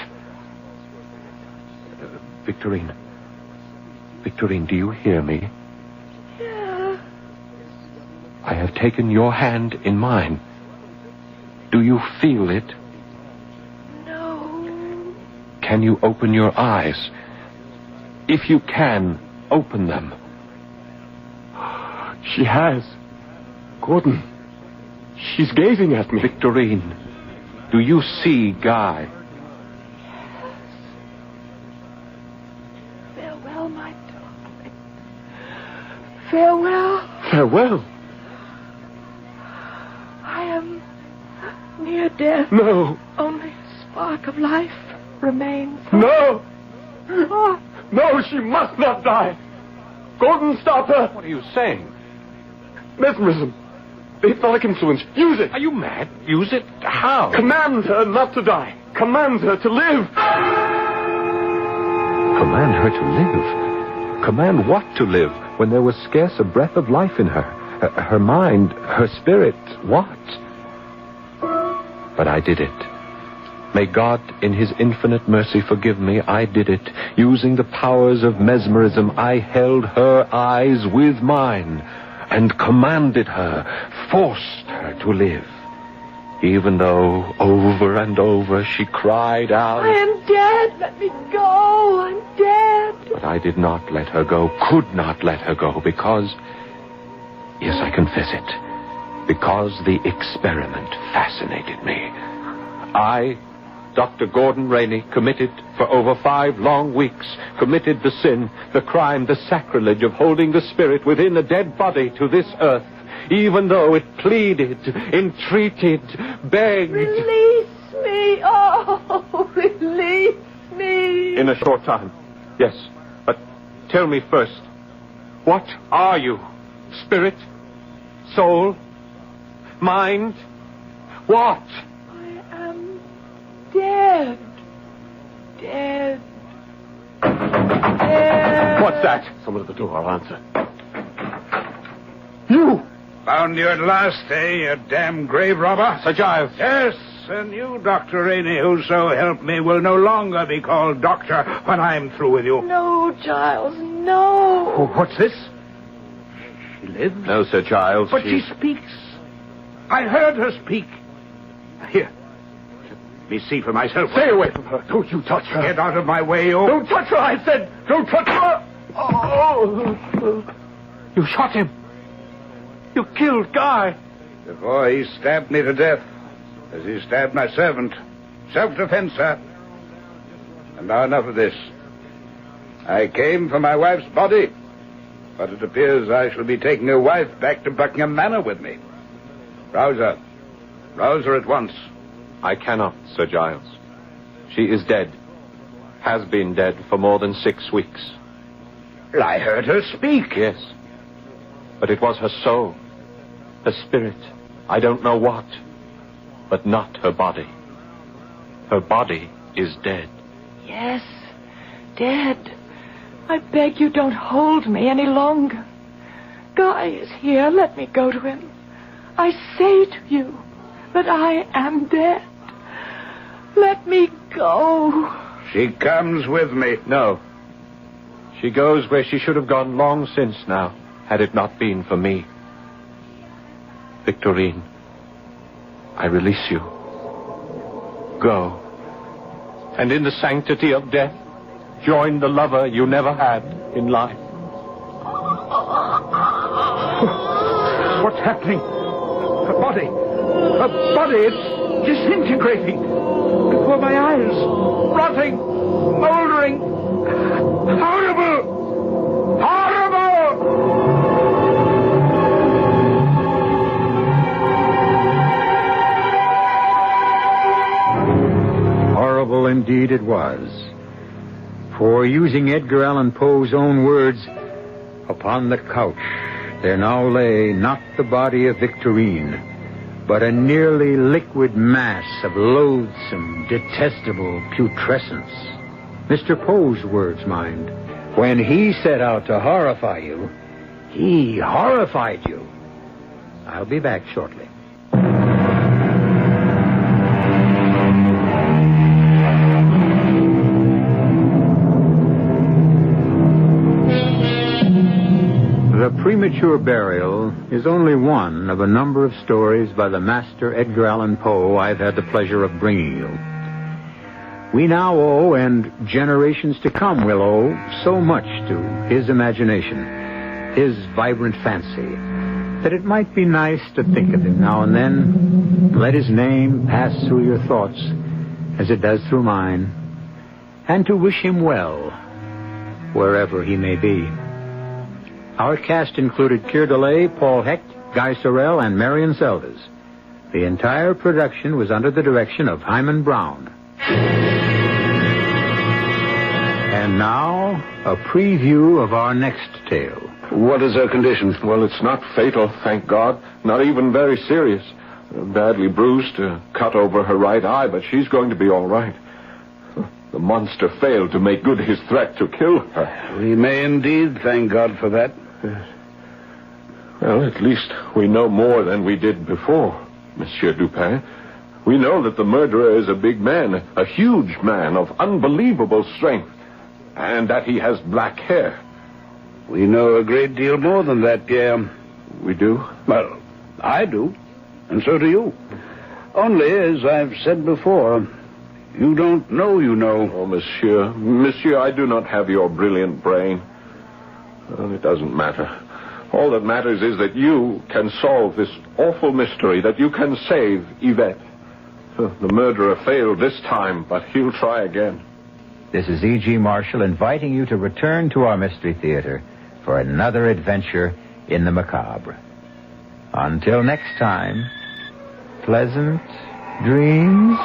S13: Victorine. Victorine, do you hear me?
S2: Yeah.
S13: I have taken your hand in mine. Do you feel it?
S2: No.
S13: Can you open your eyes? If you can, open them.
S14: She has. Gordon, she's gazing at me.
S13: Victorine, do you see Guy?
S2: Farewell, my darling. Farewell.
S14: Farewell?
S2: I am near death.
S14: No.
S2: Only a spark of life remains.
S14: No.
S2: Oh.
S14: No, she must not die. Gordon, stop her.
S13: What are you saying?
S14: Mesmerism. The hypnotic influence. Use it.
S13: Are you mad? Use it? How?
S14: Command her not to die. Command her to live.
S13: Command her to live? Command what to live when there was scarce a breath of life in her? Her mind, her spirit, what? But I did it. May God, in his infinite mercy, forgive me. I did it. Using the powers of mesmerism, I held her eyes with mine and commanded her, forced her to live. Even though, over and over, she cried out,
S2: I am dead. Let me go. I'm dead.
S13: But I did not let her go, could not let her go, because, yes, I confess it, because the experiment fascinated me. I, Dr. Gordon Rainey, committed for over 5 long weeks, committed the sin, the crime, the sacrilege of holding the spirit within a dead body to this earth, even though it pleaded, entreated, begged.
S2: Release me. Oh, release me.
S13: In a short time, yes. But tell me first, what are you? Spirit? Soul? Mind? What?
S2: I am dead. Dead. Dead.
S14: What's that? Someone at the door. I'll answer. You!
S1: Found you at last, eh, you damn grave robber?
S13: Sir Giles.
S1: Yes, and you, Dr. Rainey, who so help me, will no longer be called doctor when I'm through with you.
S2: No, Giles, no.
S1: Oh, what's this? She lives?
S13: No, Sir Giles.
S1: But she speaks. I heard her speak. Here. Let me see for myself.
S14: Stay away from her. Don't you touch her.
S1: Get out of my way, you.
S14: Don't touch her, I said. Don't touch her. Oh.
S13: You shot him. You killed Guy.
S1: Before he stabbed me to death, as he stabbed my servant. Self-defense, sir. And now enough of this. I came for my wife's body, but it appears I shall be taking her wife back to Buckingham Manor with me. Rouse her. Rouse her at once.
S13: I cannot, Sir Giles. She is dead. Has been dead for more than 6 weeks.
S1: I heard her speak.
S13: Yes. But it was her soul. Her spirit. I don't know what. But not her body. Her body is dead.
S2: Yes, dead. I beg you don't hold me any longer. Guy is here. Let me go to him. I say to you that I am dead. Let me go.
S1: She comes with me.
S13: No. She goes where she should have gone long since now, had it not been for me. Victorine, I release you. Go. And in the sanctity of death, join the lover you never had in life.
S1: What's happening? Her body. Her body, it's disintegrating. Before my eyes. Rotting. smoldering. Horrible! Horrible!
S17: Horrible indeed it was. For using Edgar Allan Poe's own words, upon the couch there now lay not the body of Victorine, but a nearly liquid mass of loathsome, detestable putrescence. Mr. Poe's words, mind. When he set out to horrify you, he horrified you. I'll be back shortly. The Premature Burial is only one of a number of stories by the master Edgar Allan Poe I've had the pleasure of bringing you. We now owe, and generations to come will owe, so much to his imagination, his vibrant fancy, that it might be nice to think of him now and then, let his name pass through your thoughts as it does through mine, and to wish him well, wherever he may be. Our cast included Keir Delay, Paul Hecht, Guy Sorrell, and Marion Seldes. The entire production was under the direction of Hyman Brown. And now, a preview of our next tale.
S13: What is her condition? Well, it's not fatal, thank God. Not even very serious. Badly bruised, cut over her right eye, but she's going to be all right. The monster failed to make good his threat to kill her.
S1: We may indeed thank God for that.
S13: Yes. Well, at least we know more than we did before, Monsieur Dupin. We know that the murderer is a big man, a huge man of unbelievable strength, and that he has black hair.
S1: We know a great deal more than that, Pierre.
S13: We do?
S1: Well, I do, and so do you. Only, as I've said before, you don't know you know.
S13: Oh, Monsieur. Monsieur, I do not have your brilliant brain. Well, it doesn't matter. All that matters is that you can solve this awful mystery, that you can save Yvette. The murderer failed this time, but he'll try again.
S4: This is E.G. Marshall inviting you to return to our Mystery Theater for another adventure in the macabre. Until next time, pleasant dreams.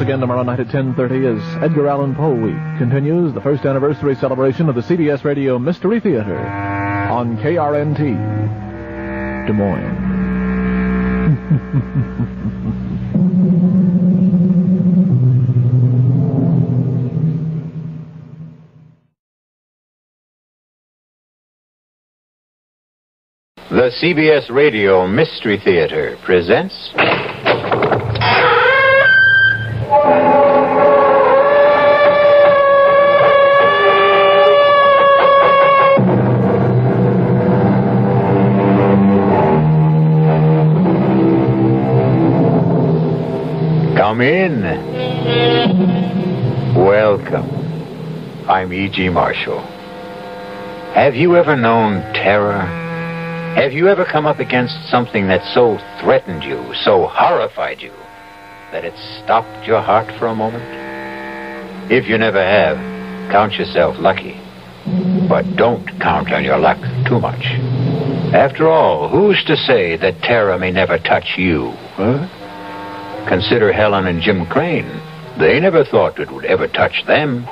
S11: Again tomorrow night at 10:30 as Edgar Allan Poe Week continues the first anniversary celebration of the CBS Radio Mystery Theater on KRNT, Des Moines.
S4: The CBS Radio Mystery Theater presents... Come in. Welcome. I'm E.G. Marshall. Have you ever known terror? Have you ever come up against something that so threatened you, so horrified you, that it stopped your heart for a moment? If you never have, count yourself lucky. But don't count on your luck too much. After all, who's to say that terror may never touch you, huh? Consider Helen and Jim Crane. They never thought it would ever touch them.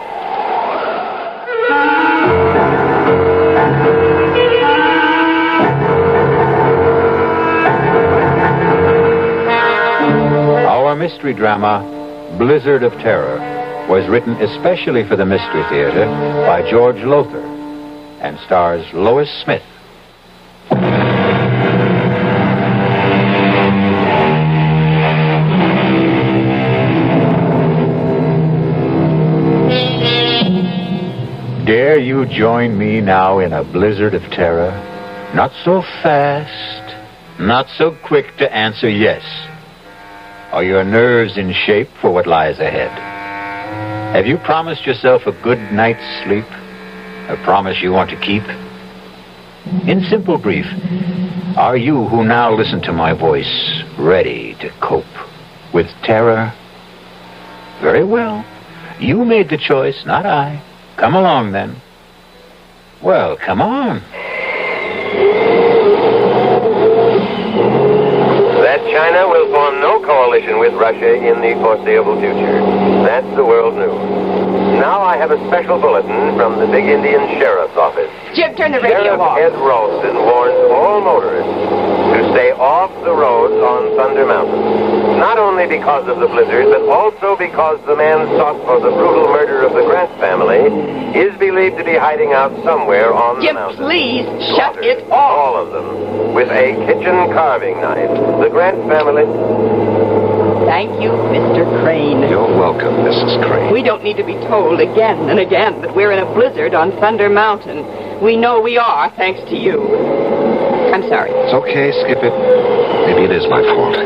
S4: Our mystery drama, Blizzard of Terror, was written especially for the Mystery Theater by George Lothar and stars Lois Smith. Dare you join me now in a blizzard of terror? Not so fast, Not so quick to answer yes. Are your nerves in shape for what lies ahead? Have you promised yourself a good night's sleep? A promise you want to keep? In simple brief, are you who now listen to my voice ready to cope with terror? Very well. You made the choice, not I. Come along, then. Well, come on.
S6: That China will form no coalition with Russia in the foreseeable future. That's the world news. Now I have a special bulletin from the Big Indian Sheriff's Office.
S16: Jim, turn the radio
S6: Sheriff
S16: off.
S6: Ed Ralston warns all motorists to stay off the roads on Thunder Mountain. Not only because of the blizzard, but also because the man sought for the brutal murder of the Grant family is believed to be hiding out somewhere on the mountain.
S16: Jim, please, shut it off.
S6: All of them, with a kitchen carving knife. The Grant family...
S21: Thank you, Mr. Crane.
S18: You're welcome, Mrs. Crane.
S21: We don't need to be told again and again that we're in a blizzard on Thunder Mountain. We know we are, thanks to you. I'm sorry.
S18: It's okay, skip it. Maybe it is my fault.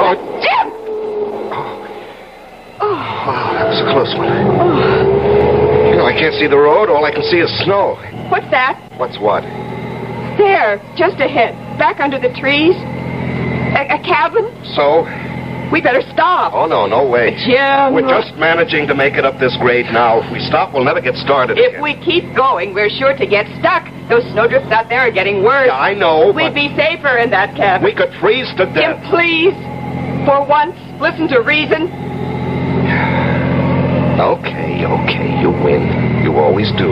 S21: Oh, Jim!
S18: Wow, that was a close one. You know, I can't see the road. All I can see is snow.
S21: What's that?
S18: What's what?
S21: There, just ahead, back under the trees. A cabin?
S18: So?
S21: We better stop.
S18: Oh, no way.
S21: Jim.
S18: We're just managing to make it up this grade now. If we stop, we'll never get started
S21: If
S18: again.
S21: we keep going, we're sure to get stuck. Those snowdrifts out there are getting worse.
S18: Yeah, I know,
S21: We'd
S18: but
S21: be safer in that cabin.
S18: we could freeze to death.
S21: Jim, please. For once, listen to reason.
S18: Okay, you win. You always do.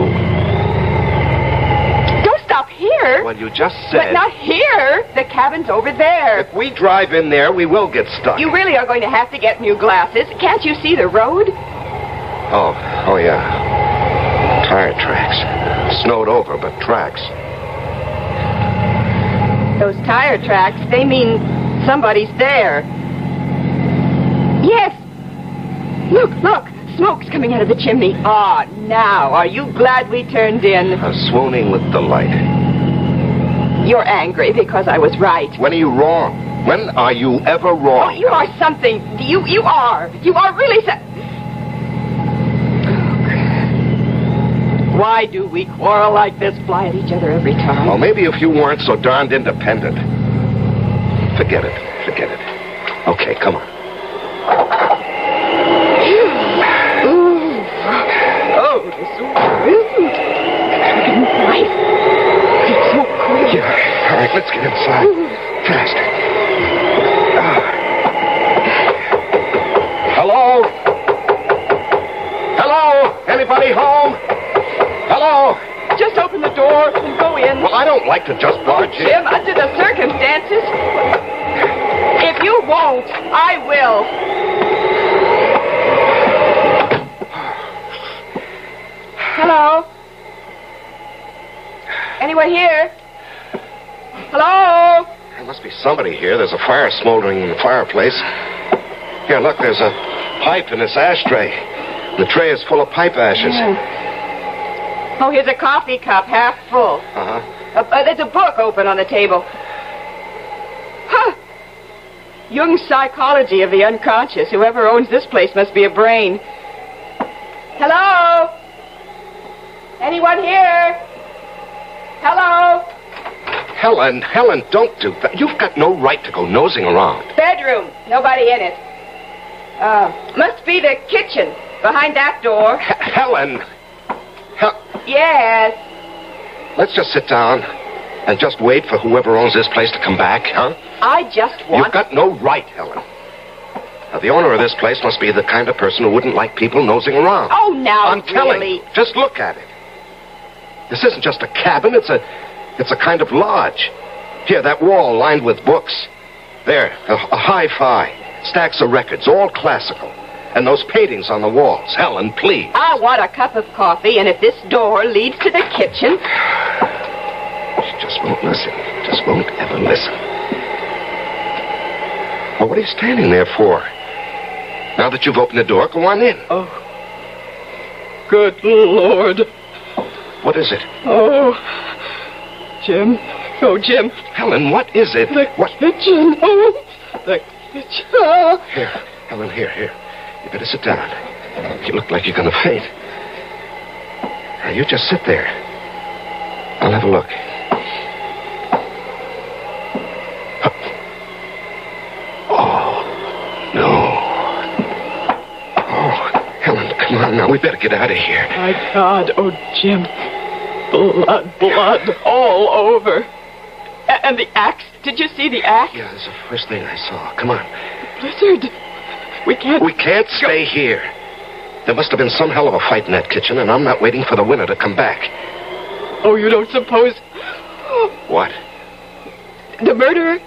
S21: Don't stop here.
S18: Well, you just
S21: But
S18: said...
S21: not here. The cabin's over there.
S18: If we drive in there, we will get stuck.
S21: You really are going to have to get new glasses. Can't you see the road?
S18: Oh, yeah. Tire tracks. Snowed over, but tracks.
S21: Those tire tracks, they mean somebody's there. Yes. Look. Smoke's coming out of the chimney. Now, are you glad we turned in?
S18: I'm swooning with delight.
S21: You're angry because I was right.
S18: When are you wrong? When are you ever wrong?
S21: Oh, you are something. You are. You are really Why do we quarrel like this, fly at each other every time?
S18: Well, maybe if you weren't so darned independent. Forget it. Okay, come on. Yeah, all right, let's get inside. Fast. Hello? Anybody home? Hello?
S21: Just open the door and go in.
S18: Well, I don't like to just barge in.
S21: Jim, under the circumstances, if you won't, I will. Hello? Anyone here? Hello?
S18: There must be somebody here. There's a fire smoldering in the fireplace. Here, look, there's a pipe in this ashtray. The tray is full of pipe ashes.
S21: Oh, here's a coffee cup, half full.
S18: Uh-huh.
S21: There's a book open on the table. Huh. Jung's Psychology of the Unconscious. Whoever owns this place must be a brain. Hello? Anyone here? Hello?
S18: Helen, don't do that. You've got no right to go nosing around.
S21: Bedroom. Nobody in it. Must be the kitchen. Behind that door.
S18: Helen!
S21: Yes.
S18: Let's just sit down and just wait for whoever owns this place to come back, huh?
S21: I just want...
S18: You've got no right, Helen. Now, the owner of this place must be the kind of person who wouldn't like people nosing around.
S21: Oh, now,
S18: I'm telling
S21: really?
S18: you. Just look at it. This isn't just a cabin. It's a kind of lodge. Here, that wall lined with books. There, a hi-fi. Stacks of records, all classical. And those paintings on the walls. Helen, please.
S21: I want a cup of coffee, and if this door leads to the kitchen...
S18: She just won't listen. Just won't ever listen. Well, what are you standing there for? Now that you've opened the door, go on in.
S8: Oh. Good Lord.
S18: What is it?
S8: Oh. Jim,
S10: Oh, Jim.
S19: Helen, what is it?
S10: The kitchen. Oh, the kitchen.
S19: Here, Helen, here. You better sit down. You look like you're going to faint. Now, you just sit there. I'll have a look. Oh, no. Oh, Helen, come on now. We better get out of here.
S10: My God. Oh, Jim. Blood all over. And the axe. Did you see the axe?
S19: Yeah, that's the first thing I saw. Come on.
S10: Blizzard. We can't
S19: stay here. There must have been some hell of a fight in that kitchen, and I'm not waiting for the winner to come back.
S10: Oh, you don't suppose...
S19: What?
S10: The murderer?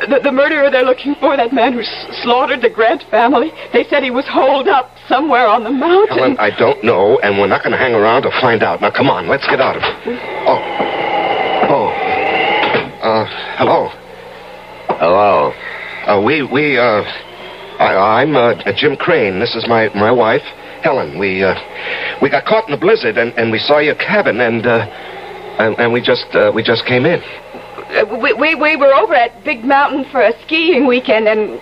S10: The murderer they're looking for, that man who slaughtered the Grant family. They said he was holed up somewhere on the mountain.
S19: Helen, I don't know, and we're not going to hang around to find out. Now, come on, let's get out of here. Hello.
S20: Hello.
S19: I'm Jim Crane. This is my wife, Helen. We got caught in a blizzard, and we saw your cabin, and we just came in.
S10: We were over at Big Mountain for a skiing weekend, and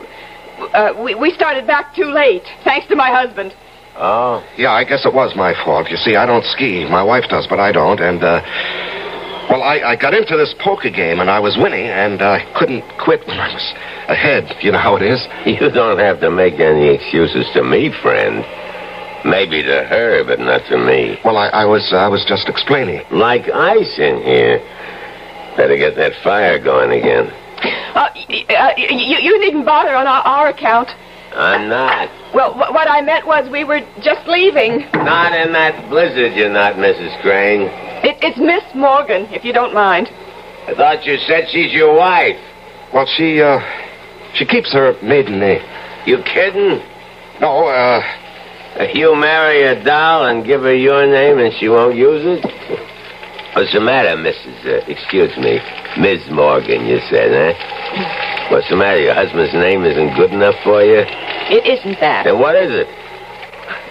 S10: we started back too late, thanks to my husband.
S19: Oh. Yeah, I guess it was my fault. You see, I don't ski. My wife does, but I don't, and, I got into this poker game, and I was winning, and I couldn't quit when I was ahead. You know how it is?
S20: You don't have to make any excuses to me, friend. Maybe to her, but not to me.
S19: Well, I was just explaining.
S20: Like ice in here. Better get that fire going again.
S10: You needn't bother on our account.
S20: I'm not.
S10: Well, what I meant was we were just leaving.
S20: Not in that blizzard, you're not, Mrs. Crane.
S10: It's Miss Morgan, if you don't mind.
S20: I thought you said she's your wife.
S19: Well, she keeps her maiden name.
S20: You kidding?
S19: No,
S20: You marry a doll and give her your name and she won't use it? What's the matter, excuse me, Ms. Morgan, you said, eh? What's the matter? Your husband's name isn't good enough for you?
S10: It isn't that.
S20: Then what is it?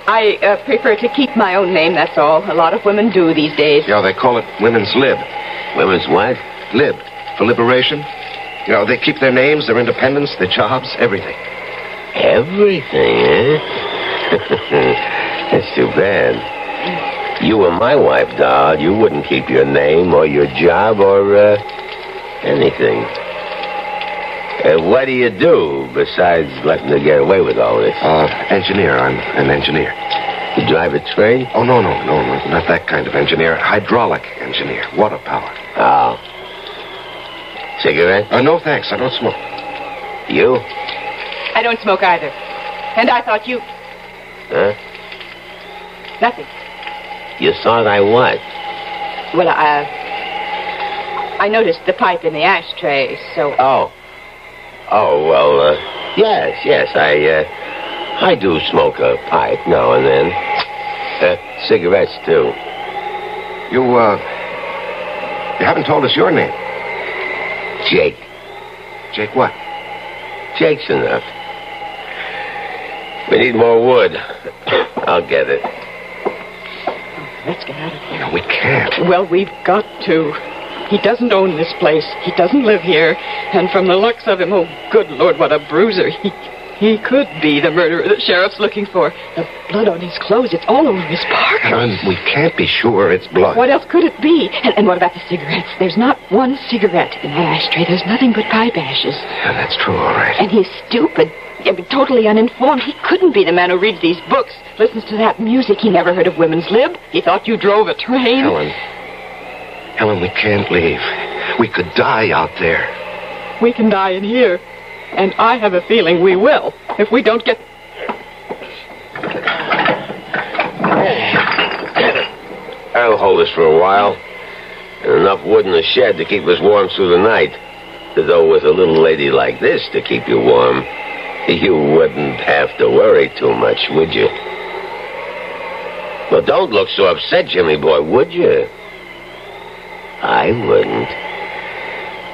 S10: I prefer to keep my own name, that's all. A lot of women do these days.
S19: Yeah, they call it women's lib.
S20: Women's what?
S19: Lib. For liberation. You know, they keep their names, their independence, their jobs, everything.
S20: Everything, eh? That's too bad. You were my wife, doll. You wouldn't keep your name or your job or, anything. What do you do besides letting her get away with all this?
S19: Engineer. I'm an engineer.
S20: You drive a train?
S19: Oh, no, not that kind of engineer. Hydraulic engineer. Water power.
S20: Oh. Cigarette?
S19: No, thanks. I don't smoke.
S20: You?
S10: I don't smoke either. And I thought you...
S20: Huh?
S10: Nothing.
S20: You thought I what?
S10: Well, I noticed the pipe in the ashtray, so...
S20: Oh, well, yes, I do smoke a pipe now and then. Cigarettes, too.
S19: You haven't told us your name.
S20: Jake.
S19: Jake what?
S20: Jake's enough. We need more wood. I'll get it.
S10: Let's get out of here.
S19: No, we can't.
S10: Well, we've got to. He doesn't own this place. He doesn't live here. And from the looks of him, oh, good Lord, what a bruiser. He could be the murderer the sheriff's looking for. The blood on his clothes, it's all over his parka.
S19: Helen, we can't be sure it's blood.
S10: What else could it be? And what about the cigarettes? There's not one cigarette in that ashtray. There's nothing but pipe ashes.
S19: Yeah, that's true, all right.
S10: And he's stupid. Totally uninformed. He couldn't be the man who reads these books, listens to that music. He never heard of women's lib. He thought you drove a train.
S19: Helen, we can't leave. We could die out there.
S10: We can die in here. And I have a feeling we will, if we don't get...
S20: I'll hold us for a while. And enough wood in the shed to keep us warm through the night. Though with a little lady like this to keep you warm, you wouldn't have to worry too much, would you? Well, don't look so upset, Jimmy boy, would you? I wouldn't.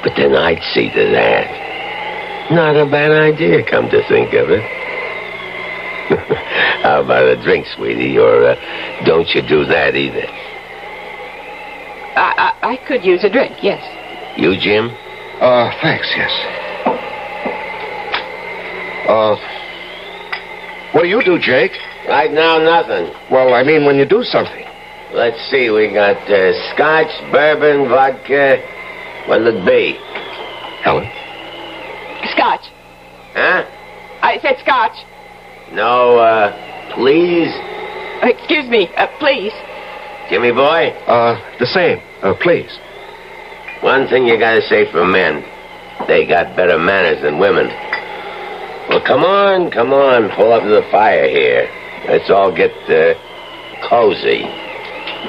S20: But then I'd see to that. Not a bad idea, come to think of it. How about a drink, sweetie? Or don't you do that either?
S10: I could use a drink, yes.
S20: You, Jim?
S19: Thanks, yes. What do you do, Jake?
S20: Right now, nothing.
S19: Well, I mean when you do something.
S20: Let's see, we got scotch, bourbon, vodka. What'll it be?
S19: Helen?
S2: Scotch.
S20: Huh?
S2: I said scotch.
S20: No, please?
S2: Excuse me, please.
S20: Jimmy boy?
S19: The same. Please.
S20: One thing you gotta say for men. They got better manners than women. Well, come on. Pull up to the fire here. Let's all get, cozy.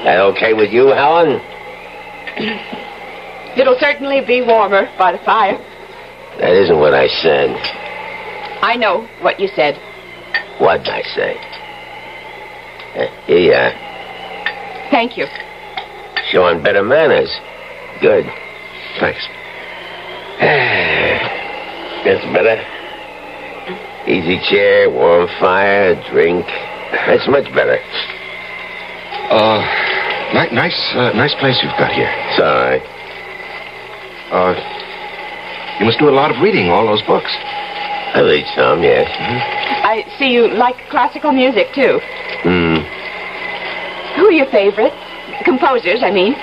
S20: That okay with you, Helen?
S2: It'll certainly be warmer by the fire.
S20: That isn't what I said.
S2: I know what you said.
S20: What'd I say? Here you are.
S2: Thank you.
S20: Showing better manners. Good.
S19: Thanks.
S20: That's better. Easy chair, warm fire, drink. That's much better.
S19: Nice place you've got here.
S20: It's all right.
S19: You must do a lot of reading, all those books.
S20: I read some, yes.
S2: I see you like classical music, too. Who are your favorites? Composers, I mean.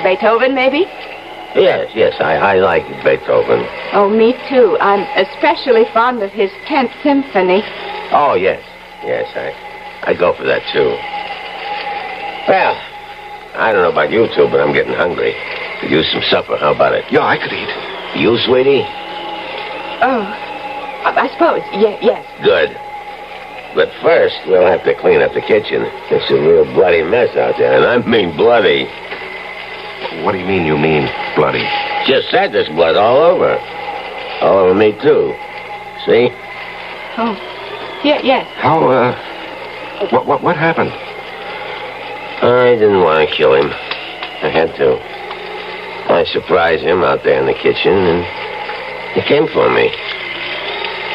S2: Beethoven, maybe?
S20: Yes, I like Beethoven.
S2: Oh, me too. I'm especially fond of his 10th Symphony.
S20: Oh, yes, I go for that, too. Well, I don't know about you two, but I'm getting hungry. Could use some supper. How about it?
S19: Yeah, I could eat.
S20: You, sweetie?
S2: Oh, I suppose, yes.
S20: Good. But first, we'll have to clean up the kitchen. It's a real bloody mess out there, and I mean bloody.
S19: What do you mean bloody?
S20: Just said there's blood all over. All over me, too. See?
S2: Oh, yes.
S19: How, what happened?
S20: I didn't want to kill him. I had to. I surprised him out there in the kitchen, and he came for me.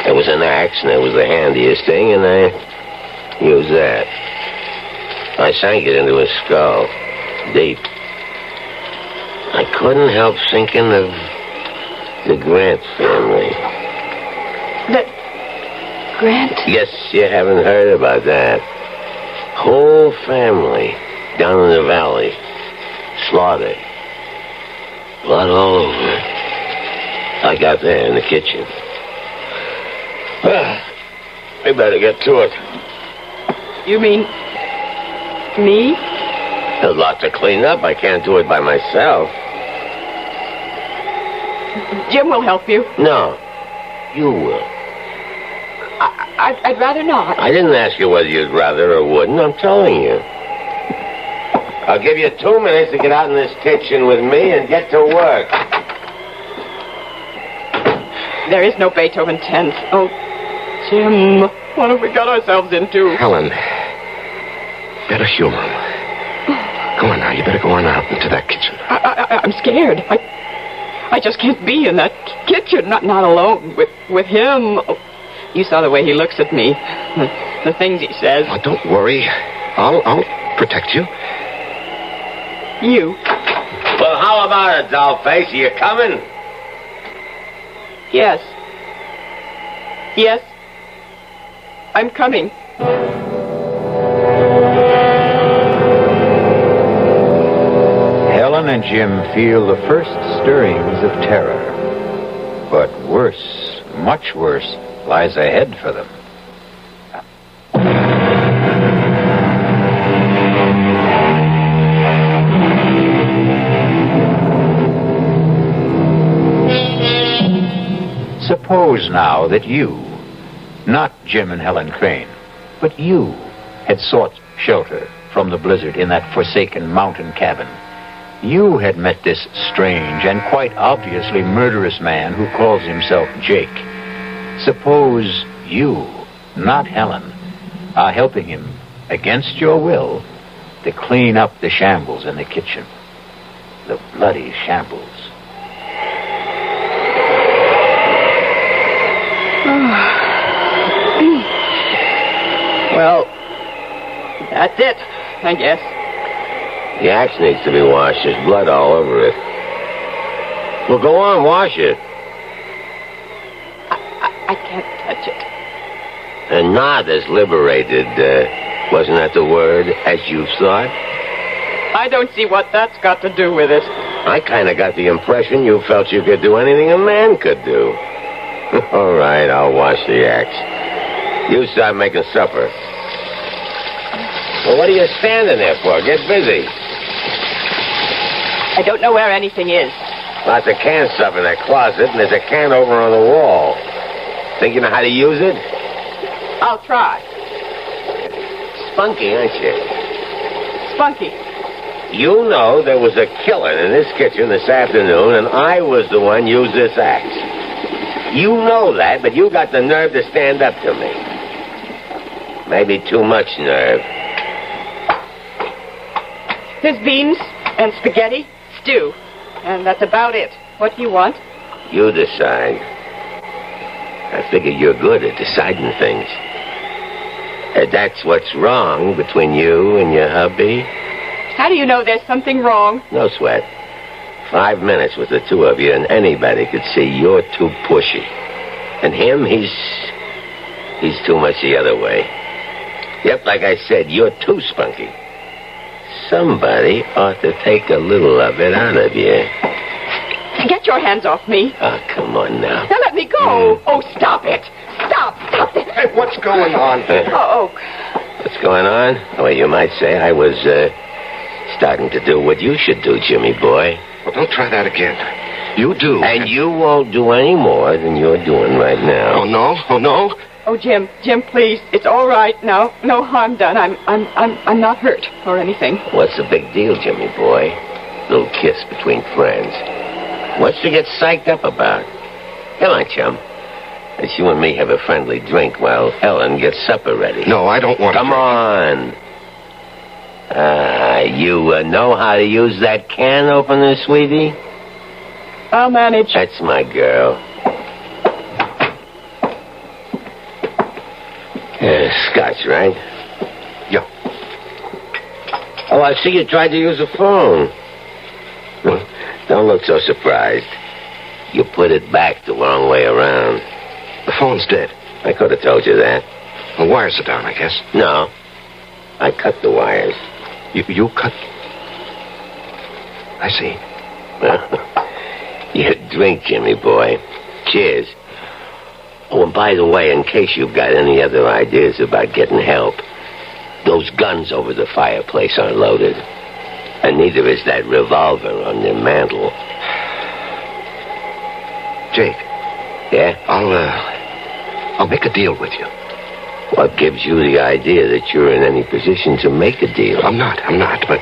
S20: There was an axe, and it was the handiest thing, and I used that. I sank it into his skull, deep. I couldn't help thinking of the Grant family.
S2: The Grant?
S20: Yes, you haven't heard about that. Whole family down in the valley. Slaughtered. Blood all over. I got there in the kitchen. Well, we better get to it.
S2: You mean me?
S20: There's a lot to clean up. I can't do it by myself.
S2: Jim will help you.
S20: No, you will.
S2: I'd rather not.
S20: I didn't ask you whether you'd rather or wouldn't. I'm telling you. I'll give you 2 minutes to get out in this kitchen with me and get to work.
S2: There is no Beethoven 10th. Oh, Jim, what have we got ourselves into?
S19: Helen, better humor him. Come on now, you better go on out into that kitchen.
S2: I'm scared. I just can't be in that kitchen, not alone with him. Oh, you saw the way he looks at me, the things he says.
S19: Oh, don't worry. I'll protect you.
S2: You?
S20: Well, how about it, dollface? Are you coming?
S2: Yes. Yes. I'm coming.
S4: Helen and Jim feel the first stirrings of terror. But worse, much worse, lies ahead for them. Suppose now that you, not Jim and Helen Crane, but you had sought shelter from the blizzard in that forsaken mountain cabin. You had met this strange and quite obviously murderous man who calls himself Jake. Suppose you, not Helen, are helping him, against your will, to clean up the shambles in the kitchen. The bloody shambles.
S2: Well, that's it, I guess.
S20: The axe needs to be washed. There's blood all over it. Well, go on, wash it.
S2: I can't touch it.
S20: And not as liberated, wasn't that the word, as you thought?
S2: I don't see what that's got to do with it.
S20: I kind of got the impression you felt you could do anything a man could do. All right, I'll wash the axe. You start making supper. Well, what are you standing there for? Get busy.
S2: I don't know where anything is.
S20: Lots of can stuff in that closet, and there's a can over on the wall. Think you know how to use it?
S2: I'll try.
S20: Spunky, aren't you?
S2: Spunky.
S20: You know there was a killer in this kitchen this afternoon, and I was the one who used this axe. You know that, but you got the nerve to stand up to me. Maybe too much nerve.
S2: There's beans and spaghetti, stew, and that's about it. What do you want?
S20: You decide. I figure you're good at deciding things. That's what's wrong between you and your hubby.
S2: How do you know there's something wrong?
S20: No sweat. 5 minutes with the two of you, and anybody could see you're too pushy. And him, he's too much the other way. Yep, like I said, you're too spunky. Somebody ought to take a little of it out of you.
S2: Get your hands off me.
S20: Oh, come on now.
S2: Now let me go. Oh, stop it. Stop it.
S19: Hey, what's going on here?
S2: Oh.
S20: What's going on? Well, you might say I was, starting to do what you should do, Jimmy boy.
S19: Well, don't try that again. You do.
S20: And you won't do any more than you're doing right now.
S19: Oh, no? Oh, no?
S2: Oh, Jim, please. It's all right now. No harm done. I'm not hurt or anything.
S20: What's the big deal, Jimmy boy? Little kiss between friends. What's to get psyched up about? Come on, chum. Let's you and me have a friendly drink while Ellen gets supper ready.
S19: No, I don't want to.
S20: Come on. You know how to use that can opener, sweetie?
S2: I'll manage.
S20: That's my girl. Scotch, right?
S19: Yeah.
S20: Oh, I see you tried to use a phone. Don't look so surprised. You put it back the wrong way around.
S19: The phone's dead.
S20: I could have told you that.
S19: The wires are down, I guess.
S20: No. I cut the wires.
S19: You cut? I see.
S20: Well, you drink, Jimmy boy. Cheers. Oh, and by the way, in case you've got any other ideas about getting help, those guns over the fireplace aren't loaded. And neither is that revolver on the mantel.
S19: Jake.
S20: Yeah?
S19: I'll make a deal with you.
S20: What gives you the idea that you're in any position to make a deal?
S19: I'm not, but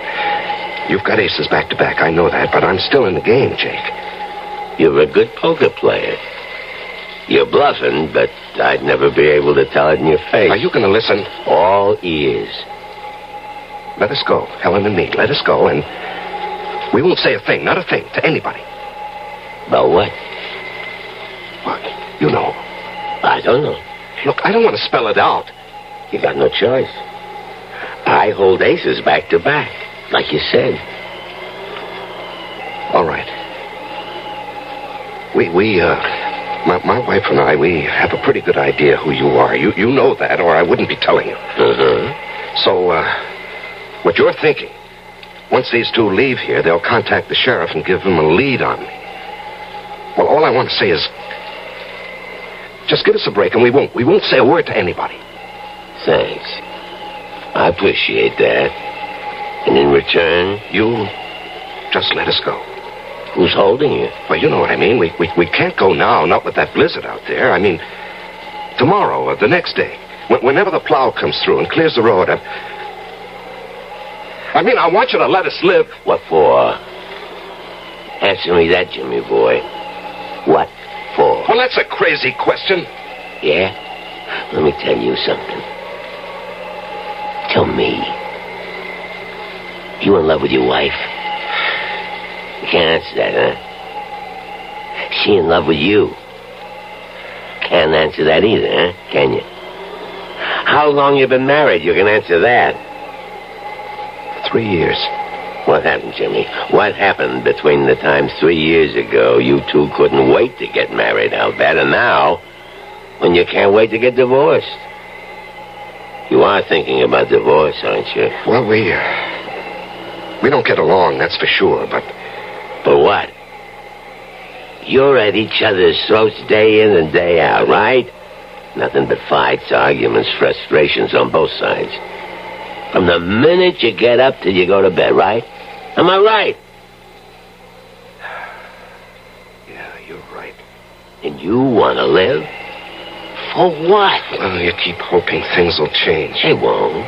S19: you've got aces back to back. I know that, but I'm still in the game, Jake.
S20: You're a good poker player. You're bluffing, but I'd never be able to tell it in your face.
S19: Are you going to listen?
S20: All ears.
S19: Let us go, Helen and me. Let us go, and we won't say a thing, not a thing, to anybody.
S20: About what?
S19: What? You know.
S20: I don't know.
S19: Look, I don't want to spell it out.
S20: You got no choice. I hold aces back to back, like you said.
S19: All right. My wife and I, we have a pretty good idea who you are. You know that, or I wouldn't be telling you.
S20: Uh-huh.
S19: So, what you're thinking, once these two leave here, they'll contact the sheriff and give him a lead on me. Well, all I want to say is, just give us a break, and we won't say a word to anybody.
S20: Thanks. I appreciate that. And in return,
S19: you just let us go.
S20: Who's holding you?
S19: Well, you know what I mean. We can't go now, not with that blizzard out there. I mean, tomorrow or the next day, whenever the plow comes through and clears the road. I want you to let us live.
S20: What for? Answer me that, Jimmy boy. What for?
S19: Well, that's a crazy question.
S20: Yeah? Let me tell you something. Tell me. You in love with your wife? You can't answer that, huh? She in love with you? Can't answer that either, huh? Can you? How long you been married? You can answer that.
S19: 3 years.
S20: What happened, Jimmy? What happened between the time 3 years ago you two couldn't wait to get married, I'll bet, and now, when you can't wait to get divorced? You are thinking about divorce, aren't you?
S19: Well, we don't get along, that's for sure, but...
S20: For what? You're at each other's throats day in and day out, right? Nothing but fights, arguments, frustrations on both sides. From the minute you get up till you go to bed, right? Am I right?
S19: Yeah, you're right.
S20: And you want to live? For what?
S19: Well, you keep hoping things will change.
S20: They won't.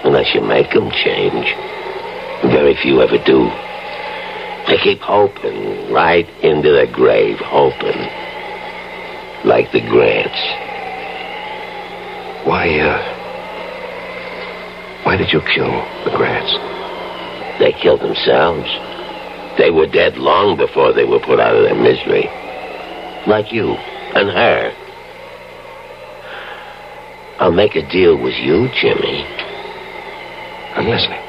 S20: Unless you make them change. Very few ever do. They keep hoping right into the grave, hoping. Like the Grants.
S19: Why did you kill the Grants?
S20: They killed themselves. They were dead long before they were put out of their misery. Like you and her. I'll make a deal with you, Jimmy.
S19: I'm listening.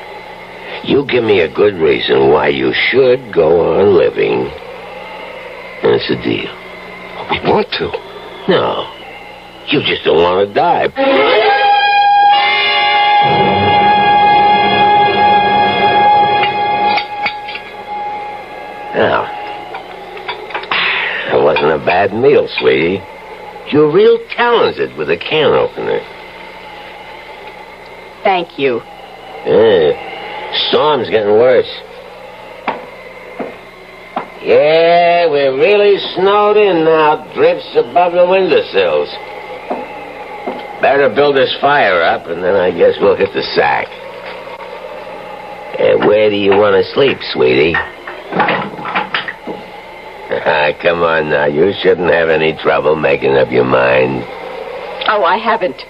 S20: You give me a good reason why you should go on living. And it's a deal.
S19: We want to.
S20: No. You just don't want to die. Now, it wasn't a bad meal, sweetie. You're real talented with a can opener.
S9: Thank you.
S20: Storm's getting worse. Yeah, we're really snowed in now. Drifts above the windowsills. Better build this fire up, and then I guess we'll hit the sack. Where do you want to sleep, sweetie? Come on now. You shouldn't have any trouble making up your mind.
S9: Oh, I haven't.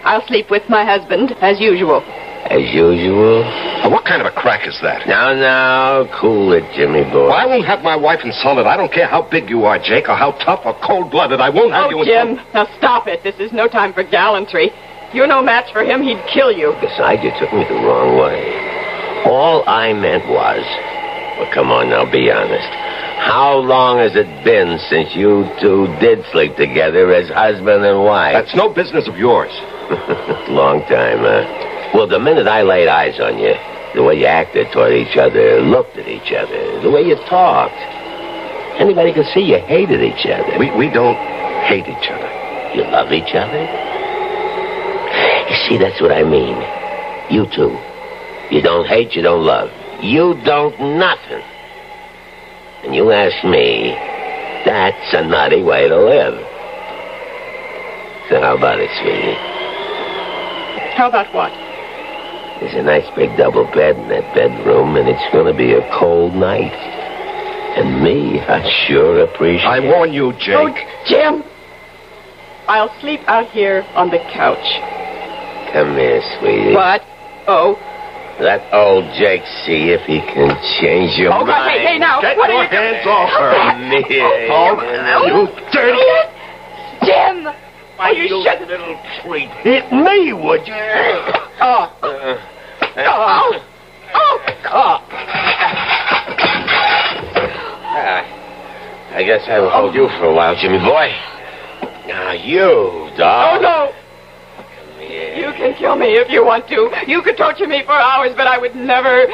S9: I'll sleep with my husband, as usual.
S20: As usual?
S19: What kind of a crack is that?
S20: Now, cool it, Jimmy boy.
S19: Well, I won't have my wife insulted. I don't care how big you are, Jake, or how tough or cold-blooded. I won't have you insulted.
S2: Jim, now stop it. This is no time for gallantry. You're no match for him. He'd kill you.
S20: Besides, you took me the wrong way. All I meant was... Well, come on now, be honest. How long has it been since you two did sleep together as husband and wife?
S19: That's no business of yours.
S20: Long time, huh? Well, the minute I laid eyes on you, the way you acted toward each other, looked at each other, the way you talked, anybody could see you hated each other.
S19: We don't hate each other.
S20: You love each other? You see, that's what I mean. You two. You don't hate, you don't love. You don't nothing. And you ask me, that's a nutty way to live. So how about it, sweetie?
S2: How about what?
S20: There's a nice big double bed in that bedroom, and it's going to be a cold night. And me, I sure appreciate it.
S19: I warn you, Jake.
S2: Oh, Jim! I'll sleep out here on the couch.
S20: Come here, sweetie.
S2: What? Oh.
S20: Let old Jake see if he can change your mind.
S2: God, hey, now,
S20: Get
S2: what
S20: your
S2: are you doing?
S20: hands off her. Me,
S2: you
S20: dirty...
S2: Jim! You shouldn't...
S20: little treat. Hit me, would you? I guess I will hold you for a while, Jimmy boy. Now, you, dog.
S2: Oh, no! You can kill me if you want to. You could torture me for hours, but I would never...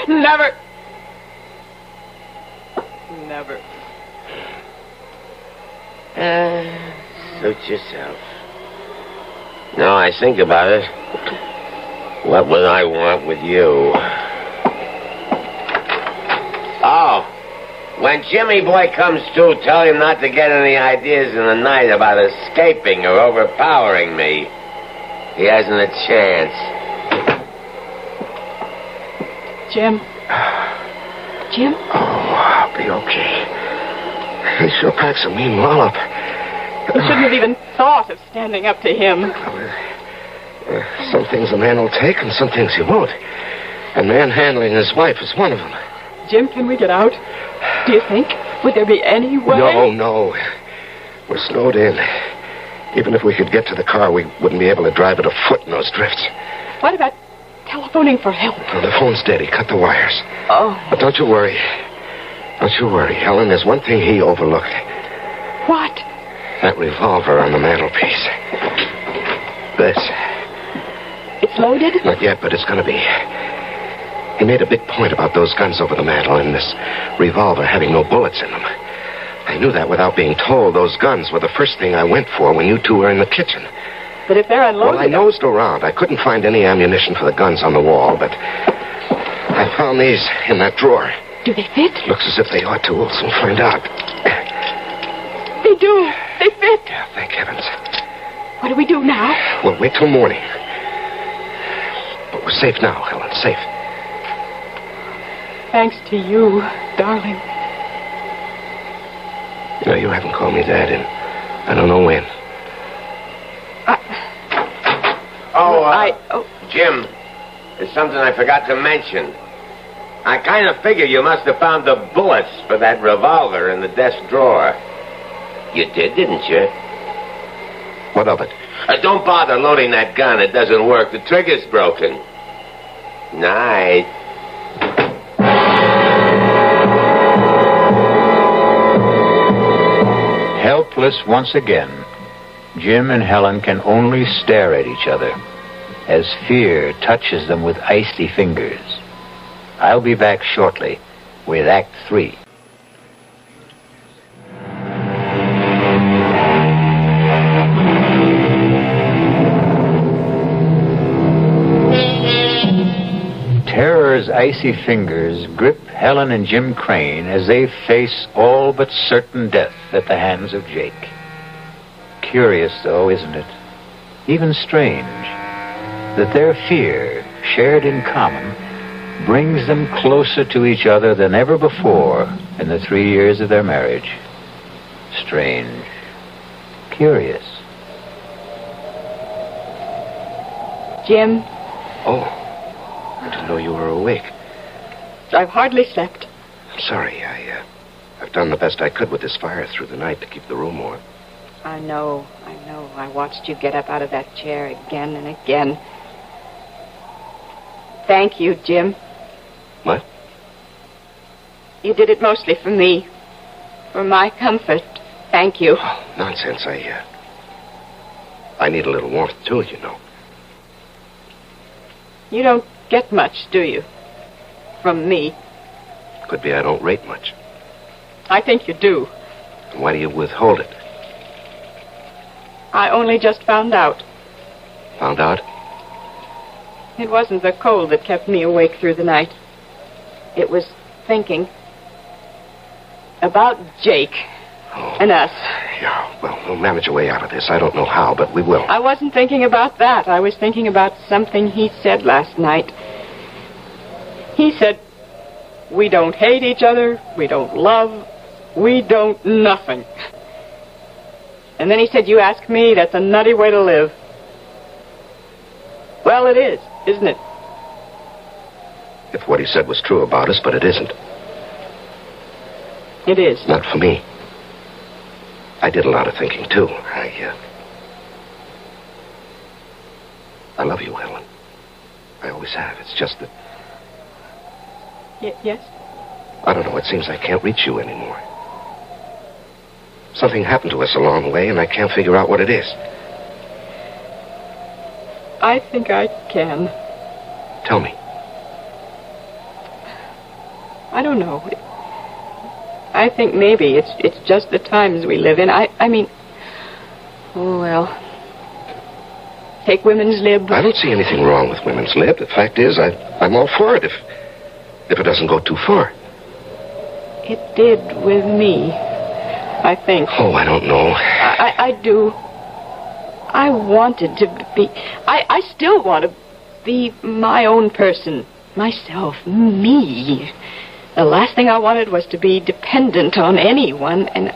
S20: Suit yourself. No, I think about it. What would I want with you? Oh, when Jimmy boy comes to, tell him not to get any ideas in the night about escaping or overpowering me. He hasn't a chance.
S2: Jim? Jim?
S19: Oh, I'll be okay. He sure packs a mean wallop.
S2: You shouldn't have even thought of standing up to him.
S19: Some things a man will take and some things he won't. And manhandling his wife is one of them.
S2: Jim, can we get out? Do you think? Would there be any way?
S19: No. We're snowed in. Even if we could get to the car, we wouldn't be able to drive it afoot in those drifts.
S2: What about Telephoning for help.
S19: Well, the phone's dead. He cut the wires.
S2: Oh.
S19: But don't you worry. Don't you worry, Helen. There's one thing he overlooked.
S2: What?
S19: That revolver on the mantelpiece. This.
S2: It's loaded?
S19: Not yet, but it's going to be. He made a big point about those guns over the mantel and this revolver having no bullets in them. I knew that without being told. Those guns were the first thing I went for when you two were in the kitchen.
S2: But if they're unloaded...
S19: Well, I nosed around. I couldn't find any ammunition for the guns on the wall, but I found these in that drawer.
S2: Do they fit?
S19: Looks as if they ought to. We'll soon find out.
S2: They do. They fit.
S19: Yeah, thank heavens.
S2: What do we do now?
S19: We'll wait till morning. But we're safe now, Helen. Safe.
S2: Thanks to you, darling.
S19: No, you haven't called me that in I don't know when.
S20: Jim, there's something I forgot to mention. I kind of figure you must have found the bullets for that revolver in the desk drawer. You did, didn't you?
S19: What of it?
S20: Don't bother loading that gun. It doesn't work. The trigger's broken. Night.
S4: Helpless once again, Jim and Helen can only stare at each other as fear touches them with icy fingers. I'll be back shortly with Act 3. Terror's icy fingers grip Helen and Jim Crane as they face all but certain death at the hands of Jake. Curious, though, isn't it? Even strange that their fear, shared in common, brings them closer to each other than ever before in the 3 years of their marriage. Strange. Curious.
S2: Jim?
S19: Oh, I didn't know you were awake.
S2: I've hardly slept.
S19: I'm sorry. I've done the best I could with this fire through the night to keep the room warm.
S2: I know. I watched you get up out of that chair again and again. Thank you, Jim.
S19: What?
S2: You did it mostly for me. For my comfort. Thank you.
S19: Oh, nonsense. I need a little warmth, too, you know.
S2: You don't get much, do you? From me.
S19: Could be I don't rate much.
S2: I think you do.
S19: And why do you withhold it?
S2: I only just found out.
S19: Found out?
S2: It wasn't the cold that kept me awake through the night. It was thinking about Jake and us.
S19: Yeah, well, we'll manage a way out of this. I don't know how, but we will.
S2: I wasn't thinking about that. I was thinking about something he said last night. He said, we don't hate each other, we don't love, we don't nothing. And then he said, you ask me, that's a nutty way to live. Well, it is, isn't it?
S19: If what he said was true about us, but it isn't.
S2: It is.
S19: Not for me. I did a lot of thinking, too. I love you, Helen. I always have. It's just that...
S2: Yes?
S19: I don't know. It seems I can't reach you anymore. Something happened to us along the way, and I can't figure out what it is.
S2: I think I can.
S19: Tell me.
S2: I don't know. I think maybe it's just the times we live in. I mean, oh, well. Take women's lib.
S19: I don't see anything wrong with women's lib. The fact is, I'm all for it if it doesn't go too far.
S2: It did with me, I think.
S19: Oh, I don't know.
S2: I do. I wanted to be... I still want to be my own person. Myself. Me. The last thing I wanted was to be dependent on anyone, and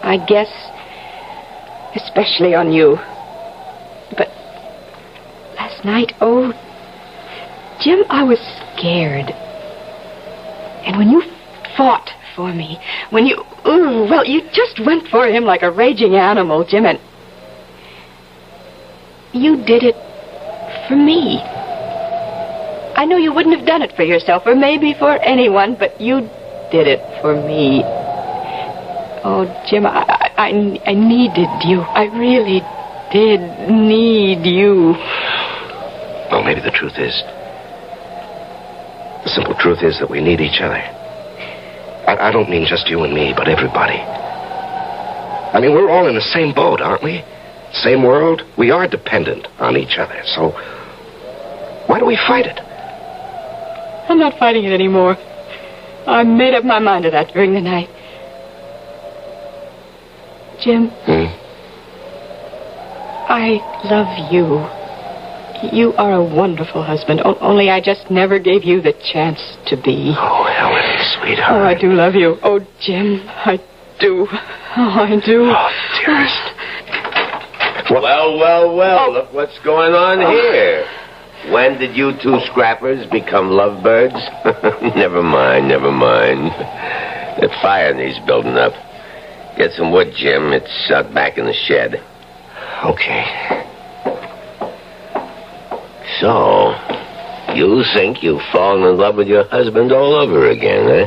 S2: I guess especially on you. But last night, oh, Jim, I was scared. And when you fought for me, when you, you just went for him like a raging animal, Jim, and you did it for me.
S5: I know you wouldn't have done it for yourself, or maybe for anyone, but you did it for me. Oh, Jim, I needed you. I really did need you.
S19: Well, maybe the simple truth is that we need each other. I don't mean just you and me, but everybody. I mean, we're all in the same boat, aren't we? Same world. We are dependent on each other, so why do we fight it?
S5: I'm not fighting it anymore. I made up my mind to that during the night. Jim, I love you. You are a wonderful husband, only I just never gave you the chance to be.
S19: Oh, Helen, sweetheart.
S5: Oh, I do love you. Oh, Jim, I do. Oh, I do.
S19: Oh, dearest.
S20: Well, look what's going on here. When did you two scrappers become lovebirds? Never mind. That fire needs building up. Get some wood, Jim. It's out back in the shed.
S19: Okay.
S20: So, you think you've fallen in love with your husband all over again, eh?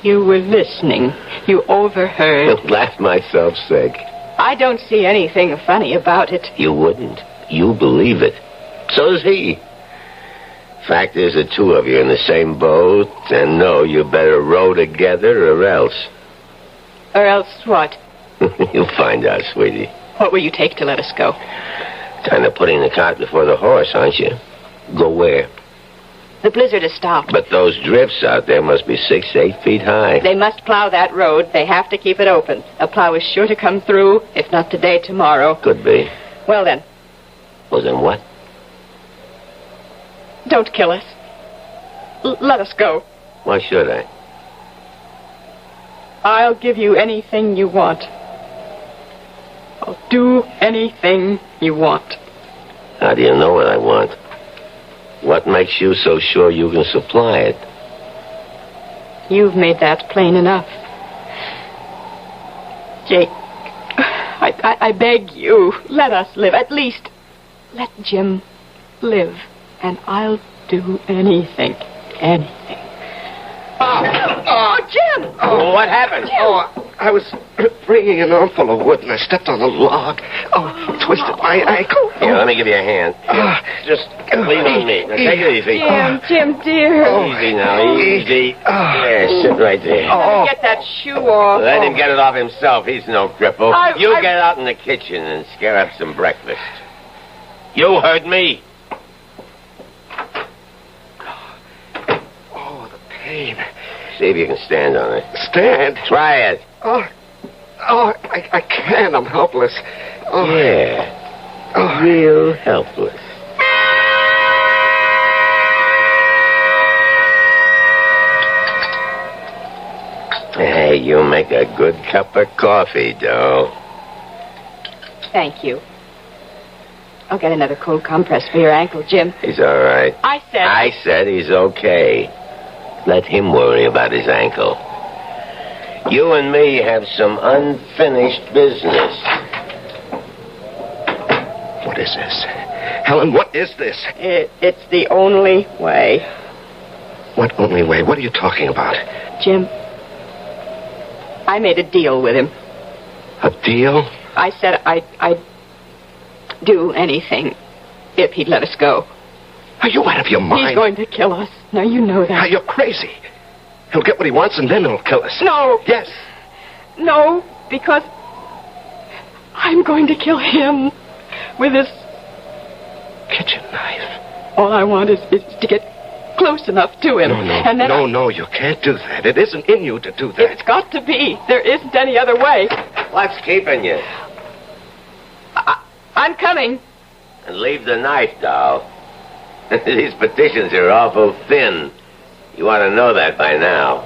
S5: You were listening. You overheard.
S20: Laugh myself sick.
S5: I don't see anything funny about it.
S20: You wouldn't. You believe it. So does he. Fact is, the two of you are in the same boat, and no, you better row together or else.
S5: Or else what?
S20: You'll find out, sweetie.
S5: What will you take to let us go?
S20: Kind of putting the cart before the horse, aren't you? Go where?
S5: The blizzard has stopped.
S20: But those drifts out there must be 6 to 8 feet high.
S5: They must plow that road. They have to keep it open. A plow is sure to come through, if not today, tomorrow.
S20: Could be.
S5: Well, then.
S20: Well, then what?
S5: Don't kill us. Let us go.
S20: Why should I?
S5: I'll give you anything you want. I'll do anything you want.
S20: How do you know what I want? What makes you so sure you can supply it?
S5: You've made that plain enough. Jake, I beg you, let us live. At least, let Jim live. And I'll do anything. Anything. Oh, Jim!
S20: Oh, what happened?
S5: Jim.
S19: Oh, I was bringing an armful of wood, and I stepped on a log. Oh, twisted my ankle.
S20: Here, let me give you a hand. Just lean on me. Now, take it easy.
S5: Jim, dear.
S20: Easy now, easy. Yeah, sit right there.
S5: Get that shoe off.
S20: Let him get it off himself. He's no cripple. You get out in the kitchen and scare up some breakfast. You heard me.
S19: Pain.
S20: See if you can stand on it.
S19: Stand?
S20: Try it.
S19: I can't. I'm helpless.
S20: Yeah. Real helpless. Hey, you make a good cup of coffee, doll.
S5: Thank you. I'll get another cold compress for your ankle, Jim.
S20: He's all right.
S5: I
S20: said he's okay. Let him worry about his ankle. You and me have some unfinished business.
S19: What is this? Helen, what is this?
S5: It's the only way.
S19: What only way? What are you talking about?
S5: Jim, I made a deal with him.
S19: A deal?
S5: I said I'd do anything if he'd let us go.
S19: Are you out of your mind?
S5: He's going to kill us. Now, you know that.
S19: You're crazy. He'll get what he wants, and then he'll kill us.
S5: No.
S19: Yes.
S5: No, because I'm going to kill him with this
S19: kitchen knife.
S5: All I want is to get close enough to him.
S19: No, you can't do that. It isn't in you to do that.
S5: It's got to be. There isn't any other way.
S20: What's keeping you?
S5: I'm coming.
S20: And leave the knife, doll. These petitions are awful thin. You ought to know that by now.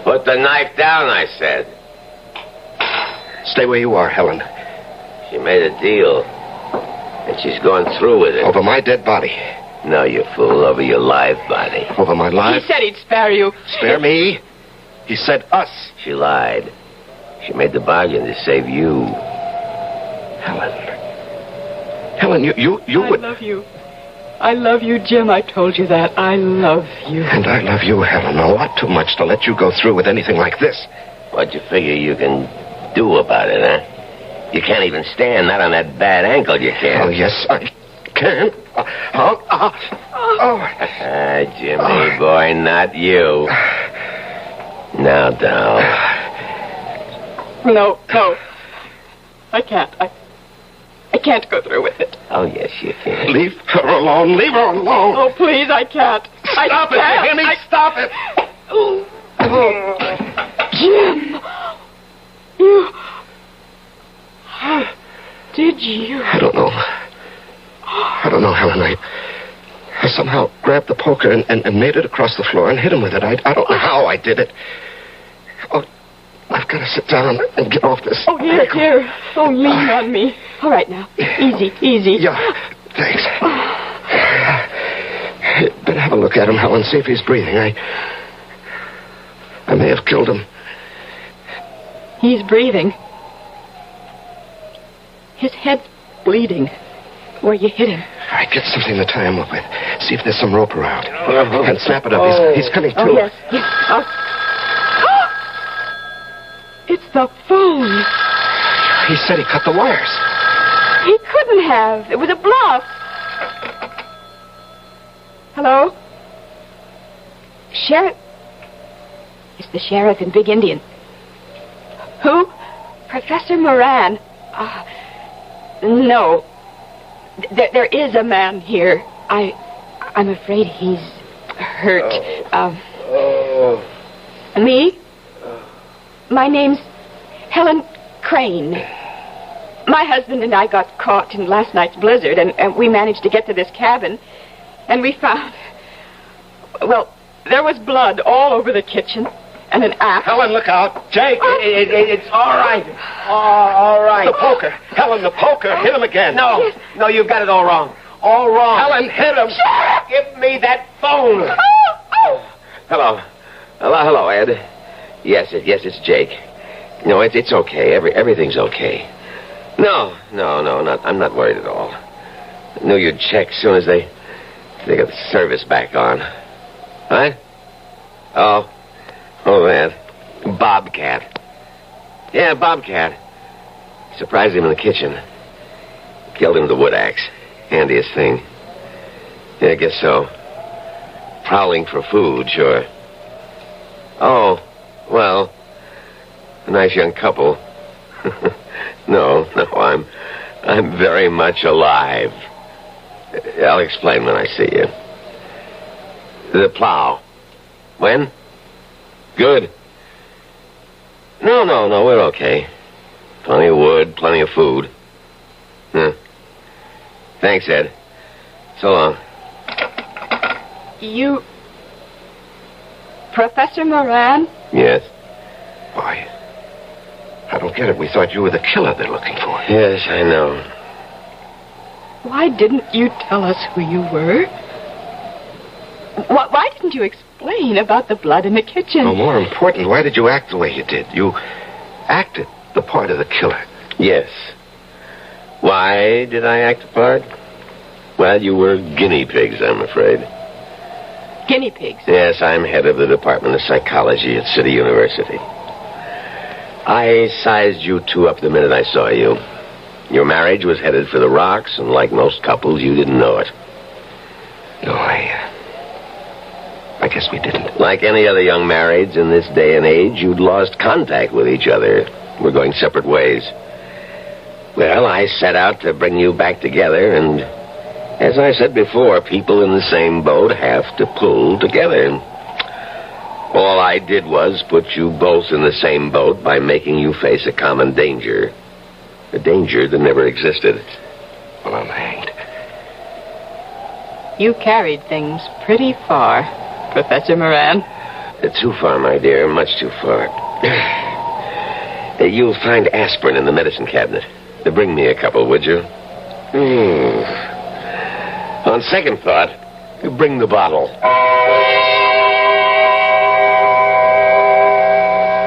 S20: Put the knife down, I said.
S19: Stay where you are, Helen.
S20: She made a deal. And she's going through with it.
S19: Over my dead body.
S20: No, you fool. Over your live body.
S19: Over my live?
S5: He said he'd spare you.
S19: Spare me? He said us.
S20: She lied. She made the bargain to save you.
S19: Helen, you would...
S5: I love you. I love you, Jim. I told you that. I love you.
S19: And I love you, Helen, a lot too much to let you go through with anything like this.
S20: What you figure you can do about it, huh? You can't even stand, not on that bad ankle you can't.
S19: Oh, yes, I can.
S20: Jimmy, boy, not you. Now, down.
S5: No. I can't. I can't go through with it.
S20: Oh, yes, you can.
S19: Leave her alone. Leave her alone.
S5: Oh, please, I can't.
S19: Stop it, you hear me? Stop it.
S5: Jim. You... How did you...
S19: I don't know, Helen. I somehow grabbed the poker and made it across the floor and hit him with it. I don't know how I did it. Oh, I've got to sit down and get off this.
S5: Oh, here. Oh, lean on me. All right, now. Easy.
S19: Yeah, thanks. Better have a look at him, Helen, see if he's breathing. I may have killed him.
S5: He's breathing. His head's bleeding. Where you hit him.
S19: All right, get something to tie him up with. See if there's some rope around. And snap it up. He's coming to.
S5: Oh, yes. It's the phone.
S19: He said he cut the wires.
S5: He couldn't have. It was a bluff. Hello? Sheriff? It's the sheriff in Big Indian. Who? Professor Moran. No. There is a man here. I'm afraid he's hurt. Me? My name's Helen Crane. My husband and I got caught in last night's blizzard, and we managed to get to this cabin, and we found... Well, there was blood all over the kitchen, and an axe.
S19: Helen, look out.
S20: Jake, it's all right. All right.
S19: The poker. Helen, the poker. Hit him again.
S20: No, you've got it all wrong. All wrong.
S19: Helen, hit him.
S20: Sheriff! Give me that phone. Hello, Ed. Yes, it's Jake. No, it's okay. Everything's okay. No, I'm not worried at all. I knew you'd check as soon as they got the service back on. What? Oh, that. Bobcat. Yeah, Bobcat. Surprised him in the kitchen. Killed him with a wood axe. Handiest thing. Yeah, I guess so. Prowling for food, sure. Oh, well, a nice young couple. No, I'm very much alive. I'll explain when I see you. The plow. When? Good. No, we're okay. Plenty of wood, plenty of food. Thanks, Ed. So long.
S5: You... Professor Moran?
S20: Yes.
S19: Why? I don't get it. We thought you were the killer they're looking for.
S20: Yes, I know.
S5: Why didn't you tell us who you were? Why didn't you explain about the blood in the kitchen?
S19: Well, more important, why did you act the way you did? You acted the part of the killer.
S20: Yes. Why did I act the part? Well, you were guinea pigs, I'm afraid.
S5: Guinea pigs?
S20: Yes, I'm head of the Department of Psychology at City University. I sized you two up the minute I saw you. Your marriage was headed for the rocks, and like most couples, you didn't know it.
S19: No, I guess we didn't.
S20: Like any other young marrieds in this day and age, you'd lost contact with each other. We're going separate ways. Well, I set out to bring you back together, and as I said before, people in the same boat have to pull together. All I did was put you both in the same boat by making you face a common danger. A danger that never existed.
S19: Well, I'm hanged.
S5: You carried things pretty far, Professor Moran.
S20: Too far, my dear, much too far. You'll find aspirin in the medicine cabinet. Bring me a couple, would you? On second thought, bring the bottle.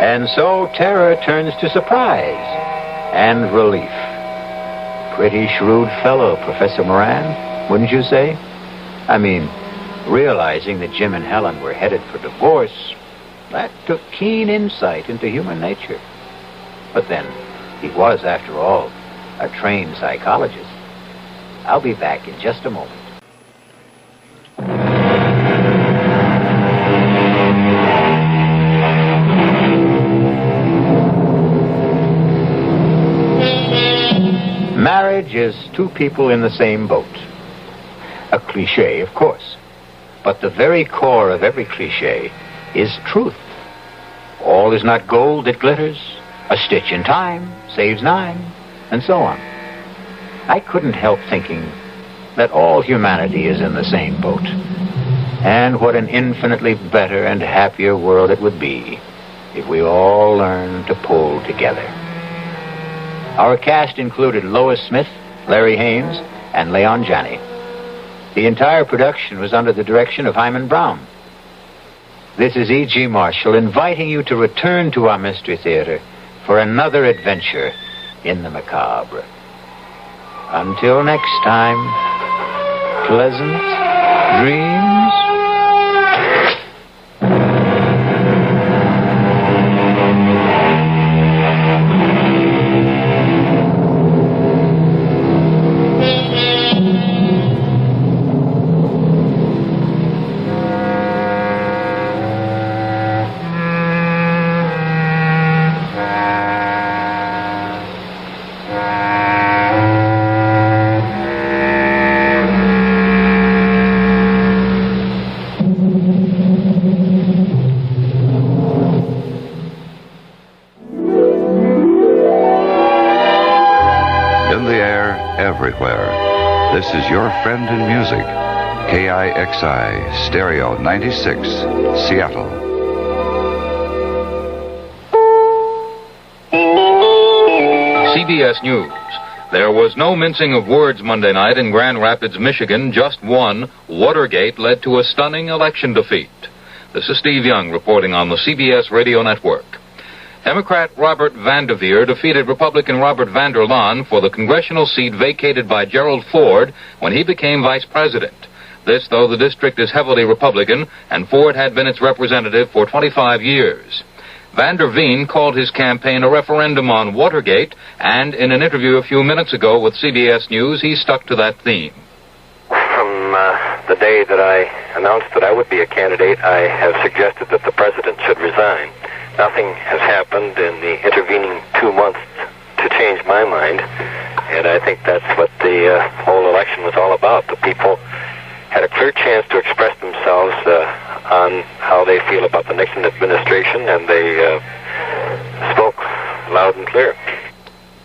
S4: And so terror turns to surprise and relief. Pretty shrewd fellow, Professor Moran, wouldn't you say? I mean, realizing that Jim and Helen were headed for divorce, that took keen insight into human nature. But then, he was, after all, a trained psychologist. I'll be back in just a moment. Marriage is two people in the same boat. A cliche, of course. But the very core of every cliche is truth. All is not gold that glitters. A stitch in time saves nine, and so on. I couldn't help thinking that all humanity is in the same boat. And what an infinitely better and happier world it would be if we all learned to pull together. Our cast included Lois Smith, Larry Haynes, and Leon Janney. The entire production was under the direction of Hyman Brown. This is E.G. Marshall inviting you to return to our Mystery Theater for another adventure in the macabre. Until next time, pleasant dreams.
S12: This is your friend in music. KIXI, Stereo 96, Seattle.
S22: CBS News. There was no mincing of words Monday night in Grand Rapids, Michigan. Just one. Watergate led to a stunning election defeat. This is Steve Young reporting on the CBS radio network. Democrat Robert Vanderveer defeated Republican Robert Vander Laan for the congressional seat vacated by Gerald Ford when he became vice president. This, though the district is heavily Republican, and Ford had been its representative for 25 years. Vander Veen called his campaign a referendum on Watergate, and in an interview a few minutes ago with CBS News, he stuck to that theme.
S3: From the day that I announced that I would be a candidate, I have suggested that the president should resign. Nothing has happened in the intervening 2 months to change my mind, and I think that's what the whole election was all about. The people had a clear chance to express themselves on how they feel about the Nixon administration, and they spoke loud and clear.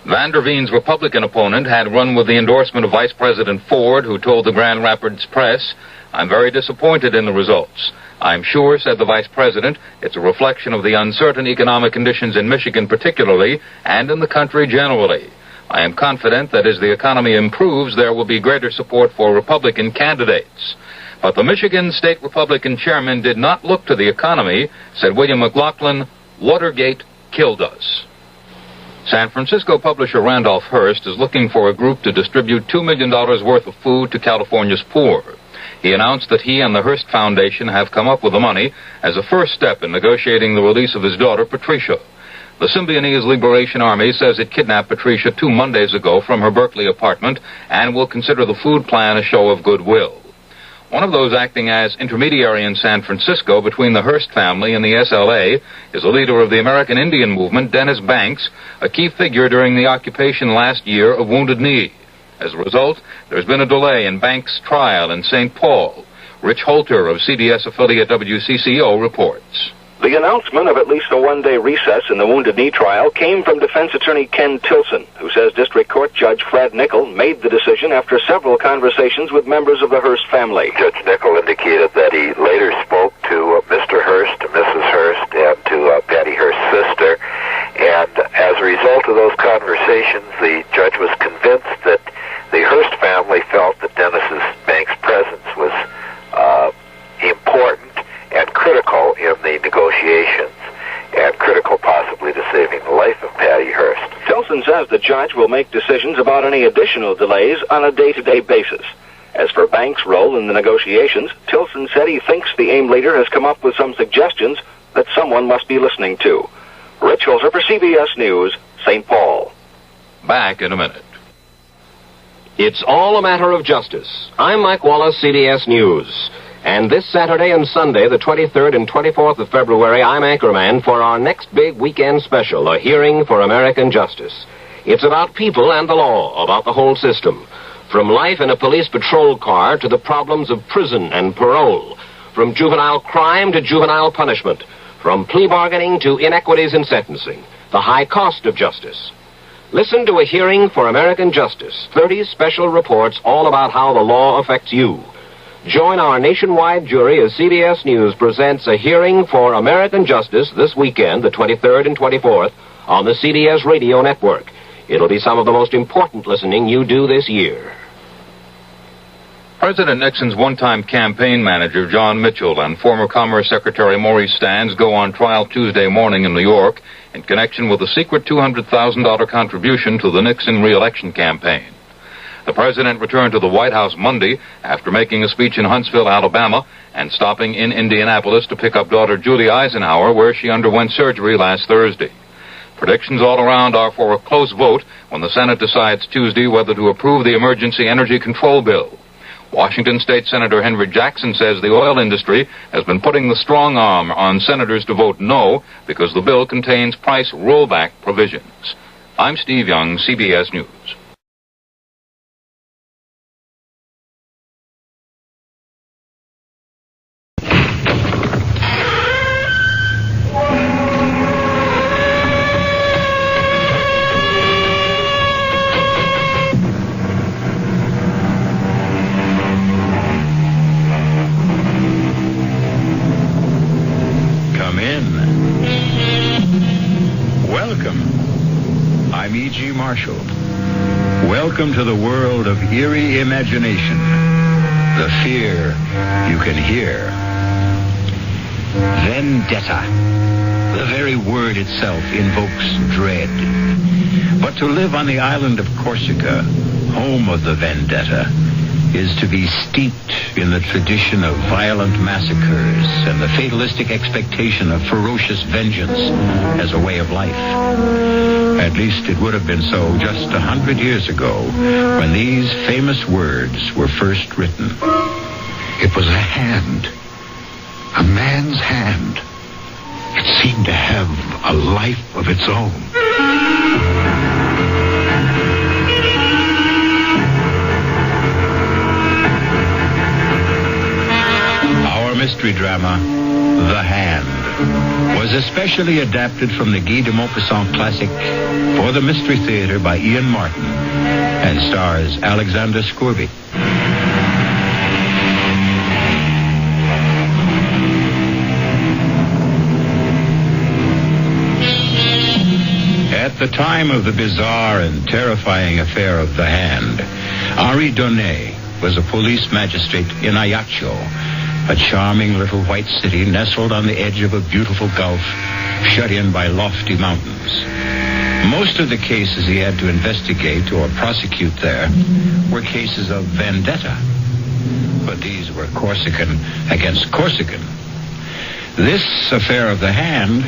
S22: Vander Veen's Republican opponent had run with the endorsement of Vice President Ford, who told the Grand Rapids Press, "I'm very disappointed in the results. I'm sure," said the vice president, "it's a reflection of the uncertain economic conditions in Michigan particularly, and in the country generally. I am confident that as the economy improves, there will be greater support for Republican candidates." But the Michigan State Republican chairman did not look to the economy, said William McLaughlin. "Watergate killed us." San Francisco publisher Randolph Hearst is looking for a group to distribute $2 million worth of food to California's poor. He announced that he and the Hearst Foundation have come up with the money as a first step in negotiating the release of his daughter, Patricia. The Symbionese Liberation Army says it kidnapped Patricia 2 Mondays ago from her Berkeley apartment and will consider the food plan a show of goodwill. One of those acting as intermediary in San Francisco between the Hearst family and the SLA is a leader of the American Indian movement, Dennis Banks, a key figure during the occupation last year of Wounded Knee. As a result, there's been a delay in Banks' trial in St. Paul. Rich Holter of CBS affiliate WCCO reports.
S23: The announcement of at least a one-day recess in the Wounded Knee trial came from defense attorney Ken Tilson, who says District Court Judge Fred Nickel made the decision after several conversations with members of the Hearst family.
S3: Judge Nickel indicated that he later spoke to Mr. Hearst, to Mrs. Hearst, and to Patty Hearst's sister. And as a result of those conversations, the judge was convinced that the Hearst family felt that Dennis's Banks' presence was important and critical in the negotiations, and critical possibly to saving the life of Patty Hearst.
S23: Tilson says the judge will make decisions about any additional delays on a day-to-day basis. As for Banks' role in the negotiations, Tilson said he thinks the AIM leader has come up with some suggestions that someone must be listening to. Rich Holzer for CBS News, St. Paul.
S22: Back in a minute.
S7: It's all a matter of justice. I'm Mike Wallace, CBS News. And this Saturday and Sunday, the 23rd and 24th of February, I'm anchorman for our next big weekend special, A Hearing for American Justice. It's about people and the law, about the whole system. From life in a police patrol car to the problems of prison and parole. From juvenile crime to juvenile punishment. From plea bargaining to inequities in sentencing. The high cost of justice. Listen to A Hearing for American Justice. 30 special reports all about how the law affects you. Join our nationwide jury as CBS News presents A Hearing for American Justice this weekend, the 23rd and 24th, on the CBS Radio Network. It'll be some of the most important listening you do this year.
S22: President Nixon's one-time campaign manager, John Mitchell, and former Commerce Secretary Maurice Stans go on trial Tuesday morning in New York in connection with a secret $200,000 contribution to the Nixon re-election campaign. The president returned to the White House Monday after making a speech in Huntsville, Alabama, and stopping in Indianapolis to pick up daughter Julie Eisenhower, where she underwent surgery last Thursday. Predictions all around are for a close vote when the Senate decides Tuesday whether to approve the Emergency Energy Control Bill. Washington State Senator Henry Jackson says the oil industry has been putting the strong arm on senators to vote no because the bill contains price rollback provisions. I'm Steve Young, CBS News.
S14: Marshall. Welcome to the world of eerie imagination. The fear you can hear. Vendetta. The very word itself invokes dread. But to live on the island of Corsica, home of the vendetta, is to be steeped in the tradition of violent massacres and the fatalistic expectation of ferocious vengeance as a way of life. At least it would have been so just 100 years ago when these famous words were first written.
S15: It was a hand. A man's hand. It seemed to have a life of its own.
S14: Mystery drama, The Hand, was especially adapted from the Guy de Maupassant classic for the Mystery Theater by Ian Martin and stars Alexander Scourby. At the time of the bizarre and terrifying affair of The Hand, Henri Donnet was a police magistrate in Ajaccio, a charming little white city nestled on the edge of a beautiful gulf, shut in by lofty mountains. Most of the cases he had to investigate or prosecute there were cases of vendetta. But these were Corsican against Corsican. This affair of The Hand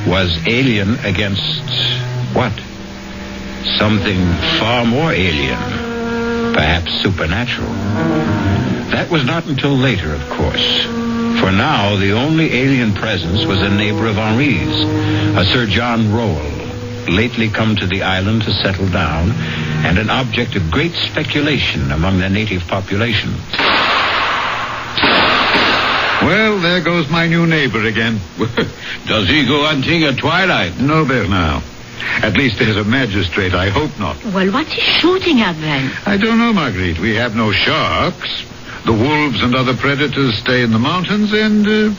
S14: was alien against what? Something far more alien, perhaps supernatural. That was not until later, of course. For now, the only alien presence was a neighbor of Henri's, a Sir John Rowell, lately come to the island to settle down, and an object of great speculation among the native population.
S15: Well, there goes my new neighbor again.
S24: Does he go hunting at twilight?
S15: No, Bernard. At least as a magistrate, I hope not.
S9: Well, what's he shooting at then?
S15: I don't know, Marguerite. We have no sharks. The wolves and other predators stay in the mountains, and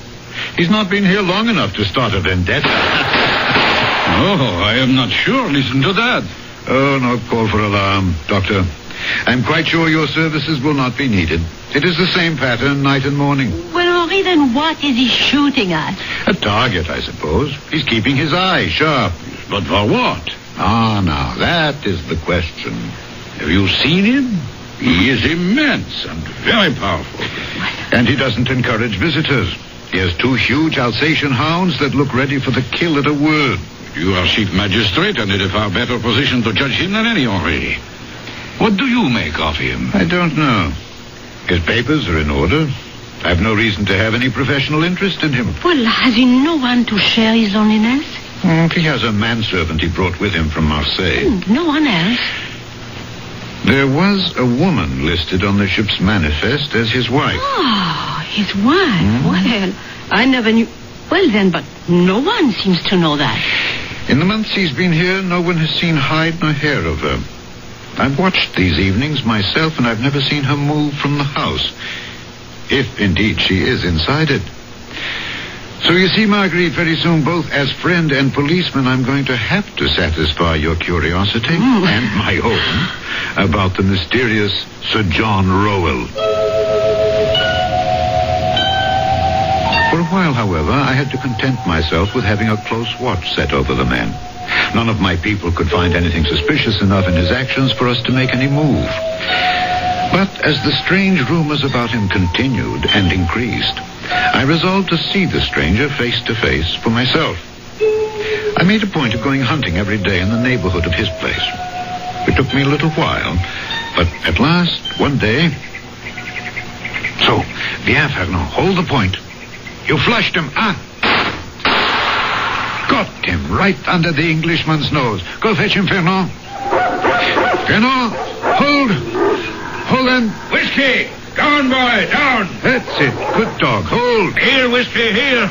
S15: he's not been here long enough to start a vendetta.
S24: Oh, I am not sure. Listen to that.
S15: Oh, no call for alarm, Doctor. I'm quite sure your services will not be needed. It is the same pattern night and morning.
S9: Well, Henri, then what is he shooting at?
S15: A target, I suppose. He's keeping his eye sharp.
S24: But for what?
S15: Ah, now, that is the question.
S24: Have you seen him?
S15: He is immense and very powerful. And he doesn't encourage visitors. He has 2 huge Alsatian hounds that look ready for the kill at a word. You are chief magistrate and in a far better position to judge him than any already. What do you make of him? I don't know. His papers are in order. I have no reason to have any professional interest in him.
S1: Well, has he no one to share his loneliness?
S15: He has a manservant he brought with him from Marseille.
S1: No one else.
S15: There was a woman listed on the ship's manifest as his wife.
S1: Oh, his wife. Well, I never knew. Well, then, but no one seems to know that.
S15: In the months he's been here, no one has seen hide nor hair of her. I've watched these evenings myself, and I've never seen her move from the house. If, indeed, she is inside it. So you see, Marguerite, very soon, both as friend and policeman, I'm going to have to satisfy your curiosity and my own about the mysterious Sir John Rowell. For a while, however, I had to content myself with having a close watch set over the man. None of my people could find anything suspicious enough in his actions for us to make any move. But as the strange rumors about him continued and increased, I resolved to see the stranger face to face for myself. I made a point of going hunting every day in the neighborhood of his place. It took me a little while, but at last, one day... So, bien, Fernand, hold the point. You flushed him, huh? Got him right under the Englishman's nose. Go fetch him, Fernand. Fernand, hold. Hold him.
S24: Whiskey! Down, boy, down!
S15: That's it. Good dog. Hold.
S24: Here, Whiskey, here.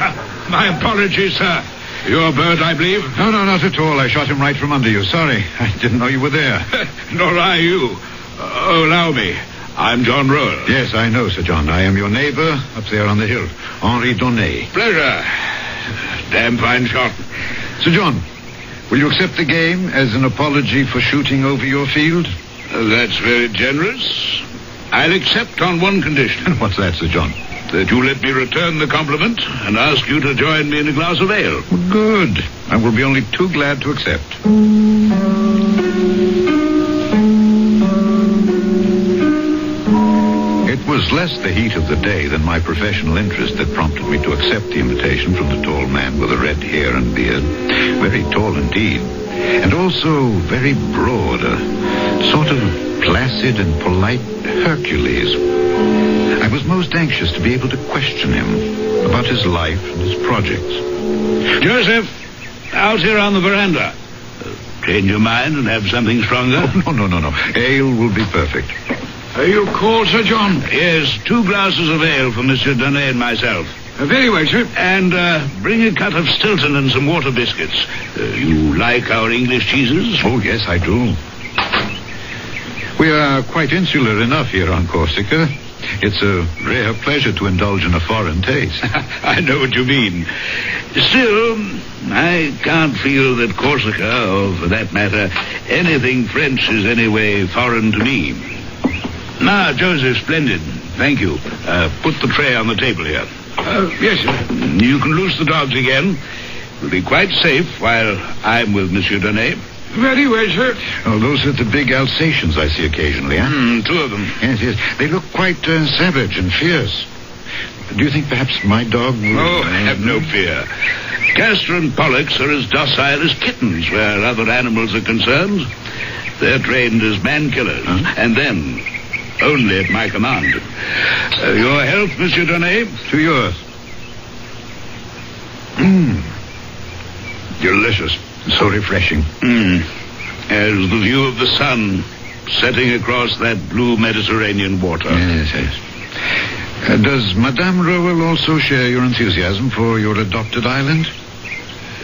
S24: My apologies, sir. You're a bird, I believe?
S15: No, not at all. I shot him right from under you. Sorry. I didn't know you were there.
S24: Nor I you. Allow me. I'm John Rowell.
S15: Yes, I know, Sir John. I am your neighbor up there on the hill. Henri Donnet.
S24: Pleasure. Damn fine shot.
S15: Sir John, will you accept the game as an apology for shooting over your field?
S24: That's very generous. I'll accept on one condition.
S15: And what's that, Sir John?
S24: That you let me return the compliment and ask you to join me in a glass of ale.
S15: Good. I will be only too glad to accept. It was less the heat of the day than my professional interest that prompted me to accept the invitation from the tall man with the red hair and beard. Very tall indeed. And also very broad, a sort of placid and polite Hercules. I was most anxious to be able to question him about his life and his projects.
S24: Joseph, out here on the veranda. Change your mind and have something stronger?
S15: Oh, no. Ale will be perfect.
S24: Are you cold, Sir John? Yes, 2 glasses of ale for Monsieur Donnet and myself.
S15: Very well, sir.
S24: And bring a cut of Stilton and some water biscuits. You like our English cheeses?
S15: Oh, yes, I do. We are quite insular enough here on Corsica. It's a rare pleasure to indulge in a foreign taste.
S24: I know what you mean. Still, I can't feel that Corsica, or for that matter, anything French is anyway foreign to me. Now, Joseph, splendid. Thank you. Put the tray on the table here.
S15: Yes, sir.
S24: You can loose the dogs again. We'll be quite safe while I'm with Monsieur Donnet.
S15: Very well, sir. Oh, those are the big Alsatians I see occasionally, huh?
S24: 2 of them.
S15: Yes. They look quite savage and fierce. Do you think perhaps my dog will...
S24: Oh, have no fear. Castor and Pollux are as docile as kittens where other animals are concerned. They're trained as man-killers. Huh? And then... only at my command. Your health, Monsieur Donnet?
S15: To yours. Delicious. So refreshing.
S24: As the view of the sun setting across that blue Mediterranean water.
S15: Yes. Does Madame Rowell also share your enthusiasm for your adopted island?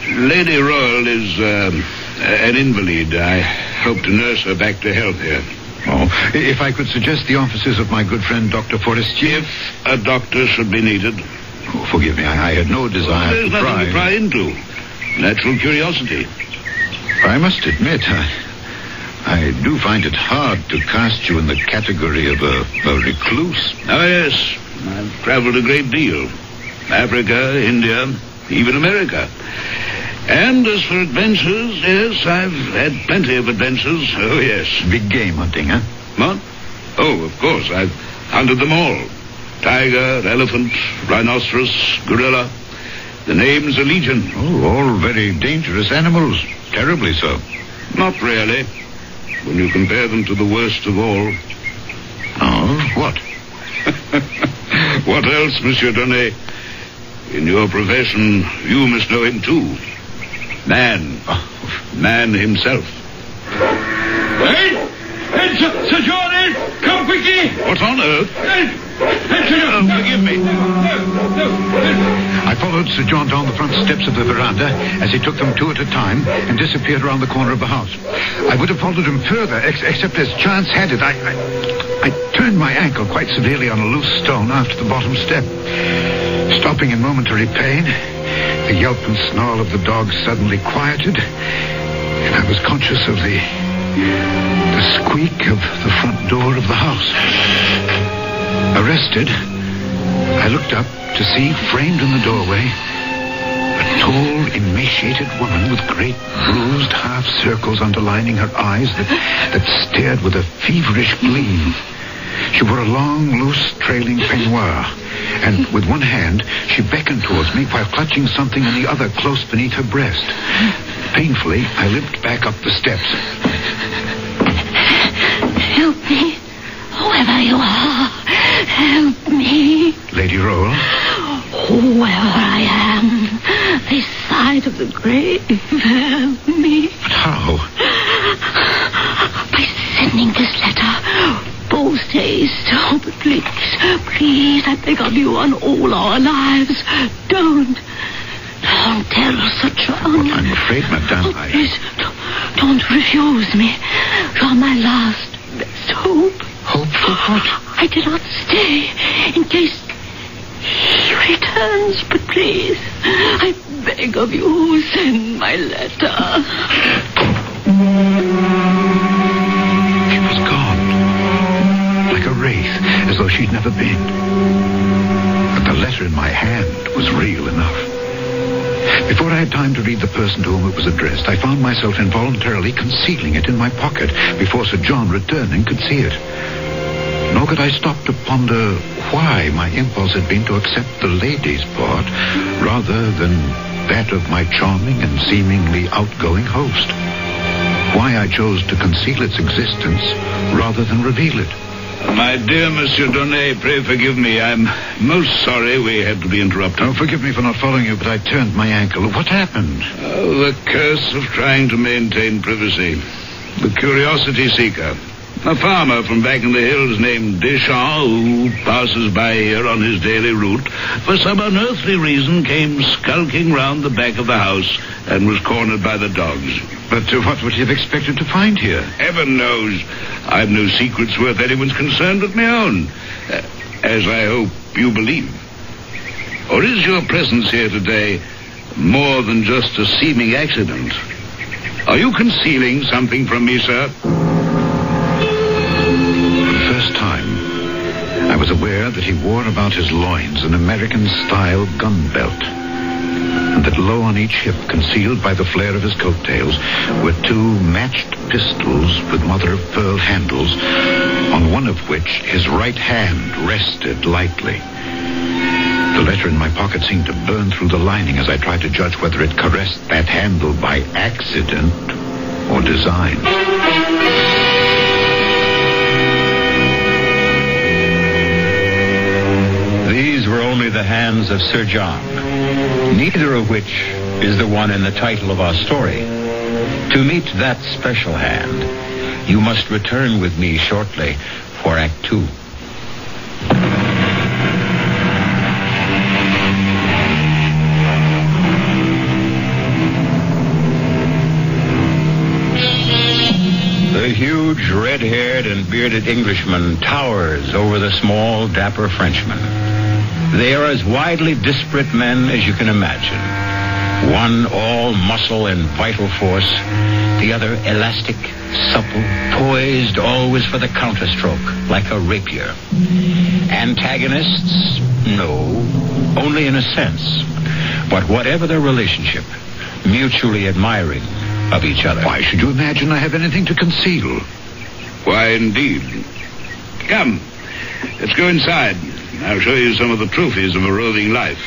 S24: Lady Rowell is an invalid. I hope to nurse her back to health here.
S15: Oh, if I could suggest the offices of my good friend Dr. Forestier.
S24: If a doctor should be needed.
S15: Oh, forgive me, I had no desire
S24: There's
S15: to pry.
S24: nothing to pry into. Natural curiosity.
S15: I must admit, I do find it hard to cast you in the category of a recluse.
S24: Oh, yes. I've traveled a great deal. Africa, India, even America. And as for adventures, yes, I've had plenty of adventures. Oh, yes.
S15: Big game hunting, huh?
S24: What? Oh, of course. I've hunted them all. Tiger, elephant, rhinoceros, gorilla. The name's a legion.
S15: Oh, all very dangerous animals. Terribly so.
S24: Not really. When you compare them to the worst of all.
S15: Oh, what?
S24: What else, Monsieur Donnet? In your profession, you must know him too. Man. Man himself.
S14: Hey, Sir John, come quickly!
S24: What on earth?
S15: Forgive me. I followed Sir John down the front steps of the veranda as he took them two at a time and disappeared around the corner of the house. I would have followed him further, except as chance had it, I turned my ankle quite severely on a loose stone after the bottom step. Stopping in momentary pain, the yelp and snarl of the dog suddenly quieted, and I was conscious of the squeak of the front door of the house. Arrested, I looked up to see, framed in the doorway, a tall, emaciated woman with great bruised half circles underlining her eyes that stared with a feverish gleam. She wore a long, loose, trailing peignoir, and with one hand she beckoned towards me while clutching something in the other close beneath her breast. Painfully, I limped back up the steps.
S1: Help me, whoever you are. Help me.
S15: Lady Roll?
S1: Whoever I am, this side of the grave, help me.
S15: But how?
S1: By sending this letter post haste. Oh, but please, I beg of you on all our lives, don't tell Sir John.
S15: I'm afraid, madame,
S1: Please, don't refuse me. You're my last best hope.
S15: Hope for what?
S1: I did not stay in case he returns, but please, I beg of you, send my letter.
S15: She was gone, like a wraith, as though she'd never been. But the letter in my hand was real enough. Before I had time to read the person to whom it was addressed, I found myself involuntarily concealing it in my pocket before Sir John, returning, could see it. Nor could I stop to ponder why my impulse had been to accept the lady's part rather than that of my charming and seemingly outgoing host. Why I chose to conceal its existence rather than reveal it.
S24: My dear Monsieur Donnet, pray forgive me. I'm most sorry we had to be interrupted.
S15: Oh, forgive me for not following you, but I turned my ankle. What happened?
S24: Oh, the curse of trying to maintain privacy. The curiosity seeker. A farmer from back in the hills named Deschamps, who passes by here on his daily route, for some unearthly reason came skulking round the back of the house and was cornered by the dogs.
S15: But what would he have expected to find here?
S24: Heaven knows. I've no secrets worth anyone's concern but my own, as I hope you believe. Or is your presence here today more than just a seeming accident? Are you concealing something from me, sir?
S15: I was aware that he wore about his loins an American-style gun belt, and that low on each hip, concealed by the flare of his coattails, were two matched pistols with mother-of-pearl handles, on one of which his right hand rested lightly. The letter in my pocket seemed to burn through the lining as I tried to judge whether it caressed that handle by accident or design.
S14: These were only the hands of Sir John, neither of which is the one in the title of our story. To meet that special hand, you must return with me shortly for Act 2. The huge red-haired and bearded Englishman towers over the small, dapper Frenchman. They are as widely disparate men as you can imagine. One all muscle and vital force, the other elastic, supple, poised always for the counterstroke, like a rapier. Antagonists? No, only in a sense. But whatever their relationship, mutually admiring of each other.
S15: Why should you imagine I have anything to conceal?
S24: Why, indeed. Come, let's go inside. I'll show you some of the trophies of a roving life,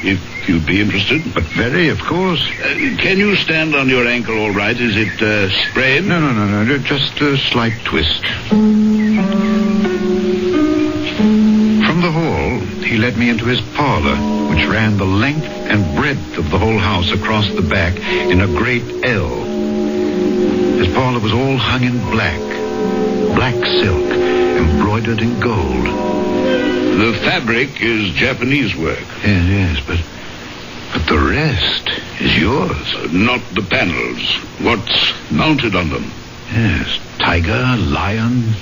S24: if you'd be interested.
S15: But very, of course.
S24: Can you stand on your ankle all right? Is it sprained?
S15: No. Just a slight twist. From the hall, he led me into his parlor, which ran the length and breadth of the whole house across the back in a great L. His parlor was all hung in black silk, embroidered in gold.
S24: The fabric is Japanese work.
S15: Yes, but the rest is yours.
S24: Not the panels. What's mounted on them?
S15: Yes, tiger, lion,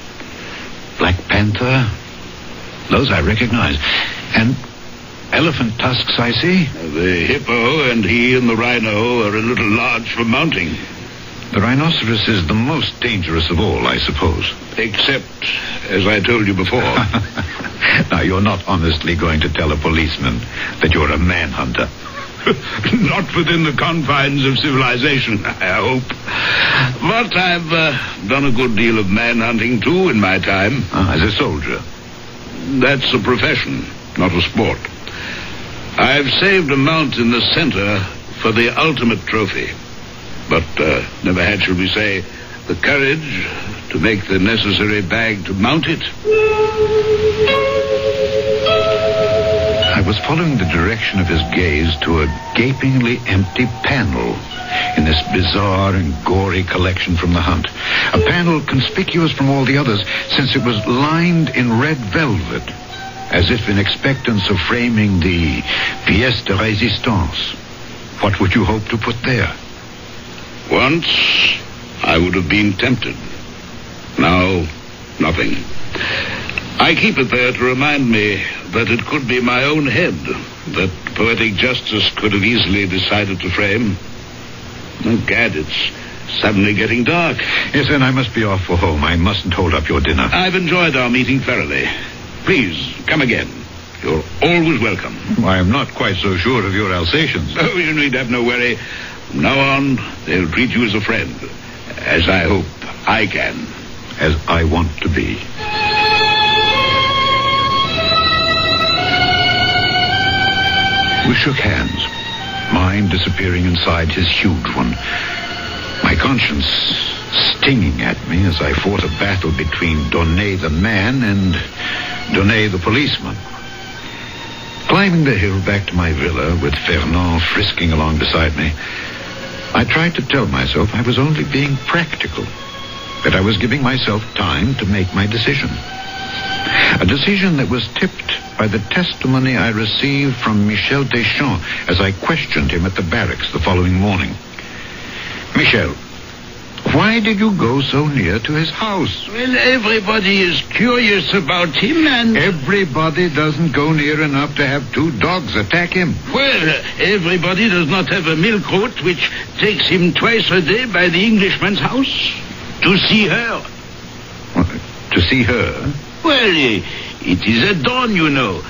S15: black panther. Those I recognize. And elephant tusks, I see.
S24: The hippo and he and the rhino are a little large for mounting.
S15: The rhinoceros is the most dangerous of all, I suppose.
S24: Except, as I told you before.
S15: Now, you're not honestly going to tell a policeman that you're a manhunter.
S24: Not within the confines of civilization, I hope. But I've done a good deal of manhunting, too, in my time.
S15: As a soldier?
S24: That's a profession, not a sport. I've saved a mount in the center for the ultimate trophy. But never had, shall we say, the courage to make the necessary bag to mount it.
S15: I was following the direction of his gaze to a gapingly empty panel in this bizarre and gory collection from the hunt. A panel conspicuous from all the others since it was lined in red velvet, as if in expectance of framing the pièce de résistance. What would you hope to put there?
S24: Once, I would have been tempted. Now, nothing. I keep it there to remind me that it could be my own head that poetic justice could have easily decided to frame. Oh, Gad, it's suddenly getting dark.
S15: Yes, and I must be off for home. I mustn't hold up your dinner.
S24: I've enjoyed our meeting thoroughly. Please, come again. You're always welcome.
S15: I am not quite so sure of your Alsatians.
S24: Oh, you need have no worry. From now on, they'll treat you as a friend, as I hope I can.
S15: As I want to be. We shook hands, mine disappearing inside his huge one, my conscience stinging at me as I fought a battle between Donnet the man and Donnet the policeman. Climbing the hill back to my villa with Fernand frisking along beside me, I tried to tell myself I was only being practical, that I was giving myself time to make my decision. A decision that was tipped by the testimony I received from Michel Deschamps as I questioned him at the barracks the following morning. Michel, why did you go so near to his house?
S24: Well, everybody is curious about him and...
S15: Everybody doesn't go near enough to have two dogs attack him.
S24: Well, everybody does not have a milk route which takes him twice a day by the Englishman's house to see her.
S15: What, to see her?
S24: Well, it is at dawn, you know.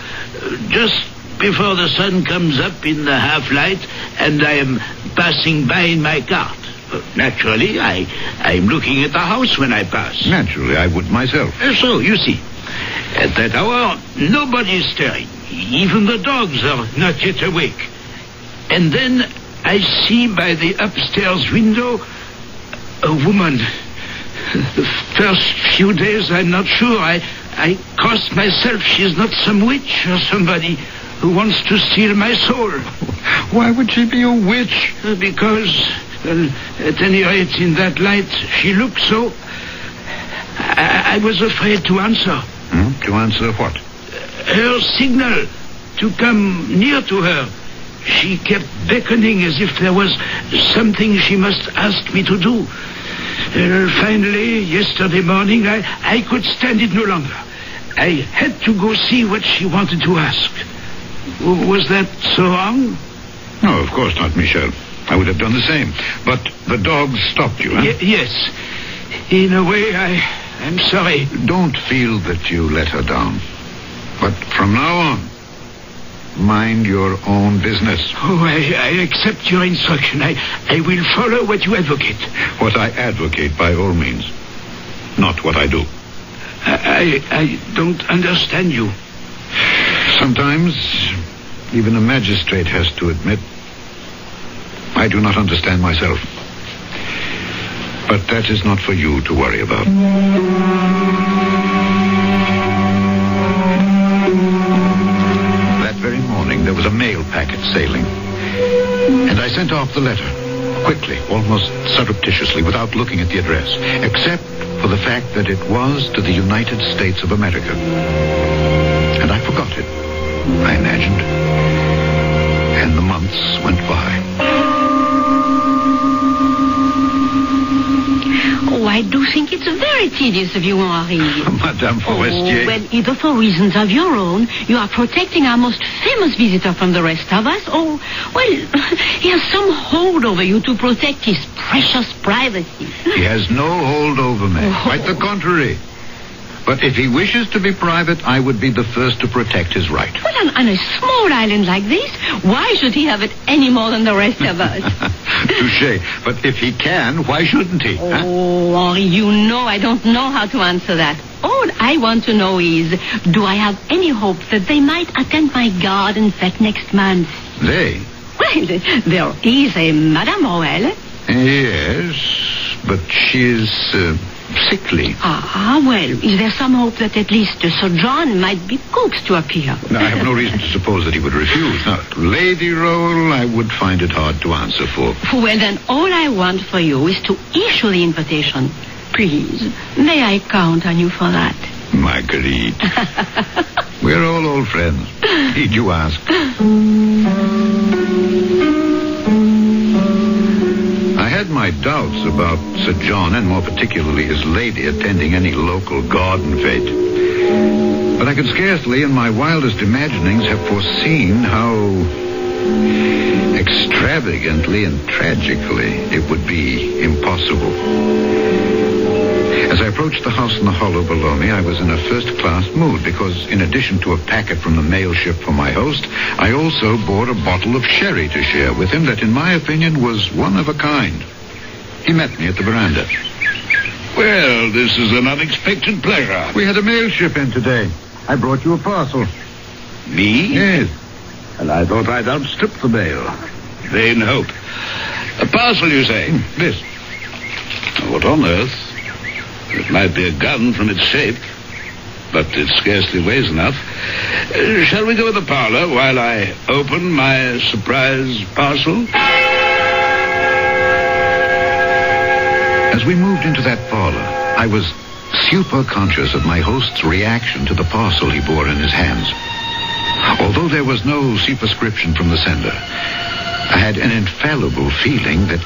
S24: Just before the sun comes up in the half-light and I am passing by in my cart. Naturally, I'm looking at the house when I pass.
S15: Naturally, I would myself.
S24: So, you see, at that hour, nobody is stirring. Even the dogs are not yet awake. And then I see by the upstairs window a woman. The first few days, I'm not sure. I crossed myself. She's not some witch or somebody who wants to steal my soul.
S15: Why would she be a witch?
S24: Because... at any rate, in that light, she looked so... I was afraid to answer.
S15: To answer what?
S24: Her signal to come near to her. She kept beckoning as if there was something she must ask me to do. Finally, yesterday morning, I could stand it no longer. I had to go see what she wanted to ask. Was that so wrong?
S15: No, of course not, Michel. I would have done the same. But the dogs stopped you, huh?
S24: Yes. In a way, I'm sorry.
S15: Don't feel that you let her down. But from now on, mind your own business.
S24: Oh, I accept your instruction. I will follow what you advocate.
S15: What I advocate, by all means. Not what I do.
S24: I don't understand you.
S15: Sometimes, even a magistrate has to admit, I do not understand myself. But that is not for you to worry about. That very morning, there was a mail packet sailing. And I sent off the letter, quickly, almost surreptitiously, without looking at the address, except for the fact that it was to the United States of America. And I forgot it, I imagined. And the months went by.
S1: Oh, I do think it's very tedious of you, Henri.
S15: Madame Forestier.
S1: Oh, well, either for reasons of your own, you are protecting our most famous visitor from the rest of us, or, well, he has some hold over you to protect his precious privacy.
S15: He has no hold over me. Quite the contrary. But if he wishes to be private, I would be the first to protect his right.
S1: Well, on a small island like this, why should he have it any more than the rest of us?
S15: Touché. But if he can, why shouldn't he?
S1: Oh, Henri, you know I don't know how to answer that. All I want to know is, do I have any hope that they might attend my garden fete next month?
S15: They?
S1: Well, there is a Madame Roel.
S15: Yes, but she is sickly.
S1: Ah, well, is there some hope that at least Sir John might be coaxed to appear?
S15: No, I have no reason to suppose that he would refuse. Now, Lady Roel, I would find it hard to answer for.
S1: Well, then, all I want for you is to issue the invitation. Please, may I count on you for that?
S15: Marguerite. We're all old friends. Need you ask? I had my doubts about Sir John, and more particularly his lady, attending any local garden fete. But I could scarcely, in my wildest imaginings, have foreseen how extravagantly and tragically it would be impossible. As I approached the house in the hollow below me, I was in a first-class mood because, in addition to a packet from the mail ship for my host, I also bought a bottle of sherry to share with him that, in my opinion, was one of a kind. He met me at the veranda.
S24: Well, this is an unexpected pleasure.
S15: We had a mail ship in today. I brought you a parcel.
S24: Me?
S15: Yes.
S24: And I thought I'd outstrip the mail. Vain hope. A parcel, you say?
S15: This.
S24: What on earth? It might be a gun from its shape, but it scarcely weighs enough. Shall we go to the parlor while I open my surprise parcel?
S15: As we moved into that parlor, I was super conscious of my host's reaction to the parcel he bore in his hands. Although there was no superscription from the sender, I had an infallible feeling that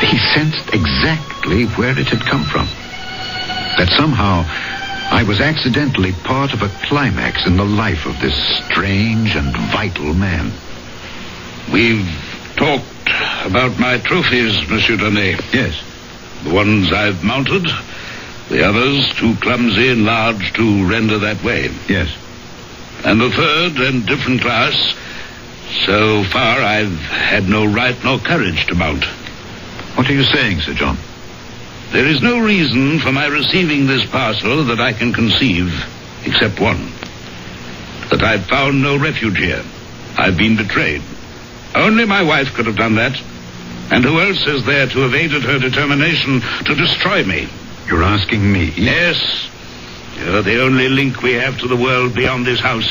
S15: he sensed exactly where it had come from. That somehow I was accidentally part of a climax in the life of this strange and vital man.
S24: We've talked about my trophies, Monsieur Donnet.
S15: Yes.
S24: The ones I've mounted, the others too clumsy and large to render that way.
S15: Yes.
S24: And the third and different class, so far I've had no right nor courage to mount.
S15: What are you saying, Sir John?
S24: There is no reason for my receiving this parcel that I can conceive, except one. That I've found no refuge here. I've been betrayed. Only my wife could have done that. And who else is there to have aided her determination to destroy me?
S15: You're asking me?
S24: Yes. You're the only link we have to the world beyond this house.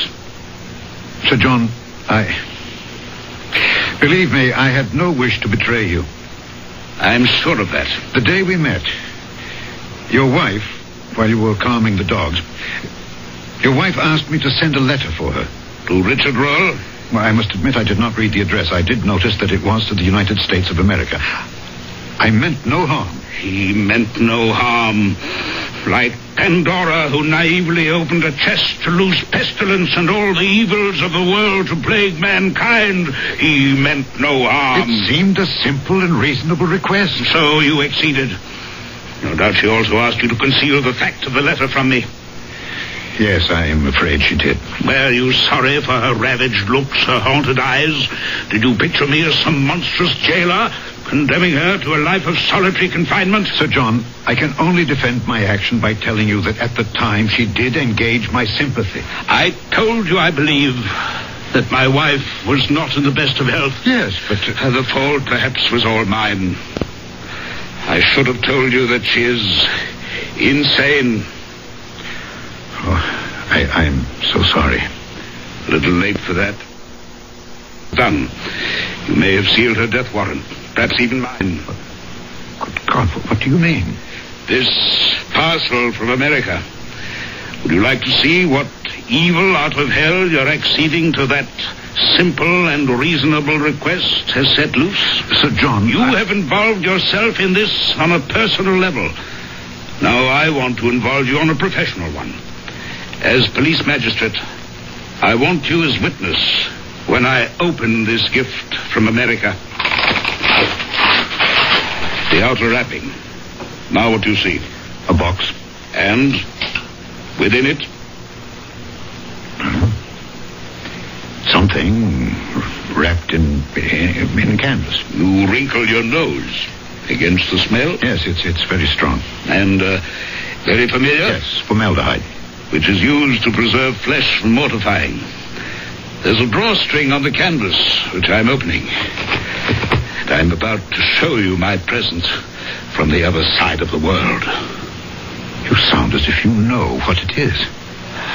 S15: Sir John, believe me, I had no wish to betray you.
S24: I'm sure of that.
S15: The day we met, your wife, while you were calming the dogs, your wife asked me to send a letter for her.
S24: To Richard Roll?
S15: Well, I must admit I did not read the address. I did notice that it was to the United States of America. I meant no harm.
S24: He meant no harm. Like Pandora, who naively opened a chest to loose pestilence and all the evils of the world to plague mankind, he meant no harm.
S15: It seemed a simple and reasonable request.
S24: So you acceded. No doubt she also asked you to conceal the fact of the letter from me.
S15: Yes, I am afraid she did.
S24: Were you sorry for her ravaged looks, her haunted eyes? Did you picture me as some monstrous jailer, condemning her to a life of solitary confinement?
S15: Sir John, I can only defend my action by telling you that at the time she did engage my sympathy.
S24: I told you I believe that my wife was not in the best of health.
S15: Yes, but...
S24: the fault perhaps was all mine. I should have told you that she is insane.
S15: Oh, I'm so sorry.
S24: A little late for that. Done. You may have sealed her death warrant. Perhaps even mine.
S15: Good God, what do you mean?
S24: This parcel from America. Would you like to see what evil out of hell your acceding to that simple and reasonable request has set loose?
S15: Sir John,
S24: you have involved yourself in this on a personal level. Now I want to involve you on a professional one. As police magistrate, I want you as witness when I open this gift from America. The outer wrapping. Now what do you see?
S15: A box.
S24: And within it?
S15: Something wrapped in canvas.
S24: You wrinkle your nose against the smell?
S15: Yes, it's very strong.
S24: And very familiar?
S15: Yes, formaldehyde.
S24: Which is used to preserve flesh from mortifying. There's a drawstring on the canvas, which I'm opening. And I'm about to show you my present from the other side of the world.
S15: You sound as if you know what it is.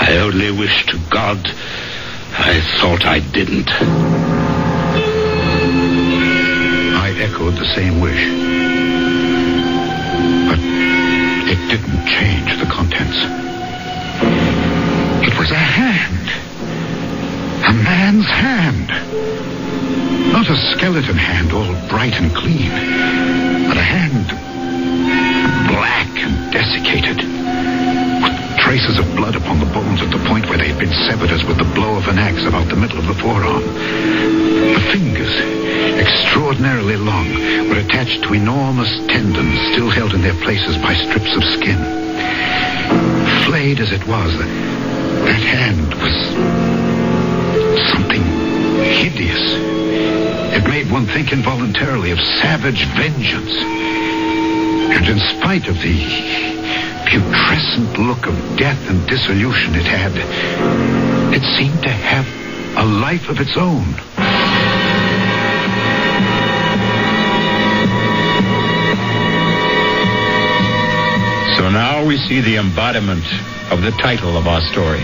S24: I only wish to God I thought I didn't.
S15: I echoed the same wish. But it didn't change the contents. It was a hand. A man's hand. Not a skeleton hand, all bright and clean, but a hand black and desiccated, with traces of blood upon the bones at the point where they had been severed as with the blow of an axe about the middle of the forearm. The fingers, extraordinarily long, were attached to enormous tendons still held in their places by strips of skin. Flayed as it was, that hand was something hideous. It made one think involuntarily of savage vengeance. And in spite of the putrescent look of death and dissolution it had, it seemed to have a life of its own.
S14: So now we see the embodiment of the title of our story.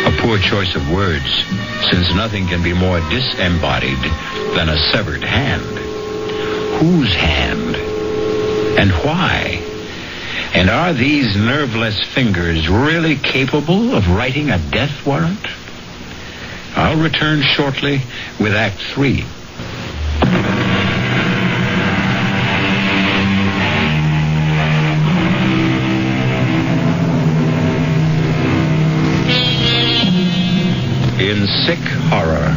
S14: A poor choice of words, since nothing can be more disembodied than a severed hand. Whose hand? And why? And are these nerveless fingers really capable of writing a death warrant? I'll return shortly with Act 3. In sick horror,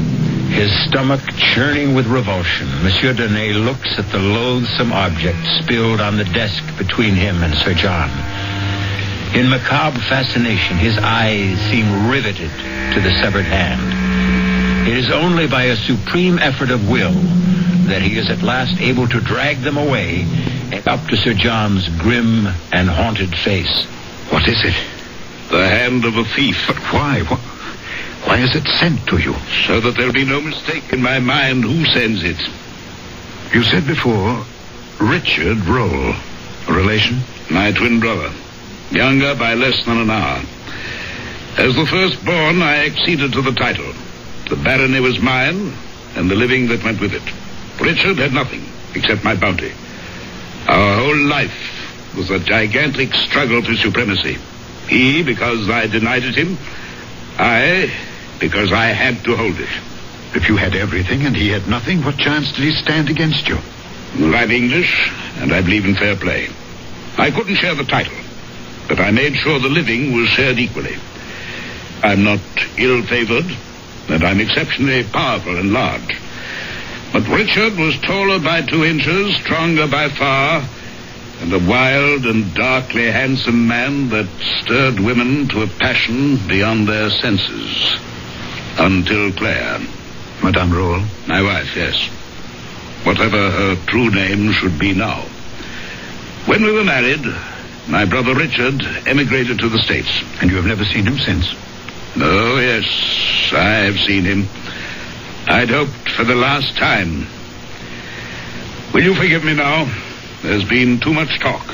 S14: his stomach churning with revulsion, Monsieur Donnet looks at the loathsome object spilled on the desk between him and Sir John. In macabre fascination, his eyes seem riveted to the severed hand. It is only by a supreme effort of will that he is at last able to drag them away and up to Sir John's grim and haunted face.
S15: What is it?
S24: The hand of a thief.
S15: But why? Why is it sent to you?
S24: So that there'll be no mistake in my mind who sends it.
S15: You said before, Richard Roll. A relation?
S24: My twin brother. Younger by less than an hour. As the firstborn, I acceded to the title. The barony was mine, and the living that went with it. Richard had nothing, except my bounty. Our whole life was a gigantic struggle for supremacy. He, because I denied it him. I, because I had to hold it.
S15: If you had everything and he had nothing, what chance did he stand against you?
S24: I'm English, and I believe in fair play. I couldn't share the title, but I made sure the living was shared equally. I'm not ill-favored, and I'm exceptionally powerful and large. But Richard was taller by 2 inches, stronger by far, and a wild and darkly handsome man that stirred women to a passion beyond their senses. Until Claire.
S15: Madame Roll?
S24: My wife, yes. whatever her true name should be now. When we were married, my brother Richard emigrated to the States.
S15: And you have never seen him since?
S24: Oh, yes, I've seen him. I'd hoped for the last time. Will you forgive me now? There's been too much talk,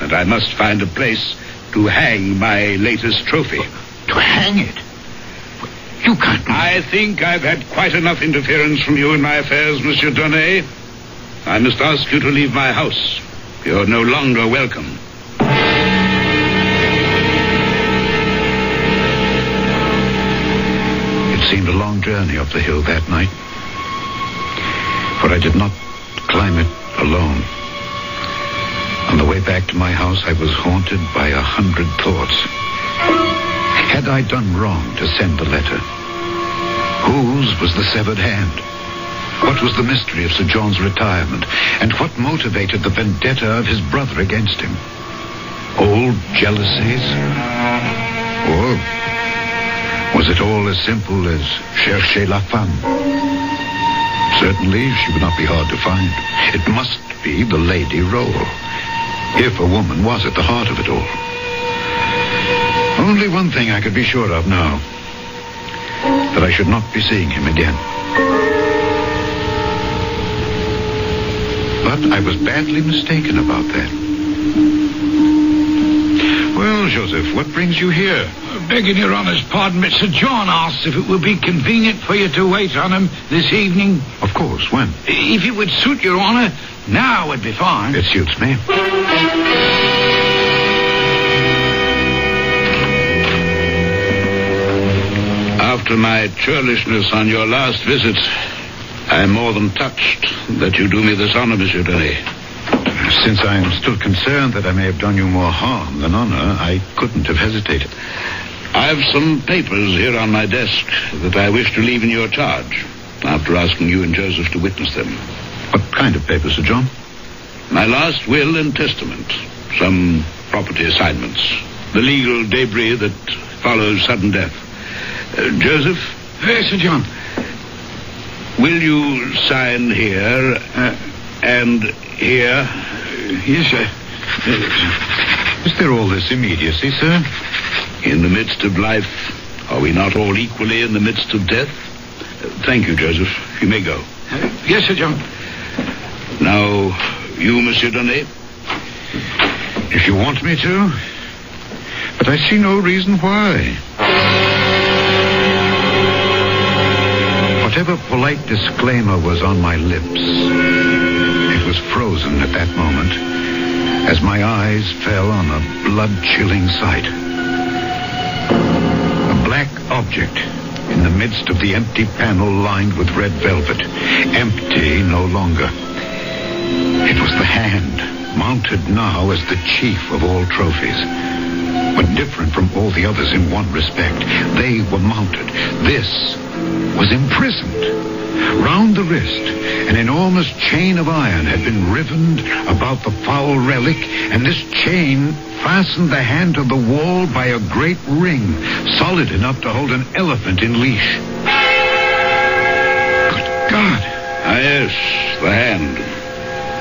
S24: and I must find a place to hang my latest trophy.
S15: To hang it? You can't...
S24: I think I've had quite enough interference from you in my affairs, Monsieur Donnet. I must ask you to leave my house. You're no longer welcome.
S15: It seemed a long journey up the hill that night, for I did not climb it alone. On the way back to my house, I was haunted by 100 thoughts. Had I done wrong to send the letter? Whose was the severed hand? What was the mystery of Sir John's retirement? And what motivated the vendetta of his brother against him? Old jealousies? Or was it all as simple as chercher la femme? Certainly, she would not be hard to find. It must be the Lady Role, if a woman was at the heart of it all. Only one thing I could be sure of now, that I should not be seeing him again. But I was badly mistaken about that. Well, Joseph, what brings you here?
S24: Begging your honour's pardon, but Sir John asks if it would be convenient for you to wait on him this evening.
S15: Of course, when?
S24: If it would suit your honour, now would be fine.
S15: It suits me.
S24: After my churlishness on your last visit, I am more than touched that you do me this honour, Monsieur Donnet.
S15: Since I am still concerned that I may have done you more harm than honour, I couldn't have hesitated.
S24: I have some papers here on my desk that I wish to leave in your charge, after asking you and Joseph to witness them.
S15: What kind of papers, Sir John?
S24: My last will and testament, some property assignments, the legal debris that follows sudden death. Joseph?
S11: Yes, Sir John.
S24: Will you sign here and here?
S11: Yes, sir.
S15: Is there all this immediacy, sir?
S24: In the midst of life, are we not all equally in the midst of death? Thank you, Joseph. You may go.
S11: Yes, Sir John.
S24: Now, you, Monsieur Donnet?
S15: If you want me to. But I see no reason why. Whatever polite disclaimer was on my lips, it was frozen at that moment as my eyes fell on a blood-chilling sight. A black object in the midst of the empty panel lined with red velvet. Empty no longer. It was the hand, mounted now as the chief of all trophies. But different from all the others in one respect. They were mounted. This was imprisoned. Round the wrist, an enormous chain of iron had been rivened about the foul relic, and this chain fastened the hand to the wall by a great ring, solid enough to hold an elephant in leash. Good God!
S24: Ah, yes, the hand.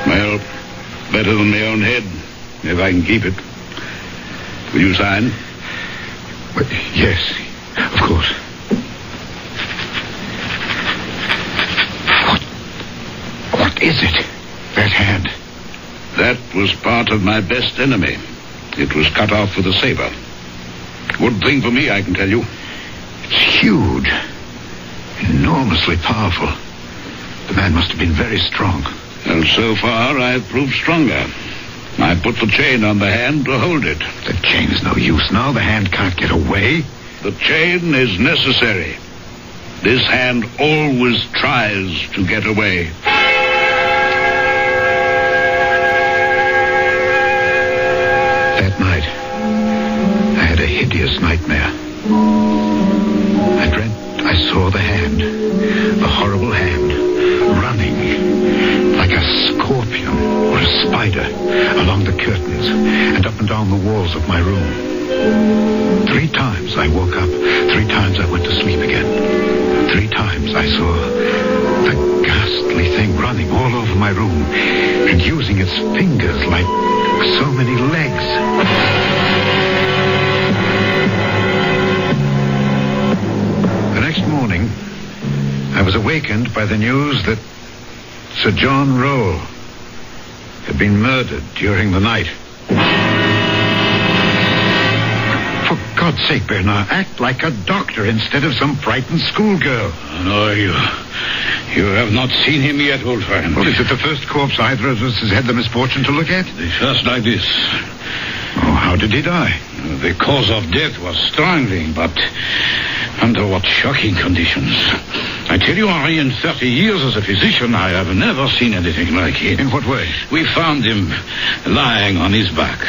S24: Well, better than my own head, if I can keep it. Will you sign?
S15: But, yes, of course. What is it? That hand?
S24: That was part of my best enemy. It was cut off with a saber. Good thing for me, I can tell you.
S15: It's huge. Enormously powerful. The man must have been very strong.
S24: And so far, I've proved stronger. I put the chain on the hand to hold it.
S15: The chain is no use now. The hand can't get away.
S24: The chain is necessary. This hand always tries to get away.
S15: That night, I had a hideous nightmare. I dreamt I saw the hand, the horrible hand, running like a scorpion or a spider along the curtains and up and down the walls of my room. 3 times I woke up. 3 times I went to sleep again. 3 times I saw The ghastly thing running all over my room and using its fingers like so many legs. The next morning, I was awakened by the news that Sir John Roll had been murdered during the night. For God's sake, Bernard, act like a doctor instead of some frightened schoolgirl.
S24: No, you have not seen him yet, old friend.
S15: Well, is it the first corpse either of us has had the misfortune to look at?
S24: Just like this.
S15: Oh, how did he die?
S24: The cause of death was strangling, but under what shocking conditions. I tell you, Henri, in 30 years as a physician, I have never seen anything like it.
S15: In what way?
S24: We found him lying on his back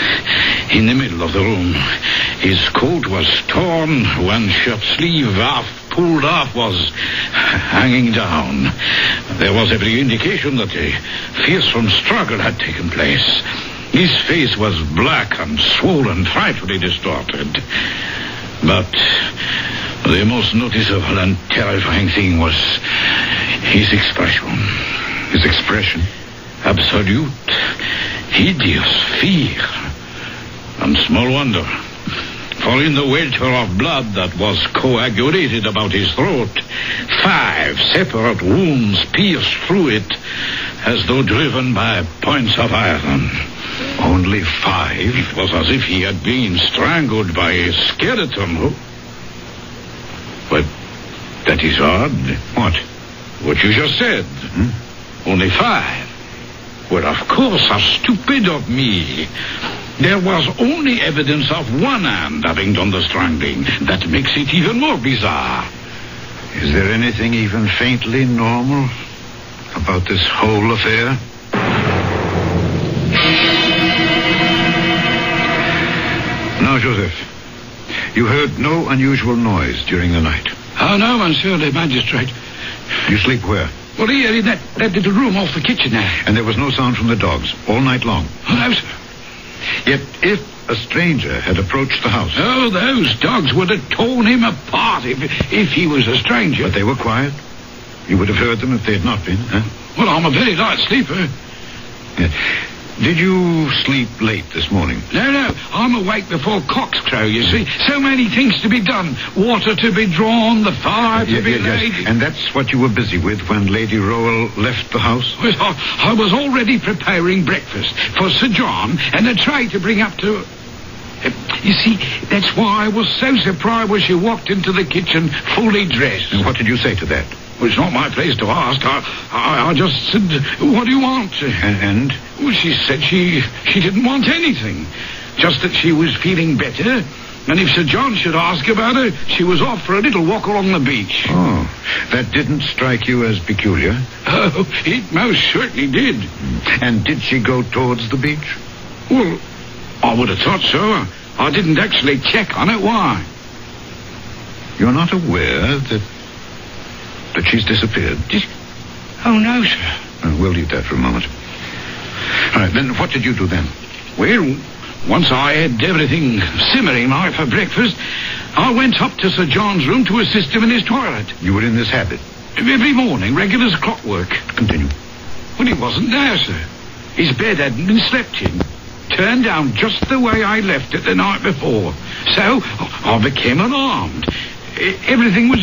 S24: in the middle of the room. His coat was torn, one shirt sleeve half pulled off was hanging down. There was every indication that a fearsome struggle had taken place. His face was black and swollen, frightfully distorted. But the most noticeable and terrifying thing was his expression.
S15: His expression?
S24: Absolute, hideous fear. And small wonder. For in the welter of blood that was coagulated about his throat, 5 separate wounds pierced through it as though driven by points of iron.
S15: Only 5?
S24: It was as if he had been strangled by a skeleton. But that is odd.
S15: What?
S24: What you just said. Only 5. Well, of course, how stupid of me. There was only evidence of one hand having done the strangling. That makes it even more bizarre.
S15: Is there anything even faintly normal about this whole affair? Now, Joseph, you heard no unusual noise during the night?
S24: Oh, no, monsieur le magistrate.
S15: You sleep where?
S24: Well, here in that little room off the kitchen there.
S15: And there was no sound from the dogs all night long?
S24: Oh, no, sir.
S15: Yet if a stranger had approached the house...
S24: Oh, those dogs would have torn him apart if he was a stranger.
S15: But they were quiet? You would have heard them if they had not been, huh?
S24: Well, I'm a very light sleeper.
S15: Yeah. Did you sleep late this morning?
S24: No. I'm awake before cocks crow, you see. So many things to be done. Water to be drawn, the fire to be laid.
S15: Yes. And that's what you were busy with when Lady Rowell left the house?
S24: Well, I was already preparing breakfast for Sir John and a tray to bring up to... You see, that's why I was so surprised when she walked into the kitchen fully dressed.
S15: And what did you say to that?
S24: Well, it's not my place to ask. I just said, what do you want?
S15: And?
S24: Well, she said she didn't want anything. Just that she was feeling better. And if Sir John should ask about her, she was off for a little walk along the beach.
S15: Oh, that didn't strike you as peculiar?
S24: Oh, it most certainly did.
S15: And did she go towards the beach?
S24: Well, I would have thought so. I didn't actually check on it. Why?
S15: You're not aware that she's disappeared?
S24: Oh, no, sir.
S15: We'll leave that for a moment. All right, then what did you do then?
S24: Well, once I had everything simmering like for breakfast, I went up to Sir John's room to assist him in his toilet.
S15: You were in this habit?
S24: Every morning, regular as clockwork.
S15: Continue.
S24: Well, he wasn't there, sir. His bed hadn't been slept in. Turned down just the way I left it the night before. So, I became alarmed. Everything was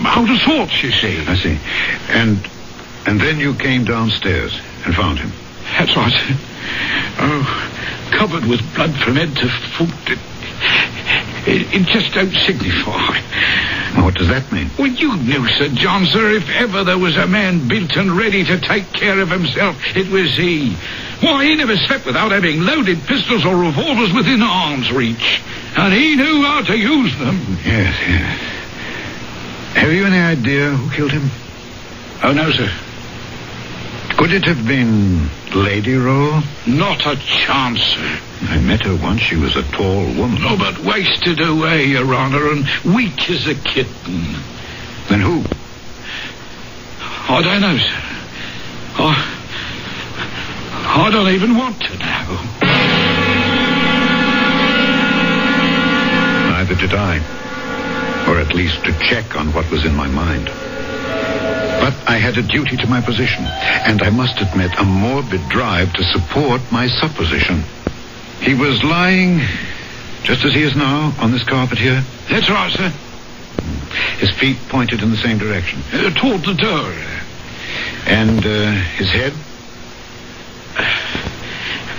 S24: out of sorts, you see.
S15: I see. And then you came downstairs and found him?
S24: That's right. Oh, covered with blood from head to foot. It just don't signify.
S15: What does that mean?
S24: Well, you knew, Sir John, sir, if ever there was a man built and ready to take care of himself, it was he. Why, he never slept without having loaded pistols or revolvers within arm's reach. And he knew how to use them.
S15: Yes. Have you any idea who killed him?
S24: Oh, no, sir.
S15: Could it have been Lady Rowell?
S24: Not a chance, sir.
S15: I met her once. She was a tall woman.
S24: Oh, but wasted away, Your Honor, and weak as a kitten.
S15: Then who?
S24: I don't know, sir. I don't even want to know.
S15: Neither did I. Or at least to check on what was in my mind. But I had a duty to my position, and I must admit a morbid drive to support my supposition. He was lying, just as he is now, on this carpet here.
S24: That's right, sir.
S15: His feet pointed in the same direction.
S24: Toward the door.
S15: And his head?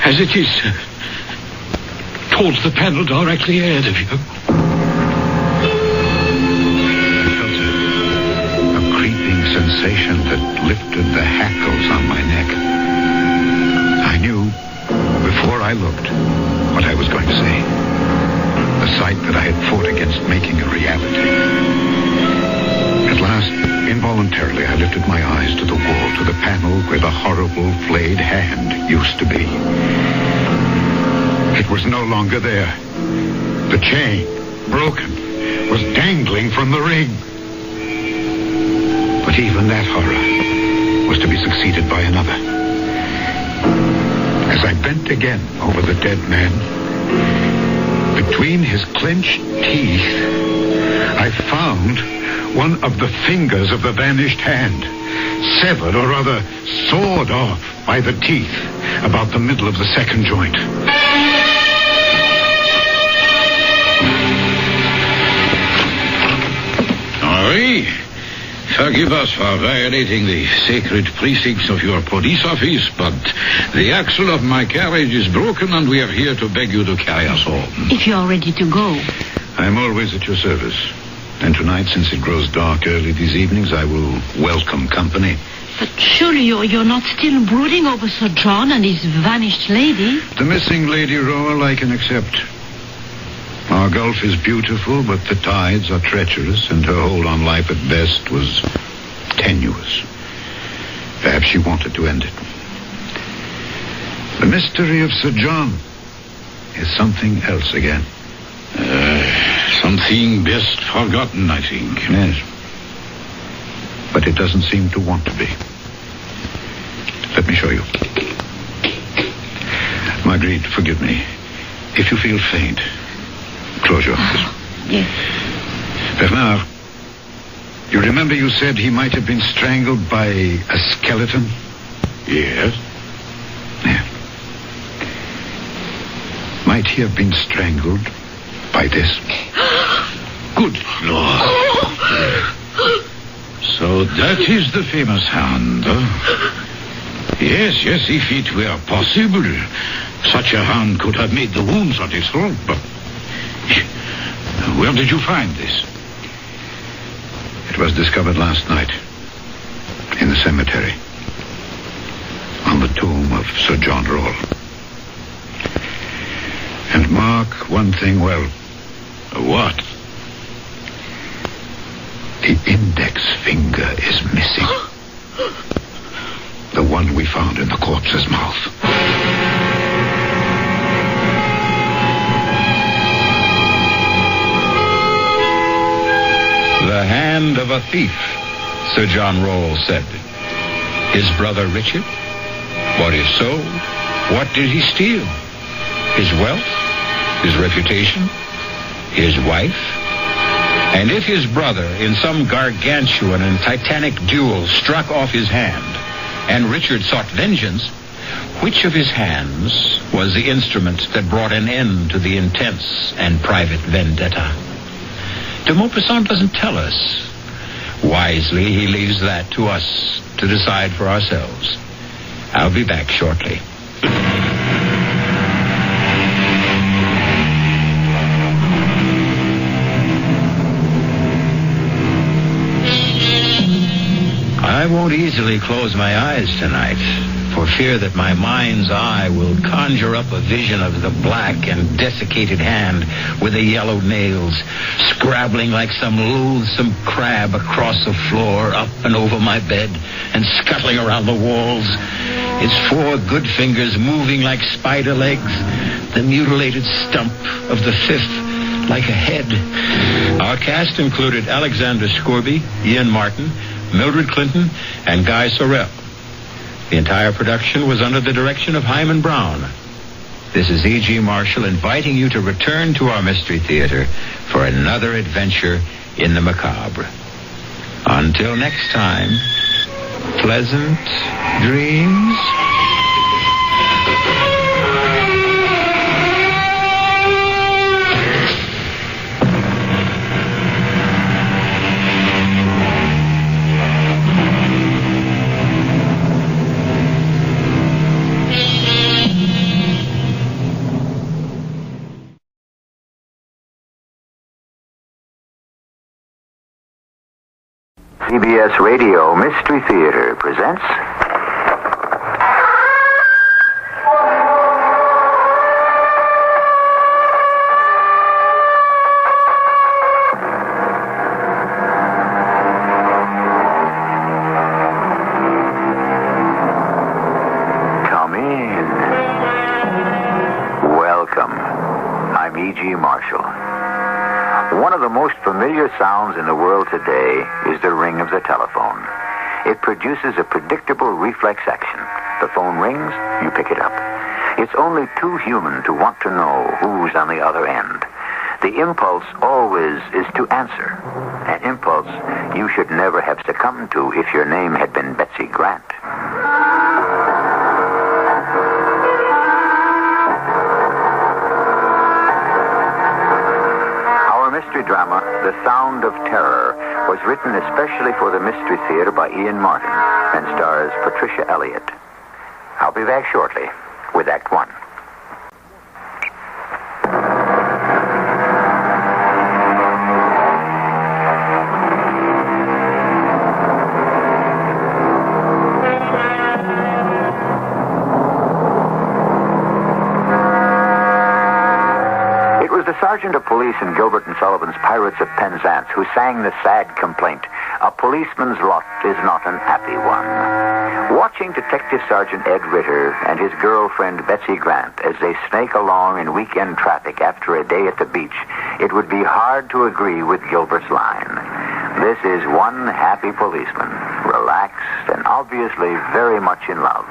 S24: As it is, sir. Towards the panel directly ahead of you.
S15: I felt a creeping sensation that lifted the hackles on my neck. I knew, before I looked, what I was going to say. The sight that I had fought against making a reality. At last, involuntarily, I lifted my eyes to the wall, to the panel where the horrible flayed hand used to be. It was no longer there. The chain, broken, was dangling from the ring. But even that horror was to be succeeded by another. As I bent again over the dead man, between his clenched teeth, I found one of the fingers of the vanished hand, severed or rather sawed off by the teeth about the middle of the second joint.
S24: Henri, forgive us for violating the sacred precincts of your police office, but the axle of my carriage is broken and we are here to beg you to carry us home.
S1: If you're ready to go.
S15: I'm always at your service. And tonight, since it grows dark early these evenings, I will welcome company.
S1: But surely you're not still brooding over Sir John and his vanished lady?
S15: The missing Lady Rowell I can accept. Our Gulf is beautiful, but the tides are treacherous, and her hold on life at best was tenuous. Perhaps she wanted to end it. The mystery of Sir John is something else again.
S24: Something best forgotten, I think.
S15: Yes. But it doesn't seem to want to be. Let me show you. Marguerite, forgive me. If you feel faint, close your eyes.
S1: Yes.
S15: Bernard, you remember you said he might have been strangled by a skeleton?
S24: Yes.
S15: Yeah. Might he have been strangled by this?
S24: Good Lord. So that is the famous hand, huh? Yes, if it were possible, such a hand could have made the wounds on his throat, but... Where did you find this?
S15: It was discovered last night, in the cemetery, on the tomb of Sir John Rawle. And mark one thing well.
S24: What?
S15: The index finger is missing. The one we found in the corpse's mouth.
S14: The hand of a thief, Sir John Rawle said. His brother Richard? What is so? What did he steal? His wealth? His reputation? His wife? And if his brother, in some gargantuan and titanic duel, struck off his hand, and Richard sought vengeance, which of his hands was the instrument that brought an end to the intense and private vendetta? De Maupassant doesn't tell us. Wisely, he leaves that to us to decide for ourselves. I'll be back shortly. I won't easily close my eyes tonight, for fear that my mind's eye will conjure up a vision of the black and desiccated hand with the yellow nails, scrabbling like some loathsome crab across the floor, up and over my bed, and scuttling around the walls. Its 4 good fingers moving like spider legs, the mutilated stump of the 5th like a head. Our cast included Alexander Scorby, Ian Martin, Mildred Clinton, and Guy Sorrell. The entire production was under the direction of Hyman Brown. This is E.G. Marshall inviting you to return to our Mystery Theater for another adventure in the macabre. Until next time, pleasant dreams.
S4: CBS Radio Mystery Theater presents... Come in. Welcome. I'm E.G. Marshall. One of the most familiar sounds in the world today is the ring of the telephone. It produces a predictable reflex action. The phone rings, you pick it up. It's only too human to want to know who's on the other end. The impulse always is to answer. An impulse you should never have succumbed to if your name had been Betsy Grant. Mystery drama, The Sound of Terror, was written especially for the Mystery Theater by Ian Martin and stars Patricia Elliott. I'll be back shortly with Act One. Sergeant of police in Gilbert and Sullivan's Pirates of Penzance who sang the sad complaint, "A policeman's lot is not an happy one." Watching Detective Sergeant Ed Ritter and his girlfriend Betsy Grant as they snake along in weekend traffic after a day at the beach, it would be hard to agree with Gilbert's line. This is one happy policeman, relaxed and obviously very much in love.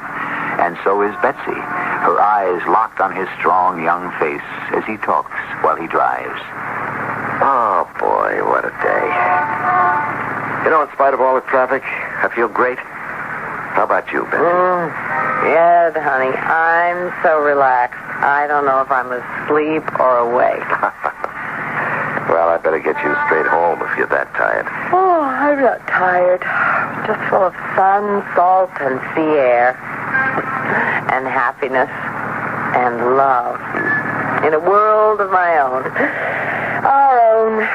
S4: And so is Betsy, her eyes locked on his strong young face as he talks while he drives.
S19: Oh, boy, what a day. You know, in spite of all the traffic, I feel great. How about you, Betty?
S6: Yeah, honey, I'm so relaxed. I don't know if I'm asleep or awake.
S19: Well, I better get you straight home if you're that tired.
S6: Oh, I'm not tired. Just full of sun, salt, and sea air. And happiness. And love. In a world of my own. Our own.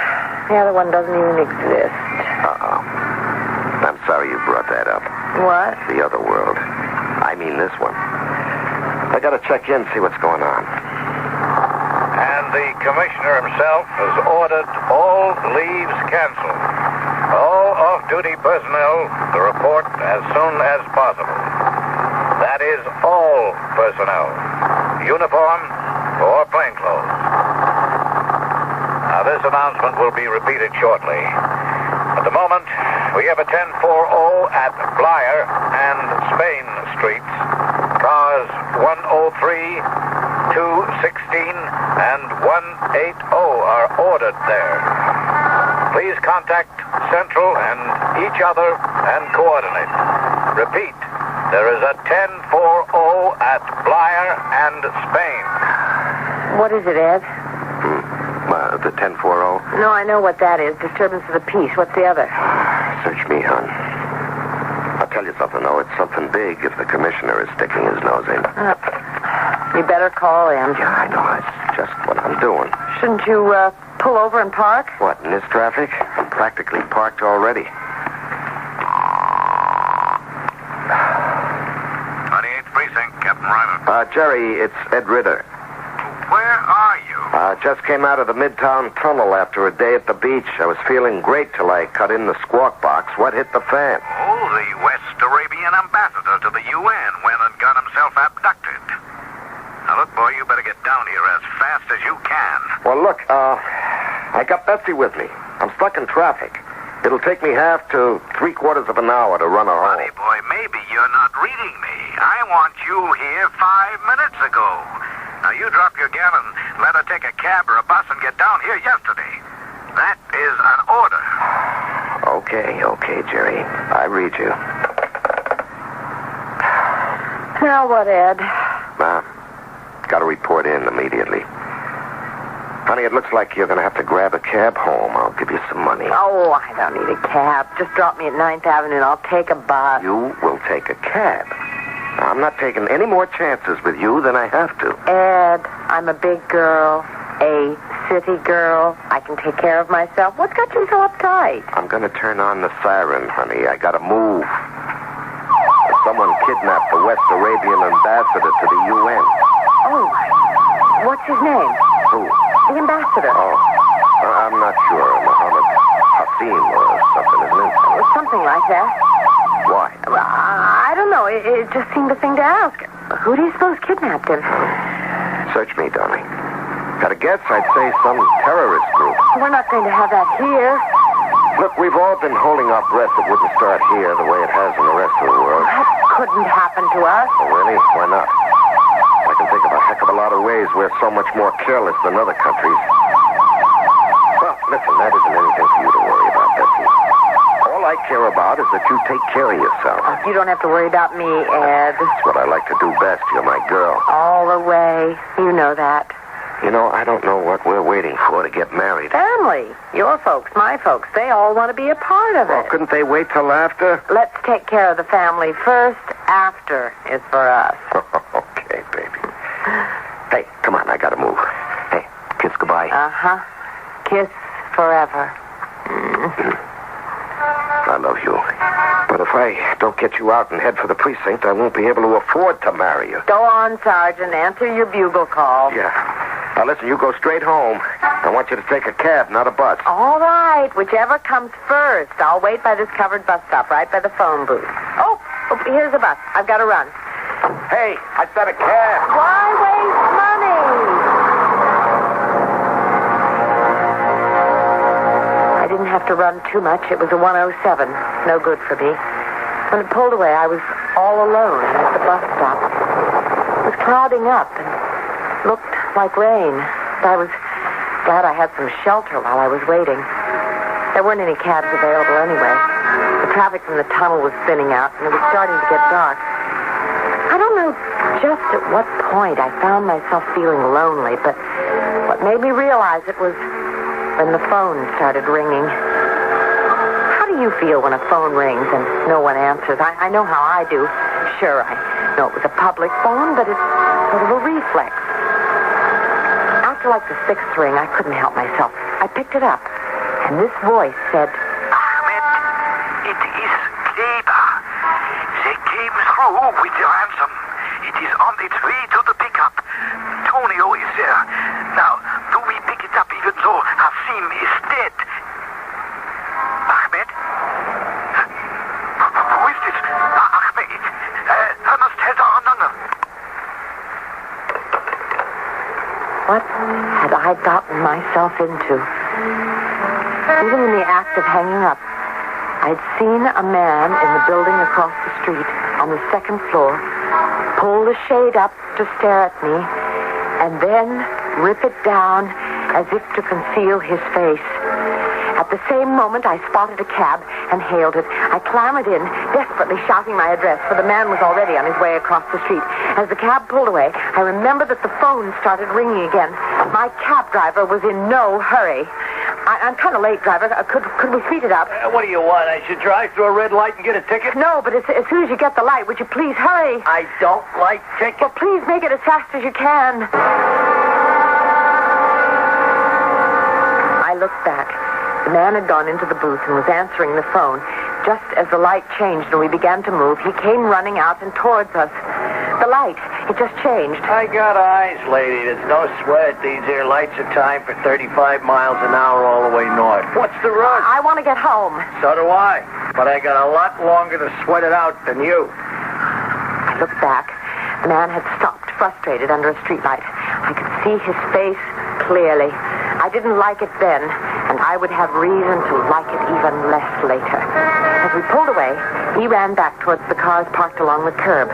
S6: The other one doesn't even exist.
S19: Uh-oh. I'm sorry you brought that up.
S6: What?
S19: The other world. I mean this one. I gotta check in, see what's going on.
S13: And the commissioner himself has ordered all leaves canceled. All off-duty personnel to report as soon as possible. That is all personnel. Uniform or plainclothes. Now, this announcement will be repeated shortly. At the moment, we have a 10-4-0 at Blyer and Spain Streets. Cars 103, 216, and 180 are ordered there. Please contact Central and each other and coordinate. Repeat, there is a 10-4-0 at Blyer and Spain.
S6: What is it, Ed?
S19: The 10-4-0?
S6: No, I know what that is. Disturbance of the peace. What's the other?
S19: Search me, hon. I'll tell you something, though. It's something big if the commissioner is sticking his nose in.
S6: You better call him.
S19: Yeah, I know. That's just what I'm doing.
S6: Shouldn't you pull over and park?
S19: What, in this traffic? I'm practically parked already.
S13: 28th Precinct, Captain Ryder.
S19: Jerry, it's Ed Ritter.
S13: Where are you?
S19: Just came out of the Midtown Tunnel after a day at the beach. I was feeling great till I cut in the squawk box. What hit the fan?
S13: Oh, the West Arabian ambassador to the UN went and got himself abducted. Now, look, boy, you better get down here as fast as you can.
S19: Well, look, I got Betsy with me. I'm stuck in traffic. It'll take me half to 3/4 of an hour to run her home.
S13: Buddy boy, maybe you're not reading me. I want you here 5 minutes ago. Now, you drop your gal and let her take a cab or a bus and get down here yesterday. That is an order.
S19: Okay, Jerry. I read you.
S6: Now what, Ed?
S19: Got to report in immediately. Honey, it looks like you're going to have to grab a cab home. I'll give you some money.
S6: Oh, I don't need a cab. Just drop me at 9th Avenue and I'll take a bus.
S19: You will take a cab. I'm not taking any more chances with you than I have to.
S6: Ed, I'm a big girl, a city girl. I can take care of myself. What's got you so uptight?
S19: I'm going to turn on the siren, honey. I got to move. Someone kidnapped the West Arabian ambassador to the UN.
S6: Oh, what's his name?
S19: Who?
S6: The ambassador.
S19: Oh, I'm not sure. Mohammed Hassim or something, isn't it?
S6: Something like that.
S19: Why?
S6: Well, I don't know. It just seemed a thing to ask. Who do you suppose kidnapped him?
S19: Search me, darling. Got a guess? I'd say some terrorist group.
S6: We're not going to have that here.
S19: Look, we've all been holding our breath it wouldn't start here the way it has in the rest of the world.
S6: That couldn't happen to us.
S19: Oh, really? Why not? I can think of a heck of a lot of ways we're so much more careless than other countries. Well, listen, that isn't anything for you to worry about, Bessie. All I care about is that you take care of yourself.
S6: You don't have to worry about me, Ed.
S19: That's what I like to do best. You're my girl.
S6: All the way. You know that.
S19: You know, I don't know what we're waiting for to get married.
S6: Family. Your folks, my folks, they all want to be a part of it.
S19: Well, couldn't they wait till after?
S6: Let's take care of the family first. After is for us.
S19: Okay, baby. Hey, come on, I gotta move. Hey, kiss goodbye.
S6: Uh-huh. Kiss forever.
S19: I love you. But if I don't get you out and head for the precinct, I won't be able to afford to marry you.
S6: Go on, Sergeant. Answer your bugle call.
S19: Yeah. Now, listen, you go straight home. I want you to take a cab, not a bus.
S6: All right. Whichever comes first. I'll wait by this covered bus stop right by the phone booth. Oh, here's a bus. I've got to run.
S19: Hey, I said a cab.
S6: Why waste money? I didn't have to run too much. It was a 107. No good for me. When it pulled away, I was all alone at the bus stop. It was clouding up and looked like rain. But I was glad I had some shelter while I was waiting. There weren't any cabs available anyway. The traffic from the tunnel was thinning out, and it was starting to get dark. I don't know just at what point I found myself feeling lonely, but what made me realize it was when the phone started ringing. How do you feel when a phone rings and no one answers? I know how I do. Sure, I know it was a public phone, but it's sort of a reflex. After like the 6th ring, I couldn't help myself. I picked it up, and this voice said,
S16: Ahmed, it is Kleber. They came through with the ransom. It is on its way to the pickup. Tonio is there. Now, do we pick it up even though Hassim is dead? Ahmed? Who is this? Ahmed. I must head on.
S6: What had I gotten myself into? Even in the act of hanging up, I'd seen a man in the building across the street on the 2nd floor pull the shade up to stare at me and then rip it down as if to conceal his face. At the same moment, I spotted a cab and hailed it. I clambered in, desperately shouting my address, for the man was already on his way across the street. As the cab pulled away, I remembered that the phone started ringing again. My cab driver was in no hurry. I'm kind of late, driver. Could we speed it up?
S17: What do you want? I should drive through a red light and get a ticket?
S6: No, but as soon as you get the light, would you please hurry?
S17: I don't like tickets.
S6: Well, please make it as fast as you can. I looked back. The man had gone into the booth and was answering the phone. Just as the light changed and we began to move, he came running out and towards us. The light, it just changed.
S17: I got eyes, lady. There's no sweat. These here lights are timed for 35 miles an hour all the way north. What's the rush?
S6: I want to get home.
S17: So do I. But I got a lot longer to sweat it out than you.
S6: I looked back. The man had stopped, frustrated, under a streetlight. I could see his face clearly. I I didn't like it then, and I would have reason to like it even less later. As we pulled away, he ran back towards the cars parked along the curb.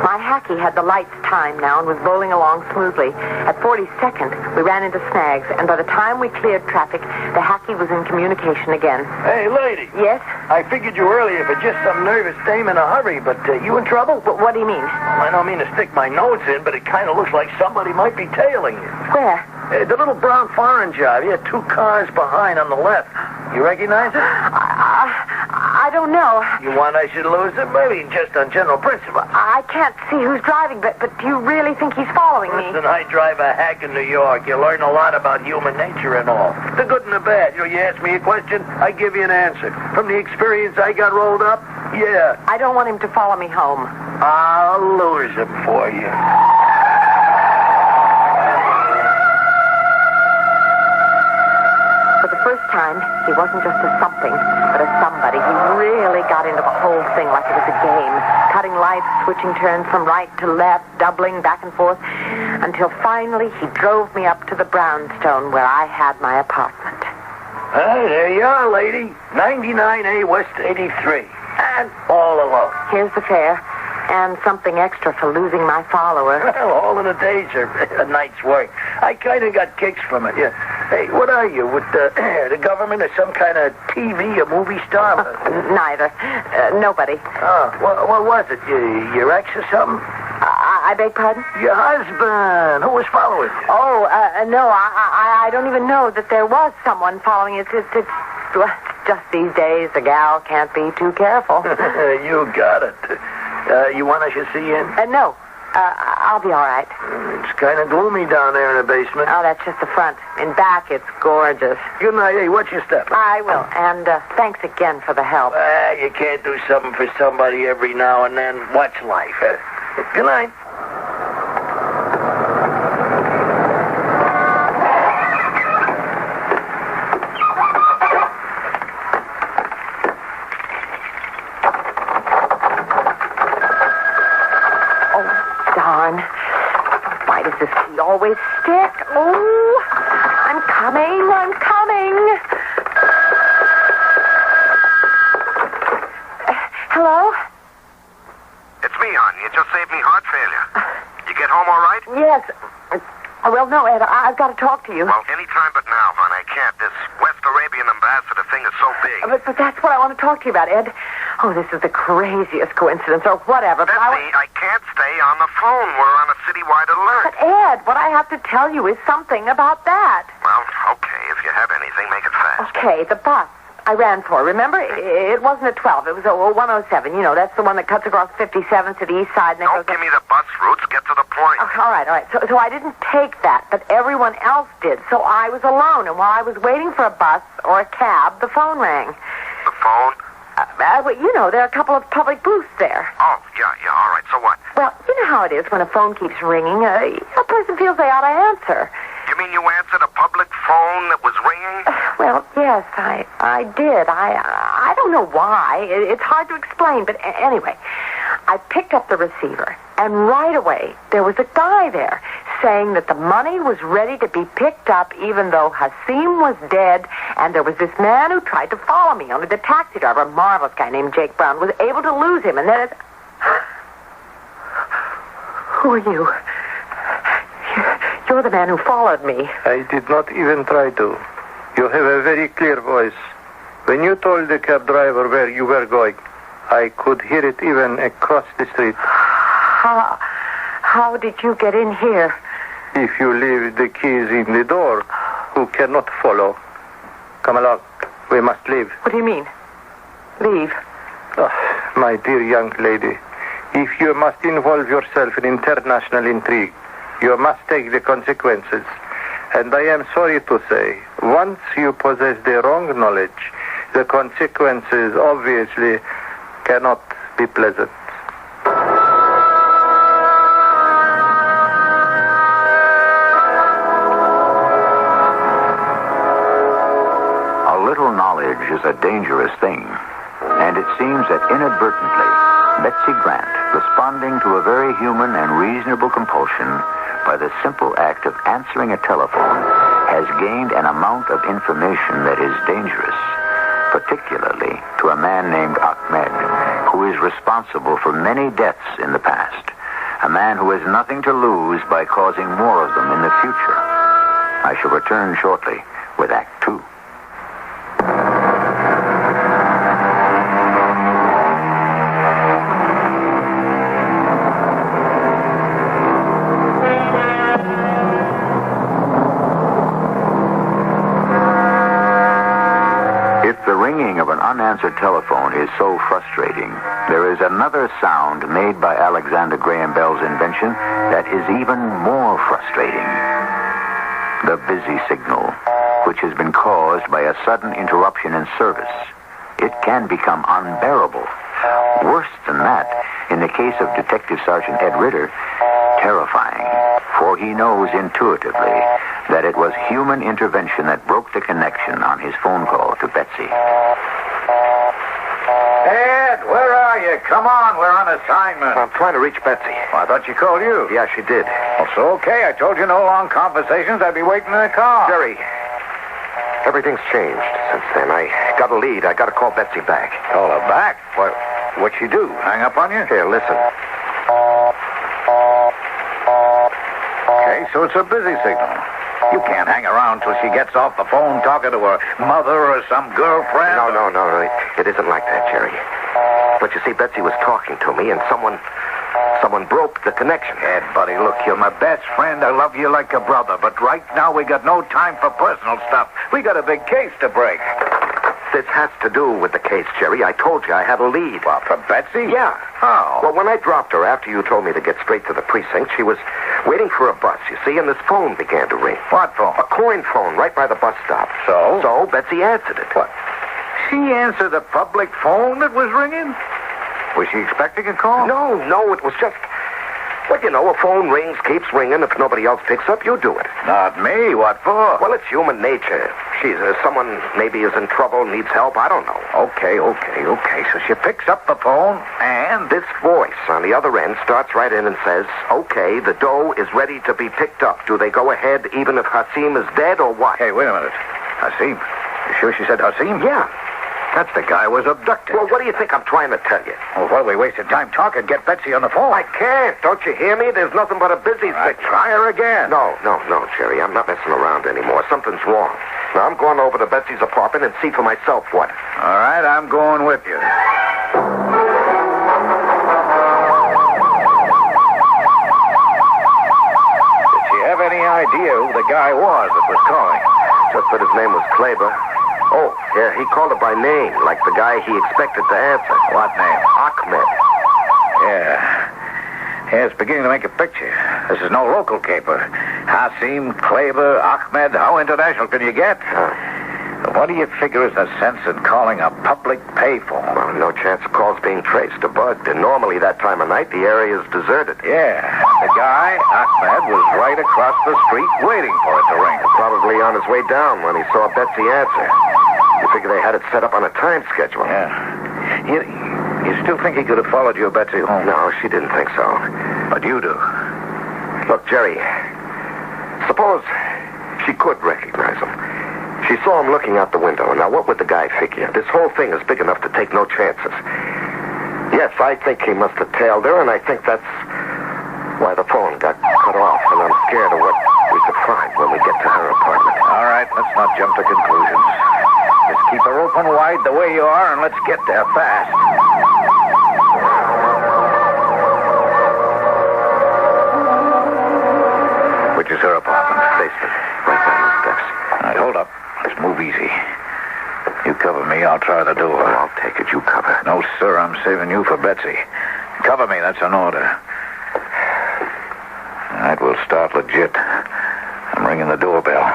S6: My hacky had the lights timed now and was bowling along smoothly. At 42nd, we ran into snags, and by the time we cleared traffic, the hacky was in communication again.
S17: Hey, lady.
S6: Yes?
S17: I figured you earlier for just some nervous dame in a hurry, but you in trouble?
S6: What do you mean?
S17: Well, I don't mean to stick my nose in, but it kind of looks like somebody might be tailing you.
S6: Where?
S17: The little brown foreign job. You had 2 cars behind on the left. You recognize it?
S6: I don't know.
S17: You want I should lose it? Maybe just on general principle.
S6: I can't see who's driving, but do you really think he's following me?
S17: Listen, I drive a hack in New York. You learn a lot about human nature and all. The good and the bad. You ask me a question, I give you an answer. From the experience I got rolled up, yeah.
S6: I don't want him to follow me home.
S17: I'll lose him for you.
S6: For the first time, he wasn't just a something, but a somebody. He really got into the whole thing like it was a game. Cutting lights, switching turns from right to left, doubling back and forth, until finally he drove me up to the brownstone where I had my apartment.
S17: There you are, lady. 99A West 83. And all alone.
S6: Here's the fare. And something extra for losing my follower.
S17: Well, all in a day's a night's work. I kind of got kicks from it, yeah. Hey, what are you, with the government or some kind of TV, a movie star?
S6: Neither. Nobody.
S17: Oh, what was it? Your ex or something?
S6: I beg pardon?
S17: Your husband. Who was following you?
S6: Oh, no, I don't even know that there was someone following it. It's just these days, the gal can't be too careful.
S17: You got it. You want I should see you in?
S6: No. I'll be all right.
S17: It's kind of gloomy down there in the basement.
S6: Oh, that's just the front. In back, it's gorgeous.
S17: Good night. Hey, watch your step.
S6: I will. And thanks again for the help.
S17: You can't do something for somebody every now and then. Watch life. Good night.
S6: Why does this key always stick? Oh, I'm coming. Hello?
S13: It's me, hon. You just saved me heart failure. You get home all right?
S6: Yes. Well, no, Ed, I've got to talk to you.
S13: Well, any time but now, hon. I can't. This West Arabian ambassador thing is so big.
S6: But that's what I want to talk to you about, Ed. Oh, this is the craziest coincidence, or whatever.
S13: Betsy, I can't stay on the phone. We're on a citywide alert.
S6: But, Ed, what I have to tell you is something about that.
S13: Well, okay. If you have anything, make it fast.
S6: Okay, the bus I ran for, remember? It wasn't a 12. It was a 107. You know, that's the one that cuts across 57th to the east side. And
S13: Don't give me the bus routes. Get to the point.
S6: Oh, all right. So I didn't take that, but everyone else did. So I was alone, and while I was waiting for a bus or a cab, the phone rang.
S13: The phone?
S6: Well, you know, there are a couple of public booths there.
S13: Oh, yeah, all right. So what?
S6: Well, you know how it is when a phone keeps ringing. A person feels they ought to answer.
S13: You mean you answered a public phone that was ringing?
S6: Well, yes, I did. I don't know why. It's hard to explain, but anyway, I picked up the receiver, and right away, there was a guy there saying that the money was ready to be picked up even though Hasim was dead, and there was this man who tried to follow me, only the taxi driver, a marvelous guy named Jake Brown, was able to lose him, and then Who are you? You're the man who followed me.
S8: I did not even try to. You have a very clear voice. When you told the cab driver where you were going, I could hear it even across the street.
S6: How did you get in here?
S8: If you leave the keys in the door, who cannot follow? Come along. We must leave.
S6: What do you mean? Leave?
S8: Oh, my dear young lady, if you must involve yourself in international intrigue, you must take the consequences. And I am sorry to say, once you possess the wrong knowledge, the consequences obviously cannot be pleasant.
S4: A little knowledge is a dangerous thing, and it seems that inadvertently, Betsy Grant, responding to a very human and reasonable compulsion by the simple act of answering a telephone, has gained an amount of information that is dangerous, particularly to a man named Ahmed, who is responsible for many deaths in the past. A man who has nothing to lose by causing more of them in the future. I shall return shortly with Act 2. Unanswered telephone is so frustrating. There is another sound made by Alexander Graham Bell's invention that is even more frustrating. The busy signal, which has been caused by a sudden interruption in service. It can become unbearable. Worse than that, in the case of Detective Sergeant Ed Ritter, terrifying, for he knows intuitively that it was human intervention that broke the connection on his phone call to Betsy.
S2: Ed, where are you? Come on, we're on assignment.
S19: I'm trying to reach Betsy.
S2: I thought she called you.
S19: Yeah, she did.
S2: Well, so okay. I told you no long conversations. I'd be waiting in the car.
S19: Jerry, everything's changed since then. I got a lead. I got to call Betsy back.
S2: Call her back? What'd she do? Hang up on you?
S19: Here, listen.
S2: Okay, so it's a busy signal. You can't hang around till she gets off the phone talking to her mother or some girlfriend.
S19: No. It isn't like that, Jerry. But you see, Betsy was talking to me, and someone broke the connection.
S2: Ed, buddy, look, you're my best friend. I love you like a brother. But right now, we got no time for personal stuff. We got a big case to break.
S19: This has to do with the case, Jerry. I told you I had a lead.
S2: What, for Betsy?
S19: Yeah.
S2: How?
S19: Well, when I dropped her after you told me to get straight to the precinct, she was waiting for a bus, you see, and this phone began to ring.
S2: What phone?
S19: A coin phone right by the bus stop.
S2: So?
S19: So Betsy answered it.
S2: What? She answered the public phone that was ringing? Was she expecting a call?
S19: No, it was just... Well, you know, a phone rings, keeps ringing. If nobody else picks up, you do it.
S2: Not me. What for?
S19: Well, it's human nature. Someone maybe is in trouble, needs help. I don't know.
S2: Okay. So she picks up the phone, and
S19: this voice on the other end starts right in and says, okay, the dough is ready to be picked up. Do they go ahead even if Hasim is dead or what?
S2: Hey, wait a minute. Hasim? You sure she said Hasim?
S19: Yeah.
S2: That's the guy who was abducted.
S19: Well, what do you think I'm trying to tell you?
S2: Well, what are we wasting time talking? Get Betsy on the phone.
S19: I can't. Don't you hear me? There's nothing but a busy signal.
S2: Try her again.
S19: No, Jerry. I'm not messing around anymore. Something's wrong. Now, I'm going over to Betsy's apartment and see for myself what.
S2: All right, I'm going with you. Did she have any idea who the guy was that was calling?
S19: Just that his name was Kleber. Oh, yeah, he called her by name, like the guy he expected to answer.
S2: What name?
S19: Ahmed.
S2: Yeah, it's beginning to make a picture. This is no local caper. Hasim, Kleber, Ahmed, how international can you get? What do you figure is the sense in calling a public payphone?
S19: Well, no chance of calls being traced or bugged. And normally that time of night, the area is deserted.
S2: Yeah, the guy, Ahmed, was right across the street waiting for it to ring.
S19: Probably on his way down when he saw Betsy answer. You figure they had it set up on a time schedule.
S2: Yeah. You still think he could have followed you, Betsy, home?
S19: No, she didn't think so.
S2: But you do.
S19: Look, Jerry, suppose she could recognize him. She saw him looking out the window. Now, what would the guy figure? This whole thing is big enough to take no chances. Yes, I think he must have tailed her, and I think that's why the phone got cut off, and I'm scared of what we could find when we get to her apartment.
S2: All right, let's not jump to conclusions. Just keep her open wide the way you are, and let's get there fast. Which is her apartment?
S19: Basement, right down the steps.
S2: All right, hold up. Let's move easy. You cover me, I'll try the door.
S19: Oh, I'll take it, you cover.
S2: No, sir, I'm saving you for Betsy. Cover me, that's an order. All right, we'll start legit. I'm ringing the doorbell.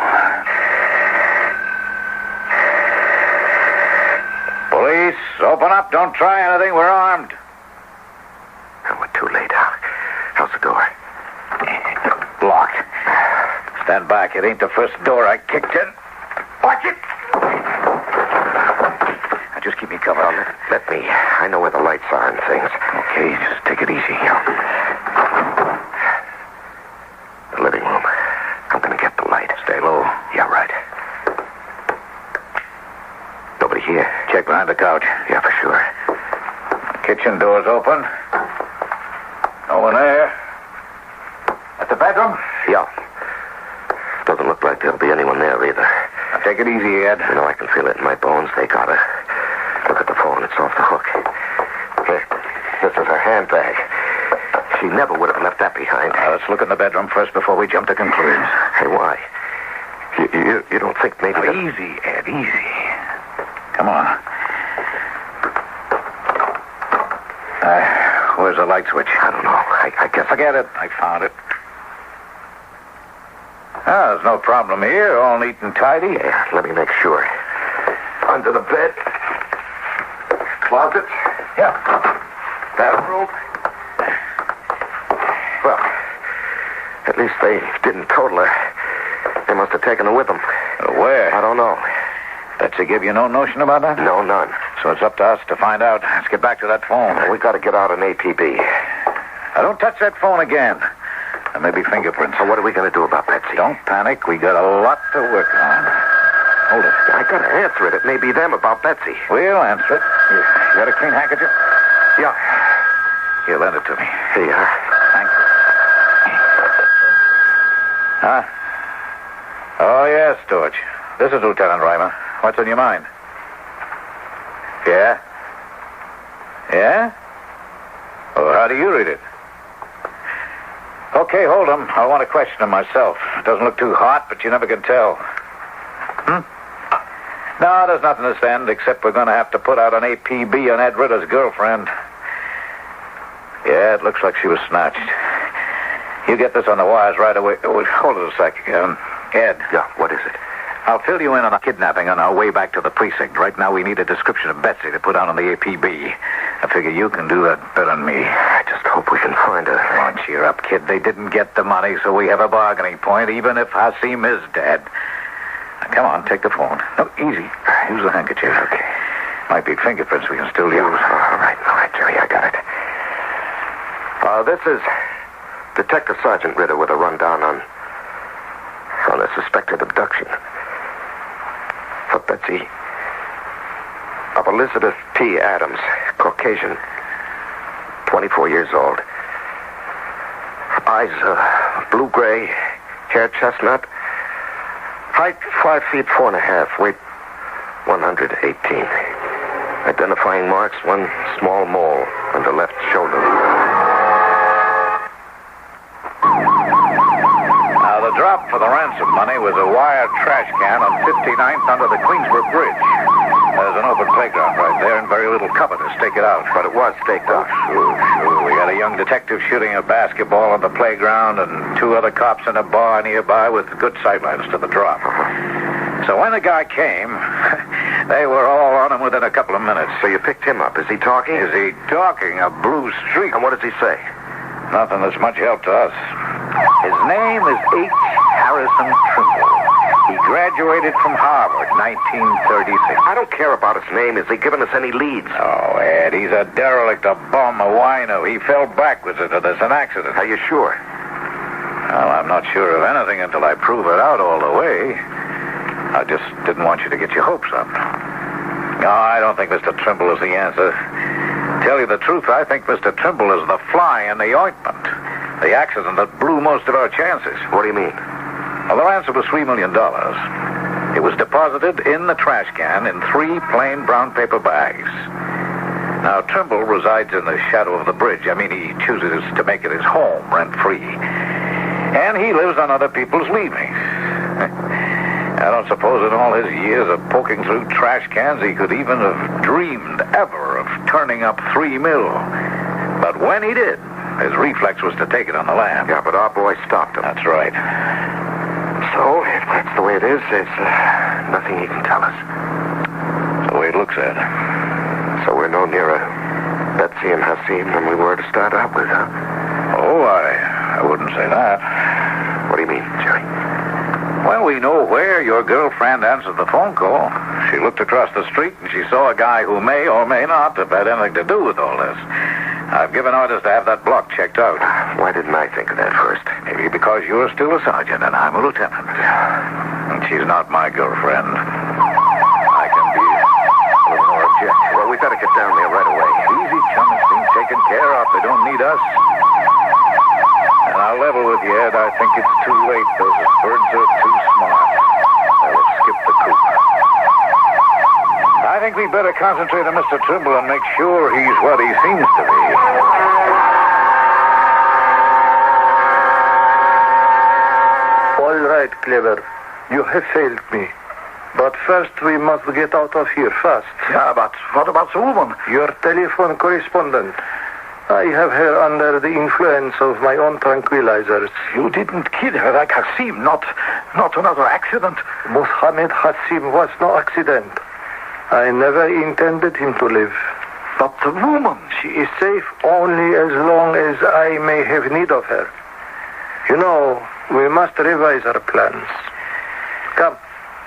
S2: Police, open up. Don't try anything. We're armed.
S19: Oh, we're too late. How's the door?
S2: Locked. Stand back. It ain't the first door I kicked in. Watch it! Now, just keep me covered.
S19: Let me. I know where the lights are and things.
S2: Okay, just take it easy.
S19: The living room. I'm going to get the light.
S2: Stay low.
S19: Yeah,
S2: check behind the couch.
S19: Yeah, for sure.
S2: Kitchen door's open. No one there. At the bedroom?
S19: Yeah. Doesn't look like there'll be anyone there either.
S2: Now, take it easy, Ed.
S19: You know, I can feel it in my bones. They got her. Look at the phone. It's off the hook. This is her handbag. She never would have left that behind.
S2: Let's look in the bedroom first before we jump to conclusions.
S19: Hey, why? You don't think maybe...
S2: Now, easy, Ed, easy. Come on. Where's the light switch?
S19: I don't know. I guess...
S2: Forget it. I found it. There's no problem here. All neat and tidy.
S19: Yeah, let me make sure. Under the bed. Closet.
S2: Yeah.
S19: Bathroom. Well, at least they didn't total her. They must have taken her with them.
S2: Where?
S19: I don't know.
S2: Betsy give you no notion about that?
S19: No, none.
S2: So it's up to us to find out. Let's get back to that phone.
S19: We got to get out an APB.
S2: Now, don't touch that phone again. There may be fingerprints.
S19: So what are we going to do about Betsy?
S2: Don't panic. We got a lot to work on. Hold it.
S19: I got to answer it. It may be them about Betsy.
S2: We'll answer it. You got a clean handkerchief?
S19: Yeah.
S2: Here, lend it to me.
S19: Here you are.
S2: Thanks. Huh? Oh, yes, Storch. This is Lieutenant Reimer. What's on your mind? Yeah? Yeah? Oh, how do you read it? Okay, hold him. I want to question him myself. It doesn't look too hot, but you never can tell. No, there's nothing to send, except we're going to have to put out an APB on Ed Ritter's girlfriend. Yeah, it looks like she was snatched. You get this on the wires right away. Oh, hold it a sec. Ed.
S19: Yeah, what is it?
S2: I'll fill you in on a kidnapping on our way back to the precinct. Right now, we need a description of Betsy to put out on the APB. I figure you can do that better than me.
S19: I just hope we can find her.
S2: Come on, cheer up, kid. They didn't get the money, so we have a bargaining point, even if Hasim is dead. Now, come on, take the phone. No, easy. Use the handkerchief.
S19: Okay.
S2: Might be fingerprints we can still use.
S19: All right, Jerry, I got it. This is Detective Sergeant Ritter with a rundown on a suspected abduction. For Betsy of Elizabeth P. Adams, Caucasian, 24 years old. Eyes blue-gray, hair chestnut. Height 5 feet 4.5, weight 118. Identifying marks, one small mole on the left shoulder.
S2: Now, the drop for the ransom money was a wire trash can on 59th under the Queensborough Bridge. There's an open playground right there and very little cover to stake it out.
S19: But it was staked out.
S2: Sure. We got a young detective shooting a basketball on the playground and 2 other cops in a bar nearby with good sightlines to the drop. So when the guy came, they were all on him within a couple of minutes.
S19: So you picked him up. Is he talking?
S2: Is he talking? A blue streak.
S19: And what does he say?
S2: Nothing that's much help to us. His name is H. Harrison Trimble. He graduated from Harvard, 1936.
S19: I don't care about his name. Has he given us any leads?
S2: Oh, Ed, he's a derelict, a bum, a wino. He fell backwards into this, an accident.
S19: Are you sure?
S2: Well, I'm not sure of anything until I prove it out all the way. I just didn't want you to get your hopes up. No, I don't think Mr. Trimble is the answer. Tell you the truth, I think Mr. Trimble is the fly in the ointment. The accident that blew most of our chances.
S19: What do you mean?
S2: Well, the ransom was $3 million. It was deposited in the trash can in 3 plain brown paper bags. Now, Trimble resides in the shadow of the bridge. I mean, he chooses to make it his home, rent-free. And he lives on other people's leavings. I don't suppose in all his years of poking through trash cans he could even have dreamed ever of turning up $3 million. But when he did, his reflex was to take it on the lam.
S19: Yeah, but our boy stopped him.
S2: That's right.
S19: So, if that's the way it is, there's nothing he can tell us.
S2: That's the way it looks, Ed.
S19: So we're no nearer Betsy and Hasim than we were to start out with, huh?
S2: Oh, I wouldn't say that.
S19: What do you mean, Jerry?
S2: Well, we know where your girlfriend answered the phone call. She looked across the street and she saw a guy who may or may not have had anything to do with all this. I've given orders to have that block checked out.
S19: Why didn't I think of that first?
S2: Maybe because you're still a sergeant and I'm a lieutenant. And she's not my girlfriend. I can be a little more
S19: gotta get down there right away.
S2: Easy, chum. It's being taken care of. They don't need us. And I'll level with you, Ed. I think it's too late. Those birds are too smart. They'll skip the coop. I think we better concentrate on Mr. Trimble and make sure he's what he seems to be.
S8: All right, Clever. You have failed me. But first we must get out of here fast.
S2: Yeah, but what about the woman?
S8: Your telephone correspondent. I have her under the influence of my own tranquilizers.
S2: You didn't kill her like Hassim, not another accident.
S8: Mohammed Hassim was no accident. I never intended him to live.
S2: But the woman,
S8: she is safe only as long as I may have need of her. You know, we must revise our plans. Come,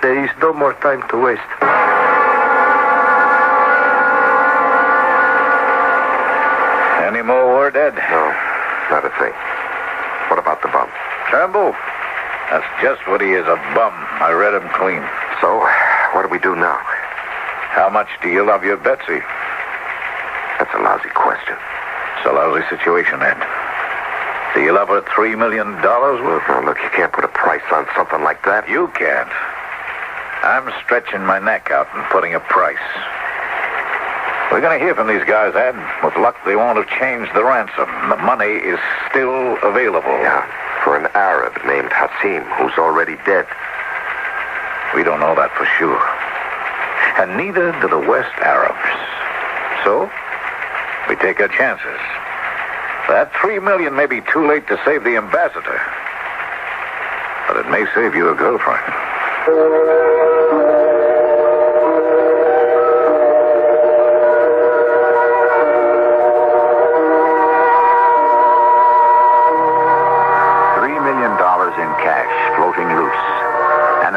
S8: there is no more time to waste.
S2: Any more word, Ed?
S19: No, not a thing. What about the bum?
S2: Trimble? That's just what he is, a bum. I read him clean.
S19: So, what do we do now?
S2: How much do you love your Betsy?
S19: That's a lousy question.
S2: It's a lousy situation, Ed. Do you love her $3 million worth?
S19: Oh, look, you can't put a price on something like that.
S2: You can't. I'm stretching my neck out and putting a price. We're going to hear from these guys, Ed. With luck, they won't have changed the ransom. The money is still available.
S19: Yeah, for an Arab named Hassim, who's already dead.
S2: We don't know that for sure. And neither do the West Arabs. So, we take our chances. That $3 million may be too late to save the ambassador. But it may save your girlfriend.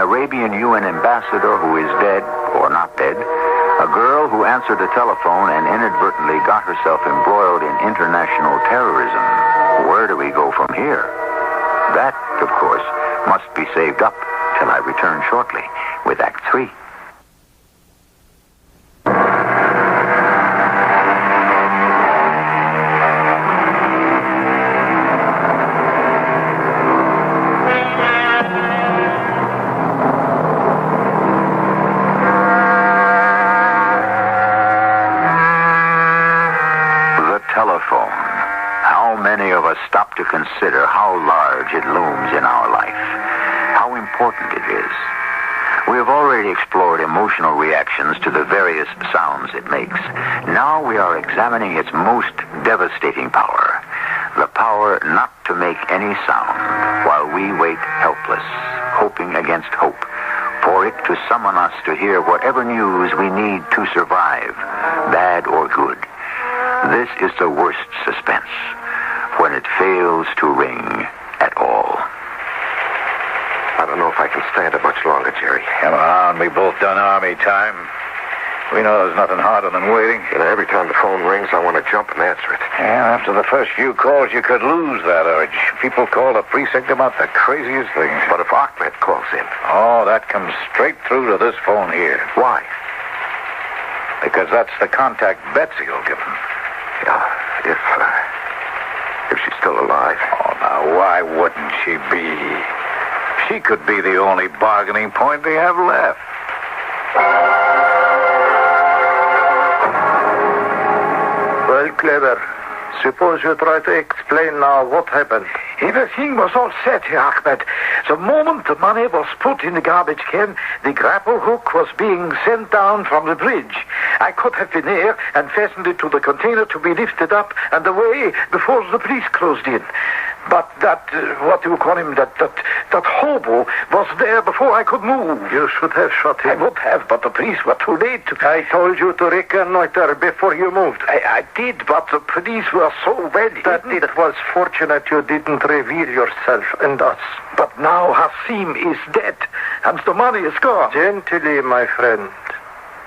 S4: Arabian UN ambassador who is dead, or not dead, a girl who answered a telephone and inadvertently got herself embroiled in international terrorism. Where do we go from here? That, of course, must be saved up till I return shortly with Act 3. Stop to consider how large it looms in our life, how important it is. We have already explored emotional reactions to the various sounds it makes. Now we are examining its most devastating power, the power not to make any sound while we wait helpless, hoping against hope, for it to summon us to hear whatever news we need to survive, bad or good. This is the worst suspense, when it fails to ring at all.
S19: I don't know if I can stand it much longer, Jerry.
S2: Come on, we both done army time. We know there's nothing harder than waiting.
S19: You know, every time the phone rings, I want to jump and answer it.
S2: Yeah, after the first few calls, you could lose that urge. People call the precinct about the craziest things.
S19: But if Ahmed calls in?
S2: Oh, that comes straight through to this phone here.
S19: Why?
S2: Because that's the contact Betsy will give him.
S19: Yeah, if she's still alive.
S2: Oh, now, why wouldn't she be? She could be the only bargaining point they have left.
S8: Well, Clever, suppose you try to explain now what happened.
S17: Everything was all set here, Ahmed. The moment the money was put in the garbage can, the grapple hook was being sent down from the bridge. I could have been there and fastened it to the container to be lifted up and away before the police closed in. But that, what do you call him, that hobo was there before I could move.
S8: You should have shot him.
S17: I would have, but the police were too late.
S8: I told you to reconnoiter before you moved.
S17: I did, but the police were so well hidden.
S8: That it was fortunate you didn't reveal yourself and us.
S17: But now Hassim is dead, and the money is gone.
S8: Gently, my friend.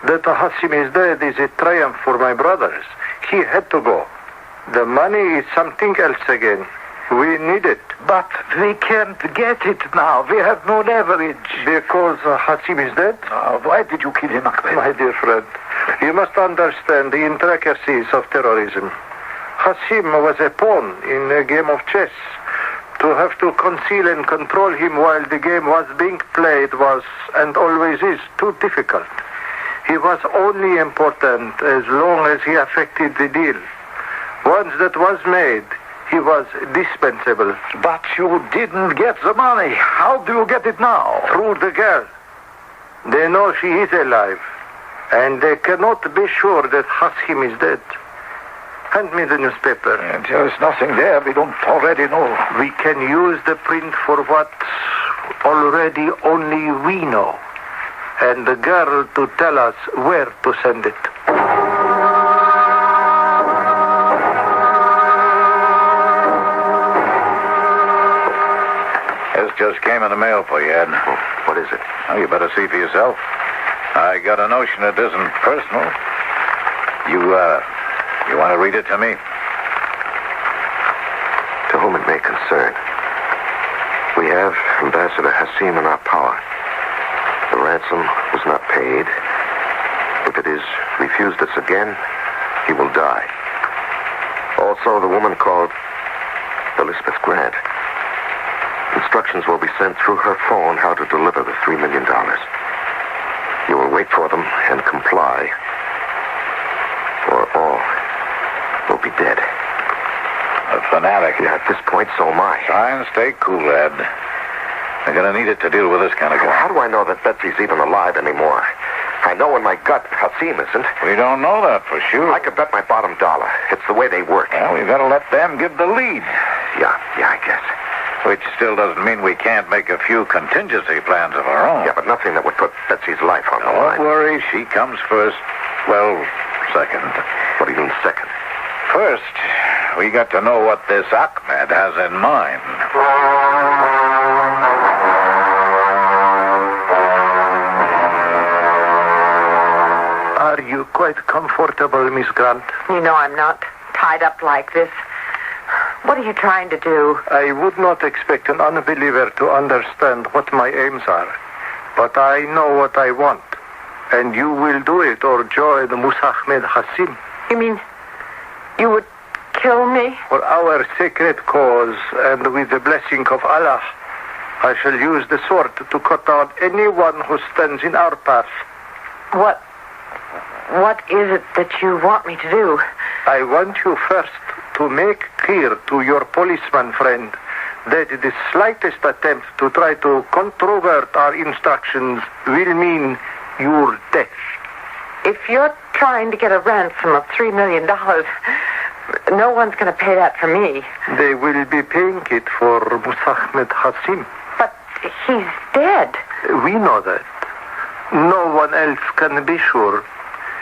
S8: That Hassim is dead is a triumph for my brothers. He had to go. The money is something else again. We need it.
S17: But we can't get it now. We have no leverage.
S8: Because Hassim is dead?
S17: Why did you kill him, Ahmed?
S8: My dear friend, You must understand the intricacies of terrorism. Hassim was a pawn in a game of chess. To have to conceal and control him while the game was being played was, and always is, too difficult. He was only important as long as he affected the deal. Once that was made, he was dispensable.
S17: But you didn't get the money. How do you get it now?
S8: Through the girl. They know she is alive, and they cannot be sure that Hassim is dead. Hand me the newspaper.
S17: There's nothing there we don't already know.
S8: We can use the print for what already only we know, and the girl to tell us where to send it.
S2: This just came in the mail for you, Ed.
S19: What is it?
S2: Oh, you better see for yourself. I got a notion it isn't personal. You want to read it to me?
S19: To whom it may concern. We have Ambassador Hassim in our power. The ransom was not paid. If it is refused us again, he will die. Also, the woman called Elizabeth Grant. Instructions will be sent through her phone how to deliver the $3 million. You will wait for them and comply, or all will be dead.
S2: A fanatic.
S19: Yeah, at this point, so am I.
S2: Try and stay cool, Ed. They're going to need it to deal with this kind of guy.
S19: How do I know that Betsy's even alive anymore? I know in my gut Hassim isn't.
S2: We don't know that for sure.
S19: I could bet my bottom dollar. It's the way they work.
S2: Well, we've got to let them give the lead.
S19: Yeah, I guess.
S2: Which still doesn't mean we can't make a few contingency plans of our own.
S19: Yeah, but nothing that would put Betsy's life on the line.
S2: Don't worry, she comes first. Well, second.
S19: What do you mean, second?
S2: First, we got to know what this Ahmed has in mind.
S8: Are you quite comfortable, Miss Grant?
S6: You know I'm not tied up like this. What are you trying to do?
S8: I would not expect an unbeliever to understand what my aims are. But I know what I want. And you will do it or join Ahmed Hassim.
S6: You mean you would kill me?
S8: For our sacred cause and with the blessing of Allah, I shall use the sword to cut down anyone who stands in our path.
S6: What is it that you want me to do?
S8: I want you first to make clear to your policeman friend that the slightest attempt to try to controvert our instructions will mean your death.
S6: If you're trying to get a ransom of $3 million, no one's going to pay that for me.
S8: They will be paying it for Ahmed Hassim.
S6: But he's dead.
S8: We know that. No one else can be sure.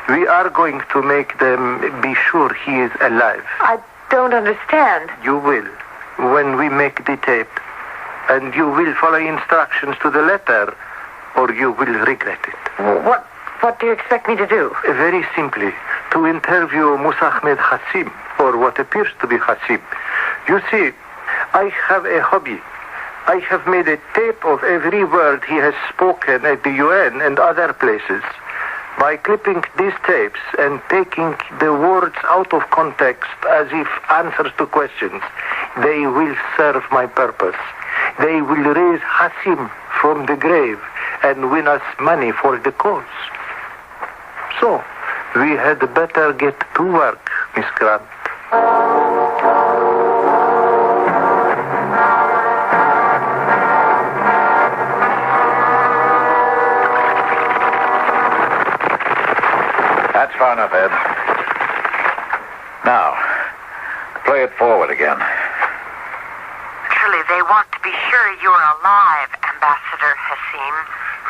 S8: We are going to make them be sure he is alive.
S6: I don't understand.
S8: You will, when we make the tape. And you will follow instructions to the letter, or you will regret it.
S6: What do you expect me to do?
S8: Very simply, to interview Ahmed Hassim, or what appears to be Hassim. You see, I have a hobby. I have made a tape of every word he has spoken at the UN and other places. By clipping these tapes and taking the words out of context as if answers to questions, they will serve my purpose. They will raise Hassim from the grave and win us money for the cause. So, we had better get to work, Miss Grant.
S2: That's far enough, Ed. Now, play it forward again.
S5: Truly, they want to be sure you're alive, Ambassador Hassim.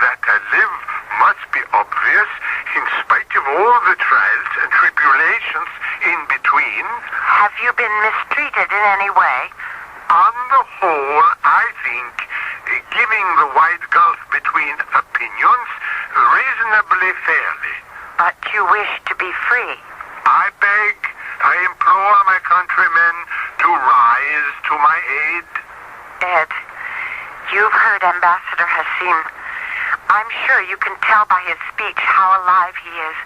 S16: That I live must be obvious in spite of all the trials and tribulations in between.
S5: Have you been mistreated in any way?
S16: On the whole, I think, giving the wide gulf between opinions, reasonably fairly.
S5: But you wish to be free.
S16: I beg, I implore my countrymen to rise to my aid.
S5: Ed, you've heard Ambassador Hassim. I'm sure you can tell by his speech how alive he is.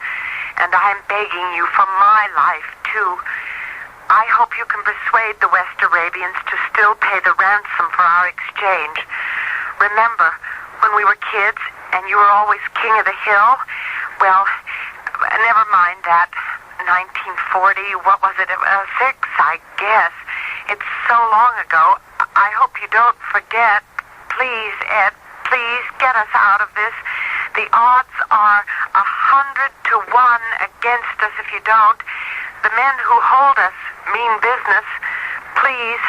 S5: And I'm begging you for my life, too. I hope you can persuade the West Arabians to still pay the ransom for our exchange. Remember, when we were kids and you were always king of the hill? Well, never mind that. 1940, what was it? 6, I guess. It's so long ago. I hope you don't forget. Please, Ed, please get us out of this. The odds are 100 to 1 against us if you don't. The men who hold us mean business. Please,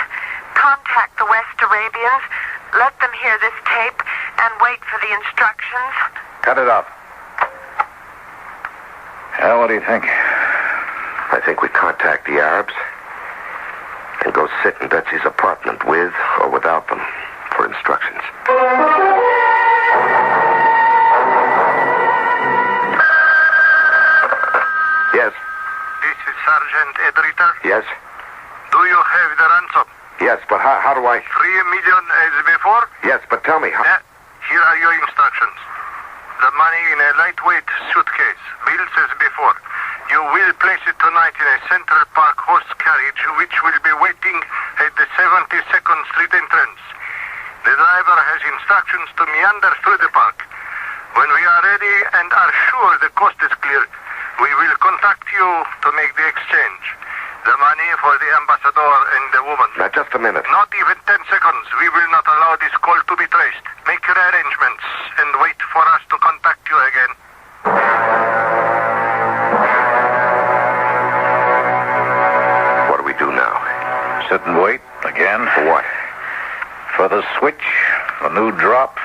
S5: contact the West Arabians. Let them hear this tape and wait for the instructions.
S2: Cut it off. Well, what do you think?
S19: I think we contact the Arabs and go sit in Betsy's apartment with or without them for instructions. Yes.
S8: This is Sergeant Ed Ritter.
S19: Yes.
S8: Do you have the ransom?
S19: Yes, but how do I...
S8: 3 million as before?
S19: Yes, but tell me how...
S8: Here are your instructions. The money in a lightweight suitcase, bills as before. You will place it tonight in a Central Park horse carriage, which will be waiting at the 72nd Street entrance. The driver has instructions to meander through the park. When we are ready and are sure the coast is clear, we will contact you to make the exchange. The money for the ambassador and the woman.
S19: Now, just a minute.
S8: Not even 10 seconds. We will not allow this call to be traced. Make your arrangements and wait for us to contact you again.
S19: What do we do now?
S2: Sit and wait again.
S19: For what?
S2: For the switch, the new drop.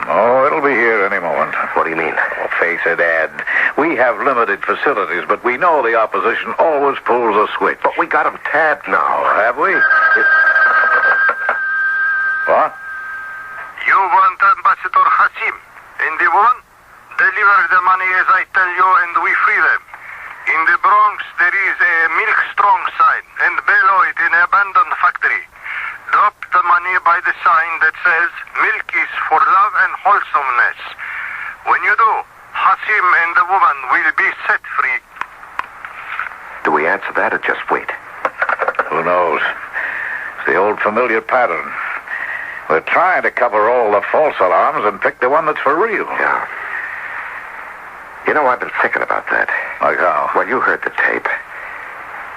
S2: Oh, it'll be here any moment.
S19: What do you mean?
S2: Oh, face it, Ed. We have limited facilities, but we know the opposition always pulls a switch.
S19: But we got them tabbed now.
S2: Have we? What?
S8: You want Ambassador Hassim and the woman? Deliver the money as I tell you and we free them. In the Bronx, there is a Milk Strong sign and below it an abandoned factory. Drop the money by the sign that says, milk is for love and wholesomeness. When you do, Hassim and the woman will be set free.
S19: Do we answer that or just wait?
S2: Who knows? It's the old familiar pattern. We're trying to cover all the false alarms and pick the one that's for real.
S19: Yeah. You know, I've been thinking about that.
S2: Like how?
S19: Well, you heard the tape.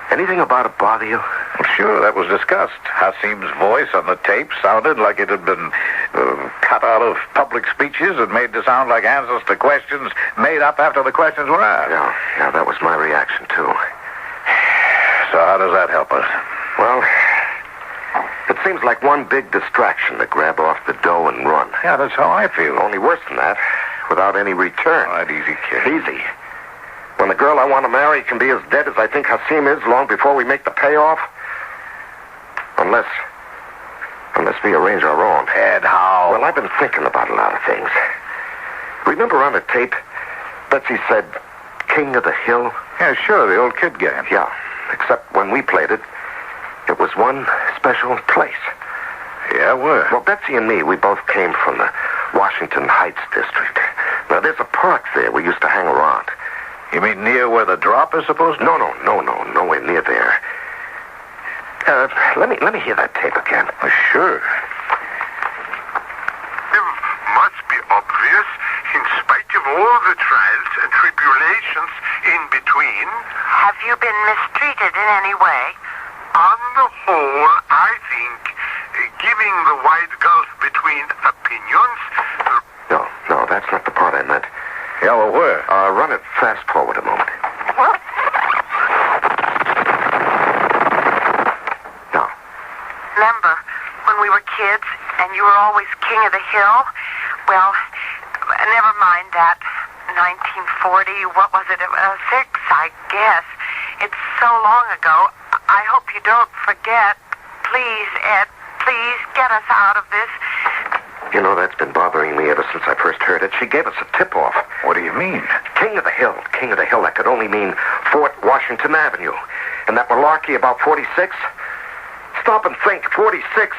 S19: Anything about it bother you?
S2: Well, sure, that was discussed. Hassim's voice on the tape sounded like it had been cut out of public speeches and made to sound like answers to questions made up after the questions were asked.
S19: Yeah, that was my reaction, too.
S2: So how does that help us?
S19: Well, it seems like one big distraction to grab off the dough and run.
S2: Yeah, that's how I feel.
S19: Only worse than that, without any return.
S2: All right, easy, kid.
S19: Easy. When the girl I want to marry can be as dead as I think Hassim is long before we make the payoff. Unless we arrange our own.
S2: Ed, how?
S19: Well, I've been thinking about a lot of things. Remember on the tape, Betsy said, King of the Hill?
S2: Yeah, sure, the old kid game.
S19: Yeah, except when we played it, it was one special place.
S2: Yeah, where?
S19: Well, Betsy and me, we both came from the Washington Heights district. Now, there's a park there we used to hang around.
S2: You mean near where the drop is supposed to?
S19: No, nowhere near there. Let me hear that tape again.
S2: Sure.
S8: It must be obvious, in spite of all the trials and tribulations in between.
S5: Have you been mistreated in any way?
S8: On the whole, I think giving the wide gulf between opinions...
S19: No, that's not the part I meant.
S2: Yeah, well, where?
S19: Run it fast forward a moment. Now.
S5: Remember, when we were kids and you were always king of the hill? Well, never mind that. 1940, what was it? 6, I guess. It's so long ago. I hope you don't forget. Please, Ed, please get us out of this.
S19: You know, that's been bothering me ever since I first heard it. She gave us a tip-off.
S2: What do you mean?
S19: King of the Hill. King of the Hill. That could only mean Fort Washington Avenue. And that malarkey about 46? Stop and think. 46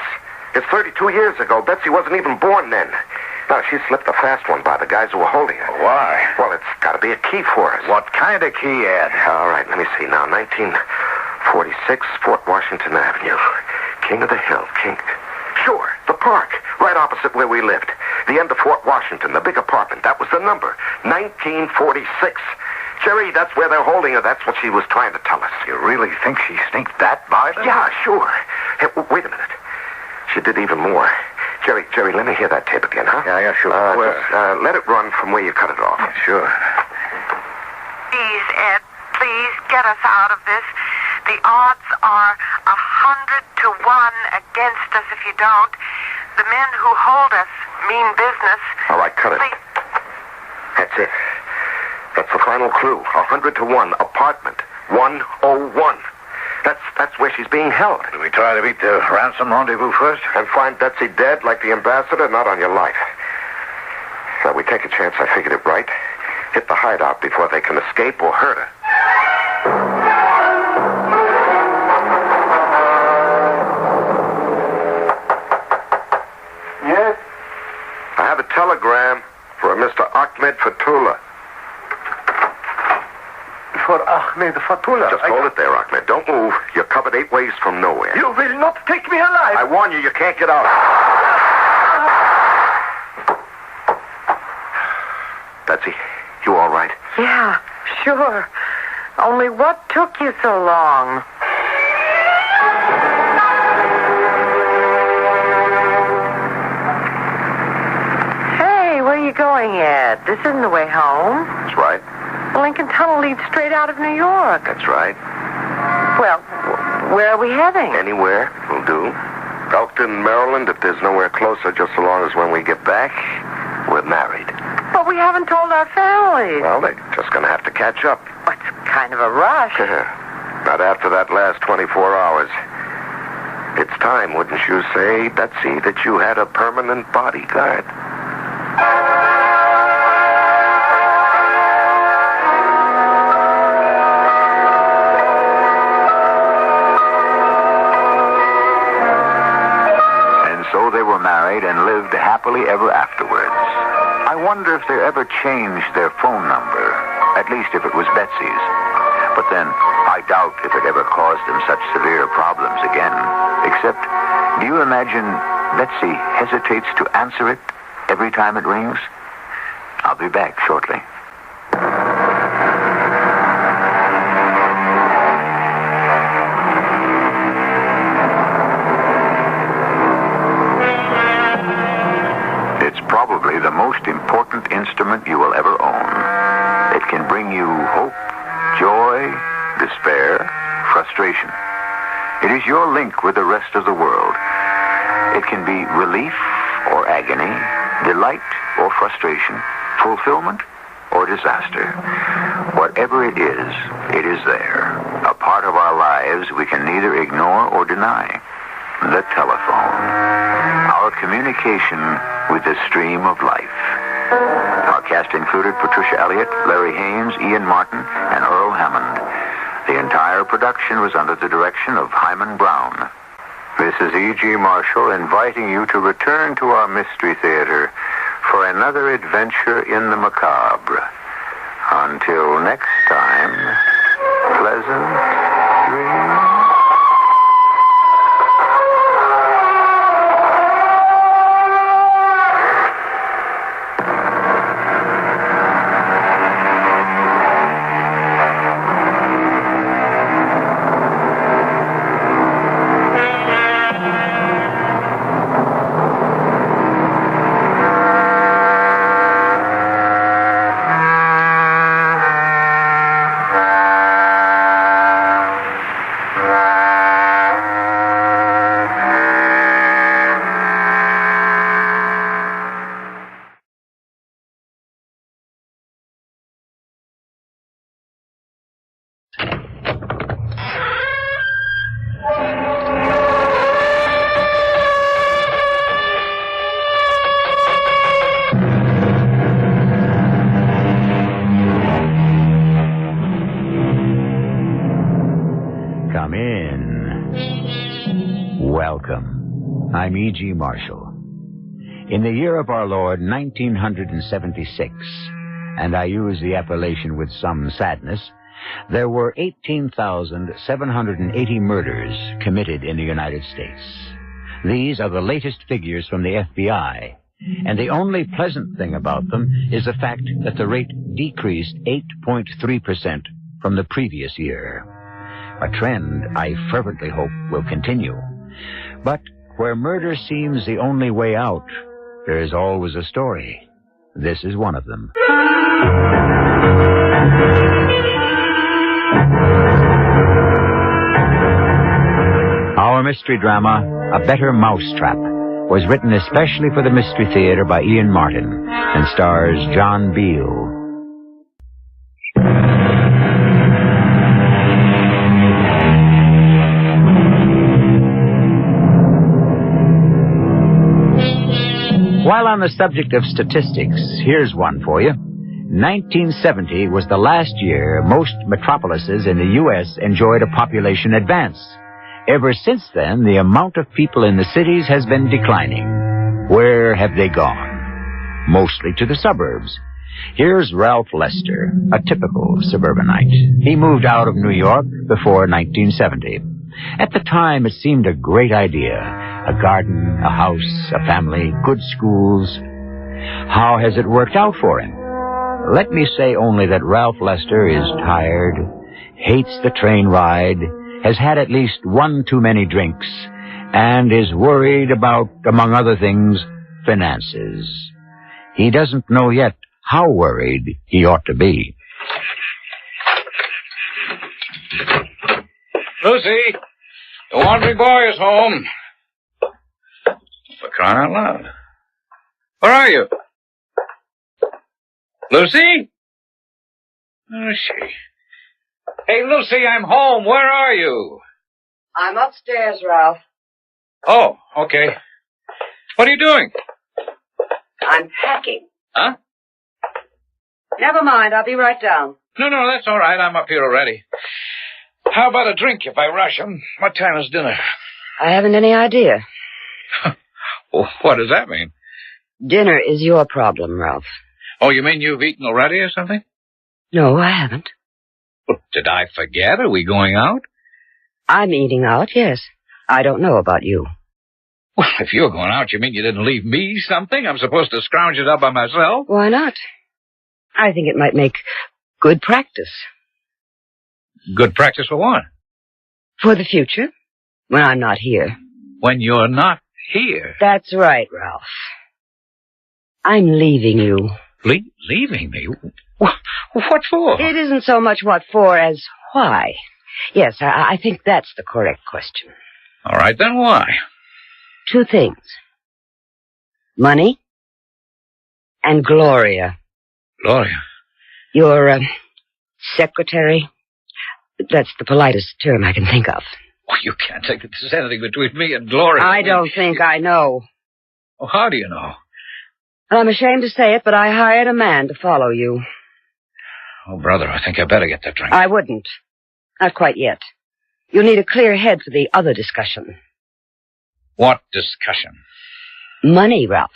S19: is 32 years ago. Betsy wasn't even born then. Now, she slipped a fast one by the guys who were holding her.
S2: Why?
S19: Well, it's got to to be a key for us.
S2: What kind of key, Ed?
S19: All right, let me see now. 1946, Fort Washington Avenue. King of the Hill, Sure, the park, right opposite where we lived. The end of Fort Washington, the big apartment. That was the number. 1946. Jerry, that's where they're holding her. That's what she was trying to tell us.
S2: You really think she sneaked that by them?
S19: Yeah, sure. Hey, wait a minute. She did even more. Jerry, let me hear that tape again, huh?
S2: Yeah, sure.
S19: Just, let it run from where you cut it off.
S2: Yeah, sure.
S5: Please, Ed, please get us out of this. The odds are 100 to 1 against us if you don't. The men who hold us mean business.
S19: All right, cut it.
S5: Please.
S19: That's it. That's the final clue. 100 to 1. Apartment 101. That's where she's being held.
S2: Do we try to beat the ransom rendezvous first?
S19: And find Betsy dead like the ambassador, not on your life. Now, we take a chance. I figured it right. Hit the hideout before they can escape or hurt her.
S8: Yes?
S19: I have a telegram for a Mr. Ahmed Fatullah.
S8: For Ahmed Fatullah.
S19: Just hold it there, Ahmed. Don't move. You're covered 8 ways from nowhere.
S8: You will not take me alive.
S19: I warn you, you can't get out. Betsy, you all right?
S6: Yeah, sure. Only what took you so long? Hey, where are you going, Ed? This isn't the way home.
S19: That's right.
S6: The Lincoln Tunnel leads straight out of New York.
S19: That's right.
S6: Well, where are we heading?
S19: Anywhere will do. Elkton, Maryland, if there's nowhere closer, just so long as when we get back, we're married.
S6: But we haven't told our families.
S19: Well, they're just going to have to catch up.
S6: What's kind of a rush?
S19: Not after that last 24 hours. It's time, wouldn't you say, Betsy, that you had a permanent bodyguard?
S4: So they were married and lived happily ever afterwards. I wonder if they ever changed their phone number, at least if it was Betsy's. But then, I doubt if it ever caused them such severe problems again. Except, do you imagine Betsy hesitates to answer it every time it rings? I'll be back shortly. Probably the most important instrument you will ever own. It can bring you hope, joy, despair, frustration. It is your link with the rest of the world. It can be relief or agony, delight or frustration, fulfillment or disaster. Whatever it is there. A part of our lives we can neither ignore or deny. The telephone. Our communication with the stream of life. Our cast included Patricia Elliott, Larry Haynes, Ian Martin, and Earl Hammond. The entire production was under the direction of Hyman Brown. This is E.G. Marshall inviting you to return to our Mystery Theater for another adventure in the macabre. Until next time, pleasant dreams. Come in. Welcome. I'm E.G. Marshall. In the year of our Lord, 1976, and I use the appellation with some sadness, there were 18,780 murders committed in the United States. These are the latest figures from the FBI, and the only pleasant thing about them is the fact that the rate decreased 8.3% from the previous year. A trend I fervently hope will continue. But where murder seems the only way out, there is always a story. This is one of them. Our mystery drama, A Better Mousetrap, was written especially for the Mystery Theater by Ian Martin and stars John Beale. While on the subject of statistics, here's one for you. 1970 was the last year most metropolises in the U.S. enjoyed a population advance. Ever since then, the amount of people in the cities has been declining. Where have they gone? Mostly to the suburbs. Here's Ralph Lester, a typical suburbanite. He moved out of New York before 1970. At the time, it seemed a great idea. A garden, a house, a family, good schools. How has it worked out for him? Let me say only that Ralph Lester is tired, hates the train ride, has had at least one too many drinks, and is worried about, among other things, finances. He doesn't know yet how worried he ought to be.
S11: Lucy, the laundry boy is home. For crying out loud. Where are you? Lucy? Where is she? Hey, Lucy, I'm home. Where are you?
S6: I'm upstairs, Ralph.
S11: Oh, okay. What are you doing?
S6: I'm packing.
S11: Huh?
S6: Never mind, I'll be right down.
S11: No, that's all right. I'm up here already. How about a drink if I rush 'em? What time is dinner?
S6: I haven't any idea.
S11: Well, what does that mean?
S6: Dinner is your problem, Ralph.
S11: Oh, you mean you've eaten already or something?
S6: No, I haven't.
S11: Well, did I forget? Are we going out?
S6: I'm eating out, yes. I don't know about you.
S11: Well, if you're going out, you mean you didn't leave me something? I'm supposed to scrounge it up by myself?
S6: Why not? I think it might make good practice.
S11: Good practice for what?
S6: For the future, when I'm not here.
S11: When you're not here?
S6: That's right, Ralph. I'm leaving you.
S11: Leaving me? What for?
S6: It isn't so much what for as why. Yes, I think that's the correct question.
S11: All right, then why?
S6: Two things. Money and Gloria.
S11: Gloria?
S6: Your, secretary. That's the politest term I can think of.
S11: Well, you can't think that there's anything between me and Gloria.
S6: I don't think I know.
S11: Oh, how do you know?
S6: I'm ashamed to say it, but I hired a man to follow you.
S11: Oh, brother, I think I better get that drink.
S6: I wouldn't. Not quite yet. You'll need a clear head for the other discussion.
S11: What discussion?
S6: Money, Ralph.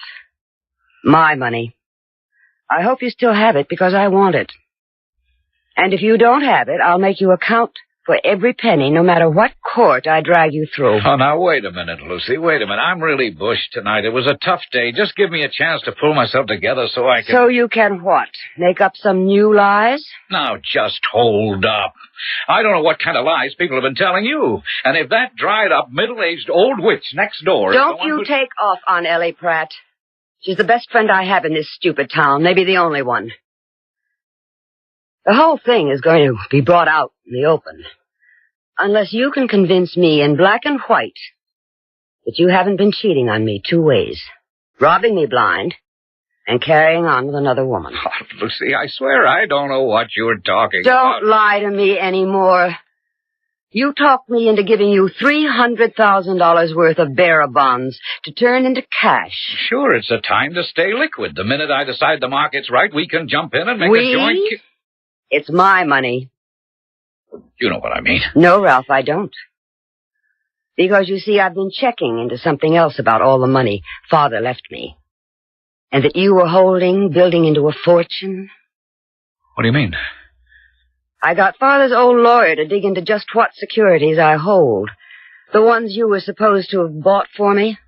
S6: My money. I hope you still have it because I want it. And if you don't have it, I'll make you account for every penny, no matter what court I drag you through.
S11: Oh, now, wait a minute, Lucy. Wait a minute. I'm really bushed tonight. It was a tough day. Just give me a chance to pull myself together so I can...
S6: So you can what? Make up some new lies?
S11: Now, just hold up. I don't know what kind of lies people have been telling you. And if that dried-up, middle-aged old witch next door...
S6: Don't you take off on Ellie Pratt. She's the best friend I have in this stupid town, maybe the only one. The whole thing is going to be brought out in the open. Unless you can convince me in black and white that you haven't been cheating on me two ways. Robbing me blind and carrying on with another woman.
S11: Oh, Lucy, I swear I don't know what you're talking about.
S6: Don't lie to me anymore. You talked me into giving you $300,000 worth of bearer bonds to turn into cash.
S11: Sure, it's a time to stay liquid. The minute I decide the market's right, we can jump in and make a joint...
S6: It's my money.
S11: You know what I mean.
S6: No, Ralph, I don't. Because, you see, I've been checking into something else about all the money Father left me. And that you were holding, building into a fortune.
S11: What do you mean?
S10: I got Father's old lawyer to dig into just what securities I hold. The ones you were supposed to have bought for me.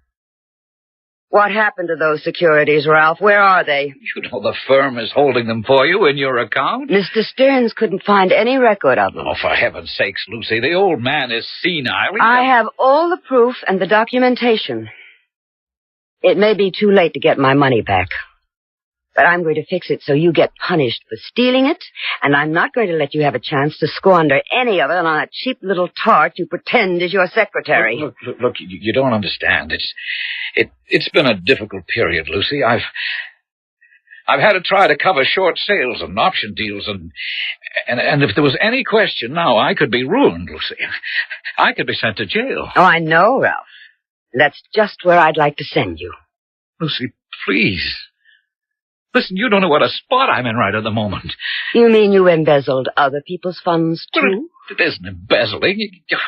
S10: What happened to those securities, Ralph? Where are they?
S11: You know the firm is holding them for you in your account.
S10: Mr. Stearns couldn't find any record of them.
S11: Oh, for heaven's sakes, Lucy, the old man is senile.
S10: I have all the proof and the documentation. It may be too late to get my money back. But I'm going to fix it so you get punished for stealing it, and I'm not going to let you have a chance to squander any of it on a cheap little tart you pretend is your secretary.
S11: Look, you don't understand. It's been a difficult period, Lucy. I've had to try to cover short sales and option deals, and if there was any question now, I could be ruined, Lucy. I could be sent to jail.
S10: Oh, I know, Ralph. That's just where I'd like to send you.
S11: Lucy, please. Listen, you don't know what a spot I'm in right at the moment.
S10: You mean you embezzled other people's funds, too?
S11: It isn't embezzling.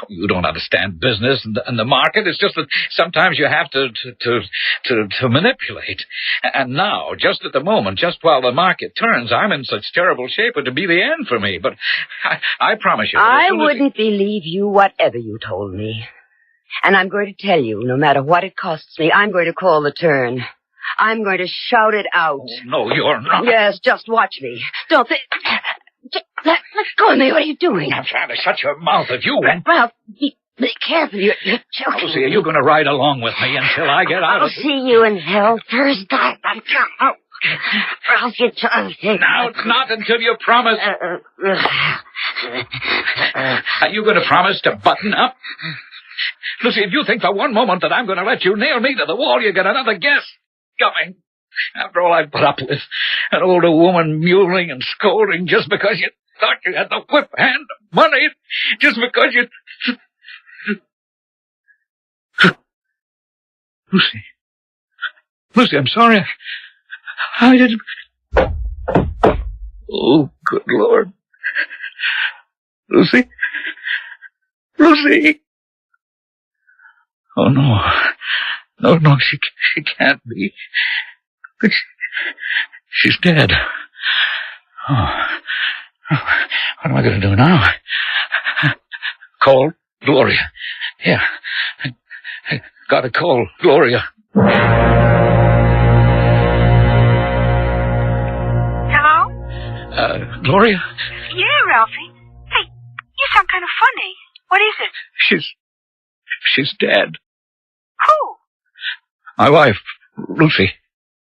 S11: You don't understand business and the market. It's just that sometimes you have to manipulate. And now, just at the moment, just while the market turns, I'm in such terrible shape it would be the end for me. But I promise you...
S10: I wouldn't believe you whatever you told me. And I'm going to tell you, no matter what it costs me, I'm going to call the turn. I'm going to shout it out.
S11: Oh, no, you're not.
S10: Yes, just watch me. Don't think... Let go of me. What are you doing?
S11: I'm trying to shut your mouth if you won't.
S10: Ralph, be careful. You're choking.
S11: Lucy, are you going to ride along with me until I get out of
S10: here? I'll see you in hell first. Ralph, you're choking.
S11: Now, not until you promise. Are you going to promise to button up? Lucy, if you think for one moment that I'm going to let you nail me to the wall, you get another guess coming. After all I've put up with, an older woman mewling and scolding just because you thought you had the whip hand of money, just because you... Lucy, I'm sorry. I didn't... Oh, good Lord. Lucy? Oh, no. No, she can't be. She's dead. Oh. What am I going to do now? Call Gloria. Yeah. I got to call Gloria.
S18: Hello?
S11: Gloria?
S18: Yeah, Ralphie. Hey, you sound kind of funny. What is it?
S11: She's dead.
S18: Who?
S11: My wife, Lucy.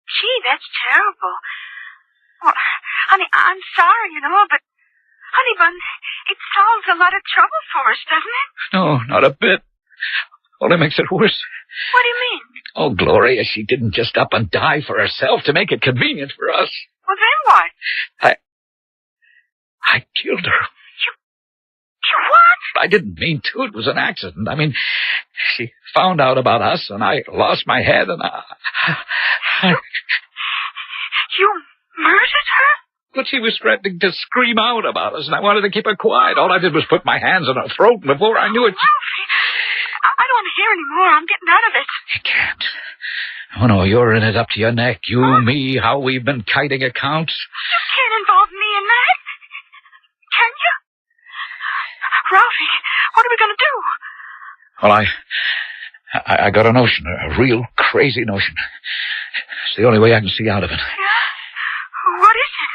S18: Gee, that's terrible. Well, honey, I'm sorry, but, honey bun, it solves a lot of trouble for us, doesn't it?
S11: No, not a bit. Only makes it worse.
S18: What do you mean?
S11: Oh, Gloria, she didn't just up and die for herself to make it convenient for us.
S18: Well, then what?
S11: I killed her.
S18: You what?
S11: I didn't mean to. It was an accident. I mean, she found out about us, and I lost my head, and
S18: You murdered her?
S11: But she was threatening to scream out about us, and I wanted to keep her quiet. All I did was put my hands on her throat, and before I knew it...
S18: Ralphie, I don't want to hear any more. I'm getting out of it.
S11: You can't. Oh, no, you're in it up to your neck. You, me, how we've been kiting accounts.
S18: You can't involve me in that. Can you? Ralphie, what are we going to do?
S11: Well, I got a notion, a real crazy notion. It's the only way I can see out of it.
S18: Yeah? What is it?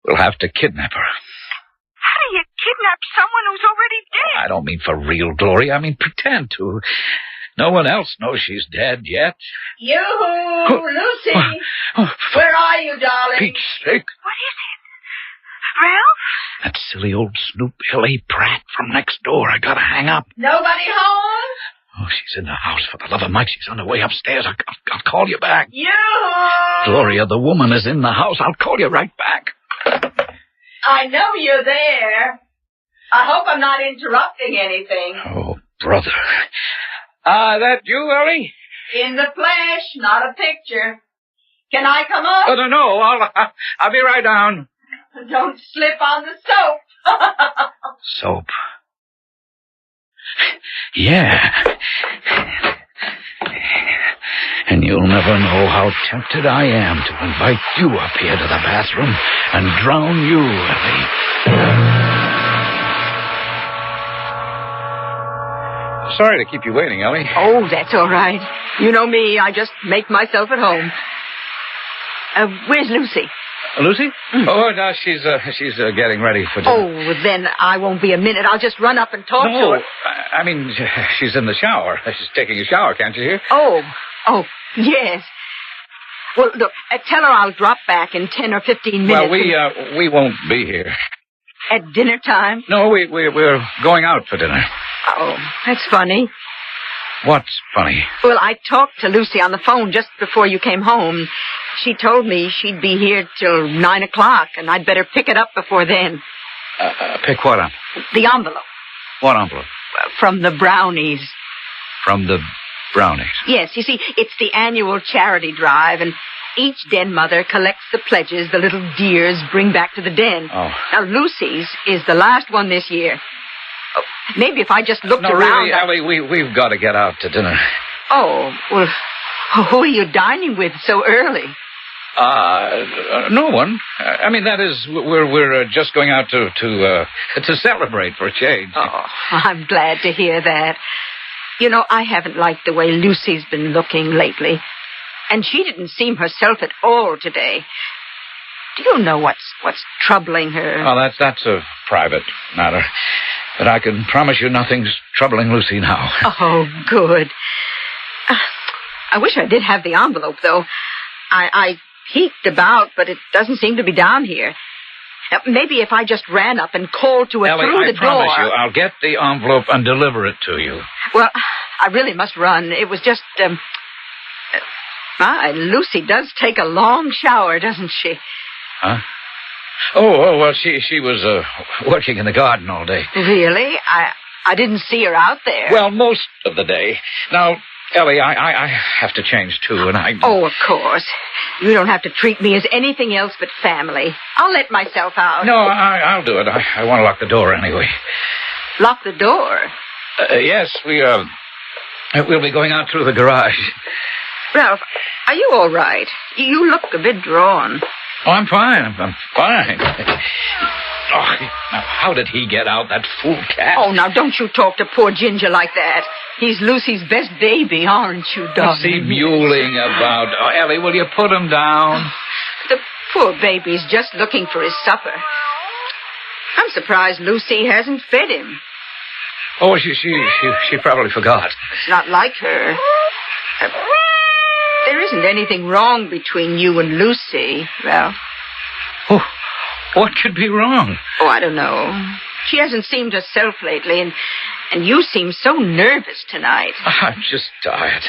S11: We'll have to kidnap her.
S18: How do you kidnap someone who's already dead?
S11: I don't mean for real, Gloria. I mean pretend to. No one else knows she's dead yet.
S20: Yoo-hoo, Lucy! Where are you, darling?
S11: Pete's sake.
S18: What is it? Ralph?
S11: That silly old Snoop L.A. Pratt from next door. I gotta hang up.
S20: Nobody home?
S11: Oh, she's in the house. For the love of Mike, she's on the way upstairs. I'll call you back.
S20: Yoo-hoo!
S11: Gloria, the woman is in the house. I'll call you right back.
S20: I know you're there. I hope I'm not interrupting anything.
S11: Oh, brother. That you, Ellie?
S20: In the flesh, not a picture. Can I come up?
S11: Oh, no. I'll be right down.
S20: Don't slip on the soap.
S11: Soap. Yeah. And you'll never know how tempted I am to invite you up here to the bathroom and drown you, Ellie. Sorry to keep you waiting, Ellie.
S3: Oh, that's all right. You know me, I just make myself at home. Where's Lucy?
S11: Lucy? Oh, no, she's getting ready for dinner.
S3: Oh, then I won't be a minute. I'll just run up and talk to her.
S11: I mean, she's in the shower. She's taking a shower, can't you hear?
S3: Oh, yes. Well, look, tell her I'll drop back in 10 or 15 minutes.
S11: Well, we won't be here.
S3: At dinner time?
S11: No, we're going out for dinner.
S3: Oh, that's funny.
S11: What's funny?
S3: Well, I talked to Lucy on the phone just before you came home. She told me she'd be here till 9 o'clock, and I'd better pick it up before then.
S11: Pick what up?
S3: The envelope.
S11: What envelope?
S3: From the Brownies.
S11: From the Brownies?
S3: Yes, you see, it's the annual charity drive, and each den mother collects the pledges the little dears bring back to the den.
S11: Oh.
S3: Now, Lucy's is the last one this year. Oh, maybe if I just looked around...
S11: No, really, Ellie, we've got to get out to dinner.
S3: Oh, well, who are you dining with so early?
S11: No one. I mean, that is, we're just going out to celebrate for a change.
S3: Oh, I'm glad to hear that. You know, I haven't liked the way Lucy's been looking lately. And she didn't seem herself at all today. Do you know what's troubling her?
S11: Oh, that's a private matter. But I can promise you nothing's troubling Lucy now.
S3: Oh, good. I wish I did have the envelope, though. I peeked about, but it doesn't seem to be down here. Maybe if I just ran up and called to her
S11: Ellie,
S3: through the door...
S11: I promise you, I'll get the envelope and deliver it to you.
S3: Well, I really must run. It was just... My, Lucy does take a long shower, doesn't she?
S11: Huh? Oh, well, she was working in the garden all day.
S3: Really? I didn't see her out there.
S11: Well, most of the day. Now, Ellie, I have to change, too, and I...
S3: Oh, of course. You don't have to treat me as anything else but family. I'll let myself out.
S11: No, I'll do it. I want to lock the door anyway.
S3: Lock the door?
S11: Yes, we'll be going out through the garage.
S3: Ralph, are you all right? You look a bit drawn.
S11: Oh, I'm fine. I'm fine. Oh, now, how did he get out, that fool cat?
S3: Oh, now, don't you talk to poor Ginger like that. He's Lucy's best baby, aren't you, darling?
S11: What's he mewling about? Oh, Ellie, will you put him down?
S3: The poor baby's just looking for his supper. I'm surprised Lucy hasn't fed him.
S11: Oh, she probably forgot.
S3: It's not like her. There isn't anything wrong between you and Lucy, Ralph.
S11: Oh, what could be wrong?
S3: Oh, I don't know. She hasn't seemed herself lately, and you seem so nervous tonight.
S11: I'm just tired.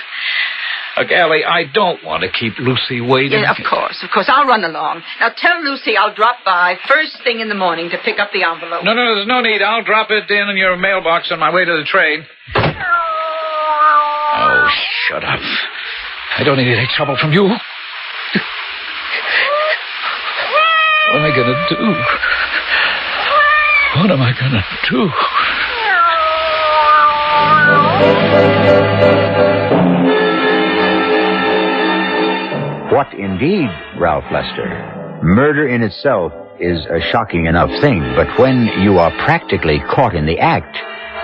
S11: Look, Ellie, I don't want to keep Lucy waiting.
S3: Yeah, of course. I'll run along. Now, tell Lucy I'll drop by first thing in the morning to pick up the envelope.
S11: No, there's no need. I'll drop it in your mailbox on my way to the train. Oh, shut up. I don't need any trouble from you. What am I going to do? What am I going to do?
S4: What indeed, Ralph Lester? Murder in itself is a shocking enough thing, but when you are practically caught in the act,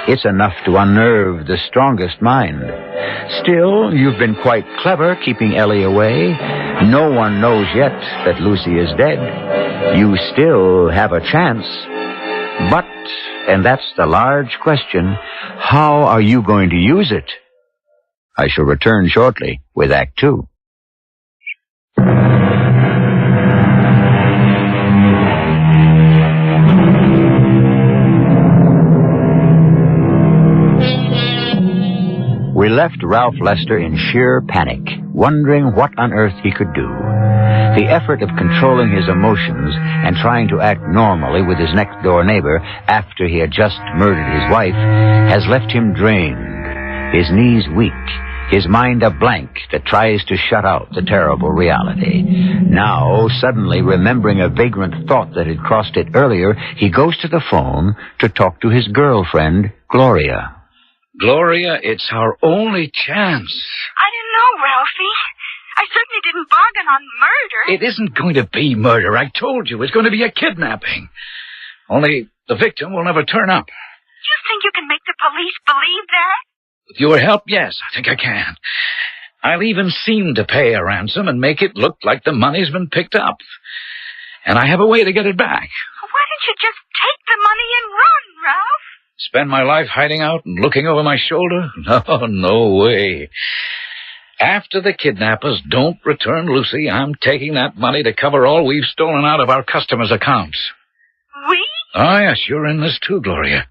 S4: it's enough to unnerve the strongest mind. Still, you've been quite clever keeping Ellie away. No one knows yet that Lucy is dead. You still have a chance. But, and that's the large question, how are you going to use it? I shall return shortly with Act 2. We left Ralph Lester in sheer panic, wondering what on earth he could do. The effort of controlling his emotions and trying to act normally with his next-door neighbor after he had just murdered his wife has left him drained, his knees weak, his mind a blank that tries to shut out the terrible reality. Now, suddenly remembering a vagrant thought that had crossed it earlier, he goes to the phone to talk to his girlfriend, Gloria.
S11: Gloria, it's our only chance.
S18: I didn't know, Ralphie. I certainly didn't bargain on murder.
S11: It isn't going to be murder. I told you. It's going to be a kidnapping. Only the victim will never turn up.
S18: You think you can make the police believe that?
S11: With your help, yes, I think I can. I'll even seem to pay a ransom and make it look like the money's been picked up. And I have a way to get it back.
S18: Why don't you just take the money and run, Ralph?
S11: Spend my life hiding out and looking over my shoulder? No, no way. After the kidnappers don't return Lucy, I'm taking that money to cover all we've stolen out of our customers' accounts.
S18: We?
S11: Oh, yes, you're in this too, Gloria.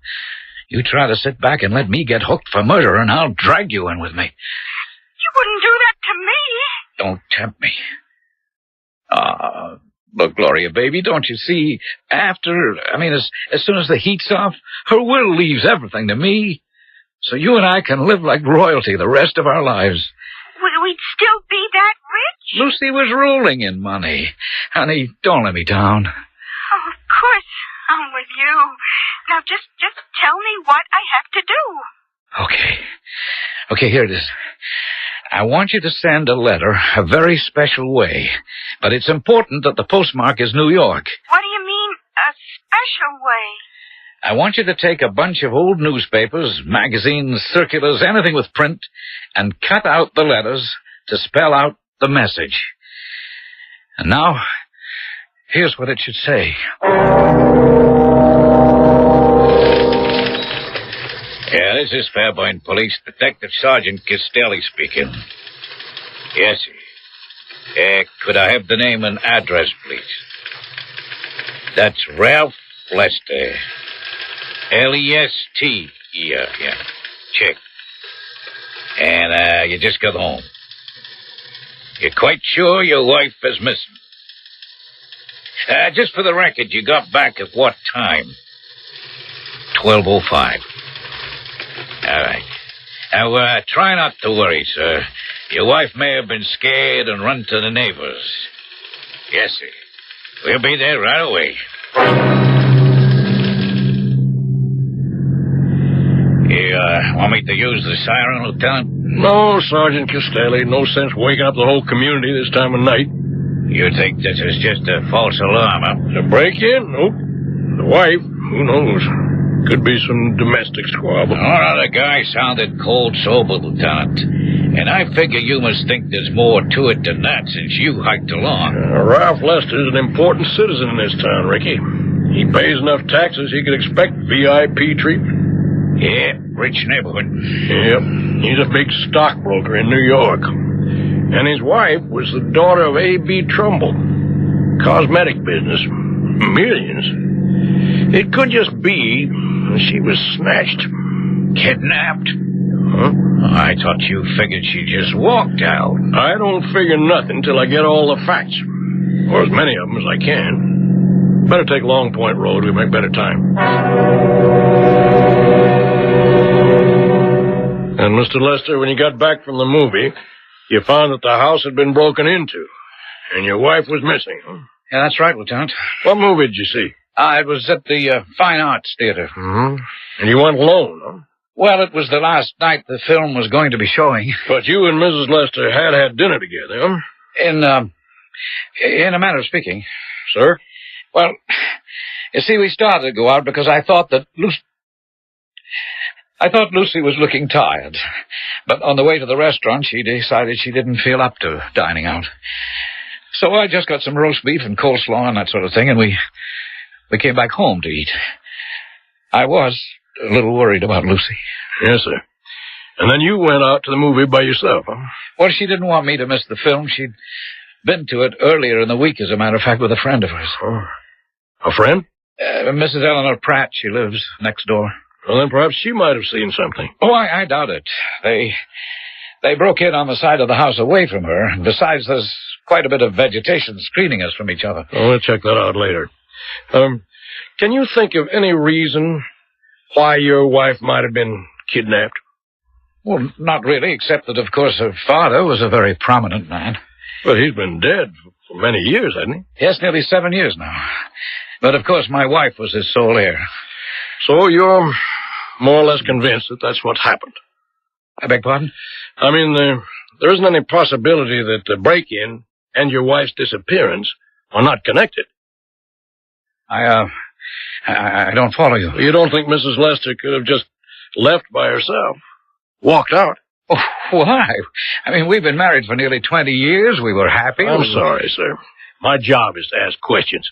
S11: You try to sit back and let me get hooked for murder, and I'll drag you in with me.
S18: You wouldn't do that to me.
S11: Don't tempt me. Look, Gloria, baby, don't you see, as soon as the heat's off, her will leaves everything to me. So you and I can live like royalty the rest of our lives.
S18: We'd still be that rich?
S11: Lucy was rolling in money. Honey, don't let me down.
S18: Oh, of course, I'm with you. Now just tell me what I have to do.
S11: Okay, here it is. I want you to send a letter a very special way, but it's important that the postmark is New York.
S18: What do you mean, a special way?
S11: I want you to take a bunch of old newspapers, magazines, circulars, anything with print, and cut out the letters to spell out the message. And now, here's what it should say. Yeah, this is Fairbairn Police. Detective Sergeant Castelli speaking. Yes, sir. Could I have the name and address, please? That's Ralph Lester. Lest. Yeah. Check. And, you just got home. You're quite sure your wife is missing? Just for the record, you got back at what time? 12:05. All right. Now, try not to worry, sir. Your wife may have been scared and run to the neighbors. Yes, sir. We'll be there right away. You, want me to use the siren, Lieutenant?
S7: No, Sergeant Castelli. No sense waking up the whole community this time of night.
S11: You think this is just a false alarm, huh?
S7: A break-in? Nope. The wife, who knows? Could be some domestic squabble.
S11: Oh, the guy sounded cold-sober, Lieutenant. And I figure you must think there's more to it than that since you hiked along.
S7: Ralph Lester's an important citizen in this town, Ricky. He pays enough taxes he could expect VIP treatment.
S11: Yeah, rich neighborhood.
S7: Yep. He's a big stockbroker in New York. And his wife was the daughter of A.B. Trumbull. Cosmetic business. Millions. It could just be she was snatched.
S11: Kidnapped?
S7: Huh?
S11: I thought you figured she just walked out.
S7: I don't figure nothing till I get all the facts. Or as many of them as I can. Better take Long Point Road. We make better time. And, Mr. Lester, when you got back from the movie, you found that the house had been broken into. And your wife was missing, huh?
S11: Yeah, that's right, Lieutenant.
S7: What movie did you see?
S11: It was at the Fine Arts Theater.
S7: Mm-hmm. And you went alone, huh?
S11: Well, it was the last night the film was going to be showing.
S7: But you and Mrs. Lester had dinner together, huh?
S11: In a manner of speaking.
S7: Sir?
S11: Well, you see, we started to go out because I thought Lucy was looking tired. But on the way to the restaurant, she decided she didn't feel up to dining out. So I just got some roast beef and coleslaw and that sort of thing, and we came back home to eat. I was a little worried about Lucy.
S7: Yes, sir. And then you went out to the movie by yourself, huh?
S11: Well, she didn't want me to miss the film. She'd been to it earlier in the week, as a matter of fact, with a friend of hers.
S7: Oh. A friend?
S11: Mrs. Eleanor Pratt. She lives next door.
S7: Well, then perhaps she might have seen something.
S11: Oh, I doubt it. They broke in on the side of the house away from her. And besides, there's quite a bit of vegetation screening us from each other.
S7: Oh, we'll check that out later. Can you think of any reason why your wife might have been kidnapped?
S11: Well, not really, except that, of course, her father was a very prominent man.
S7: But he's been dead for many years, hasn't he?
S11: Yes, nearly 7 years now. But, of course, my wife was his sole heir.
S7: So you're more or less convinced that that's what happened?
S11: I beg pardon?
S7: I mean, there isn't any possibility that the break-in and your wife's disappearance are not connected.
S11: I don't follow you.
S7: You don't think Mrs. Lester could have just left by herself? Walked out?
S11: Oh, why? I mean, we've been married for nearly 20 years. We were happy.
S7: I'm sorry, sir. My job is to ask questions.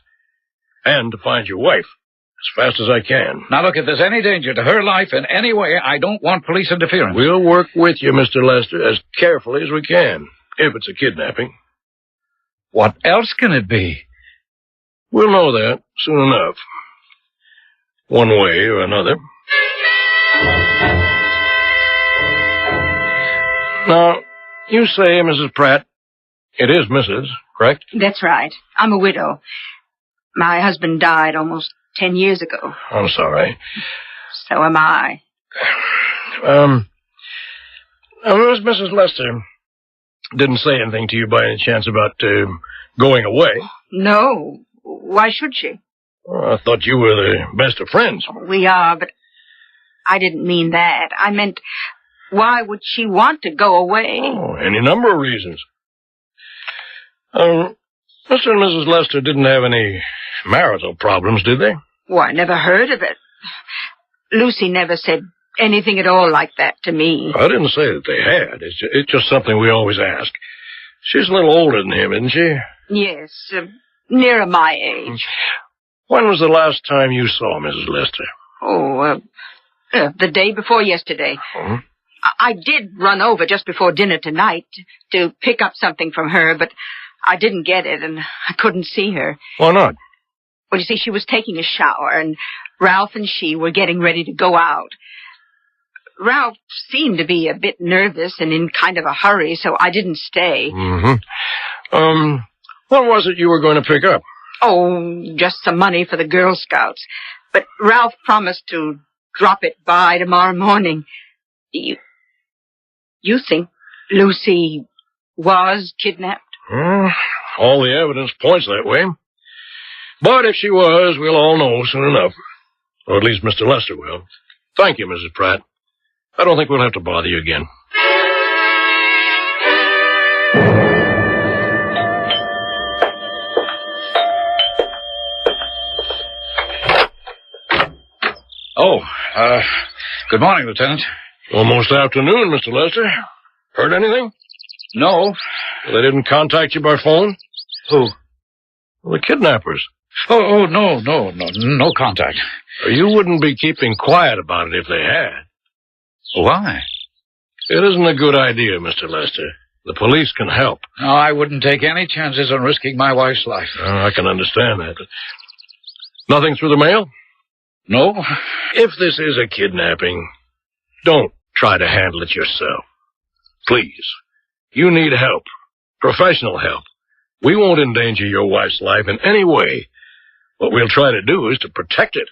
S7: And to find your wife as fast as I can.
S11: Now, look, if there's any danger to her life in any way, I don't want police interference.
S7: We'll work with you, Mr. Lester, as carefully as we can, if it's a kidnapping.
S11: What else can it be?
S7: We'll know that soon enough. One way or another. Now, you say, Mrs. Pratt, it is Mrs., correct?
S3: That's right. I'm a widow. My husband died almost 10 years ago.
S7: I'm sorry.
S3: So am I.
S7: Mrs. Lester didn't say anything to you by any chance about going away?
S3: No. Why should she?
S7: Well, I thought you were the best of friends.
S3: We are, but I didn't mean that. I meant, why would she want to go away?
S7: Oh, any number of reasons. Mr. and Mrs. Lester didn't have any marital problems, did they?
S3: Well, I never heard of it. Lucy never said anything at all like that to me.
S7: I didn't say that they had. It's just something we always ask. She's a little older than him, isn't she?
S3: Yes, nearer my age.
S7: When was the last time you saw Mrs. Lester?
S3: Oh, the day before yesterday.
S7: Oh.
S3: I did run over just before dinner tonight to pick up something from her, but I didn't get it, and I couldn't see her.
S7: Why not?
S3: Well, you see, she was taking a shower, and Ralph and she were getting ready to go out. Ralph seemed to be a bit nervous and in kind of a hurry, so I didn't stay.
S7: Mm-hmm. What was it you were going to pick up?
S3: Oh, just some money for the Girl Scouts. But Ralph promised to drop it by tomorrow morning. You think Lucy was kidnapped?
S7: All the evidence points that way. But if she was, we'll all know soon enough. Or at least Mr. Lester will. Thank you, Mrs. Pratt. I don't think we'll have to bother you again.
S11: Good morning, Lieutenant.
S7: Almost afternoon, Mr. Lester. Heard anything?
S11: No.
S7: They didn't contact you by phone?
S11: Who?
S7: The kidnappers.
S11: No contact.
S7: You wouldn't be keeping quiet about it if they had.
S11: Why?
S7: It isn't a good idea, Mr. Lester. The police can help.
S11: No, I wouldn't take any chances on risking my wife's life.
S7: I can understand that. Nothing through the mail?
S11: No.
S7: If this is a kidnapping, don't try to handle it yourself. Please. You need help. Professional help. We won't endanger your wife's life in any way. What we'll try to do is to protect it.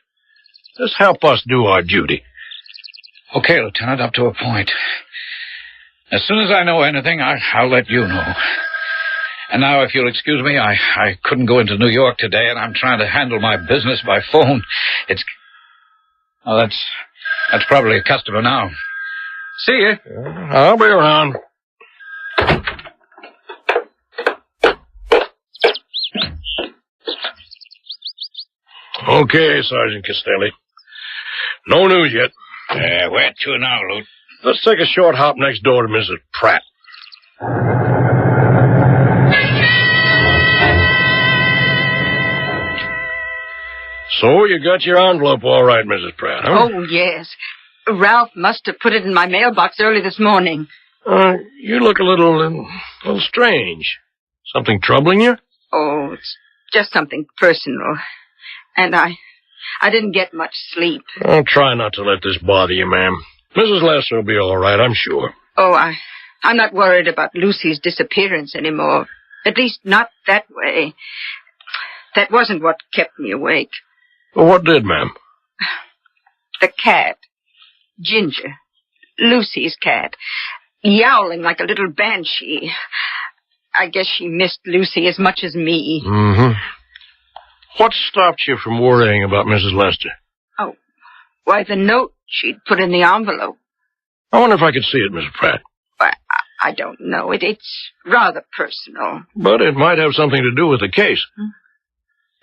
S7: Just help us do our duty.
S11: Okay, Lieutenant, up to a point. As soon as I know anything, I'll let you know. And now, if you'll excuse me, I couldn't go into New York today, and I'm trying to handle my business by phone. Oh, that's probably a customer now. See you.
S7: I'll be around. Okay, Sergeant Castelli. No news yet.
S14: Where to now, Lute?
S7: Let's take a short hop next door to Mrs. Pratt. So you got your envelope all right, Mrs. Pratt, huh?
S3: Oh, yes. Ralph must have put it in my mailbox early this morning.
S7: You look a little strange. Something troubling you?
S3: Oh, it's just something personal. And I didn't get much sleep.
S7: I'll try not to let this bother you, ma'am. Mrs. Lester will be all right, I'm sure.
S3: Oh, I'm not worried about Lucy's disappearance anymore. At least not that way. That wasn't what kept me awake.
S7: Well, what did, ma'am?
S3: The cat. Ginger. Lucy's cat. Yowling like a little banshee. I guess she missed Lucy as much as me.
S7: Mm-hmm. What stopped you from worrying about Mrs. Lester?
S3: Oh, why, the note she'd put in the envelope.
S7: I wonder if I could see it, Mrs. Pratt.
S3: I don't know. It's rather personal.
S7: But it might have something to do with the case.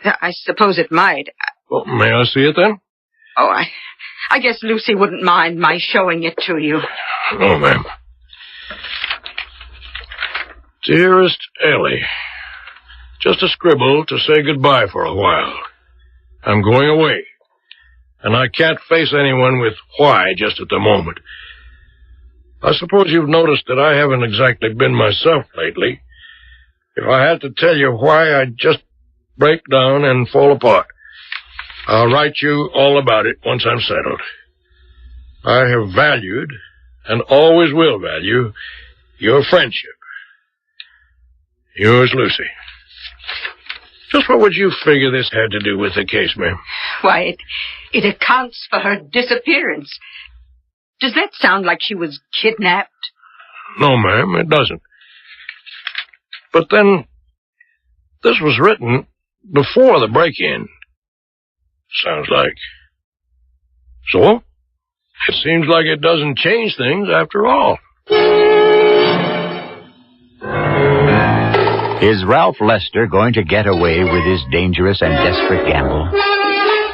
S3: I suppose it might.
S7: Well, may I see it then?
S3: Oh, I guess Lucy wouldn't mind my showing it to you.
S7: No, ma'am. Dearest Ellie, just a scribble to say goodbye for a while. I'm going away, and I can't face anyone with why just at the moment. I suppose you've noticed that I haven't exactly been myself lately. If I had to tell you why, I'd just break down and fall apart. I'll write you all about it once I'm settled. I have valued, and always will value, your friendship. Yours, Lucy. Just what would you figure this had to do with the case, ma'am?
S3: Why, it accounts for her disappearance. Does that sound like she was kidnapped?
S7: No, ma'am, it doesn't. But then, this was written before the break-in. Sounds like. So, it seems like it doesn't change things after all.
S4: Is Ralph Lester going to get away with his dangerous and desperate gamble?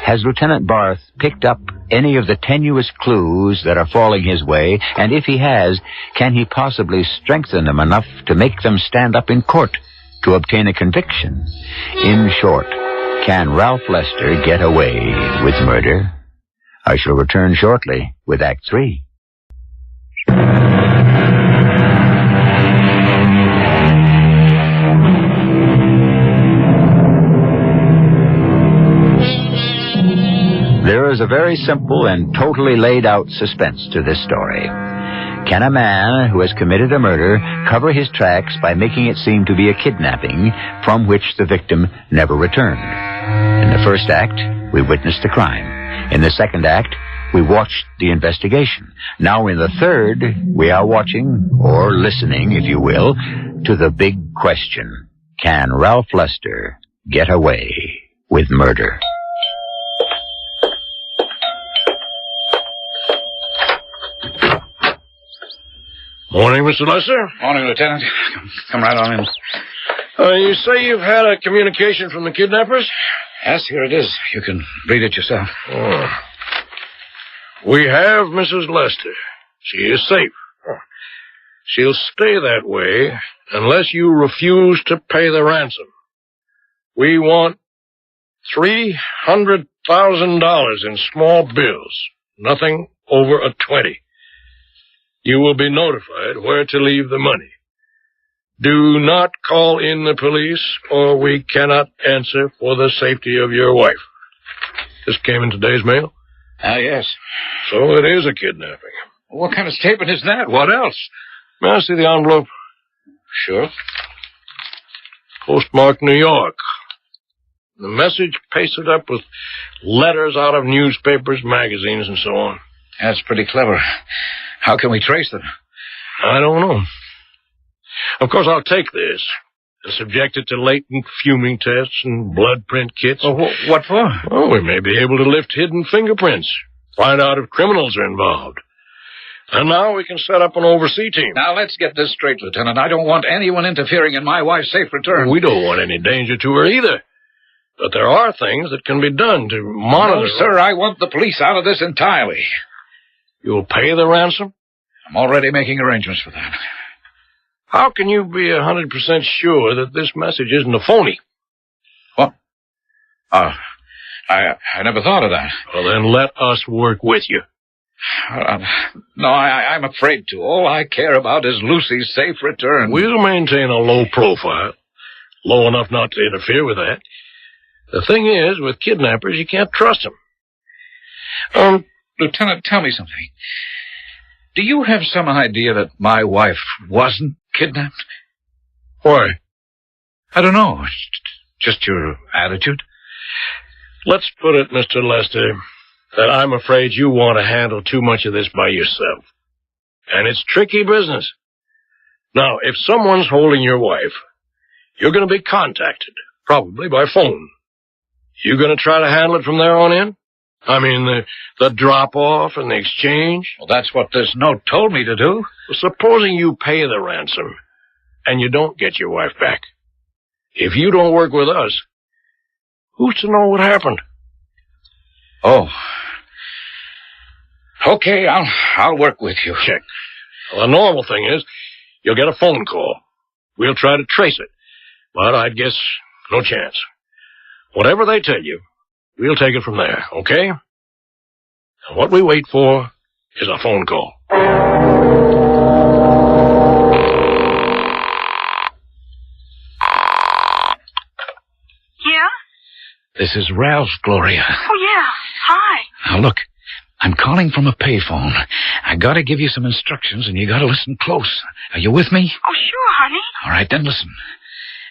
S4: Has Lieutenant Barth picked up any of the tenuous clues that are falling his way? And if he has, can he possibly strengthen them enough to make them stand up in court to obtain a conviction? In short, can Ralph Lester get away with murder? I shall return shortly with Act 3. There is a very simple and totally laid out suspense to this story. Can a man who has committed a murder cover his tracks by making it seem to be a kidnapping from which the victim never returned? In the first act, we witnessed the crime. In the second act, we watched the investigation. Now in the third, we are watching, or listening, if you will, to the big question. Can Ralph Lester get away with murder?
S7: Morning, Mr. Lester.
S11: Morning, Lieutenant. Come right on in.
S7: You say you've had a communication from the kidnappers?
S11: Yes, here it is. You can read it yourself.
S7: Oh. We have Mrs. Lester. She is safe. She'll stay that way unless you refuse to pay the ransom. We want $300,000 in small bills. Nothing over a 20. You will be notified where to leave the money. Do not call in the police, or we cannot answer for the safety of your wife. This came in today's mail?
S11: Yes.
S7: So it is a kidnapping.
S11: What kind of statement is that? What else?
S7: May I see the envelope?
S11: Sure.
S7: Postmarked New York. The message pasted up with letters out of newspapers, magazines, and so on.
S11: That's pretty clever. How can we trace them?
S7: I don't know. Of course, I'll take this and subject it to latent fuming tests and blood print kits.
S11: Oh, what for?
S7: Well, we may be able to lift hidden fingerprints, find out if criminals are involved. And now we can set up an overseas team.
S11: Now, let's get this straight, Lieutenant. I don't want anyone interfering in my wife's safe return.
S7: We don't want any danger to her either. But there are things that can be done to monitor her.
S11: No, sir, I want the police out of this entirely.
S7: You'll pay the ransom?
S11: I'm already making arrangements for that.
S7: How can you be 100% sure that this message isn't a phony?
S11: What? I never thought of that.
S7: Well, then let us work with you.
S11: No, I'm afraid to. All I care about is Lucy's safe return.
S7: We'll maintain a low profile. Low enough not to interfere with that. The thing is, with kidnappers, you can't trust them.
S11: Lieutenant, tell me something. Do you have some idea that my wife wasn't kidnapped?
S7: Why?
S11: I don't know. Just your attitude.
S7: Let's put it, Mr. Lester, that I'm afraid you want to handle too much of this by yourself. And it's tricky business. Now, if someone's holding your wife, you're going to be contacted, probably by phone. You going to try to handle it from there on in? I mean, the drop-off and the exchange.
S11: Well, that's what this note told me to do.
S7: Well, supposing you pay the ransom and you don't get your wife back. If you don't work with us, who's to know what happened?
S11: Oh. Okay, I'll work with you.
S7: Check. Well, the normal thing is you'll get a phone call. We'll try to trace it. But I'd guess no chance. Whatever they tell you, we'll take it from there, okay? And what we wait for is a phone call.
S18: Yeah?
S11: This is Ralph, Gloria.
S18: Oh, yeah. Hi.
S11: Now, look, I'm calling from a payphone. I gotta give you some instructions, and you gotta listen close. Are you with me?
S18: Oh, sure, honey.
S11: All right, then listen.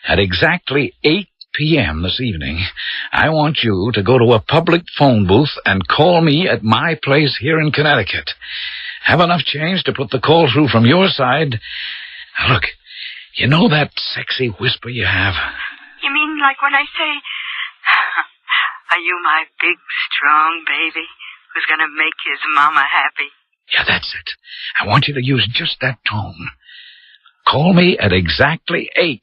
S11: At exactly 8 p.m. this evening, I want you to go to a public phone booth and call me at my place here in Connecticut. Have enough change to put the call through from your side. Now, look, you know that sexy whisper you have?
S18: You mean like when I say, are you my big, strong baby who's going to make his mama happy?
S11: Yeah, that's it. I want you to use just that tone. Call me at exactly 8.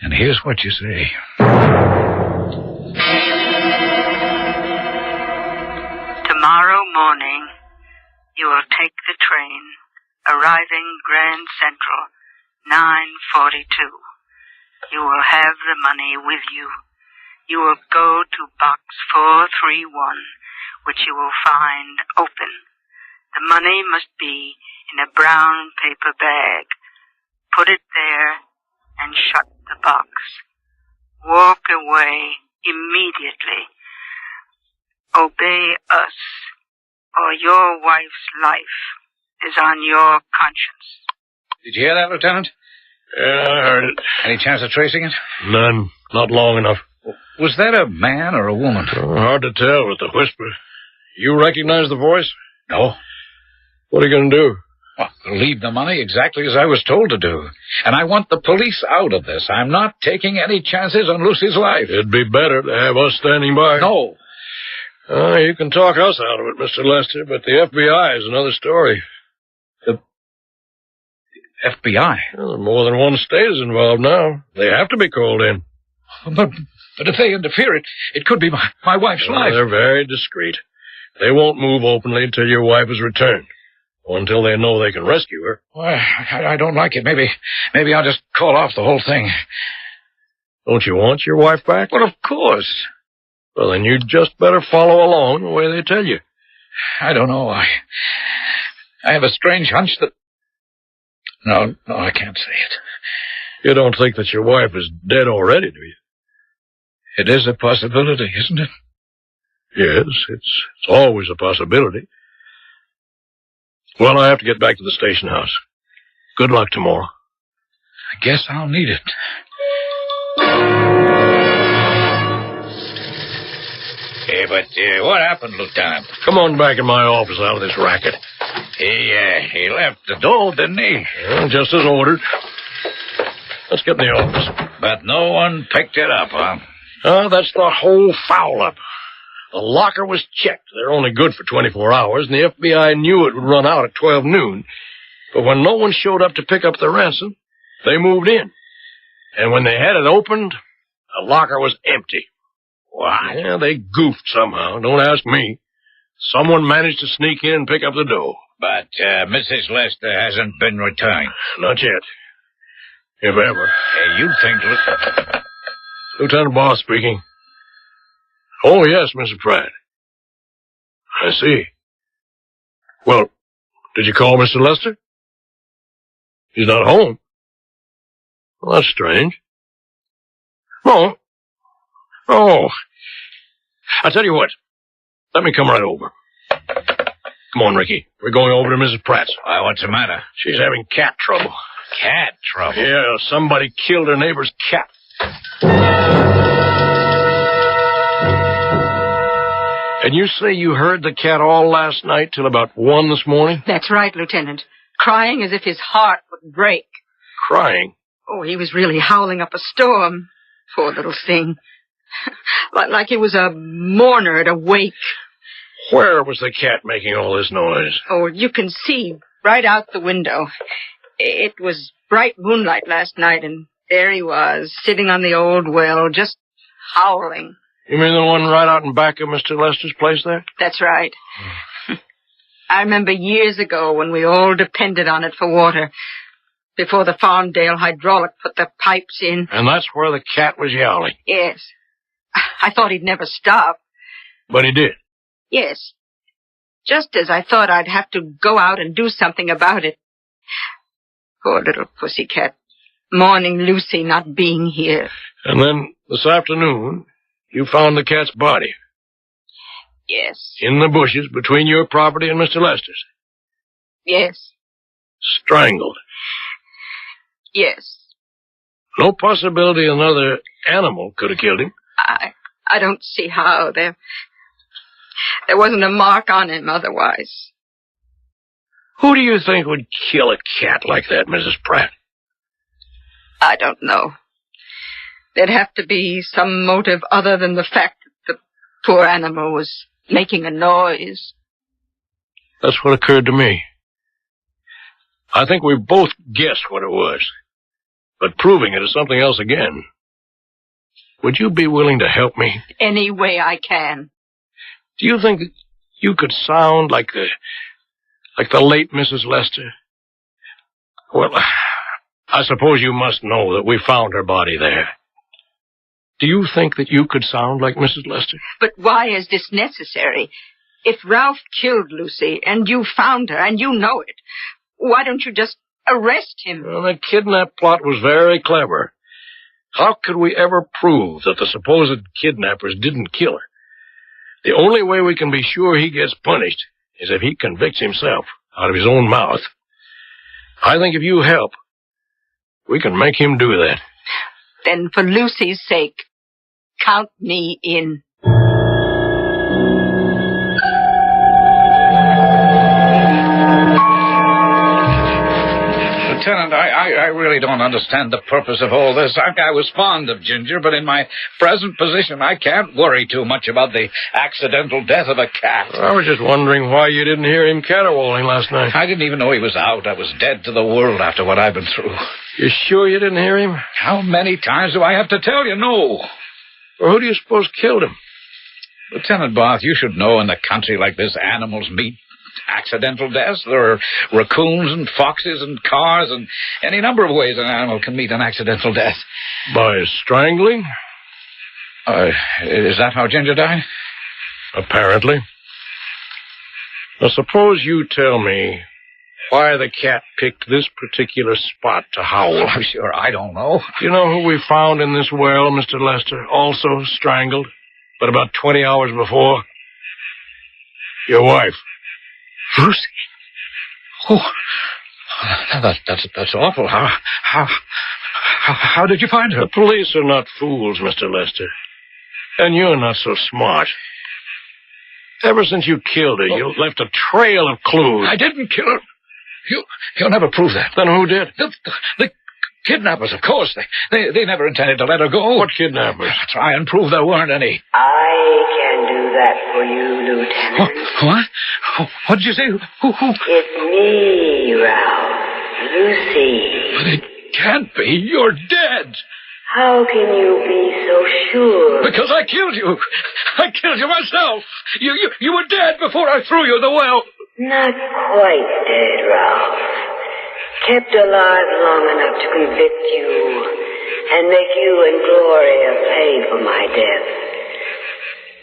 S11: And here's what you say.
S18: Tomorrow morning, you will take the train, arriving Grand Central, 9:42. You will have the money with you. You will go to box 431, which you will find open. The money must be in a brown paper bag. Put it there and shut the box. Walk away immediately. Obey us, or your wife's life is on your conscience.
S11: Did you hear that, Lieutenant?
S7: Yeah, I heard it.
S11: Any chance of tracing it?
S7: None. Not long enough.
S11: Was that a man or a woman?
S7: Hard to tell with the whisper. You recognize the voice?
S11: No.
S7: What are you going to do?
S11: Well, leave the money exactly as I was told to do. And I want the police out of this. I'm not taking any chances on Lucy's life.
S7: It'd be better to have us standing by.
S11: No.
S7: You can talk us out of it, Mr. Lester, but the FBI is another story.
S11: The FBI?
S7: Well, more than one state is involved now. They have to be called in.
S11: But if they interfere, it could be my wife's life.
S7: They're very discreet. They won't move openly until your wife is returned. Or until they know they can rescue her.
S11: Well, I don't like it. Maybe I'll just call off the whole thing.
S7: Don't you want your wife back?
S11: Well, of course.
S7: Well, then you'd just better follow along the way they tell you.
S11: I don't know. I have a strange hunch that... No, I can't say it.
S7: You don't think that your wife is dead already, do you?
S11: It is a possibility, isn't it?
S7: Yes, it's always a possibility. Well, I have to get back to the station house. Good luck tomorrow.
S11: I guess I'll need it. Hey, but what happened, Lieutenant?
S7: Come on back in my office out of this racket.
S11: He left the door, didn't he?
S7: Well, just as ordered. Let's get in the office.
S11: But no one picked it up, huh?
S7: That's the whole foul-up. The locker was checked. They're only good for 24 hours, and the FBI knew it would run out at 12 noon. But when no one showed up to pick up the ransom, they moved in. And when they had it opened, the locker was empty. Why? Yeah, they goofed somehow. Don't ask me. Someone managed to sneak in and pick up the dough.
S11: But Mrs. Lester hasn't been returned.
S7: Not yet. If ever.
S11: You think...
S7: Lieutenant Boss speaking. Oh, yes, Mr. Pratt. I see. Well, did you call Mr. Lester? He's not home. Well, that's strange. Oh. I tell you what. Let me come right over. Come on, Ricky. We're going over to Mrs. Pratt's.
S11: Why, what's the matter?
S7: She's having cat trouble.
S11: Cat trouble?
S7: Yeah, somebody killed her neighbor's cat. And you say you heard the cat all last night till about 1 this morning?
S3: That's right, Lieutenant. Crying as if his heart would break.
S7: Crying?
S3: Oh, he was really howling up a storm. Poor little thing. Like he was a mourner at a wake.
S7: Where was the cat making all this noise?
S3: Oh, you can see right out the window. It was bright moonlight last night, and there he was, sitting on the old well, just howling.
S7: You mean the one right out in back of Mr. Lester's place there?
S3: That's right. I remember years ago when we all depended on it for water, before the Farmdale hydraulic put the pipes in.
S7: And that's where the cat was yowling?
S3: Yes. I thought he'd never stop.
S7: But he did?
S3: Yes. Just as I thought I'd have to go out and do something about it. Poor little pussycat, mourning Lucy not being here.
S7: And then, this afternoon, you found the cat's body?
S3: Yes.
S7: In the bushes between your property and Mr. Lester's?
S3: Yes.
S7: Strangled?
S3: Yes.
S7: No possibility another animal could have killed him?
S3: I don't see how. There wasn't a mark on him otherwise.
S7: Who do you think would kill a cat like that, Mrs. Pratt?
S3: I don't know. There'd have to be some motive other than the fact that the poor animal was making a noise.
S7: That's what occurred to me. I think we both guessed what it was. But proving it is something else again. Would you be willing to help me?
S3: Any way I can.
S7: Do you think you could sound like the late Mrs. Lester? Well, I suppose you must know that we found her body there. Do you think that you could sound like Mrs. Lester?
S3: But why is this necessary? If Ralph killed Lucy, and you found her, and you know it, why don't you just arrest him?
S7: Well, that kidnap plot was very clever. How could we ever prove that the supposed kidnappers didn't kill her? The only way we can be sure he gets punished is if he convicts himself out of his own mouth. I think if you help, we can make him do that.
S3: Then for Lucy's sake, count me in.
S11: Lieutenant, I really don't understand the purpose of all this. I was fond of Ginger, but in my present position, I can't worry too much about the accidental death of a cat.
S7: I was just wondering why you didn't hear him caterwauling last night.
S11: I didn't even know he was out. I was dead to the world after what I've been through.
S7: You sure you didn't hear him?
S11: How many times do I have to tell you no?
S7: Well, who do you suppose killed him?
S11: Lieutenant Barth, you should know in a country like this, animals meet accidental deaths. There are raccoons and foxes and cars and any number of ways an animal can meet an accidental death.
S7: By strangling?
S11: Is that how Ginger died?
S7: Apparently. Now, suppose you tell me why the cat picked this particular spot to howl.
S11: Oh, sure, I don't know.
S7: You know who we found in this well, Mr. Lester, also strangled, but about 20 hours before? Your wife.
S11: Lucy? Oh, that's awful. How did you find her?
S7: The police are not fools, Mr. Lester. And you're not so smart. Ever since you killed her, you left a trail of clues.
S11: I didn't kill her. You'll never prove that.
S7: Then who did?
S11: The kidnappers, of course. They never intended to let her go.
S7: What kidnappers?
S11: Try and prove there weren't any.
S6: I can do that for you, Lieutenant.
S11: What? What did you say? Who?
S6: It's me, Ralph. Lucy.
S11: But it can't be. You're dead.
S6: How can you be so sure?
S11: Because I killed you. I killed you myself. You were dead before I threw you in the well.
S6: Not quite dead, Ralph. Kept alive long enough to convict you and make you and Gloria pay for my death.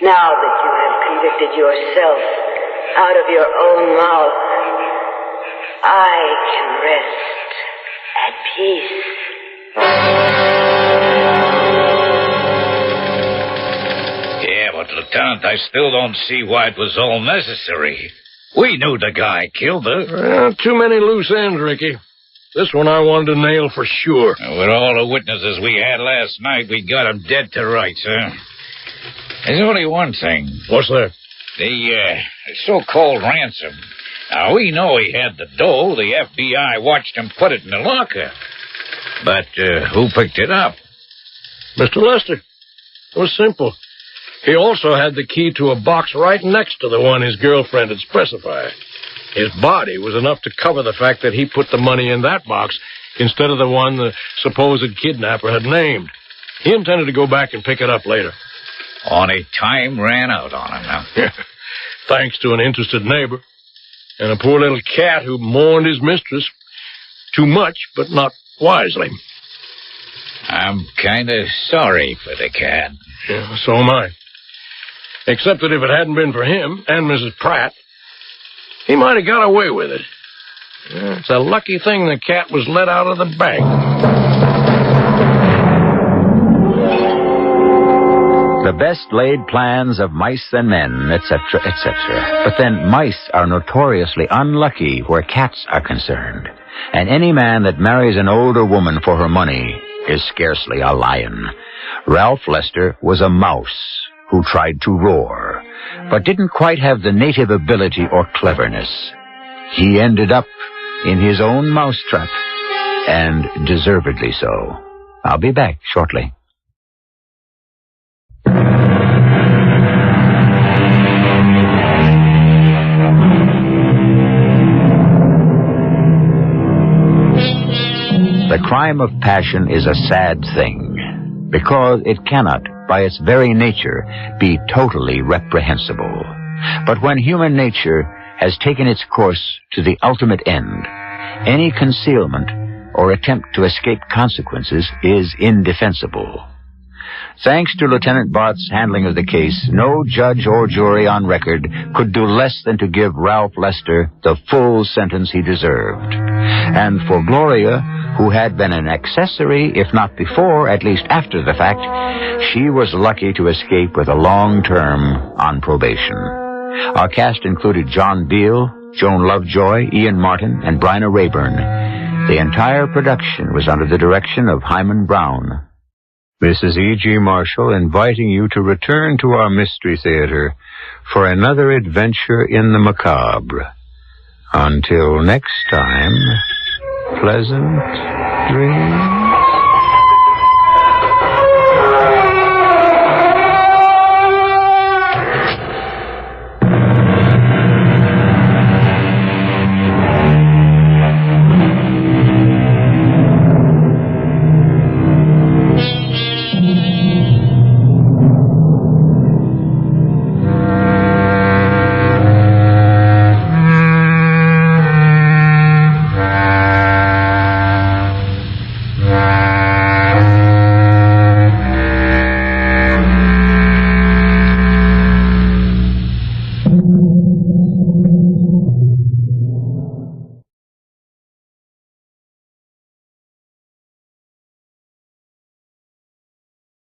S6: Now that you have convicted yourself out of your own mouth, I can rest at peace.
S11: Yeah, but Lieutenant, I still don't see why it was all necessary. We knew the guy killed her.
S7: Well, too many loose ends, Ricky. This one I wanted to nail for sure.
S11: With all the witnesses we had last night, we got him dead to rights, huh? There's only one thing.
S7: What's that?
S11: The so-called ransom. Now, we know he had the dough. The FBI watched him put it in the locker. But who picked it up?
S7: Mr. Lester. It was simple. He also had the key to a box right next to the one his girlfriend had specified. His body was enough to cover the fact that he put the money in that box instead of the one the supposed kidnapper had named. He intended to go back and pick it up later.
S11: Only time ran out on him now.
S7: Thanks to an interested neighbor and a poor little cat who mourned his mistress. Too much, but not wisely.
S11: I'm kind of sorry for the cat.
S7: Yeah, so am I. Except that if it hadn't been for him and Mrs. Pratt, he might have got away with it. Yeah, it's a lucky thing the cat was let out of the bag.
S4: The best laid plans of mice and men, etc., etc. But then mice are notoriously unlucky where cats are concerned. And any man that marries an older woman for her money is scarcely a lion. Ralph Lester was a mouse who tried to roar, but didn't quite have the native ability or cleverness. He ended up in his own mousetrap, and deservedly so. I'll be back shortly. The crime of passion is a sad thing, because it cannot, by its very nature, be totally reprehensible. But when human nature has taken its course to the ultimate end, any concealment or attempt to escape consequences is indefensible. Thanks to Lieutenant Barth's handling of the case, no judge or jury on record could do less than to give Ralph Lester the full sentence he deserved. And for Gloria, who had been an accessory, if not before, at least after the fact, she was lucky to escape with a long term on probation. Our cast included John Beale, Joan Lovejoy, Ian Martin, and Bryna Rayburn. The entire production was under the direction of Hyman Brown. This is E.G. Marshall inviting you to return to our Mystery Theater for another adventure in the macabre. Until next time, pleasant dreams.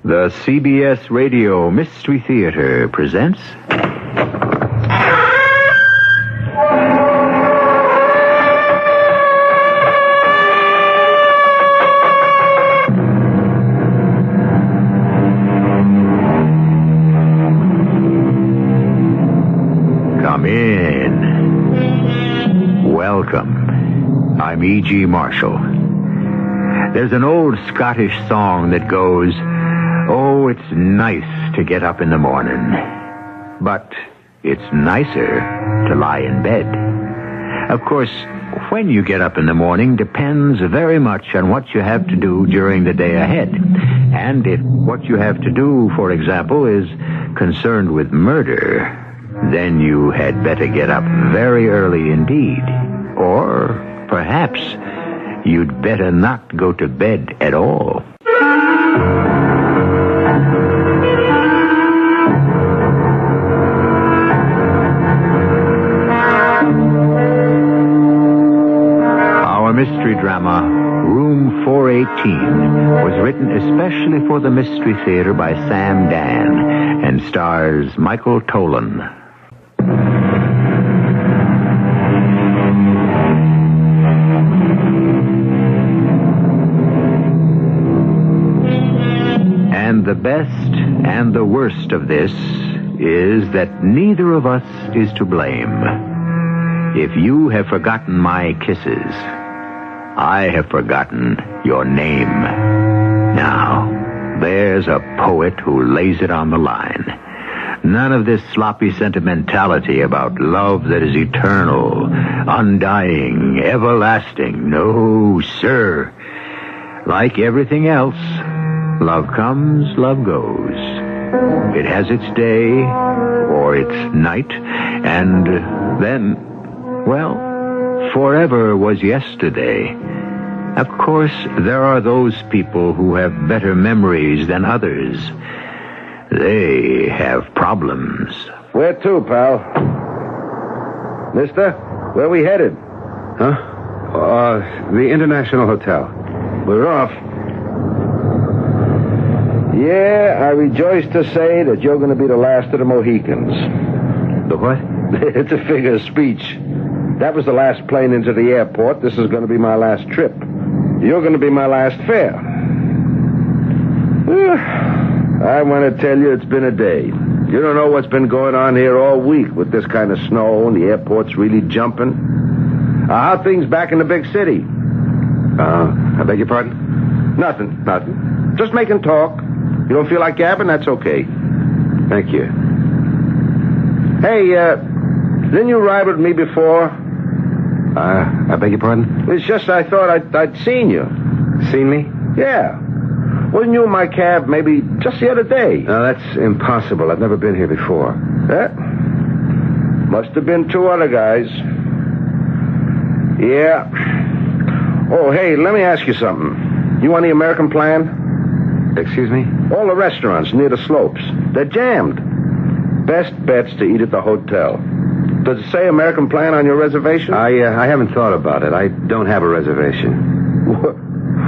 S4: The CBS Radio Mystery Theater presents... Come in. Welcome. I'm E.G. Marshall. There's an old Scottish song that goes... Oh, it's nice to get up in the morning, but it's nicer to lie in bed. Of course, when you get up in the morning depends very much on what you have to do during the day ahead. And if what you have to do, for example, is concerned with murder, then you had better get up very early indeed. Or perhaps you'd better not go to bed at all. Mystery drama Room 418 was written especially for the Mystery Theater by Sam Dan and stars Michael Tolan. And the best and the worst of this is that neither of us is to blame. If you have forgotten my kisses, I have forgotten your name. Now, There's a poet who lays it on the line. None of this sloppy sentimentality about love that is eternal, undying, everlasting. No, sir. Like everything else, love comes, love goes. It has its day or its night, and then, well, forever was yesterday. Of course, there are those people who have better memories than others. They have problems.
S12: Where to, pal? Mister, where we headed?
S21: Huh? The International Hotel.
S12: We're off. Yeah, I rejoice to say that you're going to be the last of the Mohicans.
S21: The what?
S12: It's a figure of speech. That was the last plane into the airport. This is going to be my last trip. You're going to be my last fare. I want to tell you it's been a day. You don't know what's been going on here all week with this kind of snow and the airport's really jumping. How are things back in the big city?
S21: I beg your pardon?
S12: Nothing. Just making talk. You don't feel like gabbing? That's okay.
S21: Thank you.
S12: Hey, didn't you ride with me before?
S21: I beg your pardon?
S12: It's just I thought I'd seen you.
S21: Seen me?
S12: Yeah. Wasn't you in my cab maybe just the other day?
S21: No, that's impossible. I've never been here before.
S12: Must have been two other guys. Yeah. Oh, hey, let me ask you something. You on the American plan?
S21: Excuse me?
S12: All the restaurants near the slopes. They're jammed. Best bet's to eat at the hotel. Does it say American plan on your reservation?
S21: I haven't thought about it. I don't have a reservation.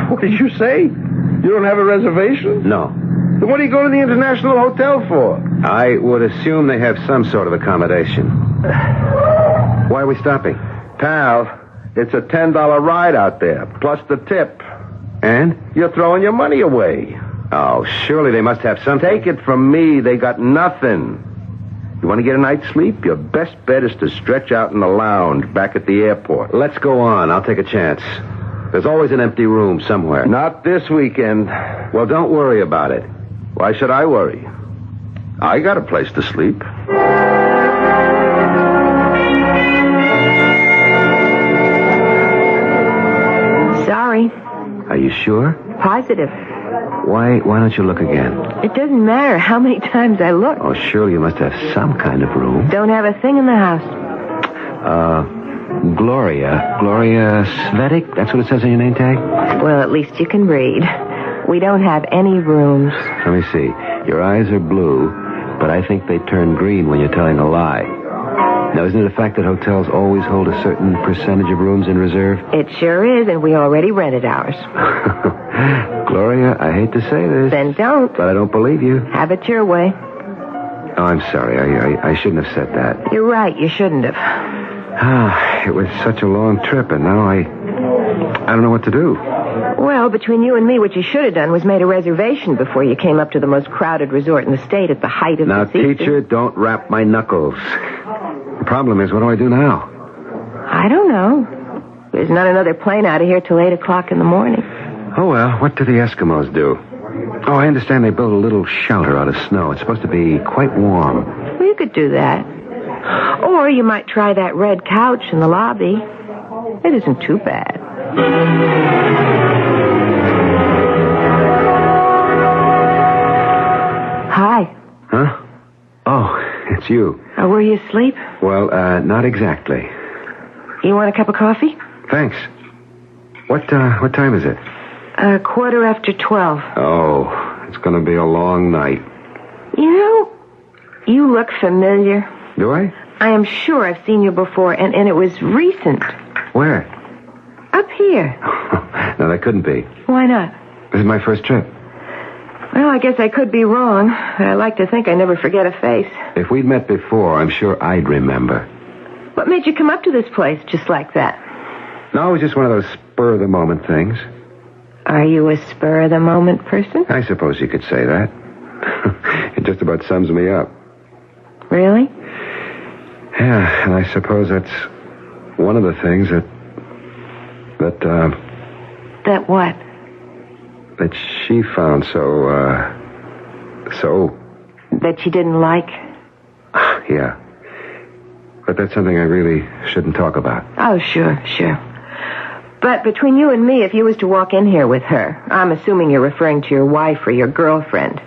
S12: What did you say? You don't have a reservation?
S21: No.
S12: Then what are you going to the International Hotel for?
S21: I would assume they have some sort of accommodation. Why are we stopping?
S12: Pal, it's a $10 ride out there, plus the tip.
S21: And?
S12: You're throwing your money away.
S21: Oh, surely they must have something.
S12: Take it from me, they got nothing. You want to get a night's sleep? Your best bet is to stretch out in the lounge back at the airport.
S21: Let's go on. I'll take a chance. There's always an empty room somewhere.
S12: Not this weekend.
S21: Well, don't worry about it.
S12: Why should I worry? I got a place to sleep.
S9: Sorry.
S21: Are you sure?
S9: Positive.
S21: Why don't you look again?
S9: It doesn't matter how many times I look.
S21: Oh, surely you must have some kind of room.
S9: Don't have a thing in the house.
S21: Gloria Svetic? That's what it says on your name tag?
S9: Well, at least you can read. We don't have any rooms.
S21: Let me see. Your eyes are blue, but I think they turn green when you're telling a lie. Now, isn't it a fact that hotels always hold a certain percentage of rooms in reserve?
S9: It sure is, and we already rented ours.
S21: Gloria, I hate to say this.
S9: Then don't.
S21: But I don't believe you.
S9: Have it your way.
S21: Oh, I'm sorry. I shouldn't have said that.
S9: You're right. You shouldn't have.
S21: It was such a long trip, and now I don't know what to do.
S9: Well, between you and me, what you should have done was made a reservation before you came up to the most crowded resort in the state at the height of
S21: the season. Now, teacher, don't rap my knuckles. The problem is, what do I do now?
S9: I don't know. There's not another plane out of here till 8 o'clock in the morning.
S21: Oh, well, what do the Eskimos do? Oh, I understand they build a little shelter out of snow. It's supposed to be quite warm.
S9: Well, you could do that. Or you might try that red couch in the lobby. It isn't too bad. Hi.
S21: Huh? Oh, it's you.
S9: Were you asleep?
S21: Well, not exactly.
S9: You want a cup of coffee?
S21: Thanks. What time is it?
S9: 12:15.
S21: Oh, it's going to be a long night.
S9: You know, you look familiar.
S21: Do I?
S9: I am sure I've seen you before, and it was recent.
S21: Where?
S9: Up here.
S21: No, that couldn't be.
S9: Why not?
S21: This is my first trip.
S9: Well, I guess I could be wrong, but I like to think I never forget a face.
S21: If we'd met before, I'm sure I'd remember.
S9: What made you come up to this place just like that?
S21: No, it was just one of those spur-of-the-moment things.
S9: Are you a spur-of-the-moment person?
S21: I suppose you could say that. It just about sums me up.
S9: Really?
S21: Yeah, and I suppose that's one of the things that
S9: That what?
S21: that she found so...
S6: That she didn't like?
S21: Yeah. But that's something I really shouldn't talk about.
S6: Oh, sure. But between you and me, if you was to walk in here with her, I'm assuming you're referring to your wife or your girlfriend,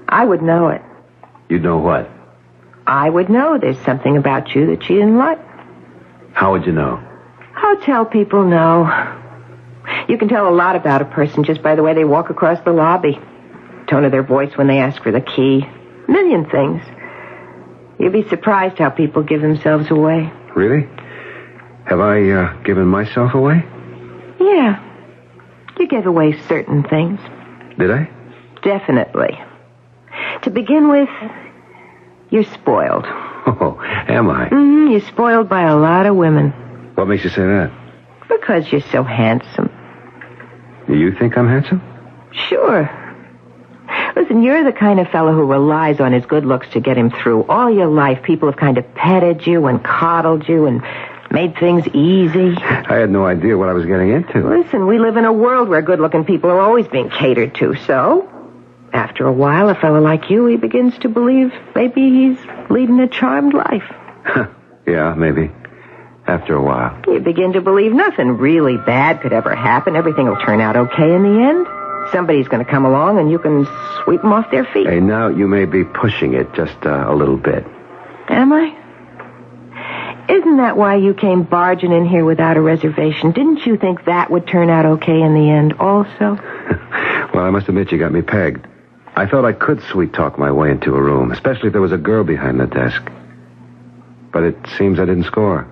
S6: I would know it.
S21: You'd know what?
S6: I would know there's something about you that she didn't like.
S21: How would you know?
S6: Hotel people know. You can tell a lot about a person just by the way they walk across the lobby. Tone of their voice when they ask for the key. A million things. You'd be surprised how people give themselves away.
S21: Really? Have I given myself away?
S6: Yeah. You gave away certain things.
S21: Did I?
S6: Definitely. To begin with, you're spoiled.
S21: Oh, am I?
S6: Mm-hmm. You're spoiled by a lot of women.
S21: What makes you say that?
S6: Because you're so handsome.
S21: You think I'm handsome?
S6: Sure. Listen, you're the kind of fellow who relies on his good looks to get him through. All your life, people have kind of petted you and coddled you and made things easy.
S21: I had no idea what I was getting into.
S6: Listen, we live in a world where good-looking people are always being catered to, so... After a while, a fellow like you, he begins to believe maybe he's leading a charmed life.
S21: Yeah, maybe. After a while.
S6: You begin to believe nothing really bad could ever happen. Everything will turn out okay in the end. Somebody's going to come along and you can sweep them off their feet.
S21: Hey, now you may be pushing it just a little bit.
S6: Am I? Isn't that why you came barging in here without a reservation? Didn't you think that would turn out okay in the end also?
S21: Well, I must admit you got me pegged. I thought I could sweet-talk my way into a room, especially if there was a girl behind the desk. But it seems I didn't score.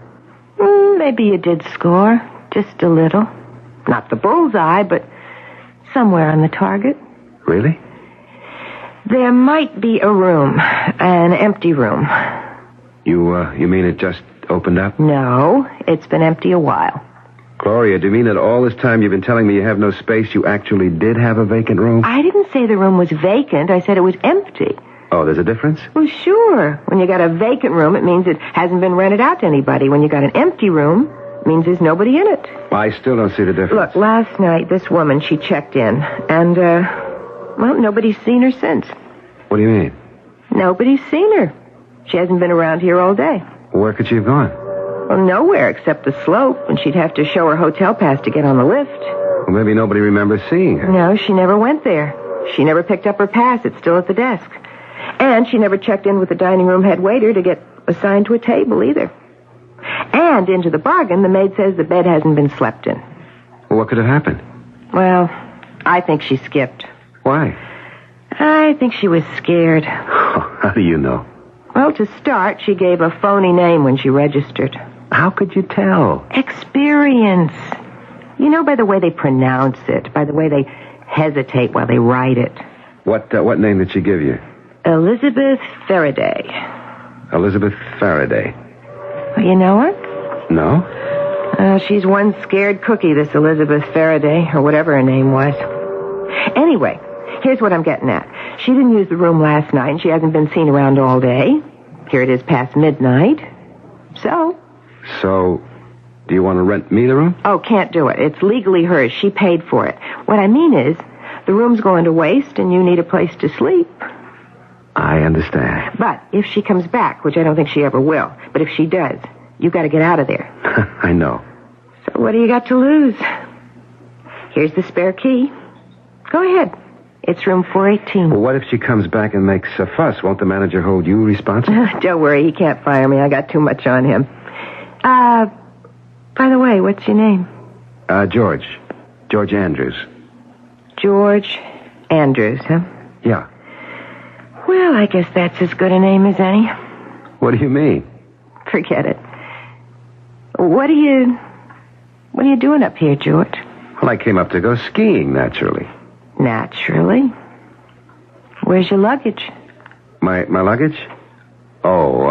S6: Maybe you did score. Just a little. Not the bullseye, but somewhere on the target.
S21: Really?
S6: There might be a room. An empty room.
S21: You mean it just opened up?
S6: No, it's been empty a while.
S21: Gloria, do you mean that all this time you've been telling me you have no space, you actually did have a vacant room?
S6: I didn't say the room was vacant. I said it was empty.
S21: Oh, there's a difference?
S6: Well, sure. When you got a vacant room, it means it hasn't been rented out to anybody. When you got an empty room, it means there's nobody in it.
S21: I still don't see the difference.
S6: Look, last night, this woman, she checked in, and, well, nobody's seen her since.
S21: What do you mean?
S6: Nobody's seen her. She hasn't been around here all day.
S21: Where could she have gone?
S6: Well, nowhere except the slope, and she'd have to show her hotel pass to get on the lift.
S21: Well, maybe nobody remembers seeing her.
S6: No, she never went there. She never picked up her pass. It's still at the desk. And she never checked in with the dining room head waiter to get assigned to a table either. And into the bargain, the maid says the bed hasn't been slept in.
S21: Well, what could have happened?
S6: Well, I think she skipped.
S21: Why?
S6: I think she was scared.
S21: Oh, how do you know?
S6: Well, to start, she gave a phony name when she registered.
S21: How could you tell?
S6: Experience. You know by the way they pronounce it, by the way they hesitate while they write it.
S21: What name did she give you?
S6: Elizabeth Faraday.
S21: Elizabeth Faraday.
S6: Well, you know her?
S21: No.
S6: She's one scared cookie, this Elizabeth Faraday, or whatever her name was. Anyway, here's what I'm getting at. She didn't use the room last night, and she hasn't been seen around all day. Here it is past midnight.
S21: So, do you want to rent me the room?
S6: Oh, can't do it. It's legally hers. She paid for it. What I mean is, the room's going to waste, and you need a place to sleep.
S21: I understand.
S6: But if she comes back, which I don't think she ever will, but if she does, you got to get out of there.
S21: I know.
S6: So what do you got to lose? Here's the spare key. Go ahead. It's room 418.
S21: Well, what if she comes back and makes a fuss? Won't the manager hold you responsible?
S6: Don't worry, he can't fire me. I got too much on him. By the way, what's your name?
S21: George. George Andrews.
S6: George Andrews, huh?
S21: Yeah.
S6: Well, I guess that's as good a name as any.
S21: What do you mean?
S6: Forget it. What are you doing up here, George?
S21: Well, I came up to go skiing, naturally.
S6: Naturally. Where's your luggage?
S21: My luggage? Oh,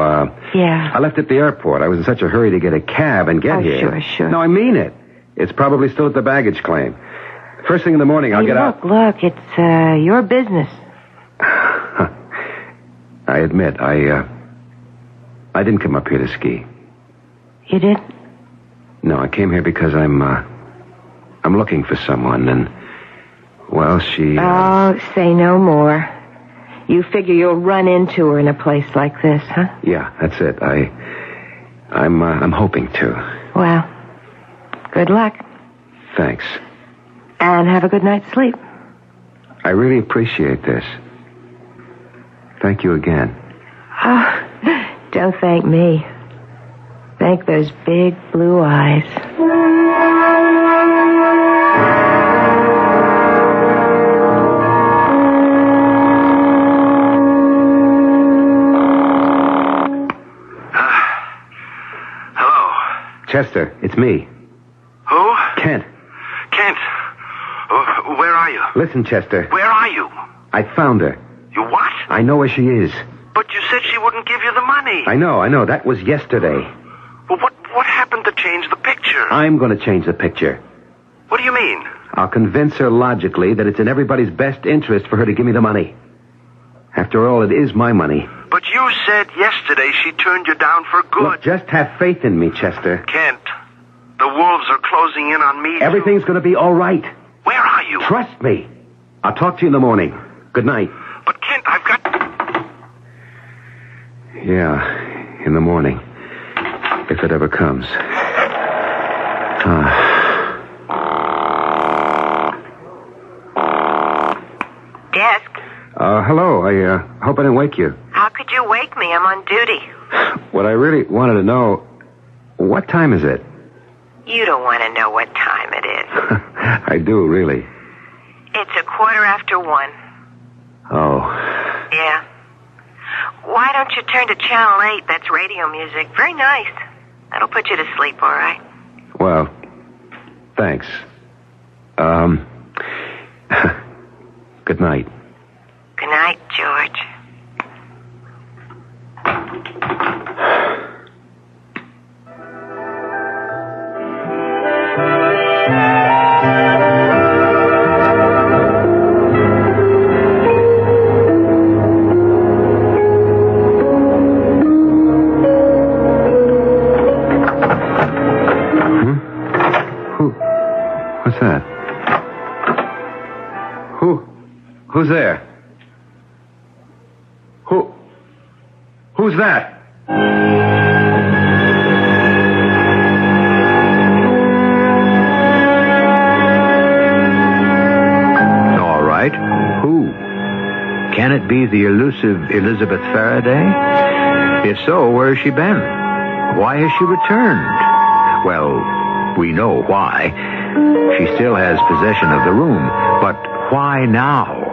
S6: yeah.
S21: I left at the airport. I was in such a hurry to get a cab and get here.
S6: Sure.
S21: No, I mean it. It's probably still at the baggage claim. First thing in the morning, I'll get out.
S6: Look, it's your business.
S21: I admit, I didn't come up here to ski.
S6: You did?
S21: No, I came here because I'm looking for someone, and Well, she...
S1: Oh, say no more. You figure you'll run into her in a place like this, huh?
S21: Yeah, that's it. I'm hoping to.
S1: Well, good luck.
S21: Thanks.
S1: And have a good night's sleep.
S21: I really appreciate this. Thank you again.
S1: Oh, don't thank me. Thank those big blue eyes.
S21: Chester, it's me.
S22: Who?
S21: Kent.
S22: Kent. Where are you?
S21: Listen, Chester.
S22: Where are you?
S21: I found her.
S22: You what?
S21: I know where she is.
S22: But you said she wouldn't give you the money.
S21: I know. That was yesterday.
S22: Well, what happened to change the picture?
S21: I'm going to change the picture.
S22: What do you mean?
S21: I'll convince her logically that it's in everybody's best interest for her to give me the money. After all, it is my money.
S22: But you said yesterday she turned you down for good.
S21: Look, just have faith in me, Chester.
S22: Kent, the wolves are closing in on me.
S21: Everything's going to be all right.
S22: Where are you?
S21: Trust me. I'll talk to you in the morning. Good night.
S22: But, Kent, I've got...
S21: Yeah, in the morning. If it ever comes.
S5: Desk.
S21: Hello. I hope I didn't wake you.
S5: How could you wake me? I'm on duty.
S21: What I really wanted to know, what time is it?
S5: You don't want to know what time it is.
S21: I do, really.
S5: It's 1:15.
S21: Oh.
S5: Yeah. Why don't you turn to Channel 8? That's radio music. Very nice. That'll put you to sleep, all right?
S21: Well, thanks. Good night.
S5: Good night, George.
S21: What's that? Who's there? Who's that?
S4: All right. Who? Can it be the elusive Elizabeth Faraday? If so, where has she been? Why has she returned? Well, we know why. She still has possession of the room, but why now?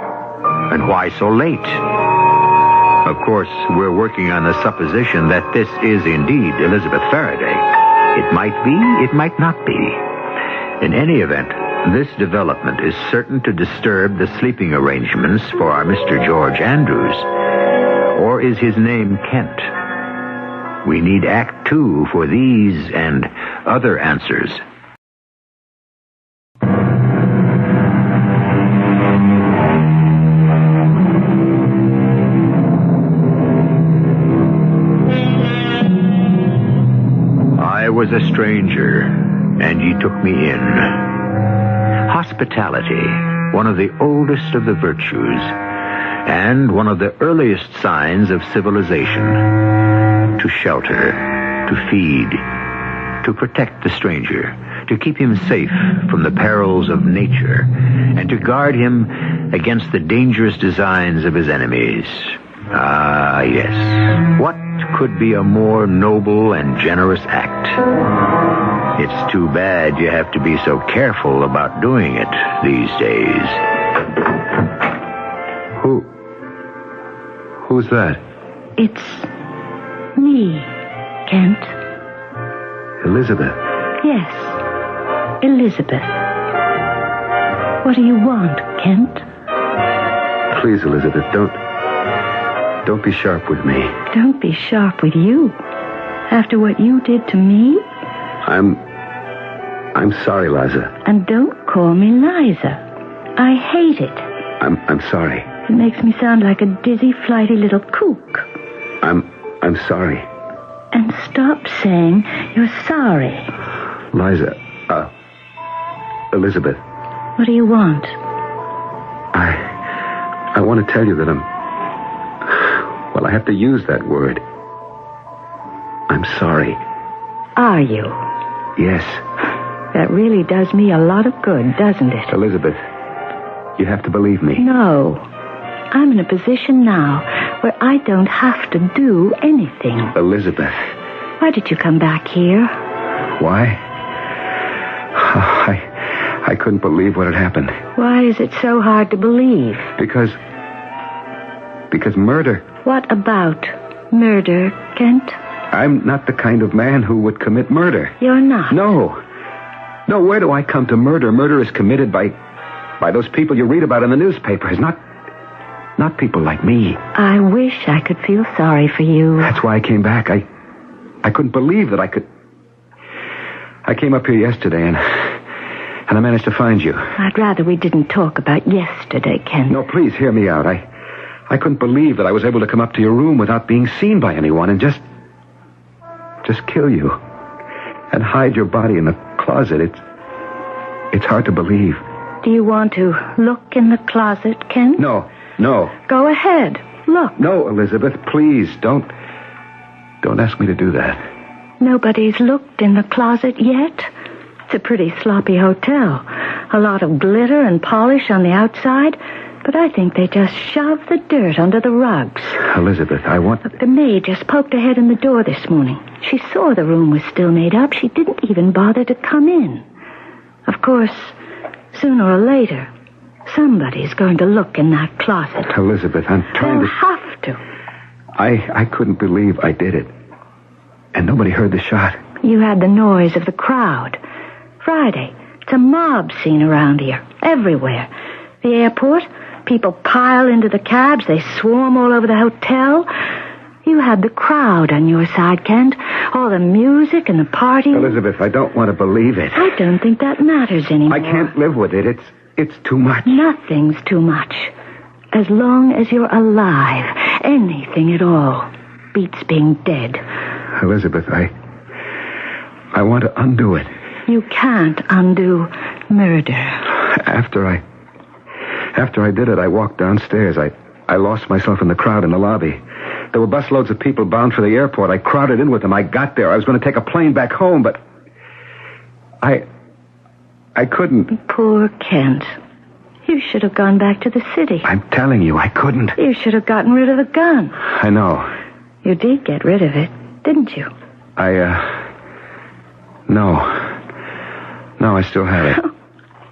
S4: And why so late? Of course, we're working on the supposition that this is indeed Elizabeth Faraday. It might be, it might not be. In any event, this development is certain to disturb the sleeping arrangements for our Mr. George Andrews. Or is his name Kent? We need Act 2 for these and other answers. I was a stranger, and ye took me in. Hospitality, one of the oldest of the virtues, and one of the earliest signs of civilization. To shelter, to feed, to protect the stranger, to keep him safe from the perils of nature, and to guard him against the dangerous designs of his enemies. Ah, yes. What could be a more noble and generous act? It's too bad you have to be so careful about doing it these days.
S21: Who's that?
S9: It's me, Kent.
S21: Elizabeth.
S9: Yes, Elizabeth. What do you want, Kent?
S21: Please, Elizabeth, don't be sharp with me.
S9: Don't be sharp with you. After what you did to me?
S21: I'm sorry, Liza.
S9: And don't call me Liza. I hate it.
S21: I'm sorry.
S9: It makes me sound like a dizzy, flighty little kook.
S21: I'm sorry.
S9: And stop saying you're sorry.
S21: Liza, Elizabeth.
S9: What do you want?
S21: I want to tell you that well, I have to use that word. I'm sorry.
S1: Are you?
S21: Yes.
S1: That really does me a lot of good, doesn't it?
S21: Elizabeth, you have to believe me.
S1: No. I'm in a position now where I don't have to do anything.
S21: Elizabeth.
S1: Why did you come back here?
S21: Why? I couldn't believe what had happened.
S1: Why is it so hard to believe?
S21: Because murder.
S1: What about murder, Kent?
S21: I'm not the kind of man who would commit murder.
S1: You're not?
S21: No. No, where do I come to murder? Murder is committed by those people you read about in the newspapers, not people like me.
S1: I wish I could feel sorry for you.
S21: That's why I came back. I couldn't believe that I could... I came up here yesterday and I managed to find you.
S1: I'd rather we didn't talk about yesterday, Kent.
S21: No, please hear me out. I couldn't believe that I was able to come up to your room without being seen by anyone and just kill you and hide your body in the closet. It's hard to believe.
S1: Do you want to look in the closet, Kent?
S21: No.
S1: Go ahead. Look.
S21: No, Elizabeth, please don't ask me to do that.
S1: Nobody's looked in the closet yet? It's a pretty sloppy hotel. A lot of glitter and polish on the outside, but I think they just shoved the dirt under the rugs.
S21: Elizabeth, I want...
S1: The maid just poked her head in the door this morning. She saw the room was still made up. She didn't even bother to come in. Of course, sooner or later, somebody's going to look in that closet.
S21: Elizabeth, I'm trying
S1: They'll have to.
S21: I couldn't believe I did it. And nobody heard the shot.
S1: You had the noise of the crowd. Friday, it's a mob scene around here. Everywhere. The airport, people pile into the cabs. They swarm all over the hotel. You had the crowd on your side, Kent. All the music and the party.
S21: Elizabeth, I don't want to believe it.
S1: I don't think that matters anymore.
S21: I can't live with it. It's too much.
S1: Nothing's too much. As long as you're alive, anything at all beats being dead.
S21: Elizabeth, I want to undo it.
S1: You can't undo murder.
S21: After I did it, I walked downstairs. I lost myself in the crowd in the lobby. There were busloads of people bound for the airport. I crowded in with them. I got there. I was going to take a plane back home, but I couldn't.
S1: Poor Kent. You should have gone back to the city.
S21: I'm telling you, I couldn't.
S1: You should have gotten rid of the gun.
S21: I know.
S1: You did get rid of it, didn't you?
S21: No, I still have it.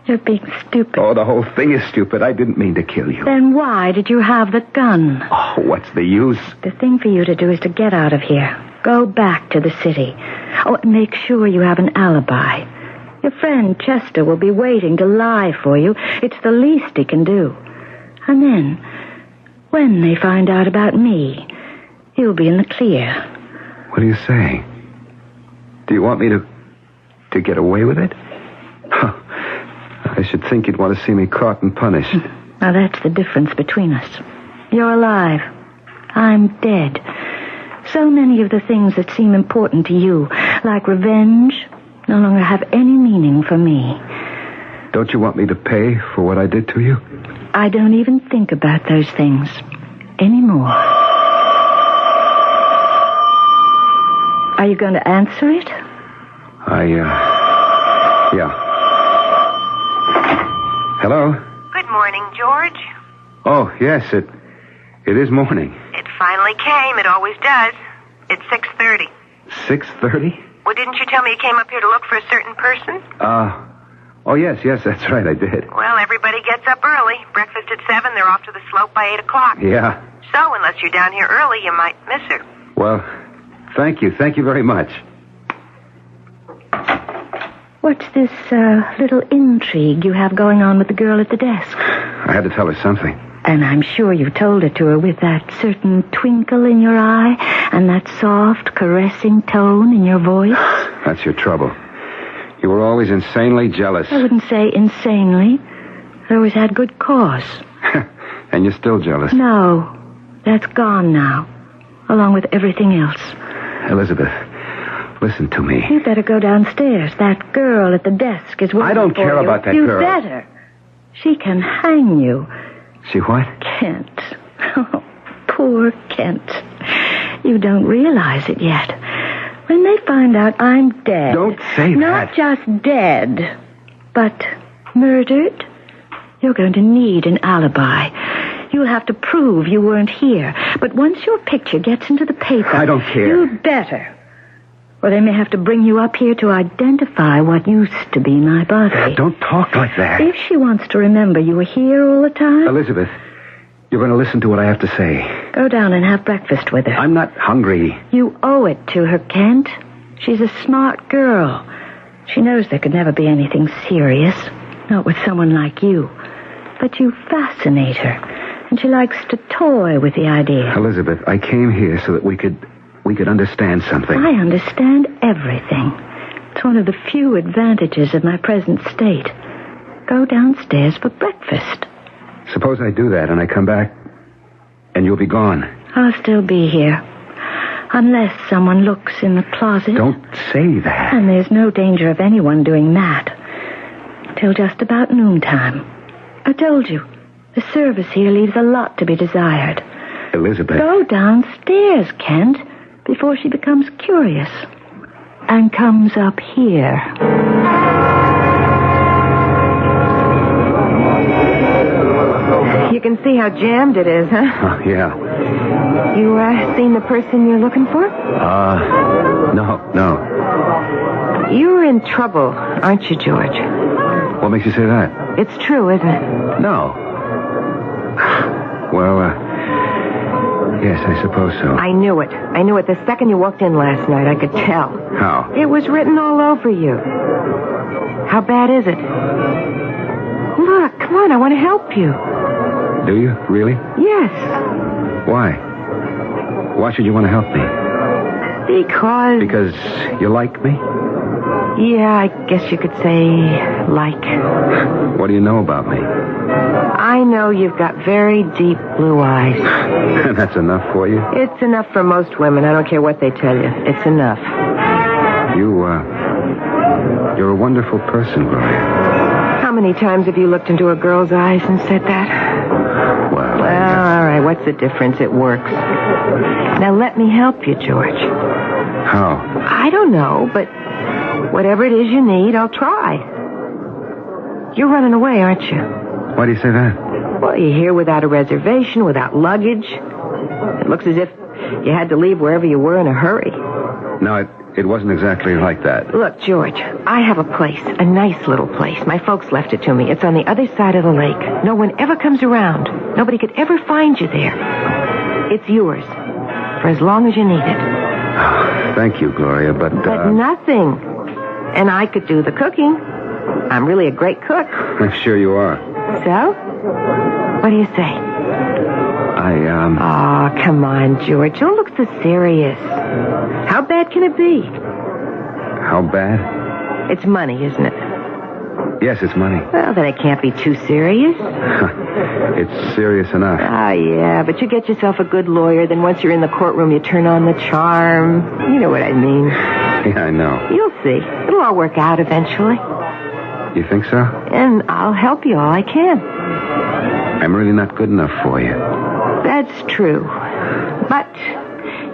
S1: You're being stupid.
S21: Oh, the whole thing is stupid. I didn't mean to kill you.
S1: Then why did you have the gun?
S21: Oh, what's the use?
S1: The thing for you to do is to get out of here. Go back to the city. Oh, and make sure you have an alibi. Your friend Chester will be waiting to lie for you. It's the least he can do. And then, when they find out about me, you'll be in the clear.
S21: What are you saying? Do you want me to get away with it? Huh. I should think you'd want to see me caught and punished.
S1: Now that's the difference between us. You're alive. I'm dead. So many of the things that seem important to you, like revenge, no longer have any meaning for me.
S21: Don't you want me to pay for what I did to you?
S1: I don't even think about those things anymore. Are you going to answer it?
S21: Yeah. Hello?
S5: Good morning, George.
S21: Oh, yes, it is morning.
S5: It finally came. It always does. It's 6:30.
S21: 6:30?
S5: Well, didn't you tell me you came up here to look for a certain person?
S21: Oh, yes, that's right, I did.
S5: Well, everybody gets up early. Breakfast at 7, they're off to the slope by 8 o'clock.
S21: Yeah.
S5: So, unless you're down here early, you might miss her.
S21: Well, thank you very much.
S1: What's this little intrigue you have going on with the girl at the desk?
S21: I had to tell her something.
S1: And I'm sure you told it to her with that certain twinkle in your eye and that soft, caressing tone in your voice.
S21: That's your trouble. You were always insanely jealous.
S1: I wouldn't say insanely. I always had good cause.
S21: And you're still jealous?
S1: No, that's gone now, along with everything else.
S21: Elizabeth, listen to me.
S1: You better go downstairs. That girl at the desk is waiting for you.
S21: I don't care about that
S1: you
S21: girl.
S1: You better. She can hang you.
S21: She what?
S1: Kent. Oh, poor Kent. You don't realize it yet. When they find out I'm dead...
S21: Don't say that.
S1: Not just dead, but murdered, you're going to need an alibi. You'll have to prove you weren't here. But once your picture gets into the paper...
S21: I don't care.
S1: You'd better. Or they may have to bring you up here to identify what used to be my body.
S21: Don't talk like that.
S1: If she wants to remember you were here all the time...
S21: Elizabeth, you're going to listen to what I have to say.
S1: Go down and have breakfast with her.
S21: I'm not hungry.
S1: You owe it to her, Kent. She's a smart girl. She knows there could never be anything serious. Not with someone like you. But you fascinate her. And she likes to toy with the idea.
S21: Elizabeth, I came here so that we could understand something.
S1: I understand everything. It's one of the few advantages of my present state. Go downstairs for breakfast.
S21: Suppose I do that and I come back and you'll be gone.
S1: I'll still be here. Unless someone looks in the closet.
S21: Don't say that.
S1: And there's no danger of anyone doing that. Till just about noontime. I told you, the service here leaves a lot to be desired.
S21: Elizabeth.
S1: Go downstairs, Kent, before she becomes curious and comes up here.
S13: You can see how jammed it is, huh?
S21: Yeah.
S13: You, seen the person you're looking for?
S21: No.
S13: You're in trouble, aren't you, George?
S21: What makes you say that?
S13: It's true, isn't it?
S21: No. Well, yes, I suppose so.
S13: I knew it. I knew it the second you walked in last night. I could tell.
S21: How?
S13: It was written all over you. How bad is it? Look, come on, I want to help you.
S21: Do you? Really?
S13: Yes.
S21: Why? Why should you want to help me?
S13: Because
S21: you like me?
S13: Yeah, I guess you could say like.
S21: What do you know about me?
S13: I know you've got very deep blue eyes.
S21: That's enough for you?
S13: It's enough for most women. I don't care what they tell you. It's enough.
S21: You're a wonderful person, Gloria.
S13: How many times have you looked into a girl's eyes and said that?
S21: Well,
S13: all right, what's the difference? It works. Now let me help you, George.
S21: How?
S13: I don't know, but whatever it is you need, I'll try. You're running away, aren't you?
S21: Why do you say that?
S13: Well, you're here without a reservation, without luggage. It looks as if you had to leave wherever you were in a hurry.
S21: No, it wasn't exactly like that.
S13: Look, George, I have a place, a nice little place. My folks left it to me. It's on the other side of the lake. No one ever comes around. Nobody could ever find you there. It's yours, for as long as you need it.
S21: Thank you, Gloria, but
S13: nothing. And I could do the cooking. I'm really a great cook.
S21: I'm sure you are.
S13: So? What do you say? Oh, come on, George. Don't look so serious. How bad can it be?
S21: How bad?
S13: It's money, isn't it?
S21: Yes, it's money.
S13: Well, then it can't be too serious.
S21: It's serious enough.
S13: Yeah, but you get yourself a good lawyer, then once you're in the courtroom, you turn on the charm. You know what I mean.
S21: Yeah, I know.
S13: You'll see. It'll all work out eventually.
S21: You think so?
S13: And I'll help you all I can.
S21: I'm really not good enough for you.
S13: That's true. But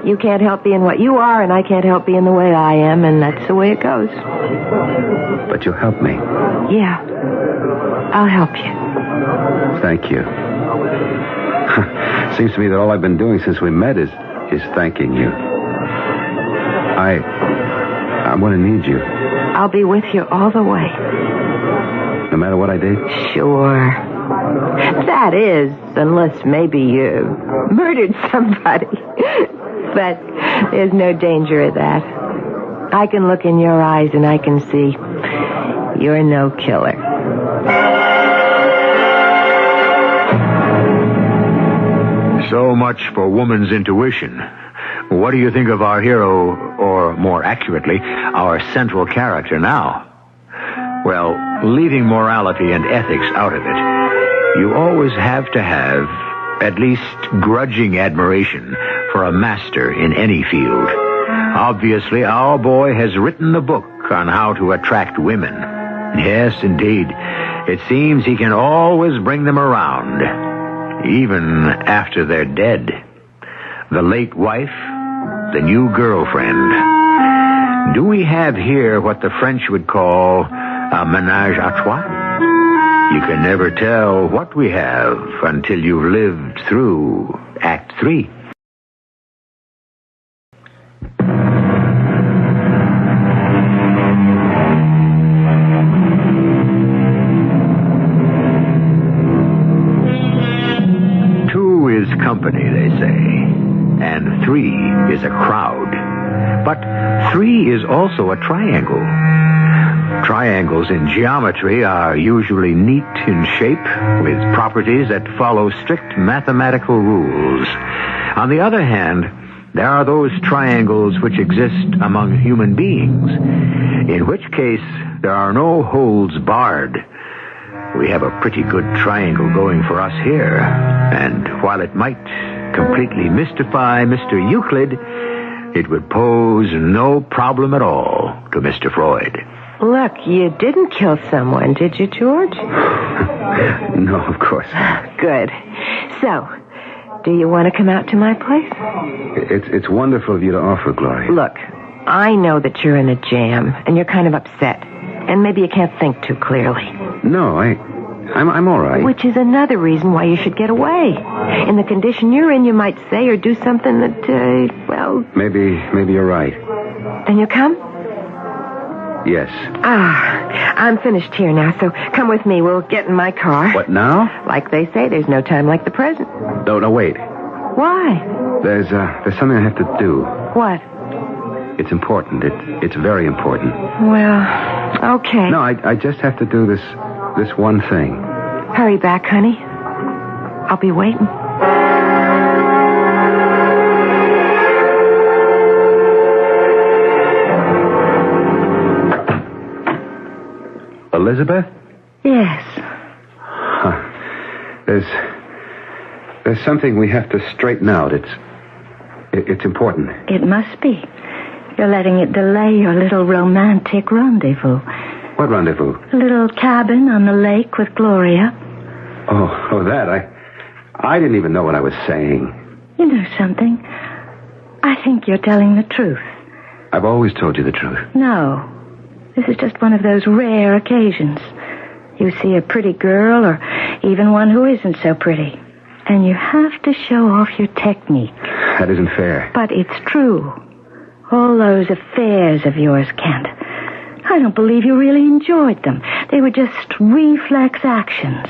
S13: you can't help being what you are, and I can't help being the way I am, and that's the way it goes.
S21: But you'll help me.
S13: Yeah. I'll help you.
S21: Thank you. Seems to me that all I've been doing since we met is thanking you. I'm going to need you.
S13: I'll be with you all the way.
S21: No matter what I did?
S13: Sure. That is, unless maybe you murdered somebody. But there's no danger of that. I can look in your eyes and I can see you're no killer.
S4: So much for woman's intuition. What do you think of our hero, or more accurately, our central character now? Well, leaving morality and ethics out of it, you always have to have at least grudging admiration for a master in any field. Obviously, our boy has written the book on how to attract women. Yes, indeed. It seems he can always bring them around. even after they're dead. The late wife, the new girlfriend. Do we have here what the French would call a ménage à trois? You can never tell what we have until you've lived through Act 3. Two is company, they say, and 3 is a crowd. But 3 is also a triangle. Triangles in geometry are usually neat in shape, with properties that follow strict mathematical rules. On the other hand, there are those triangles which exist among human beings, in which case there are no holds barred. We have a pretty good triangle going for us here, and while it might completely mystify Mr. Euclid, it would pose no problem at all to Mr. Freud.
S13: Look, you didn't kill someone, did you, George?
S21: No, of course not.
S13: Good. So, do you want to come out to my place?
S21: It's wonderful of you to offer, Gloria.
S13: Look, I know that you're in a jam, and you're kind of upset. And maybe you can't think too clearly.
S21: No, I'm all right.
S13: Which is another reason why you should get away. In the condition you're in, you might say or do something that, well...
S21: Maybe you're right.
S13: Then you come?
S21: Yes.
S13: I'm finished here now, so come with me. We'll get in my car.
S21: What, now?
S13: Like they say, there's no time like the present.
S21: No, wait.
S13: Why?
S21: There's something I have to do.
S13: What?
S21: It's important. It's very important.
S13: Well, okay.
S21: No, I just have to do this one thing.
S13: Hurry back, honey. I'll be waiting.
S21: Elizabeth?
S1: Yes.
S21: Huh. There's something we have to straighten out. It's important.
S1: It must be. You're letting it delay your little romantic rendezvous.
S21: What rendezvous?
S1: A little cabin on the lake with Gloria.
S21: Oh, that. I didn't even know what I was saying.
S1: You know something? I think you're telling the truth.
S21: I've always told you the truth.
S1: No. This is just one of those rare occasions. You see a pretty girl, or even one who isn't so pretty, and you have to show off your technique.
S21: That isn't fair.
S1: But it's true. All those affairs of yours, Kent. I don't believe you really enjoyed them. They were just reflex actions.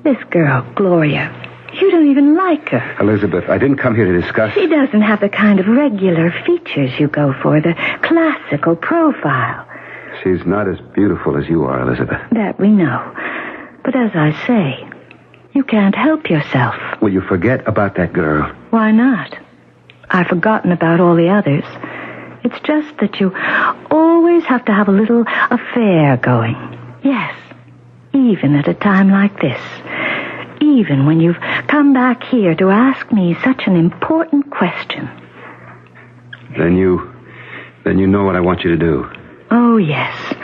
S1: This girl, Gloria, you don't even like her.
S21: Elizabeth, I didn't come here to discuss...
S1: She doesn't have the kind of regular features you go for, the classical profile.
S21: She's not as beautiful as you are, Elizabeth.
S1: That we know. But as I say, you can't help yourself.
S21: Will you forget about that girl?
S1: Why not? I've forgotten about all the others. It's just that you always have to have a little affair going. Yes, even at a time like this. Even when you've come back here to ask me such an important question.
S21: Then you know what I want you to do.
S1: Oh, yes.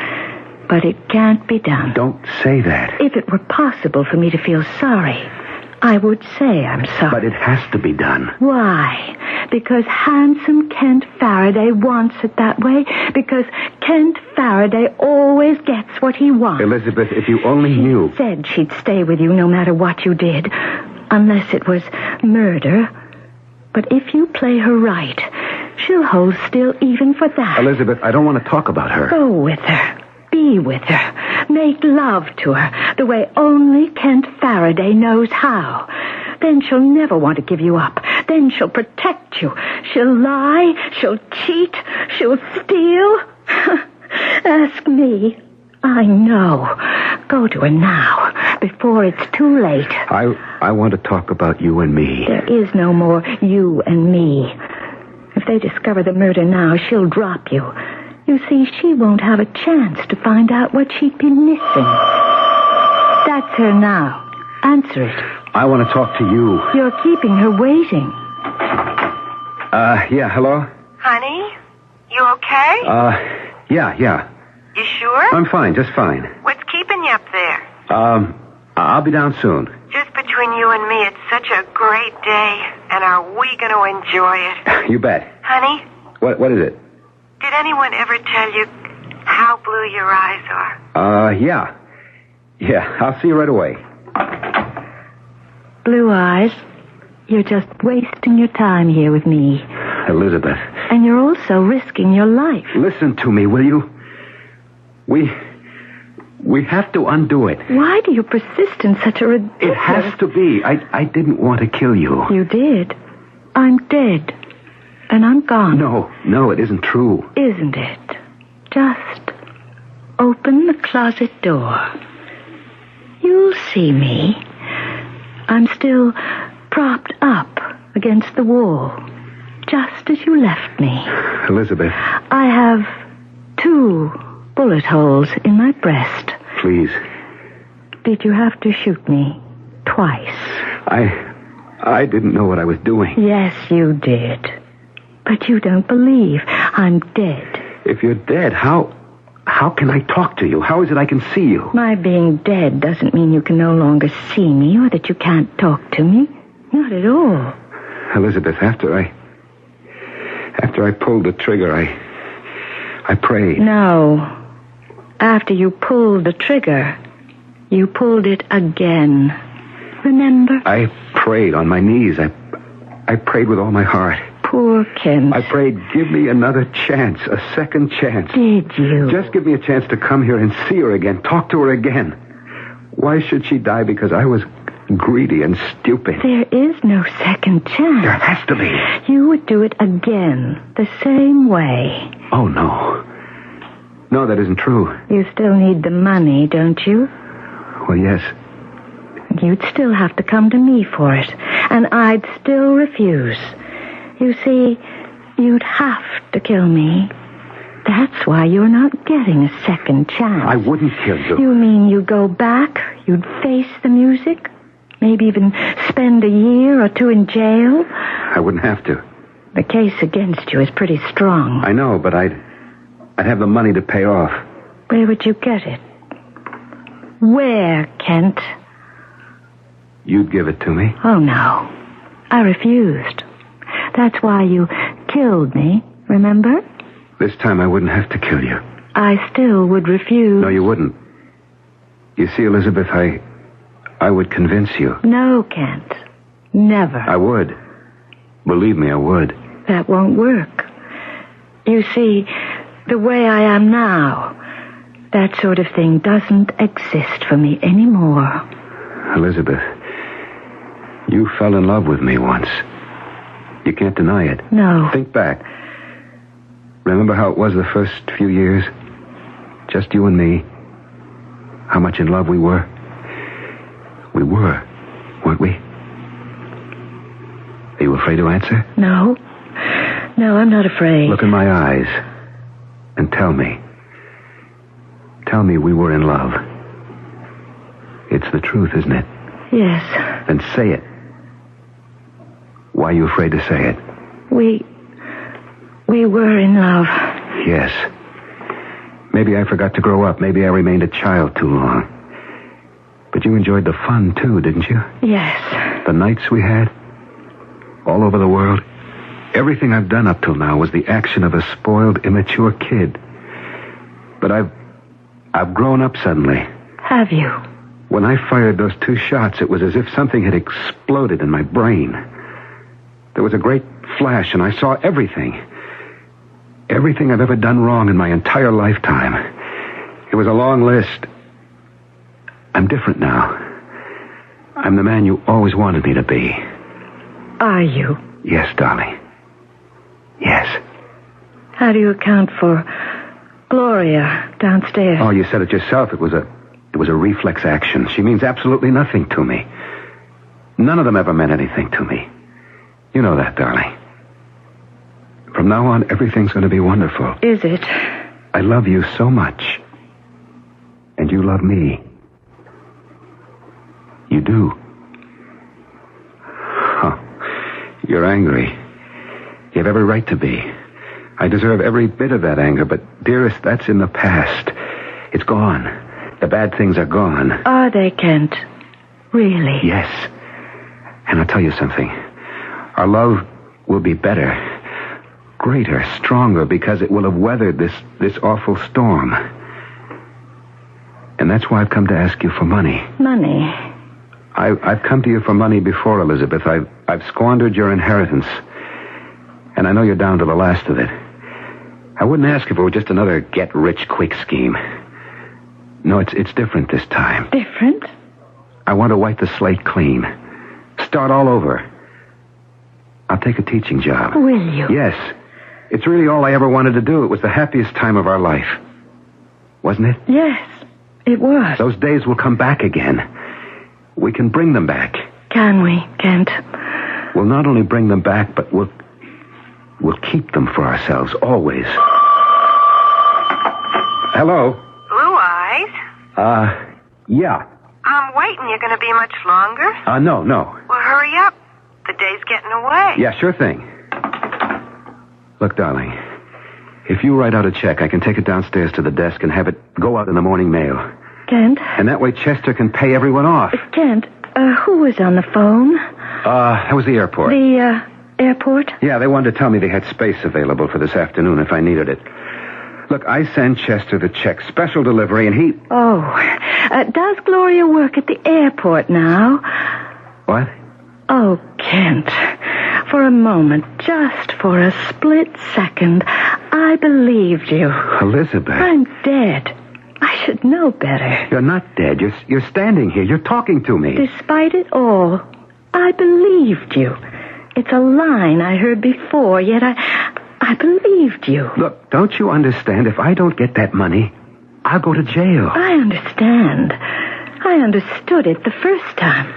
S1: But it can't be done.
S21: Don't say that.
S1: If it were possible for me to feel sorry, I would say I'm sorry.
S21: But it has to be done.
S1: Why? Because handsome Kent Faraday wants it that way? Because Kent Faraday always gets what he wants?
S21: Elizabeth, if you only knew...
S1: She said she'd stay with you no matter what you did, unless it was murder. But if you play her right, she'll hold still even for that.
S21: Elizabeth, I don't want to talk about her.
S1: Go with her. Be with her. Make love to her the way only Kent Faraday knows how. Then she'll never want to give you up. Then she'll protect you. She'll lie. She'll cheat. She'll steal. Ask me. I know. Go to her now, before it's too late.
S21: I want to talk about you and me.
S1: There is no more you and me. If they discover the murder now, she'll drop you. You see, she won't have a chance to find out what she'd been missing. That's her now. Answer it.
S21: I want to talk to you.
S1: You're keeping her waiting.
S21: Yeah, hello?
S5: Honey? You okay?
S21: Yeah.
S5: You sure?
S21: I'm fine, just fine.
S5: What's keeping you up there?
S21: I'll be down soon.
S5: Just between between you and me, it's such a great day. And are we going to enjoy it?
S21: You bet.
S5: Honey,
S21: What is it?
S5: did anyone ever tell you how blue your eyes are?
S21: Yeah. Yeah, I'll see you right away.
S1: Blue eyes, you're just wasting your time here with me.
S21: Elizabeth.
S1: And you're also risking your life.
S21: Listen to me, will you? We have to undo it.
S1: Why do you persist in such a ridiculous...
S21: It has to be. I didn't want to kill you.
S1: You did. I'm dead. And I'm gone.
S21: No, it isn't true.
S1: Isn't it? Just open the closet door. You'll see me. I'm still propped up against the wall, just as you left me.
S21: Elizabeth.
S1: I have 2 bullet holes in my breast.
S21: Please.
S1: Did you have to shoot me twice?
S21: I didn't know what I was doing.
S1: Yes, you did. But you don't believe I'm dead.
S21: If you're dead, how can I talk to you? How is it I can see you?
S1: My being dead doesn't mean you can no longer see me or that you can't talk to me. Not at all.
S21: Elizabeth, after I pulled the trigger, I prayed.
S1: No. After you pulled the trigger, you pulled it again. Remember?
S21: I prayed on my knees. I prayed with all my heart.
S1: Poor Kent.
S21: I prayed, give me another chance, a second chance.
S1: Did you?
S21: Just give me a chance to come here and see her again, talk to her again. Why should she die because I was greedy and stupid?
S1: There is no second chance.
S21: There has to be.
S1: You would do it again, the same way.
S21: Oh, no. No, that isn't true.
S1: You still need the money, don't you?
S21: Well, yes.
S1: You'd still have to come to me for it, and I'd still refuse. You see, you'd have to kill me. That's why you're not getting a second chance.
S21: I wouldn't kill you.
S1: You mean you'd go back? You'd face the music? Maybe even spend a year or 2 in jail?
S21: I wouldn't have to.
S1: The case against you is pretty strong.
S21: I know, but I'd have the money to pay off.
S1: Where would you get it? Where, Kent?
S21: You'd give it to me?
S1: Oh, no. I refused. That's why you killed me, remember?
S21: This time I wouldn't have to kill you.
S1: I still would refuse.
S21: No, you wouldn't. You see, Elizabeth, I would convince you.
S1: No, Kent. Never.
S21: I would. Believe me, I would.
S1: That won't work. You see, the way I am now, that sort of thing doesn't exist for me anymore.
S21: Elizabeth, you fell in love with me once. You can't deny it.
S1: No.
S21: Think back. Remember how it was the first few years? Just you and me. How much in love we were? We were, weren't we? Are you afraid to answer?
S1: No. No, I'm not afraid.
S21: Look in my eyes and tell me. Tell me we were in love. It's the truth, isn't it?
S1: Yes.
S21: Then say it. Why are you afraid to say it?
S1: We were in love.
S21: Yes. Maybe I forgot to grow up. Maybe I remained a child too long. But you enjoyed the fun, too, didn't you?
S1: Yes.
S21: The nights we had? All over the world? Everything I've done up till now was the action of a spoiled, immature kid. But I've grown up suddenly.
S1: Have you?
S21: When I fired those 2 shots, it was as if something had exploded in my brain. There was a great flash, and I saw everything. Everything I've ever done wrong in my entire lifetime. It was a long list. I'm different now. I'm the man you always wanted me to be.
S1: Are you?
S21: Yes, darling. Yes.
S1: How do you account for Gloria downstairs?
S21: Oh, you said it yourself. It was a reflex action. She means absolutely nothing to me. None of them ever meant anything to me. You know that, darling. From now on, everything's going to be wonderful.
S1: Is it?
S21: I love you so much. And you love me. You do. Huh. You're angry. You have every right to be. I deserve every bit of that anger, but, dearest, that's in the past. It's gone. The bad things are gone.
S1: Are they, Kent? Really?
S21: Yes. And I'll tell you something. Our love will be better, greater, stronger, because it will have weathered this awful storm. And that's why I've come to ask you for money.
S1: Money?
S21: I've come to you for money before, Elizabeth. I've squandered your inheritance. And I know you're down to the last of it. I wouldn't ask if it were just another get-rich-quick scheme. No, it's different this time.
S1: Different?
S21: I want to wipe the slate clean. Start all over. I'll take a teaching job.
S1: Will you?
S21: Yes. It's really all I ever wanted to do. It was the happiest time of our life. Wasn't it?
S1: Yes, it was.
S21: Those days will come back again. We can bring them back.
S1: Can we, Kent?
S21: We'll not only bring them back, but we'll keep them for ourselves, always. Hello?
S6: Blue Eyes?
S21: Yeah.
S6: I'm waiting. You're going to be much longer?
S21: No.
S6: Well, hurry up. The day's getting away.
S21: Yeah, sure thing. Look, darling, if you write out a check, I can take it downstairs to the desk and have it go out in the morning mail.
S1: Kent?
S21: And that way Chester can pay everyone off.
S1: Kent, who was on the phone?
S21: That was the airport.
S1: The, airport?
S21: Yeah, they wanted to tell me they had space available for this afternoon if I needed it. Look, I send Chester the check, special delivery, and he...
S1: Oh, does Gloria work at the airport now?
S21: What?
S1: Oh, Kent, for a moment, just for a split second, I believed you.
S21: Elizabeth.
S1: I'm dead. I should know better.
S21: You're not dead. You're standing here. You're talking to me.
S1: Despite it all, I believed you. It's a line I heard before, yet I believed you.
S21: Look, don't you understand? If I don't get that money, I'll go to jail.
S1: I understand. I understood it the first time.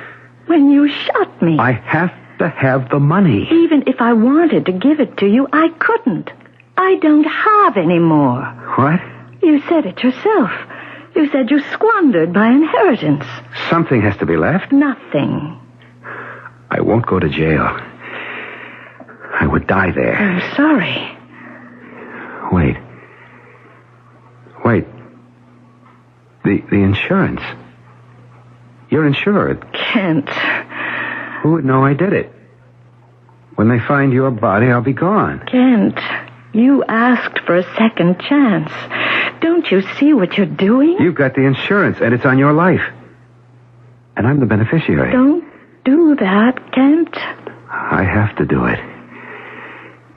S1: When you shot me.
S21: I have to have the money.
S1: Even if I wanted to give it to you, I couldn't. I don't have any more.
S21: What?
S1: You said it yourself. You said you squandered my inheritance.
S21: Something has to be left.
S1: Nothing.
S21: I won't go to jail. I would die there.
S1: I'm sorry.
S21: Wait. The insurance. You're insured.
S1: Kent.
S21: Who would know I did it? When they find your body, I'll be gone.
S1: Kent, you asked for a second chance. Don't you see what you're doing?
S21: You've got the insurance, and it's on your life. And I'm the beneficiary.
S1: Don't do that, Kent.
S21: I have to do it.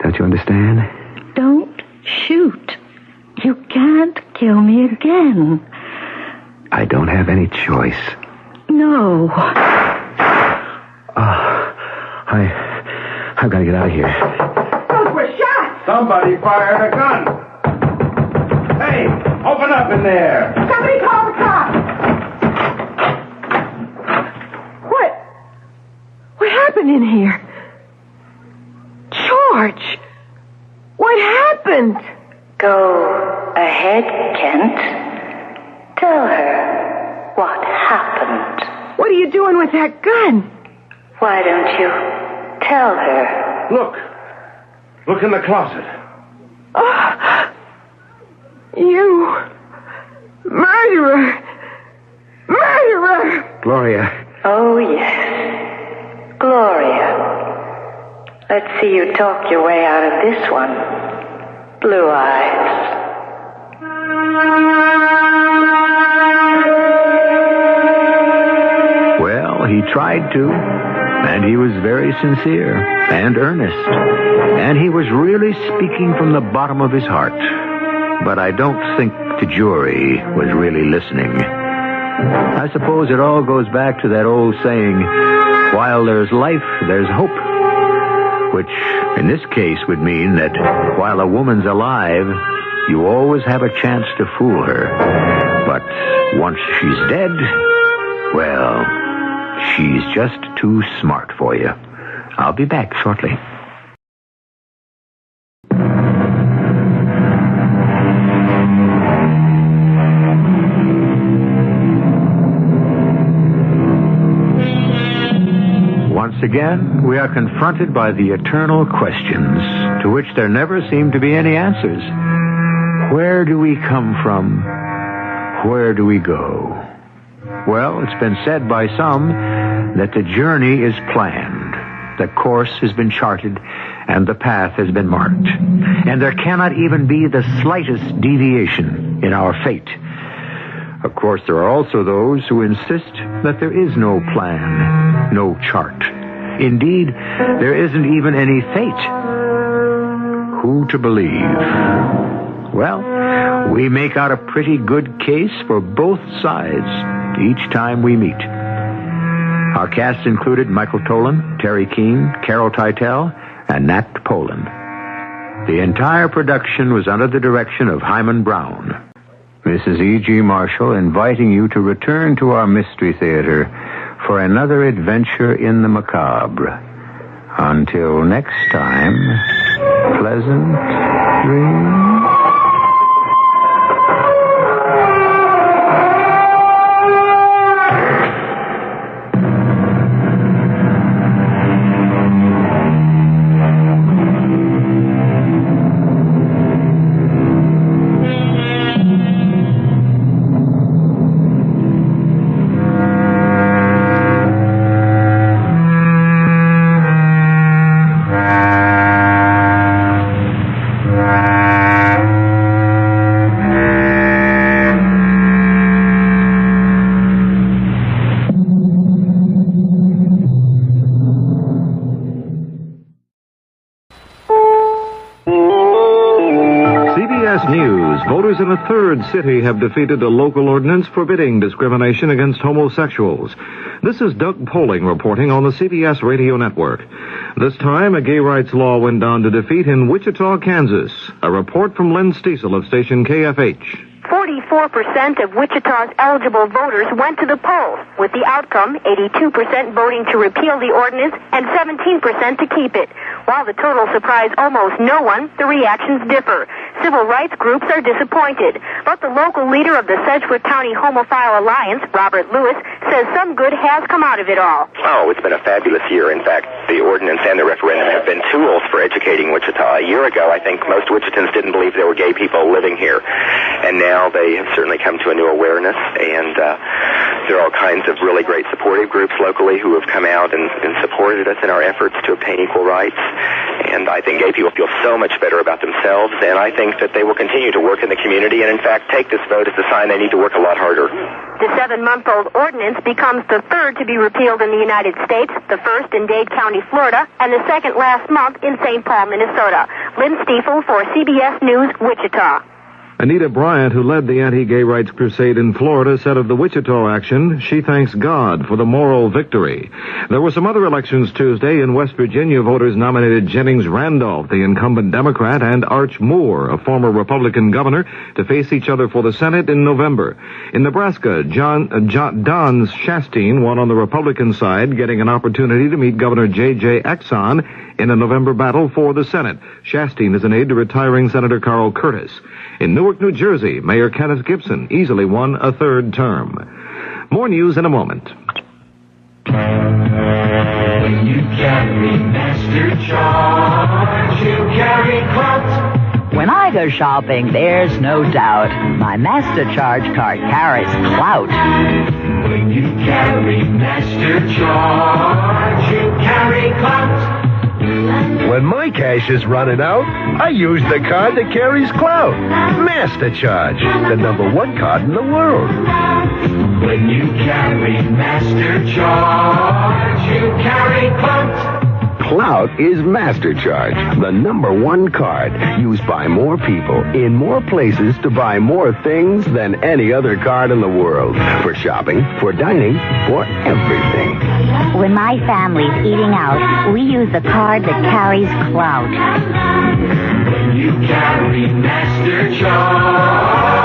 S21: Don't you understand?
S1: Don't shoot. You can't kill me again.
S21: I don't have any choice.
S1: No.
S21: I've got to get out of here.
S6: Those were shots!
S12: Somebody fired a gun! Hey, open up in there!
S6: Somebody call the cops! What happened in here? George! What happened?
S1: Go ahead, Kent. Tell her what happened.
S6: What are you doing with that gun?
S1: Why don't you tell her?
S12: Look in the closet.
S6: Oh, you murderer! Murderer!
S21: Gloria.
S1: Oh, yes. Gloria. Let's see you talk your way out of this one. Blue Eyes.
S4: Well, he tried to, and he was very sincere and earnest, and he was really speaking from the bottom of his heart. But I don't think the jury was really listening. I suppose it all goes back to that old saying, while there's life, there's hope, which in this case would mean that while a woman's alive, you always have a chance to fool her. But once she's dead, well, she's just too smart for you. I'll be back shortly. Once again, we are confronted by the eternal questions to which there never seem to be any answers. Where do we come from? Where do we go? Well, it's been said by some that the journey is planned, the course has been charted, and the path has been marked. And there cannot even be the slightest deviation in our fate. Of course, there are also those who insist that there is no plan, no chart. Indeed, there isn't even any fate. Who to believe? Well, we make out a pretty good case for both sides each time we meet. Our cast included Michael Tolan, Terry Keane, Carol Teitel, and Nat Poland. The entire production was under the direction of Hyman Brown. Mrs. E.G. Marshall inviting you to return to our Mystery Theater for another adventure in the macabre. Until next time, pleasant dreams.
S15: CBS News. Voters in a third city have defeated a local ordinance forbidding discrimination against homosexuals. This is Doug Poling reporting on the CBS radio network. This time, a gay rights law went down to defeat in Wichita, Kansas. A report from Len Stiesel of station KFH.
S17: 44% of Wichita's eligible voters went to the polls, with the outcome 82% voting to repeal the ordinance and 17% to keep it. While the total surprised almost no one, the reactions differ. Civil rights groups are disappointed, but the local leader of the Sedgwick County Homophile Alliance, Robert Lewis, says some good has come out of it all.
S23: Oh, it's been a fabulous year. In fact, the ordinance and the referendum have been tools for educating Wichita. A year ago, I think most Wichitans didn't believe there were gay people living here, and now they have certainly come to a new awareness, and there are all kinds of really great supportive groups locally who have come out and supported us in our efforts to obtain equal rights. And I think gay people feel so much better about themselves, and I think that they will continue to work in the community and, in fact, take this vote as a sign they need to work a lot harder.
S17: The 7-month-old ordinance becomes the third to be repealed in the United States, the first in Dade County, Florida, and the second last month in St. Paul, Minnesota. Lynn Stiefel for CBS News, Wichita.
S15: Anita Bryant, who led the anti-gay rights crusade in Florida, said of the Wichita action, she thanks God for the moral victory. There were some other elections Tuesday. In West Virginia, voters nominated Jennings Randolph, the incumbent Democrat, and Arch Moore, a former Republican governor, to face each other for the Senate in November. In Nebraska, Don Shasteen won on the Republican side, getting an opportunity to meet Governor J.J. Exxon in a November battle for the Senate. Shasteen is an aide to retiring Senator Carl Curtis. In Newark, New Jersey, Mayor Kenneth Gibson easily won a third term. More news in a moment.
S24: When you carry Master Charge, you carry clout.
S25: When I go shopping, there's no doubt my Master Charge card carries clout.
S24: When you carry Master Charge, you carry clout.
S12: When my cash is running out, I use the card that carries clout. MasterCharge, the #1 card in the world.
S24: When you carry Master Charge, you carry clout.
S12: Clout is MasterCharge, the #1 card used by more people in more places to buy more things than any other card in the world. For shopping, for dining, for everything.
S26: When my family's eating out, we use the card that carries clout.
S24: When you carry Master Charge,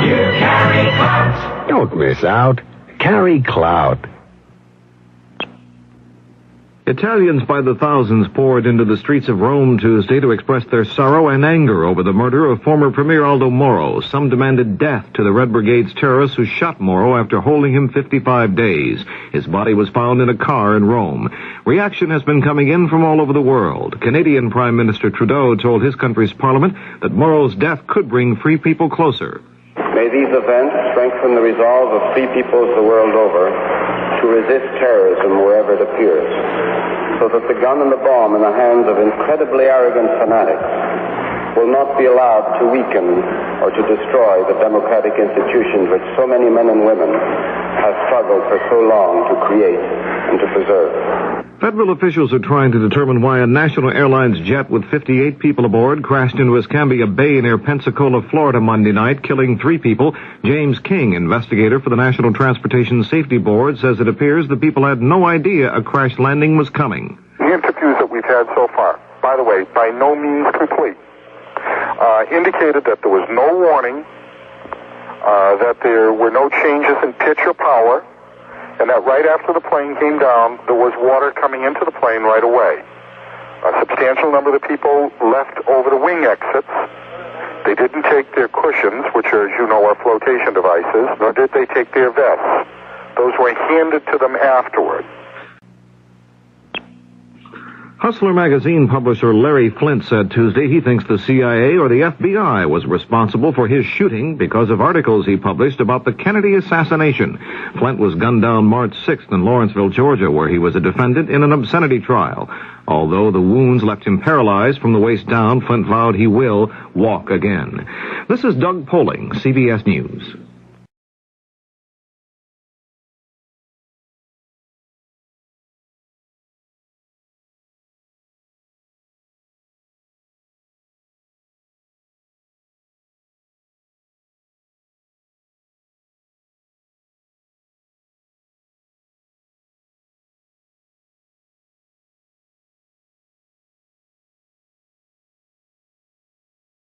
S24: you carry clout.
S12: Don't miss out. Carry clout.
S15: Italians by the thousands poured into the streets of Rome Tuesday to express their sorrow and anger over the murder of former Premier Aldo Moro. Some demanded death to the Red Brigade's terrorists who shot Moro after holding him 55 days. His body was found in a car in Rome. Reaction has been coming in from all over the world. Canadian Prime Minister Trudeau told his country's parliament that Moro's death could bring free people closer.
S27: May these events strengthen the resolve of free peoples the world over
S2: to resist terrorism wherever it appears, so that the gun and the bomb in the hands of incredibly arrogant fanatics will not be allowed to weaken or to destroy the democratic institutions which so many men and women have struggled for so long to create and to preserve.
S15: Federal officials are trying to determine why a National Airlines jet with 58 people aboard crashed into Escambia Bay near Pensacola, Florida Monday night, killing 3 people. James King, investigator for the National Transportation Safety Board, says it appears the people had no idea a crash landing was coming.
S8: The interviews that we've had so far, by the way, by no means complete, indicated that there was no warning, that there were no changes in pitch or power, and that right after the plane came down, there was water coming into the plane right away. A substantial number of the people left over the wing exits. They didn't take their cushions, which are, as you know, are flotation devices, nor did they take their vests. Those were handed to them afterward.
S15: Hustler magazine publisher Larry Flint said Tuesday he thinks the CIA or the FBI was responsible for his shooting because of articles he published about the Kennedy assassination. Flint was gunned down March 6th in Lawrenceville, Georgia, where he was a defendant in an obscenity trial. Although the wounds left him paralyzed from the waist down, Flint vowed he will walk again. This is Doug Poling, CBS News.